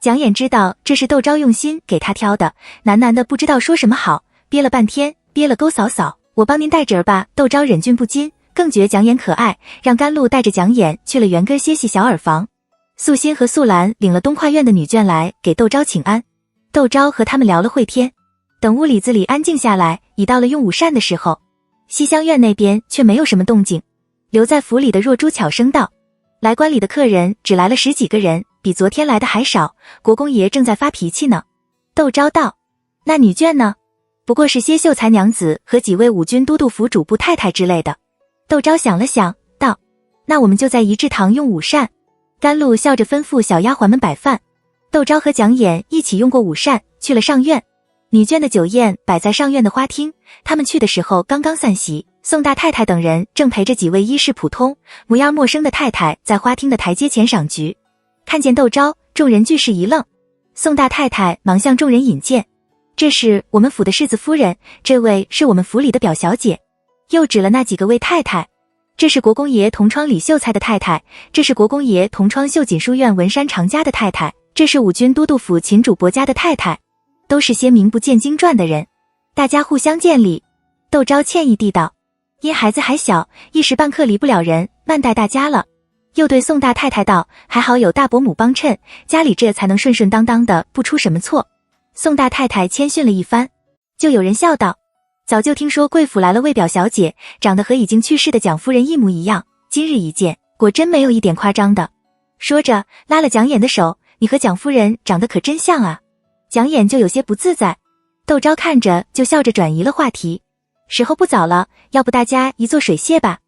蒋琰知道这是窦昭用心给他挑的，喃喃的不知道说什么好，憋了半天，憋了勾嫂嫂，我帮您带着儿吧。窦昭忍俊不禁，更觉蒋琰可爱，让甘露带着蒋琰去了元根歇息小耳房。素心和素兰领了东跨院的女眷来给窦昭请安。窦昭和他们聊了会天，等屋里子里安静下来，已到了用午膳的时候。西厢院那边却没有什么动静，留在府里的若珠巧声道：来观礼的客人只来了10几个人，比昨天来的还少，国公爷正在发脾气呢。窦昭道：那女眷呢？不过是些秀才娘子和几位武军都督府主簿太太之类的。窦昭想了想道：那我们就在仪制堂用午膳。甘露笑着吩咐小丫鬟们摆饭。窦昭和蒋琰一起用过午膳，去了上院。女眷的酒宴摆在上院的花厅，他们去的时候刚刚散席，宋大太太等人正陪着几位衣饰普通、模样陌生的太太在花厅的台阶前赏菊。看见窦昭，众人俱是一愣。宋大太太忙向众人引荐：这是我们府的世子夫人，这位是我们府里的表小姐。又指了那几个位太太：这是国公爷同窗李秀才的太太，这是国公爷同窗秀锦书院文山常家的太太，这是武军都督府秦主伯家的太太，都是些名不见经传的人。大家互相见礼。窦昭歉意地道：因孩子还小，一时半刻离不了人，慢待大家了。又对宋大太太道：还好有大伯母帮衬，家里这才能顺顺当当的，不出什么错。宋大太太谦逊了一番。就有人笑道：早就听说贵府来了位表小姐，长得和已经去世的蒋夫人一模一样，今日一见，果真没有一点夸张的。说着拉了蒋琰的手：你和蒋夫人长得可真像啊。蒋琰就有些不自在。窦昭看着就笑着转移了话题：时候不早了，要不大家一做水榭吧。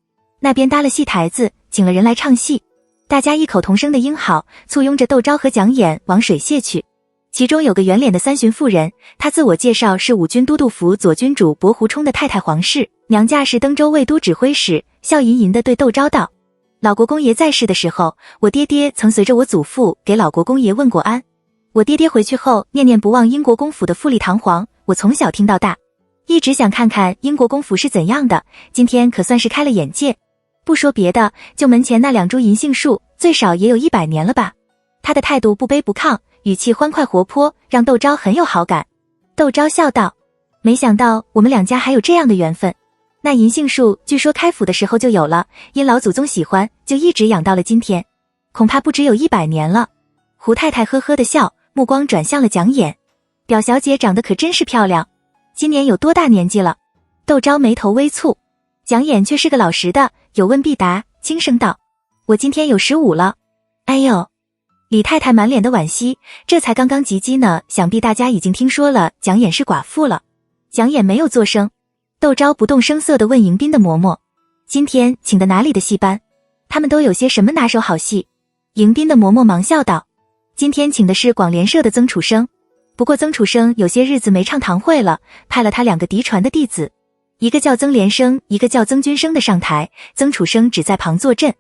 那边搭了戏台子，请了人来唱戏。大家异口同声的应好，簇拥着窦昭和蒋琰往水榭去。其中有个圆脸的三旬妇人，她自我介绍是武军都督府左军主伯胡冲的太太黄氏，娘家是登州卫都指挥使，笑吟吟地对窦昭道：老国公爷在世的时候，我爹爹曾随着我祖父给老国公爷问过安。我爹爹回去后念念不忘英国公府的富丽堂皇，我从小听到大，一直想看看英国公府是怎样的，今天可算是开了眼界。不说别的，就门前那2株银杏树，最少也有100年了吧。他的态度不卑不亢，语气欢快活泼，让窦昭很有好感。窦昭笑道：没想到我们两家还有这样的缘分。那银杏树据说开府的时候就有了，因老祖宗喜欢，就一直养到了今天，恐怕不只有100年了。胡太太呵呵的笑，目光转向了蒋琰。表小姐长得可真是漂亮，今年有多大年纪了？窦昭眉头微蹙，蒋琰却是个老实的，有问必答，轻声道：我今天有15了。哎呦！李太太满脸的惋惜，这才刚刚及笄呢，想必大家已经听说了蒋琰是寡妇了。蒋琰没有作声。窦昭不动声色地问迎宾的嬷嬷：今天请的哪里的戏班？他们都有些什么拿手好戏？迎宾的嬷嬷忙笑道：今天请的是广联社的曾楚生，不过曾楚生有些日子没唱堂会了，派了他2个嫡传的弟子，一个叫曾连生，一个叫曾君生的上台，曾楚生只在旁坐镇。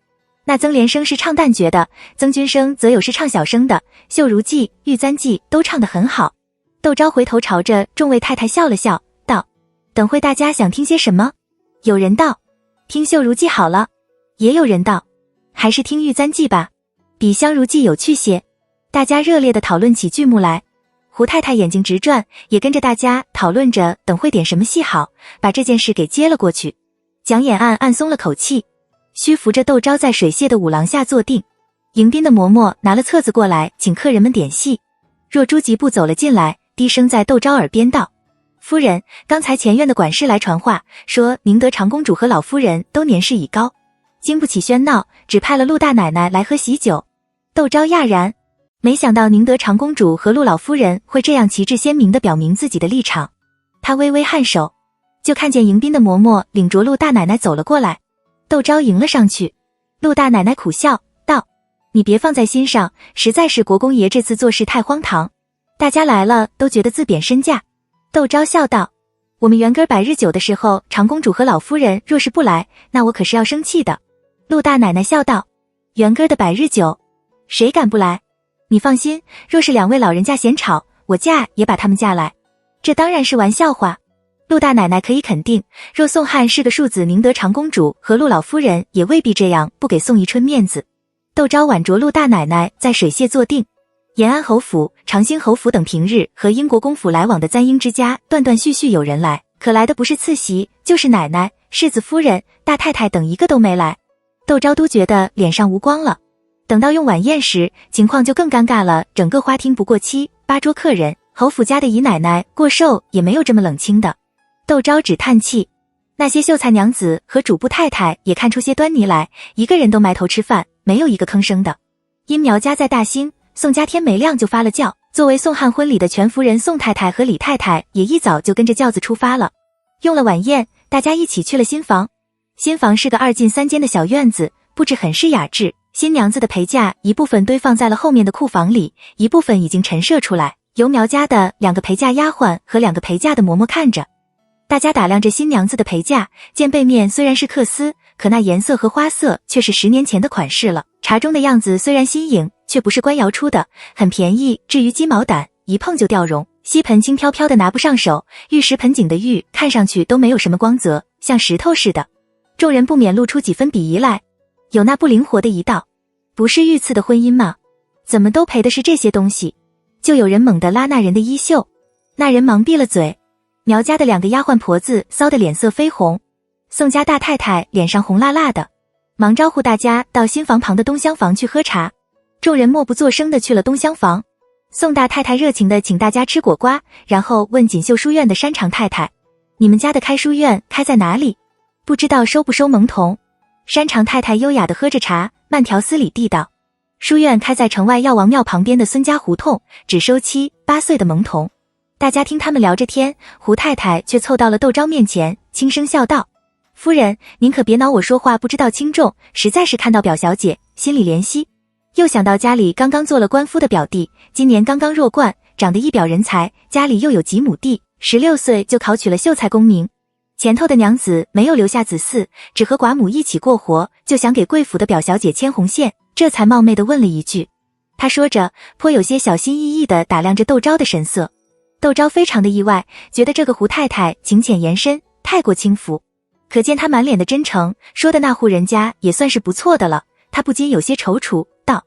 那曾连生是唱旦角的，曾君生则有是唱小生的，秀如记、玉簪记都唱得很好。窦昭回头朝着众位太太笑了笑，道：等会大家想听些什么？有人道：听秀如记好了。也有人道：还是听玉簪记吧，比香如记有趣些。大家热烈地讨论起剧目来。胡太太眼睛直转，也跟着大家讨论着等会点什么戏好，把这件事给接了过去。蒋琰暗暗松了口气，虚扶着窦昭在水榭的舞廊下坐定。迎宾的嬷嬷拿了册子过来，请客人们点戏。若珠疾步走了进来，低声在窦昭耳边道：夫人，刚才前院的管事来传话，说宁德长公主和老夫人都年事已高，经不起喧闹，只派了陆大奶奶来喝喜酒。窦昭讶然，没想到宁德长公主和陆老夫人会这样旗帜鲜明地表明自己的立场。他微微颔首，就看见迎宾的嬷嬷领着陆大奶奶走了过来。窦昭迎了上去，陆大奶奶苦笑道：你别放在心上，实在是国公爷这次做事太荒唐，大家来了都觉得自贬身价。窦昭笑道：我们元根100日酒的时候，长公主和老夫人若是不来，那我可是要生气的。陆大奶奶笑道：元根的100日酒，谁敢不来？你放心，若是2位老人家嫌吵，我嫁也把他们嫁来。这当然是玩笑话。陆大奶奶可以肯定，若宋汉是个庶子，宁德长公主和陆老夫人也未必这样不给宋宜春面子。窦昭挽着陆大奶奶在水榭坐定。延安侯府、长兴侯府等平日和英国公府来往的簪缨之家断断续续有人来，可来的不是次媳，就是奶奶、世子夫人、大太太等一个都没来。窦昭都觉得脸上无光了。等到用晚宴时，情况就更尴尬了，整个花厅不过7、8桌客人，侯府家的姨奶奶过寿也没有这么冷清的。窦昭只叹气，那些秀才娘子和主簿太太也看出些端倪来，一个人都埋头吃饭，没有一个吭声的。因苗家在大兴，宋家天没亮就发了轿，作为宋汉婚礼的全夫人宋太太和李太太也一早就跟着轿子出发了。用了晚宴，大家一起去了新房。新房是个2进3间的小院子，布置很是雅致。新娘子的陪嫁一部分堆放在了后面的库房里，一部分已经陈设出来，由苗家的2个陪嫁丫鬟和2个陪嫁的嬷嬷看着。大家打量着新娘子的陪嫁，见背面虽然是缂丝，可那颜色和花色却是10年前的款式了。茶盅的样子虽然新颖，却不是官窑出的，很便宜，至于鸡毛掸，一碰就掉绒。锡盆轻飘飘的拿不上手，玉石盆景的玉看上去都没有什么光泽，像石头似的。众人不免露出几分鄙夷来，有那不灵活的一道：不是御赐的婚姻吗？怎么都陪的是这些东西？就有人猛地拉那人的衣袖，那人忙闭了嘴。苗家的2个丫鬟婆子臊得脸色绯红，宋家大太太脸上红辣辣的，忙招呼大家到新房旁的东厢房去喝茶。众人默不作声地去了东厢房。宋大太太热情地请大家吃果瓜，然后问锦绣书院的山长太太：你们家的开书院开在哪里？不知道收不收蒙童？山长太太优雅地喝着茶，慢条斯理地道：书院开在城外药王庙旁边的孙家胡同，只收7、8岁的蒙童。大家听他们聊着天，胡太太却凑到了窦昭面前，轻声笑道：夫人，您可别恼我说话不知道轻重，实在是看到表小姐，心里怜惜。又想到家里刚刚做了官夫的表弟，今年刚刚弱冠，长得一表人才，家里又有几亩地，16岁就考取了秀才功名。前头的娘子没有留下子嗣，只和寡母一起过活，就想给贵府的表小姐牵红线，这才冒昧地问了一句。他说着，颇有些小心翼翼地打量着窦昭的神色。窦昭非常的意外，觉得这个胡太太情浅言深，太过轻浮。可见他满脸的真诚，说的那户人家也算是不错的了，他不禁有些踌躇，道：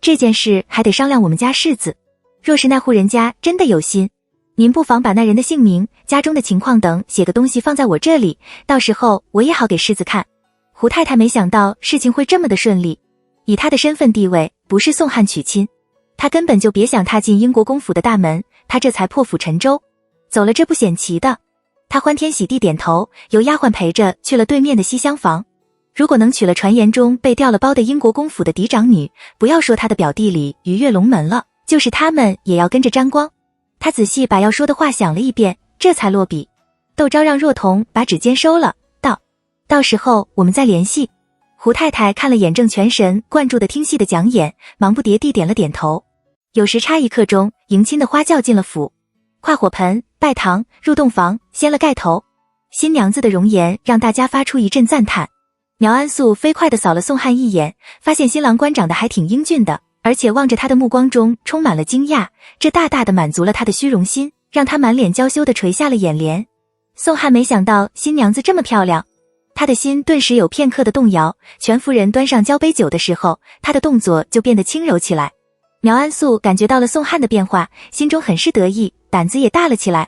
这件事还得商量我们家世子。若是那户人家真的有心，您不妨把那人的姓名、家中的情况等写个东西放在我这里，到时候我也好给世子看。胡太太没想到事情会这么的顺利，以她的身份地位，不是宋汉娶亲，她根本就别想踏进英国公府的大门，她这才破釜沉舟，走了这步险棋的。她欢天喜地点头，由丫鬟陪着去了对面的西厢房。如果能娶了传言中被调了包的英国公府的嫡长女，不要说她的表弟里鱼跃龙门了，就是他们也要跟着沾光。她仔细把要说的话想了一遍，这才落笔。窦昭让若彤把指尖收了，道：到时候我们再联系。胡太太看了眼正全神贯注的听戏的蒋眼，忙不迭地点了点头。有时差一刻钟，迎亲的花轿进了府，跨火盆，拜堂，入洞房，掀了盖头。新娘子的容颜让大家发出一阵赞叹。苗安素飞快地扫了宋汉一眼，发现新郎官长得还挺英俊的，而且望着他的目光中充满了惊讶，这大大的满足了他的虚荣心，让他满脸娇羞地垂下了眼帘。宋汉没想到新娘子这么漂亮，他的心顿时有片刻的动摇。全夫人端上交杯酒的时候，他的动作就变得轻柔起来。苗安素感觉到了宋汉的变化，心中很是得意，胆子也大了起来。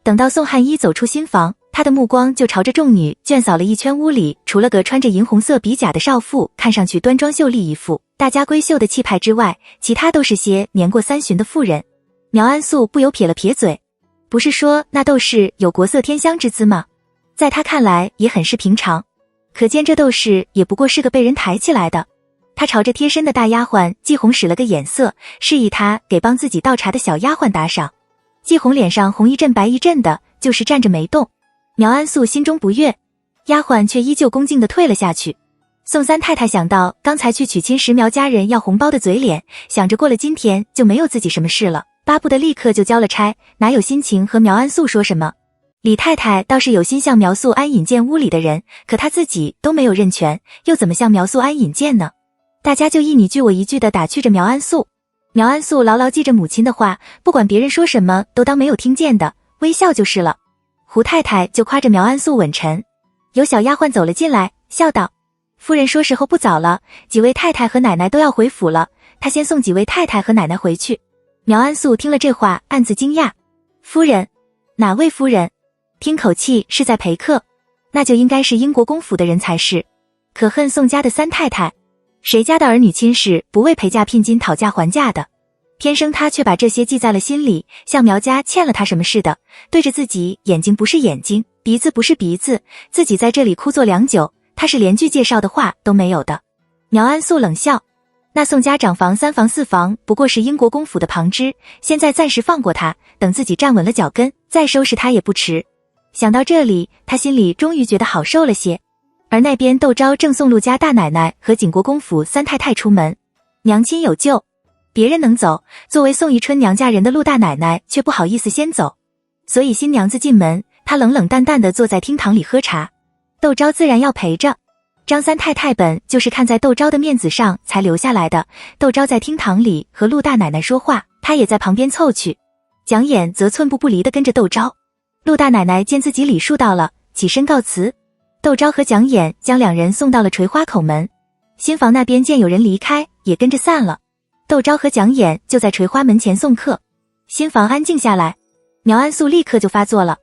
等到宋汉一走出新房，他的目光就朝着众女卷扫了一圈，屋里除了个穿着银红色比甲的少妇看上去端庄秀丽一副大家闺秀的气派之外，其他都是些年过30的妇人。苗安素不由撇了撇嘴，不是说那窦氏有国色天香之姿吗？在他看来也很是平常，可见这窦氏也不过是个被人抬起来的。他朝着贴身的大丫鬟季红使了个眼色，示意他给帮自己倒茶的小丫鬟打赏。季红脸上红一阵白一阵的，就是站着没动。苗安素心中不悦，丫鬟却依旧恭敬地退了下去。宋三太太想到刚才去娶亲时苗家人要红包的嘴脸，想着过了今天就没有自己什么事了，巴不得立刻就交了差，哪有心情和苗安素说什么。李太太倒是有心向苗素安引荐屋里的人，可她自己都没有认权，又怎么向苗素安引荐呢？大家就一你句我一句的打趣着苗安素。苗安素牢牢记着母亲的话，不管别人说什么都当没有听见的，微笑就是了。胡太太就夸着苗安素稳沉。有小丫鬟走了进来，笑道：夫人说时候不早了，几位太太和奶奶都要回府了，她先送几位太太和奶奶回去。苗安素听了这话，暗自惊讶。夫人？哪位夫人？听口气是在陪客，那就应该是英国公府的人才是。可恨宋家的三太太，谁家的儿女亲事不为陪嫁聘金讨价还价的，天生她却把这些记在了心里，像苗家欠了她什么似的，对着自己眼睛不是眼睛，鼻子不是鼻子，自己在这里枯坐良久，她是连句介绍的话都没有的。苗安素冷笑，那宋家长房3房4房不过是英国公府的旁支，现在暂时放过他，等自己站稳了脚跟，再收拾他也不迟。想到这里，他心里终于觉得好受了些。而那边窦昭正送陆家大奶奶和景国公府三太太出门，娘亲有救，别人能走，作为宋宜春娘家人的陆大奶奶却不好意思先走，所以新娘子进门，她冷冷淡淡地坐在厅堂里喝茶，窦昭自然要陪着。张三太太本就是看在窦昭的面子上才留下来的，窦昭在厅堂里和陆大奶奶说话，她也在旁边凑去。蒋眼则寸步不离地跟着窦昭。陆大奶奶见自己礼数到了，起身告辞。窦昭和蒋眼将两人送到了垂花口门。新房那边见有人离开，也跟着散了。窦昭和蒋眼就在垂花门前送客。新房安静下来，苗安素立刻就发作了。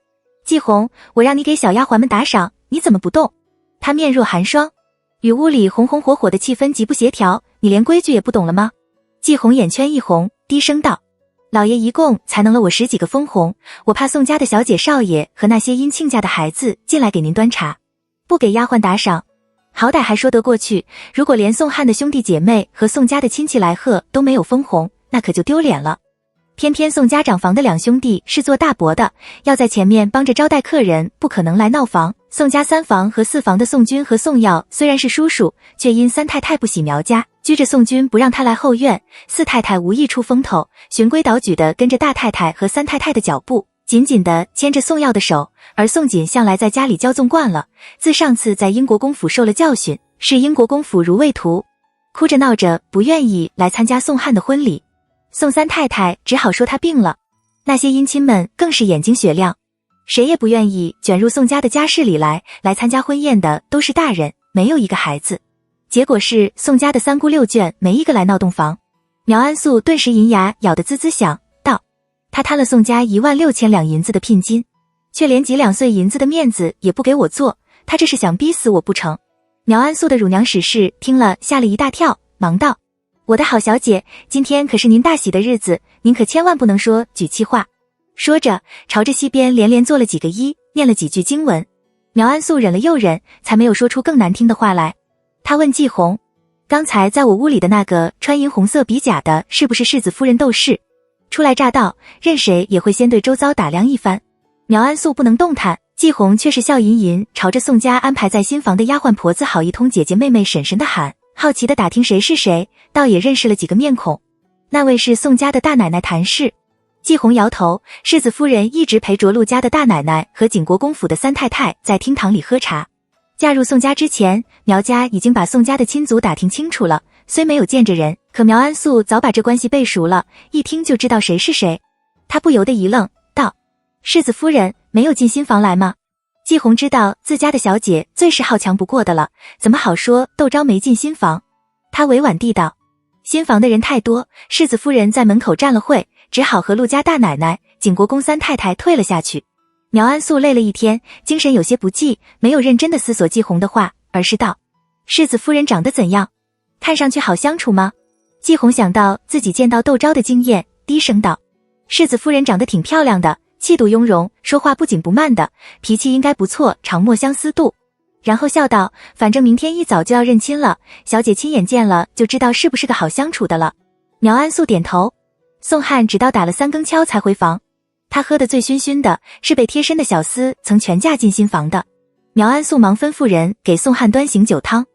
季红，我让你给小丫鬟们打赏，你怎么不动？她面若寒霜，与屋里红红火火的气氛极不协调，你连规矩也不懂了吗？季红眼圈一红，低声道：老爷一共才能了我10几个封红，我怕宋家的小姐少爷和那些因亲家的孩子进来给您端茶，不给丫鬟打赏，好歹还说得过去，如果连宋汉的兄弟姐妹和宋家的亲戚来贺都没有封红，那可就丢脸了。偏偏宋家长房的两兄弟是做大伯的，要在前面帮着招待客人，不可能来闹房。宋家3房和4房的宋军和宋耀虽然是叔叔，却因三太太不喜苗家，拘着宋军不让他来后院。四太太无意出风头，循规蹈矩地跟着大太太和三太太的脚步，紧紧地牵着宋耀的手。而宋锦向来在家里骄纵惯了，自上次在英国公府受了教训，是英国公府如畏图，哭着闹着不愿意来参加宋汉的婚礼。宋三太太只好说她病了，那些姻亲们更是眼睛雪亮，谁也不愿意卷入宋家的家事里来参加婚宴的都是大人，没有一个孩子。结果是宋家的3姑6眷没一个来闹洞房。苗安素顿时银牙咬得滋滋响，道：他贪了宋家16000两银子的聘金，却连几2岁银子的面子也不给我做，他这是想逼死我不成？苗安素的乳娘史氏听了吓了一大跳，忙道：我的好小姐，今天可是您大喜的日子，您可千万不能说举气话。说着朝着西边连连做了几个揖，念了几句经文。苗安素忍了又忍，才没有说出更难听的话来。他问季红：刚才在我屋里的那个穿银红色比甲的是不是世子夫人窦氏？初来乍到，任谁也会先对周遭打量一番。苗安素不能动弹，季红却是笑吟吟朝着宋家安排在新房的丫鬟婆子好一通姐姐妹妹婶婶的喊，好奇的打听谁是谁，倒也认识了几个面孔。那位是宋家的大奶奶谭氏。季红摇头，世子夫人一直陪着陆家的大奶奶和景国公府的三太太在厅堂里喝茶。嫁入宋家之前，苗家已经把宋家的亲族打听清楚了，虽没有见着人，可苗安素早把这关系背熟了，一听就知道谁是谁。他不由得一愣，道：世子夫人没有进新房来吗？季红知道自家的小姐最是好强不过的了，怎么好说窦昭没进新房？他委婉地道：新房的人太多，世子夫人在门口站了会，只好和陆家大奶奶、景国公三太太退了下去。苗安素累了一天，精神有些不济，没有认真的思索季红的话，而是道：世子夫人长得怎样？看上去好相处吗？季红想到自己见到窦昭的经验，低声道：世子夫人长得挺漂亮的，气度雍容，说话不紧不慢的，脾气应该不错，常莫相思度。然后笑道：反正明天一早就要认亲了，小姐亲眼见了就知道是不是个好相处的了。苗安素点头。宋汉直到打了3更敲才回房，他喝得醉醺醺的，是被贴身的小厮曾全嫁进新房的。苗安素忙吩咐人给宋汉端醒酒汤，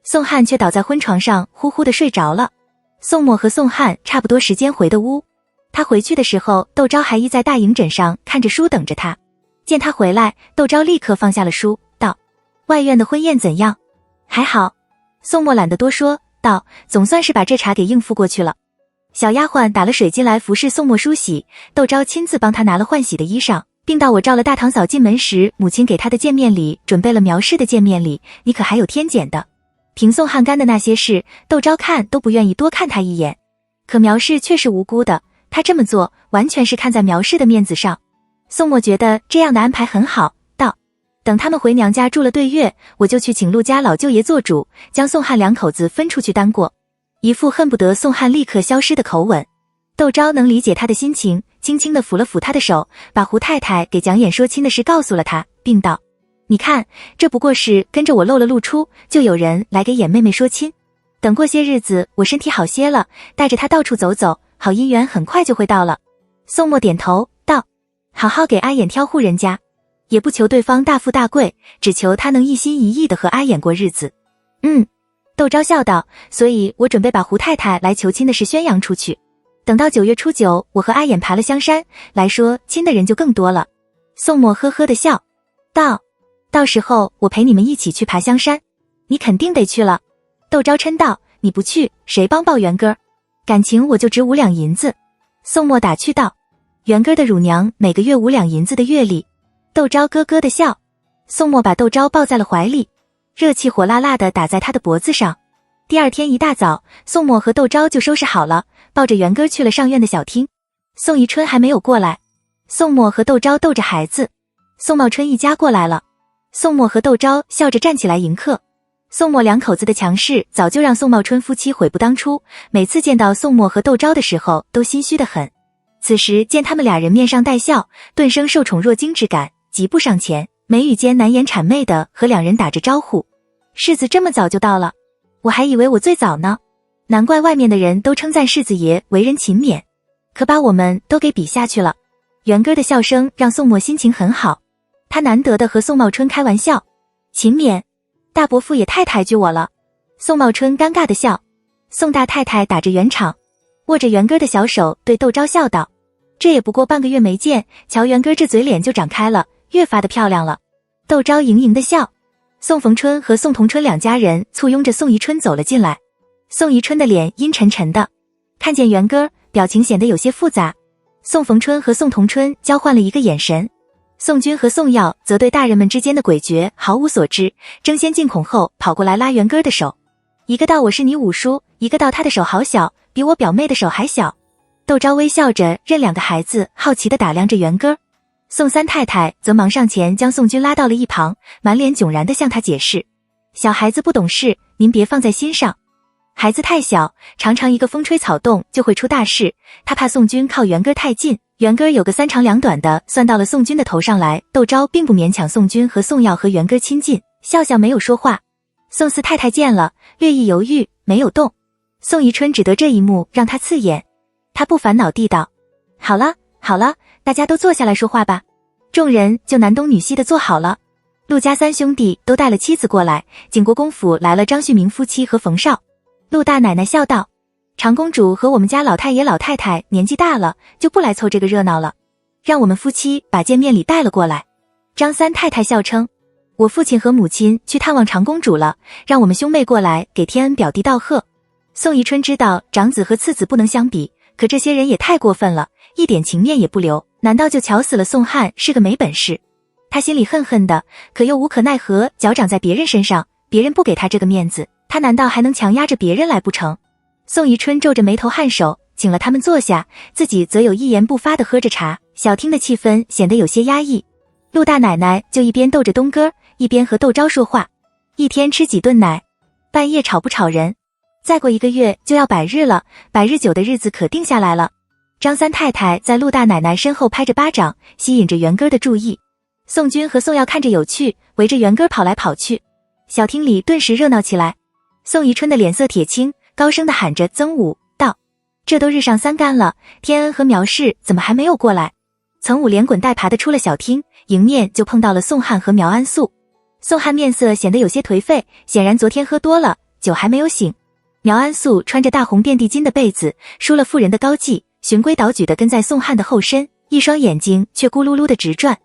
宋汉却倒在昏床上呼呼的睡着了。宋默和宋汉差不多时间回的屋，他回去的时候，窦昭还依在大营枕上看着书等着他。见他回来，窦昭立刻放下了书，道：外院的婚宴怎样？还好。宋默懒得多说，道：总算是把这茬给应付过去了。小丫鬟打了水进来服侍宋默梳洗，窦昭亲自帮他拿了换洗的衣裳，并到我照了大堂嫂进门时母亲给他的见面礼准备了苗氏的见面礼，你可还有添减的。平宋汉干的那些事，窦昭看都不愿意多看他一眼，可苗氏却是无辜的，他这么做完全是看在苗氏的面子上。宋默觉得这样的安排很好，道：等他们回娘家住了对月，我就去请陆家老舅爷做主，将宋汉2口子分出去单过。一副恨不得宋汉立刻消失的口吻。窦昭能理解他的心情，轻轻地抚了抚他的手，把胡太太给蒋琰说亲的事告诉了他，并道：你看，这不过是跟着我露了露出，就有人来给琰妹妹说亲。等过些日子我身体好些了，带着她到处走走，好姻缘很快就会到了。宋默点头道：好好给阿琰挑户人家，也不求对方大富大贵，只求他能一心一意地和阿琰过日子。窦昭笑道：所以我准备把胡太太来求亲的事宣扬出去，等到9月初9，我和阿琰爬了香山，来说亲的人就更多了。宋默呵呵的笑道：到时候我陪你们一起去爬香山，你肯定得去了。窦昭嗔道：你不去，谁帮报元哥？感情我就值5两银子。宋默打趣道：元哥的乳娘每个月5两银子的月例。窦昭咯咯的笑。宋默把窦昭抱在了怀里，热气火辣辣的打在他的脖子上。第二天一大早，宋默和窦昭就收拾好了，抱着元哥去了上院的小厅。宋宜春还没有过来，宋默和窦昭逗着孩子。宋茂春一家过来了，宋默和窦昭笑着站起来迎客。宋默2口子的强势早就让宋茂春夫妻悔不当初，每次见到宋默和窦昭的时候都心虚得很。此时见他们俩人面上带笑，顿生受宠若惊之感，急步上前，眉宇间难言谄媚的和2人打着招呼：世子这么早就到了，我还以为我最早呢，难怪外面的人都称赞世子爷为人勤勉，可把我们都给比下去了。元哥的笑声让宋默心情很好，他难得的和宋茂春开玩笑：勤勉，大伯父也太抬举我了。宋茂春尴尬的笑。宋大太太打着圆场，握着元哥的小手对窦昭笑道：这也不过半个月没见，瞧元哥这嘴脸就长开了，越发的漂亮了。窦昭盈盈的笑。宋逢春和宋同春2家人簇拥着宋宜春走了进来。宋宜春的脸阴沉沉的，看见元哥，表情显得有些复杂。宋逢春和宋同春交换了一个眼神，宋军和宋耀则对大人们之间的诡谲毫无所知，争先进恐后跑过来拉元哥的手。一个道我是你五叔，一个道他的手好小，比我表妹的手还小。窦昭微笑着任两个孩子好奇地打量着元根。宋三太太则忙上前将宋军拉到了一旁，满脸迥然地向他解释：小孩子不懂事，您别放在心上。孩子太小，常常一个风吹草动就会出大事，他怕宋军靠元根太近，元根有个三长两短的算到了宋军的头上来。窦昭并不勉强宋军和宋耀和元根亲近，笑笑没有说话。宋四太太见了，略一犹豫，没有动。宋宜春只得这一幕让他刺眼，他不烦恼地道：好了好了，大家都坐下来说话吧。众人就男东女西的坐好了。陆家三兄弟都带了妻子过来，景国公府来了张旭明夫妻和冯绍。陆大奶奶笑道：长公主和我们家老太爷老太太年纪大了，就不来凑这个热闹了，让我们夫妻把见面礼带了过来。张三太太笑称：我父亲和母亲去探望长公主了，让我们兄妹过来给天恩表弟道贺。宋宜春知道长子和次子不能相比，可这些人也太过分了，一点情面也不留，难道就瞧死了宋汉是个没本事？他心里恨恨的，可又无可奈何，脚长在别人身上，别人不给他这个面子，他难道还能强压着别人来不成？宋宜春皱着眉头颔首，请了他们坐下，自己则有一言不发地喝着茶，小厅的气氛显得有些压抑。陆大奶奶就一边逗着东哥，一边和窦昭说话：一天吃几顿奶，半夜吵不吵人？再过1个月就要百日了，100日9的日子可定下来了。张三太太在陆大奶奶身后拍着巴掌，吸引着元根的注意。宋军和宋耀看着有趣，围着元根跑来跑去，小厅里顿时热闹起来。宋宜春的脸色铁青，高声地喊着曾武道：这都日上3竿了，天恩和苗氏怎么还没有过来？曾武连滚带爬地出了小厅，迎面就碰到了宋汉和苗安素。宋汉面色显得有些颓废，显然昨天喝多了，酒还没有醒。苗安素穿着大红遍地金的被子，输了妇人的高髻，循规蹈矩地跟在宋汉的后身，一双眼睛却咕噜噜地直转。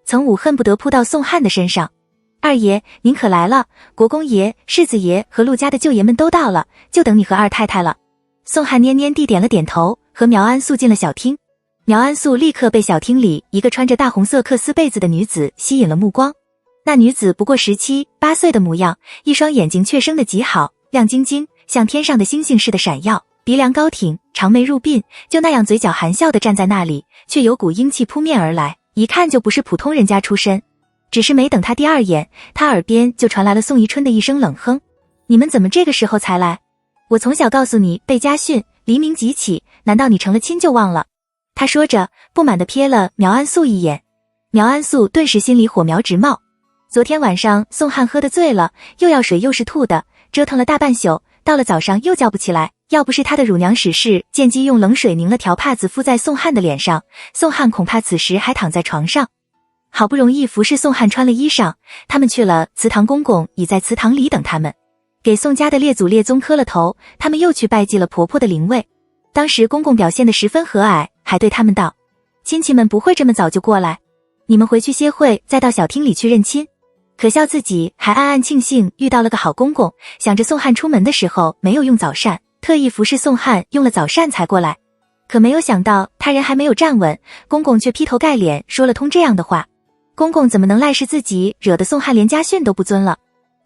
曾武恨不得扑到宋汉的身上：二爷您可来了，国公爷、世子爷和陆家的舅爷们都到了，就等你和二太太了。宋汉蔫蔫地点了点头，和苗安素进了小厅。苗安素立刻被小厅里一个穿着大红色缂丝被子的女子吸引了目光。那女子不过17、8岁的模样，一双眼睛却生得极好，亮晶晶，像天上的星星似的闪耀，鼻梁高挺，长眉入鬓，就那样嘴角含笑地站在那里，却有股英气扑面而来，一看就不是普通人家出身。只是没等他第二眼，他耳边就传来了宋宜春的一声冷哼：你们怎么这个时候才来？我从小告诉你被家训，黎明即起，难道你成了亲就忘了？他说着，不满地瞥了苗安素一眼。苗安素顿时心里火苗直冒。昨天晚上宋汉喝得醉了，又要水又是吐的，折腾了大半宿，到了早上又叫不起来，要不是他的乳娘使事见机用冷水拧了条帕子敷在宋汉的脸上，宋汉恐怕此时还躺在床上。好不容易服侍宋汉穿了衣裳，他们去了祠堂，公公已在祠堂里等他们，给宋家的列祖列宗磕了头，他们又去拜祭了婆婆的灵位。当时公公表现得十分和蔼，还对他们道：亲戚们不会这么早就过来，你们回去歇会，再到小厅里去认亲。可笑自己还暗暗庆幸遇到了个好公公，想着宋汉出门的时候没有用早膳，特意服侍宋汉用了早膳才过来。可没有想到他人还没有站稳，公公却劈头盖脸说了通这样的话。公公怎么能赖是自己惹得宋汉连家训都不遵了？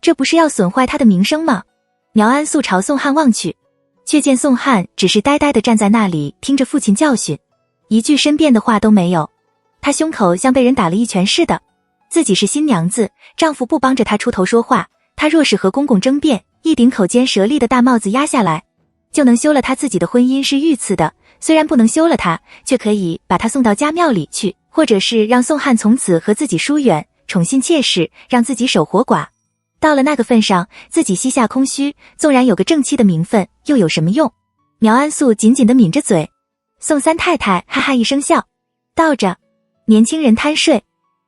这不是要损坏他的名声吗？苗安素朝宋汉望去，却见宋汉只是呆呆地站在那里听着父亲教训，一句申辩的话都没有。他胸口像被人打了一拳似的，自己是新娘子，丈夫不帮着她出头说话，她若是和公公争辩，一顶口尖舌利的大帽子压下来，就能休了她自己的婚姻是御赐的，虽然不能休了她，却可以把她送到家庙里去，或者是让宋汉从此和自己疏远，宠信妾室，让自己守活寡。到了那个份上，自己膝下空虚，纵然有个正妻的名分，又有什么用？苗安素紧紧地抿着嘴。宋三太太哈哈一声笑，道着：年轻人贪睡，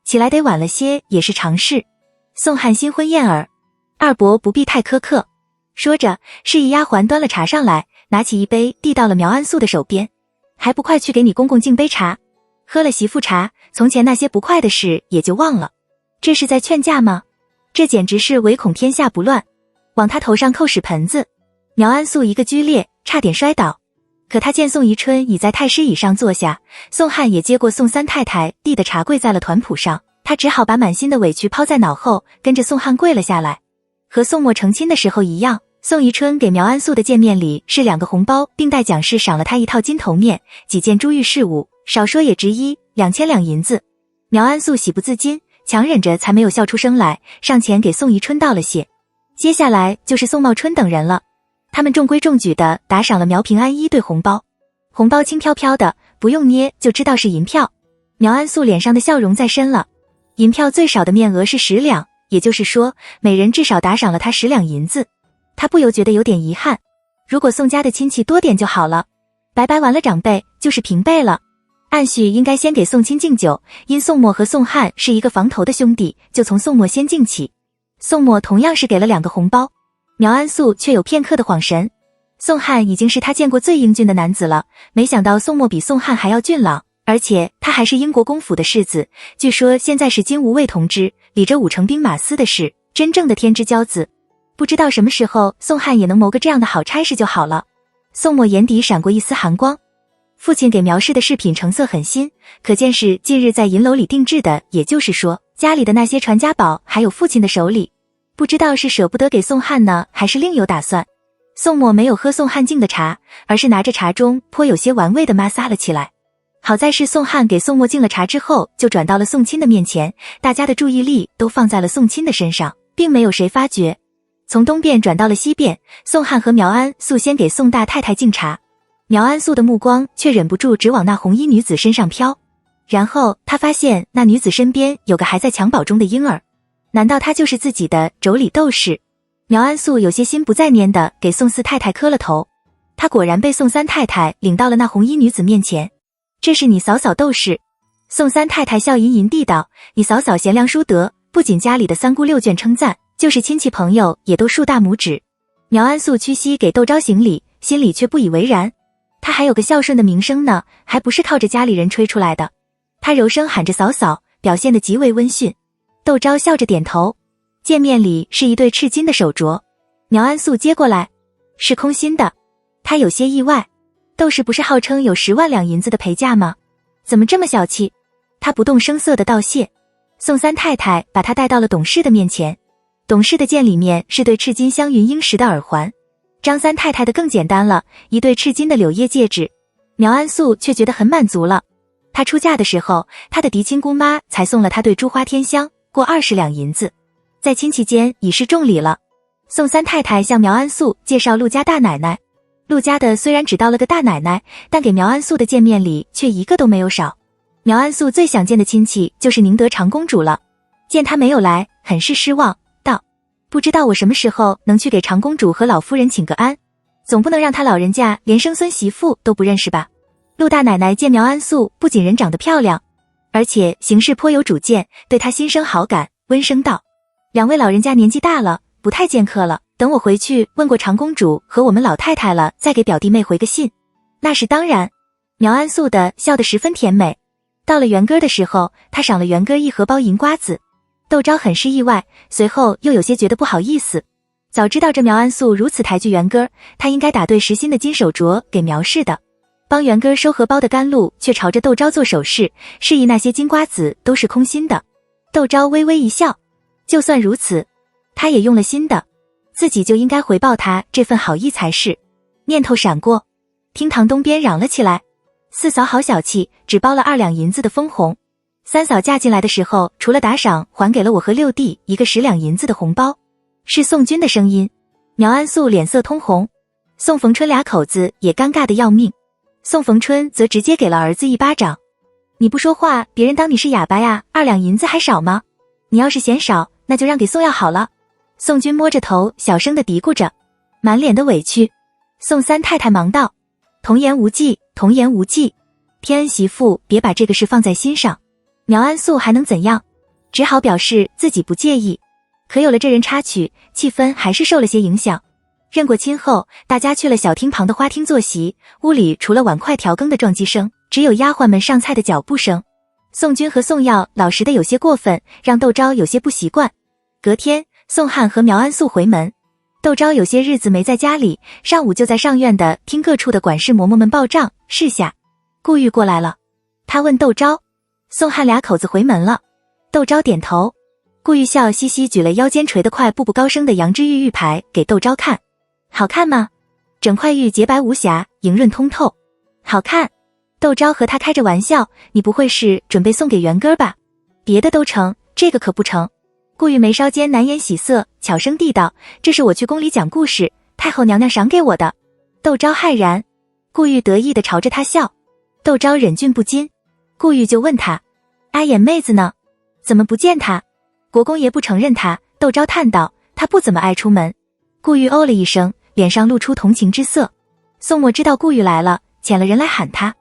起来得晚了些也是常事。宋汉新婚燕尔，二伯不必太苛刻。说着，示意丫鬟端了茶上来，拿起一杯递到了苗安素的手边。还不快去给你公公敬杯茶？喝了媳妇茶，从前那些不快的事也就忘了。这是在劝架吗？这简直是唯恐天下不乱，往他头上扣屎盆子。苗安素一个剧烈，差点摔倒。可他见宋宜春已在太师椅上坐下，宋汉也接过宋三太太递的茶跪在了团谱上，他只好把满心的委屈抛在脑后，跟着宋汉跪了下来。和宋末成亲的时候一样，宋宜春给苗安素的见面礼是2个红包，并代讲师赏了他1套金头面、几件珠玉饰物，少说也值1-2千两银子。苗安素喜不自禁，强忍着才没有笑出声来，上前给宋宜春道了谢。接下来就是宋茂春等人了，他们中规中矩地打赏了苗平安1对红包，红包轻飘飘的，不用捏就知道是银票。苗安素脸上的笑容再深了，银票最少的面额是10两，也就是说每人至少打赏了他10两银子。他不由觉得有点遗憾，如果宋家的亲戚多点就好了，白白完了长辈就是平辈了。按序应该先给宋亲敬酒，因宋默和宋汉是一个房头的兄弟，就从宋默先敬起。宋默同样是给了2个红包，苗安素却有片刻的恍神。宋汉已经是他见过最英俊的男子了，没想到宋默比宋汉还要俊朗，而且他还是英国公府的世子，据说现在是金吾卫同知，理着5成兵马司的事，真正的天之骄子。不知道什么时候宋汉也能谋个这样的好差事就好了。宋默眼底闪过一丝寒光，父亲给苗氏的饰品成色很新，可见是近日在银楼里定制的，也就是说家里的那些传家宝还有父亲的手里，不知道是舍不得给宋汉呢，还是另有打算。宋默没有喝宋汉敬的茶，而是拿着茶盅颇有些玩味的妈撒了起来。好在是宋汉给宋默敬了茶之后，就转到了宋亲的面前，大家的注意力都放在了宋亲的身上，并没有谁发觉。从东边转到了西边，宋汉和苗安素先给宋大太太敬茶，苗安素的目光却忍不住直往那红衣女子身上飘，然后他发现那女子身边有个还在襁褓中的婴儿，难道她就是自己的妯娌窦氏？苗安素有些心不在焉的给宋四太太磕了头，她果然被宋三太太领到了那红衣女子面前。这是你嫂嫂窦氏。宋三太太笑吟吟地道，你嫂嫂贤良淑德，不仅家里的3姑6眷称赞，就是亲戚朋友也都竖大拇指。苗安素屈膝给窦昭行礼，心里却不以为然，他还有个孝顺的名声呢，还不是靠着家里人吹出来的。他柔声喊着嫂嫂，表现得极为温驯。窦昭笑着点头。见面礼是一对赤金的手镯，苗安素接过来，是空心的。他有些意外，窦氏不是号称有10万两银子的陪嫁吗？怎么这么小气？他不动声色地道谢。宋三太太把他带到了董氏的面前，董氏的剑里面是对赤金镶云英石的耳环，张三太太的更简单了，一对赤金的柳叶戒指。苗安素却觉得很满足了。她出嫁的时候，她的嫡亲姑妈才送了她对珠花天香，过20两银子，在亲戚间已是重礼了。宋三太太向苗安素介绍陆家大奶奶，陆家的虽然只到了个大奶奶，但给苗安素的见面礼却一个都没有少。苗安素最想见的亲戚就是宁德长公主了，见她没有来，很是失望，道：不知道我什么时候能去给长公主和老夫人请个安，总不能让她老人家连生孙媳妇都不认识吧。陆大奶奶见苗安素不仅人长得漂亮，而且行事颇有主见，对她心生好感，温声道：两位老人家年纪大了，不太见客了，等我回去问过长公主和我们老太太了，再给表弟妹回个信。那是当然。苗安素的笑得十分甜美。到了元歌的时候，他赏了元歌1荷包银瓜子。窦昭很是意外，随后又有些觉得不好意思。早知道这苗安素如此抬举元歌，他应该打对实心的金手镯给苗氏的。帮元歌收荷包的甘露却朝着窦昭做手势，示意那些金瓜子都是空心的。窦昭微微一笑，就算如此，他也用了心的，自己就应该回报他这份好意才是。念头闪过，厅堂东边嚷了起来：四嫂好小气，只包了2两银子的封红。三嫂嫁进来的时候，除了打赏，还给了我和六弟一个10两银子的红包。是宋军的声音。苗安素脸色通红，宋逢春俩口子也尴尬得要命。宋逢春则直接给了儿子一巴掌：你不说话，别人当你是哑巴呀？2两银子还少吗？你要是嫌少，那就让给宋耀好了。宋军摸着头小声地嘀咕着，满脸的委屈。宋三太太忙道：童言无忌，童言无忌，天恩媳妇别把这个事放在心上。苗安素还能怎样？只好表示自己不介意。可有了这人插曲，气氛还是受了些影响。认过亲后，大家去了小厅旁的花厅坐席，屋里除了碗筷调羹的撞击声，只有丫鬟们上菜的脚步声。宋军和宋耀老实的有些过分，让窦昭有些不习惯。隔天，宋汉和苗安素回门，窦昭有些日子没在家里，上午就在上院的听各处的管事嬷嬷们报账。试下，顾玉过来了，他问窦昭：宋汉俩口子回门了？窦昭点头。顾玉笑嘻嘻举了腰间垂得快步步高升的杨枝玉玉牌给窦昭看。好看吗？整块玉洁白无瑕，莹润通透。好看。窦昭和他开着玩笑，你不会是准备送给元哥吧？别的都成，这个可不成。顾玉眉梢间难掩喜色，悄声地道，这是我去宫里讲故事，太后娘娘赏给我的。窦昭骇然，顾玉得意地朝着他笑。窦昭忍俊不禁，顾玉就问他，阿眼妹子呢？怎么不见她？国公爷不承认她。窦昭叹道，她不怎么爱出门。顾玉哦了一声，脸上露出同情之色。宋墨知道顾玉来了，遣了人来喊他。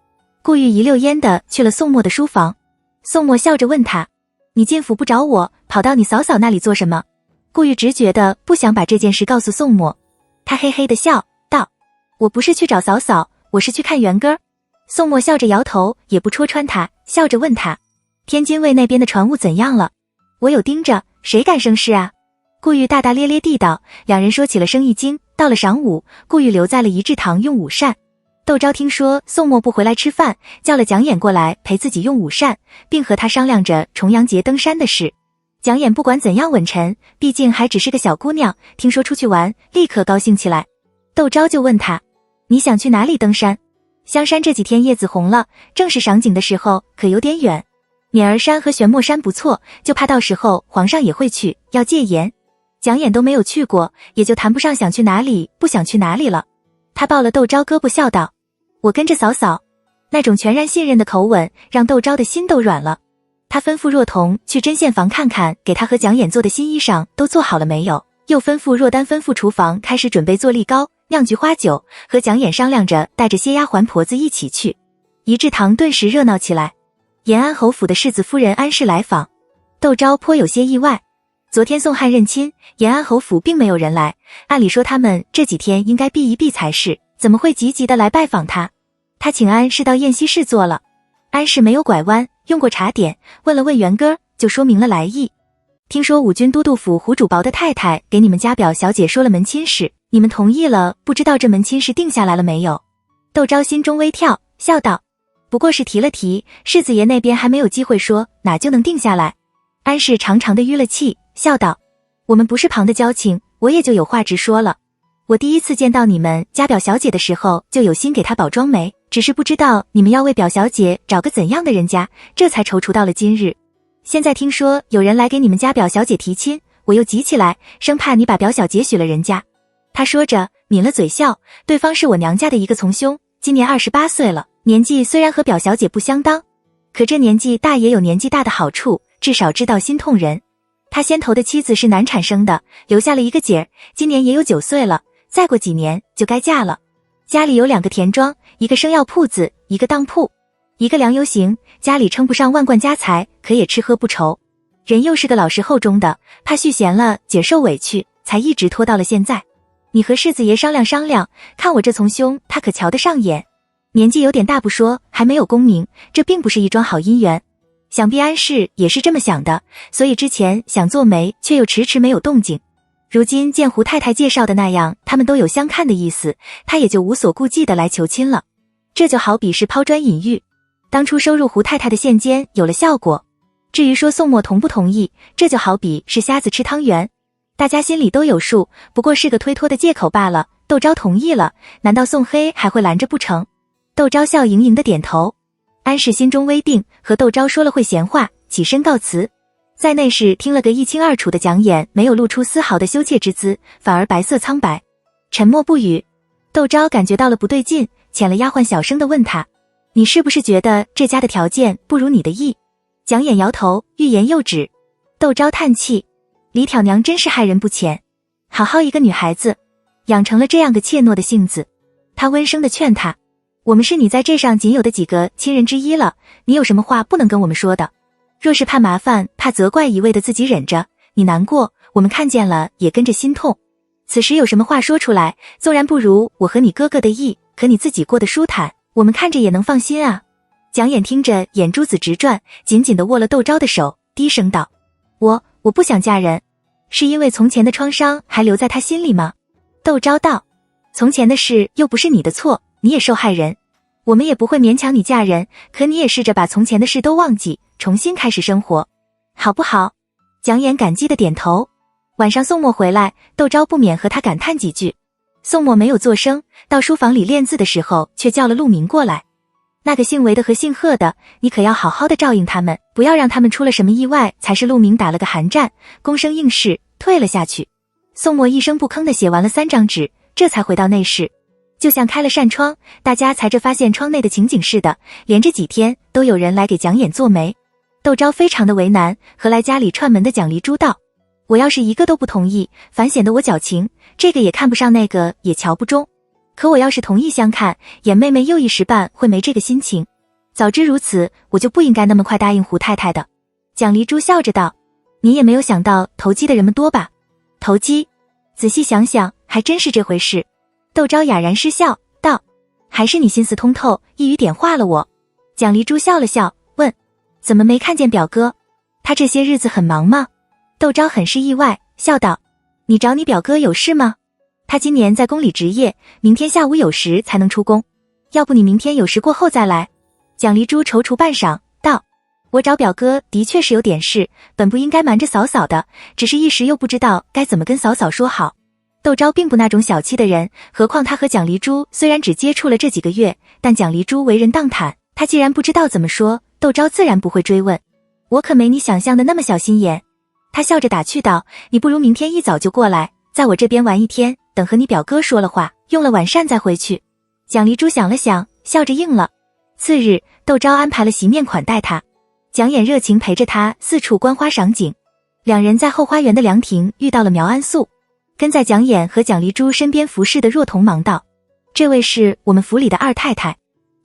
顾玉一溜烟的去了宋墨的书房。宋墨笑着问他，你进府不找我，跑到你嫂嫂那里做什么？顾玉直觉得不想把这件事告诉宋墨，他嘿嘿的笑道，我不是去找嫂嫂，我是去看元哥。宋墨笑着摇头，也不戳穿他，笑着问他，天津卫那边的船务怎样了？我有盯着，谁敢生事啊？顾玉大大咧咧地道。两人说起了生意经。到了晌午，顾玉留在了仪制堂用午膳。窦昭听说宋墨不回来吃饭，叫了蒋琰过来陪自己用午膳，并和他商量着重阳节登山的事。蒋琰不管怎样稳沉，毕竟还只是个小姑娘，听说出去玩，立刻高兴起来。窦昭就问他，你想去哪里登山？香山这几天叶子红了，正是赏景的时候，可有点远。碾儿山和玄墨山不错，就怕到时候皇上也会去，要戒严。蒋琰都没有去过，也就谈不上想去哪里不想去哪里了。他抱了窦昭胳膊笑道，我跟着嫂嫂。那种全然信任的口吻让窦昭的心都软了。他吩咐若彤去针线房看看给他和蒋琰做的新衣裳都做好了没有，又吩咐若丹吩咐厨房开始准备做栗糕酿菊花酒，和蒋琰商量着带着些丫鬟婆子一起去。仪制堂顿时热闹起来。延安侯府的世子夫人安氏来访，窦昭颇有些意外。昨天宋汉认亲，延安侯府并没有人来，按理说他们这几天应该避一避才是，怎么会急急的来拜访他？他请安氏到宴席室坐了。安氏没有拐弯，用过茶点，问了问元哥，就说明了来意。听说武军都督府胡主薄的太太给你们家表小姐说了门亲事，你们同意了，不知道这门亲事定下来了没有？窦昭心中微跳，笑道，不过是提了提，世子爷那边还没有机会说，哪就能定下来？安氏长长的吁了气，笑道，我们不是旁的交情，我也就有话直说了。我第一次见到你们家表小姐的时候，就有心给她保妆眉，只是不知道你们要为表小姐找个怎样的人家，这才踌躇到了今日。现在听说有人来给你们家表小姐提亲，我又急起来，生怕你把表小姐许了人家。他说着抿了嘴笑，对方是我娘家的一个从兄，今年28岁了，年纪虽然和表小姐不相当，可这年纪大也有年纪大的好处，至少知道心痛人。他先头的妻子是难产生的，留下了一个姐儿，今年也有9岁了，再过几年就该嫁了。家里有2个田庄，一个生药铺子，一个当铺，一个粮油行，家里称不上万贯家财，可也吃喝不愁。人又是个老实厚忠的，怕续闲了姐受委屈，才一直拖到了现在。你和世子爷商量商量，看我这从兄他可瞧得上眼。年纪有点大不说，还没有功名，这并不是一桩好姻缘。想必安氏也是这么想的，所以之前想做媒，却又迟迟没有动静。如今见胡太太介绍的那样，他们都有相看的意思，他也就无所顾忌的来求亲了。这就好比是抛砖引玉，当初收入胡太太的现金有了效果。至于说宋墨同不同意，这就好比是瞎子吃汤圆，大家心里都有数，不过是个推脱的借口罢了。窦昭同意了，难道宋黑还会拦着不成？窦昭笑盈盈的点头。安氏心中微定，和窦昭说了会闲话，起身告辞。在内室听了个一清二楚的讲演，没有露出丝毫的羞怯之姿，反而白色苍白，沉默不语。窦昭感觉到了不对劲，遣了丫鬟小声的问他，你是不是觉得这家的条件不如你的意？讲演摇头，欲言又止。窦昭叹气，李挑娘真是害人不浅，好好一个女孩子，养成了这样个怯懦的性子。他温声的劝他，我们是你在这上仅有的几个亲人之一了，你有什么话不能跟我们说的？若是怕麻烦，怕责怪一味的自己忍着，你难过，我们看见了也跟着心痛。此时有什么话说出来，纵然不如我和你哥哥的意，可你自己过得舒坦，我们看着也能放心啊。蒋琰听着眼珠子直转，紧紧地握了窦昭的手，低声道，我不想嫁人，是因为从前的创伤还留在他心里吗？窦昭道，从前的事又不是你的错，你也受害人，我们也不会勉强你嫁人，可你也试着把从前的事都忘记，重新开始生活，好不好？蒋琰感激的点头。晚上宋墨回来，窦昭不免和他感叹几句。宋墨没有作声，到书房里练字的时候却叫了陆明过来。那个姓韦的和姓贺的，你可要好好的照应他们，不要让他们出了什么意外才是。陆明打了个寒战，躬声应是，退了下去。宋墨一声不吭地写完了3张纸，这才回到内室。就像开了扇窗，大家才这发现窗内的情景似的，连着几天都有人来给蒋琰做媒。窦昭非常的为难，和来家里串门的蒋黎珠道：我要是一个都不同意，反显得我矫情，这个也看不上，那个也瞧不中。可我要是同意相看，琰妹妹又一时半会没这个心情。早知如此，我就不应该那么快答应胡太太的。蒋黎珠笑着道：你也没有想到投机的人们多吧？投机？仔细想想，还真是这回事。窦昭哑然失笑道：还是你心思通透，一语点化了我。蒋黎珠笑了笑，问：怎么没看见表哥？他这些日子很忙吗？窦昭很是意外，笑道：你找你表哥有事吗？他今年在宫里值夜，明天下午有时才能出宫，要不你明天有时过后再来。蒋黎珠踌躇半晌，道：我找表哥的确是有点事，本不应该瞒着嫂嫂的，只是一时又不知道该怎么跟嫂嫂说好。窦昭并不那种小气的人，何况他和蒋黎珠虽然只接触了这几个月，但蒋黎珠为人当坦，他既然不知道怎么说，窦昭自然不会追问。我可没你想象的那么小心眼。他笑着打趣道：你不如明天一早就过来，在我这边玩一天，等和你表哥说了话，用了晚膳再回去。蒋黎珠想了想，笑着应了。次日，窦昭安排了席面款待他，蒋琰热情陪着他四处观花赏景。两人在后花园的凉亭遇到了苗安素，跟在蒋琰和蒋黎珠身边服侍的若彤忙道：这位是我们府里的二太太。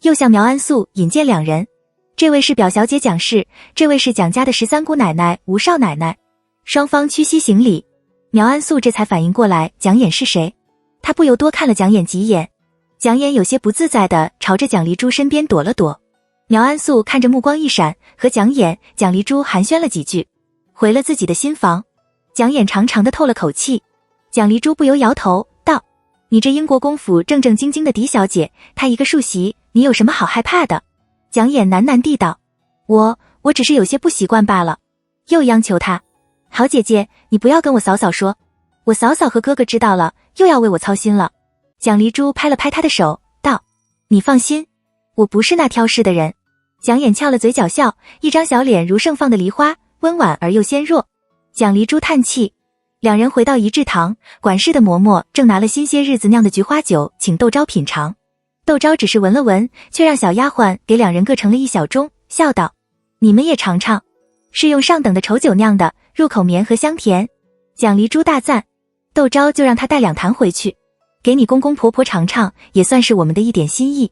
又向苗安素引荐两人，这位是表小姐蒋氏，这位是蒋家的13姑奶奶吴少奶奶。双方屈膝行礼，苗安素这才反应过来蒋琰是谁，他不由多看了蒋琰几眼。蒋琰有些不自在地朝着蒋黎珠身边躲了躲，苗安素看着目光一闪，和蒋琰、蒋黎珠寒暄了几句，回了自己的新房。蒋琰长长的透了口气，蒋黎珠不由摇头道：你这英国公府正正经经的嫡小姐，她一个庶媳，你有什么好害怕的？蒋琰喃喃地道：我只是有些不习惯罢了。又央求他：好姐姐，你不要跟我嫂嫂说，我嫂嫂和哥哥知道了，又要为我操心了。蒋黎珠拍了拍他的手，道：你放心，我不是那挑事的人。蒋琰翘了嘴角笑，一张小脸如盛放的梨花，温婉而又纤弱。蒋黎珠叹气。两人回到仪制堂，管事的嬷嬷正拿了新些日子酿的菊花酒请窦昭品尝。窦昭只是闻了闻，却让小丫鬟给两人各盛了一小盅，笑道：你们也尝尝，是用上等的稠酒酿的，入口绵和香甜。蒋黎珠大赞，窦昭就让他带2坛回去，给你公公婆婆尝尝，也算是我们的一点心意。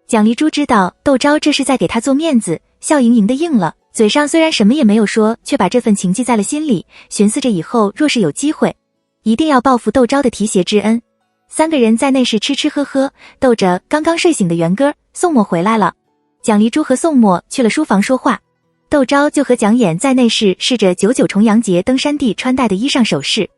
蒋黎珠知道窦昭这是在给他做面子，笑盈盈的应了，嘴上虽然什么也没有说，却把这份情记在了心里，寻思着以后若是有机会，一定要报复窦昭的提携之恩。3个人在内室吃吃喝喝，逗着刚刚睡醒的元哥。宋墨回来了，蒋黎珠和宋墨去了书房说话，窦昭就和蒋琰在内室试着99重阳节登山地穿戴的衣裳首饰。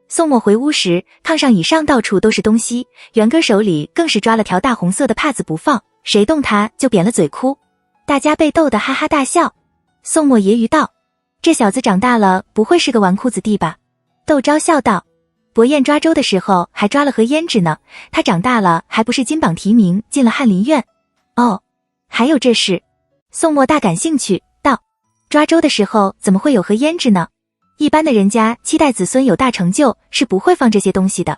宋墨回屋时，炕上椅上到处都是东西，元哥手里更是抓了条大红色的帕子不放，谁动他就扁了嘴哭。大家被逗得哈哈大笑。宋墨揶揄道：这小子长大了不会是个纨绔子弟吧？窦昭笑道：伯彦抓周的时候还抓了何胭脂呢，他长大了还不是金榜题名进了翰林院？哦，还有这事？宋墨大感兴趣道：抓周的时候怎么会有何胭脂呢？一般的人家期待子孙有大成就是不会放这些东西的。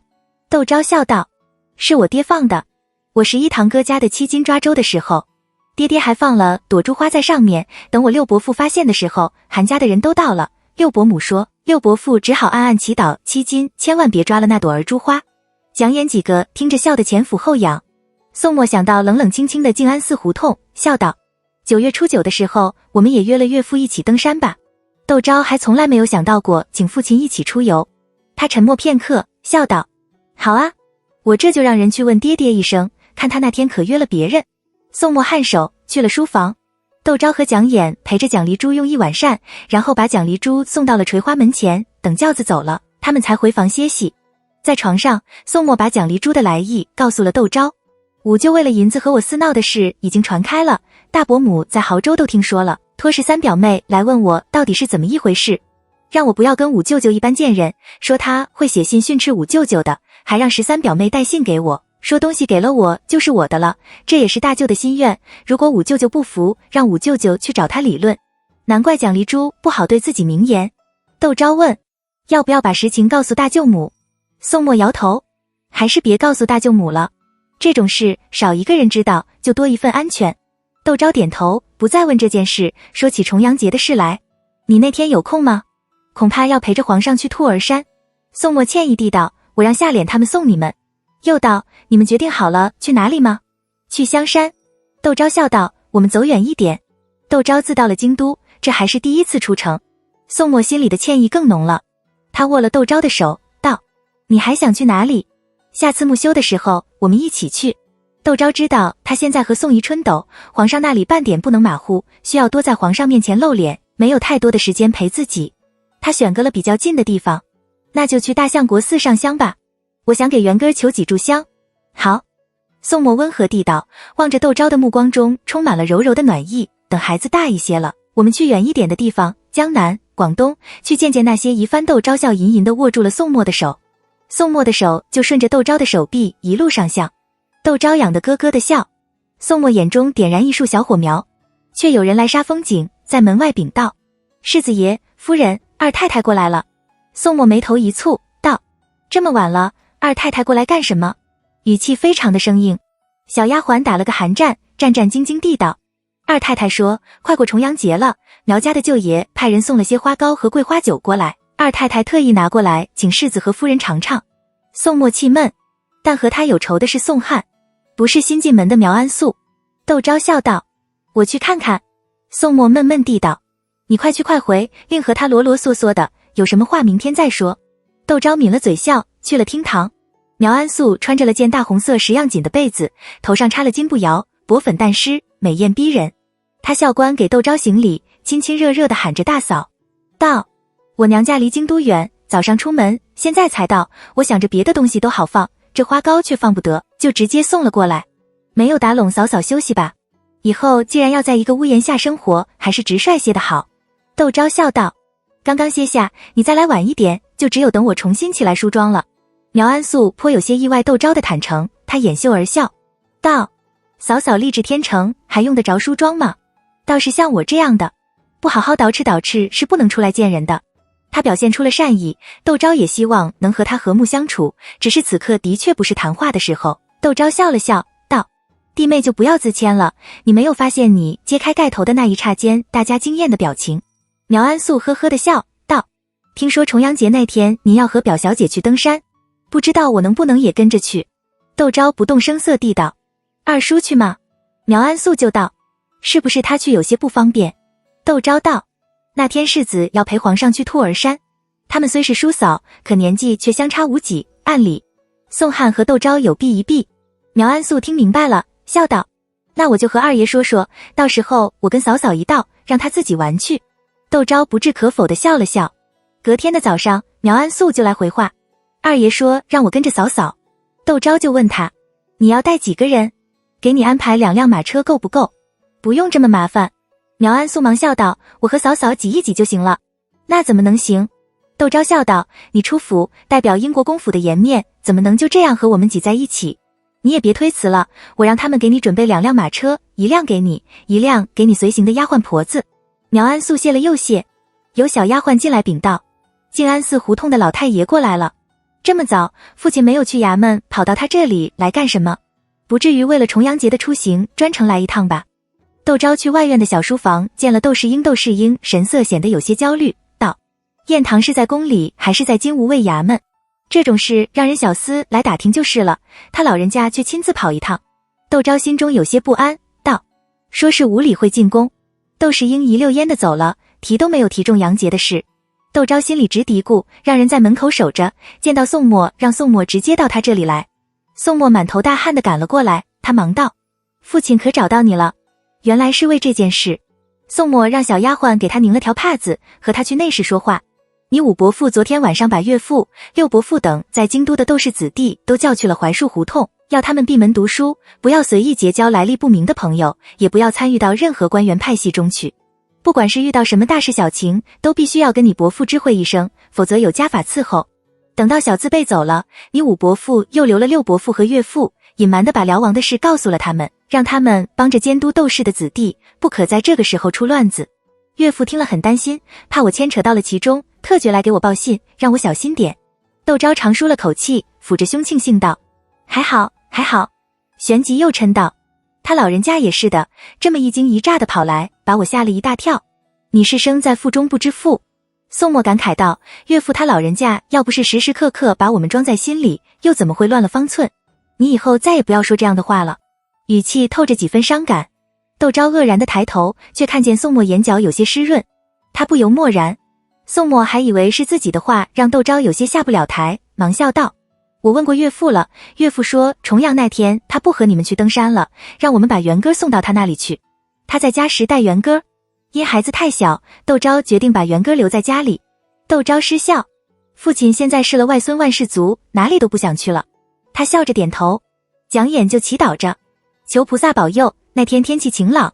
窦昭笑道：是我爹放的，我11堂哥家的7金抓周的时候，爹爹还放了朵珠花在上面，等我六伯父发现的时候，韩家的人都到了，六伯母说六伯父只好暗暗祈祷7金千万别抓了那朵儿珠花。蒋琰几个听着笑得前俯后仰。宋墨想到冷冷清清的静安寺胡同，笑道：9月初9的时候，我们也约了岳父一起登山吧。窦昭还从来没有想到过请父亲一起出游，他沉默片刻，笑道：好啊，我这就让人去问爹爹一声，看他那天可约了别人。宋墨颔首去了书房，窦昭和蒋琰陪着蒋黎珠用一晚膳，然后把蒋黎珠送到了垂花门前，等轿子走了，他们才回房歇息。在床上，宋墨把蒋黎珠的来意告诉了窦昭。五舅为了银子和我私闹的事已经传开了，大伯母在亳州都听说了，托13表妹来问我到底是怎么一回事，让我不要跟五舅舅一般见人，说他会写信训斥五舅舅的，还让13表妹带信给我，说东西给了我就是我的了，这也是大舅的心愿。如果五舅舅不服，让五舅舅去找他理论。难怪蒋丽珠不好对自己明言。窦昭问，要不要把实情告诉大舅母？宋墨摇头，还是别告诉大舅母了，这种事少一个人知道就多一份安全。窦昭点头，不再问这件事，说起重阳节的事来。你那天有空吗？恐怕要陪着皇上去兔儿山。宋墨歉意地道，我让夏脸他们送你们。又道，你们决定好了去哪里吗？去香山。窦昭笑道，我们走远一点。窦昭自到了京都，这还是第一次出城。宋墨心里的歉意更浓了，他握了窦昭的手，道，你还想去哪里？下次木修的时候我们一起去。窦昭知道他现在和宋宜春斗，皇上那里半点不能马虎，需要多在皇上面前露脸，没有太多的时间陪自己。他选个了比较近的地方，那就去大相国寺上香吧。我想给元哥求几炷香。好。宋墨温和地道，望着窦昭的目光中充满了柔柔的暖意。等孩子大一些了，我们去远一点的地方，江南、广东，去见见那些遗番。窦昭笑吟吟地握住了宋墨的手，宋墨的手就顺着窦昭的手臂一路上向。窦昭痒得咯咯的笑，宋墨眼中点燃一束小火苗。却有人来杀风景，在门外禀道，世子爷、夫人、二太太过来了。宋墨眉头一蹙，道，这么晚了，二太太过来干什么？语气非常的生硬。小丫鬟打了个寒战，战战兢兢地道，二太太说快过重阳节了，苗家的舅爷派人送了些花糕和桂花酒过来，二太太特意拿过来请世子和夫人尝尝。宋墨气闷，但和他有仇的是宋汉，不是新进门的苗安素。窦昭笑道，我去看看。宋墨闷闷地道，你快去快回，另和他啰啰嗦嗦的，有什么话明天再说。窦昭抿了嘴笑，去了厅堂。苗安素穿着了件大红色10样锦的被子，头上插了金步摇，薄粉淡湿，美艳逼人。他校官给窦昭行礼，亲亲热热地喊着大嫂。道，我娘家离京都远，早上出门，现在才到，我想着别的东西都好放，这花糕却放不得，就直接送了过来。没有打拢嫂嫂休息吧？以后既然要在一个屋檐下生活，还是直率些的好。窦昭笑道，刚刚歇下，你再来晚一点，就只有等我重新起来梳妆了。苗安素颇有些意外窦昭的坦诚，他掩袖而笑，道，嫂嫂立志天成，还用得着梳妆吗？倒是像我这样的，不好好捯饬是不能出来见人的。他表现出了善意，窦昭也希望能和他和睦相处，只是此刻的确不是谈话的时候。窦昭笑了笑，道，弟妹就不要自谦了，你没有发现你揭开盖头的那一刹间大家惊艳的表情？苗安素呵呵的笑，道，听说重阳节那天您要和表小姐去登山，不知道我能不能也跟着去？窦昭不动声色地道，二叔去吗？苗安素就道，是不是他去有些不方便？窦昭道，那天世子要陪皇上去兔儿山，他们虽是叔嫂，可年纪却相差无几，按理宋汉和窦昭有避一避。苗安素听明白了，笑道，那我就和二爷说说，到时候我跟嫂嫂一道，让他自己玩去。窦昭不置可否地笑了笑。隔天的早上，苗安素就来回话，二爷说让我跟着嫂嫂。窦昭就问他，你要带几个人？给你安排2辆马车够不够？不用这么麻烦。苗安素忙笑道，我和嫂嫂挤一挤就行了。那怎么能行？窦昭笑道，你出府代表英国公府的颜面，怎么能就这样和我们挤在一起？你也别推辞了，我让他们给你准备2辆马车，1辆给你，1辆给你随行的丫鬟婆子。苗安素谢了又谢。有小丫鬟进来禀道，静安寺胡同的老太爷过来了。这么早，父亲没有去衙门，跑到他这里来干什么？不至于为了重阳节的出行专程来一趟吧？窦昭去外院的小书房见了窦世英，窦世英神色显得有些焦虑，道，宴堂是在宫里还是在金吾卫衙门？这种事让人小厮来打听就是了，他老人家却亲自跑一趟。窦昭心中有些不安，道，说是5里会进宫。窦世英一溜烟的走了，提都没有提重阳节的事。窦昭心里直嘀咕，让人在门口守着，见到宋墨，让宋墨直接到他这里来。宋墨满头大汗的赶了过来，他忙道，父亲可找到你了？原来是为这件事。宋墨让小丫鬟给他拧了条帕子，和他去内室说话。你五伯父昨天晚上把岳父、六伯父等在京都的窦氏子弟都叫去了槐树胡同，要他们闭门读书，不要随意结交来历不明的朋友，也不要参与到任何官员派系中去。不管是遇到什么大事小情，都必须要跟你伯父知会一声，否则有家法伺候。等到小字辈走了，你五伯父又留了六伯父和岳父，隐瞒地把辽王的事告诉了他们，让他们帮着监督窦氏的子弟，不可在这个时候出乱子。岳父听了很担心，怕我牵扯到了其中，特决来给我报信，让我小心点。窦昭长舒了口气，抚着胸庆幸道：还好，还好。旋即又嗔道：他老人家也是的，这么一惊一乍的跑来，把我吓了一大跳。你是生在腹中不知腹。宋墨感慨道：岳父他老人家要不是时时刻刻把我们装在心里，又怎么会乱了方寸？你以后再也不要说这样的话了。语气透着几分伤感。窦昭愕然地抬头，却看见宋墨眼角有些湿润，他不由默然。宋墨还以为是自己的话让窦昭有些下不了台，忙笑道：我问过岳父了，岳父说重阳那天他不和你们去登山了，让我们把元歌送到他那里去。他在家时带元歌，因孩子太小，窦昭决定把元歌留在家里。窦昭失笑，父亲现在是了外孙万事足，哪里都不想去了。他笑着点头，讲眼就祈祷着，求菩萨保佑那天天气晴朗。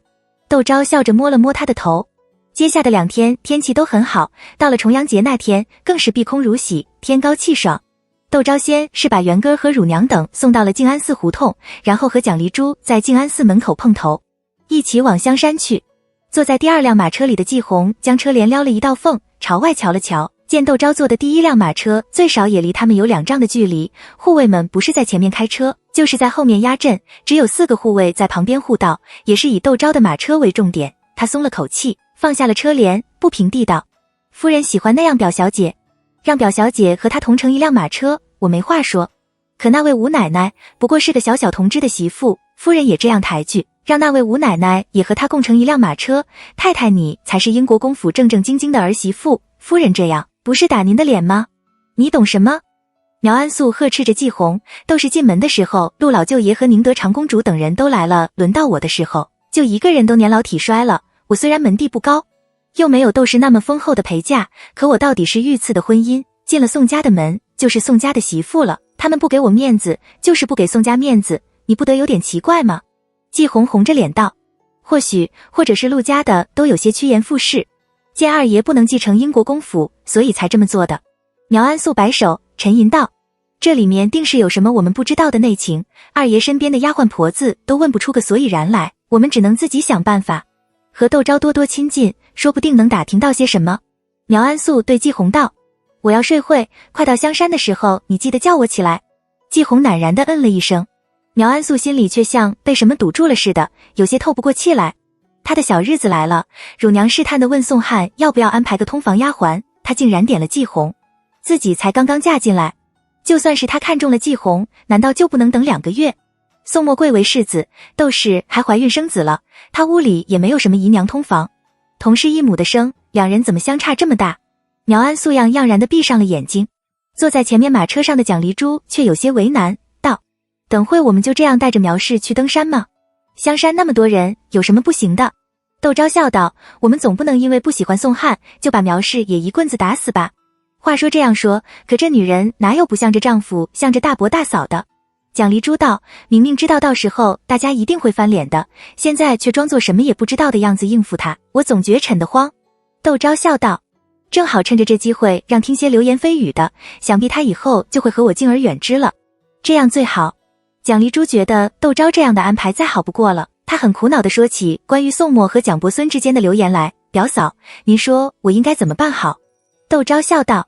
窦昭笑着摸了摸他的头。接下的2天天气都很好，到了重阳节那天更是碧空如洗，天高气爽。窦昭先是把元歌和乳娘等送到了静安寺胡同，然后和蒋离珠在静安寺门口碰头，一起往香山去。坐在第2辆马车里的季红将车帘撩了一道缝，朝外瞧了瞧，见窦昭坐的第1辆马车最少也离他们有2丈的距离，护卫们不是在前面开车，就是在后面压阵，只有4个护卫在旁边护道，也是以窦昭的马车为重点。他松了口气，放下了车帘，不平地道：夫人喜欢那样表小姐，让表小姐和她同乘1辆马车，我没话说。可那位吴奶奶不过是个小小同知的媳妇，夫人也这样抬举，让那位吴奶奶也和她共乘1辆马车，太太你才是英国公府正正经经的儿媳妇，夫人这样不是打您的脸吗？你懂什么？苗安素呵斥着季红，窦氏进门的时候，陆老舅爷和宁德长公主等人都来了，轮到我的时候，就一个人都年老体衰了。我虽然门第不高，又没有窦氏那么丰厚的陪嫁，可我到底是御赐的婚姻，进了宋家的门，就是宋家的媳妇了。他们不给我面子，就是不给宋家面子，你不得有点奇怪吗？季红红着脸道：或许，或者是陆家的都有些趋炎附势，见二爷不能继承英国公府，所以才这么做的。苗安素摆手沉吟道：这里面定是有什么我们不知道的内情，二爷身边的丫鬟婆子都问不出个所以然来，我们只能自己想办法。和窦昭多多亲近，说不定能打听到些什么。苗安素对季红道：我要睡会，快到香山的时候你记得叫我起来。季红赧然地嗯了一声，苗安素心里却像被什么堵住了似的，有些透不过气来。他的小日子来了，乳娘试探地问宋汉要不要安排个通房丫鬟，他竟然点了季红，自己才刚刚嫁进来，就算是他看中了季红，难道就不能等2个月？宋莫贵为世子，窦氏还怀孕生子了，他屋里也没有什么姨娘通房，同是一母的生，2人怎么相差这么大？苗安素怏然地闭上了眼睛。坐在前面马车上的蒋离珠却有些为难，道：等会我们就这样带着苗氏去登山吗？香山那么多人，有什么不行的？窦昭笑道：我们总不能因为不喜欢宋汉，就把苗氏也一棍子打死吧。话说这样说，可这女人哪有不向着丈夫向着大伯大嫂的？蒋离珠道：明明知道到时候大家一定会翻脸的，现在却装作什么也不知道的样子应付他，我总觉碜得慌。窦昭笑道：正好趁着这机会让听些流言蜚语的，想必他以后就会和我敬而远之了，这样最好。蒋离珠觉得窦昭这样的安排再好不过了，他很苦恼地说起关于宋墨和蒋伯孙之间的流言来：表嫂，您说我应该怎么办好？窦昭笑道：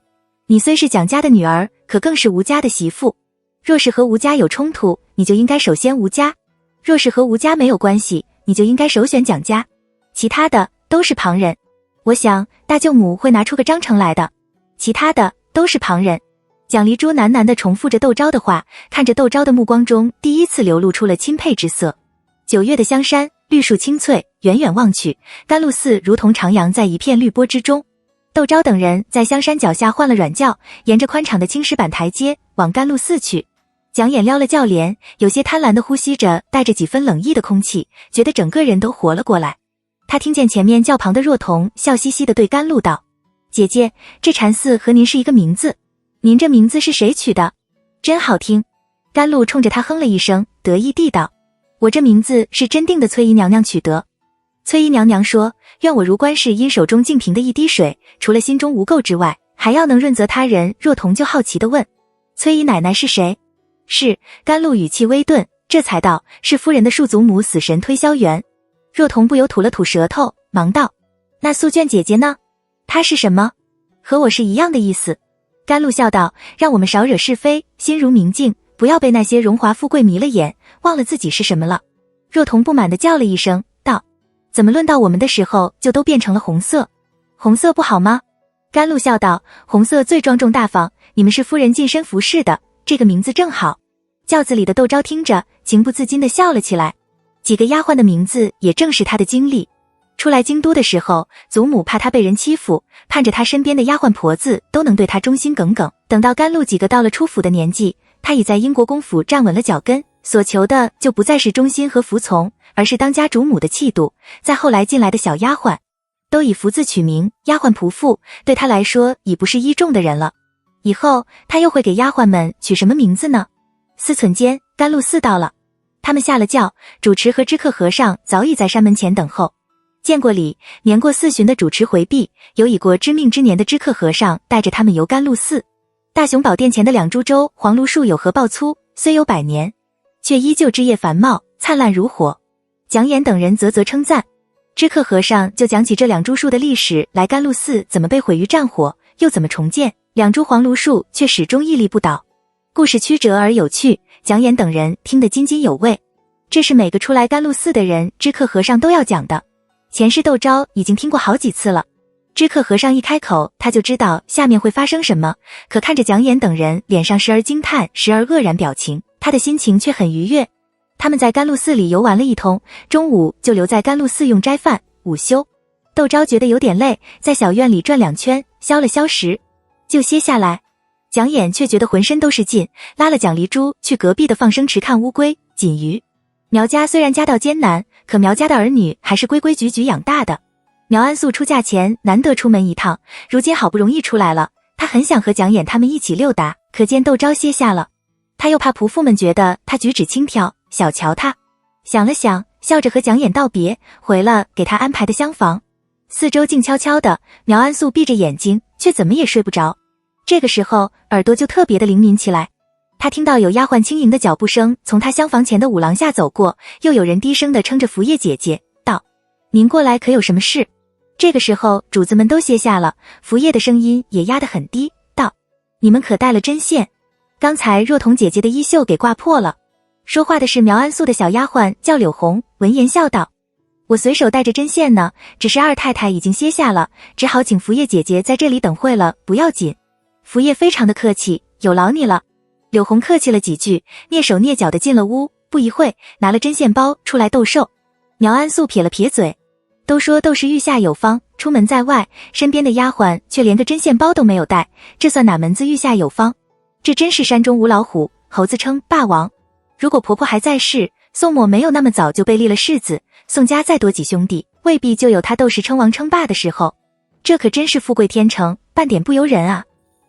你虽是蒋家的女儿，可更是吴家的媳妇，若是和吴家有冲突，你就应该首先吴家；若是和吴家没有关系，你就应该首选蒋家，其他的都是旁人。我想大舅母会拿出个章程来的，其他的都是旁人。蒋离珠喃喃地重复着窦昭的话，看着窦昭的目光中第一次流露出了钦佩之色。9月的香山，绿树青翠，远远望去，甘露寺如同徜徉在一片绿波之中。窦昭等人在香山脚下换了软轿，沿着宽敞的青石板台阶往甘露寺去。蒋眼撩了轿帘，有些贪婪地呼吸着带着几分冷意的空气，觉得整个人都活了过来。他听见前面轿旁的若彤笑嘻嘻地对甘露道：姐姐，这禅寺和您是一个名字，您这名字是谁取的？真好听。甘露冲着他哼了一声，得意地道：我这名字是真定的崔姨娘娘取得。崔姨娘娘说，愿我如观世音手中净瓶的一滴水，除了心中无垢之外，还要能润泽他人。若彤就好奇地问：崔姨奶奶是谁？是，甘露语气微顿，这才道：是夫人的庶祖母死神推销员。若彤不由吐了吐舌头，忙道：那素娟姐姐呢？她是什么？和我是一样的意思。甘露笑道：让我们少惹是非，心如明镜，不要被那些荣华富贵迷了眼，忘了自己是什么了。若彤不满地叫了一声，道：怎么论到我们的时候就都变成了红色？红色不好吗？甘露笑道：红色最庄重大方，你们是夫人近身服侍的，这个名字正好。轿子里的窦昭听着，情不自禁地笑了起来。几个丫鬟的名字也正是他的经历。出来京都的时候，祖母怕他被人欺负，盼着他身边的丫鬟婆子都能对他忠心耿耿。等到甘露几个到了出府的年纪，他已在英国公府站稳了脚跟，所求的就不再是忠心和服从，而是当家主母的气度。再后来进来的小丫鬟都以福字取名，丫鬟仆妇对他来说已不是依重的人了。以后他又会给丫鬟们取什么名字呢？思忖间，甘露寺到了。他们下了轿，主持和知客和尚早已在山门前等候。见过礼，年过40的主持回避，有已过知命之年的知客和尚带着他们游甘露寺。大雄宝殿前的两株洲黄栌树有何抱粗，虽有100年，却依旧枝叶繁茂，灿烂如火。蒋衍等人啧啧称赞。知客和尚就讲起这两株树的历史来，甘露寺怎么被毁于战火，又怎么重建，两株黄栌树却始终屹立不倒。故事曲折而有趣，蒋衍等人听得津津有味。这是每个出来甘露寺的人，知客和尚都要讲的。前世窦昭已经听过好几次了，知客和尚一开口，他就知道下面会发生什么。可看着蒋衍等人脸上时而惊叹，时而愕然表情，他的心情却很愉悦。他们在甘露寺里游玩了一通，中午就留在甘露寺用斋饭，午休。窦昭觉得有点累，在小院里转2圈，消了消食，就歇下来。蒋衍却觉得浑身都是劲，拉了蒋离珠去隔壁的放生池看乌龟、锦鱼。苗家虽然家道艰难，可苗家的儿女还是规规矩矩养大的。苗安素出嫁前难得出门一趟，如今好不容易出来了，他很想和蒋衍他们一起溜达，可见窦昭歇下了。他又怕仆妇们觉得他举止轻佻，小瞧他。想了想，笑着和蒋衍道别，回了给他安排的厢房。四周静悄悄的，苗安素闭着眼睛，却怎么也睡不着。这个时候，耳朵就特别的灵敏起来。他听到有丫鬟轻盈的脚步声从他厢房前的舞廊下走过，又有人低声地称着福叶姐姐，道：您过来可有什么事？这个时候主子们都歇下了，福叶的声音也压得很低，道：你们可带了针线？刚才若彤姐姐的衣袖给挂破了。说话的是苗安素的小丫鬟，叫柳红，闻言笑道：我随手带着针线呢，只是二太太已经歇下了，只好请福叶姐姐在这里等会了，不要紧。福叶非常的客气，有劳你了。柳红客气了几句，蹑手蹑脚地进了屋，不一会拿了针线包出来逗寿。苗安素撇了撇嘴，都说窦氏御下有方，出门在外，身边的丫鬟却连个针线包都没有带，这算哪门子御下有方？这真是山中无老虎，猴子称霸王。如果婆婆还在世，宋末没有那么早就被立了世子，宋家再多几兄弟，未必就有他窦氏称王称霸的时候。这可真是富贵天成，半点不由人啊。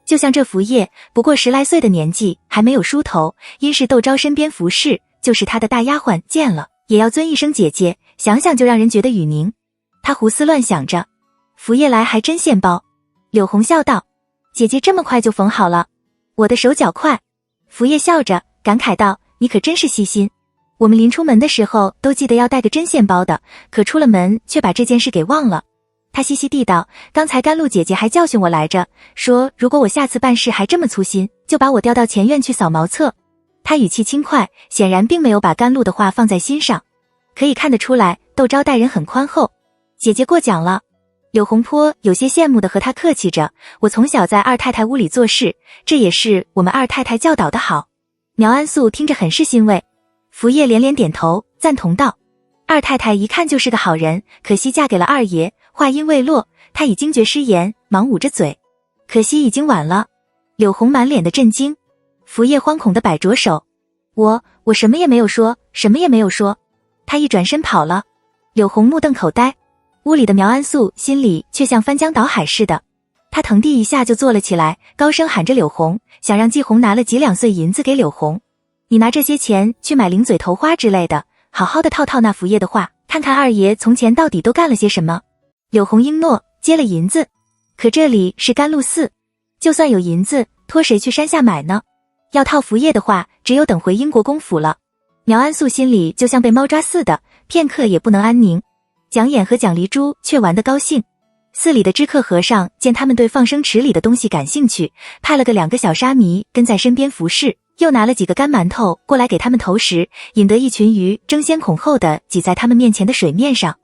就像这福叶，不过10来岁的年纪，还没有梳头，因是窦昭身边服侍，就是他的大丫鬟，见了也要尊一声姐姐，想想就让人觉得雨凝。他胡思乱想着，福叶来还针线包。柳红笑道：姐姐这么快就缝好了，我的手脚快。福叶笑着感慨道：你可真是细心，我们临出门的时候都记得要带个针线包的，可出了门却把这件事给忘了。他嘻嘻地道：刚才甘露姐姐还教训我来着，说如果我下次办事还这么粗心，就把我调到前院去扫茅厕。他语气轻快，显然并没有把甘露的话放在心上。可以看得出来，窦昭待人很宽厚。姐姐过奖了。柳红颇有些羡慕地和他客气着，我从小在二太太屋里做事，这也是我们二太太教导的好。苗安素听着很是欣慰。福叶连连点头赞同道：二太太一看就是个好人，可惜嫁给了二爷。话音未落，他已惊觉失言，忙捂着嘴。可惜已经晚了。柳红满脸的震惊。福叶惶恐地摆着手：我什么也没有说，什么也没有说。他一转身跑了。柳红目瞪口呆。屋里的苗安素心里却像翻江倒海似的，他腾地一下就坐了起来，高声喊着柳红，想让季红拿了几两碎银子给柳红，你拿这些钱去买零嘴头花之类的，好好的套那福叶的话，看看二爷从前到底都干了些什么。柳红应诺，接了银子。可这里是甘露寺，就算有银子，托谁去山下买呢？要套服业的话，只有等回英国公府了。苗安素心里就像被猫抓似的，片刻也不能安宁。蒋琰和蒋离珠却玩得高兴。寺里的知客和尚见他们对放生池里的东西感兴趣，派了个2个小沙弥跟在身边服侍，又拿了几个干馒头过来给他们投食，引得一群鱼争先恐后的挤在他们面前的水面上。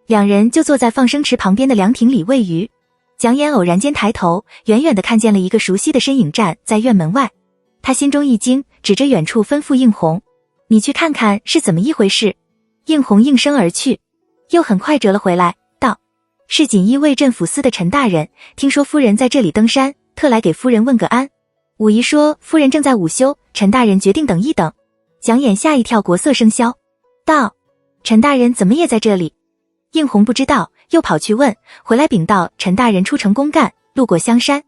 2人就坐在放生池旁边的凉亭里喂鱼。蒋琰偶然间抬头，远远地看见了一个熟悉的身影站在院门外。他心中一惊，指着远处吩咐应红：“你去看看是怎么一回事。”应红应声而去，又很快折了回来，道：“是锦衣卫镇抚司的陈大人，听说夫人在这里登山，特来给夫人问个安。武姨说夫人正在午休，陈大人决定等一等。”蒋琰吓一跳，国色生香，道：“陈大人怎么也在这里？”应红不知道，又跑去问，回来禀道：“陈大人出城公干，路过香山。”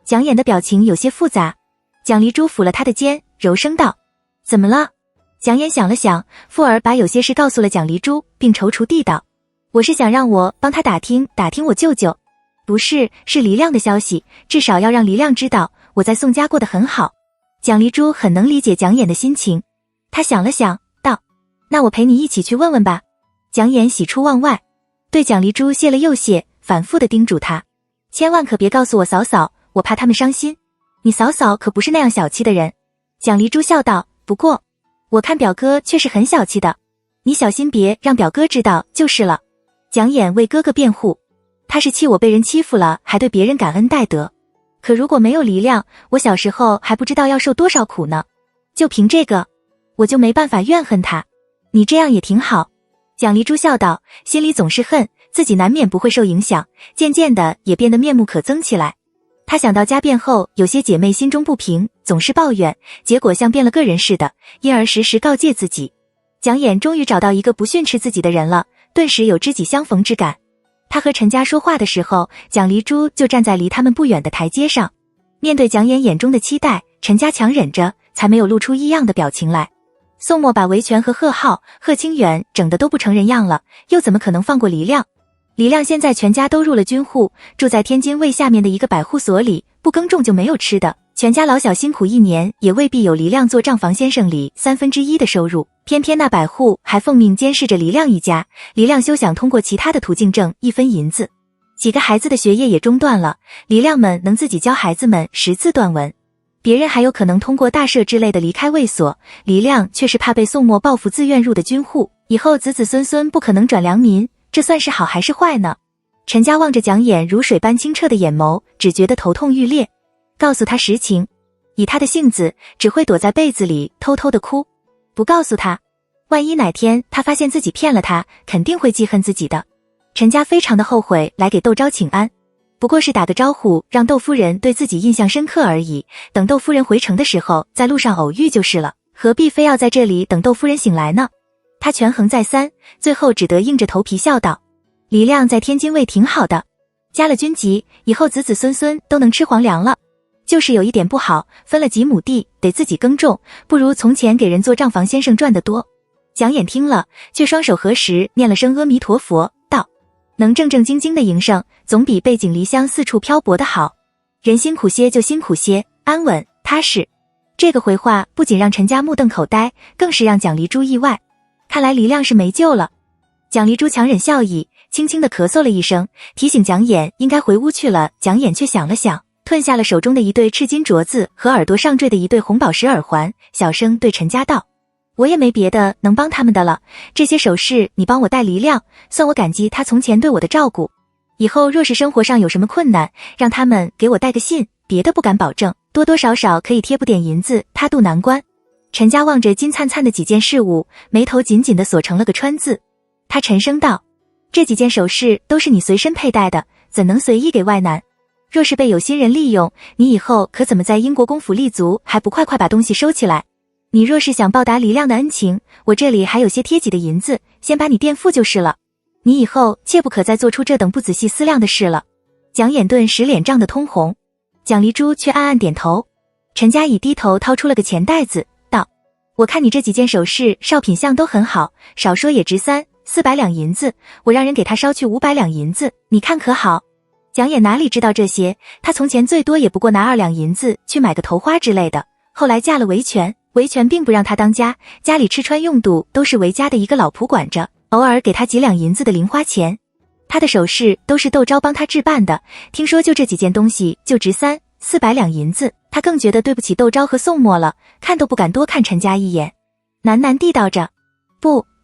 蒋琰的表情有些复杂。蒋离珠抚了他的肩，柔声道：“怎么了？”蒋琰想了想，附而把有些事告诉了蒋离珠，并踌躇地道：“我是想让我帮他打听打听我舅舅，不是，是黎亮的消息，至少要让黎亮知道我在宋家过得很好。”蒋离珠很能理解蒋琰的心情，他想了想，道：“那我陪你一起去问问吧。”蒋琰喜出望外，对蒋离珠谢了又谢，反复地叮嘱他：“千万可别告诉我嫂嫂，我怕他们伤心。你嫂嫂可不是那样小气的人。”蒋离珠笑道：“不过我看表哥却是很小气的，你小心别让表哥知道就是了。”蒋琰为哥哥辩护：“他是气我被人欺负了，还对别人感恩戴德。可如果没有黎亮，我小时候还不知道要受多少苦呢。就凭这个，我就没办法怨恨他。你这样也挺好。”蒋离珠笑道，心里总是恨，自己难免不会受影响，渐渐的也变得面目可憎起来。他想到家变后，有些姐妹心中不平，总是抱怨，结果像变了个人似的，因而时时告诫自己。蒋琰终于找到一个不训斥自己的人了，顿时有知己相逢之感。他和陈家说话的时候，蒋离珠就站在离他们不远的台阶上。面对蒋琰眼中的期待，陈家强忍着，才没有露出异样的表情来。宋墨把韦权和贺浩、贺清远整得都不成人样了，又怎么可能放过黎亮？黎亮现在全家都入了军户，住在天津卫下面的一个百户所里，不耕种就没有吃的，全家老小辛苦一年，也未必有黎亮做账房先生里1/3的收入。偏偏那百户还奉命监视着黎亮一家，黎亮休想通过其他的途径挣一分银子。几个孩子的学业也中断了，黎亮们能自己教孩子们识字断文。别人还有可能通过大赦之类的离开卫所，黎亮却是怕被宋墨报复自愿入的军户，以后子子孙孙不可能转良民，这算是好还是坏呢？陈家望着蒋琰如水般清澈的眼眸，只觉得头痛欲裂。告诉他实情，以他的性子，只会躲在被子里偷偷的哭。不告诉他，万一哪天他发现自己骗了他，肯定会记恨自己的。陈家非常的后悔来给窦昭请安，不过是打个招呼，让窦夫人对自己印象深刻而已，等窦夫人回城的时候，在路上偶遇就是了，何必非要在这里等窦夫人醒来呢？他权衡再三，最后只得硬着头皮笑道：“黎亮在天津卫挺好的，加了军籍，以后子子孙孙都能吃皇粮了。就是有一点不好，分了几亩地，得自己耕种，不如从前给人做账房先生赚得多。”蒋琰听了，却双手合十，念了声阿弥陀佛，道：“能正正经经的营生，总比背井离乡四处漂泊的好。人辛苦些就辛苦些，安稳踏实。”这个回话不仅让陈家目瞪口呆，更是让蒋离珠意外。看来黎亮是没救了。蒋离珠强忍笑意，轻轻地咳嗽了一声，提醒蒋琰应该回屋去了。蒋琰却想了想，吞下了手中的一对赤金镯子和耳朵上坠的一对红宝石耳环，小声对陈家道：“我也没别的能帮他们的了，这些首饰你帮我带黎亮，算我感激他从前对我的照顾。以后若是生活上有什么困难，让他们给我带个信，别的不敢保证，多多少少可以贴补点银子，他渡难关。”陈家望着金灿灿的几件饰物，眉头紧紧地锁成了个川字。他沉声道：“这几件首饰都是你随身佩戴的，怎能随意给外男？若是被有心人利用，你以后可怎么在英国公府立足，还不快快把东西收起来？你若是想报答黎亮的恩情，我这里还有些贴己的银子，先把你垫付就是了。你以后切不可再做出这等不仔细思量的事了。”蒋琰顿时脸涨得通红，蒋离珠却暗暗点头。陈家已低头掏出了个钱袋子，道：“我看你这几件首饰少品相都很好，少说也值300-400两银子，我让人给他捎去500两银子，你看可好？”蒋琰哪里知道这些，她从前最多也不过拿2两银子去买个头花之类的，后来嫁了韦权，韦权并不让她当家，家里吃穿用度都是韦家的一个老仆管着，偶尔给她几两银子的零花钱。她的首饰都是窦昭帮她置办的，听说就这几件东西就值300-400两银子，她更觉得对不起窦昭和宋墨了，看都不敢多看陈家一眼，喃喃地道着：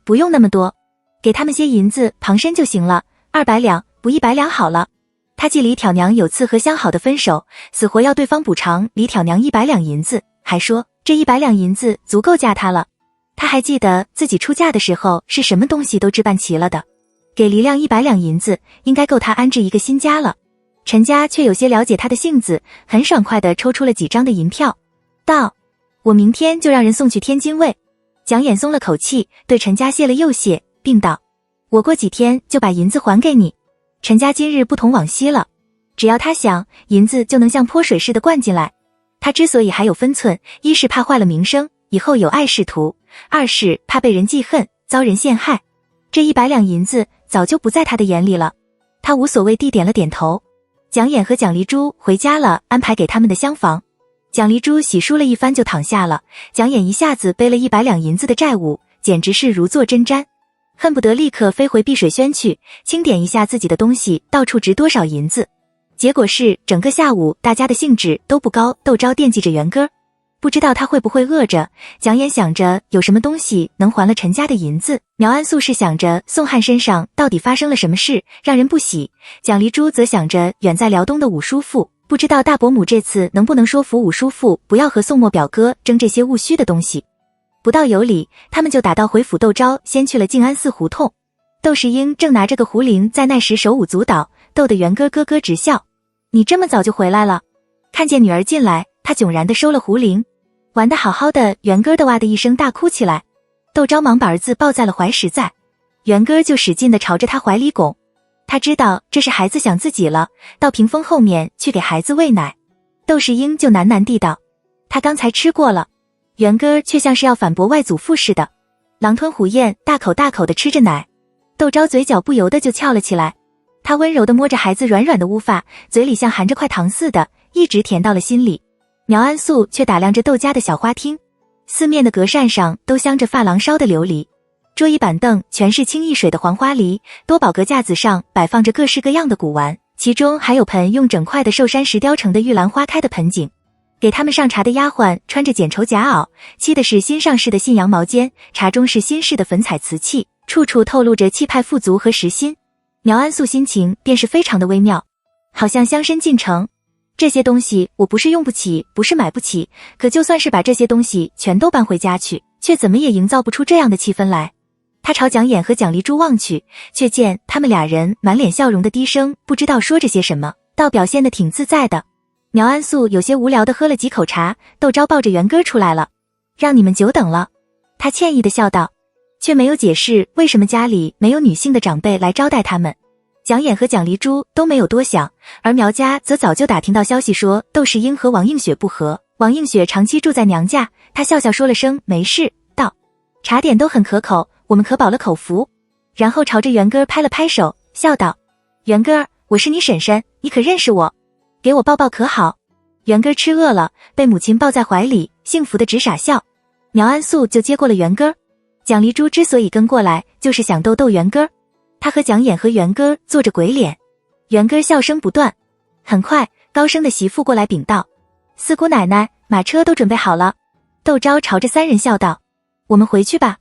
不用那么多，给他们些银子旁身就行了，200两不100两好了。他记李挑娘有次和相好的分手，死活要对方补偿李挑娘100两银子，还说这100两银子足够嫁他了。他还记得自己出嫁的时候是什么东西都置办齐了的，给黎亮100两银子应该够他安置一个新家了。陈家却有些了解他的性子，很爽快地抽出了几张的银票，道：我明天就让人送去天津卫。蒋琰松了口气，对陈家谢了又谢，并道：我过几天就把银子还给你。陈家今日不同往昔了，只要他想，银子就能像泼水似的灌进来。他之所以还有分寸，一是怕坏了名声，以后有碍仕途；二是怕被人记恨，遭人陷害。这100两银子早就不在他的眼里了，他无所谓地点了点头。蒋琰和蒋丽珠回家了，安排给他们的厢房。蒋丽珠洗漱了一番就躺下了，蒋琰一下子背了100两银子的债务，简直是如坐针毡，恨不得立刻飞回碧水轩去清点一下自己的东西到处值多少银子。结果是整个下午大家的兴致都不高，窦昭惦记着元哥，不知道他会不会饿着。蒋琰想着有什么东西能还了陈家的银子，苗安素是想着宋汉身上到底发生了什么事让人不喜，蒋丽珠则想着远在辽东的武叔父，不知道大伯母这次能不能说服武叔父不要和宋墨表哥争这些务虚的东西。不到有理，他们就打道回府。窦昭先去了静安寺胡同，窦世英正拿着个壶铃在那时手舞足蹈，逗得元哥咯咯直笑。你这么早就回来了？看见女儿进来，他迥然地收了壶铃。玩得好好的，元哥的哇的一声大哭起来。窦昭忙把儿子抱在了怀实在，元哥就使劲地朝着他怀里拱。他知道这是孩子想自己了，到屏风后面去给孩子喂奶。窦世英就喃喃地道：他刚才吃过了。元哥却像是要反驳外祖父似的，狼吞虎咽，大口大口地吃着奶。窦昭嘴角不由得就翘了起来，他温柔地摸着孩子软软的乌发，嘴里像含着块糖似的，一直甜到了心里。苗安素却打量着窦家的小花厅，四面的隔扇上都镶着珐琅烧的琉璃，桌椅板凳全是清一水的黄花梨，多宝阁架子上摆放着各式各样的古玩，其中还有盆用整块的寿山石雕成的玉兰花开的盆景。给他们上茶的丫鬟穿着剪绸夹袄，沏的是新上市的信阳毛尖，茶中是新式的粉彩瓷器，处处透露着气派富足和实心。苗安素心情便是非常的微妙，好像乡绅进城。这些东西我不是用不起，不是买不起，可就算是把这些东西全都搬回家去，却怎么也营造不出这样的气氛来。他朝蒋琰和蒋丽珠望去，却见他们俩人满脸笑容的低声不知道说着些什么，倒表现得挺自在的。苗安素有些无聊地喝了几口茶，窦昭抱着元哥出来了。让你们久等了，他歉意地笑道，却没有解释为什么家里没有女性的长辈来招待他们。蒋琰和蒋丽珠都没有多想，而苗家则早就打听到消息说窦世英和王映雪不和，王映雪长期住在娘家。他笑笑说了声没事，道茶点都很可口，我们可饱了口福。然后朝着元哥拍了拍手，笑道：元哥，我是你婶婶，你可认识我？给我抱抱可好？元哥吃饿了，被母亲抱在怀里，幸福的直傻笑。苗安素就接过了元哥。蒋丽珠之所以跟过来，就是想逗逗元哥。他和蒋琰和元哥做着鬼脸，元哥笑声不断。很快，高升的媳妇过来禀道：四姑奶奶，马车都准备好了。窦昭朝着三人笑道：我们回去吧。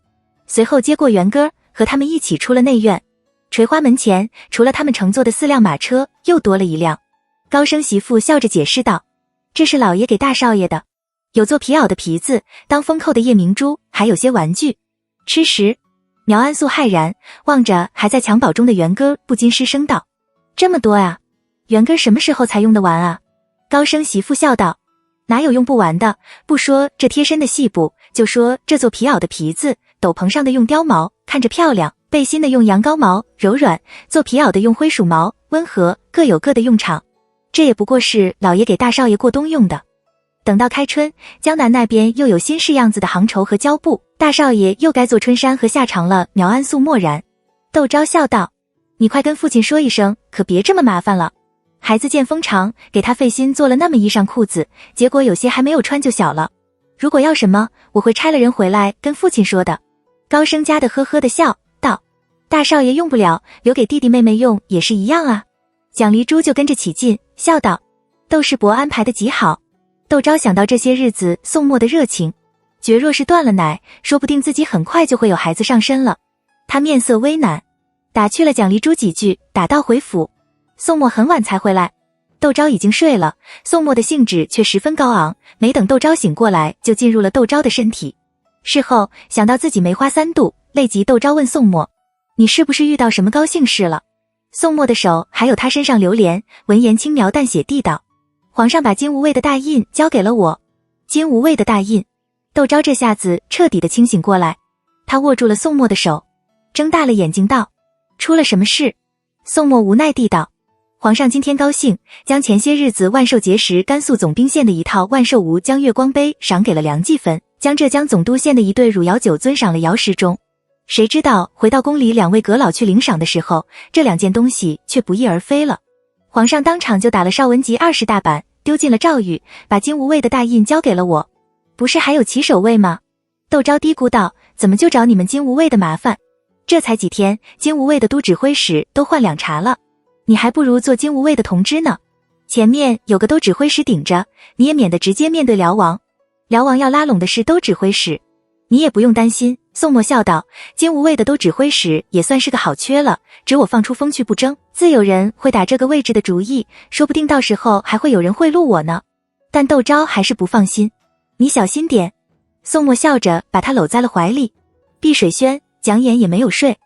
随后接过元哥，和他们一起出了内院。垂花门前，除了他们乘坐的4辆马车，又多了一辆。高升媳妇笑着解释道：这是老爷给大少爷的，有做皮袄的皮子，当风扣的夜明珠，还有些玩具。吃食。苗安素骇然，望着还在襁褓中的元哥，不禁失声道：这么多啊，元哥什么时候才用得完啊？高升媳妇笑道：哪有用不完的，不说这贴身的细布，就说这做皮袄的皮子，斗篷上的用貂毛，看着漂亮，背心的用羊羔毛，柔软，做皮袄的用灰鼠毛，温和，各有各的用场。这也不过是老爷给大少爷过冬用的。等到开春，江南那边又有新式样子的杭绸和胶布，大少爷又该做春衫和夏裳了。苗安素默然。窦昭笑道：你快跟父亲说一声，可别这么麻烦了。孩子见风长，给他费心做了那么衣裳裤子，结果有些还没有穿就小了。如果要什么，我会差了人回来跟父亲说的。高升家的呵呵的笑道，大少爷用不了，留给弟弟妹妹用也是一样啊。蒋离珠就跟着起劲，笑道，窦世伯安排的极好。窦昭想到这些日子宋墨的热情，觉若是断了奶，说不定自己很快就会有孩子上身了。他面色微难，打趣了蒋离珠几句，打道回府。宋墨很晚才回来，窦昭已经睡了，宋墨的兴致却十分高昂，没等窦昭醒过来，就进入了窦昭的身体。事后想到自己梅花3度，累及窦昭问宋墨，你是不是遇到什么高兴事了？宋墨的手还有他身上流连，闻言轻描淡写地道，皇上把金无畏的大印交给了我。金无畏的大印。窦昭这下子彻底的清醒过来，他握住了宋墨的手，睁大了眼睛道，出了什么事？宋墨无奈地道，皇上今天高兴，将前些日子万寿节时甘肃总兵献的一套万寿无疆月光杯赏给了梁继芬，将浙江总督献的一对汝窑酒尊赏了姚时中。谁知道回到宫里2位阁老去领赏的时候，这2件东西却不翼而飞了。皇上当场就打了邵文吉20大板，丢进了诏狱，把金无畏的大印交给了我。不是还有骑守卫吗？窦昭嘀咕道，怎么就找你们金无畏的麻烦？这才几天，金无畏的都指挥使都换2茬了，你还不如做金无畏的同知呢。前面有个都指挥使顶着，你也免得直接面对辽王。辽王要拉拢的是都指挥使，你也不用担心。宋墨笑道，金无畏的都指挥使也算是个好缺了，只我放出风去不争，自有人会打这个位置的主意，说不定到时候还会有人贿赂我呢。但窦昭还是不放心，你小心点。宋墨笑着把他搂在了怀里。碧水轩，蒋琰也没有睡，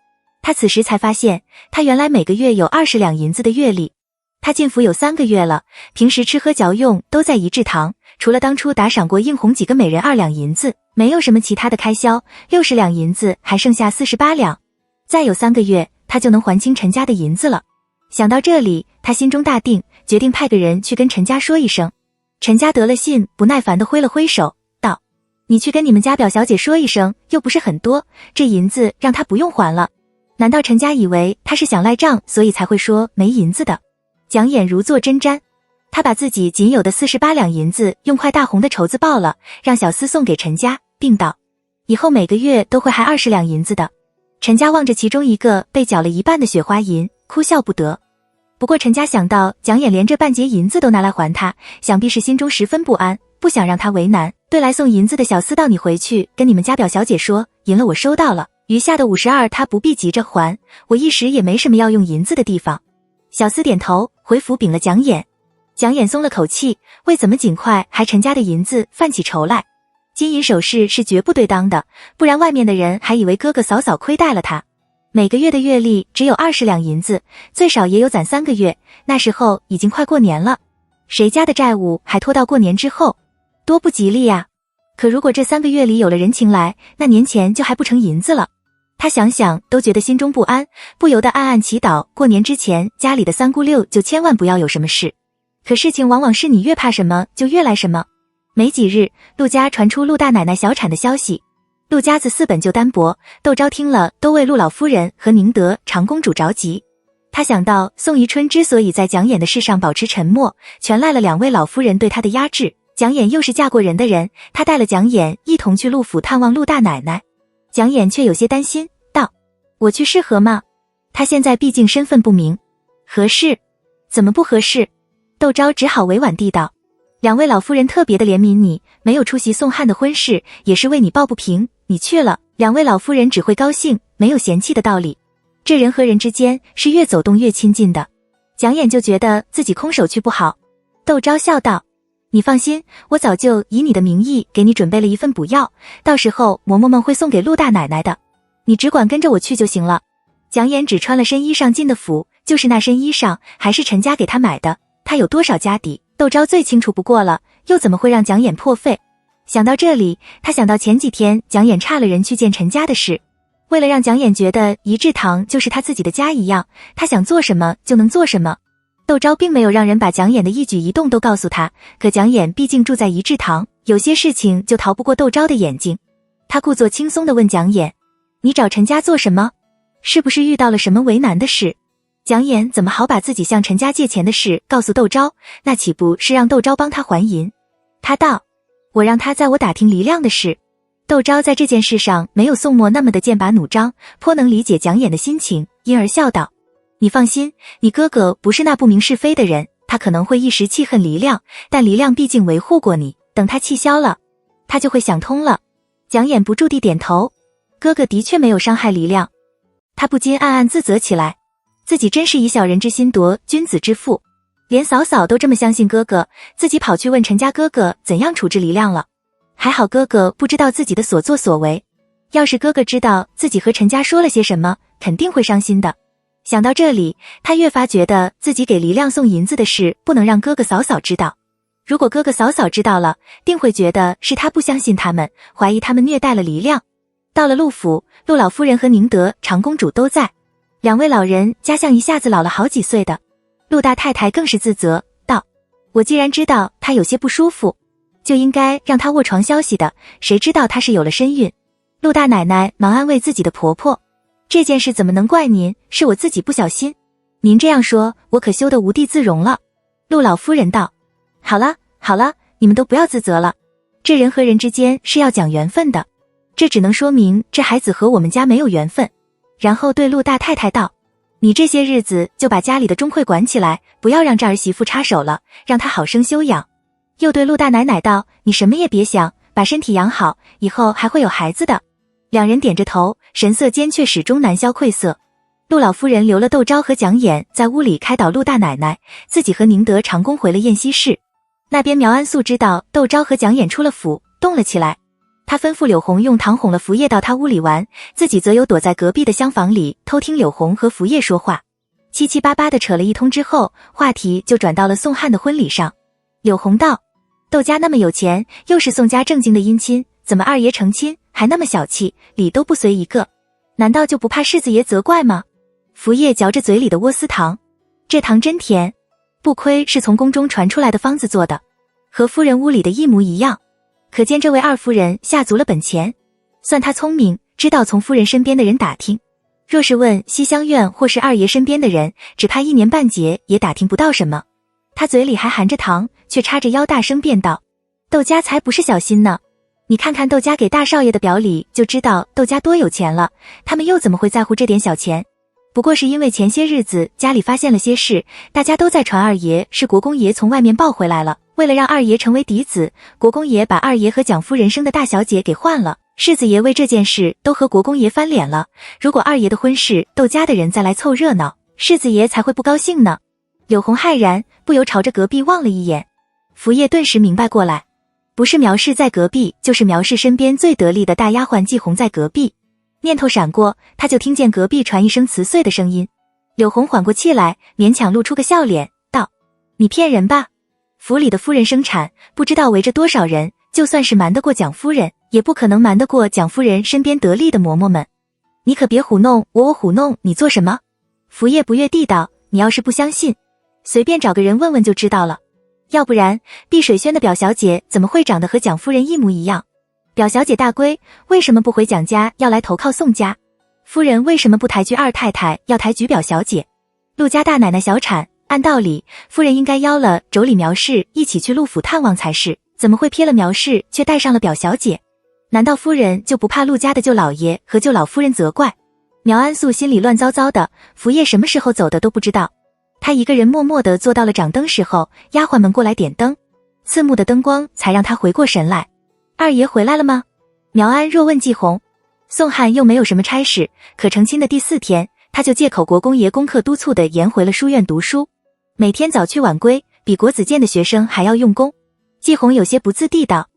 他此时才发现，他原来每个月有20两银子的月例。他进府有3个月了，平时吃喝嚼用都在一制堂，除了当初打赏过应红几个美人2两银子，没有什么其他的开销，60两银子还剩下48两。再有3个月，他就能还清陈家的银子了。想到这里，他心中大定，决定派个人去跟陈家说一声。陈家得了信，不耐烦地挥了挥手，道，你去跟你们家表小姐说一声，又不是很多，这银子让她不用还了。难道陈家以为他是想赖账，所以才会说没银子的？蒋琰如坐针毡，他把自己仅有的48两银子用块大红的绸子包了，让小厮送给陈家，并道，以后每个月都会还20两银子的。陈家望着其中一个被缴了一半的雪花银，哭笑不得。不过陈家想到蒋琰连这半截银子都拿来还他，想必是心中十分不安，不想让他为难，对来送银子的小厮道，你回去跟你们家表小姐说，银了我收到了，余下的52他不必急着还，我一时也没什么要用银子的地方。小厮点头，回府禀了蒋琰。蒋琰松了口气，为怎么尽快还陈家的银子犯起愁来。金银首饰是绝不对当的，不然外面的人还以为哥哥嫂嫂亏待了他。每个月的月例只有20两银子，最少也有攒3个月，那时候已经快过年了，谁家的债务还拖到过年之后，多不吉利呀。可如果这3个月里有了人情来，那年前就还不成银子了。他想想都觉得心中不安，不由得暗暗祈祷，过年之前家里的3姑六就千万不要有什么事。可事情往往是你越怕什么就越来什么。没几日，陆家传出陆大奶奶小产的消息。陆家子4本就单薄，窦昭听了都为陆老夫人和宁德长公主着急。他想到宋宜春之所以在蒋琰的事上保持沉默，全赖了2位老夫人对她的压制。蒋琰又是嫁过人的人，他带了蒋琰一同去陆府探望陆大奶奶。蒋琰却有些担心，道，我去适合吗？他现在毕竟身份不明，合适？怎么不合适？窦昭只好委婉地道，2位老夫人特别的怜悯你，没有出席宋汉的婚事，也是为你抱不平，你去了，2位老夫人只会高兴，没有嫌弃的道理。这人和人之间是越走动越亲近的。蒋琰就觉得自己空手去不好。窦昭笑道，你放心，我早就以你的名义给你准备了一份补药，到时候嬷嬷们会送给陆大奶奶的，你只管跟着我去就行了。蒋琰只穿了身衣裳进的府，就是那身衣裳还是陈家给他买的，他有多少家底，窦昭最清楚不过了，又怎么会让蒋琰破费？想到这里，他想到前几天蒋琰差了人去见陈家的事，为了让蒋琰觉得一制堂就是他自己的家一样，他想做什么就能做什么。窦昭并没有让人把蒋琰的一举一动都告诉他，可蒋琰毕竟住在一制堂，有些事情就逃不过窦昭的眼睛。他故作轻松地问蒋琰，你找陈家做什么？是不是遇到了什么为难的事？蒋琰怎么好把自己向陈家借钱的事告诉窦昭，那岂不是让窦昭帮他还银？他道：我让他在我打听黎亮的事。窦昭在这件事上没有宋墨那么的剑拔弩张，颇能理解蒋琰的心情，因而笑道：你放心，你哥哥不是那不明是非的人，他可能会一时气恨黎亮，但黎亮毕竟维护过你，等他气消了，他就会想通了。蒋琰不住地点头，哥哥的确没有伤害黎亮。他不禁暗暗自责起来，自己真是以小人之心夺君子之腹，连嫂嫂都这么相信哥哥，自己跑去问陈家哥哥怎样处置黎亮了。还好哥哥不知道自己的所作所为，要是哥哥知道自己和陈家说了些什么，肯定会伤心的。想到这里，他越发觉得自己给黎亮送银子的事不能让哥哥嫂嫂知道。如果哥哥嫂嫂知道了，定会觉得是他不相信他们，怀疑他们虐待了黎亮。到了陆府，陆老夫人和宁德长公主都在，两位老人家像一下子老了好几岁的。陆大太太更是自责道：我既然知道他有些不舒服，就应该让他卧床消息的，谁知道他是有了身孕。陆大奶奶忙安慰自己的婆婆：这件事怎么能怪您，是我自己不小心。您这样说，我可羞得无地自容了。陆老夫人道：好了好了，你们都不要自责了，这人和人之间是要讲缘分的，这只能说明这孩子和我们家没有缘分。然后对陆大太太道：你这些日子就把家里的钟会管起来，不要让这儿媳妇插手了，让她好生休养。又对陆大奶奶道：你什么也别想，把身体养好，以后还会有孩子的。两人点着头，神色间却始终难消愧色。陆老夫人留了窦昭和蒋琰在屋里开导陆大奶奶，自己和宁德长公回了宴席室。那边苗安素知道窦昭和蒋琰出了府，动了起来。他吩咐柳红用糖哄了福业到他屋里玩，自己则有躲在隔壁的厢房里偷听柳红和福业说话。七七八八的扯了一通之后，话题就转到了宋汉的婚礼上。柳红道：窦家那么有钱，又是宋家正经的姻亲，怎么二爷成亲还那么小气，礼都不随一个，难道就不怕世子爷责怪吗？福业嚼着嘴里的窝丝糖，这糖真甜，不亏是从宫中传出来的方子做的，和夫人屋里的一模一样，可见这位二夫人下足了本钱。算她聪明，知道从夫人身边的人打听，若是问西厢院或是二爷身边的人，只怕一年半截也打听不到什么。她嘴里还含着糖，却叉着腰大声辩道：窦家才不是小心呢，你看看窦家给大少爷的表里，就知道窦家多有钱了，他们又怎么会在乎这点小钱？不过是因为前些日子家里发现了些事，大家都在传二爷是国公爷从外面抱回来了，为了让二爷成为嫡子，国公爷把二爷和蒋夫人生的大小姐给换了，世子爷为这件事都和国公爷翻脸了，如果二爷的婚事窦家的人再来凑热闹，世子爷才会不高兴呢。柳红骇然，不由朝着隔壁望了一眼。福业顿时明白过来，不是苗氏在隔壁，就是苗氏身边最得力的大丫鬟季红在隔壁。念头闪过，他就听见隔壁传一声辞岁的声音。柳红缓过气来，勉强露出个笑脸，道：你骗人吧，府里的夫人生产，不知道围着多少人，就算是瞒得过蒋夫人，也不可能瞒得过蒋夫人身边得力的嬷嬷们。你可别唬弄我，我唬弄你做什么？福业不悦地道：你要是不相信，随便找个人问问就知道了。要不然碧水轩的表小姐怎么会长得和蒋夫人一模一样？表小姐大闺为什么不回蒋家，要来投靠宋家？夫人为什么不抬举二太太，要抬举表小姐？陆家大奶奶小产，按道理夫人应该邀了妯娌苗氏一起去陆府探望才是，怎么会撇了苗氏却带上了表小姐？难道夫人就不怕陆家的舅老爷和舅老夫人责怪？苗安素心里乱糟糟的，福业什么时候走的都不知道。他一个人默默地坐到了掌灯时候，丫鬟们过来点灯，刺目的灯光才让他回过神来。二爷回来了吗？苗安若问季红。宋汉又没有什么差事，可成亲的第4天，他就借口国公爷功课督促地延回了书院读书，每天早去晚归，比国子监的学生还要用功。季红有些不自地道：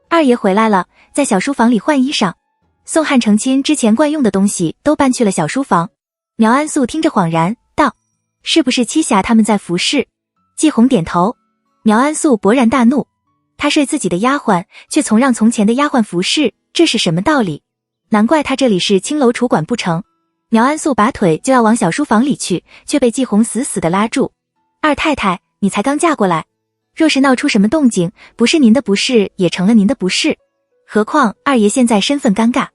二爷回来了，在小书房里换衣裳。宋汉成亲之前惯用的东西都搬去了小书房。苗安素听着恍然道：是不是七侠他们在服侍？季红点头。苗安素勃然大怒，他睡自己的丫鬟，却从让从前的丫鬟服侍，这是什么道理？难怪他这里是青楼楚馆不成。苗安素拔腿就要往小书房里去，却被季红死死地拉住。二太太，你才刚嫁过来，若是闹出什么动静，不是您的不是，也成了您的不是。何况二爷现在身份尴尬，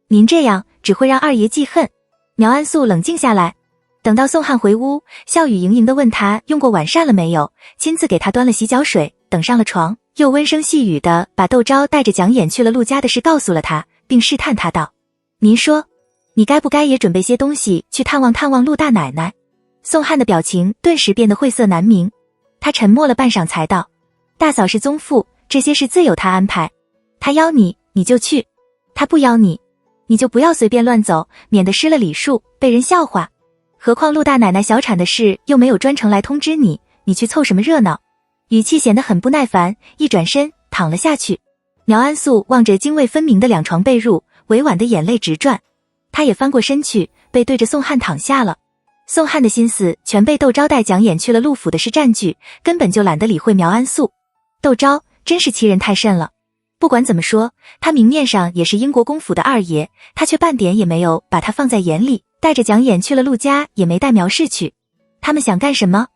您这样只会让二爷记恨。苗安素冷静下来，等到宋汉回屋，笑语盈盈地问他用过晚膳了没有，亲自给他端了洗脚水，等上了床，又温声细语地把窦昭带着蒋琰去了陆家的事告诉了他，并试探他道：“您说，你该不该也准备些东西去探望探望陆大奶奶？”宋汉的表情顿时变得晦涩难明，他沉默了半晌才道：“大嫂是宗父，这些事自有他安排。他邀你，你就去；他不邀你，你就不要随便乱走，免得失了礼数，被人笑话。何况陆大奶奶小产的事又没有专程来通知你，你去凑什么热闹？”语气显得很不耐烦，一转身躺了下去。苗安素望着泾渭分明的两床被褥，委婉的眼泪直转。他也翻过身去，背对着宋汉躺下了。宋汉的心思全被窦昭带蒋琰去了陆府的事占据，根本就懒得理会苗安素。窦昭真是欺人太甚了。不管怎么说，他明面上也是英国公府的二爷，他却半点也没有把他放在眼里，带着蒋琰去了陆家，也没带苗氏去。他们想干什么？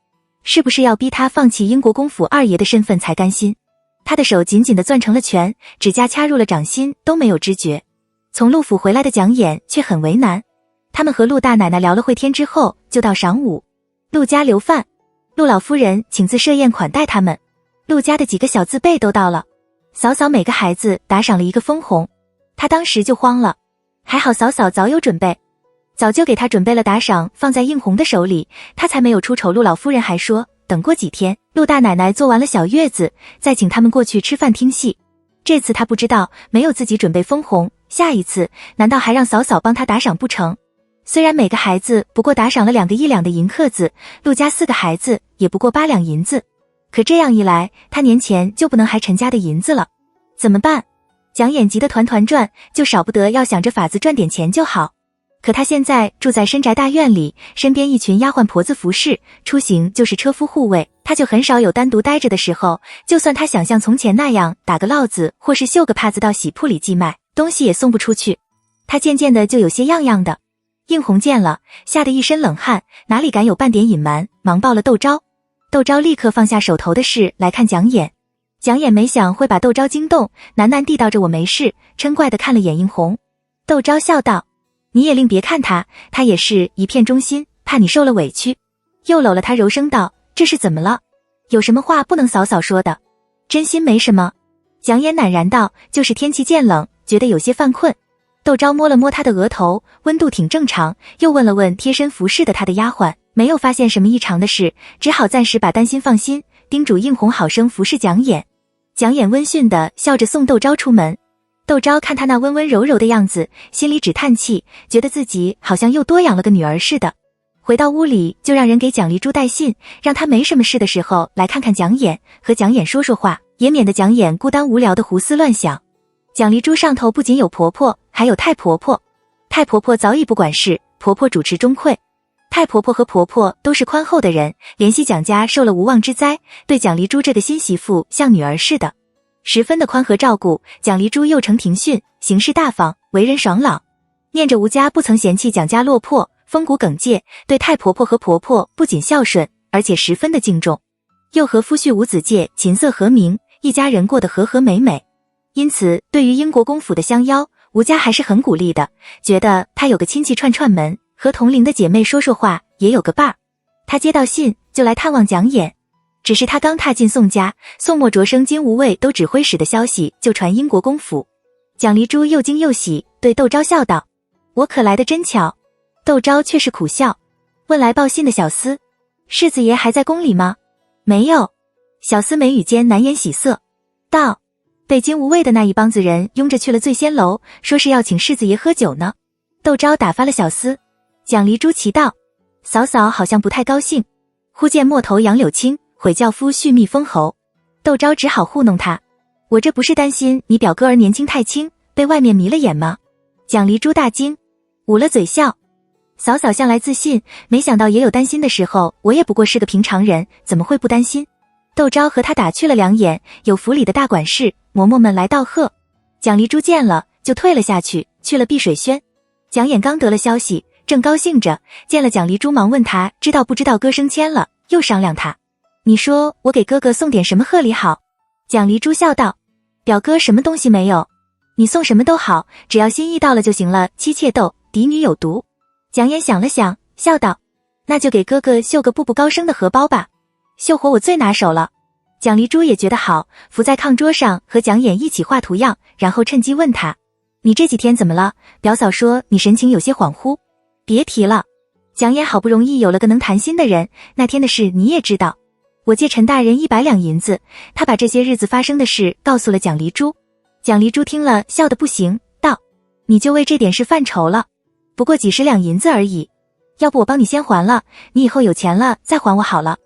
是不是要逼他放弃英国公府二爷的身份才甘心？他的手紧紧地攥成了拳，指甲掐入了掌心，都没有知觉。从陆府回来的蒋琰却很为难。他们和陆大奶奶聊了会天之后，就到晌午，陆家留饭，陆老夫人请自设宴款待他们。陆家的几个小字辈都到了，嫂嫂每个孩子打赏了一个分红，他当时就慌了。还好嫂嫂早有准备，早就给他准备了打赏，放在应红的手里，他才没有出丑。陆老夫人还说，等过几天，陆大奶奶做完了小月子，再请他们过去吃饭听戏。这次他不知道，没有自己准备分红，下一次难道还让嫂嫂帮他打赏不成？虽然每个孩子不过打赏了2个1两的银克子，陆家4个孩子也不过8两银子，可这样一来，他年前就不能还陈家的银子了，怎么办？蒋琰急得团团转，就少不得要想着法子赚点钱就好。可他现在住在深宅大院里，身边一群丫鬟婆子服侍，出行就是车夫护卫，他就很少有单独待着的时候。就算他想像从前那样打个烙子，或是绣个帕子到喜铺里寄卖，东西也送不出去。他渐渐的就有些样样的。应红见了，吓得一身冷汗，哪里敢有半点隐瞒，忙报了窦昭。窦昭立刻放下手头的事来看蒋琰。蒋琰没想会把窦昭惊动，喃喃地道着我没事，嗔怪地看了眼应红。窦昭笑道：“你也另别看他，他也是一片忠心，怕你受了委屈。”又搂了他柔声道：“这是怎么了？有什么话不能嫂嫂说的？”“真心没什么。”蒋琰赧然道：“就是天气渐冷，觉得有些犯困。”窦昭摸了摸他的额头，温度挺正常，又问了问贴身服侍的他的丫鬟，没有发现什么异常的事，只好暂时把担心放心，叮嘱应红好生服侍蒋琰。蒋琰温驯地笑着送窦昭出门。窦昭看他那温温柔柔的样子，心里只叹气，觉得自己好像又多养了个女儿似的。回到屋里，就让人给蒋丽珠带信，让她没什么事的时候来看看蒋琰，和蒋琰说说话，也免得蒋琰孤单无聊的胡思乱想。蒋丽珠上头不仅有婆婆，还有太婆婆。太婆婆早已不管事，婆婆主持中馈。太婆婆和婆婆都是宽厚的人，怜惜蒋家受了无妄之灾，对蒋丽珠这个新媳妇像女儿似的，十分的宽和照顾。蒋丽珠幼承庭训，行事大方，为人爽朗。念着吴家不曾嫌弃蒋家落魄，风骨耿介，对太婆婆和婆婆不仅孝顺，而且十分的敬重，又和夫婿吴子介琴瑟和鸣，一家人过得和和美美。因此对于英国公府的相邀，吴家还是很鼓励的，觉得他有个亲戚串串门，和同龄的姐妹说说话，也有个伴儿。他接到信就来探望蒋琰，只是他刚踏进宋家，宋末擢升金吾卫都指挥使的消息就传英国公府。蒋丽珠又惊又喜，对窦昭笑道：“我可来得真巧。”窦昭却是苦笑，问来报信的小厮：“世子爷还在宫里吗？”“没有。”小厮眉宇间难掩喜色，道：“被金吾卫的那一帮子人拥着去了醉仙楼，说是要请世子爷喝酒呢。”窦昭打发了小厮。蒋丽珠奇道：“嫂嫂好像不太高兴。”忽见陌头杨柳青，悔教夫续蜜封侯。窦昭只好糊弄他：“我这不是担心你表哥儿年轻太轻，被外面迷了眼吗？”蒋丽珠大惊，捂了嘴笑：“嫂嫂向来自信，没想到也有担心的时候，我也不过是个平常人，怎么会不担心？”窦昭和他打趣了两眼，有府里的大管事、嬷嬷们来道贺。蒋丽珠见了，就退了下去，去了碧水轩。蒋琰刚得了消息，正高兴着，见了蒋丽珠，忙问他知道不知道哥升迁了，又商量他：“你说我给哥哥送点什么贺礼好？”蒋丽珠笑道：“表哥什么东西没有，你送什么都好，只要心意到了就行了。妻妾斗，嫡女有毒。”蒋琰想了想，笑道：“那就给哥哥绣个步步高升的荷包吧，绣活我最拿手了。蒋丽珠也觉得好，伏在炕桌上和蒋琰一起画图样，然后趁机问他，你这几天怎么了？表嫂说你神情有些恍惚。别提了，蒋琰好不容易有了个能谈心的人，那天的事你也知道，我借陈大人100两银子，他把这些日子发生的事告诉了蒋丽珠。蒋丽珠听了笑得不行，道，你就为这点事犯愁了，不过几10两银子而已，要不我帮你先还了，你以后有钱了再还我好了。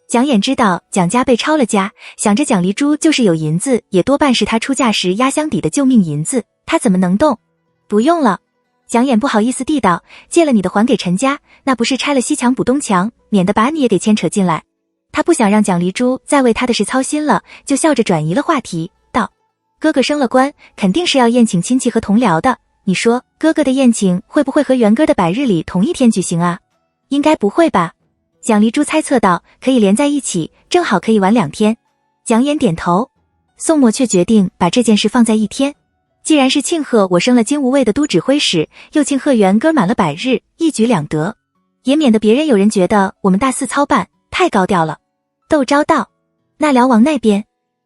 蒋琰知道蒋家被抄了家，想着蒋丽珠就是有银子，也多半是她出嫁时压箱底的救命银子，她怎么能动？不用了。蒋琰不好意思地道，借了你的还给陈家，那不是拆了西墙补东墙，免得把你也给牵扯进来。他不想让蒋丽珠再为他的事操心了，就笑着转移了话题，道，哥哥升了官，肯定是要宴请亲戚和同僚的，你说哥哥的宴请会不会和元哥的百日礼同一天举行啊？应该不会吧？蒋丽珠猜测道，可以连在一起，正好可以玩2天。蒋琰点头。宋墨却决定把这件事放在1天。既然是庆贺我升了金吾卫的都指挥使，又庆贺元哥满了100日，一举两得，也免得别人有人觉得我们大肆操办，太高调了。窦昭道，那辽王那边，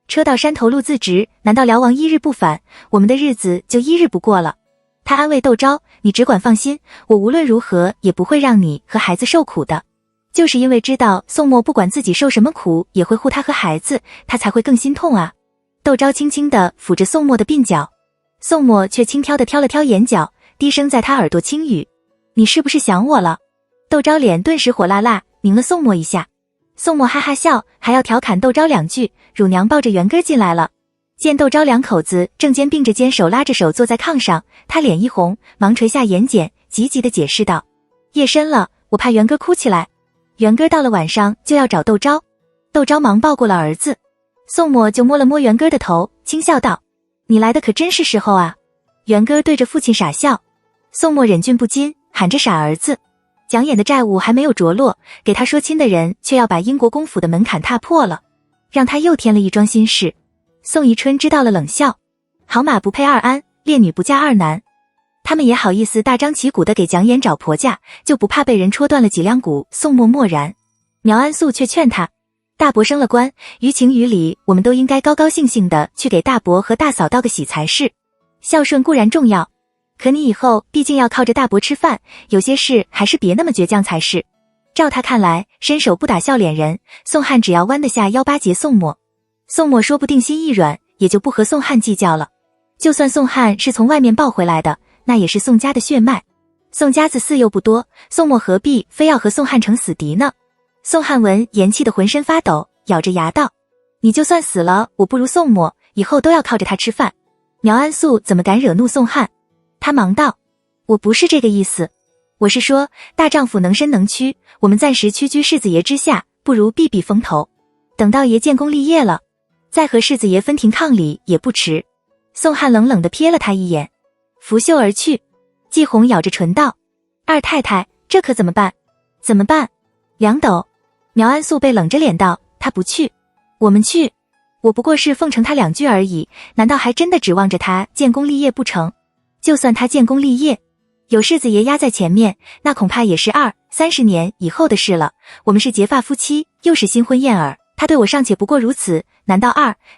车到山头路自直，难道辽王1日不返，我们的日子就1日不过了？他安慰窦昭，你只管放心，我无论如何也不会让你和孩子受苦的。就是因为知道宋墨不管自己受什么苦也会护他和孩子，他才会更心痛啊。窦昭轻轻地抚着宋墨的鬓角，宋墨却轻佻地挑了挑眼角，低声在他耳朵轻语，你是不是想我了？窦昭脸顿时火辣辣，拧了宋墨一下。宋墨哈哈笑，还要调侃窦昭2句，乳娘抱着元哥进来了。见窦昭2口子正肩并着肩，手拉着手坐在炕上，他脸一红，忙垂下眼睑，急急地解释道，夜深了，我怕元哥哭起来，元哥到了晚上就要找窦昭。窦昭忙抱过了儿子，宋墨就摸了摸元哥的头，轻笑道，你来的可真是时候啊。元哥对着父亲傻笑，宋墨忍俊不禁，喊着傻儿子。蒋琰的债务还没有着落，给他说亲的人却要把英国公府的门槛踏破了，让他又添了一桩心事。宋宜春知道了冷笑，好马不配2鞍，烈女不嫁2男。他们也好意思大张旗鼓地给蒋琰找婆家，就不怕被人戳断了脊梁骨。宋墨默然，苗安素却劝他，大伯升了官，于情于理我们都应该高高兴兴地去给大伯和大嫂道个喜才是。孝顺固然重要，可你以后毕竟要靠着大伯吃饭，有些事还是别那么倔强才是。照他看来，伸手不打笑脸人，宋汉只要弯得下腰巴结宋墨，宋墨说不定心一软，也就不和宋汉计较了。就算宋汉是从外面抱回来的，那也是宋家的血脉，宋家子嗣又不多，宋墨何必非要和宋汉成死敌呢？宋汉闻言气得浑身发抖，咬着牙道，你就算死了，我不如宋墨，以后都要靠着他吃饭。苗安素怎么敢惹怒宋汉？他忙道，我不是这个意思，我是说大丈夫能伸能屈，我们暂时屈居世子爷之下，不如避避风头，等到爷建功立业了，再和世子爷分庭抗礼也不迟。宋汉冷冷地瞥了他一眼，拂袖而去。季红咬着唇道，二太太，这可怎么办？怎么办？2斗。苗安素被冷着脸道，他不去，我们去。我不过是奉承他2句而已，难道还真的指望着他建功立业不成？就算他建功立业，有世子爷压在前面，那恐怕也是20-30年以后的事了。我们是结发夫妻，又是新婚燕尔，他对我尚且不过如此，难道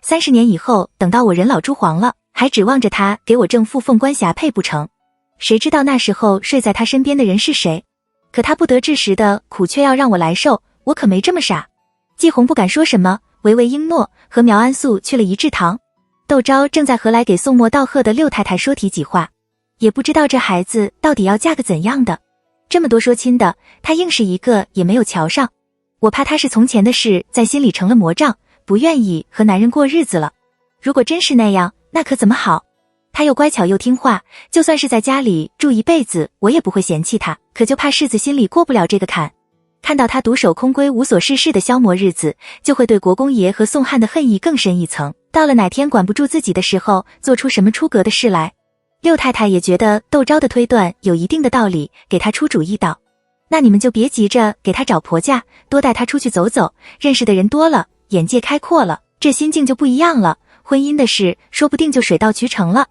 20-30年以后，等到我人老珠黄了，还指望着他给我正副凤冠霞帔不成？谁知道那时候睡在他身边的人是谁？可他不得志时的苦却要让我来受，我可没这么傻。季红不敢说什么，唯唯应诺，和苗安素去了一致堂。窦昭正在和来给宋墨道贺的六太太说提几话，也不知道这孩子到底要嫁个怎样的。这么多说亲的，他硬是一个也没有瞧上。我怕他是从前的事在心里成了魔障，不愿意和男人过日子了。如果真是那样，那可怎么好？他又乖巧又听话，就算是在家里住一辈子，我也不会嫌弃他，可就怕世子心里过不了这个坎。看到他独守空闺无所事事的消磨日子，就会对国公爷和宋汉的恨意更深一层，到了哪天管不住自己的时候，做出什么出格的事来。六太太也觉得窦昭的推断有一定的道理，给他出主意道，那你们就别急着给他找婆家，多带他出去走走，认识的人多了，眼界开阔了，这心境就不一样了，婚姻的事说不定就水到渠成了。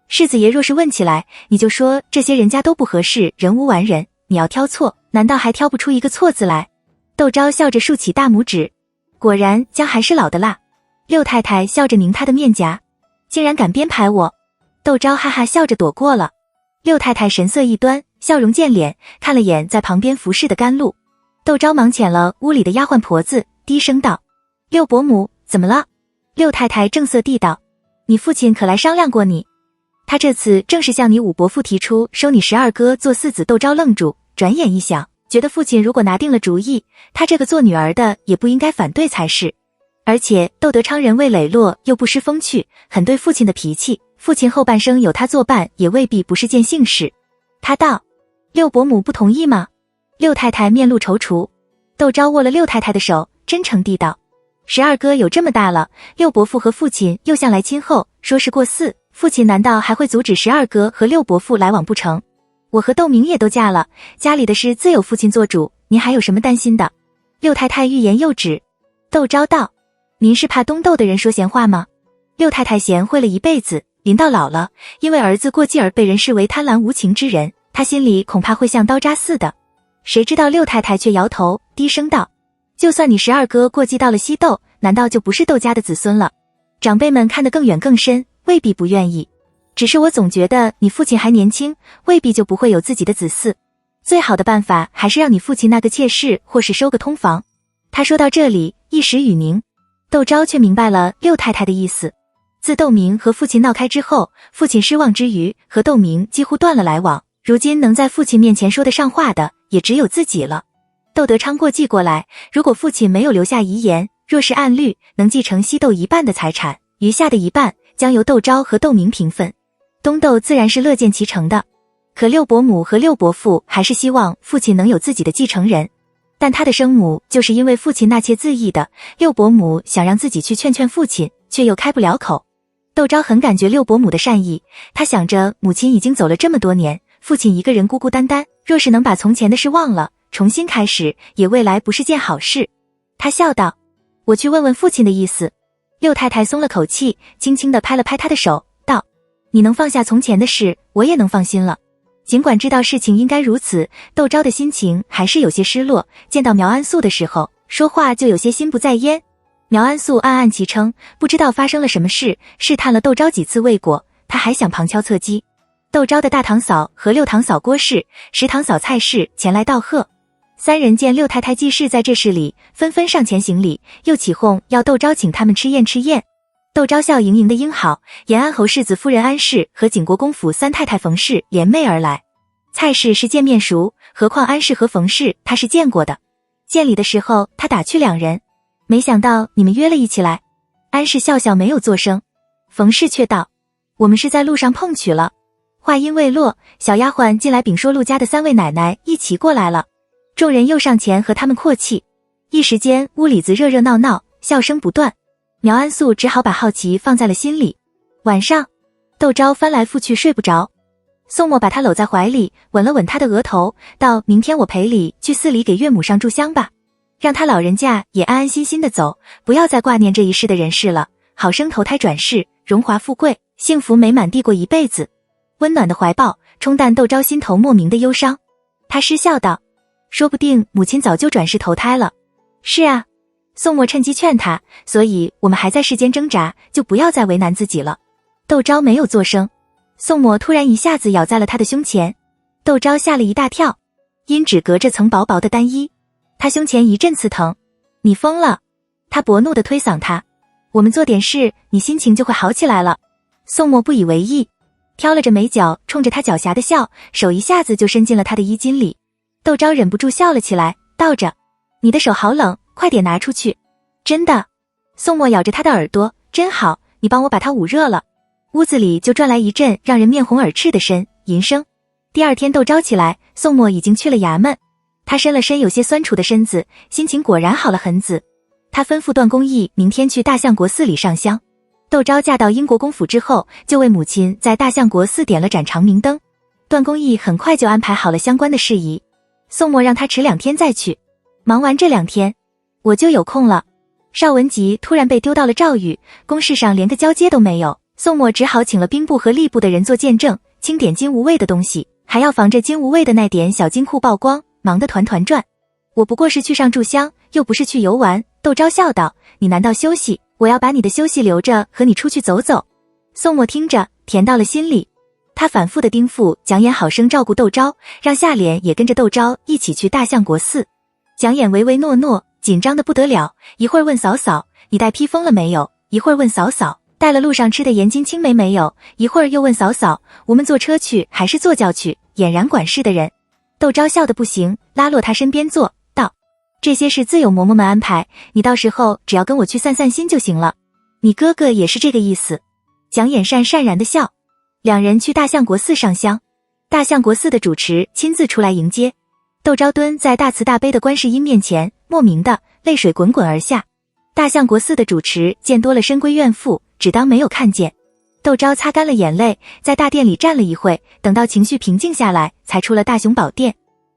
世子爷若是问起来，你就说这些人家都不合适，人无完人，你要挑错，难道还挑不出一个错字来？窦昭笑着竖起大拇指，果然姜还是老的辣。六太太笑着拧他的面颊，竟然敢编排我。窦昭哈哈笑着躲过了。六太太神色一端，笑容见脸，看了眼在旁边服侍的甘露。窦昭忙遣了屋里的丫鬟婆子，低声道：六伯母，怎么了？六太太正色地道：你父亲可来商量过你？他这次正是向你五伯父提出收你12哥做嗣子。窦昭愣住，转眼一想，觉得父亲如果拿定了主意，他这个做女儿的也不应该反对才是。而且窦德昌人未磊落，又不失风趣，很对父亲的脾气，父亲后半生有他作伴也未必不是件幸事。他道：六伯母不同意吗？六太太面露踌躇。窦昭握了六太太的手，真诚地道：12哥有这么大了，六伯父和父亲又向来亲厚，说是过4，父亲难道还会阻止12哥和六伯父来往不成？我和窦明也都嫁了，家里的事自有父亲做主，您还有什么担心的？六太太欲言又止。窦昭道：您是怕东窦的人说闲话吗？六太太贤惠了一辈子，临到老了，因为儿子过继而被人视为贪婪无情之人，她心里恐怕会像刀扎似的。谁知道六太太却摇头，低声道：就算你12哥过继到了西窦，难道就不是窦家的子孙了？长辈们看得更远更深，未必不愿意。只是我总觉得你父亲还年轻，未必就不会有自己的子嗣。最好的办法还是让你父亲纳个妾室，或是收个通房。他说到这里，一时语凝。窦昭却明白了六太太的意思。自窦明和父亲闹开之后，父亲失望之余，和窦明几乎断了来往。如今能在父亲面前说得上话的，也只有自己了。窦德昌过继过来，如果父亲没有留下遗言，若是按律，能继承西窦一半的财产，余下的一半将由窦昭和窦明平分。东窦自然是乐见其成的。可六伯母和六伯父还是希望父亲能有自己的继承人。但他的生母就是因为父亲纳妾自缢的，六伯母想让自己去劝劝父亲，却又开不了口。窦昭很感觉六伯母的善意，他想着母亲已经走了这么多年，父亲一个人孤孤单单，若是能把从前的事忘了，重新开始，也未来不是件好事。他笑道：我去问问父亲的意思。六太太松了口气，轻轻地拍了拍他的手，道：你能放下从前的事，我也能放心了。尽管知道事情应该如此，窦昭的心情还是有些失落。见到苗安素的时候，说话就有些心不在焉。苗安素暗暗其称，不知道发生了什么事，试探了窦昭几次未果，他还想旁敲侧击。窦昭的大堂嫂和六堂嫂郭氏、十堂嫂蔡氏前来道贺。三人见六太太季氏在这事里，纷纷上前行礼，又起哄要窦昭请他们吃宴。窦昭笑盈盈的应好，延安侯世子夫人安氏和景国公府三太太冯氏联袂而来。蔡氏是见面熟，何况安氏和冯氏他是见过的。见礼的时候他打趣两人：没想到你们约了一起来。安氏笑笑没有作声，冯氏却道：我们是在路上碰取了。话音未落，小丫鬟进来禀说陆家的三位奶奶一齐过来了。众人又上前和他们阔气，一时间屋里子热热闹闹，笑声不断。苗安素只好把好奇放在了心里。晚上，窦昭翻来覆去睡不着，宋墨把他搂在怀里，吻了吻他的额头，道：明天我陪你去寺里给岳母上炷香吧，让他老人家也安安心心的走，不要再挂念这一世的人事了，好生投胎转世，荣华富贵，幸福美满地过一辈子。温暖的怀抱冲淡窦昭心头莫名的忧伤，他失笑道：说不定母亲早就转世投胎了。是啊，宋墨趁机劝他，所以我们还在世间挣扎，就不要再为难自己了。窦昭没有作声，宋墨突然一下子咬在了他的胸前，窦昭吓了一大跳，因只隔着层薄薄的单衣，他胸前一阵刺疼。你疯了！他勃怒地推搡他，我们做点事，你心情就会好起来了。宋墨不以为意，挑了着眉角，冲着他狡黠的笑，手一下子就伸进了他的衣襟里。窦昭忍不住笑了起来，道着：你的手好冷，快点拿出去。真的。宋墨咬着他的耳朵，真好，你帮我把它捂热了。屋子里就传来一阵让人面红耳赤的呻吟声。第二天窦昭起来，宋墨已经去了衙门。他伸了伸有些酸楚的身子，心情果然好了很子。他吩咐段公义明天去大相国寺里上香。窦昭嫁到英国公府之后，就为母亲在大相国寺点了盏长明灯。段公义很快就安排好了相关的事宜。宋墨让他迟2天再去，忙完这2天，我就有空了。邵文吉突然被丢到了赵狱，公事上连个交接都没有，宋墨只好请了兵部和吏部的人做见证，清点金无谓的东西，还要防着金无畏的那点小金库曝光，忙得团团转。我不过是去上炷香，又不是去游玩。窦昭笑道，你难道休息？我要把你的休息留着，和你出去走走。宋墨听着，甜到了心里。他反复的叮咐蒋琰好生照顾窦昭，让夏琏也跟着窦昭一起去大相国寺。蒋琰唯唯诺诺，紧张的不得了，一会儿问嫂嫂，你带披风了没有？一会儿问嫂嫂，带了路上吃的盐津青梅没有？一会儿又问嫂嫂，我们坐车去还是坐轿去？俨然管事的人。窦昭笑得不行，拉落他身边坐，道，这些事自有嬷嬷们安排，你到时候只要跟我去散散心就行了。你哥哥也是这个意思。蒋琰讪然的笑。两人去大相国寺上香，大相国寺的主持亲自出来迎接。窦昭蹲在大慈大悲的观世音面前，莫名的泪水滚滚而下。大相国寺的主持见多了深闺怨妇，只当没有看见。窦昭擦干了眼泪，在大殿里站了一会，等到情绪平静下来，才出了大雄宝殿。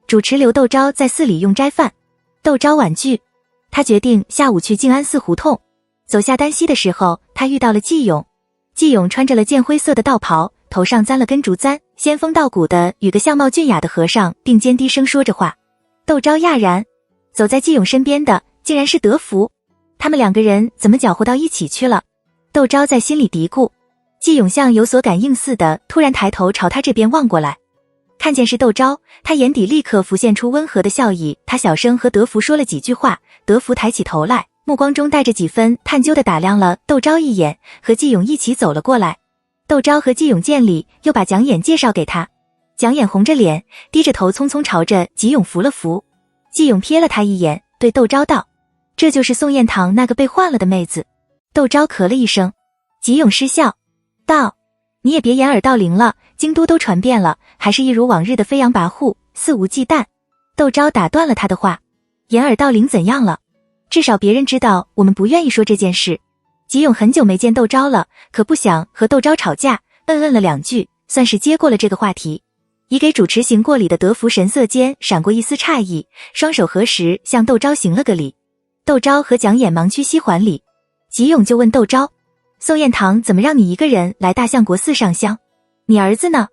主持留窦昭在寺里用斋饭。窦昭婉拒，他决定下午去静安寺胡同。走下丹溪的时候，他遇到了季勇。季勇穿着了绢灰色的道袍，头上簪了根竹簪，仙风道骨的与个相貌俊雅的和尚并肩低声说着话。窦昭讶然，走在季勇身边的竟然是德福，他们两个人怎么搅和到一起去了？窦昭在心里嘀咕。季勇像有所感应似的，突然抬头朝他这边望过来，看见是窦昭，他眼底立刻浮现出温和的笑意。他小声和德福说了几句话，德福抬起头来，目光中带着几分探究的打量了窦昭一眼，和季勇一起走了过来。窦昭和季勇见礼，又把蒋琰介绍给他。蒋琰红着脸，低着头匆匆朝着季勇扶了扶。季勇瞥了他一眼，对窦昭道，这就是宋彦堂那个被换了的妹子。窦昭咳了一声。季勇失笑道，你也别掩耳盗铃了，京都都传遍了，还是一如往日的飞扬跋扈，肆无忌惮。窦昭打断了他的话，掩耳盗铃怎样了？至少别人知道我们不愿意说这件事。季勇很久没见窦昭了，可不想和窦昭吵架，嗯了两句，算是接过了这个话题。已给主持行过礼的德福神色间闪过一丝诧异，双手合十向窦昭行了个礼。窦昭和蒋琰忙屈膝还礼。季勇就问窦昭，宋彦堂怎么让你一个人来大相国寺上香？你儿子呢？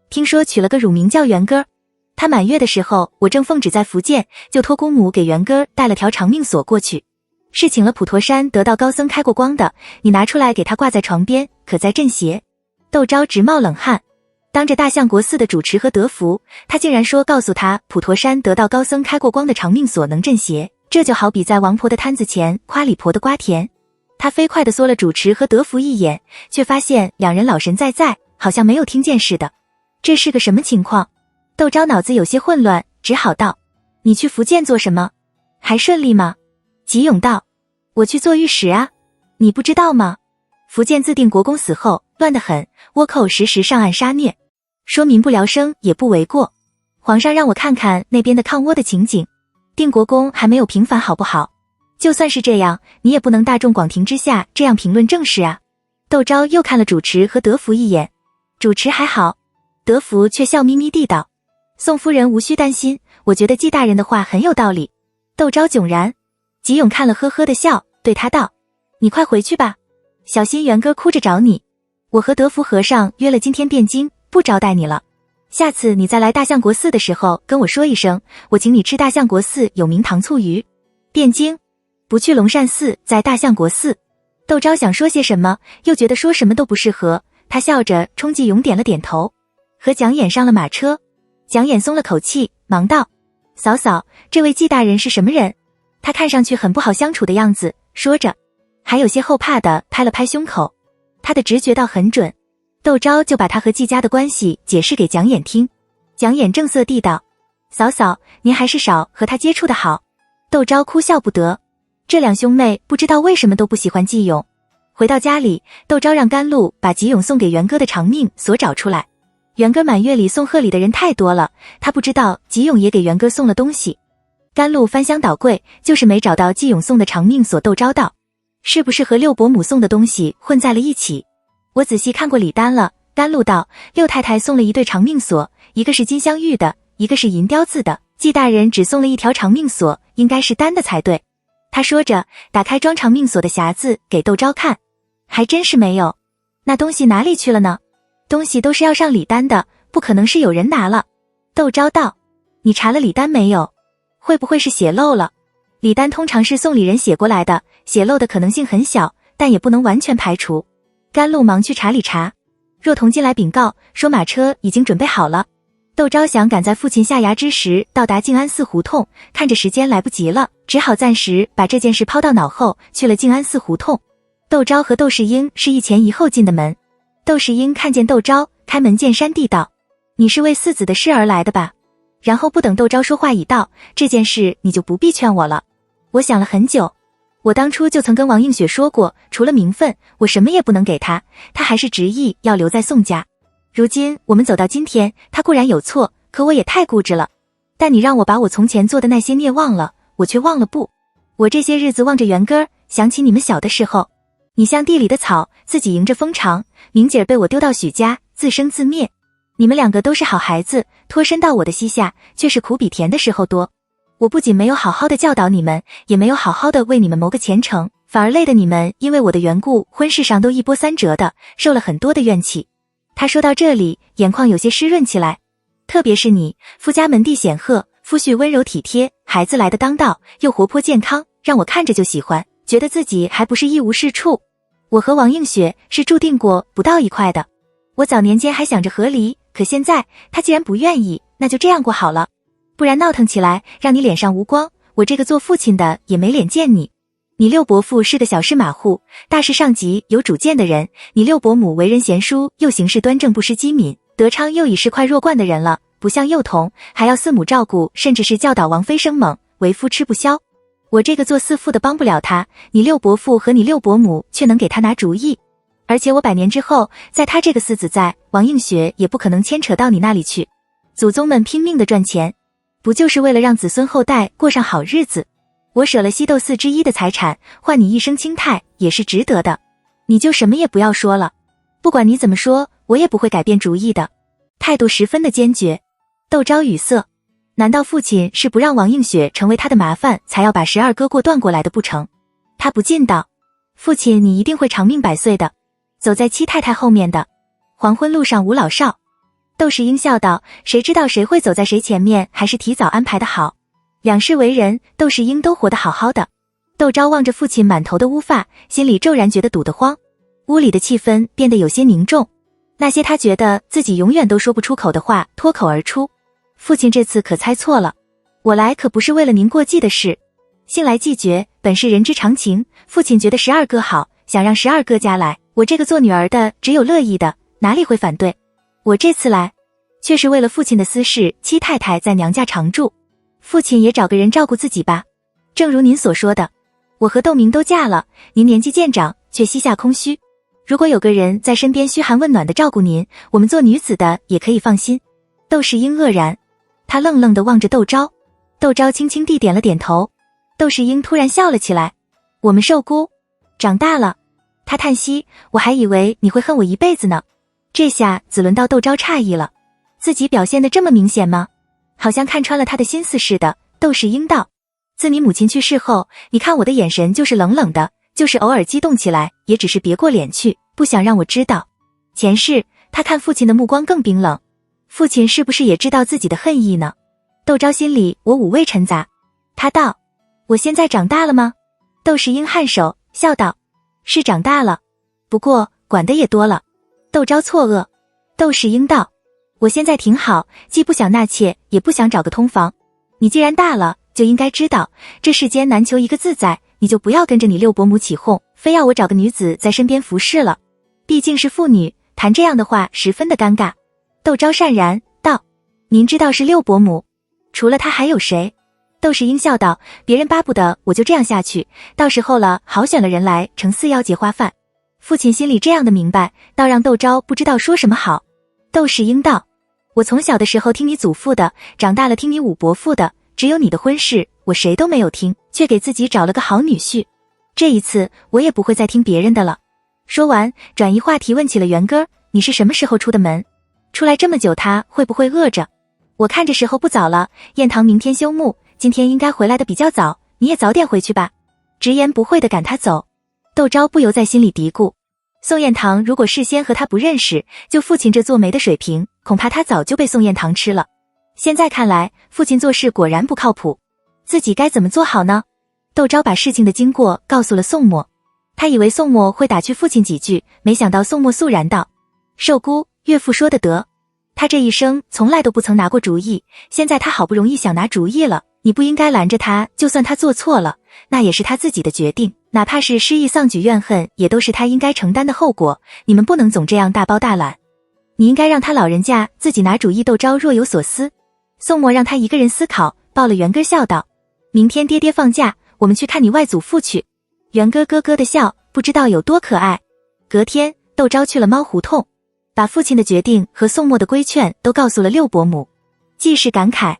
听说娶了个乳名叫元哥，他满月的时候，我正奉旨在福建，就托姑母给元哥带了条长命锁过去，是请了普陀山得道高僧开过光的，你拿出来给他挂在床边，可在镇邪？窦昭直冒冷汗，当着大相国寺的主持和德福，他竟然说告诉他普陀山得道高僧开过光的长命锁能镇邪，这就好比在王婆的摊子前夸李婆的瓜甜。他飞快地缩了主持和德福一眼，却发现两人老神在在，好像没有听见似的。这是个什么情况？窦昭脑子有些混乱，只好道，你去福建做什么？还顺利吗？季勇道，我去做御史啊，你不知道吗？福建自定国公死后乱得很，倭寇时时上岸杀虐，说民不聊生也不为过。皇上让我看看那边的抗倭的情景，定国公还没有平反好不好？就算是这样，你也不能大众广庭之下这样评论政事啊。窦昭又看了主持和德福一眼，主持还好，德福却笑眯眯地道，宋夫人无需担心，我觉得季大人的话很有道理。窦昭迥然。季勇看了呵呵的笑，对他道，你快回去吧，小心元哥哭着找你。我和德福和尚约了今天汴京，不招待你了。下次你再来大相国寺的时候跟我说一声，我请你吃大相国寺有名糖醋鱼。汴京？不去龙善寺，在大相国寺。窦昭想说些什么，又觉得说什么都不适合，他笑着冲季勇点了点头，和蒋琰上了马车。蒋琰松了口气，忙道，嫂嫂，这位季大人是什么人？他看上去很不好相处的样子，说着还有些后怕的拍了拍胸口。他的直觉倒很准。窦昭就把他和季家的关系解释给蒋琰听。蒋琰正色地道，嫂嫂，您还是少和他接触的好。窦昭哭笑不得，这两兄妹不知道为什么都不喜欢季勇。回到家里，窦昭让甘露把季勇送给元哥的长命锁找出来。元哥满月里送贺礼的人太多了，他不知道季勇也给元哥送了东西。甘露翻箱倒柜，就是没找到季勇送的长命锁。窦昭道，是不是和六伯母送的东西混在了一起？我仔细看过礼单了。甘露道，六太太送了一对长命锁，一个是金镶玉的，一个是银雕字的，季大人只送了一条长命锁，应该是单的才对。他说着打开装长命锁的匣子给窦昭看，还真是没有。那东西哪里去了呢？东西都是要上礼单的，不可能是有人拿了。窦昭道：你查了礼单没有？会不会是写漏了？礼单通常是送礼人写过来的，写漏的可能性很小，但也不能完全排除。甘露忙去查理查。若彤进来禀告，说马车已经准备好了。窦昭想赶在父亲下衙之时到达静安寺胡同，看着时间来不及了，只好暂时把这件事抛到脑后，去了静安寺胡同。窦昭和窦世英是一前一后进的门。窦世英看见窦昭，开门见山地道：你是为四子的事而来的吧？然后不等窦昭说话已道：这件事你就不必劝我了。我想了很久，我当初就曾跟王映雪说过，除了名分，我什么也不能给他，他还是执意要留在宋家。如今我们走到今天，他固然有错，可我也太固执了。但你让我把我从前做的那些孽忘了，我却忘了不。我这些日子望着圆根儿，想起你们小的时候，你像地里的草，自己迎着风长，明姐儿被我丢到许家，自生自灭。你们两个都是好孩子，脱身到我的膝下，却是苦比甜的时候多。我不仅没有好好的教导你们，也没有好好的为你们谋个前程，反而累得你们因为我的缘故，婚事上都一波三折的，受了很多的怨气。他说到这里，眼眶有些湿润起来。特别是你，夫家门第显赫，夫婿温柔体贴，孩子来得当道，又活泼健康，让我看着就喜欢，觉得自己还不是一无是处。我和王映雪是注定过不到一块的。我早年间还想着和离，可现在他既然不愿意，那就这样过好了，不然闹腾起来，让你脸上无光，我这个做父亲的也没脸见你。你六伯父是个小事马虎，大事上级有主见的人，你六伯母为人贤淑，又行事端正，不失机敏，德昌又已是块弱冠的人了，不像幼童，还要四母照顾，甚至是教导王妃生猛，为夫吃不消。我这个做四父的帮不了他，你六伯父和你六伯母却能给他拿主意。而且我100年之后，在他这个四子在，王映雪也不可能牵扯到你那里去。祖宗们拼命的赚钱，不就是为了让子孙后代过上好日子？我舍了西斗4之1的财产，换你一生清泰，也是值得的。你就什么也不要说了，不管你怎么说，我也不会改变主意的。态度十分的坚决。窦昭语塞，难道父亲是不让王映雪成为他的麻烦，才要把12哥过断过来的不成？他不禁道：父亲你一定会长命百岁的。走在七太太后面的黄昏路上无老少。窦世英笑道：谁知道谁会走在谁前面，还是提早安排的好。两世为人，窦世英都活得好好的。窦昭望着父亲满头的乌发，心里骤然觉得堵得慌。屋里的气氛变得有些凝重，那些他觉得自己永远都说不出口的话脱口而出。父亲这次可猜错了，我来可不是为了您过继的事。信来既绝，本是人之常情。父亲觉得12哥好，想让12哥家来，我这个做女儿的只有乐意的，哪里会反对？我这次来，却是为了父亲的私事。七太太在娘家常住，父亲也找个人照顾自己吧。正如您所说的，我和窦明都嫁了，您年纪渐长，却膝下空虚。如果有个人在身边嘘寒问暖的照顾您，我们做女子的也可以放心。窦世英愕然，他愣愣地望着窦昭，窦昭轻轻地点了点头。窦世英突然笑了起来：我们受孤，长大了。他叹息：我还以为你会恨我一辈子呢。这下只轮到窦昭诧异了，自己表现得这么明显吗？好像看穿了他的心思似的。窦世英道：自你母亲去世后，你看我的眼神就是冷冷的，就是偶尔激动起来，也只是别过脸去，不想让我知道。前世他看父亲的目光更冰冷，父亲是不是也知道自己的恨意呢？窦昭心里我五味陈杂。他道：我现在长大了吗？窦世英颔首笑道：是长大了，不过管的也多了。窦昭错愕。窦世英道：我现在挺好，既不想纳妾，也不想找个通房。你既然大了，就应该知道这世间难求一个自在，你就不要跟着你六伯母起哄，非要我找个女子在身边服侍了。毕竟是妇女，谈这样的话十分的尴尬。窦昭善然道：您知道是六伯母，除了她还有谁？窦世英笑道：别人巴不得我就这样下去，到时候了好选了人来盛4腰节花饭。父亲心里这样的明白，倒让窦昭不知道说什么好。窦世英道：我从小的时候听你祖父的，长大了听你五伯父的，只有你的婚事我谁都没有听，却给自己找了个好女婿。这一次我也不会再听别人的了。说完转移话题问起了元哥：你是什么时候出的门？出来这么久他会不会饿着？我看这时候不早了，燕堂明天休沐，今天应该回来的比较早，你也早点回去吧。直言不讳地赶他走。窦昭不由在心里嘀咕，宋燕堂如果事先和他不认识，就父亲这做媒的水平，恐怕他早就被宋燕堂吃了。现在看来，父亲做事果然不靠谱，自己该怎么做好呢？窦昭把事情的经过告诉了宋墨，他以为宋墨会打趣父亲几句，没想到宋墨肃然道：寿姑，岳父说的得，他这一生从来都不曾拿过主意，现在他好不容易想拿主意了，你不应该拦着他，就算他做错了，那也是他自己的决定，哪怕是失意丧举怨恨，也都是他应该承担的后果，你们不能总这样大包大揽，你应该让他老人家自己拿主意。窦昭若有所思，宋墨让他一个人思考，抱了元哥笑道：明天爹爹放假，我们去看你外祖父去。元哥咯咯的笑，不知道有多可爱。隔天，窦昭去了猫胡同，把父亲的决定和宋墨的规劝都告诉了六伯母。季氏感慨，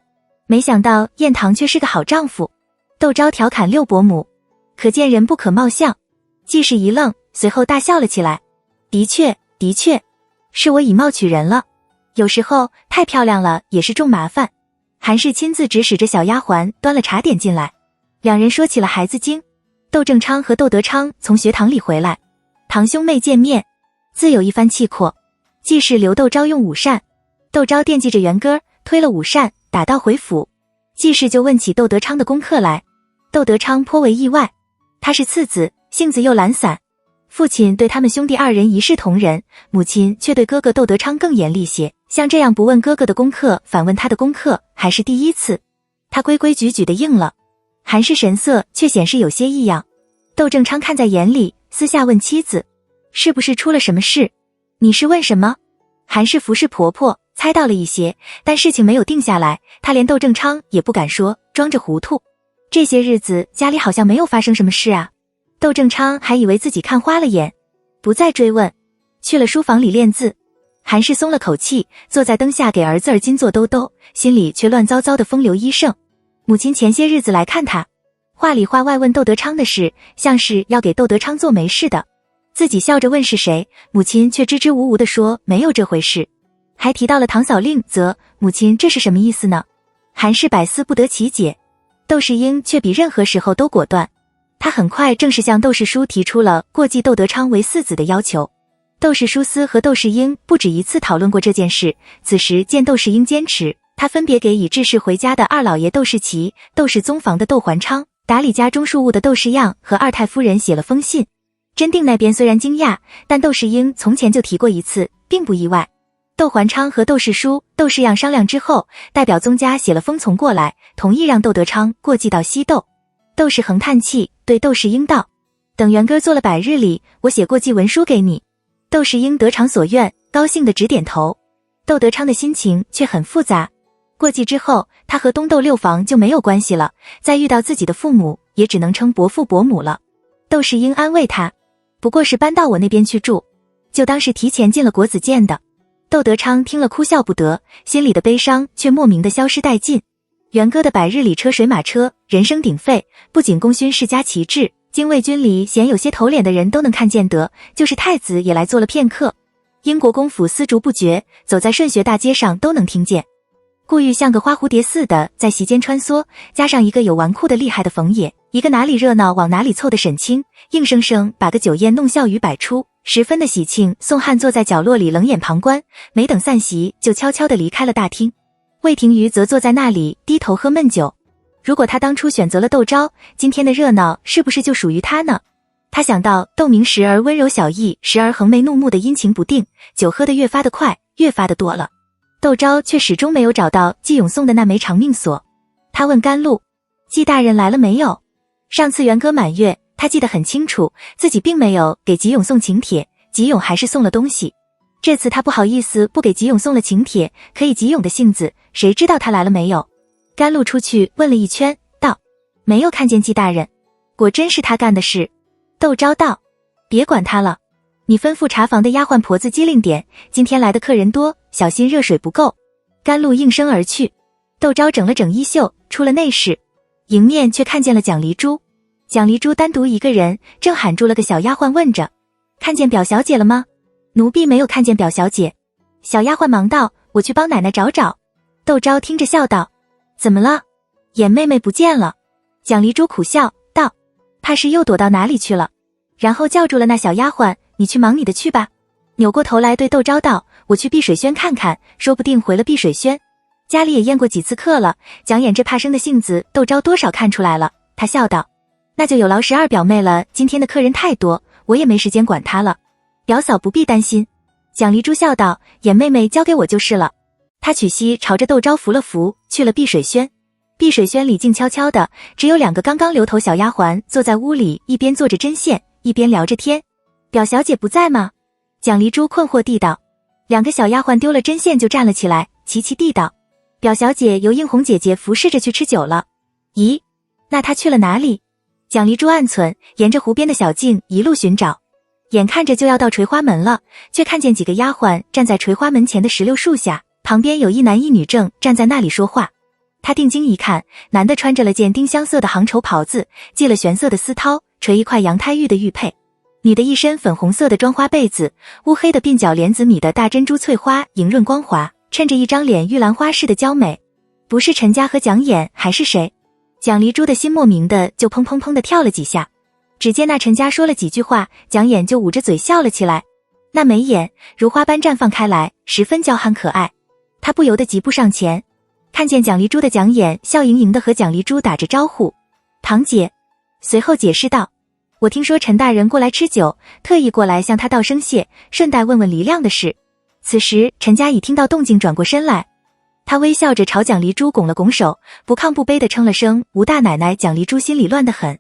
没想到晏堂却是个好丈夫。窦昭调侃六伯母，可见人不可貌相。季氏一愣，随后大笑了起来。的确，是我以貌取人了，有时候太漂亮了也是重麻烦。韩氏亲自指使着小丫鬟端了茶点进来，两人说起了孩子经。窦正昌和窦德昌从学堂里回来，堂兄妹见面，自有一番气魄。季氏留窦昭用午膳，窦昭惦记着元歌，推了午膳，打道回府。季氏就问起窦德昌的功课来，窦德昌颇为意外，他是次子，性子又懒散，父亲对他们兄弟二人一视同仁，母亲却对哥哥窦德昌更严厉些，像这样不问哥哥的功课，反问他的功课，还是第一次。他规规矩矩地应了。韩氏神色却显示有些异样，窦正昌看在眼里，私下问妻子，是不是出了什么事？你是问什么？韩氏服侍婆婆，猜到了一些，但事情没有定下来，她连窦正昌也不敢说，装着糊涂。这些日子家里好像没有发生什么事啊。窦正昌还以为自己看花了眼，不再追问，去了书房里练字。韩氏松了口气，坐在灯下给儿子儿巾做兜兜，心里却乱糟糟的风流医圣。母亲前些日子来看他，话里话外问窦德昌的事，像是要给窦德昌做媒似的。自己笑着问是谁，母亲却支支吾吾地说没有这回事，还提到了堂嫂令则，母亲这是什么意思呢？韩氏百思不得其解。窦世英却比任何时候都果断，他很快正式向窦世书提出了过继窦德昌为四子的要求。窦氏书司和窦世英不止一次讨论过这件事，此时见窦世英坚持，他分别给已致仕回家的二老爷窦世奇、窦氏宗房的窦环昌、打理家中事务的窦世样和二太夫人写了封信。真定那边虽然惊讶，但窦世英从前就提过一次，并不意外。窦环昌和窦世书、窦世样商量之后，代表宗家写了封从过来，同意让窦德昌过继到西窦。窦世恒叹气，对窦世英道：等元哥做了100日里，我写过继文书给你。窦世英得偿所愿，高兴地直点头。窦德昌的心情却很复杂，过继之后，他和东窦六房就没有关系了，再遇到自己的父母，也只能称伯父伯母了。窦世英安慰他，不过是搬到我那边去住，就当是提前进了国子监的。窦德昌听了哭笑不得，心里的悲伤却莫名的消失殆尽。元歌的100日里车水马车，人声鼎沸，不仅功勋世家旗帜，精卫军里鲜有些头脸的人都能看见得，就是太子也来做了片刻。英国公府丝竹不绝，走在顺学大街上都能听见。顾玉像个花蝴蝶似的在席间穿梭，加上一个有纨绔的厉害的冯野，一个哪里热闹往哪里凑的沈清，硬生生把个酒宴弄笑语百出，十分的喜庆。宋汉坐在角落里冷眼旁观，没等散席就悄悄地离开了大厅。魏廷瑜则坐在那里低头喝闷酒。如果他当初选择了窦昭，今天的热闹是不是就属于他呢？他想到窦明时而温柔小意，时而横眉怒目的阴晴不定，酒喝得越发的快，越发的多了。窦昭却始终没有找到季永送的那枚长命锁。他问甘露，季大人来了没有？上次元歌满月，他记得很清楚，自己并没有给吉永送请帖，吉永还是送了东西。这次他不好意思不给吉永送了请帖，可以吉永的性子，谁知道他来了没有？甘露出去问了一圈，道：没有看见季大人。果真是他干的事。窦昭道：别管他了，你吩咐茶房的丫鬟婆子机灵点，今天来的客人多，小心热水不够。甘露应声而去。窦昭整了整衣袖，出了内室，迎面却看见了蒋离珠。蒋离珠单独一个人，正喊住了个小丫鬟，问着：看见表小姐了吗？奴婢没有看见表小姐。小丫鬟忙道：我去帮奶奶找找。窦昭听着笑道：怎么了？眼妹妹不见了。蒋离珠苦笑道：怕是又躲到哪里去了。然后叫住了那小丫鬟：你去忙你的去吧。扭过头来对窦昭道：我去碧水轩看看，说不定回了碧水轩。家里也宴过几次客了，蒋琰这怕生的性子窦昭多少看出来了。他笑道：那就有劳12表妹了，今天的客人太多，我也没时间管他了。表嫂不必担心。蒋离珠笑道：琰妹妹交给我就是了。他曲膝朝着窦昭扶了扶，去了碧水轩。碧水轩里静悄悄的，只有2个刚刚留头小丫鬟坐在屋里，一边做着针线，一边聊着天。表小姐不在吗？蒋离珠困惑地道。2个小丫鬟丢了针线就站了起来，齐齐地道：表小姐由映红姐姐服侍着去吃酒了。咦，那她去了哪里？蒋离珠暗忖，沿着湖边的小径一路寻找，眼看着就要到垂花门了，却看见几个丫鬟站在垂花门前的石榴树下，旁边有一男一女正站在那里说话。他定睛一看，男的穿着了件丁香色的杭绸袍子，系了玄色的丝绦，垂一块羊胎玉的玉佩；女的一身粉红色的妆花被子，乌黑的鬓角莲子米的大珍珠翠花莹润光滑，衬着一张脸玉兰花似的娇美。不是陈家和蒋琰还是谁？蒋离珠的心莫名的就砰砰砰的跳了几下。只见那陈家说了几句话，蒋琰就捂着嘴笑了起来，那眉眼如花般绽放开来，十分娇憨可爱。他不由得疾步上前，看见蒋离珠的蒋琰笑盈盈的和蒋离珠打着招呼：堂姐。随后解释道：我听说陈大人过来吃酒，特意过来向他道声谢，顺带问问黎亮的事。此时陈家已听到动静，转过身来，他微笑着朝蒋离珠拱了拱手，不亢不卑地称了声吴大奶奶。蒋离珠心里乱得很，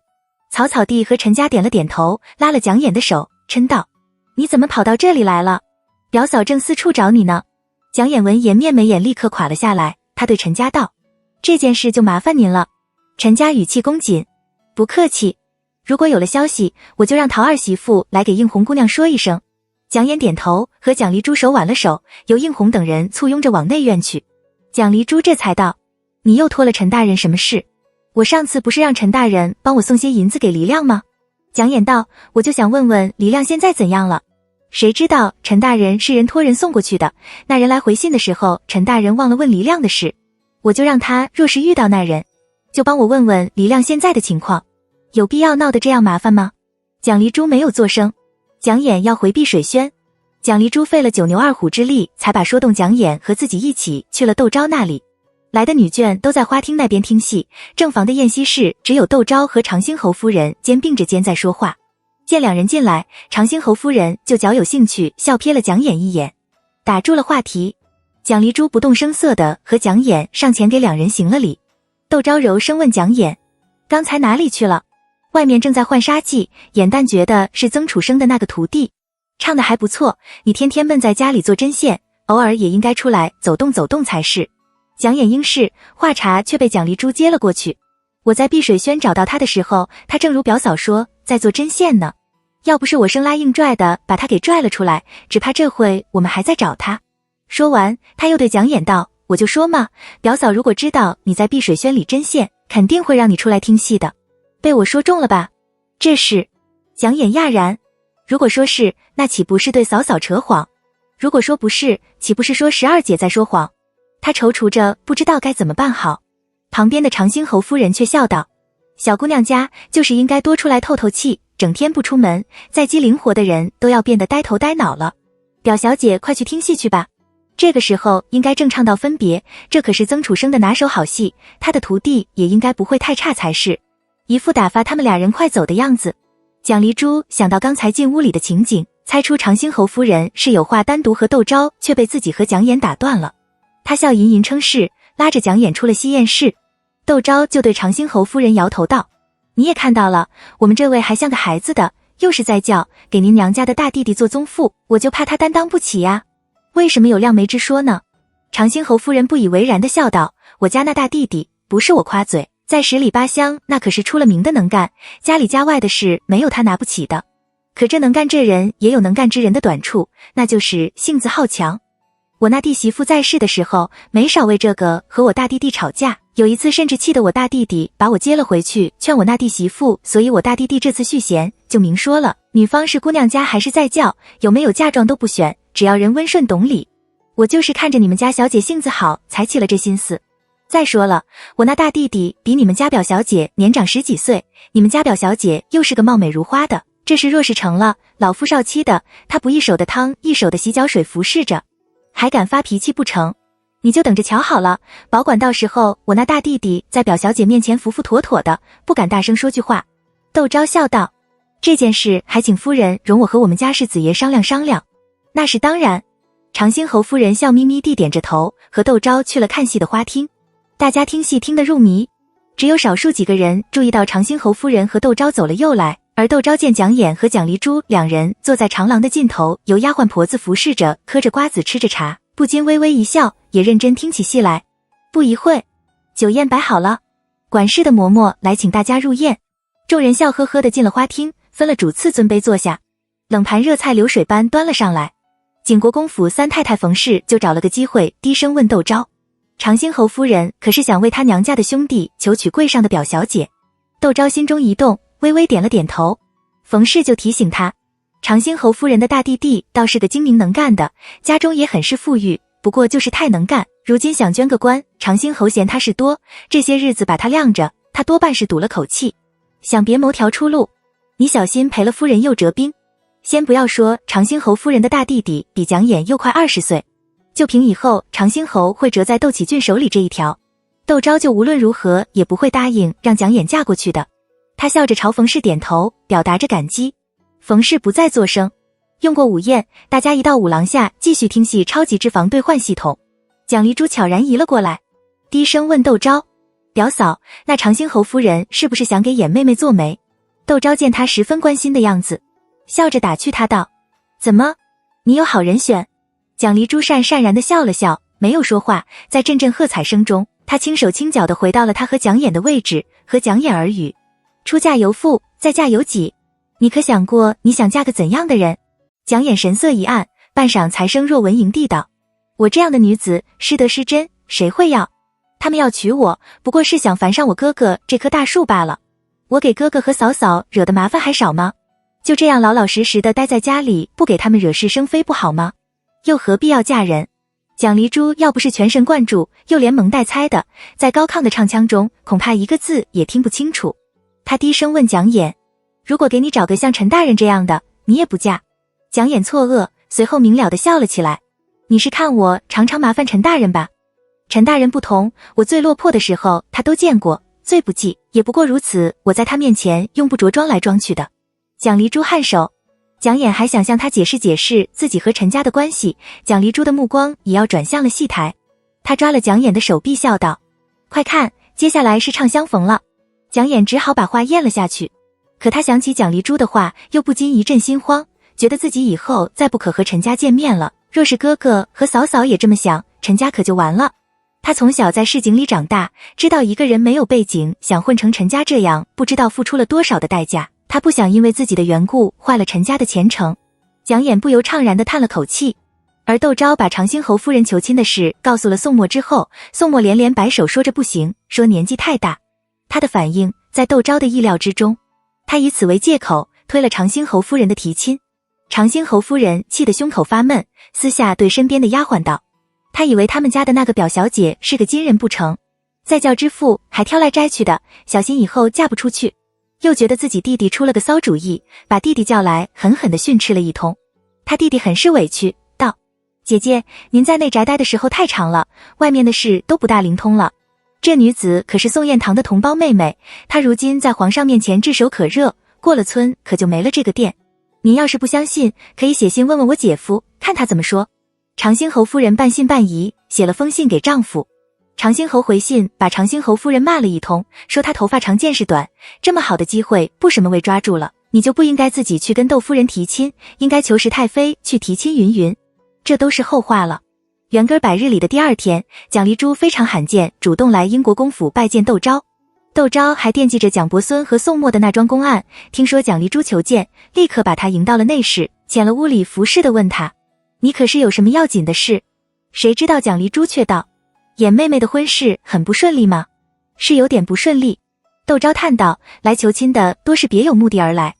草草地和陈家点了点头，拉了蒋琰的手，嗔道：你怎么跑到这里来了？表嫂正四处找你呢。蒋琰闻言，面眉眼立刻垮了下来，他对陈家道：这件事就麻烦您了。陈家语气恭谨：不客气，如果有了消息，我就让陶二媳妇来给映红姑娘说一声。蒋琰点头，和蒋离珠手挽了手，由映红等人簇拥着往内院去。蒋离珠这才道：你又托了陈大人什么事？我上次不是让陈大人帮我送些银子给黎亮吗？蒋琰道：我就想问问黎亮现在怎样了。谁知道陈大人是人托人送过去的，那人来回信的时候，陈大人忘了问黎亮的事，我就让他若是遇到那人，就帮我问问黎亮现在的情况。有必要闹得这样麻烦吗？蒋离珠没有作声。蒋琰要回避水轩，蒋离珠费了9牛2虎之力，才把说动蒋琰和自己一起去了窦昭那里。来的女眷都在花厅那边听戏，正房的宴席室只有窦昭和长兴侯夫人肩并着肩在说话。见2人进来，长兴侯夫人就较有兴趣笑瞥了蒋琰一眼，打住了话题。蒋离珠不动声色地和蒋琰上前给2人行了礼。窦昭柔声问蒋琰：刚才哪里去了？外面正在换杀妓，眼旦觉得是曾楚生的那个徒弟，唱得还不错，你天天闷在家里做针线，偶尔也应该出来走动走动才是。蒋琰应是，话茬却被蒋离珠接了过去。我在碧水轩找到他的时候，他正如表嫂说，在做针线呢。要不是我生拉硬拽的把他给拽了出来，只怕这会我们还在找他。说完，他又对蒋琰道：我就说嘛，表嫂如果知道你在碧水轩里针线，肯定会让你出来听戏的。被我说中了吧？这是。蒋琰讶然，如果说是，那岂不是对嫂嫂扯谎？如果说不是，岂不是说12姐在说谎？他踌躇着不知道该怎么办好。旁边的长兴侯夫人却笑道：小姑娘家就是应该多出来透透气，整天不出门，再机灵活的人都要变得呆头呆脑了。表小姐快去听戏去吧，这个时候应该正唱到分别，这可是曾楚生的拿手好戏，他的徒弟也应该不会太差才是。一副打发他们2人快走的样子。蒋离珠想到刚才进屋里的情景，猜出长兴侯夫人是有话单独和窦昭，却被自己和蒋琰打断了。他笑吟吟称是，拉着蒋琰出了西宴室。窦昭就对长兴侯夫人摇头道：你也看到了，我们这位还像个孩子的，又是在叫给您娘家的大弟弟做宗父，我就怕他担当不起呀。为什么有亮眉之说呢？长兴侯夫人不以为然地笑道：我家那大弟弟不是我夸嘴，在10里8乡那可是出了名的能干，家里家外的事没有他拿不起的。可这能干这人也有能干之人的短处，那就是性子好强。我那弟媳妇在世的时候，没少为这个和我大弟弟吵架，有一次甚至气得我大弟弟把我接了回去，劝我那弟媳妇，所以我大弟弟这次续弦就明说了，女方是姑娘家还是在教，有没有嫁妆都不选，只要人温顺懂礼。我就是看着你们家小姐性子好，才起了这心思。再说了，我那大弟弟比你们家表小姐年长10几岁，你们家表小姐又是个貌美如花的，这事若是成了，老夫少妻的，他不一手的汤一手的洗脚水服侍着，还敢发脾气不成？你就等着瞧好了，保管到时候我那大弟弟在表小姐面前服服妥妥的，不敢大声说句话。窦昭笑道，这件事还请夫人容我和我们家世子爷商量商量。那是当然。长兴侯夫人笑眯眯地点着头，和窦昭去了看戏的花厅。大家听戏听得入迷，只有少数几个人注意到长兴侯夫人和窦昭走了又来，而窦昭见蒋琰和蒋离珠两人坐在长廊的尽头，由丫鬟婆子服侍着，嗑着瓜子吃着茶，不禁微微一笑，也认真听起戏来。不一会，酒宴摆好了，管事的嬷嬷来请大家入宴。众人笑呵呵地进了花厅，分了主次尊卑坐下，冷盘热菜流水般端了上来。景国公府三太太冯氏就找了个机会低声问窦昭，长兴侯夫人可是想为他娘家的兄弟求娶柜上的表小姐？窦昭心中一动，微微点了点头。冯氏就提醒他，长兴侯夫人的大弟弟倒是个精明能干的，家中也很是富裕，不过就是太能干，如今想捐个官，长兴侯嫌他事多，这些日子把他晾着，他多半是赌了口气，想别谋条出路。你小心赔了夫人又折兵。先不要说长兴侯夫人的大弟弟比蒋琰又快20岁，就凭以后长兴侯会折在窦启俊手里这一条，窦昭就无论如何也不会答应让蒋琰嫁过去的。他笑着朝冯氏点头，表达着感激。冯氏不再作声。用过午宴，大家一到舞廊下继续听戏超级脂肪兑换系统。蒋离珠悄然移了过来，低声问窦昭，表嫂，那长兴侯夫人是不是想给琰妹妹做媒？窦昭见他十分关心的样子，笑着打趣他道，怎么，你有好人选？蒋离珠讪然地笑了笑，没有说话。在阵阵喝彩声中，他轻手轻脚地回到了他和蒋琰的位置，和蒋琰耳语，出嫁由父，再嫁由己，你可想过你想嫁个怎样的人？蒋琰神色一暗，半晌才声若蚊盈地道，我这样的女子失德失贞，谁会要？他们要娶我，不过是想烦上我哥哥这棵大树罢了。我给哥哥和嫂嫂惹的麻烦还少吗？就这样老老实实的待在家里，不给他们惹是生非不好吗？又何必要嫁人？蒋离珠要不是全神贯注，又连蒙带猜的，在高亢的唱腔中，恐怕一个字也听不清楚。他低声问蒋琰，如果给你找个像陈大人这样的，你也不嫁？蒋琰错愕，随后明了地笑了起来，你是看我常常麻烦陈大人吧？陈大人不同，我最落魄的时候他都见过，最不济也不过如此，我在他面前用不着装来装去的。蒋离珠颔首，蒋琰还想向他解释解释自己和陈家的关系，蒋离珠的目光也要转向了戏台。他抓了蒋琰的手臂笑道，快看，接下来是唱相逢了。蒋琰只好把话咽了下去，可他想起蒋离珠的话，又不禁一阵心慌，觉得自己以后再不可和陈家见面了，若是哥哥和嫂嫂也这么想，陈家可就完了。他从小在市井里长大，知道一个人没有背景想混成陈家这样，不知道付出了多少的代价，他不想因为自己的缘故坏了陈家的前程。蒋琰不由怅然地叹了口气。而窦昭把长兴侯夫人求亲的事告诉了宋墨之后，宋墨连连摆手说着不行，说年纪太大。他的反应在窦昭的意料之中，他以此为借口推了长兴侯夫人的提亲。长兴侯夫人气得胸口发闷，私下对身边的丫鬟道，他以为他们家的那个表小姐是个金人不成，再教之父还挑来摘去的，小心以后嫁不出去。又觉得自己弟弟出了个骚主意，把弟弟叫来狠狠地训斥了一通。他弟弟很是委屈，道，姐姐，您在内宅待的时候太长了，外面的事都不大灵通了。这女子可是宋彦堂的同胞妹妹，她如今在皇上面前炙手可热，过了村可就没了这个店。您要是不相信，可以写信问问我姐夫，看他怎么说。长兴侯夫人半信半疑，写了封信给丈夫。长兴侯回信把长兴侯夫人骂了一通，说她头发长见识短，这么好的机会不什么为抓住了，你就不应该自己去跟窦夫人提亲，应该求石太妃去提亲云云。这都是后话了。元根百日里的第二天，蒋离珠非常罕见主动来英国公府拜见窦昭。窦昭还惦记着蒋伯孙和宋墨的那桩公案，听说蒋离珠求见，立刻把他迎到了内室，遣了屋里服侍的问他，你可是有什么要紧的事？谁知道蒋离珠却道，琰妹妹的婚事很不顺利吗？是有点不顺利。窦昭叹道，来求亲的多是别有目的而来。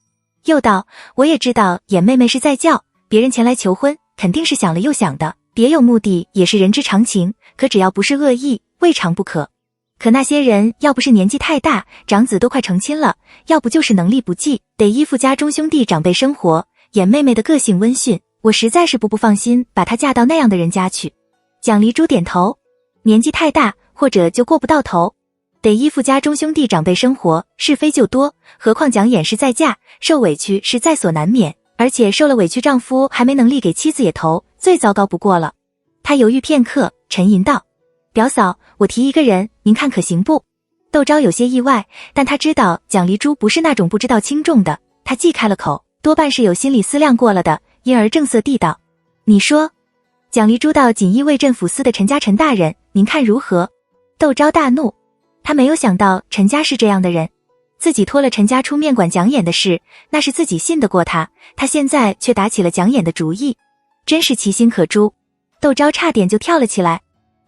又道，我也知道琰妹妹是在教，别人前来求婚肯定是想了又想的，别有目的也是人之常情，可只要不是恶意，未尝不可。可那些人要不是年纪太大，长子都快成亲了，要不就是能力不济，得依附家中兄弟长辈生活，琰妹妹的个性温驯，我实在是不放心把她嫁到那样的人家去。蒋离珠点头，年纪太大，或者就过不到头，得依附家中兄弟长辈生活，是非就多。何况蒋琰是再嫁，受委屈是在所难免，而且受了委屈丈夫还没能力给妻子也投，最糟糕不过了。他犹豫片刻，沉吟道：表嫂，我提一个人，您看可行不？窦昭有些意外，但他知道蒋丽珠不是那种不知道轻重的，他既开了口，多半是有心理思量过了的，因而正色地道：你说。蒋丽珠道：锦衣卫镇抚司的陈家陈大人，您看如何？窦昭大怒，他没有想到陈家是这样的人，自己托了陈家出面管蒋琰的事，那是自己信得过他，他现在却打起了蒋琰的主意，真是其心可诛。窦昭差点就跳了起来，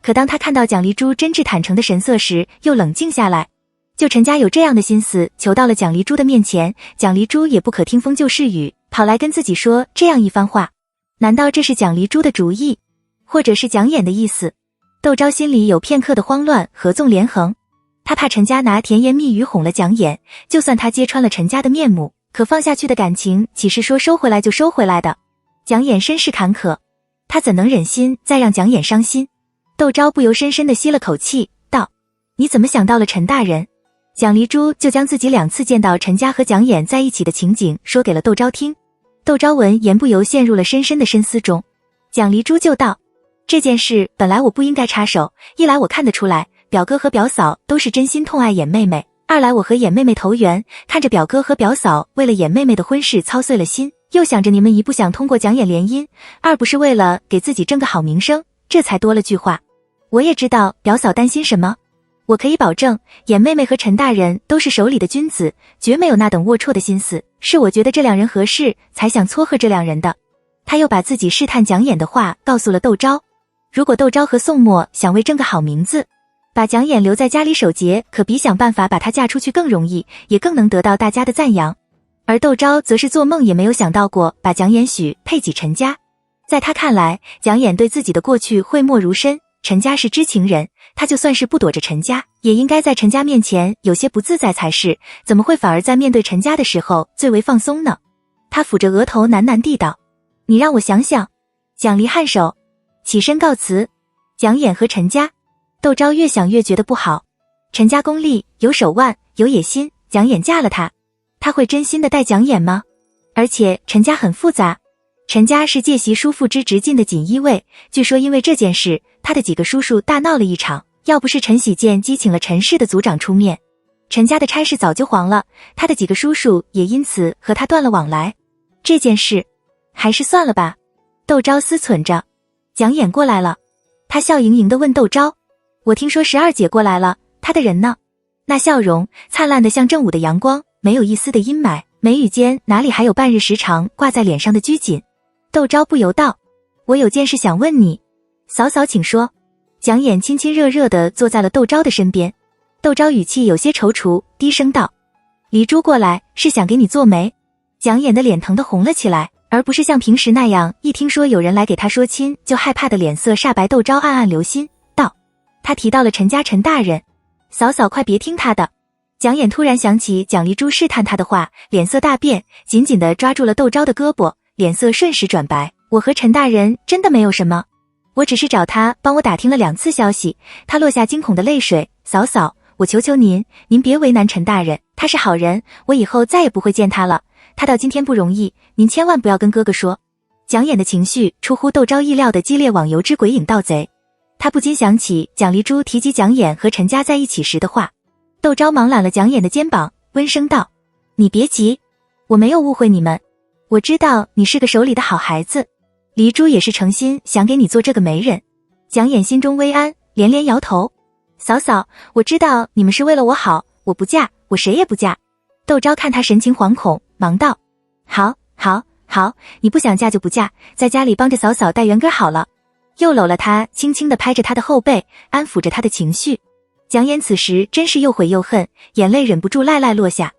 可当他看到蒋丽珠真挚坦诚的神色时，又冷静下来。就陈家有这样的心思求到了蒋丽珠的面前，蒋丽珠也不可听风就是雨，跑来跟自己说这样一番话，难道这是蒋丽珠的主意，或者是蒋琰的意思？窦昭心里有片刻的慌乱合纵连横，他怕陈家拿甜言蜜语哄了蒋琰，就算他揭穿了陈家的面目，可放下去的感情岂是说收回来就收回来的？蒋琰身世坎坷，他怎能忍心再让蒋琰伤心？窦昭不由深深地吸了口气，道：你怎么想到了陈大人？蒋丽珠就将自己2次见到陈家和蒋琰在一起的情景说给了窦昭听。窦昭闻言不由陷入了深深的深思中。蒋丽珠就道：这件事本来我不应该插手，一来我看得出来表哥和表嫂都是真心痛爱琰妹妹，二来我和琰妹妹投缘，看着表哥和表嫂为了琰妹妹的婚事操碎了心，又想着你们一不想通过蒋琰联姻，二不是为了给自己挣个好名声，这才多了句话。我也知道表嫂担心什么，我可以保证琰妹妹和陈大人都是手里的君子，绝没有那等龌龊的心思，是我觉得这2人合适才想撮合这2人的。他又把自己试探蒋琰的话告诉了窦昭，如果窦昭和宋墨想为争个好名字，把蒋琰留在家里守节，可比想办法把她嫁出去更容易，也更能得到大家的赞扬。而窦昭则是做梦也没有想到过把蒋琰许配给陈家，在他看来，蒋琰对自己的过去讳莫如深，陈家是知情人，他就算是不躲着陈家，也应该在陈家面前有些不自在才是，怎么会反而在面对陈家的时候最为放松呢？他抚着额头喃喃地道：你让我想想。蒋离颔首，起身告辞。蒋琰和陈家，窦昭越想越觉得不好。陈家功利，有手腕，有野心，蒋琰嫁了他会真心的待蒋琰吗？而且陈家很复杂，陈家是借袭叔父之直进的锦衣卫，据说因为这件事，他的几个叔叔大闹了一场，要不是陈喜建激请了陈氏的族长出面，陈家的差事早就黄了，他的几个叔叔也因此和他断了往来。这件事还是算了吧。窦昭思忖着。蒋琰过来了，他笑盈盈地问窦昭：我听说12姐过来了，她的人呢？那笑容灿烂得像正午的阳光，没有一丝的阴霾，眉宇间哪里还有半日时常挂在脸上的拘谨。窦昭不由道：我有件事想问你。嫂嫂请说。蒋琰亲亲热热地坐在了窦昭的身边。窦昭语气有些踌躇，低声道：黎珠过来是想给你做媒。蒋琰的脸腾得红了起来，而不是像平时那样一听说有人来给他说亲就害怕的脸色煞白。窦昭暗暗留心道：他提到了陈家陈大人，嫂嫂快别听他的。蒋琰突然想起蒋丽珠试探他的话，脸色大变，紧紧地抓住了窦昭的胳膊，脸色瞬时转白。我和陈大人真的没有什么，我只是找他帮我打听了2次消息。他落下惊恐的泪水。嫂嫂，我求求您别为难陈大人，他是好人，我以后再也不会见他了。他到今天不容易，您千万不要跟哥哥说。蒋琰的情绪出乎窦昭意料的激烈，网游之鬼影盗贼。他不禁想起蒋丽珠提及蒋琰和陈家在一起时的话。窦昭忙揽了蒋琰的肩膀，温声道：你别急，我没有误会你们，我知道你是个手里的好孩子，黎珠也是诚心想给你做这个媒人。蒋琰心中微安，连连摇头：嫂嫂，我知道你们是为了我好，我不嫁，我谁也不嫁。窦昭看他神情惶恐，忙道：好，你不想嫁就不嫁，在家里帮着嫂嫂带圆根好了。又搂了他，轻轻地拍着他的后背，安抚着他的情绪。蒋琰此时真是又悔又恨，眼泪忍不住赖赖落下。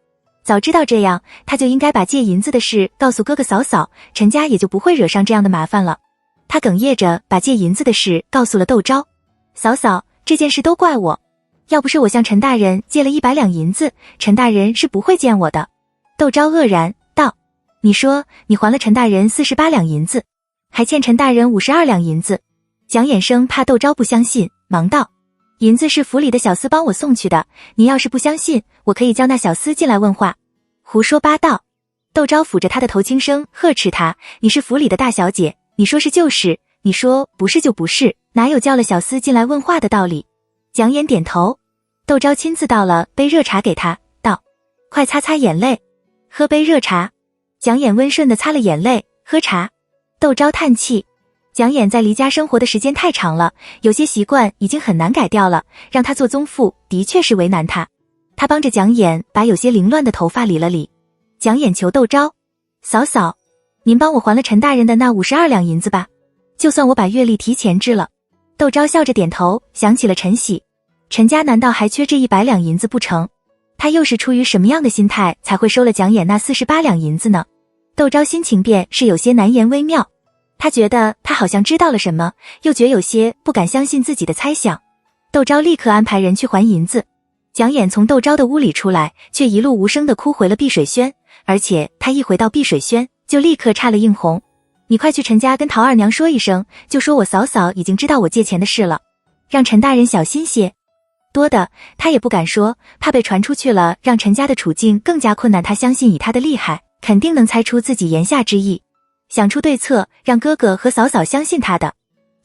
早知道这样，他就应该把借银子的事告诉哥哥嫂嫂，陈家也就不会惹上这样的麻烦了。他哽咽着把借银子的事告诉了窦昭：嫂嫂，这件事都怪我，要不是我向陈大人借了100两银子，陈大人是不会见我的。窦昭愕然道：你说你还了陈大人48两银子，还欠陈大人52两银子。蒋琰生怕窦昭不相信，忙道：银子是府里的小厮帮我送去的，您要是不相信，我可以叫那小厮进来问话。胡说八道！窦昭抚着他的头轻声呵斥他：你是府里的大小姐，你说是就是，你说不是就不是，哪有叫了小厮进来问话的道理？蒋琰点头。窦昭亲自倒了杯热茶给他，道：快擦擦眼泪，喝杯热茶。蒋琰温顺地擦了眼泪，喝茶。窦昭叹气，蒋琰在离家生活的时间太长了，有些习惯已经很难改掉了，让他做宗妇的确是为难他。他帮着蒋琰把有些凌乱的头发理了理。蒋琰求窦昭：嫂嫂，您帮我还了陈大人的那52两银子吧，就算我把月例提前支了。窦昭笑着点头，想起了陈喜，陈家难道还缺这100两银子不成？他又是出于什么样的心态才会收了蒋琰那48两银子呢？窦昭心情便是有些难言微妙，他觉得他好像知道了什么，又觉有些不敢相信自己的猜想。窦昭立刻安排人去还银子。蒋琰从窦昭的屋里出来，却一路无声地哭回了碧水轩，而且他一回到碧水轩，就立刻差了应红：你快去陈家跟陶二娘说一声，就说我嫂嫂已经知道我借钱的事了，让陈大人小心些。多的他也不敢说，怕被传出去了，让陈家的处境更加困难。他相信以他的厉害，肯定能猜出自己言下之意，想出对策，让哥哥和嫂嫂相信他的。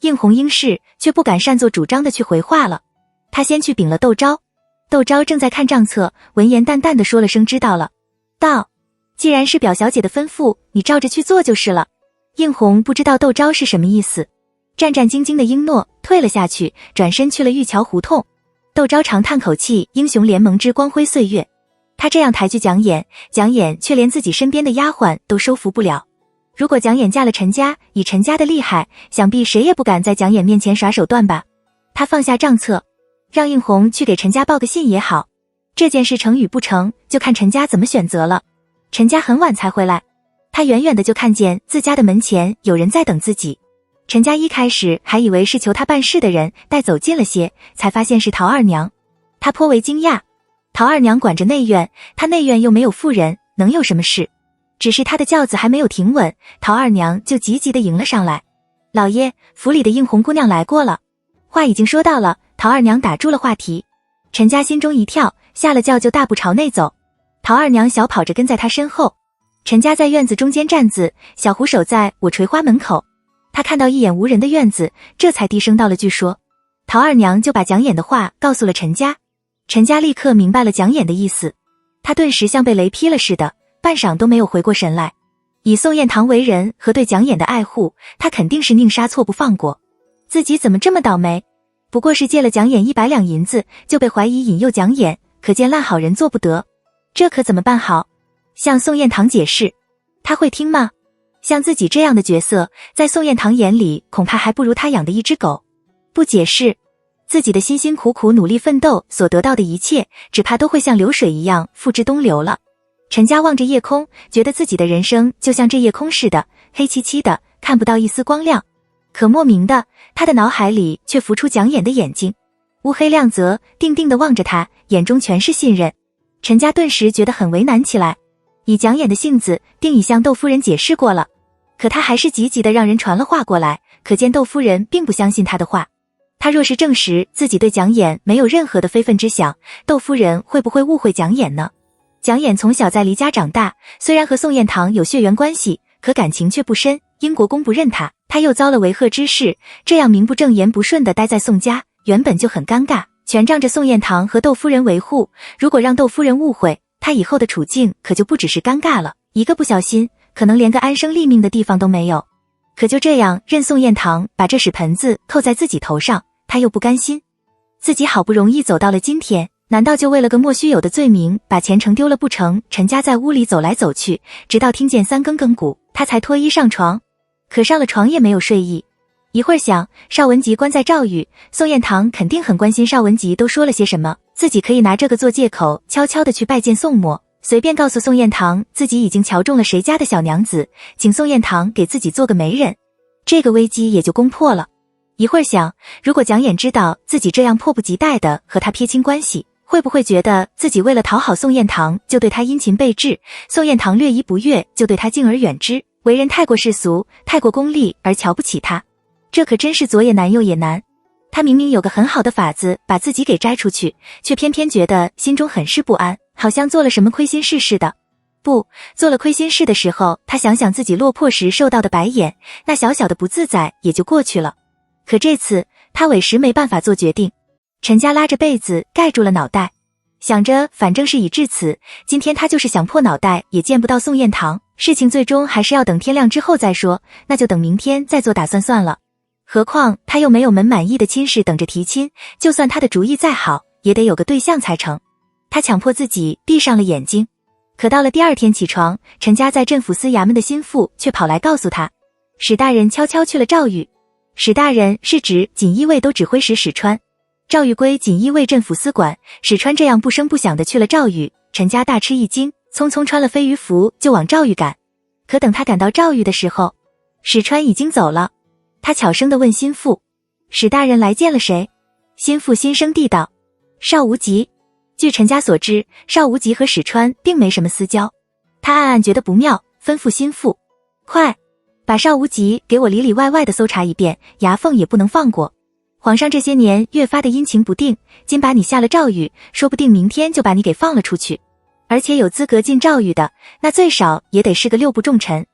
应红应是，却不敢擅作主张的去回话了。他先去禀了窦昭。窦昭正在看账册，闻言淡淡的说了声知道了，道：既然是表小姐的吩咐，你照着去做就是了。应红不知道窦昭是什么意思，战战兢兢的应诺，退了下去，转身去了玉桥胡同。窦昭长叹口气，英雄联盟之光辉岁月。他这样抬举蒋琰，蒋琰却连自己身边的丫鬟都收服不了。如果蒋琰嫁了陈家，以陈家的厉害，想必谁也不敢在蒋琰面前耍手段吧。他放下账册，让应红去给陈家报个信也好，这件事成与不成，就看陈家怎么选择了。陈家很晚才回来，他远远的就看见自家的门前有人在等自己。陈家一开始还以为是求他办事的人，待走近了些，才发现是陶二娘。他颇为惊讶，陶二娘管着内院，他内院又没有妇人，能有什么事？只是他的轿子还没有停稳，陶二娘就急急地迎了上来：老爷，府里的应红姑娘来过了。话已经说到了，陶二娘打住了话题。陈家心中一跳，下了轿就大步朝内走。陶二娘小跑着跟在他身后。陈家在院子中间站子，小胡守在我垂花门口。他看到一眼无人的院子，这才低声道了句说。陶二娘就把蒋琰的话告诉了陈家。陈家立刻明白了蒋琰的意思，他顿时像被雷劈了似的，半晌都没有回过神来。以宋彦堂为人和对蒋琰的爱护，他肯定是宁杀错不放过。自己怎么这么倒霉？不过是借了蒋琰100两银子，就被怀疑引诱蒋琰，可见烂好人做不得。这可怎么办好？向宋彦堂解释，他会听吗？像自己这样的角色，在宋彦堂眼里，恐怕还不如他养的一只狗。不解释，自己的辛辛苦苦努力奋斗所得到的一切，只怕都会像流水一样付之东流了。陈家望着夜空，觉得自己的人生就像这夜空似的，黑漆漆的，看不到一丝光亮。可莫名的，他的脑海里却浮出蒋琰的眼睛，乌黑亮泽，定定地望着他，眼中全是信任。陈家顿时觉得很为难起来。以蒋琰的性子，定已向窦夫人解释过了，可他还是急急地让人传了话过来，可见窦夫人并不相信他的话。他若是证实自己对蒋琰没有任何的非分之想，窦夫人会不会误会蒋琰呢？蒋琰从小在离家长大，虽然和宋彦堂有血缘关系，可感情却不深，英国公不认他，他又遭了为贺之事，这样名不正言不顺地待在宋家，原本就很尴尬，全仗着宋彦堂和窦夫人维护，如果让窦夫人误会，他以后的处境可就不只是尴尬了，一个不小心，可能连个安身立命的地方都没有。可就这样任宋彦堂把这屎盆子扣在自己头上，他又不甘心。自己好不容易走到了今天，难道就为了个莫须有的罪名把前程丢了不成？陈家在屋里走来走去，直到听见3更更鼓，他才脱衣上床。可上了床也没有睡意。一会儿想邵文吉关在赵狱，宋彦堂肯定很关心邵文吉都说了些什么，自己可以拿这个做借口，悄悄地去拜见宋嬷，随便告诉宋彦堂自己已经瞧中了谁家的小娘子，请宋彦堂给自己做个媒人，这个危机也就攻破了。一会儿想，如果蒋琰知道自己这样迫不及待地和他撇清关系，会不会觉得自己为了讨好宋彦堂就对他殷勤备至，宋彦堂略一不悦就对他敬而远之，为人太过世俗，太过功利而瞧不起他。这可真是左也难右也难。他明明有个很好的法子把自己给摘出去，却偏偏觉得心中很是不安，好像做了什么亏心事似的。不，做了亏心事的时候，他想想自己落魄时受到的白眼，那小小的不自在也就过去了。可这次他委实没办法做决定。陈家拉着被子盖住了脑袋，想着反正事已至此，今天他就是想破脑袋也见不到宋彦堂，事情最终还是要等天亮之后再说，那就等明天再做打算算了。何况他又没有门满意的亲事等着提亲，就算他的主意再好，也得有个对象才成。他强迫自己闭上了眼睛。可到了第二天起床，陈家在镇抚司衙门的心腹却跑来告诉他，史大人悄悄去了赵狱。史大人是指锦衣卫都指挥使史川，赵狱归锦衣卫镇抚司管。史川这样不声不响地去了赵狱，陈家大吃一惊，匆匆穿了飞鱼服就往赵狱赶。可等他赶到赵狱的时候，史川已经走了。他悄声地问心腹，史大人来见了谁？心腹心声地道，邵无极。据陈家所知，邵无极和史川并没什么私交。他暗暗觉得不妙，吩咐心腹，快把邵无极给我里里外外的搜查一遍，牙缝也不能放过。皇上这些年越发的阴晴不定，今把你下了诏狱，说不定明天就把你给放了出去。而且有资格进诏狱的，那最少也得是个6部重臣，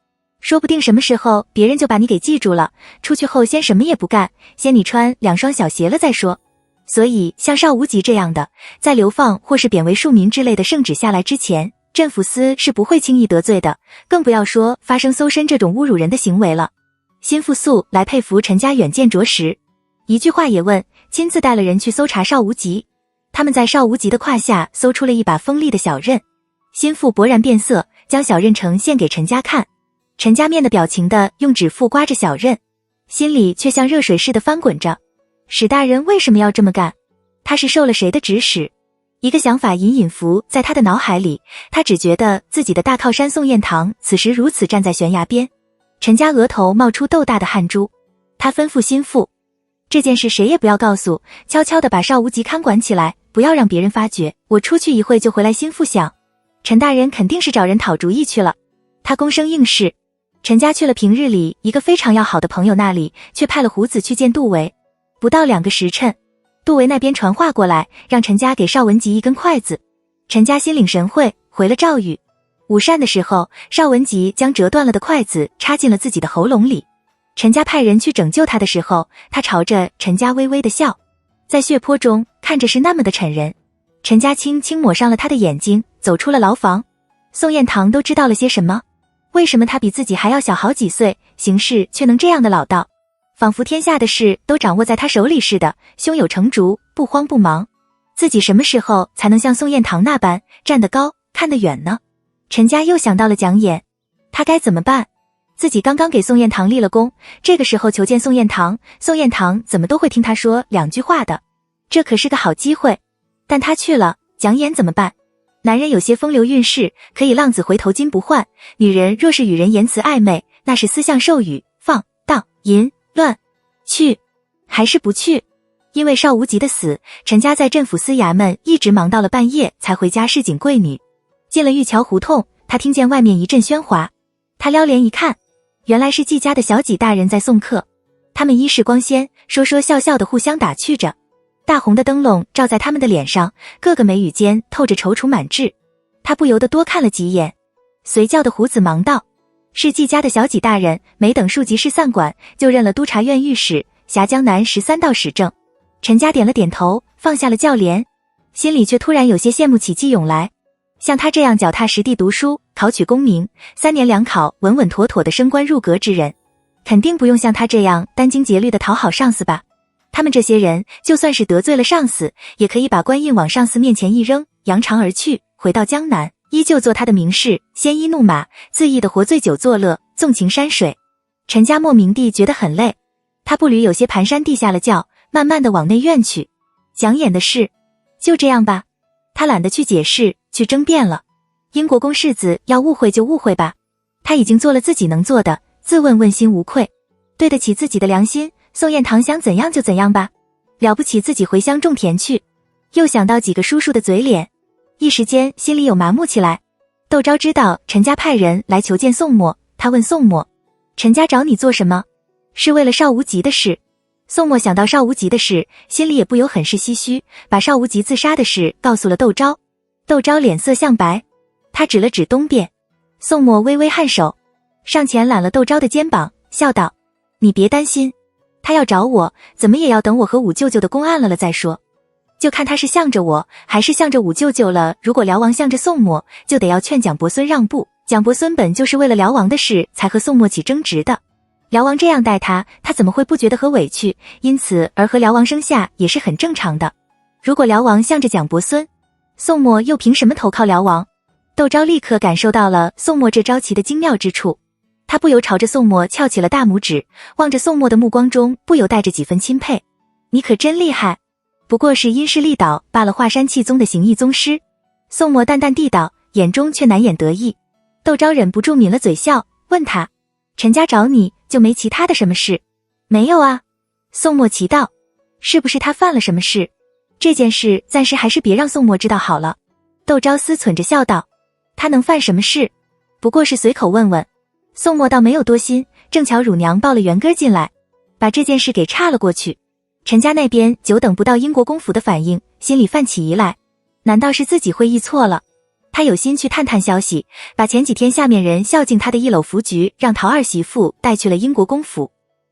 说不定什么时候别人就把你给记住了，出去后先什么也不干，先你穿2双小鞋了再说。所以像邵无极这样的，在流放或是贬为庶民之类的圣旨下来之前，镇抚司是不会轻易得罪的，更不要说发生搜身这种侮辱人的行为了。心腹素来佩服陈家远见卓识，一句话也问，亲自带了人去搜查邵无极。他们在邵无极的胯下搜出了一把锋利的小刃，心腹勃然变色，将小刃呈现给陈家看。陈家面的表情的用指腹刮着小刃，心里却像热水似的翻滚着。史大人为什么要这么干？他是受了谁的指使？一个想法隐隐浮在他的脑海里，他只觉得自己的大靠山宋彦堂此时如此站在悬崖边。陈家额头冒出豆大的汗珠，他吩咐心腹，这件事谁也不要告诉，悄悄地把邵无极看管起来，不要让别人发觉，我出去一会就回来。心腹想，陈大人肯定是找人讨主意去了。他躬声应是。陈家去了平日里一个非常要好的朋友那里，却派了胡子去见杜维。不到2个时辰，杜维那边传话过来，让陈家给邵文吉一根筷子。陈家心领神会，回了赵狱。午膳的时候，邵文吉将折断了的筷子插进了自己的喉咙里。陈家派人去拯救他的时候，他朝着陈家微微的笑，在血泊中看着是那么的碜人。陈家轻轻抹上了他的眼睛，走出了牢房。宋彦堂都知道了些什么？为什么他比自己还要小好几岁，行事却能这样的老道？仿佛天下的事都掌握在他手里似的，胸有成竹，不慌不忙。自己什么时候才能像宋彦堂那般站得高，看得远呢？陈家又想到了蒋琰，他该怎么办？自己刚刚给宋彦堂立了功，这个时候求见宋彦堂，宋彦堂怎么都会听他说2句话的，这可是个好机会。但他去了，蒋琰怎么办？男人有些风流韵事，可以浪子回头金不换，女人若是与人言辞暧昧，那是私相授予，放荡淫乱。去还是不去？因为邵无极的死，陈家在镇抚司衙门一直忙到了半夜才回家侍寝贵女。进了玉桥胡同，他听见外面一阵喧哗，他撩帘一看，原来是季家的小几大人在送客。他们衣饰光鲜，说说笑笑的互相打趣着，大红的灯笼照在他们的脸上，个个眉宇间透着踌躇满志。他不由得多看了几眼，随叫的胡子忙道，是季家的小几大人，没等庶吉士散馆，就任了督察院御史，辖江南13道史政。陈家点了点头，放下了轿帘，心里却突然有些羡慕起季勇来。像他这样脚踏实地读书，考取功名，3年2考，稳稳妥妥的升官入阁之人，肯定不用像他这样殚精竭虑的讨好上司吧。他们这些人就算是得罪了上司，也可以把官印往上司面前一扔，扬长而去，回到江南，依旧做他的名士，鲜衣怒马，恣意的活醉酒作乐，纵情山水。陈家莫名地觉得很累，他步履有些蹒跚地下了轿，慢慢地往内院去。蒋琰的事就这样吧，他懒得去解释，去争辩了。英国公世子要误会就误会吧，他已经做了自己能做的，自问问心无愧，对得起自己的良心。宋彦堂想怎样就怎样吧，了不起自己回乡种田去。又想到几个叔叔的嘴脸，一时间心里有麻木起来。窦昭知道陈家派人来求见宋默，他问宋默，陈家找你做什么？是为了邵无极的事。宋墨想到邵无极的事，心里也不由很是唏嘘，把邵无极自杀的事告诉了窦昭。窦昭脸色向白，他指了指东边。宋墨微微颔首，上前揽了窦昭的肩膀，笑道：你别担心，他要找我，怎么也要等我和五舅舅的公案了再说。就看他是向着我，还是向着五舅舅了。如果辽王向着宋墨，就得要劝蒋伯孙让步。蒋伯孙本就是为了辽王的事才和宋墨起争执的。辽王这样待他，他怎么会不觉得和委屈？因此而和辽王生下也是很正常的。如果辽王向着蒋伯孙，宋墨又凭什么投靠辽王？窦昭立刻感受到了宋墨这招棋的精妙之处，他不由朝着宋墨翘起了大拇指，望着宋墨的目光中不由带着几分钦佩。你可真厉害，不过是因势利导罢了，华山气宗的形意宗师。宋墨淡淡地道，眼中却难掩得意。窦昭忍不住抿了嘴笑，问他：陈家找你就没其他的什么事？没有啊。宋墨奇道：是不是他犯了什么事？这件事暂时还是别让宋墨知道好了。窦昭思忖着笑道：他能犯什么事？不过是随口问问。宋墨倒没有多心，正巧乳娘抱了元根进来，把这件事给岔了过去。陈家那边久等不到英国公府的反应，心里泛起疑来，难道是自己会议错了？他有心去探探消息，把前几天下面人孝敬他的一篓福局让陶二媳妇带去了英国公府。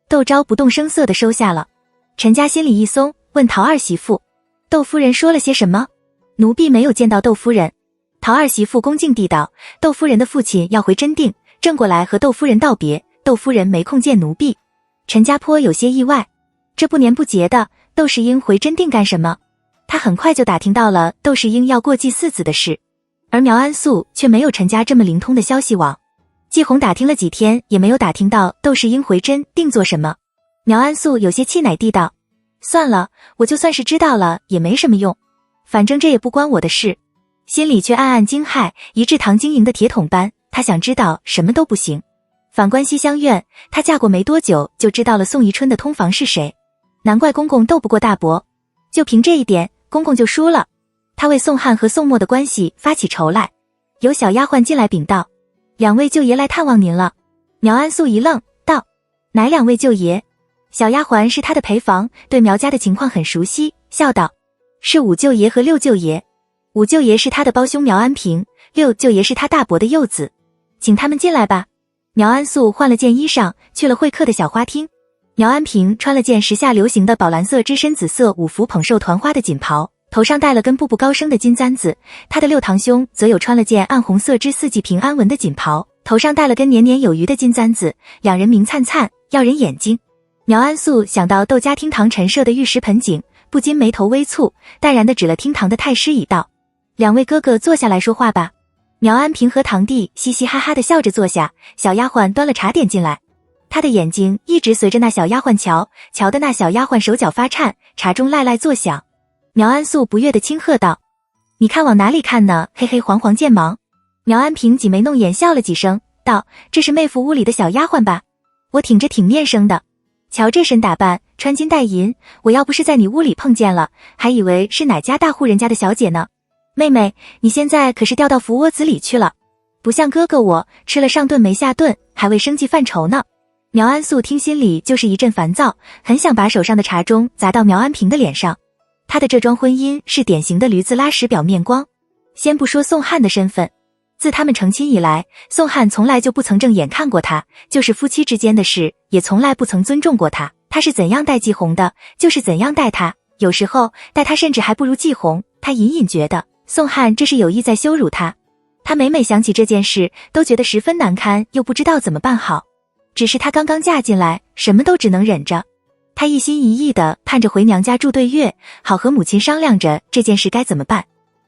窦昭不动声色地收下了。陈家心里一松，问陶二媳妇：窦夫人说了些什么？奴婢没有见到窦夫人。陶二媳妇恭敬地道：窦夫人的父亲要回真定，正过来和窦夫人道别，窦夫人没空见奴婢。陈家颇有些意外，这不年不节的，窦世英回真定干什么？他很快就打听到了窦世英要过继嗣子的事，而苗安素却没有陈家这么灵通的消息网。季红打听了几天，也没有打听到窦世英回真定做什么。苗安素有些气馁地道：算了，我就算是知道了也没什么用，反正这也不关我的事。心里却暗暗惊骇，一至唐经营的铁桶般，他想知道什么都不行。反观西厢院，她嫁过没多久就知道了宋宜春的通房是谁，难怪公公斗不过大伯，就凭这一点公公就输了。他为宋汉和宋墨的关系发起愁来。有小丫鬟进来禀道：两位舅爷来探望您了。苗安素一愣，道：哪两位舅爷？小丫鬟是他的陪房，对苗家的情况很熟悉，笑道：是五舅爷和六舅爷。五舅爷是他的胞兄苗安平，六舅爷是他大伯的幼子，请他们进来吧。苗安素换了件衣裳，去了会客的小花厅。苗安平穿了件时下流行的宝蓝色织深紫色五福捧寿团花的锦袍，头上戴了根步步高升的金簪子。他的六堂兄则有穿了件暗红色织四季平安纹的锦袍，头上戴了根年年有余的金簪子，两人明灿灿，耀人眼睛。苗安素想到窦家厅堂陈设的玉石盆景，不禁眉头微蹙，淡然地指了厅堂的太师椅道：两位哥哥坐下来说话吧。苗安平和堂弟嘻嘻哈哈地笑着坐下，小丫鬟端了茶点进来，他的眼睛一直随着那小丫鬟瞧的那小丫鬟手脚发颤，茶中赖赖作响。苗安素不悦地轻喝道：你看往哪里看呢？嘿嘿，黄见忙。苗安平挤眉弄眼笑了几声，道：这是妹夫屋里的小丫鬟吧？我挺着挺面生的，瞧这身打扮，穿金戴银，我要不是在你屋里碰见了，还以为是哪家大户人家的小姐呢。妹妹，你现在可是掉到福窝子里去了，不像哥哥我吃了上顿没下顿，还为生计犯愁呢。苗安素听心里就是一阵烦躁，很想把手上的茶盅砸到苗安平的脸上。他的这桩婚姻是典型的驴子拉屎表面光。先不说宋汉的身份，自他们成亲以来，宋汉从来就不曾正眼看过他，就是夫妻之间的事，也从来不曾尊重过他。他是怎样待季红的，就是怎样待他，有时候待他甚至还不如季红。他隐隐觉得宋汉这是有意在羞辱他。他每每想起这件事，都觉得十分难堪，又不知道怎么办好。只是她刚刚嫁进来，什么都只能忍着。她一心一意地盼着回娘家住对月，好和母亲商量着这件事该怎么办。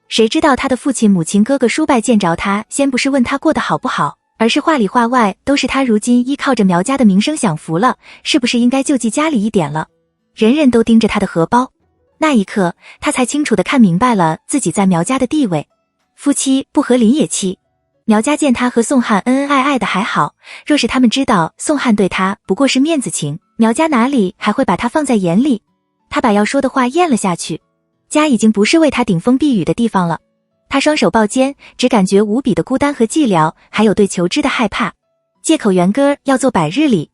谁知道她的父亲母亲哥哥叔伯见着她，先不是问她过得好不好，而是话里话外都是她如今依靠着苗家的名声享福了，是不是应该救济家里一点了。人人都盯着她的荷包。那一刻，她才清楚地看明白了自己在苗家的地位。夫妻不和邻也妻。苗家见他和宋汉恩恩爱爱的还好，若是他们知道宋汉对他不过是面子情，苗家哪里还会把他放在眼里。他把要说的话咽了下去。家已经不是为他顶风避雨的地方了。他双手抱肩，只感觉无比的孤单和寂寥，还有对求知的害怕。借口元哥要做百日礼。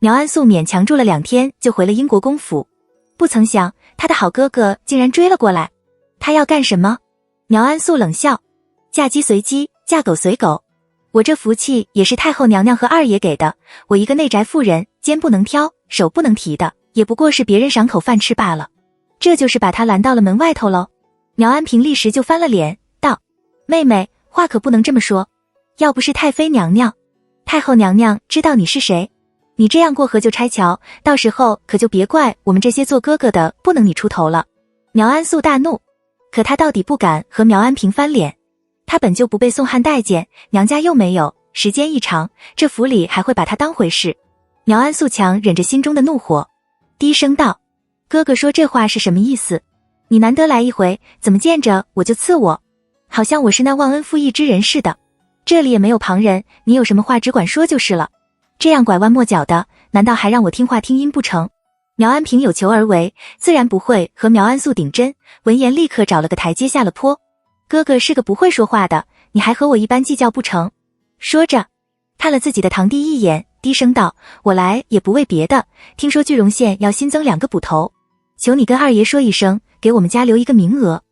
苗安素勉强住了2天就回了英国公府，不曾想他的好哥哥竟然追了过来。他要干什么？苗安素冷笑，嫁鸡随鸡，嫁狗随狗。我这福气也是太后娘娘和二爷给的，我一个内宅妇人，肩不能挑，手不能提的，也不过是别人赏口饭吃罢了。这就是把他拦到了门外头喽。苗安平立时就翻了脸，道：妹妹，话可不能这么说，要不是太妃娘娘，太后娘娘知道你是谁，你这样过河就拆桥，到时候可就别怪我们这些做哥哥的不能你出头了。苗安素大怒，可他到底不敢和苗安平翻脸，他本就不被宋汉待见，娘家又没有，时间一长，这府里还会把他当回事。苗安素强忍着心中的怒火，低声道：哥哥说这话是什么意思？你难得来一回，怎么见着我就刺我，好像我是那忘恩负义之人似的。这里也没有旁人，你有什么话只管说就是了，这样拐弯抹角的，难道还让我听话听音不成？苗安平有求而为，自然不会和苗安素顶针，闻言立刻找了个台阶下了坡。哥哥是个不会说话的，你还和我一般计较不成？说着看了自己的堂弟一眼，低声道：我来也不为别的，听说句容县要新增2个捕头，求你跟二爷说一声，给我们家留一个名额，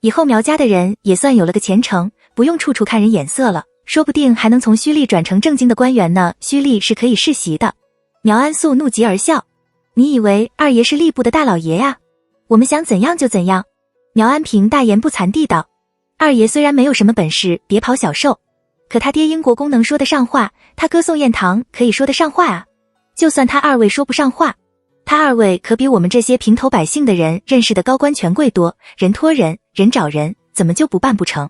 以后苗家的人也算有了个前程，不用处处看人眼色了，说不定还能从胥吏转成正经的官员呢。胥吏是可以世袭的。苗安素怒极而笑，你以为二爷是吏部的大老爷呀？我们想怎样就怎样。苗安平大言不惭地道：二爷虽然没有什么本事，别跑小兽，可他爹英国公能说得上话，他哥宋彦堂可以说得上话啊。就算他二位说不上话，他二位可比我们这些平头百姓的人认识的高官权贵多，人托人，人找人，怎么就不办不成？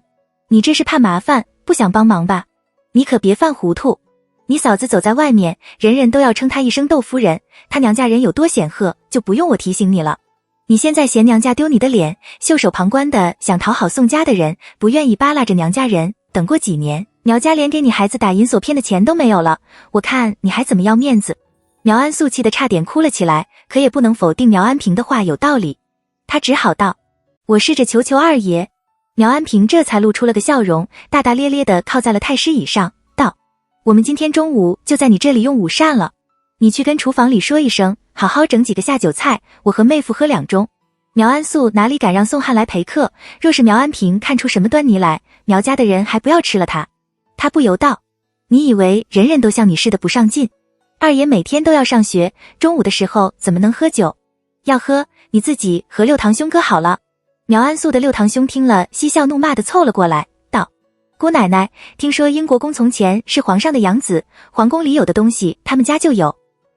你这是怕麻烦，不想帮忙吧？你可别犯糊涂。你嫂子走在外面，人人都要称她一声窦夫人，她娘家人有多显赫，就不用我提醒你了。你现在嫌娘家丢你的脸，袖手旁观的想讨好宋家的人，不愿意扒拉着娘家人，等过几年，苗家连给你孩子打银锁片的钱都没有了，我看你还怎么要面子？苗安素气得差点哭了起来，可也不能否定苗安平的话有道理，他只好道：我试着求求二爷。苗安平这才露出了个笑容，大大咧咧地靠在了太师椅上，道：我们今天中午就在你这里用午膳了，你去跟厨房里说一声，好好整几个下酒菜，我和妹夫喝2盅。苗安素哪里敢让宋汉来陪客，若是苗安平看出什么端倪来，苗家的人还不要吃了他。他不由道：你以为人人都像你似的不上进？二爷每天都要上学，中午的时候怎么能喝酒？要喝，你自己和六堂兄哥好了。苗安素的六堂兄听了，嬉笑怒骂的凑了过来，道：姑奶奶，听说英国公从前是皇上的养子，皇宫里有的东西他们家就有，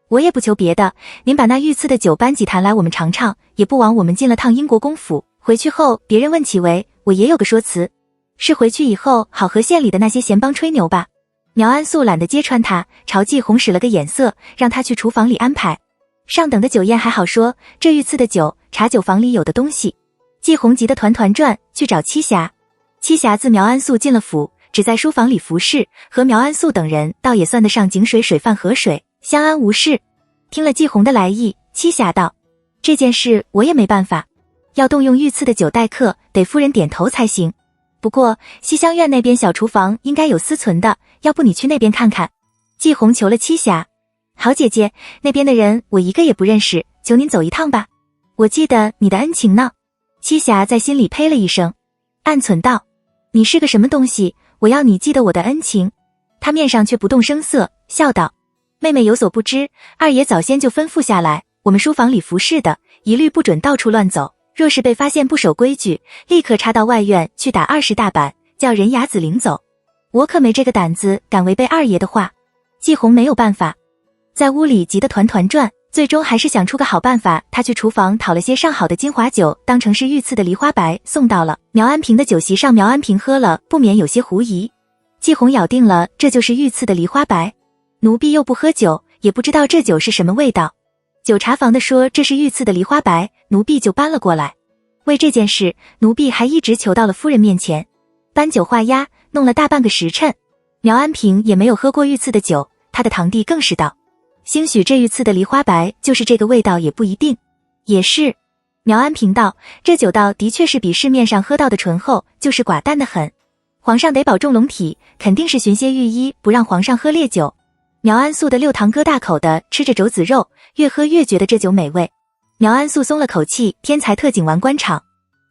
我也不求别的，您把那御赐的酒搬几坛来我们尝尝，也不枉我们进了趟英国公府，回去后别人问起为我也有个说辞，是回去以后好和县里的那些闲帮吹牛吧。苗安素懒得揭穿他，朝季红使了个眼色，让他去厨房里安排上等的酒宴还好说，这御赐的酒，茶酒房里有的东西。季红急得团团转，去找七侠。七侠自苗安素进了府，只在书房里服侍，和苗安素等人倒也算得上井水水饭河水，相安无事。听了季红的来意，七侠道：这件事我也没办法，要动用御赐的酒待客，得夫人点头才行。不过西厢院那边小厨房应该有私存的，要不你去那边看看。季红求了七侠：好姐姐，那边的人我一个也不认识，求您走一趟吧，我记得你的恩情呢。七侠在心里呸了一声，暗忖道：你是个什么东西，我要你记得我的恩情？他面上却不动声色，笑道：妹妹有所不知，二爷早先就吩咐下来，我们书房里服侍的一律不准到处乱走，若是被发现不守规矩，立刻插到外院去打20大板，叫人牙子领走。我可没这个胆子敢违背二爷的话。季红没有办法，在屋里急得团团转，最终还是想出个好办法，他去厨房讨了些上好的金华酒，当成是御赐的梨花白送到了苗安平的酒席上。苗安平喝了，不免有些狐疑。季红咬定了这就是御赐的梨花白，奴婢又不喝酒，也不知道这酒是什么味道。酒茶房的说这是御赐的梨花白，奴婢就搬了过来。为这件事，奴婢还一直求到了夫人面前，搬酒画押，弄了大半个时辰。苗安平也没有喝过御赐的酒，他的堂弟更是道：兴许这御赐的梨花白就是这个味道也不一定。也是，苗安平道：这酒道的确是比市面上喝到的醇厚，就是寡淡的很。皇上得保重龙体，肯定是寻些御医不让皇上喝烈酒。苗安素的六堂哥大口的吃着肘子肉，越喝越觉得这酒美味。苗安素松了口气，天才特警完官场。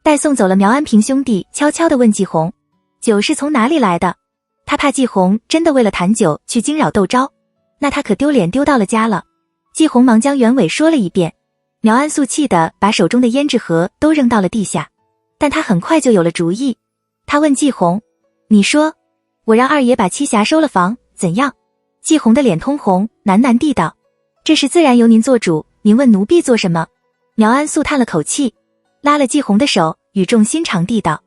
待送走了苗安平兄弟，悄悄地问季红，酒是从哪里来的？他怕季红真的为了谈酒去惊扰窦昭，那他可丢脸丢到了家了。季红忙将原委说了一遍，苗安素气得把手中的胭脂盒都扔到了地下，但他很快就有了主意。他问季红，你说我让二爷把栖霞收了房怎样？季红的脸通红，喃喃地道，这事自然由您做主，您问奴婢做什么？苗安素叹了口气，拉了季红的手，语重心长地道，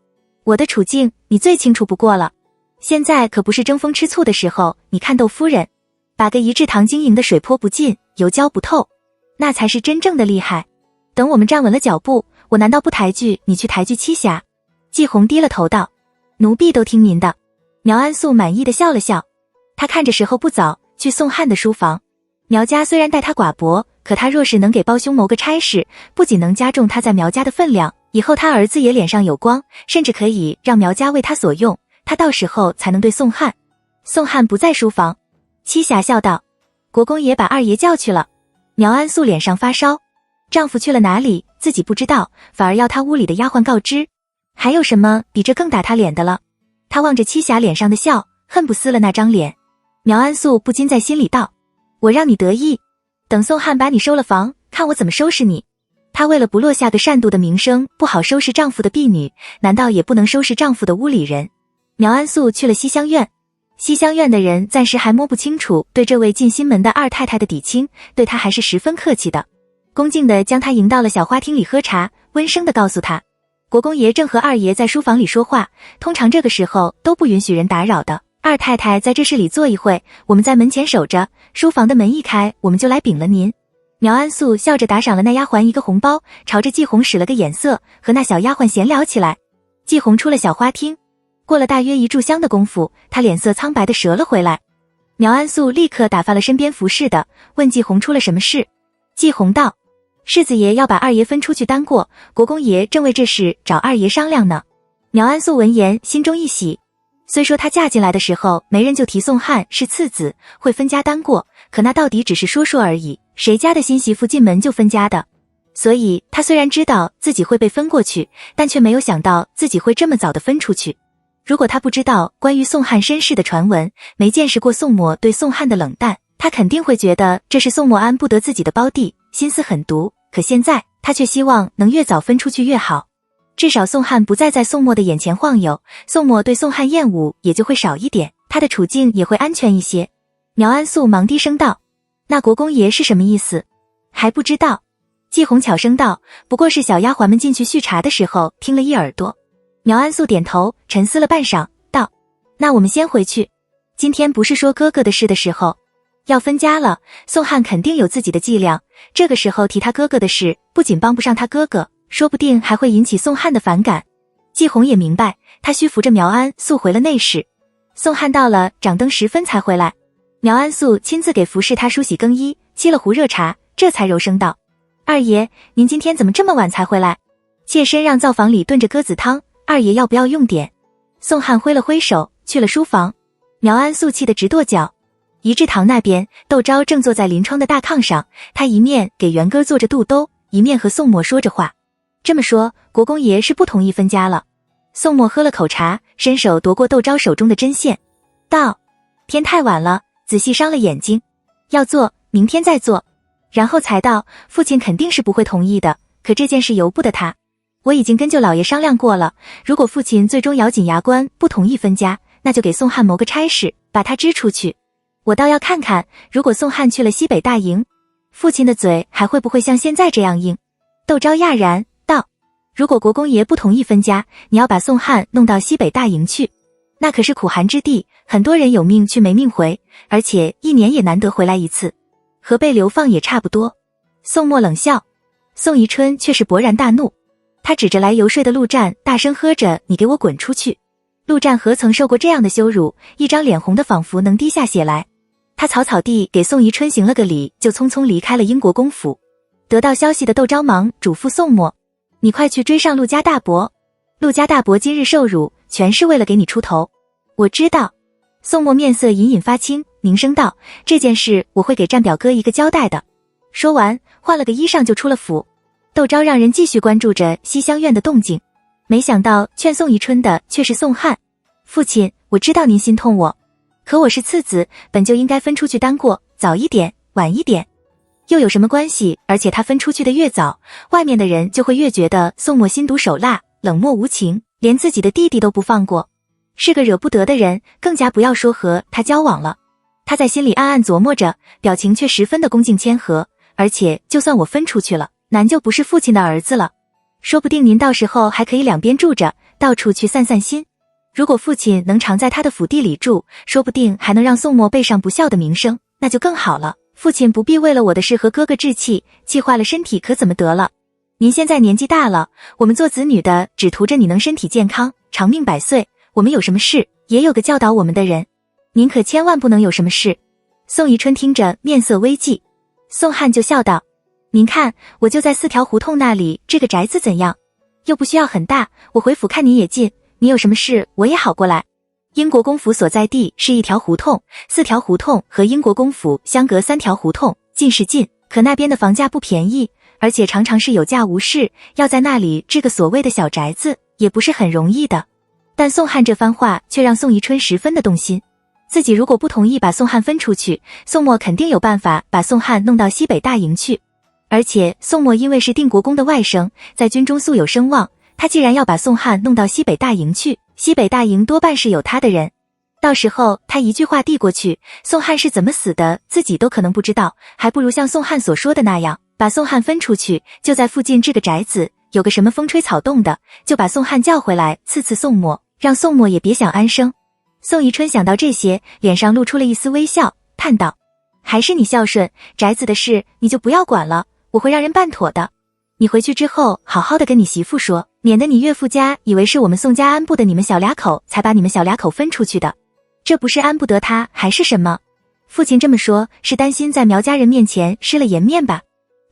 我的处境你最清楚不过了，现在可不是争风吃醋的时候，你看窦夫人把个一制堂经营的水泼不进，油浇不透，那才是真正的厉害。等我们站稳了脚步，我难道不抬举你去抬举栖霞？季红低了头道，奴婢都听您的。苗安素满意的笑了笑，他看着时候不早，去宋汉的书房。苗家虽然待他寡薄，可他若是能给胞兄谋个差事，不仅能加重他在苗家的分量，以后他儿子也脸上有光，甚至可以让苗家为他所用，他到时候才能对宋汉。宋汉不在书房，栖霞笑道，国公爷把二爷叫去了。苗安素脸上发烧，丈夫去了哪里自己不知道，反而要他屋里的丫鬟告知，还有什么比这更打他脸的了？他望着栖霞脸上的笑，恨不撕了那张脸。苗安素不禁在心里道，我让你得意，等宋汉把你收了房，看我怎么收拾你。她为了不落下个善妒的名声，不好收拾丈夫的婢女，难道也不能收拾丈夫的屋里人？苗安素去了西厢院，西厢院的人暂时还摸不清楚对这位进心门的二太太的底轻，对她还是十分客气的，恭敬地将她迎到了小花厅里喝茶，温声地告诉她，国公爷正和二爷在书房里说话，通常这个时候都不允许人打扰的，二太太在这室里坐一会，我们在门前守着，书房的门一开，我们就来禀了您。苗安素笑着打赏了那丫鬟一个红包，朝着季红使了个眼色，和那小丫鬟闲聊起来。季红出了小花厅，过了大约一炷香的功夫，他脸色苍白的折了回来。苗安素立刻打发了身边服侍的，问季红出了什么事。季红道，世子爷要把二爷分出去单过，国公爷正为这事找二爷商量呢。苗安素闻言心中一喜，虽说她嫁进来的时候没人就提宋汉是次子，会分家单过，可那到底只是说说而已，谁家的新媳妇进门就分家的？所以她虽然知道自己会被分过去，但却没有想到自己会这么早的分出去。如果她不知道关于宋汉身世的传闻，没见识过宋墨对宋汉的冷淡，她肯定会觉得这是宋墨安不得自己的胞弟，心思狠毒。可现在她却希望能越早分出去越好，至少宋汉不再在宋墨的眼前晃悠，宋墨对宋汉厌恶也就会少一点，她的处境也会安全一些。苗安素忙低声道，那国公爷是什么意思？还不知道。季红巧声道，不过是小丫鬟们进去续茶的时候听了一耳朵。苗安素点头，沉思了半晌，道，那我们先回去，今天不是说哥哥的事的时候，要分家了，宋汉肯定有自己的伎俩，这个时候提他哥哥的事，不仅帮不上他哥哥，说不定还会引起宋汉的反感。季红也明白，他需扶着苗安素回了内室。宋汉到了掌灯时分才回来，苗安素亲自给服侍他梳洗更衣，沏了壶热茶，这才柔声道，二爷，您今天怎么这么晚才回来？妾身让灶房里炖着鸽子汤，二爷要不要用点？宋汉挥了挥手，去了书房。苗安素气得直跺脚。仪志堂那边，窦昭正坐在临窗的大炕上，他一面给元哥做着肚兜，一面和宋墨说着话。这么说，国公爷是不同意分家了。宋墨喝了口茶，伸手夺过窦昭手中的针线，道，天太晚了，仔细伤了眼睛，要做明天再做。然后才道，父亲肯定是不会同意的，可这件事由不得他，我已经跟舅老爷商量过了，如果父亲最终咬紧牙关不同意分家，那就给宋汉谋个差事，把他支出去。我倒要看看，如果宋汉去了西北大营，父亲的嘴还会不会像现在这样硬。窦昭讶然道，如果国公爷不同意分家，你要把宋汉弄到西北大营去，那可是苦寒之地，很多人有命去没命回，而且一年也难得回来一次，和被流放也差不多。宋墨冷笑，宋宜春却是勃然大怒，他指着来游说的陆战，大声喝着，你给我滚出去。陆战何曾受过这样的羞辱，一张脸红的仿佛能滴下血来。他草草地给宋宜春行了个礼，就匆匆离开了英国公府。得到消息的窦昭忙嘱咐宋墨，你快去追上陆家大伯，陆家大伯今日受辱，全是为了给你出头。我知道。宋墨面色隐隐发青，凝声道：“这件事我会给战表哥一个交代的。”说完，换了个衣裳就出了府。窦昭让人继续关注着西厢院的动静，没想到劝宋宜春的却是宋翰。父亲，我知道您心痛我，可我是次子，本就应该分出去单过，早一点，晚一点，又有什么关系？而且他分出去的越早，外面的人就会越觉得宋墨心毒手辣，冷漠无情，连自己的弟弟都不放过，是个惹不得的人，更加不要说和他交往了。他在心里暗暗琢磨着，表情却十分的恭敬谦和。而且就算我分出去了，难就不是父亲的儿子了，说不定您到时候还可以两边住着，到处去散散心。如果父亲能常在他的府邸里住，说不定还能让宋墨背上不孝的名声，那就更好了。父亲不必为了我的事和哥哥置气，气坏了身体可怎么得了？您现在年纪大了，我们做子女的只图着你能身体健康，长命百岁，我们有什么事也有个教导我们的人，您可千万不能有什么事。宋宜春听着面色微霁，宋翰就笑道：“您看，我就在4条胡同那里，这个宅子怎样？又不需要很大，我回府看您也近，你有什么事我也好过来。”英国公府所在地是1条胡同，4条胡同和英国公府相隔3条胡同，近是近，可那边的房价不便宜，而且常常是有价无市，要在那里置个所谓的小宅子，也不是很容易的。但宋翰这番话却让宋宜春十分的动心。自己如果不同意把宋翰分出去，宋墨肯定有办法把宋翰弄到西北大营去。而且宋墨因为是定国公的外甥，在军中素有声望，他既然要把宋翰弄到西北大营去，西北大营多半是有他的人。到时候他一句话递过去，宋翰是怎么死的，自己都可能不知道，还不如像宋翰所说的那样，把宋翰分出去，就在附近置个宅子，有个什么风吹草动的，就把宋翰叫回来刺宋墨，让宋墨也别想安生。宋宜春想到这些，脸上露出了一丝微笑，叹道：“还是你孝顺，宅子的事你就不要管了，我会让人办妥的。你回去之后好好的跟你媳妇说，免得你岳父家以为是我们宋家安不得你们小俩口才把你们小俩口分出去的，这不是安不得他还是什么？父亲这么说是担心在苗家人面前失了颜面吧？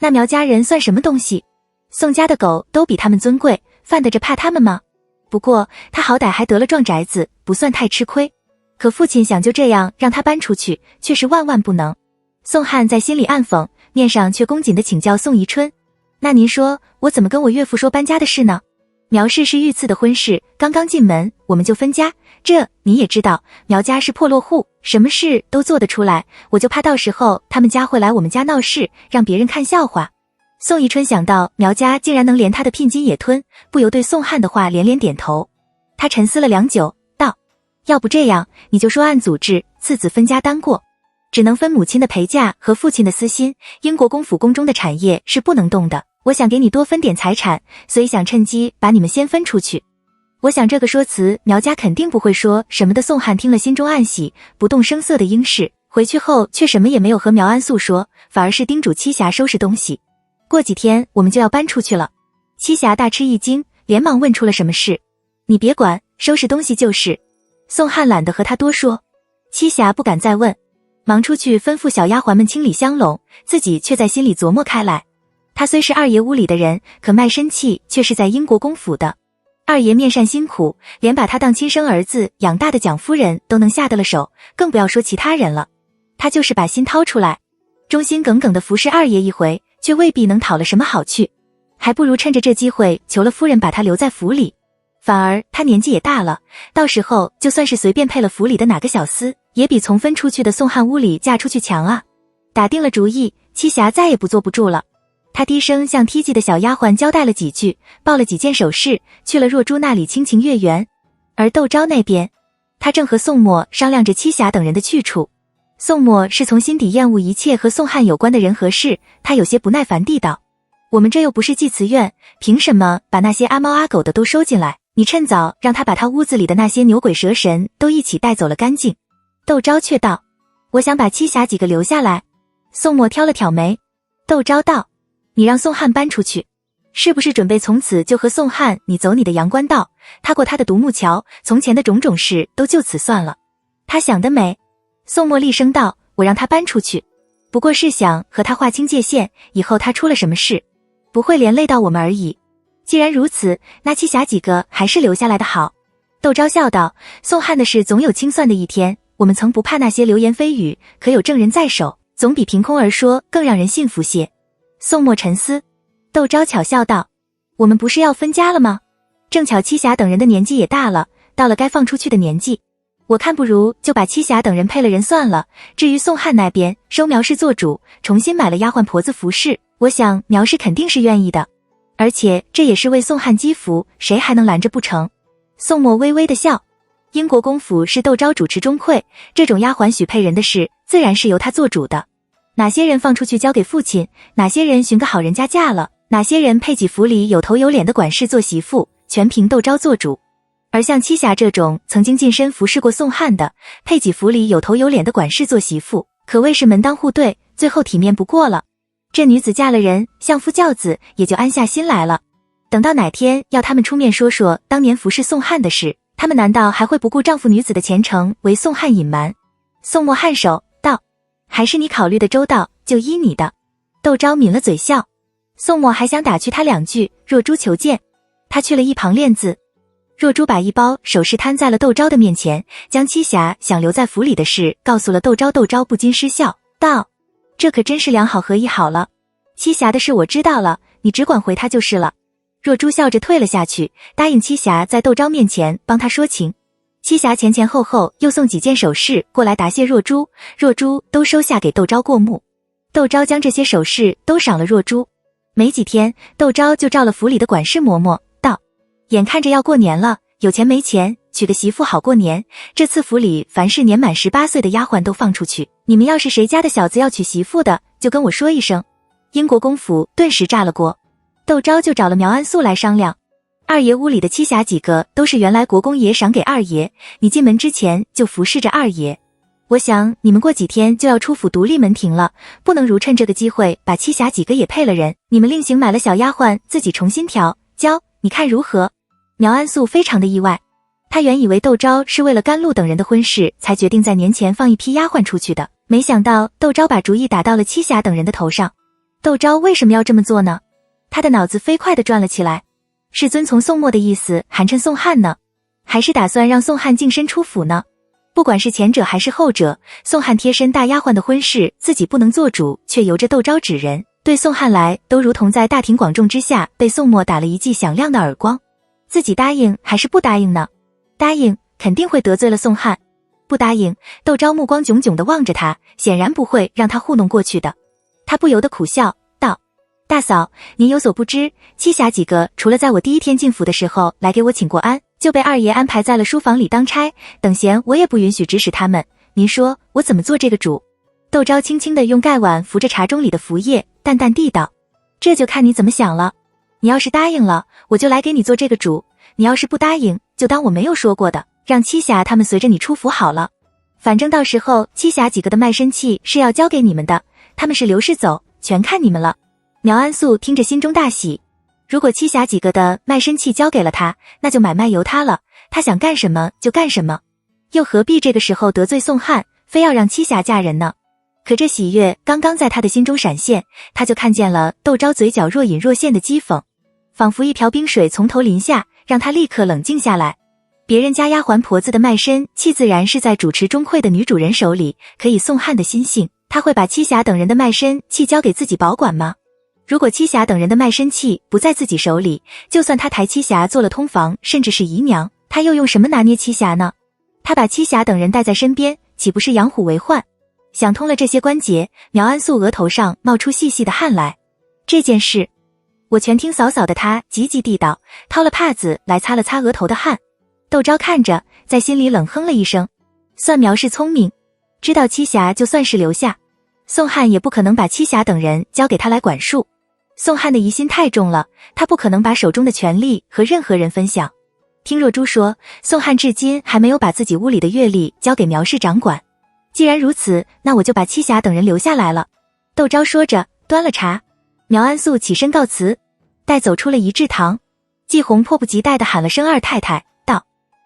那苗家人算什么东西？宋家的狗都比他们尊贵，犯得着怕他们吗？不过他好歹还得了壮宅子，不算太吃亏。可父亲想就这样让他搬出去，却是万万不能。”宋翰在心里暗讽，面上却恭谨地请教宋宜春：“那您说我怎么跟我岳父说搬家的事呢？苗氏是御赐的婚事，刚刚进门我们就分家，这你也知道，苗家是破落户，什么事都做得出来，我就怕到时候他们家会来我们家闹事，让别人看笑话。”宋宜春想到苗家竟然能连他的聘金也吞，不由对宋翰的话连连点头。他沉思了良久，道：“要不这样，你就说按祖制，次子分家单过，只能分母亲的陪嫁和父亲的私心，英国公府宫中的产业是不能动的。我想给你多分点财产，所以想趁机把你们先分出去。”我想这个说辞苗家肯定不会说什么的。宋翰听了心中暗喜，不动声色的应是，回去后却什么也没有和苗安诉说，反而是叮嘱栖霞收拾东西。过几天我们就要搬出去了。栖霞大吃一惊，连忙问出了什么事。你别管，收拾东西就是。宋翰懒得和他多说。栖霞不敢再问，忙出去吩咐小丫鬟们清理香笼，自己却在心里琢磨开来。他虽是二爷屋里的人，可卖身契却是在英国公府的。二爷面善心苦，连把他当亲生儿子养大的蒋夫人都能下得了手，更不要说其他人了。他就是把心掏出来，忠心耿耿地服侍二爷一回，却未必能讨了什么好去，还不如趁着这机会求了夫人把他留在府里。反而他年纪也大了，到时候就算是随便配了府里的哪个小厮，也比从分出去的宋翰屋里嫁出去强啊。打定了主意，栖霞再也不坐不住了。他低声向梯记的小丫鬟交代了几句，报了几件首饰，去了若珠那里亲情月圆。而窦昭那边，他正和宋墨商量着栖霞等人的去处。宋墨是从心底厌恶一切和宋翰有关的人和事，他有些不耐烦地道：“我们这又不是祭祠院，凭什么把那些阿猫阿狗的都收进来？你趁早让他把他屋子里的那些牛鬼蛇神都一起带走了干净。”窦昭却道：“我想把栖霞几个留下来。”宋墨挑了挑眉。窦昭道：“你让宋翰搬出去，是不是准备从此就和宋翰你走你的阳关道，踏过他的独木桥，从前的种种事都就此算了？他想得美。”宋墨厉声道：“我让他搬出去，不过是想和他划清界限，以后他出了什么事，不会连累到我们而已。既然如此，那栖霞几个还是留下来的好。”窦昭笑道：“宋翰的事总有清算的一天，我们曾不怕那些流言蜚语，可有证人在手，总比凭空而说更让人信服些。宋墨沉思，窦昭巧笑道：我们不是要分家了吗？正巧栖霞等人的年纪也大了，到了该放出去的年纪，我看不如就把栖霞等人配了人算了。至于宋汉那边收苗氏做主，重新买了丫鬟婆子服侍，我想苗氏肯定是愿意的，而且这也是为宋汉积福，谁还能拦着不成？宋墨微微的笑，英国公府是窦昭主持中馈，这种丫鬟许配人的事自然是由他做主的。哪些人放出去交给父亲，哪些人寻个好人家嫁了，哪些人配给府里有头有脸的管事做媳妇，全凭窦昭做主。而像栖霞这种曾经近身服侍过宋汉的，配给府里有头有脸的管事做媳妇，可谓是门当户对，最后体面不过了。这女子嫁了人，相夫教子，也就安下心来了。等到哪天要他们出面说说当年服侍宋汉的事，他们难道还会不顾丈夫女子的前程为宋汉隐瞒？宋墨颔首道：还是你考虑的周到，就依你的。窦昭抿了嘴笑。宋墨还想打趣他两句，若珠求见，他去了一旁练字。若珠把一包首饰摊在了窦昭的面前，将栖霞想留在府里的事告诉了窦昭。窦昭不禁失笑道：这可真是良好合意好了，栖霞的事我知道了，你只管回他就是了。若珠笑着退了下去，答应栖霞在窦昭面前帮他说情。栖霞前前后后又送几件首饰过来答谢若珠，若珠都收下给窦昭过目。窦昭将这些首饰都赏了若珠。没几天，窦昭就召了府里的管事嬷嬷道：眼看着要过年了，有钱没钱，娶个媳妇好过年。这次府里凡是年满18岁的丫鬟都放出去，你们要是谁家的小子要娶媳妇的，就跟我说一声。英国公府顿时炸了锅。窦昭就找了苗安素来商量。二爷屋里的栖霞几个都是原来国公爷赏给二爷，你进门之前就服侍着二爷。我想你们过几天就要出府独立门庭了，不能如趁这个机会把栖霞几个也配了人，你们另行买了小丫鬟自己重新调教，你看如何？苗安素非常的意外，他原以为窦昭是为了甘露等人的婚事才决定在年前放一批丫鬟出去的，没想到窦昭把主意打到了栖霞等人的头上。窦昭为什么要这么做呢？他的脑子飞快地转了起来，是遵从宋墨的意思寒碜宋汉呢，还是打算让宋汉净身出府呢？不管是前者还是后者，宋汉贴身大丫鬟的婚事自己不能做主，却由着窦昭指人，对宋汉来都如同在大庭广众之下被宋墨打了一记响亮的耳光。自己答应还是不答应呢？答应肯定会得罪了宋汉，不答应，窦昭目光炯炯地望着他，显然不会让他糊弄过去的。他不由得苦笑道：大嫂，您有所不知，栖霞几个除了在我第一天进府的时候来给我请过安，就被二爷安排在了书房里当差，等闲我也不允许指使他们，您说我怎么做这个主？窦昭轻轻地用盖碗扶着茶盅里的浮液，淡淡地道：这就看你怎么想了。你要是答应了，我就来给你做这个主，你要是不答应，就当我没有说过的，让栖霞他们随着你出府好了。反正到时候栖霞几个的卖身契是要交给你们的，他们是留是走全看你们了。苗安素听着心中大喜，如果栖霞几个的卖身契交给了他，那就买卖由他了，他想干什么就干什么，又何必这个时候得罪宋汉，非要让栖霞嫁人呢？可这喜悦刚刚在他的心中闪现，他就看见了窦昭嘴角若隐若现的讥讽，仿佛一瓢冰水从头淋下，让他立刻冷静下来。别人家丫鬟婆子的卖身契自然是在主持中馈的女主人手里，可以宋汉的心性，他会把栖霞等人的卖身契交给自己保管吗？如果栖霞等人的卖身契不在自己手里，就算他抬栖霞做了通房，甚至是姨娘，他又用什么拿捏栖霞呢？他把栖霞等人带在身边，岂不是养虎为患？想通了这些关节，苗安素额头上冒出细细的汗来。这件事我全听嫂嫂的，他急急地道，掏了帕子来擦了擦额头的汗。窦昭看着，在心里冷哼了一声，算苗氏聪明，知道栖霞就算是留下，宋汉也不可能把栖霞等人交给他来管束。宋汉的疑心太重了，他不可能把手中的权力和任何人分享。听若珠说，宋汉至今还没有把自己屋里的月例交给苗氏掌管。既然如此，那我就把栖霞等人留下来了。窦昭说着，端了茶。苗安素起身告辞，待走出了仪制堂，季红迫不及待地喊了声二太太，道：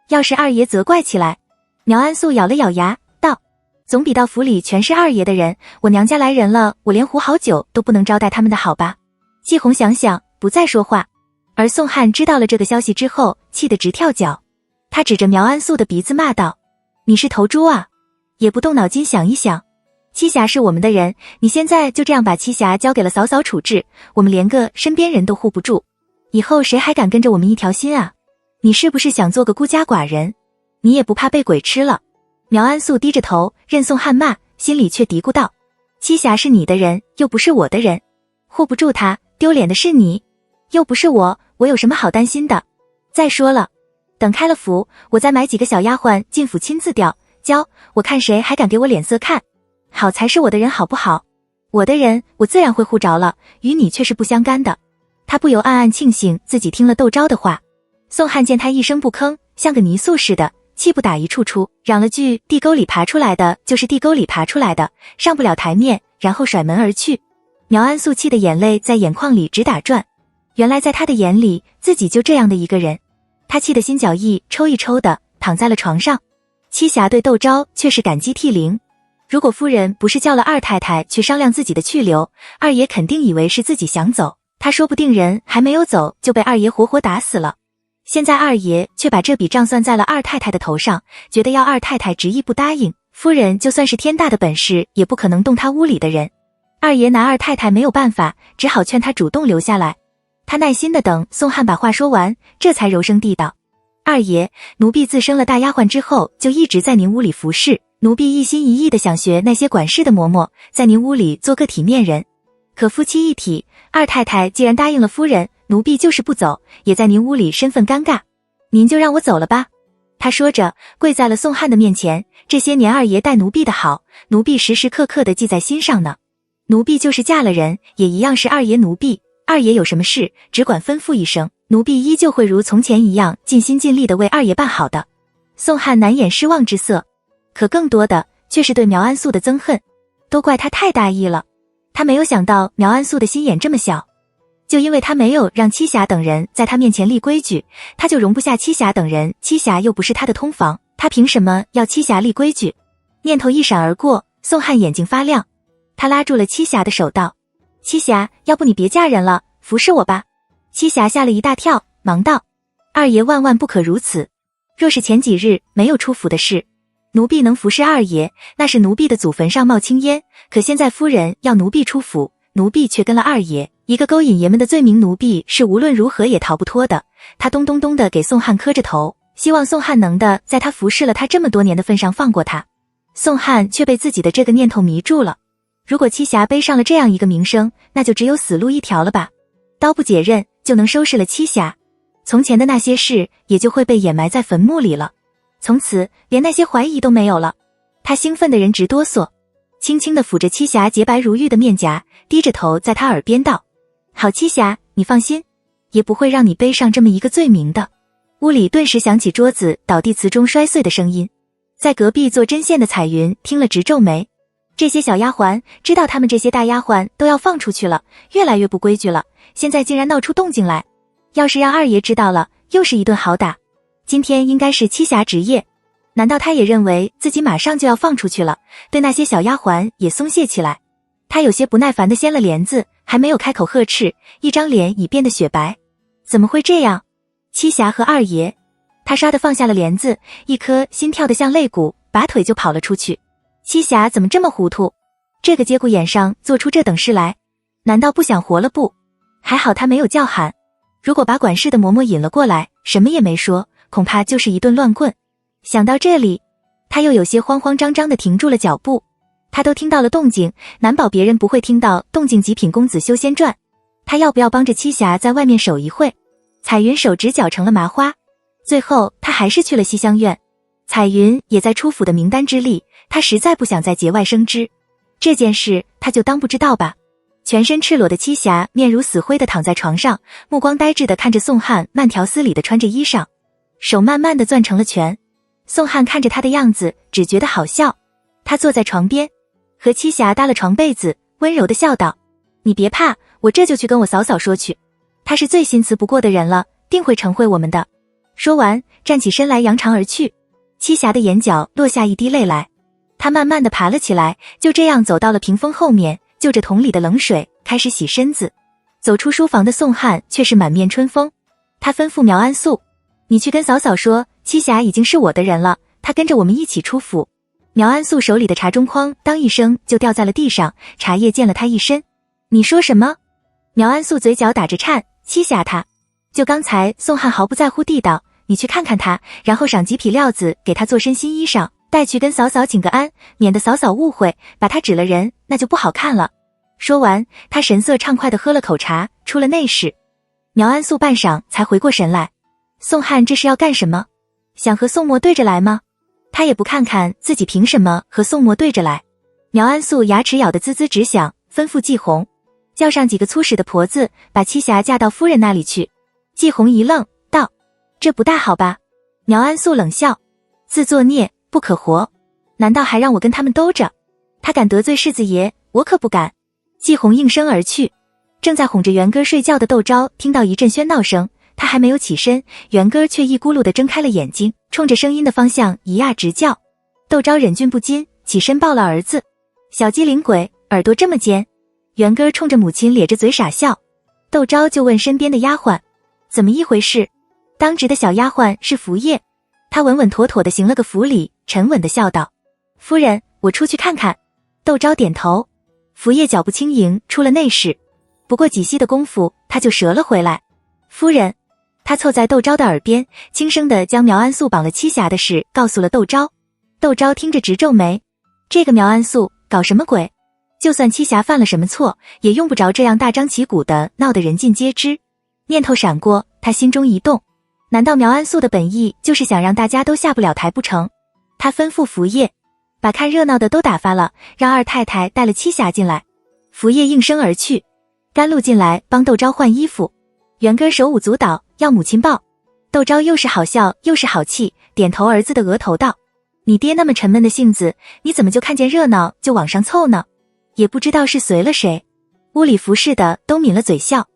要是二爷责怪起来。苗安素咬了咬牙，道：总比到府里全是二爷的人，我娘家来人了，我连壶好酒都不能招待他们的好吧？季红想想，不再说话。而宋汉知道了这个消息之后，气得直跳脚。他指着苗安素的鼻子骂道：你是头猪啊！也不动脑筋想一想。栖霞是我们的人，你现在就这样把栖霞交给了嫂嫂处置，我们连个身边人都护不住，以后谁还敢跟着我们一条心啊？你是不是想做个孤家寡人？你也不怕被鬼吃了？苗安素低着头任宋汉骂，心里却嘀咕道，栖霞是你的人，又不是我的人，护不住她，丢脸的是你，又不是我有什么好担心的？再说了，等开了府，我再买几个小丫鬟进府亲自教，我看谁还敢给我脸色看。好才是我的人好不好？我的人我自然会护着了，与你却是不相干的。他不由暗暗庆幸自己听了窦昭的话。宋汉见他一声不吭，像个泥塑似的，气不打一处出，嚷了句地沟里爬出来的就是地沟里爬出来的，上不了台面，然后甩门而去。苗安素气的眼泪在眼眶里直打转，原来在他的眼里自己就这样的一个人。他气得心绞一抽一抽的躺在了床上。栖霞对窦昭却是感激涕零，如果夫人不是叫了二太太去商量自己的去留，二爷肯定以为是自己想走，他说不定人还没有走就被二爷活活打死了。现在二爷却把这笔账算在了二太太的头上，觉得要二太太执意不答应，夫人就算是天大的本事也不可能动他屋里的人。二爷拿二太太没有办法，只好劝他主动留下来。他耐心的等宋汉把话说完，这才柔声地道，二爷，奴婢自生了大丫鬟之后就一直在您屋里服侍，奴婢一心一意的想学那些管事的嬷嬷，在您屋里做个体面人。可夫妻一体，二太太既然答应了夫人，奴婢就是不走，也在您屋里身份尴尬，您就让我走了吧。他说着跪在了宋汉的面前，这些年二爷待奴婢的好，奴婢时时刻刻的记在心上呢。奴婢就是嫁了人，也一样是二爷奴婢，二爷有什么事只管吩咐一声，奴婢依旧会如从前一样尽心尽力的为二爷办好的。宋汉难掩失望之色，可更多的却是对苗安素的憎恨，都怪他太大意了。他没有想到苗安素的心眼这么小，就因为他没有让栖霞等人在他面前立规矩，他就容不下栖霞等人，栖霞又不是他的通房，他凭什么要栖霞立规矩？念头一闪而过，宋汉眼睛发亮，他拉住了栖霞的手道，栖霞，要不你别嫁人了，服侍我吧。栖霞吓了一大跳，忙道，二爷万万不可如此，若是前几日没有出府的事，奴婢能服侍二爷，那是奴婢的祖坟上冒青烟，可现在夫人要奴婢出府，奴婢却跟了二爷，一个勾引爷们的罪名，奴婢是无论如何也逃不脱的。他咚咚咚的给宋汉磕着头，希望宋汉能的在他服侍了他这么多年的份上放过他。宋汉却被自己的这个念头迷住了，如果栖霞背上了这样一个名声，那就只有死路一条了吧。刀不解刃就能收拾了栖霞，从前的那些事也就会被掩埋在坟墓里了，从此连那些怀疑都没有了。他兴奋的人直哆嗦，轻轻地抚着栖霞洁白如玉的面颊，低着头在他耳边道，好栖霞，你放心，也不会让你背上这么一个罪名的。屋里顿时响起桌子倒地瓷盅摔碎的声音，在隔壁做针线的彩云听了直皱眉，这些小丫鬟知道他们这些大丫鬟都要放出去了，越来越不规矩了，现在竟然闹出动静来，要是让二爷知道了，又是一顿好打。今天应该是栖霞值夜，难道他也认为自己马上就要放出去了？对那些小丫鬟也松懈起来，他有些不耐烦地掀了帘子，还没有开口呵斥，一张脸已变得雪白。怎么会这样？栖霞和二爷。他唰地放下了帘子，一颗心跳得像肋骨，拔腿就跑了出去。栖霞怎么这么糊涂？这个节骨眼上做出这等事来，难道不想活了不？还好他没有叫喊，如果把管事的嬷嬷引了过来，什么也没说，恐怕就是一顿乱棍。想到这里，他又有些慌慌张张地停住了脚步。他都听到了动静，难保别人不会听到动静极品公子修仙传。他要不要帮着栖霞在外面守一会？彩云手指绞成了麻花，最后他还是去了西厢院。彩云也在出府的名单之例，他实在不想在节外生枝。这件事他就当不知道吧。全身赤裸的栖霞面如死灰地躺在床上，目光呆滞地看着宋汉慢条斯理地穿着衣裳，手慢慢地攥成了拳。宋汉看着他的样子，只觉得好笑。他坐在床边，和栖霞搭了床被子，温柔地笑道，你别怕，我这就去跟我嫂嫂说去，她是最心慈不过的人了，定会承会我们的。说完站起身来扬长而去。栖霞的眼角落下一滴泪来，她慢慢地爬了起来，就这样走到了屏风后面，就着桶里的冷水开始洗身子。走出书房的宋汉却是满面春风，他吩咐苗安素，你去跟嫂嫂说，栖霞已经是我的人了，她跟着我们一起出府。苗安素手里的茶盅筐当一声就掉在了地上，茶叶溅了他一身。你说什么？苗安素嘴角打着颤，欺吓他。就刚才宋汉毫不在乎地道，你去看看他，然后赏几匹料子给他做身新衣裳，带去跟嫂嫂请个安，免得嫂嫂误会，把他指了人，那就不好看了。说完，他神色畅快地喝了口茶，出了内室。苗安素半晌才回过神来，宋汉这是要干什么？想和宋墨对着来吗？他也不看看自己凭什么和宋墨对着来。苗安素牙齿咬得滋滋直响，吩咐季红叫上几个粗使的婆子，把栖霞嫁到夫人那里去。季红一愣，道：这不大好吧？苗安素冷笑：自作孽不可活，难道还让我跟他们兜着？他敢得罪世子爷，我可不敢。季红应声而去。正在哄着元哥睡觉的窦昭听到一阵喧闹声，他还没有起身，元哥却一咕噜地睁开了眼睛，冲着声音的方向一呀直叫。窦昭忍俊不禁，起身抱了儿子。小机灵鬼，耳朵这么尖。元哥冲着母亲咧着嘴傻笑。窦昭就问身边的丫鬟，怎么一回事？当值的小丫鬟是福叶。他稳稳妥妥地行了个福礼，沉稳地笑道：夫人，我出去看看。窦昭点头。福叶脚步轻盈出了内室，不过几息的功夫他就折了回来。夫人，他凑在窦昭的耳边，轻声地将苗安素绑了栖霞的事告诉了窦昭。窦昭听着直皱眉，这个苗安素搞什么鬼？就算栖霞犯了什么错，也用不着这样大张旗鼓的闹得人尽皆知。念头闪过，他心中一动，难道苗安素的本意就是想让大家都下不了台不成？他吩咐福叶把看热闹的都打发了，让二太太带了栖霞进来。福叶应声而去。甘露进来帮窦昭换衣服，元哥手舞足蹈要母亲抱。窦昭又是好笑又是好气，点头儿子的额头道：你爹那么沉闷的性子，你怎么就看见热闹就往上凑呢？也不知道是随了谁。屋里服侍的都抿了嘴笑。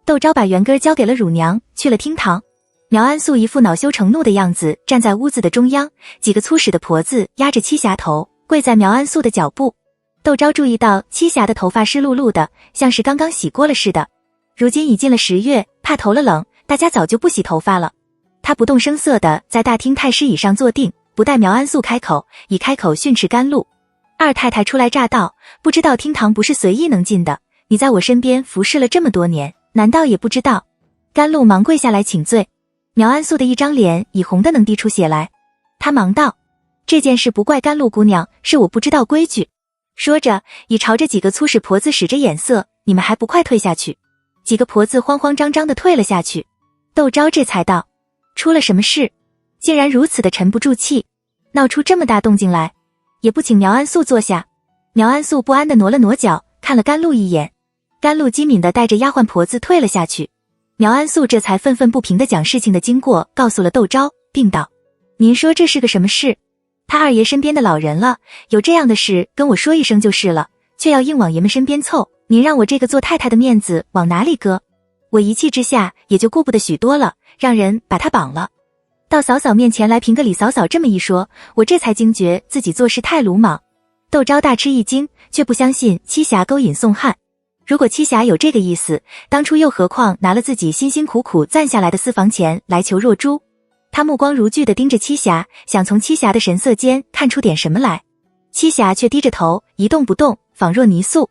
窦昭把元哥交给了乳娘，去了厅堂。苗安素一副恼羞成怒的样子，站在屋子的中央，几个粗使的婆子压着栖霞头，跪在苗安素的脚步。窦昭注意到栖霞的头发湿漉漉的，像是刚刚洗过了似的。如今已进了10月，怕头了冷，大家早就不洗头发了。他不动声色地在大厅太师椅上坐定，不待苗安素开口，已开口训斥甘露：二太太初来乍到，不知道厅堂不是随意能进的，你在我身边服侍了这么多年，难道也不知道？甘露忙跪下来请罪。苗安素的一张脸已红得能滴出血来，他忙道：这件事不怪甘露姑娘，是我不知道规矩。说着已朝着几个粗使婆子使着眼色，你们还不快退下去。几个婆子慌慌张张地退了下去。窦昭这才道：出了什么事？竟然如此的沉不住气，闹出这么大动静来，也不请苗安素坐下。苗安素不安地挪了挪脚，看了甘露一眼。甘露机敏地带着丫鬟婆子退了下去。苗安素这才愤愤不平地将事情的经过告诉了窦昭，并道：您说这是个什么事？他二爷身边的老人了，有这样的事跟我说一声就是了，却要硬往爷们身边凑，您让我这个做太太的面子往哪里搁？我一气之下也就顾不得许多了，让人把他绑了。到嫂嫂面前来评个理，嫂嫂这么一说，我这才惊觉自己做事太鲁莽。窦昭大吃一惊，却不相信栖霞勾引宋汉。如果栖霞有这个意思，当初又何况拿了自己辛辛苦苦攒下来的私房钱来求若珠？他目光如炬地盯着栖霞，想从栖霞的神色间看出点什么来。栖霞却低着头一动不动，仿若泥塑。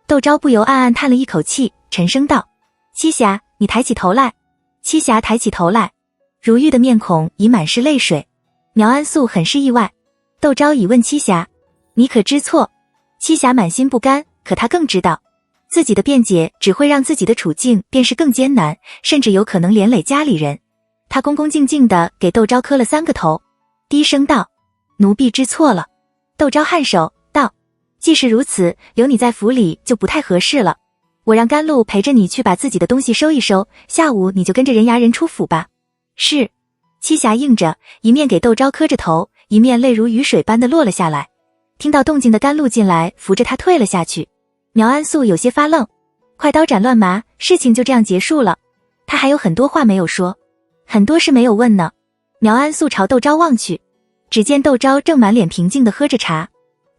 窦昭不由暗暗叹了一口气，沉声道：栖霞，你抬起头来。栖霞抬起头来，如玉的面孔已满是泪水。苗安素很是意外。窦昭已问栖霞：你可知错？栖霞满心不甘，可她更知道自己的辩解只会让自己的处境便是更艰难，甚至有可能连累家里人。他恭恭敬敬地给窦昭磕了3个头，低声道：奴婢知错了。窦昭颔首道：既是如此，留你在府里就不太合适了。我让甘露陪着你去把自己的东西收一收，下午你就跟着人牙人出府吧。是。栖霞应着，一面给窦昭磕着头，一面泪如雨水般的落了下来。听到动静的甘露进来，扶着他退了下去。苗安素有些发愣，快刀斩乱麻，事情就这样结束了。他还有很多话没有说，很多事没有问呢。苗安素朝窦昭望去，只见窦昭正满脸平静地喝着茶，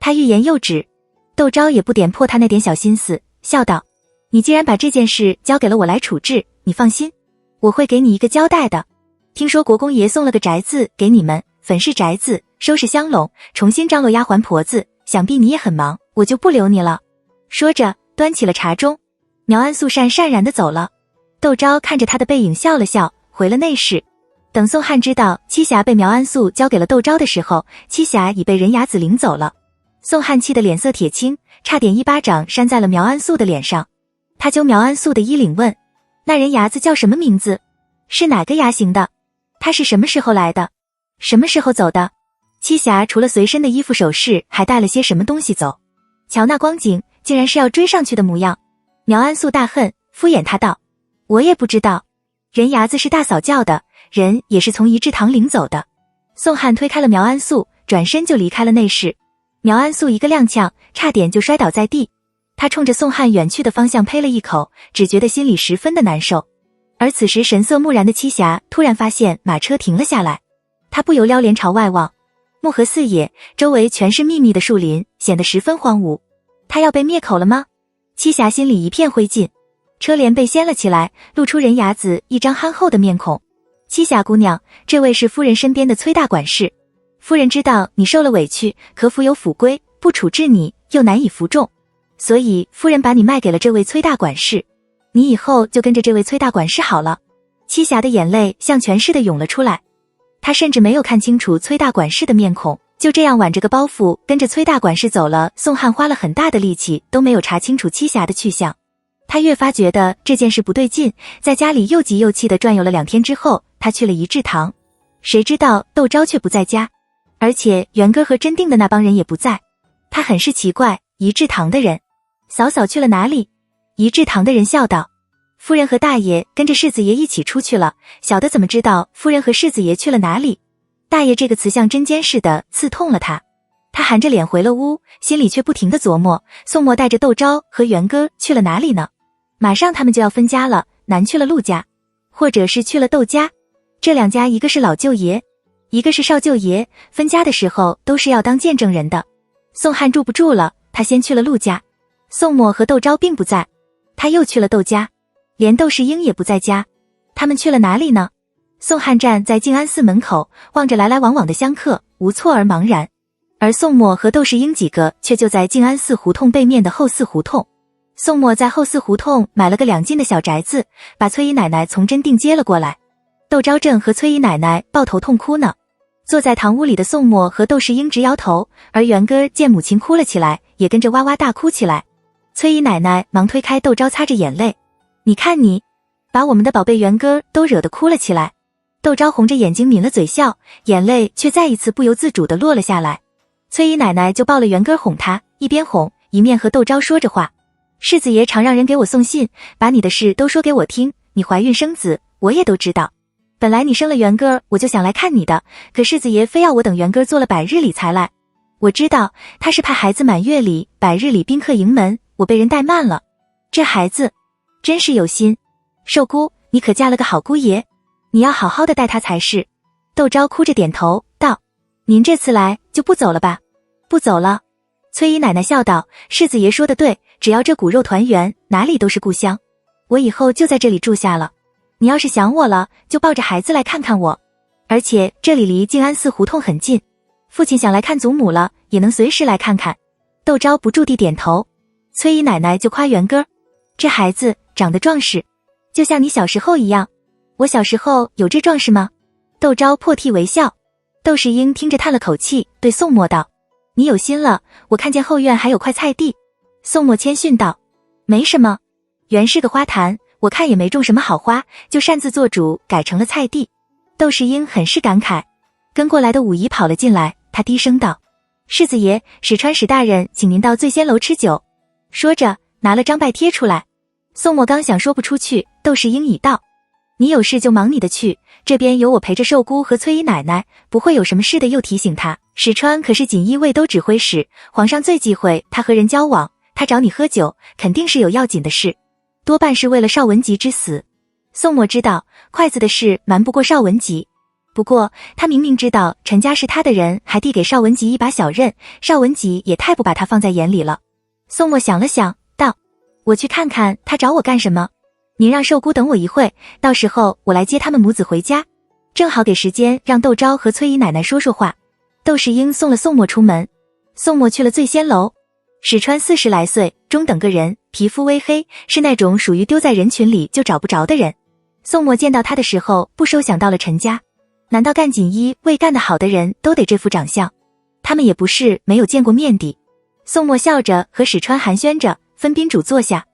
他欲言又止。窦昭也不点破他那点小心思，笑道：你既然把这件事交给了我来处置，你放心，我会给你一个交代的。听说国公爷送了个宅子给你们，粉饰宅子，收拾香笼，重新张罗丫鬟婆子，想必你也很忙，我就不留你了。说着，端起了茶盅。苗安素讪然地走了。窦昭看着他的背影笑了笑，回了内室。等宋汉知道栖霞被苗安素交给了窦昭的时候，栖霞已被人牙子领走了。宋汉气得脸色铁青，差点一巴掌扇在了苗安素的脸上。他揪苗安素的衣领问：那人牙子叫什么名字？是哪个牙行的？他是什么时候来的？什么时候走的？栖霞除了随身的衣服首饰，还带了些什么东西走？瞧那光景，竟然是要追上去的模样。苗安素大恨，敷衍他道：我也不知道，人牙子是大嫂叫的，人也是从仪志堂领走的。宋汉推开了苗安素，转身就离开了内室。苗安素一个踉跄，差点就摔倒在地。他冲着宋汉远去的方向呸了一口，只觉得心里十分的难受。而此时神色木然的栖霞突然发现马车停了下来，他不由撩帘朝外望，木河四野，周围全是密密的树林，显得十分荒芜。他要被灭口了吗？栖霞心里一片灰烬。车帘被掀了起来，露出人牙子一张憨厚的面孔。栖霞姑娘，这位是夫人身边的崔大管事。夫人知道你受了委屈，可府有府规，不处置你又难以服众，所以夫人把你卖给了这位崔大管事。你以后就跟着这位崔大管事好了。栖霞的眼泪像泉似的涌了出来。她甚至没有看清楚崔大管事的面孔，就这样挽着个包袱跟着崔大管事走了。宋汉花了很大的力气都没有查清楚栖霞的去向。他越发觉得这件事不对劲，在家里又急又气地转悠了2天之后，他去了仪志堂。谁知道窦昭却不在家，而且元哥和真定的那帮人也不在。他很是奇怪，仪志堂的人，嫂嫂去了哪里？仪志堂的人笑道：夫人和大爷跟着世子爷一起出去了，小的怎么知道夫人和世子爷去了哪里？大爷这个词像针尖似的刺痛了他。他含着脸回了屋，心里却不停地琢磨，宋墨带着窦昭和元哥去了哪里呢？马上他们就要分家了，难去了陆家，或者是去了窦家。这2家一个是老舅爷，一个是少舅爷，分家的时候都是要当见证人的。宋汉住不住了，他先去了陆家。宋墨和窦昭并不在，他又去了窦家。连窦世英也不在家，他们去了哪里呢？宋汉站在静安寺门口，望着来来往往的香客，无措而茫然。而宋墨和窦世英几个却就在静安寺胡同背面的后寺胡同。宋墨在后寺胡同买了个2进的小宅子，把崔姨奶奶从真定接了过来。窦昭正和崔姨奶奶抱头痛哭呢。坐在堂屋里的宋墨和窦世英直摇头，而元哥见母亲哭了起来，也跟着哇哇大哭起来。崔姨奶奶忙推开窦昭，擦着眼泪：你看你，把我们的宝贝元哥都惹得哭了起来。窦昭红着眼睛抿了嘴笑，眼泪却再一次不由自主地落了下来。崔姨奶奶就抱了元哥哄他，一边哄一面和窦昭说着话：世子爷常让人给我送信，把你的事都说给我听，你怀孕生子我也都知道。本来你生了元哥我就想来看你的，可世子爷非要我等元哥做了100日礼才来。我知道他是怕孩子满月里100日礼宾客迎门，我被人怠慢了。这孩子真是有心，寿姑你可嫁了个好姑爷，你要好好的待他才是。窦昭哭着点头道：您这次来就不走了吧？不走了。崔姨奶奶笑道：世子爷说的对，只要这骨肉团圆，哪里都是故乡。我以后就在这里住下了，你要是想我了，就抱着孩子来看看我。而且这里离静安寺胡同很近，父亲想来看祖母了，也能随时来看看。窦昭不住地点头。崔姨奶奶就夸元哥：这孩子长得壮实，就像你小时候一样。我小时候有这壮实吗？窦昭破涕为笑。窦世英听着叹了口气，对宋墨道：你有心了，我看见后院还有块菜地。宋墨谦逊道：没什么，原是个花坛，我看也没种什么好花，就擅自做主改成了菜地。窦世英很是感慨。跟过来的武姨跑了进来，他低声道：世子爷，史川史大人请您到醉仙楼吃酒。说着拿了张拜帖出来。宋墨刚想说不出去，窦世英已道：你有事就忙你的去，这边有我陪着寿姑和崔姨奶奶，不会有什么事的。又提醒他，史川可是锦衣卫都指挥使，皇上最忌讳他和人交往，他找你喝酒肯定是有要紧的事，多半是为了邵文吉之死。宋墨知道筷子的事瞒不过邵文吉，不过他明明知道陈家是他的人，还递给邵文吉一把小刃，邵文吉也太不把他放在眼里了。宋墨想了想道：我去看看他找我干什么，您让寿姑等我一会，到时候我来接他们母子回家，正好给时间让窦昭和崔姨奶奶说说话。窦世英送了宋墨出门。宋墨去了醉仙楼。史川40来岁，中等个人，皮肤微黑，是那种属于丢在人群里就找不着的人。宋墨见到他的时候，不收想到了陈家。难道干锦衣卫干得好的人都得这副长相？他们也不是没有见过面的。宋墨笑着和史川寒暄着，分宾主坐下。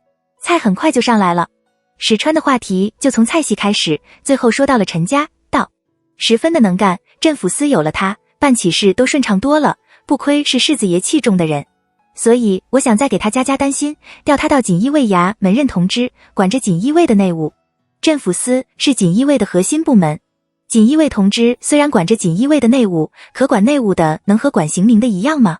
菜很快就上来了。史川的话题就从菜系开始，最后说到了陈家，道：十分的能干，镇抚司有了他，办起事都顺畅多了，不亏是世子爷器重的人。所以我想再给他加担心，调他到锦衣卫衙门任同知，管着锦衣卫的内务。镇抚司是锦衣卫的核心部门，锦衣卫同知虽然管着锦衣卫的内务，可管内务的能和管刑名的一样吗？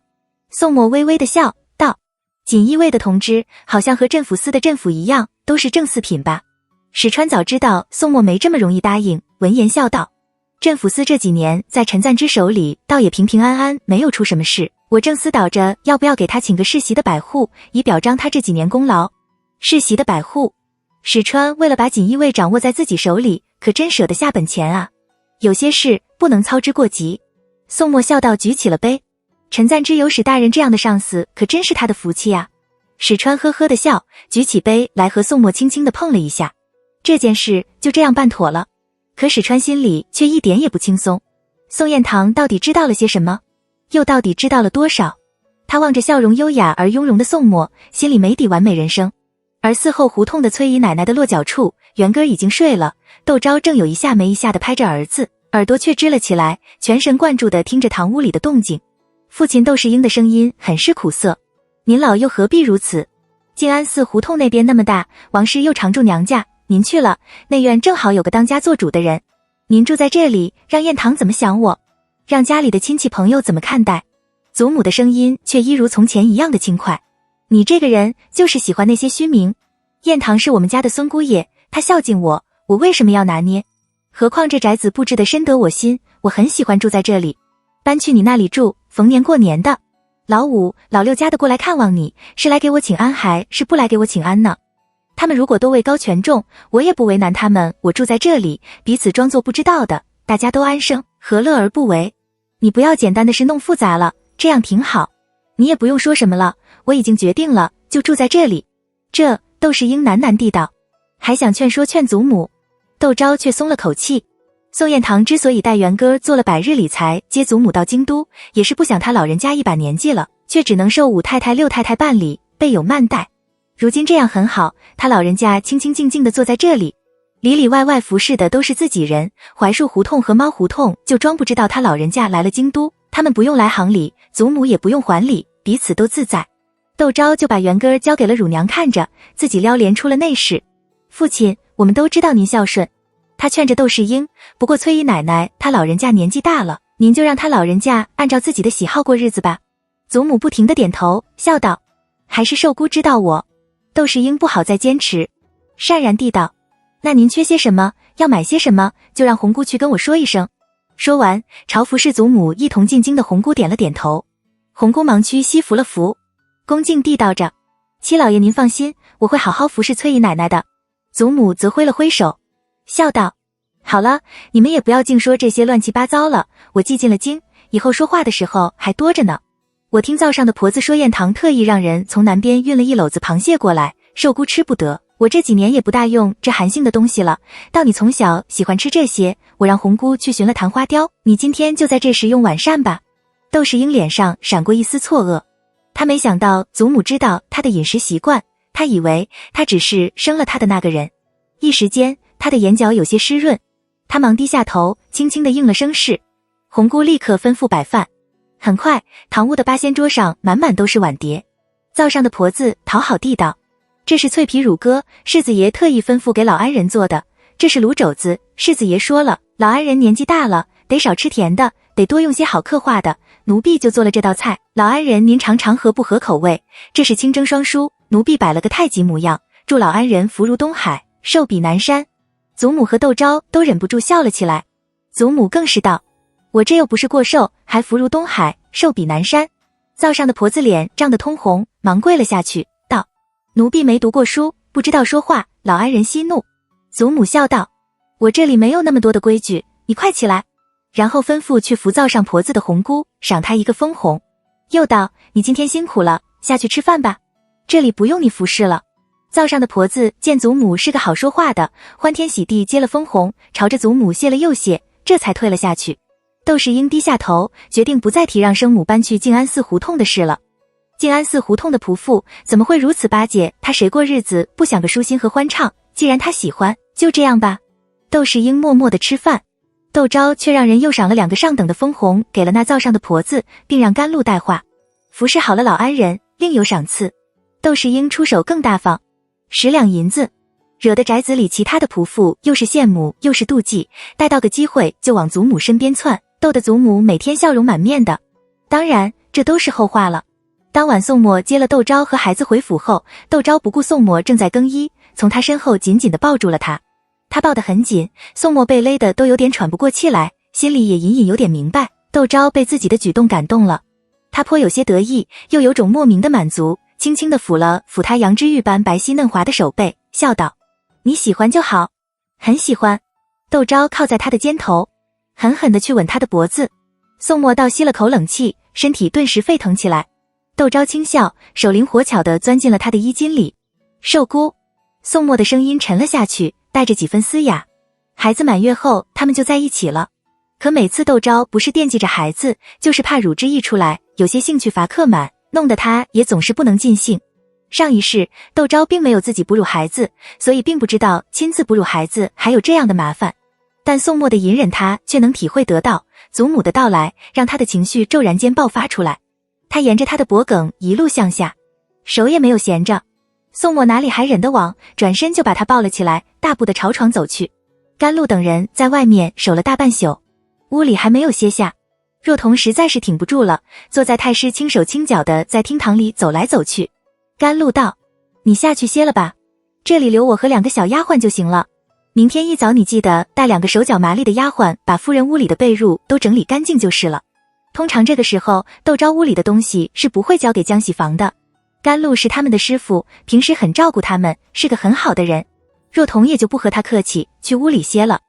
宋墨微微的笑道：锦衣卫的同知好像和镇抚司的镇抚一样，都是正四品吧。史川早知道宋墨没这么容易答应，闻言笑道：镇抚司这几年在陈赞之手里倒也平平安安，没有出什么事，我正思导着要不要给他请个世袭的百户，以表彰他这几年功劳。世袭的百户，史川为了把锦衣卫掌握在自己手里，可真舍得下本钱啊。有些事不能操之过急。宋墨笑道，举起了杯。陈赞之有史大人这样的上司，可真是他的福气啊。史川呵呵的笑，举起杯来和宋墨轻轻地碰了一下。这件事就这样办妥了。可史川心里却一点也不轻松。宋彦堂到底知道了些什么？又到底知道了多少？他望着笑容优雅而雍容的宋墨，心里没底完美人生。而嗣后胡同的崔姨奶奶的落脚处，元根已经睡了，窦昭正有一下没一下的拍着儿子，耳朵却支了起来，全神贯注地听着堂屋里的动静。父亲窦世英的声音很是苦涩：您老又何必如此？静安寺胡同那边那么大，王氏又常住娘家，您去了，内院正好有个当家做主的人。您住在这里，让彦堂怎么想我？让家里的亲戚朋友怎么看待？祖母的声音却一如从前一样的轻快。你这个人就是喜欢那些虚名。彦堂是我们家的孙姑爷，他孝敬我，我为什么要拿捏？何况这宅子布置得深得我心，我很喜欢住在这里。搬去你那里住，逢年过年的，老五、老六家的过来看望你，是来给我请安还是不来给我请安呢？他们如果都位高权重，我也不为难他们，我住在这里，彼此装作不知道的，大家都安生，何乐而不为？你不要简单的事弄复杂了，这样挺好。你也不用说什么了，我已经决定了，就住在这里。这窦世英喃喃地道，还想劝说劝祖母。窦昭却松了口气。宋彦堂之所以带元哥做了百日理财接祖母到京都，也是不想他老人家一把年纪了，却只能受武太太、六太太办理，备有慢待。如今这样很好，他老人家清清静静地坐在这里，里里外外服侍的都是自己人，槐树胡同和猫胡同就装不知道他老人家来了京都，他们不用来行礼，祖母也不用还礼，彼此都自在。窦昭就把元哥交给了乳娘看着，自己撩帘出了内室。父亲，我们都知道您孝顺。他劝着窦世英，不过崔姨奶奶她老人家年纪大了，您就让她老人家按照自己的喜好过日子吧。祖母不停地点头，笑道，还是寿姑知道我。窦世英不好再坚持，善然地道，那您缺些什么，要买些什么，就让红姑去跟我说一声。说完，朝服侍祖母一同进京的红姑点了点头。红姑忙屈膝服了服，恭敬地道着，七老爷您放心，我会好好服侍崔姨奶奶的。祖母则挥了挥手，笑道，好了，你们也不要净说这些乱七八糟了，我记进了京，以后说话的时候还多着呢。我听灶上的婆子说，彦堂特意让人从南边运了一篓子螃蟹过来，寿姑吃不得，我这几年也不大用这寒性的东西了，到你从小喜欢吃这些，我让红姑去寻了昙花雕，你今天就在这时用晚膳吧。窦世英脸上闪过一丝错愕，他没想到祖母知道他的饮食习惯，他以为他只是生了他的那个人。一时间他的眼角有些湿润，他忙低下头，轻轻地应了声是。红姑立刻吩咐摆饭。很快，堂屋的八仙桌上满满都是碗碟。灶上的婆子讨好地道，这是脆皮乳鸽，世子爷特意吩咐给老安人做的。这是卤肘子，世子爷说了，老安人年纪大了，得少吃甜的，得多用些好刻画的，奴婢就做了这道菜，老安人您尝尝合不合口味。这是清蒸双蔬，奴婢摆了个太极模样，祝老安人福如东海，寿比南山。祖母和窦昭都忍不住笑了起来。祖母更是道，我这又不是过寿，还福如东海，寿比南山。灶上的婆子脸涨得通红，忙跪了下去，道，奴婢没读过书，不知道说话，老安人息怒。祖母笑道，我这里没有那么多的规矩，你快起来。然后吩咐去扶灶上婆子的红姑，赏她一个分红，又道：你今天辛苦了，下去吃饭吧，这里不用你服侍了。灶上的婆子见祖母是个好说话的，欢天喜地接了分红，朝着祖母谢了又谢，这才退了下去。窦世英低下头，决定不再提让生母搬去静安寺胡同的事了。静安寺胡同的仆妇怎么会如此巴结他？谁过日子不想个舒心和欢畅？既然他喜欢，就这样吧。窦世英默默地吃饭，窦昭却让人又赏了2个上等的分红给了那灶上的婆子，并让甘露带话，服侍好了老安人，另有赏赐。窦世英出手更大方，10两银子，惹得宅子里其他的仆妇又是羡慕又是妒忌，待到个机会就往祖母身边窜，逗得祖母每天笑容满面的。当然这都是后话了。当晚宋墨接了窦昭和孩子回府后，窦昭不顾宋墨正在更衣，从他身后紧紧地抱住了他。他抱得很紧，宋墨被勒得都有点喘不过气来，心里也隐隐有点明白，窦昭被自己的举动感动了。他颇有些得意，又有种莫名的满足，轻轻地抚了抚他羊脂玉般白皙嫩滑的手背，笑道：你喜欢就好。很喜欢。窦昭靠在他的肩头，狠狠地去吻他的脖子。宋墨倒吸了口冷气，身体顿时沸腾起来。窦昭轻笑，手灵活巧地钻进了他的衣襟里。寿姑。宋墨的声音沉了下去，带着几分嘶哑。孩子满月后他们就在一起了，可每次窦昭不是惦记着孩子，就是怕乳汁溢出来，有些兴趣乏客满，弄得他也总是不能尽兴。上一世窦昭并没有自己哺乳孩子，所以并不知道亲自哺乳孩子还有这样的麻烦，但宋墨的隐忍他却能体会得到。祖母的到来让他的情绪骤然间爆发出来，他沿着他的脖颈一路向下，手也没有闲着。宋墨哪里还忍得往，转身就把他抱了起来，大步地朝床走去。甘露等人在外面守了大半宿，屋里还没有歇下。若彤实在是挺不住了，坐在太师轻手轻脚的在厅堂里走来走去。甘露道：你下去歇了吧，这里留我和2个小丫鬟就行了。明天一早你记得带2个手脚麻利的丫鬟把夫人屋里的被褥都整理干净就是了。通常这个时候窦昭屋里的东西是不会交给江喜房的。甘露是他们的师傅，平时很照顾他们，是个很好的人。若彤也就不和他客气，去屋里歇了。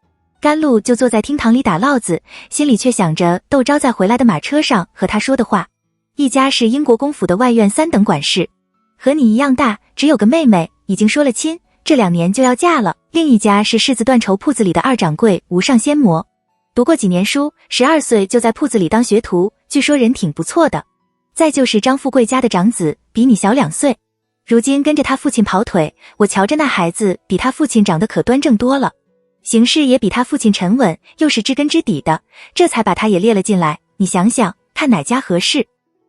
甘露就坐在厅堂里打烙子，心里却想着窦昭在回来的马车上和他说的话。一家是英国公府的外院3等管事，和你一样大，只有个妹妹，已经说了亲，这2年就要嫁了。另一家是柿子缎绸铺子里的2掌柜无上仙魔，读过几年书，12岁就在铺子里当学徒，据说人挺不错的。再就是张富贵家的长子，比你小2岁，如今跟着他父亲跑腿，我瞧着那孩子比他父亲长得可端正多了，行事也比他父亲沉稳，又是知根知底的，这才把他也列了进来。你想想看哪家合适？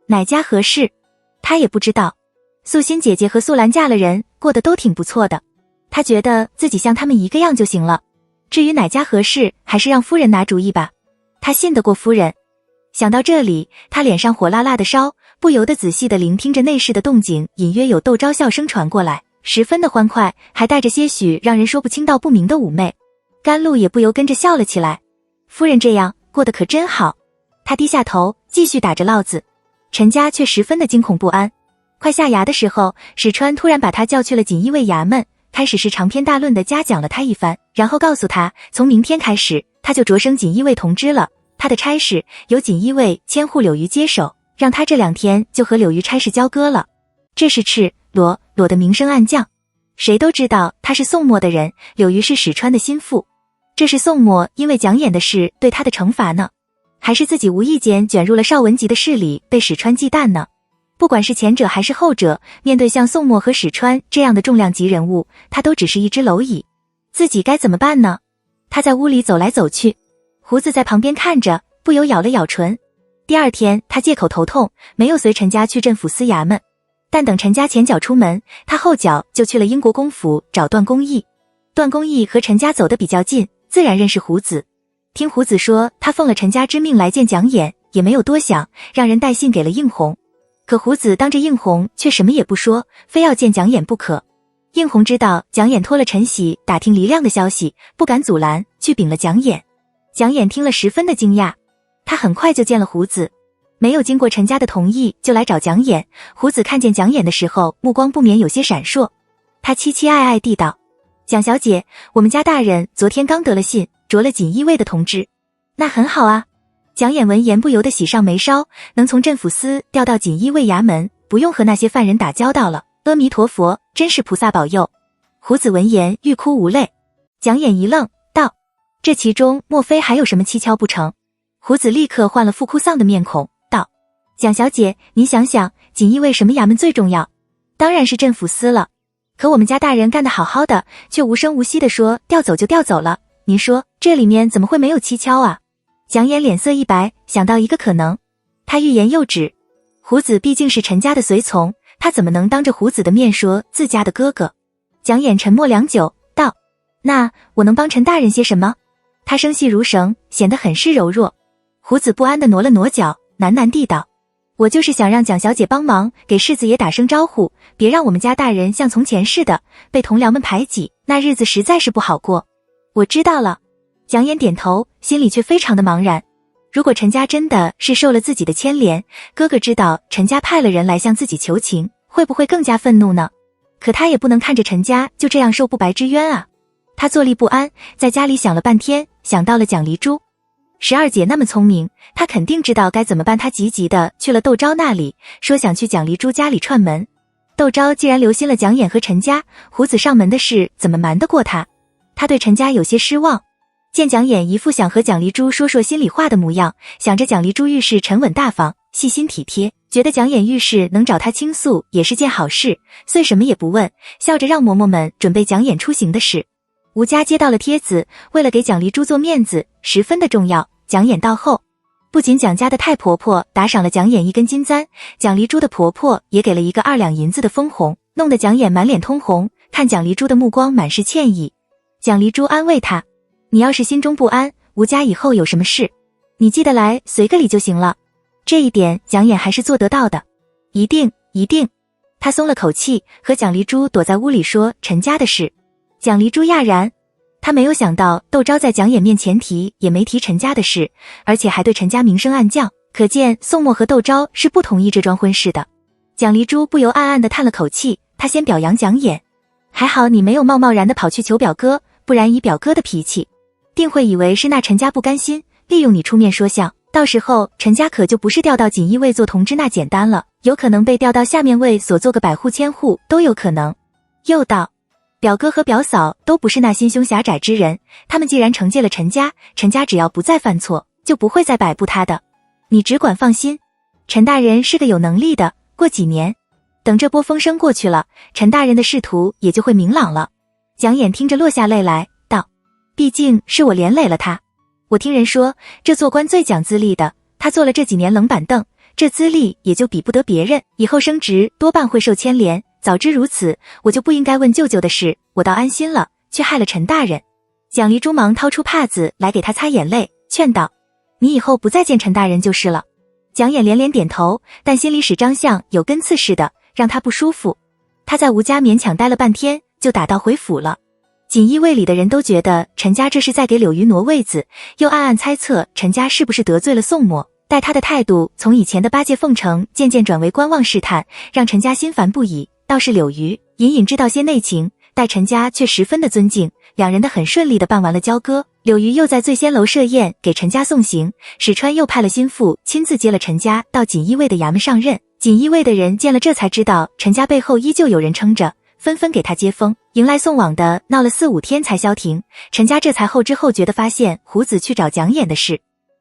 哪家合适？他也不知道。素心姐姐和素兰嫁了人，过得都挺不错的，他觉得自己像他们一个样就行了。至于哪家合适，还是让夫人拿主意吧，他信得过夫人。想到这里，他脸上火辣辣的烧，不由得仔细地聆听着内室的动静，隐约有窦昭笑声传过来，十分的欢快，还带着些许让人说不清道不明的妩媚。甘露也不由跟着笑了起来，夫人这样过得可真好。他低下头继续打着烙子，陈家却十分的惊恐不安。快下衙的时候，史川突然把他叫去了锦衣卫衙门，开始是长篇大论的嘉奖了他一番，然后告诉他从明天开始他就擢升锦衣卫同知了，他的差事由锦衣卫千户柳鱼接手，让他这2天就和柳鱼差事交割了。这是赤裸裸的明升暗降，谁都知道他是宋墨的人，柳鱼是史川的心腹。这是宋墨因为讲演的事对他的惩罚呢，还是自己无意间卷入了邵文吉的势力被史川忌惮呢？不管是前者还是后者，面对像宋墨和史川这样的重量级人物，他都只是一只蝼蚁。自己该怎么办呢？他在屋里走来走去，胡子在旁边看着，不由咬了咬唇。第2天他借口头痛，没有随陈家去镇抚司衙门，但等陈家前脚出门，他后脚就去了英国公府找段公义。段公义和陈家走得比较近，自然认识胡子。听胡子说他奉了陈家之命来见蒋琰，也没有多想，让人带信给了应红。可胡子当着应红却什么也不说，非要见蒋琰不可。应红知道蒋琰托了陈喜打听黎亮的消息，不敢阻拦，去禀了蒋琰。蒋琰听了十分的惊讶，他很快就见了胡子，没有经过陈家的同意就来找蒋琰。胡子看见蒋琰的时候，目光不免有些闪烁，他期期爱爱地道：蒋小姐，我们家大人昨天刚得了信，着了锦衣卫的同知。那很好啊。蒋琰闻言不由得喜上眉梢，能从镇抚司调到锦衣卫衙门，不用和那些犯人打交道了。阿弥陀佛，真是菩萨保佑。胡子闻言欲哭无泪。蒋琰一愣，道：这其中莫非还有什么蹊跷不成？胡子立刻换了副哭丧的面孔，道：蒋小姐，您想想，锦衣卫什么衙门最重要？当然是镇抚司了。可我们家大人干得好好的，却无声无息地说调走就调走了。您说这里面怎么会没有蹊跷啊？蒋琰脸色一白，想到一个可能，他欲言又止。胡子毕竟是陈家的随从，他怎么能当着胡子的面说自家的哥哥？蒋琰沉默良久，道：那我能帮陈大人些什么？他声细如绳，显得很是柔弱。胡子不安地挪了挪脚，喃喃地道：我就是想让蒋小姐帮忙给世子爷打声招呼，别让我们家大人像从前似的被同僚们排挤，那日子实在是不好过。我知道了。蒋琰点头，心里却非常的茫然。如果陈家真的是受了自己的牵连，哥哥知道陈家派了人来向自己求情，会不会更加愤怒呢？可他也不能看着陈家就这样受不白之冤啊。他坐立不安，在家里想了半天，想到了蒋离珠。12姐那么聪明，她肯定知道该怎么办。她急急地去了窦昭那里，说想去蒋离珠家里串门。窦昭既然留心了蒋琰和陈家，胡子上门的事怎么瞒得过他？他对陈家有些失望。见蒋琰一副想和蒋离珠说说心里话的模样，想着蒋离珠遇事沉稳大方，细心体贴，觉得蒋琰遇事能找他倾诉也是件好事，遂什么也不问，笑着让嬷嬷们准备蒋琰出行的事。吴家接到了帖子，为了给蒋离珠做面子，十分的重要。蒋琰到后，不仅蒋家的太婆婆打赏了蒋琰一根金簪，蒋离珠的婆婆也给了一个2两银子的分红，弄得蒋琰满脸通红，看蒋离珠的目光满是歉意。蒋离珠安慰她：你要是心中不安，吴家以后有什么事，你记得来随个礼就行了。这一点蒋琰还是做得到的。一定一定。她松了口气，和蒋离珠躲在屋里说陈家的事。蒋离珠讶然，他没有想到窦昭在蒋琰面前提也没提陈家的事，而且还对陈家明升暗降，可见宋墨和窦昭是不同意这桩婚事的。蒋离珠不由暗暗地叹了口气，他先表扬蒋琰：还好你没有贸贸然地跑去求表哥，不然以表哥的脾气，定会以为是那陈家不甘心，利用你出面说相，到时候陈家可就不是调到锦衣卫做同知那简单了，有可能被调到下面卫所做个百户千户都有可能。又道：表哥和表嫂都不是那心胸狭窄之人，他们既然惩戒了陈家，陈家只要不再犯错，就不会再摆布他的。你只管放心，陈大人是个有能力的，过几年，等这波风声过去了，陈大人的仕途也就会明朗了。蒋琰听着落下泪来，道：毕竟是我连累了他。我听人说，这做官最讲资历的，他坐了这几年冷板凳，这资历也就比不得别人，以后升职多半会受牵连。早知如此，我就不应该问舅舅的事，我倒安心了，却害了陈大人。蒋离珠忙掏出帕子来给他擦眼泪，劝道：你以后不再见陈大人就是了。蒋琰连连点头，但心里使张相有根刺似的，让他不舒服。他在吴家勉强待了半天，就打道回府了。锦衣卫里的人都觉得陈家这是在给柳鱼挪位子，又暗暗猜测陈家是不是得罪了宋墨，待他的态度从以前的巴结奉承渐渐转为观望试探，让陈家心烦不已。倒是柳鱼隐隐知道些内情，待陈家却十分的尊敬，两人的很顺利的办完了交割。柳鱼又在醉仙楼设宴给陈家送行，史川又派了心腹亲自接了陈家到锦衣卫的衙门上任。锦衣卫的人见了这才知道陈家背后依旧有人撑着，纷纷给他接风，迎来送往的闹了4、5天才消停。陈家这才后知后觉地发现胡子去找蒋琰的事，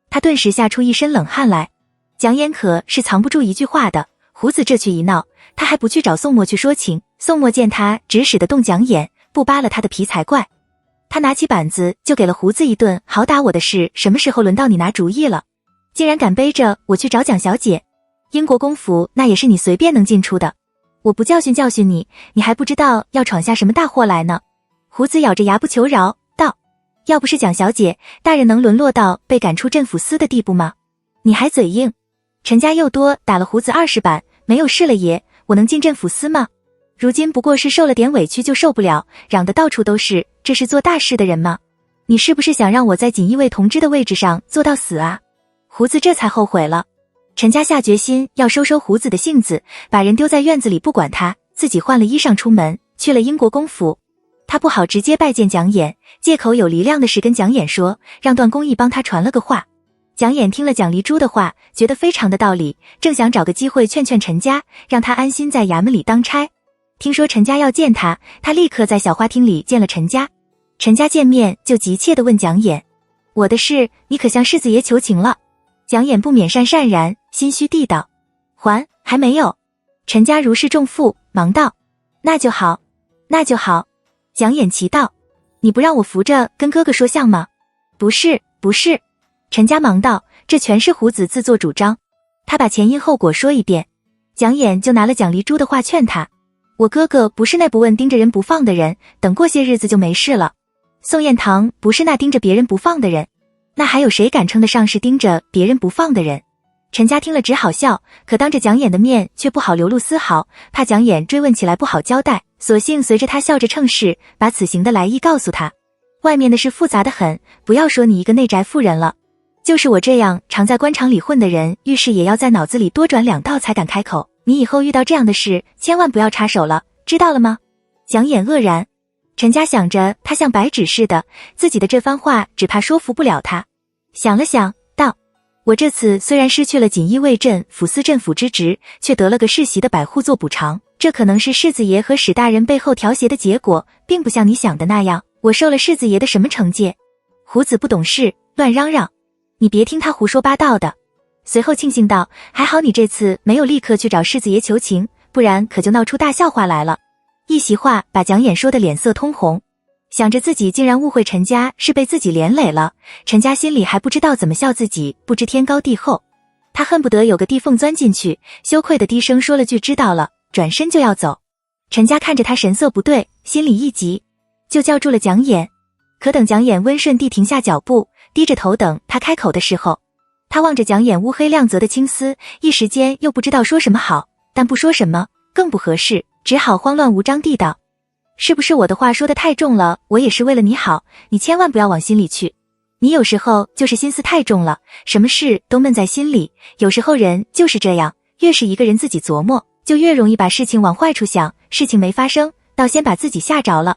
他顿时吓出一身冷汗来。蒋琰可是藏不住一句话的，胡子这去一闹，他还不去找宋墨去说情，宋墨见他指使得动蒋琰，不扒了他的皮才怪。他拿起板子就给了胡子一顿好打。我的事什么时候轮到你拿主意了？竟然敢背着我去找蒋小姐，英国公府那也是你随便能进出的，我不教训教训你，你还不知道要闯下什么大祸来呢。胡子咬着牙不求饶，道：要不是蒋小姐，大人能沦落到被赶出镇抚司的地步吗？你还嘴硬。陈家又多打了胡子20板，没有事了爷，我能进镇抚司吗？如今不过是受了点委屈就受不了，嚷得到处都是，这是做大事的人吗？你是不是想让我在锦衣卫同知的位置上做到死啊？胡子这才后悔了。陈家下决心要收收胡子的性子，把人丢在院子里不管他，自己换了衣裳出门，去了英国公府。他不好直接拜见蒋琰，借口有黎亮的事跟蒋琰说，让段公义帮他传了个话。蒋琰听了蒋黎珠的话，觉得非常的道理，正想找个机会劝劝陈家，让他安心在衙门里当差。听说陈家要见他，他立刻在小花厅里见了陈家。陈家见面就急切地问蒋琰：我的事你可向世子爷求情了？蒋琰不免讪然，心虚地道：还没有。陈家如释重负，忙道：那就好，那就好。蒋琰奇道：你不让我扶着跟哥哥说相吗？不是。陈家忙道：这全是胡子自作主张。他把前因后果说一遍。蒋琰就拿了蒋黎珠的话劝他：我哥哥不是那不问盯着人不放的人，等过些日子就没事了。宋彦堂不是那盯着别人不放的人，那还有谁敢称得上是盯着别人不放的人？陈家听了只好笑，可当着蒋琰的面却不好流露丝毫，怕蒋琰追问起来不好交代，索性随着他笑着称是，把此行的来意告诉他。外面的事复杂得很，不要说你一个内宅妇人了，就是我这样常在官场里混的人，遇事也要在脑子里多转2道才敢开口。你以后遇到这样的事，千万不要插手了，知道了吗？蒋琰愕然。陈家想着他像白纸似的，自己的这番话只怕说服不了他。想了想，道：我这次虽然失去了锦衣卫镇抚司镇抚之职，却得了个世袭的百户做补偿，这可能是世子爷和史大人背后调协的结果，并不像你想的那样，我受了世子爷的什么惩戒。胡子不懂事，乱嚷嚷，你别听他胡说八道的。随后庆幸道：还好你这次没有立刻去找世子爷求情，不然可就闹出大笑话来了。一席话把蒋琰说得脸色通红，想着自己竟然误会陈家是被自己连累了，陈家心里还不知道怎么笑自己不知天高地厚。他恨不得有个地缝钻进去，羞愧的低声说了句知道了，转身就要走。陈家看着他神色不对，心里一急，就叫住了蒋琰。可等蒋琰温顺地停下脚步，低着头等他开口的时候，他望着蒋琰乌黑亮泽的青丝，一时间又不知道说什么好，但不说什么更不合适，只好慌乱无章地道：是不是我的话说得太重了？我也是为了你好，你千万不要往心里去。你有时候就是心思太重了，什么事都闷在心里，有时候人就是这样，越是一个人自己琢磨，就越容易把事情往坏处想，事情没发生，倒先把自己吓着了。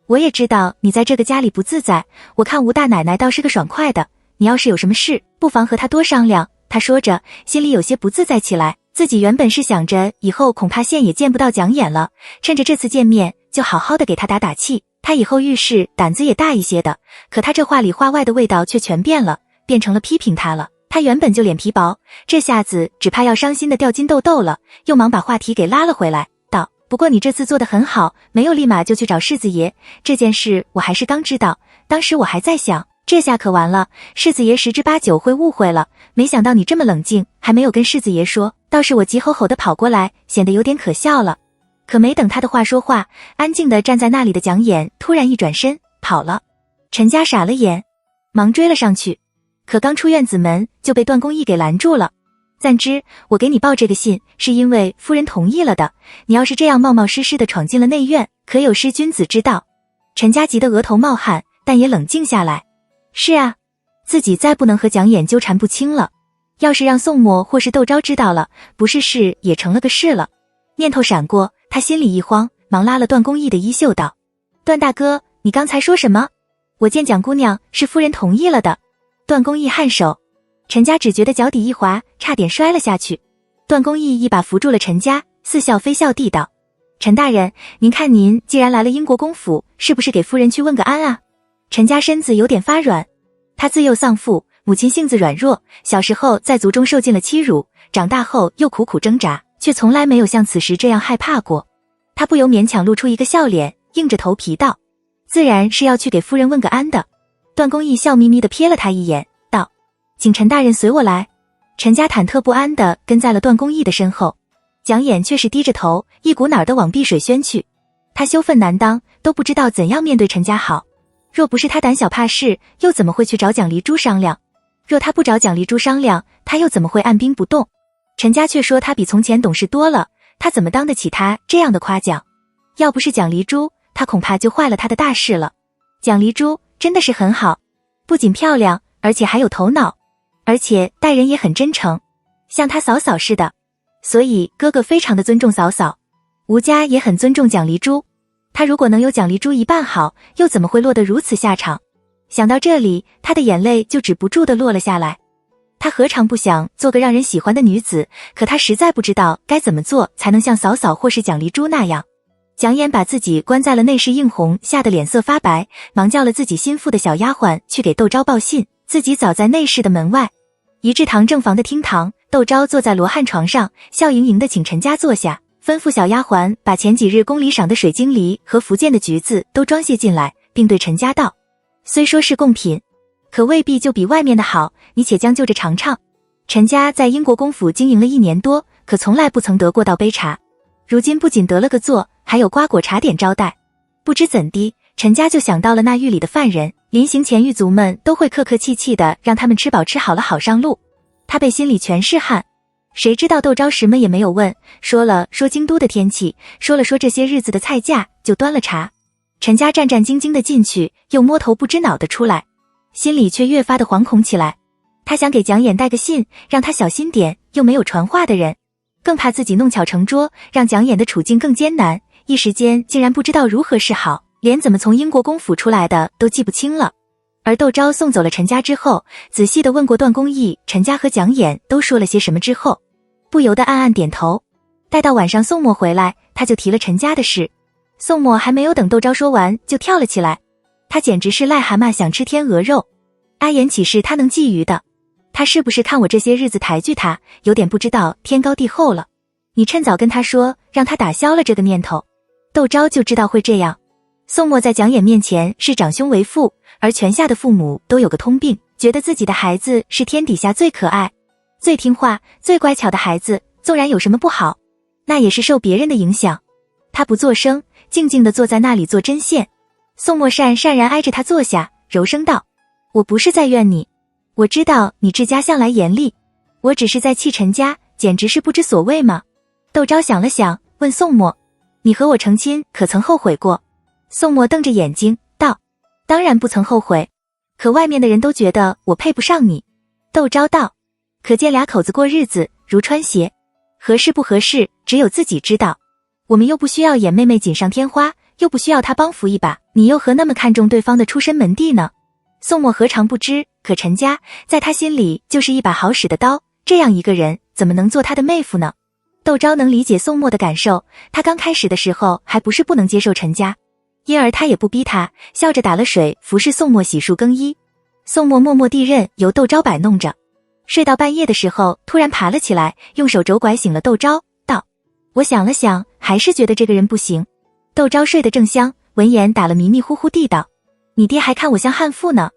我也知道你在这个家里不自在，我看吴大奶奶倒是个爽快的，你要是有什么事，不妨和她多商量。他说着，心里有些不自在起来，自己原本是想着以后恐怕见也见不到蒋琰了，趁着这次见面就好好的给他打打气，他以后遇事胆子也大一些的。可他这话里话外的味道却全变了，变成了批评他了。他原本就脸皮薄，这下子只怕要伤心的掉筋豆豆了，又忙把话题给拉了回来，道：不过你这次做得很好，没有立马就去找世子爷，这件事我还是刚知道，当时我还在想，这下可完了，世子爷10之8九会误会了，没想到你这么冷静，还没有跟世子爷说，倒是我急吼吼的跑过来，显得有点可笑了。可没等他的话说话，安静的站在那里的蒋琰突然一转身跑了。陈家傻了眼，忙追了上去，可刚出院子门就被段公义给拦住了。暂之，我给你报这个信，是因为夫人同意了的，你要是这样冒冒失失的闯进了内院，可有失君子之道。陈家急得额头冒汗，但也冷静下来。是啊，自己再不能和蒋琰纠缠不清了，要是让宋墨或是窦昭知道了，不是事也成了个事了。念头闪过，他心里一慌，忙拉了段公义的衣袖道：段大哥，你刚才说什么？我见蒋姑娘是夫人同意了的。段公义颔首，陈家只觉得脚底一滑，差点摔了下去。段公义一把扶住了陈家，似笑非笑地道：陈大人，您看您既然来了英国公府，是不是给夫人去问个安啊？陈家身子有点发软，他自幼丧父，母亲性子软弱，小时候在族中受尽了欺辱，长大后又苦苦挣扎，却从来没有像此时这样害怕过。他不由勉强露出一个笑脸，硬着头皮道：自然是要去给夫人问个安的。段公义笑眯眯地瞥了他一眼，道：请陈大人随我来。陈家忐忑不安地跟在了段公义的身后，蒋琰却是低着头，一股脑地往碧水轩去。他羞愤难当，都不知道怎样面对陈家好。若不是他胆小怕事，又怎么会去找蒋黎珠商量？若他不找蒋黎珠商量，他又怎么会按兵不动？陈家却说他比从前懂事多了，他怎么当得起他这样的夸奖？要不是蒋黎珠，他恐怕就坏了他的大事了。蒋黎珠真的是很好，不仅漂亮，而且还有头脑，而且待人也很真诚，像他嫂嫂似的。所以哥哥非常的尊重嫂嫂，吴家也很尊重蒋黎珠。他如果能有奖励猪一半好，又怎么会落得如此下场？想到这里，他的眼泪就止不住地落了下来。他何尝不想做个让人喜欢的女子，可他实在不知道该怎么做才能像嫂嫂或是奖励猪那样。蒋琰把自己关在了内室，映红吓得脸色发白，忙叫了自己心腹的小丫鬟去给窦昭报信，自己早在内室的门外。一至堂正房的厅堂，窦昭坐在罗汉床上，笑盈盈地请陈家坐下，吩咐小丫鬟把前几日宫里赏的水晶梨和福建的橘子都装卸进来，并对陈家道：虽说是贡品，可未必就比外面的好，你且将就着尝尝。陈家在英国公府经营了1年多，可从来不曾得过倒杯茶，如今不仅得了个座，还有瓜果茶点招待。不知怎的，陈家就想到了那狱里的犯人，临行前狱卒们都会客客气气的让他们吃饱吃好了好上路。他被心里全是汗。谁知道窦昭什么也没有问，说京都的天气，说这些日子的菜价，就端了茶。陈家战战兢兢的进去，又摸头不知脑的出来，心里却越发的惶恐起来。他想给蒋琰带个信，让他小心点，又没有传话的人，更怕自己弄巧成拙，让蒋琰的处境更艰难，一时间竟然不知道如何是好，连怎么从英国公府出来的都记不清了。而窦昭送走了陈家之后，仔细地问过段公义陈家和蒋琰都说了些什么之后，不由得暗暗点头。待到晚上宋墨回来，他就提了陈家的事。宋墨还没有等窦昭说完，就跳了起来，他简直是癞蛤蟆想吃天鹅肉。阿言岂是他能觊觎的？他是不是看我这些日子抬举他，有点不知道天高地厚了？你趁早跟他说，让他打消了这个念头。窦昭就知道会这样。宋墨在蒋琰面前是长兄为父，而泉下的父母都有个通病，觉得自己的孩子是天底下最可爱、最听话、最乖巧的孩子，纵然有什么不好，那也是受别人的影响。他不作声，静静地坐在那里做针线。宋墨讪然挨着他坐下，柔声道：我不是在怨你，我知道你治家向来严厉，我只是在气陈家，简直是不知所谓嘛。窦昭想了想，问宋墨：你和我成亲可曾后悔过？宋墨瞪着眼睛道：当然不曾后悔，可外面的人都觉得我配不上你。窦昭道：可见俩口子过日子如穿鞋，合适不合适只有自己知道，我们又不需要演妹妹锦上添花，又不需要她帮扶一把，你又何那么看重对方的出身门第呢？宋墨何尝不知，可陈家在他心里就是一把好使的刀，这样一个人怎么能做他的妹夫呢？窦昭能理解宋墨的感受，他刚开始的时候还不是不能接受陈家，因而他也不逼他，笑着打了水服侍宋墨洗漱更衣。宋墨默默地任由窦昭摆弄着，睡到半夜的时候突然爬了起来，用手肘拐醒了窦昭，道：我想了想，还是觉得这个人不行。窦昭睡得正香，闻言打了迷迷糊糊地道：你爹还看我像悍妇呢，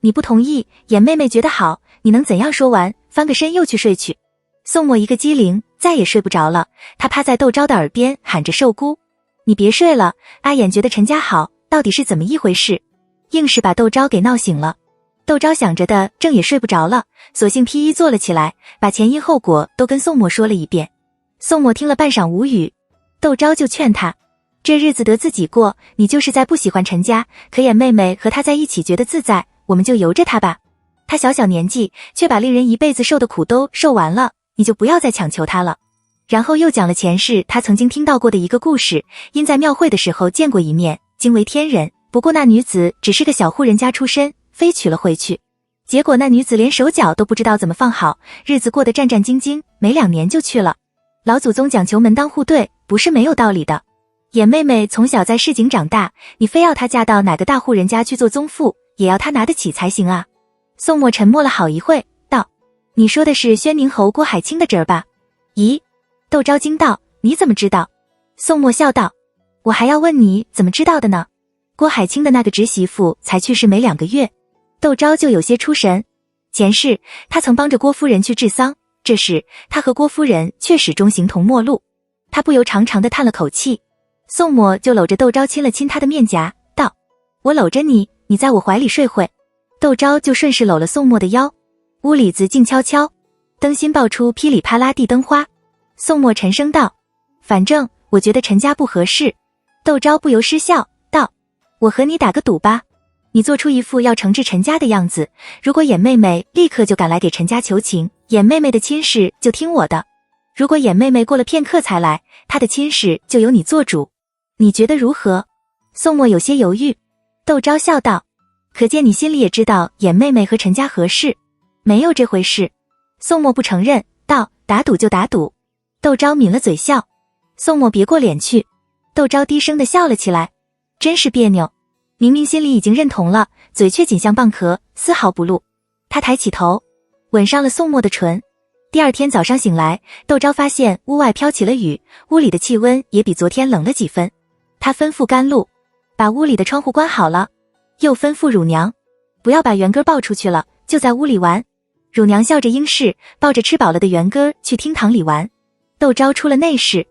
你不同意，眼妹妹觉得好，你能怎样？说完翻个身又去睡去。宋墨一个机灵，再也睡不着了，他趴在窦昭的耳边喊着：寿姑，你别睡了，阿眼觉得陈家好，到底是怎么一回事？硬是把窦昭给闹醒了。窦昭想着的正也睡不着了，索性披衣坐了起来，把前因后果都跟宋墨说了一遍。宋墨听了半晌无语，窦昭就劝他：这日子得自己过，你就是在不喜欢陈家，可眼妹妹和他在一起觉得自在，我们就由着他吧。他小小年纪，却把令人一辈子受的苦都受完了，你就不要再强求他了。然后又讲了前世他曾经听到过的一个故事，因在庙会的时候见过一面，惊为天人，不过那女子只是个小户人家出身，非娶了回去。结果那女子连手脚都不知道怎么放好，日子过得战战兢兢，没2年就去了。老祖宗讲求门当户对，不是没有道理的。眼妹妹从小在市井长大，你非要她嫁到哪个大户人家去做宗妇，也要她拿得起才行啊。宋墨沉默了好一会，道：你说的是宣宁侯郭海清的侄儿吧？咦？窦昭惊道：你怎么知道？宋墨笑道：我还要问你怎么知道的呢？郭海清的那个侄媳妇才去世没2个月。窦昭就有些出神，前世他曾帮着郭夫人去治丧，这时他和郭夫人却始终形同陌路，他不由长长的叹了口气。宋墨就搂着窦昭亲了亲他的面颊，道：我搂着你，你在我怀里睡会。窦昭就顺势搂了宋墨的腰。屋里子静悄悄，灯芯爆出噼里啪啦地灯花。宋墨沉声道：反正我觉得陈家不合适。窦昭不由失笑道：我和你打个赌吧，你做出一副要惩治陈家的样子，如果眼妹妹立刻就赶来给陈家求情，眼妹妹的亲事就听我的；如果眼妹妹过了片刻才来，她的亲事就由你做主，你觉得如何？宋墨有些犹豫。窦昭笑道：可见你心里也知道眼妹妹和陈家合适。没有这回事。宋墨不承认，道：打赌就打赌。窦昭抿了嘴笑。宋墨别过脸去。窦昭低声地笑了起来。真是别扭，明明心里已经认同了，嘴却紧像蚌壳，丝毫不露。他抬起头，吻上了宋墨的唇。第二天早上醒来，窦昭发现屋外飘起了雨，屋里的气温也比昨天冷了几分。他吩咐甘露把屋里的窗户关好了，又吩咐乳娘不要把圆根抱出去了，就在屋里玩。乳娘笑着应是，抱着吃饱了的圆根去厅堂里玩。窦昭出了内室，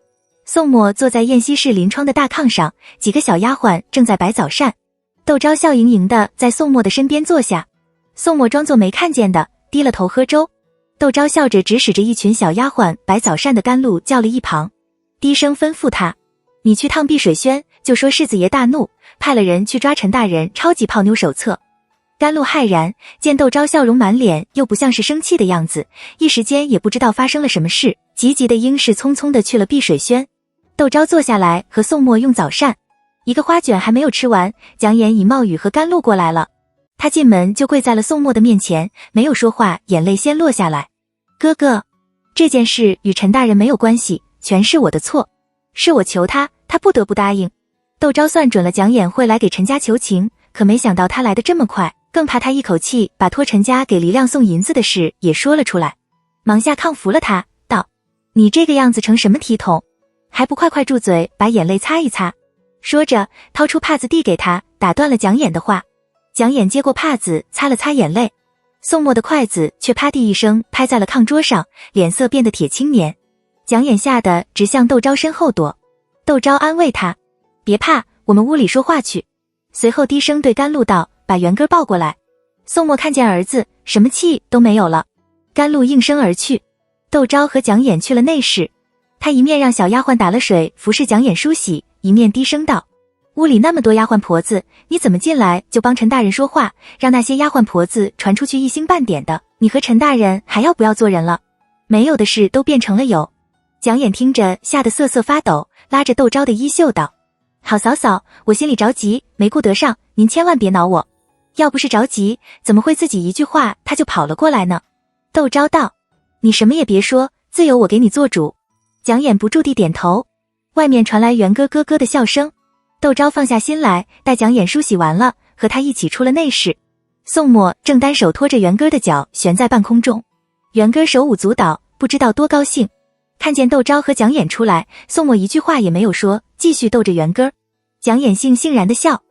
宋墨坐在宴席室临窗的大炕上，几个小丫鬟正在摆早膳。窦昭笑盈盈地在宋墨的身边坐下，宋墨装作没看见的，低了头喝粥。窦昭笑着指使着一群小丫鬟摆早膳的甘露叫了一旁，低声吩咐他：你去烫碧水轩，就说世子爷大怒，派了人去抓陈大人超级泡妞手册。甘露骇然，见窦昭笑容满脸，又不像是生气的样子，一时间也不知道发生了什么事，急急的应是匆匆的去了碧水轩。窦昭坐下来和宋墨用早膳，一个花卷还没有吃完，蒋琰以冒雨和甘露过来了。他进门就跪在了宋墨的面前，没有说话，眼泪先落下来。哥哥，这件事与陈大人没有关系，全是我的错，是我求他，他不得不答应。窦昭算准了蒋琰会来给陈家求情，可没想到他来得这么快，更怕他一口气把托陈家给黎亮送银子的事也说了出来，忙下炕扶了他，道：你这个样子成什么体统，还不快快住嘴，把眼泪擦一擦。说着掏出帕子递给他，打断了蒋琰的话。蒋琰接过帕子擦了擦眼泪，宋墨的筷子却啪地一声拍在了炕桌上，脸色变得铁青年。蒋琰吓得直向窦昭身后躲。窦昭安慰他：别怕，我们屋里说话去。随后低声对甘露道：把圆根抱过来。宋墨看见儿子，什么气都没有了。甘露应声而去。窦昭和蒋琰去了内室，他一面让小丫鬟打了水服侍蒋琰梳洗，一面低声道：屋里那么多丫鬟婆子，你怎么进来就帮陈大人说话，让那些丫鬟婆子传出去一星半点的，你和陈大人还要不要做人了？没有的事都变成了有。蒋琰听着吓得瑟瑟发抖，拉着窦昭的衣袖道：好嫂嫂，我心里着急，没顾得上，您千万别恼我。要不是着急，怎么会自己一句话他就跑了过来呢？窦昭道：你什么也别说，自有我给你做主。蒋琰不住地点头。外面传来元哥咯咯的笑声。窦昭放下心来，待蒋琰梳洗完了，和他一起出了内室。宋墨正单手托着元哥的脚悬在半空中，元哥手舞足蹈，不知道多高兴。看见窦昭和蒋琰出来，宋墨一句话也没有说，继续逗着元哥。蒋琰悻然的笑。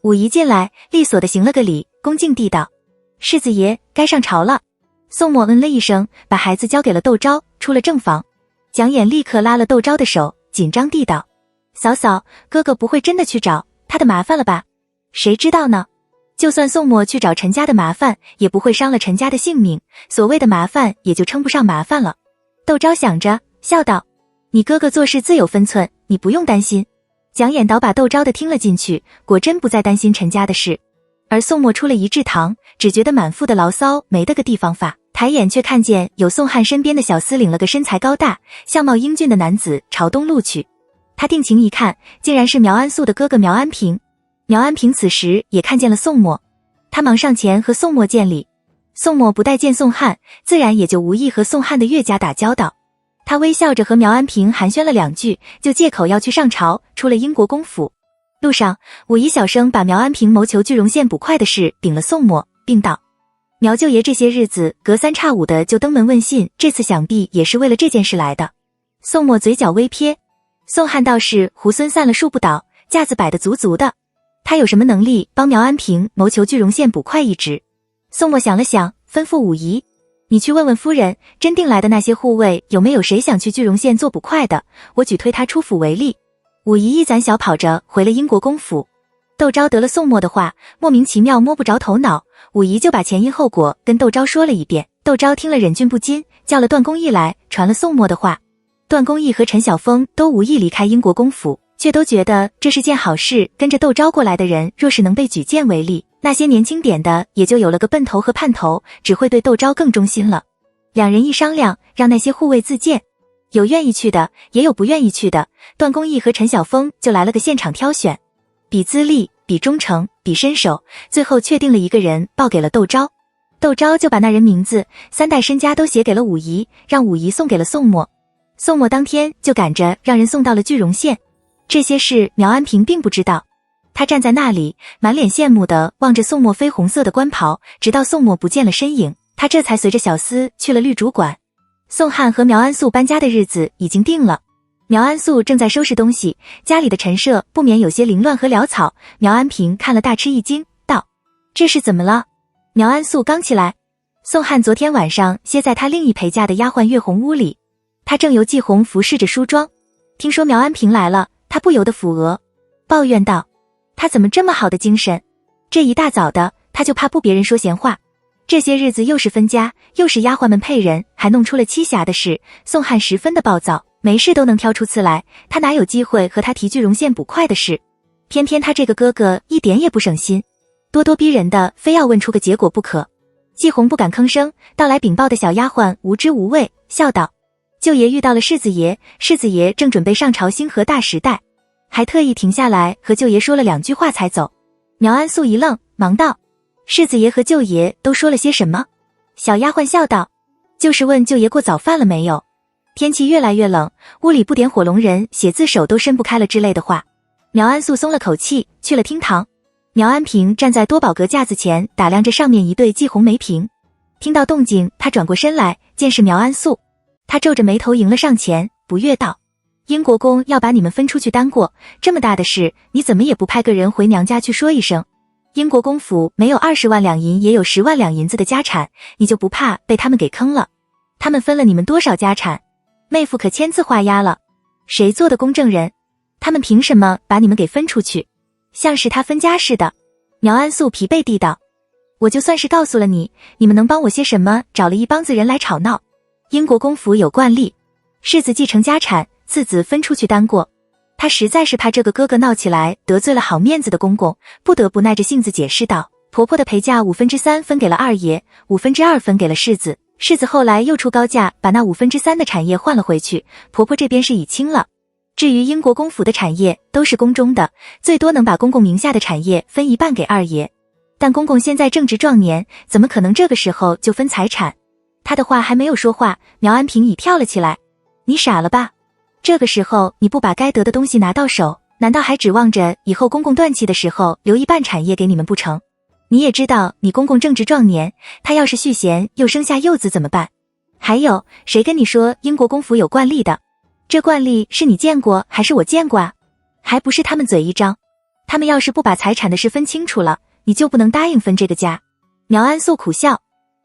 武姨进来，利索的行了个礼，恭敬地道：世子爷该上朝了。宋墨嗯了一声，把孩子交给了窦昭，出了正房。蒋琰立刻拉了窦昭的手，紧张地道：嫂嫂，哥哥不会真的去找他的麻烦了吧？谁知道呢？就算宋墨去找陈家的麻烦，也不会伤了陈家的性命，所谓的麻烦也就称不上麻烦了。窦昭想着，笑道：你哥哥做事自有分寸，你不用担心。蒋琰倒把窦昭的听了进去，果真不再担心陈家的事。而宋墨出了一至堂，只觉得满腹的牢骚没得个地方发，抬眼却看见有宋汉身边的小厮领了个身材高大、相貌英俊的男子朝东路去。他定睛一看，竟然是苗安素的哥哥苗安平。苗安平此时也看见了宋墨，他忙上前和宋墨见礼。宋墨不待见宋汉，自然也就无意和宋汉的岳家打交道。他微笑着和苗安平寒暄了两句，就借口要去上朝，出了英国公府。路上，武姨小声把苗安平谋求句容县捕快的事禀了宋墨，并道：苗舅爷这些日子隔三差五的就登门问信，这次想必也是为了这件事来的。宋墨嘴角微撇，宋汉倒是猢狲散了树不倒，架子摆得足足的。他有什么能力帮苗安平谋求句容县捕快一职？宋墨想了想，吩咐武姨：你去问问夫人，真定来的那些护卫有没有谁想去句容县做捕快的，我举推他出府为例。武姨一攒小跑着回了英国公府。窦昭得了宋墨的话，莫名其妙摸不着头脑，武姨就把前因后果跟窦昭说了一遍。窦昭听了忍俊不禁，叫了段公义来传了宋墨的话。段公义和陈晓峰都无意离开英国公府，却都觉得这是件好事，跟着窦昭过来的人若是能被举荐为例，那些年轻点的也就有了个奔头和盼头，只会对窦昭更忠心了。两人一商量，让那些护卫自荐，有愿意去的，也有不愿意去的。段公义和陈晓峰就来了个现场挑选。比资历，比忠诚，比身手，最后确定了一个人，报给了窦昭。窦昭就把那人名字、3代身家都写给了武夷，让武夷送给了宋墨。宋墨当天就赶着让人送到了句容县。这些事苗安平并不知道，他站在那里，满脸羡慕地望着宋墨绯红色的官袍，直到宋墨不见了身影，他这才随着小厮去了绿竹馆。宋汉和苗安素搬家的日子已经定了，苗安素正在收拾东西，家里的陈设不免有些凌乱和潦草。苗安平看了大吃一惊，道：“这是怎么了？”苗安素刚起来，宋汉昨天晚上歇在他另一陪嫁的丫鬟月红屋里，他正由季红服侍着梳妆，听说苗安平来了，他不由得抚额，抱怨道：“他怎么这么好的精神？这一大早的，他就怕不别人说闲话。这些日子又是分家，又是丫鬟们配人，还弄出了栖霞的事。”宋汉十分的暴躁，没事都能挑出刺来，他哪有机会和他提句容县捕快的事？偏偏他这个哥哥一点也不省心，咄咄逼人的，非要问出个结果不可。季红不敢吭声，到来禀报的小丫鬟无知无畏，笑道：“舅爷遇到了世子爷，世子爷正准备上朝兴和大时代，还特意停下来和舅爷说了2句话才走。”苗安素一愣，忙道：“世子爷和舅爷都说了些什么？”小丫鬟笑道：“就是问舅爷过早饭了没有，天气越来越冷，屋里不点火龙人写字手都伸不开了之类的话。”苗安素松了口气，去了厅堂。苗安平站在多宝阁架子前，打量着上面一对季红梅瓶。听到动静，他转过身来，见是苗安素，他皱着眉头迎了上前，不悦道：“英国公要把你们分出去单过，这么大的事，你怎么也不派个人回娘家去说一声？英国公府没有20万两银，也有10万两银子的家产，你就不怕被他们给坑了？他们分了你们多少家产？妹夫可签字画押了，谁做的公证人？他们凭什么把你们给分出去？像是他分家似的。”苗安素疲惫地道：“我就算是告诉了你，你们能帮我些什么？找了一帮子人来吵闹。英国公府有惯例，世子继承家产，次子分出去单过。他实在是怕这个哥哥闹起来得罪了好面子的公公，不得不耐着性子解释道：婆婆的陪嫁3/5分给了二爷，2/5分给了世子，世子后来又出高价把那3/5的产业换了回去，婆婆这边是已清了。至于英国公府的产业都是宫中的，最多能把公公名下的产业分1半给二爷，但公公现在正值壮年，怎么可能这个时候就分财产？”他的话还没有说话，苗安平已跳了起来：“你傻了吧？这个时候你不把该得的东西拿到手，难道还指望着以后公公断气的时候留1半产业给你们不成？你也知道你公公正值壮年，他要是续弦又生下幼子怎么办？还有，谁跟你说英国公府有惯例的？这惯例是你见过还是我见过啊？还不是他们嘴一张，他们要是不把财产的事分清楚了，你就不能答应分这个家。”苗安素苦笑，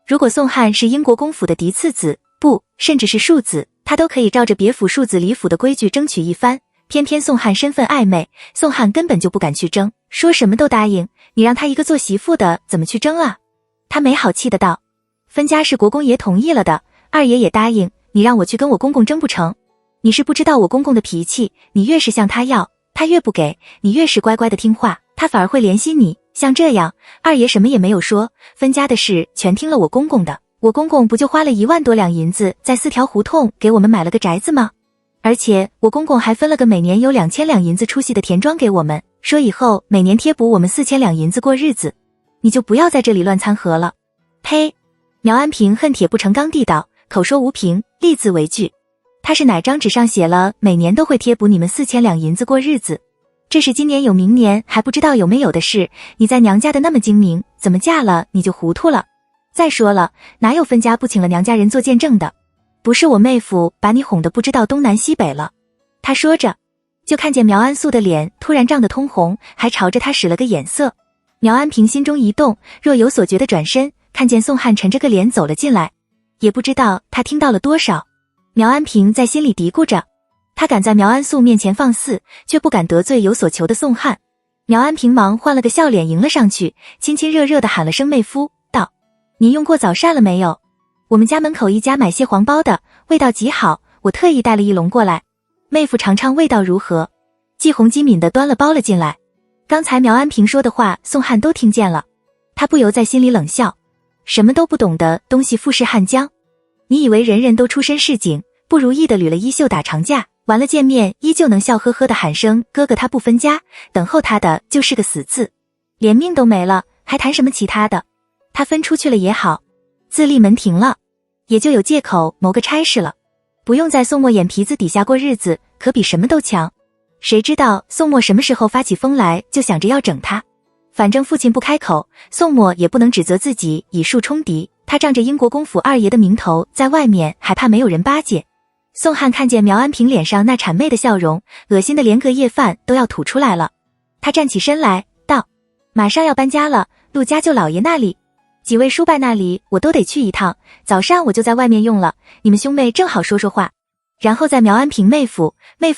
如果宋汉是英国公府的嫡次子，不，甚至是庶子，他都可以照着别府庶子离府的规矩争取一番，偏偏宋汉身份暧昧，宋汉根本就不敢去争，说什么都答应，你让他一个做媳妇的怎么去争啊？他没好气的道：“分家是国公爷同意了的，二爷也答应，你让我去跟我公公争不成？你是不知道我公公的脾气，你越是向他要，他越不给，你越是乖乖的听话，他反而会怜惜你。像这样，二爷什么也没有说，分家的事全听了我公公的，我公公不就花了1万多两银子在4条胡同给我们买了个宅子吗？而且我公公还分了个每年有2000两银子出息的田庄给我们，说以后每年贴补我们4000两银子过日子，你就不要在这里乱掺和了。”呸！苗安平恨铁不成钢地道，口说无凭，立字为据。他是哪张纸上写了每年都会贴补你们4000两银子过日子？这是今年有明年还不知道有没有的事，你在娘家的那么精明，怎么嫁了你就糊涂了？再说了，哪有分家不请了娘家人做见证的？不是我妹夫把你哄得不知道东南西北了。他说着，就看见苗安素的脸突然涨得通红，还朝着他使了个眼色。苗安平心中一动，若有所觉地转身，看见宋汉沉着个脸走了进来，也不知道他听到了多少。苗安平在心里嘀咕着，他敢在苗安素面前放肆，却不敢得罪有所求的宋汉。苗安平忙换了个笑脸迎了上去，亲亲热热地喊了声妹夫，道：“您用过早膳了没有？我们家门口一家买蟹黄包的，味道极好，我特意带了1笼过来，妹夫尝尝味道如何？”季红机敏地端了包了进来。刚才苗安平说的话宋汉都听见了，他不由在心里冷笑，什么都不懂的东西富士汉江，你以为人人都出身市井，不如意的捋了衣袖打长假，完了见面依旧能笑呵呵的喊声哥哥，他不分家，等候他的就是个死字，连命都没了，还谈什么其他的？他分出去了也好，自立门庭了，也就有借口谋个差事了，不用在宋墨眼皮子底下过日子，可比什么都强。谁知道宋墨什么时候发起疯来，就想着要整他。反正父亲不开口，宋墨也不能指责自己以树冲敌，他仗着英国公府二爷的名头在外面，还怕没有人巴结。宋汉看见苗安平脸上那谄媚的笑容，恶心的连隔夜饭都要吐出来了。他站起身来道：马上要搬家了，陆家舅老爷那里，几位叔伯那里我都得去一趟，早上我就在外面用了，你们兄妹正好说说话。然后在苗安平妹夫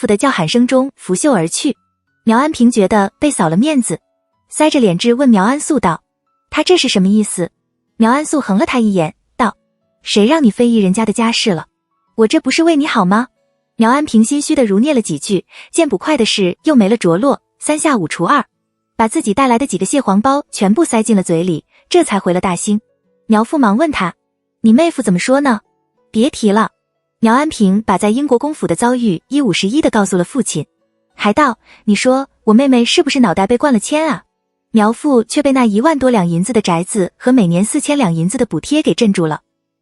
的叫喊声中拂袖而去。苗安平觉得被扫了面子，塞着脸质问苗安素道：他这是什么意思？苗安素横了他一眼道：谁让你非议人家的家事了？我这不是为你好吗？苗安平心虚的如念了几句，见不快的事又没了着落，三下五除二，把自己带来的几个蟹黄包全部塞进了嘴里，这才回了大兴。苗父忙问他：你妹夫怎么说呢？别提了。苗安平把在英国公府的遭遇一五十一的告诉了父亲，还道：你说我妹妹是不是脑袋被灌了铅啊？苗父却被那1万多两银子的宅子和每年4000两银子的补贴给镇住了。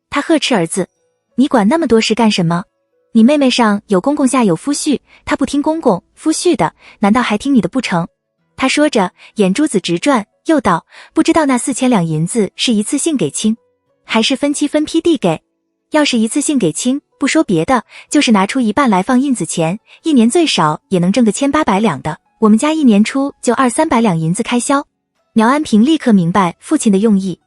他呵斥儿子：你管那么多事干什么？你妹妹上有公公下有夫婿，她不听公公夫婿的，难道还听你的不成？他说着眼珠子直转，又道：不知道那4000两银子是一次性给清，还是分期分批地给？要是一次性给清，不说别的，就是拿出一半来放印子钱，一年最少也能挣个1800两的，我们家一年出就200-300两银子开销。苗安平立刻明白父亲的用意，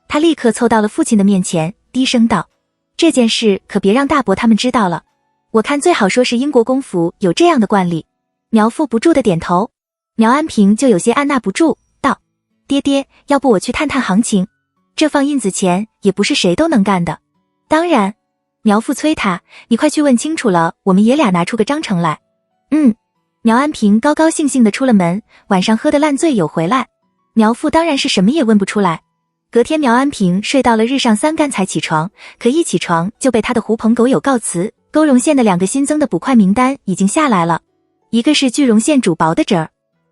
他立刻凑到了父亲的面前，低声道：这件事可别让大伯他们知道了，我看最好说是英国公府有这样的惯例。苗父不住的点头。苗安平就有些按捺不住，道：爹爹，要不我去探探行情，这放印子钱也不是谁都能干的。当然。苗父催他：你快去问清楚了，我们爷俩拿出个章程来。苗安平高高兴兴的出了门，晚上喝得烂醉有回来。苗父当然是什么也问不出来。隔天苗安平睡到了日上3竿才起床，可一起床就被他的狐朋狗友告辞，沟荣县的2个新增的捕快名单已经下来了，一个是句容县主薄的侄儿，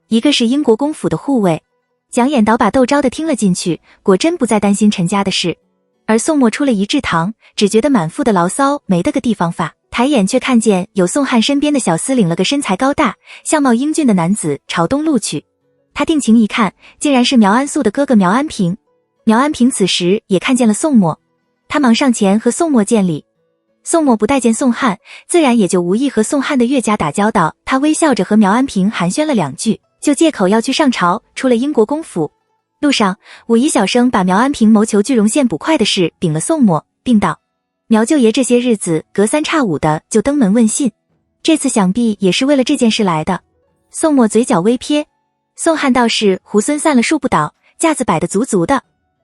一个是英国公府的护卫。蒋眼导把窦昭的听了进去，果真不再担心陈家的事。而宋墨出了一制堂，只觉得满腹的牢骚没得个地方发，抬眼却看见有宋汉身边的小厮领了个身材高大、相貌英俊的男子朝东路去。他定睛一看，竟然是苗安素的哥哥苗安平。苗安平此时也看见了宋墨，他忙上前和宋墨见礼。宋墨不待见宋汉，自然也就无意和宋汉的岳家打交道，他微笑着和苗安平寒暄了2句，就借口要去上朝，出了英国公府。路上，武夷小生把苗安平谋求句容县捕快的事禀了宋墨，并道：苗舅爷这些日子隔3差5的就登门问信，这次想必也是为了这件事来的。宋墨嘴角微瞥，宋汉倒是猢狲散了树不倒，架子摆得足足的，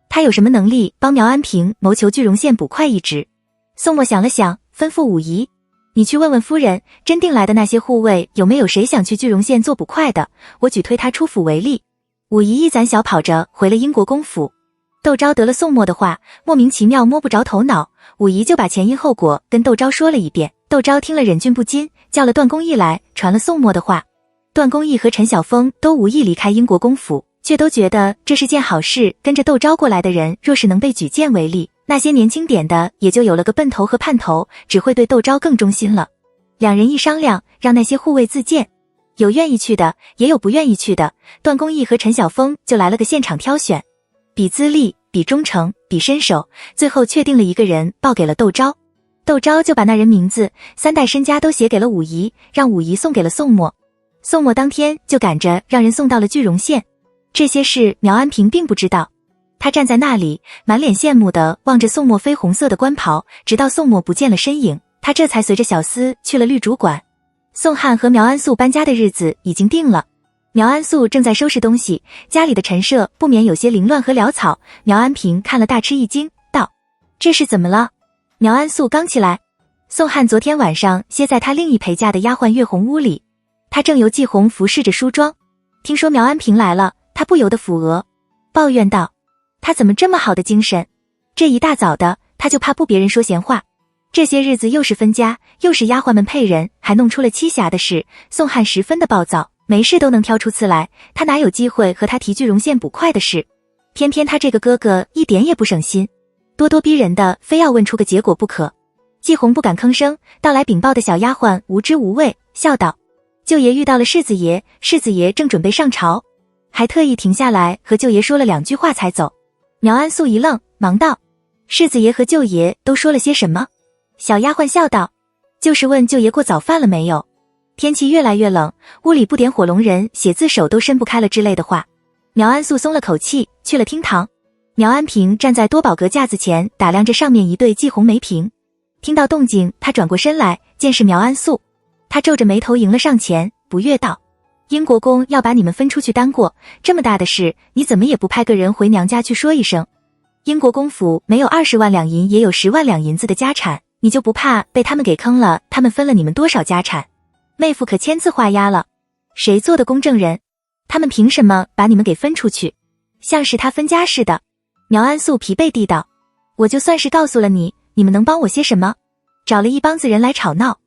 他有什么能力帮苗安平谋求句容县捕快一职？宋墨想了想，吩咐武夷：你去问问夫人，真定来的那些护卫有没有谁想去句容县做捕快的，我举推他出府为例。武夷一攒小跑着回了英国公府。窦昭得了宋墨的话，莫名其妙摸不着头脑，武夷就把前因后果跟窦昭说了一遍。窦昭听了忍俊不禁，叫了段公义来传了宋墨的话。段公义和陈晓峰都无意离开英国公府，却都觉得这是件好事，跟着窦昭过来的人若是能被举荐为例，那些年轻点的也就有了个奔头和盼头，只会对窦昭更忠心了。2人一商量，让那些护卫自荐，有愿意去的，也有不愿意去的。段公义和陈晓峰就来了个现场挑选，比资历，比忠诚，比身手，最后确定了一个人，报给了窦昭。窦昭就把那人名字、3代身家都写给了武夷，让武夷送给了宋墨。宋墨当天就赶着让人送到了句容县。这些事苗安平并不知道，他站在那里，满脸羡慕地望着宋墨绯红色的官袍，直到宋墨不见了身影，他这才随着小厮去了绿主馆。宋汉和苗安素搬家的日子已经定了，苗安素正在收拾东西，家里的陈设不免有些凌乱和潦草。苗安平看了大吃一惊，道：这是怎么了？苗安素刚起来，宋汉昨天晚上歇在他另一陪嫁的丫鬟月红屋里，他正由季红服侍着梳妆，听说苗安平来了，他不由得抚额，抱怨道：他怎么这么好的精神？这一大早的，他就怕不别人说闲话。这些日子又是分家，又是丫鬟们配人，还弄出了妻侠的事，宋汉十分的暴躁，没事都能挑出刺来，他哪有机会和他提句容陷捕快的事？偏偏他这个哥哥一点也不省心，咄咄逼人的，非要问出个结果不可。季红不敢吭声，到来禀报的小丫鬟无知无畏，笑道：舅爷遇到了世子爷，世子爷正准备上朝，还特意停下来和舅爷说了2句话才走。苗安素一愣，忙道：世子爷和舅爷都说了些什么？小丫鬟笑道：就是问舅爷过早饭了没有，天气越来越冷，屋里不点火龙人写字手都伸不开了之类的话。苗安素松了口气，去了厅堂。苗安平站在多宝阁架子前，打量着上面一对祭红梅瓶。听到动静，他转过身来，见是苗安素，他皱着眉头迎了上前，不悦道：英国公要把你们分出去单过，这么大的事，你怎么也不派个人回娘家去说一声？英国公府没有20万两银，也有10万两银子的家产，你就不怕被他们给坑了？他们分了你们多少家产？妹夫可签字画押了，谁做的公证人？他们凭什么把你们给分出去？像是他分家似的。苗安素疲惫地道：我就算是告诉了你，你们能帮我些什么？找了一帮子人来吵闹。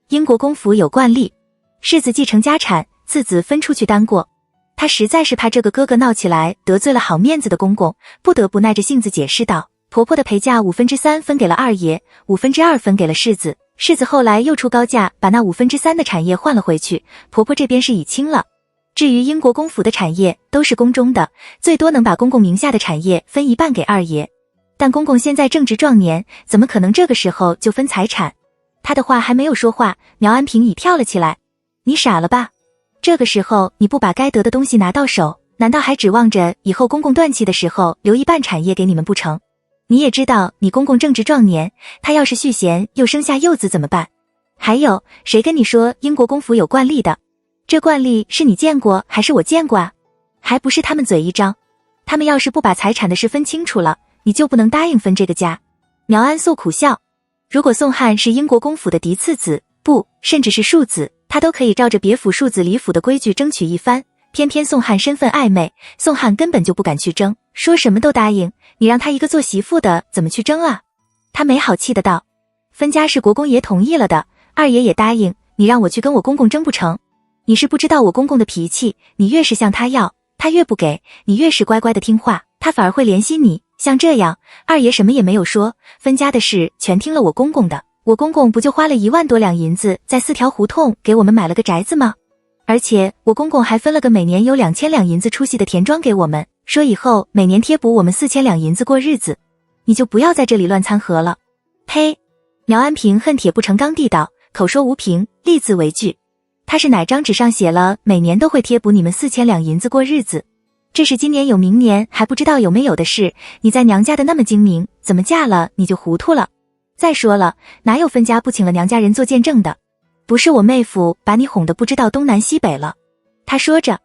英国公府有惯例，世子继承家产，次子分出去单过。他实在是怕这个哥哥闹起来得罪了好面子的公公，不得不耐着性子解释道：婆婆的陪嫁3/5分给了二爷，2/5分给了世子，世子后来又出高价把那3/5的产业换了回去，婆婆这边是已清了。至于英国公府的产业都是宫中的，最多能把公公名下的产业分1半给二爷，但公公现在正值壮年，怎么可能这个时候就分财产？他的话还没有说话，苗安平已跳了起来：你傻了吧？这个时候你不把该得的东西拿到手，难道还指望着以后公公断气的时候留1半产业给你们不成？你也知道你公公正值壮年，他要是续弦又生下幼子怎么办？还有谁跟你说英国公府有惯例的？这惯例是你见过还是我见过啊？还不是他们嘴一张，他们要是不把财产的事分清楚了，你就不能答应分这个家。苗安素苦笑，如果宋汉是英国公府的嫡次子，不，甚至是庶子，他都可以照着别府庶子李府的规矩争取一番，偏偏宋汉身份暧昧，宋汉根本就不敢去争，说什么都答应，你让他一个做媳妇的怎么去争啊？他没好气的道：分家是国公爷同意了的，二爷也答应，你让我去跟我公公争不成？你是不知道我公公的脾气，你越是向他要，他越不给，你越是乖乖的听话，他反而会怜惜你。像这样，二爷什么也没有说，分家的事全听了我公公的，我公公不就花了1万多两银子在4条胡同给我们买了个宅子吗？而且我公公还分了个每年有2000两银子出息的田庄给我们，说以后每年贴补我们4000两银子过日子，你就不要在这里乱掺和了。呸！苗安平恨铁不成钢地道，口说无凭，立字为据。他是哪张纸上写了每年都会贴补你们4000两银子过日子？这是今年有明年还不知道有没有的事，你在娘家的那么精明，怎么嫁了你就糊涂了？再说了，哪有分家不请了娘家人做见证的？不是我妹夫把你哄得不知道东南西北了。他说着，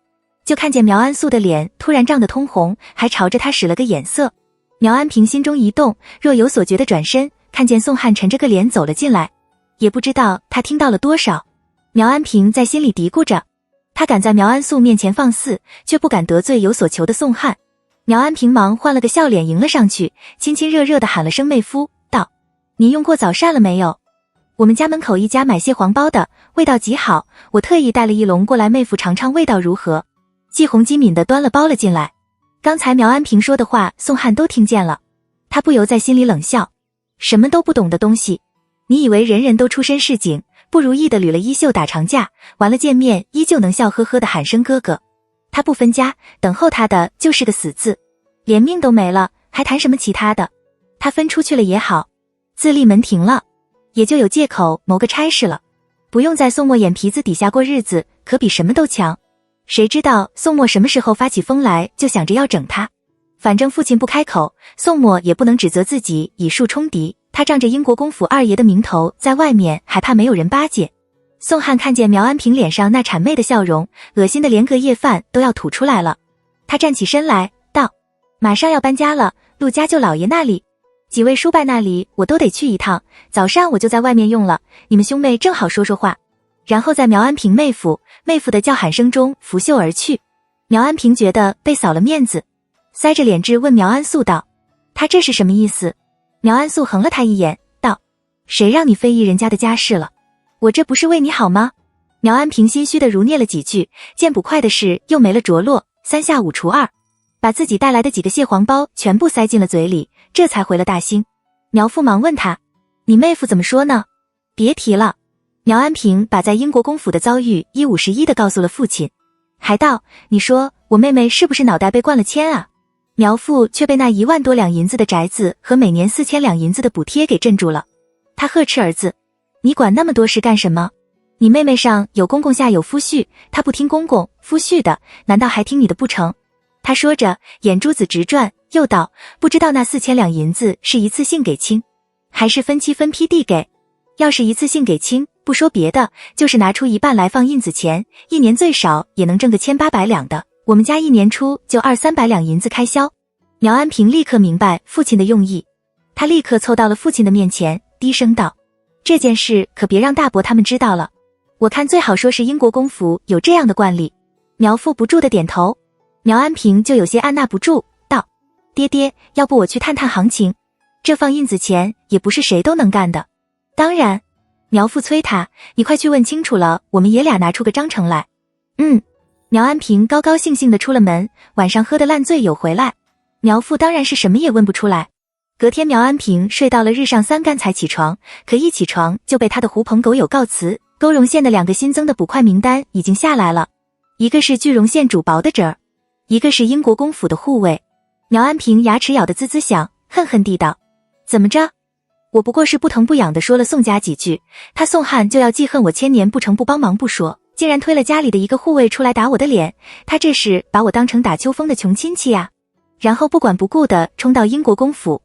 就看见苗安素的脸突然涨得通红，还朝着他使了个眼色。苗安平心中一动，若有所觉地转身，看见宋汉沉着个脸走了进来，也不知道他听到了多少。苗安平在心里嘀咕着，他敢在苗安素面前放肆，却不敢得罪有所求的宋汉。苗安平忙换了个笑脸迎了上去，亲亲热热地喊了声妹夫，道：您用过早膳了没有？我们家门口一家买蟹黄包的，味道极好，我特意带了1笼过来，妹夫尝尝味道如何？季红机敏地端了包了进来。刚才苗安平说的话宋汉都听见了，他不由在心里冷笑，什么都不懂的东西，你以为人人都出身市井，不如意的捋了衣袖打长假，完了见面依旧能笑呵呵的喊声哥哥。他不分家，等候他的就是个死字，连命都没了，还谈什么其他的？他分出去了也好，自立门庭了，也就有借口谋个差事了，不用在宋墨眼皮子底下过日子，可比什么都强。谁知道宋墨什么时候发起疯来，就想着要整他。反正父亲不开口，宋墨也不能指责自己以树冲敌，他仗着英国公府二爷的名头在外面，还怕没有人巴结。宋汉看见苗安平脸上那谄媚的笑容，恶心的连隔夜饭都要吐出来了。他站起身来道：马上要搬家了，陆家舅老爷那里，几位叔伯那里我都得去一趟，早膳我就在外面用了，你们兄妹正好说说话。然后在苗安平妹夫的叫喊声中拂袖而去。苗安平觉得被扫了面子，塞着脸质问苗安素道：他这是什么意思？苗安素横了他一眼道：谁让你非议人家的家事了？我这不是为你好吗？苗安平心虚地如念了几句，见捕快的事又没了着落，3下5除2，把自己带来的几个蟹黄包全部塞进了嘴里，这才回了大兴。苗父忙问他，你妹夫怎么说呢？别提了。苗安平把在英国公府的遭遇一五十一地告诉了父亲，还道，你说我妹妹是不是脑袋被灌了铅啊？苗父却被那1万多两银子的宅子和每年4000两银子的补贴给镇住了。他呵斥儿子，你管那么多事干什么？你妹妹上有公公下有夫婿，她不听公公夫婿的，难道还听你的不成？他说着眼珠子直转，又道，不知道那4000两银子是一次性给清，还是分期分批地给？要是一次性给清，不说别的，就是拿出一半来放印子钱，一年最少也能挣个1800两的，我们家一年出就200-300两银子开销。苗安平立刻明白父亲的用意，他立刻凑到了父亲的面前，低声道，这件事可别让大伯他们知道了，我看最好说是英国公府有这样的惯例。苗父不住地点头，苗安平就有些按捺不住，道，爹爹，要不我去探探行情，这放印子钱也不是谁都能干的。当然，苗父催他，你快去问清楚了，我们爷俩拿出个章程来。苗安平高高兴兴地出了门，晚上喝得烂醉有回来，苗父当然是什么也问不出来。隔天苗安平睡到了日上3竿才起床，可一起床就被他的狐朋狗友告辞，勾绒县的2个新增的捕快名单已经下来了，一个是巨绒县主薄的侄儿，一个是英国公府的护卫。苗安平牙齿咬得滋滋响，恨恨地道，怎么着？我不过是不疼不痒地说了宋家几句，他宋汉就要记恨我千年不成不帮忙不说，竟然推了家里的一个护卫出来打我的脸，他这是把我当成打秋风的穷亲戚啊！然后不管不顾地冲到英国公府。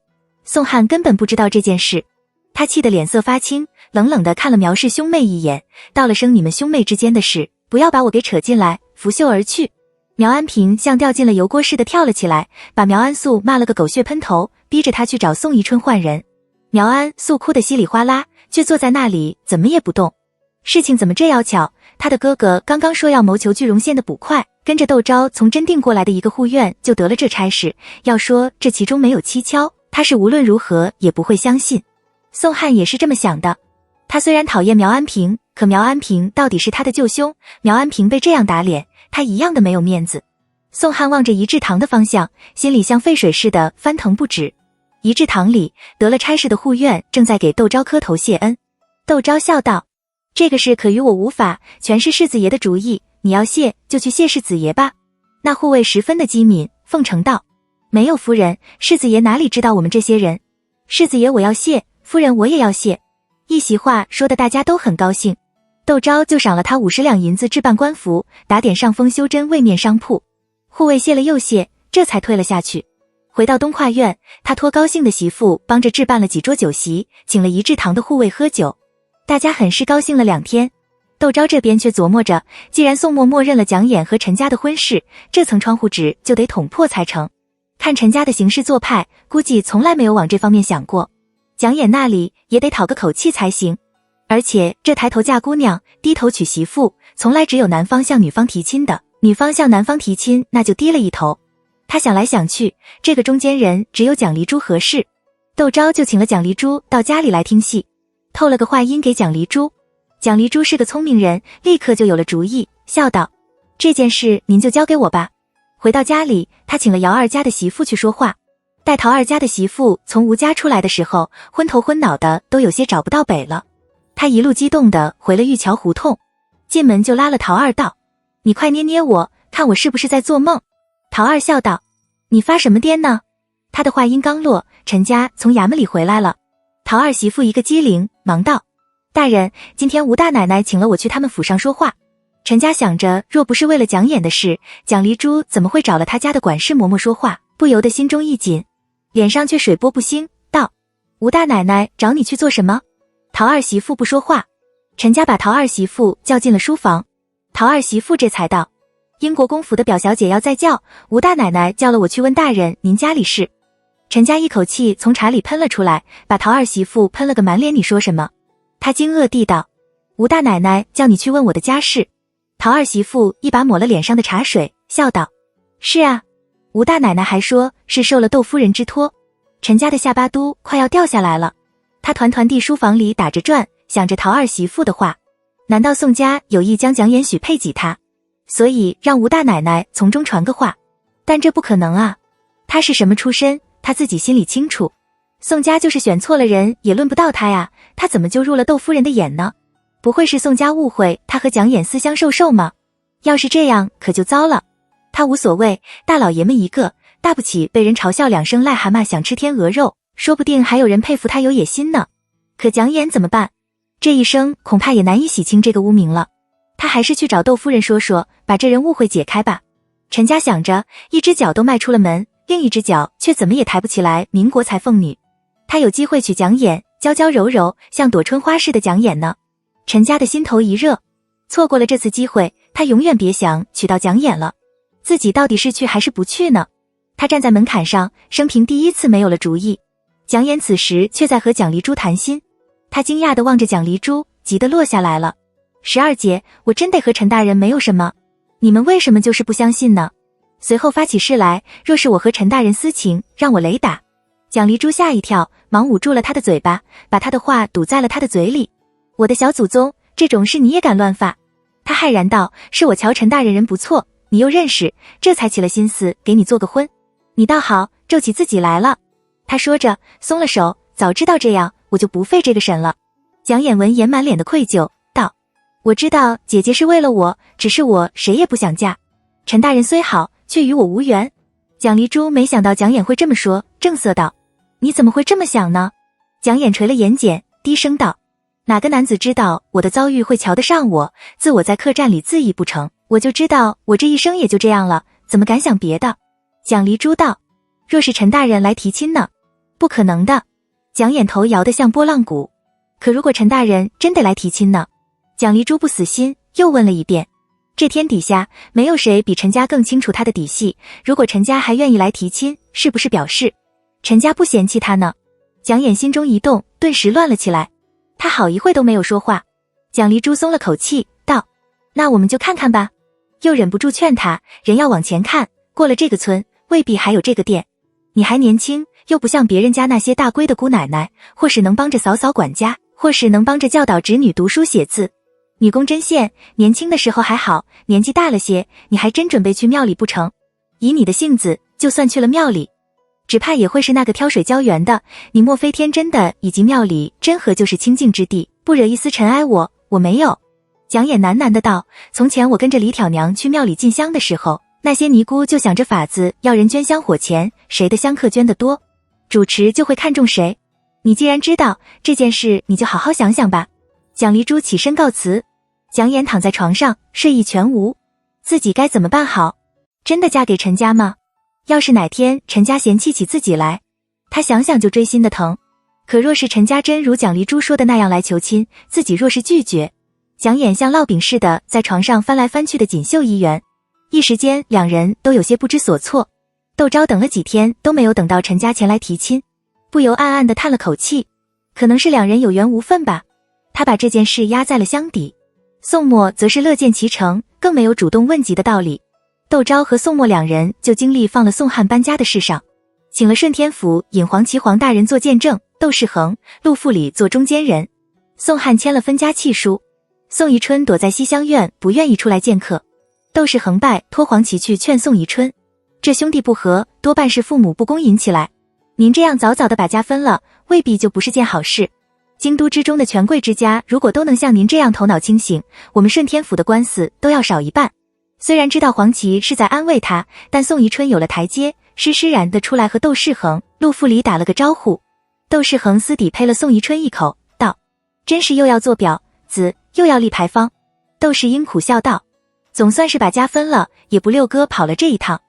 宋汉根本不知道这件事，他气得脸色发青，冷冷地看了苗氏兄妹一眼，道了声你们兄妹之间的事，不要把我给扯进来，拂袖而去。苗安平像掉进了油锅似的跳了起来，把苗安素骂了个狗血喷头，逼着他去找宋宜春换人。苗安素哭得稀里哗啦，却坐在那里怎么也不动。事情怎么这要巧，他的哥哥刚刚说要谋求巨绒县的捕快，跟着窦昭从真定过来的一个护院就得了这差事，要说这其中没有蹊跷，他是无论如何也不会相信。宋汉也是这么想的，他虽然讨厌苗安平，可苗安平到底是他的舅兄，苗安平被这样打脸，他一样的没有面子。宋汉望着仪志堂的方向，心里像沸水似的翻腾不止。仪志堂里，得了差事的护院正在给窦昭磕头谢恩。窦昭笑道，这个事可与我无法，全是世子爷的主意，你要谢就去谢世子爷吧。那护卫十分的机敏，奉承道，没有夫人，世子爷哪里知道我们这些人？世子爷我要谢，夫人我也要谢。一席话说的大家都很高兴，窦昭就赏了他50两银子置办官服，打点上封修真位面商铺。护卫谢了又谢，这才退了下去。回到东跨院，他托高兴的媳妇帮着置办了几桌酒席，请了仪志堂的护卫喝酒，大家很是高兴了2天。窦昭这边却琢磨着，既然宋默默认了蒋衍和陈家的婚事，这层窗户纸就得捅破才成。看陈家的行事做派，估计从来没有往这方面想过，蒋衍那里也得讨个口气才行。而且这抬头嫁姑娘，低头娶媳妇，从来只有男方向女方提亲的，女方向男方提亲那就低了一头。他想来想去，这个中间人只有蒋离珠合适。窦昭就请了蒋离珠到家里来听戏，透了个话音给蒋离珠。蒋离珠是个聪明人，立刻就有了主意，笑道，这件事您就交给我吧。回到家里，他请了姚二家的媳妇去说话。待陶二家的媳妇从吴家出来的时候，昏头昏脑的都有些找不到北了。他一路激动的回了玉桥胡同，进门就拉了陶二道，你快捏捏我，看我是不是在做梦。陶二笑道，你发什么癫呢？他的话音刚落，陈家从衙门里回来了。陶二媳妇一个机灵，忙道，大人，今天吴大奶奶请了我去他们府上说话。陈家想着，若不是为了蒋衍的事，蒋离珠怎么会找了他家的管事嬷嬷说话，不由得心中一紧，脸上却水波不兴，道，吴大奶奶找你去做什么？陶二媳妇不说话。陈家把陶二媳妇叫进了书房，陶二媳妇这才道，英国公府的表小姐要再叫，吴大奶奶叫了我去问大人您家里事。陈家一口气从茶里喷了出来，把陶二媳妇喷了个满脸，你说什么？他惊愕地道，吴大奶奶叫你去问我的家事。陶二媳妇一把抹了脸上的茶水，笑道，是啊，吴大奶奶还说是受了窦夫人之托。陈家的下巴都快要掉下来了。他团团地书房里打着转，想着陶儿媳妇的话。难道宋家有意将蒋琰许配给他，所以让吴大奶奶从中传个话？但这不可能啊！他是什么出身，他自己心里清楚。宋家就是选错了人，也轮不到他呀，他怎么就入了窦夫人的眼呢？不会是宋家误会他和蒋琰私相授受吗？要是这样，可就糟了。他无所谓，大老爷们一个，大不起被人嘲笑2声癞蛤蟆想吃天鹅肉，说不定还有人佩服他有野心呢。可蒋琰怎么办？这一生恐怕也难以洗清这个污名了。他还是去找窦夫人说说，把这人误会解开吧。陈家想着，一只脚都迈出了门，另一只脚却怎么也抬不起来民国裁缝女。他有机会娶蒋琰，娇娇柔柔像朵春花似的蒋琰呢。陈家的心头一热，错过了这次机会，他永远别想娶到蒋琰了。自己到底是去还是不去呢？他站在门槛上，生平第一次没有了主意。蒋琰此时却在和蒋丽珠谈心。他惊讶地望着蒋丽珠，急得落下来了。12姐，我真得和陈大人没有什么，你们为什么就是不相信呢？随后发起誓来，若是我和陈大人私情，让我雷打。蒋丽珠吓一跳，忙捂住了他的嘴巴，把他的话堵在了他的嘴里。我的小祖宗，这种事你也敢乱发？他骇然道，是我瞧陈大人人不错，你又认识，这才起了心思给你做个婚。你倒好，皱起自己来了。他说着松了手，早知道这样，我就不费这个神了。蒋琰闻言满脸的愧疚，道，我知道姐姐是为了我，只是我谁也不想嫁。陈大人虽好，却与我无缘。蒋丽珠没想到蒋琰会这么说，正色道，你怎么会这么想呢？蒋琰垂了眼睑，低声道，哪个男子知道我的遭遇会瞧得上我，自我在客栈里自缢不成，我就知道我这一生也就这样了，怎么敢想别的？蒋丽珠道，若是陈大人来提亲呢？不可能的。蒋琰头摇得像拨浪鼓。可如果陈大人真得来提亲呢？蒋丽珠不死心，又问了一遍。这天底下没有谁比陈家更清楚他的底细，如果陈家还愿意来提亲，是不是表示陈家不嫌弃他呢？蒋琰心中一动，顿时乱了起来。他好一会都没有说话。蒋丽珠松了口气，道，那我们就看看吧。又忍不住劝他，人要往前看，过了这个村，未必还有这个店。你还年轻，又不像别人家那些大闺的姑奶奶，或是能帮着嫂嫂管家，或是能帮着教导侄女读书写字。女工针线，年轻的时候还好，年纪大了些，你还真准备去庙里不成？以你的性子，就算去了庙里，只怕也会是那个挑水浇园的。你莫非天真的以及庙里真和就是清净之地，不惹一丝尘埃？我没有。蒋琰喃喃的道，从前我跟着李挑娘去庙里进香的时候，那些尼姑就想着法子要人捐香火钱，谁的香客捐得多，主持就会看中谁。你既然知道这件事，你就好好想想吧。蒋丽珠起身告辞。蒋琰躺在床上，睡意全无，自己该怎么办好？真的嫁给陈家吗？要是哪天陈家嫌弃起自己来，他想想就锥心的疼。可若是陈家真如蒋丽珠说的那样来求亲，自己若是拒绝，蒋琰像烙饼似的在床上翻来翻去的锦绣一圆，一时间两人都有些不知所措。窦昭等了几天都没有等到陈家前来提亲，不由暗暗地叹了口气，可能是两人有缘无分吧。他把这件事压在了箱底。宋墨则是乐见其成，更没有主动问及的道理。窦昭和宋墨两人就精力放了宋汉搬家的事上，请了顺天府尹黄岐黄大人做见证，窦世恒、陆富礼做中间人。宋汉签了分家契书，宋宜春躲在西厢院，不愿意出来见客。窦世恒拜托黄岐去劝宋宜春，这兄弟不和，多半是父母不公引起来。您这样早早的把家分了，未必就不是件好事。京都之中的权贵之家，如果都能像您这样头脑清醒，我们顺天府的官司都要少一半。虽然知道黄岐是在安慰他，但宋宜春有了台阶，施施然的出来和窦世恒、陆富礼打了个招呼。窦世恒私底呸了宋宜春一口，道：真是又要做表子，又要立牌坊。窦世英苦笑道：总算是把家分了，也不溜哥跑了这一趟。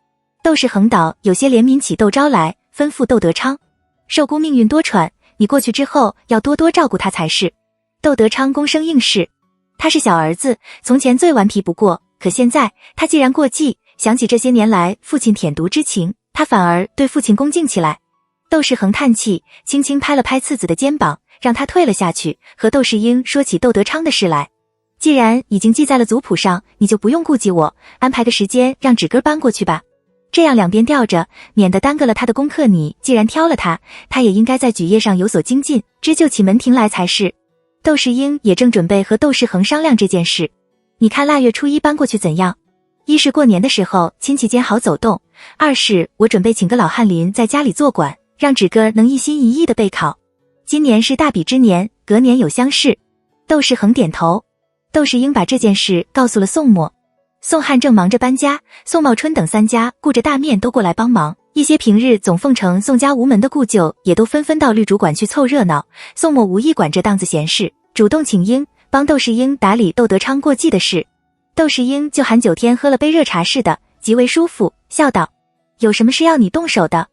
窦世恒倒有些怜悯起窦昭来，吩咐窦德昌：受姑命运多舛，你过去之后要多多照顾他才是。窦德昌躬声应是。他是小儿子，从前最顽皮不过，可现在他既然过继，想起这些年来父亲舔犊之情，他反而对父亲恭敬起来。窦世恒叹气，轻轻拍了拍次子的肩膀，让他退了下去，和窦世英说起窦德昌的事来。既然已经记在了族谱上，你就不用顾及我，安排个时间让纸根搬过去吧。这样两边吊着，免得耽搁了他的功课。你既然挑了他，他也应该在举业上有所精进，织就起门庭来才是。窦世英也正准备和窦世恒商量这件事。你看腊月初一搬过去怎样？一是过年的时候亲戚间好走动，二是我准备请个老翰林在家里做管，让纸个能一心一意的备考。今年是大比之年，隔年有乡试。窦世恒点头。窦世英把这件事告诉了宋墨。宋汉正忙着搬家，宋茂春等三家顾着大面都过来帮忙，一些平日总奉承宋家无门的故旧也都纷纷到绿主馆去凑热闹。宋墨无意管这档子闲事，主动请缨帮窦世英打理窦德昌过继的事。窦世英就喊9天喝了杯热茶似的，极为舒服，笑道：有什么事要你动手的？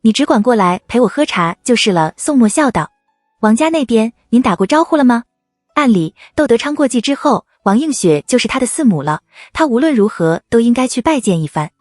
你只管过来陪我喝茶就是了。宋墨笑道：王家那边您打过招呼了吗？按理窦德昌过继之后，王映雪就是他的四母了，他无论如何都应该去拜见一番。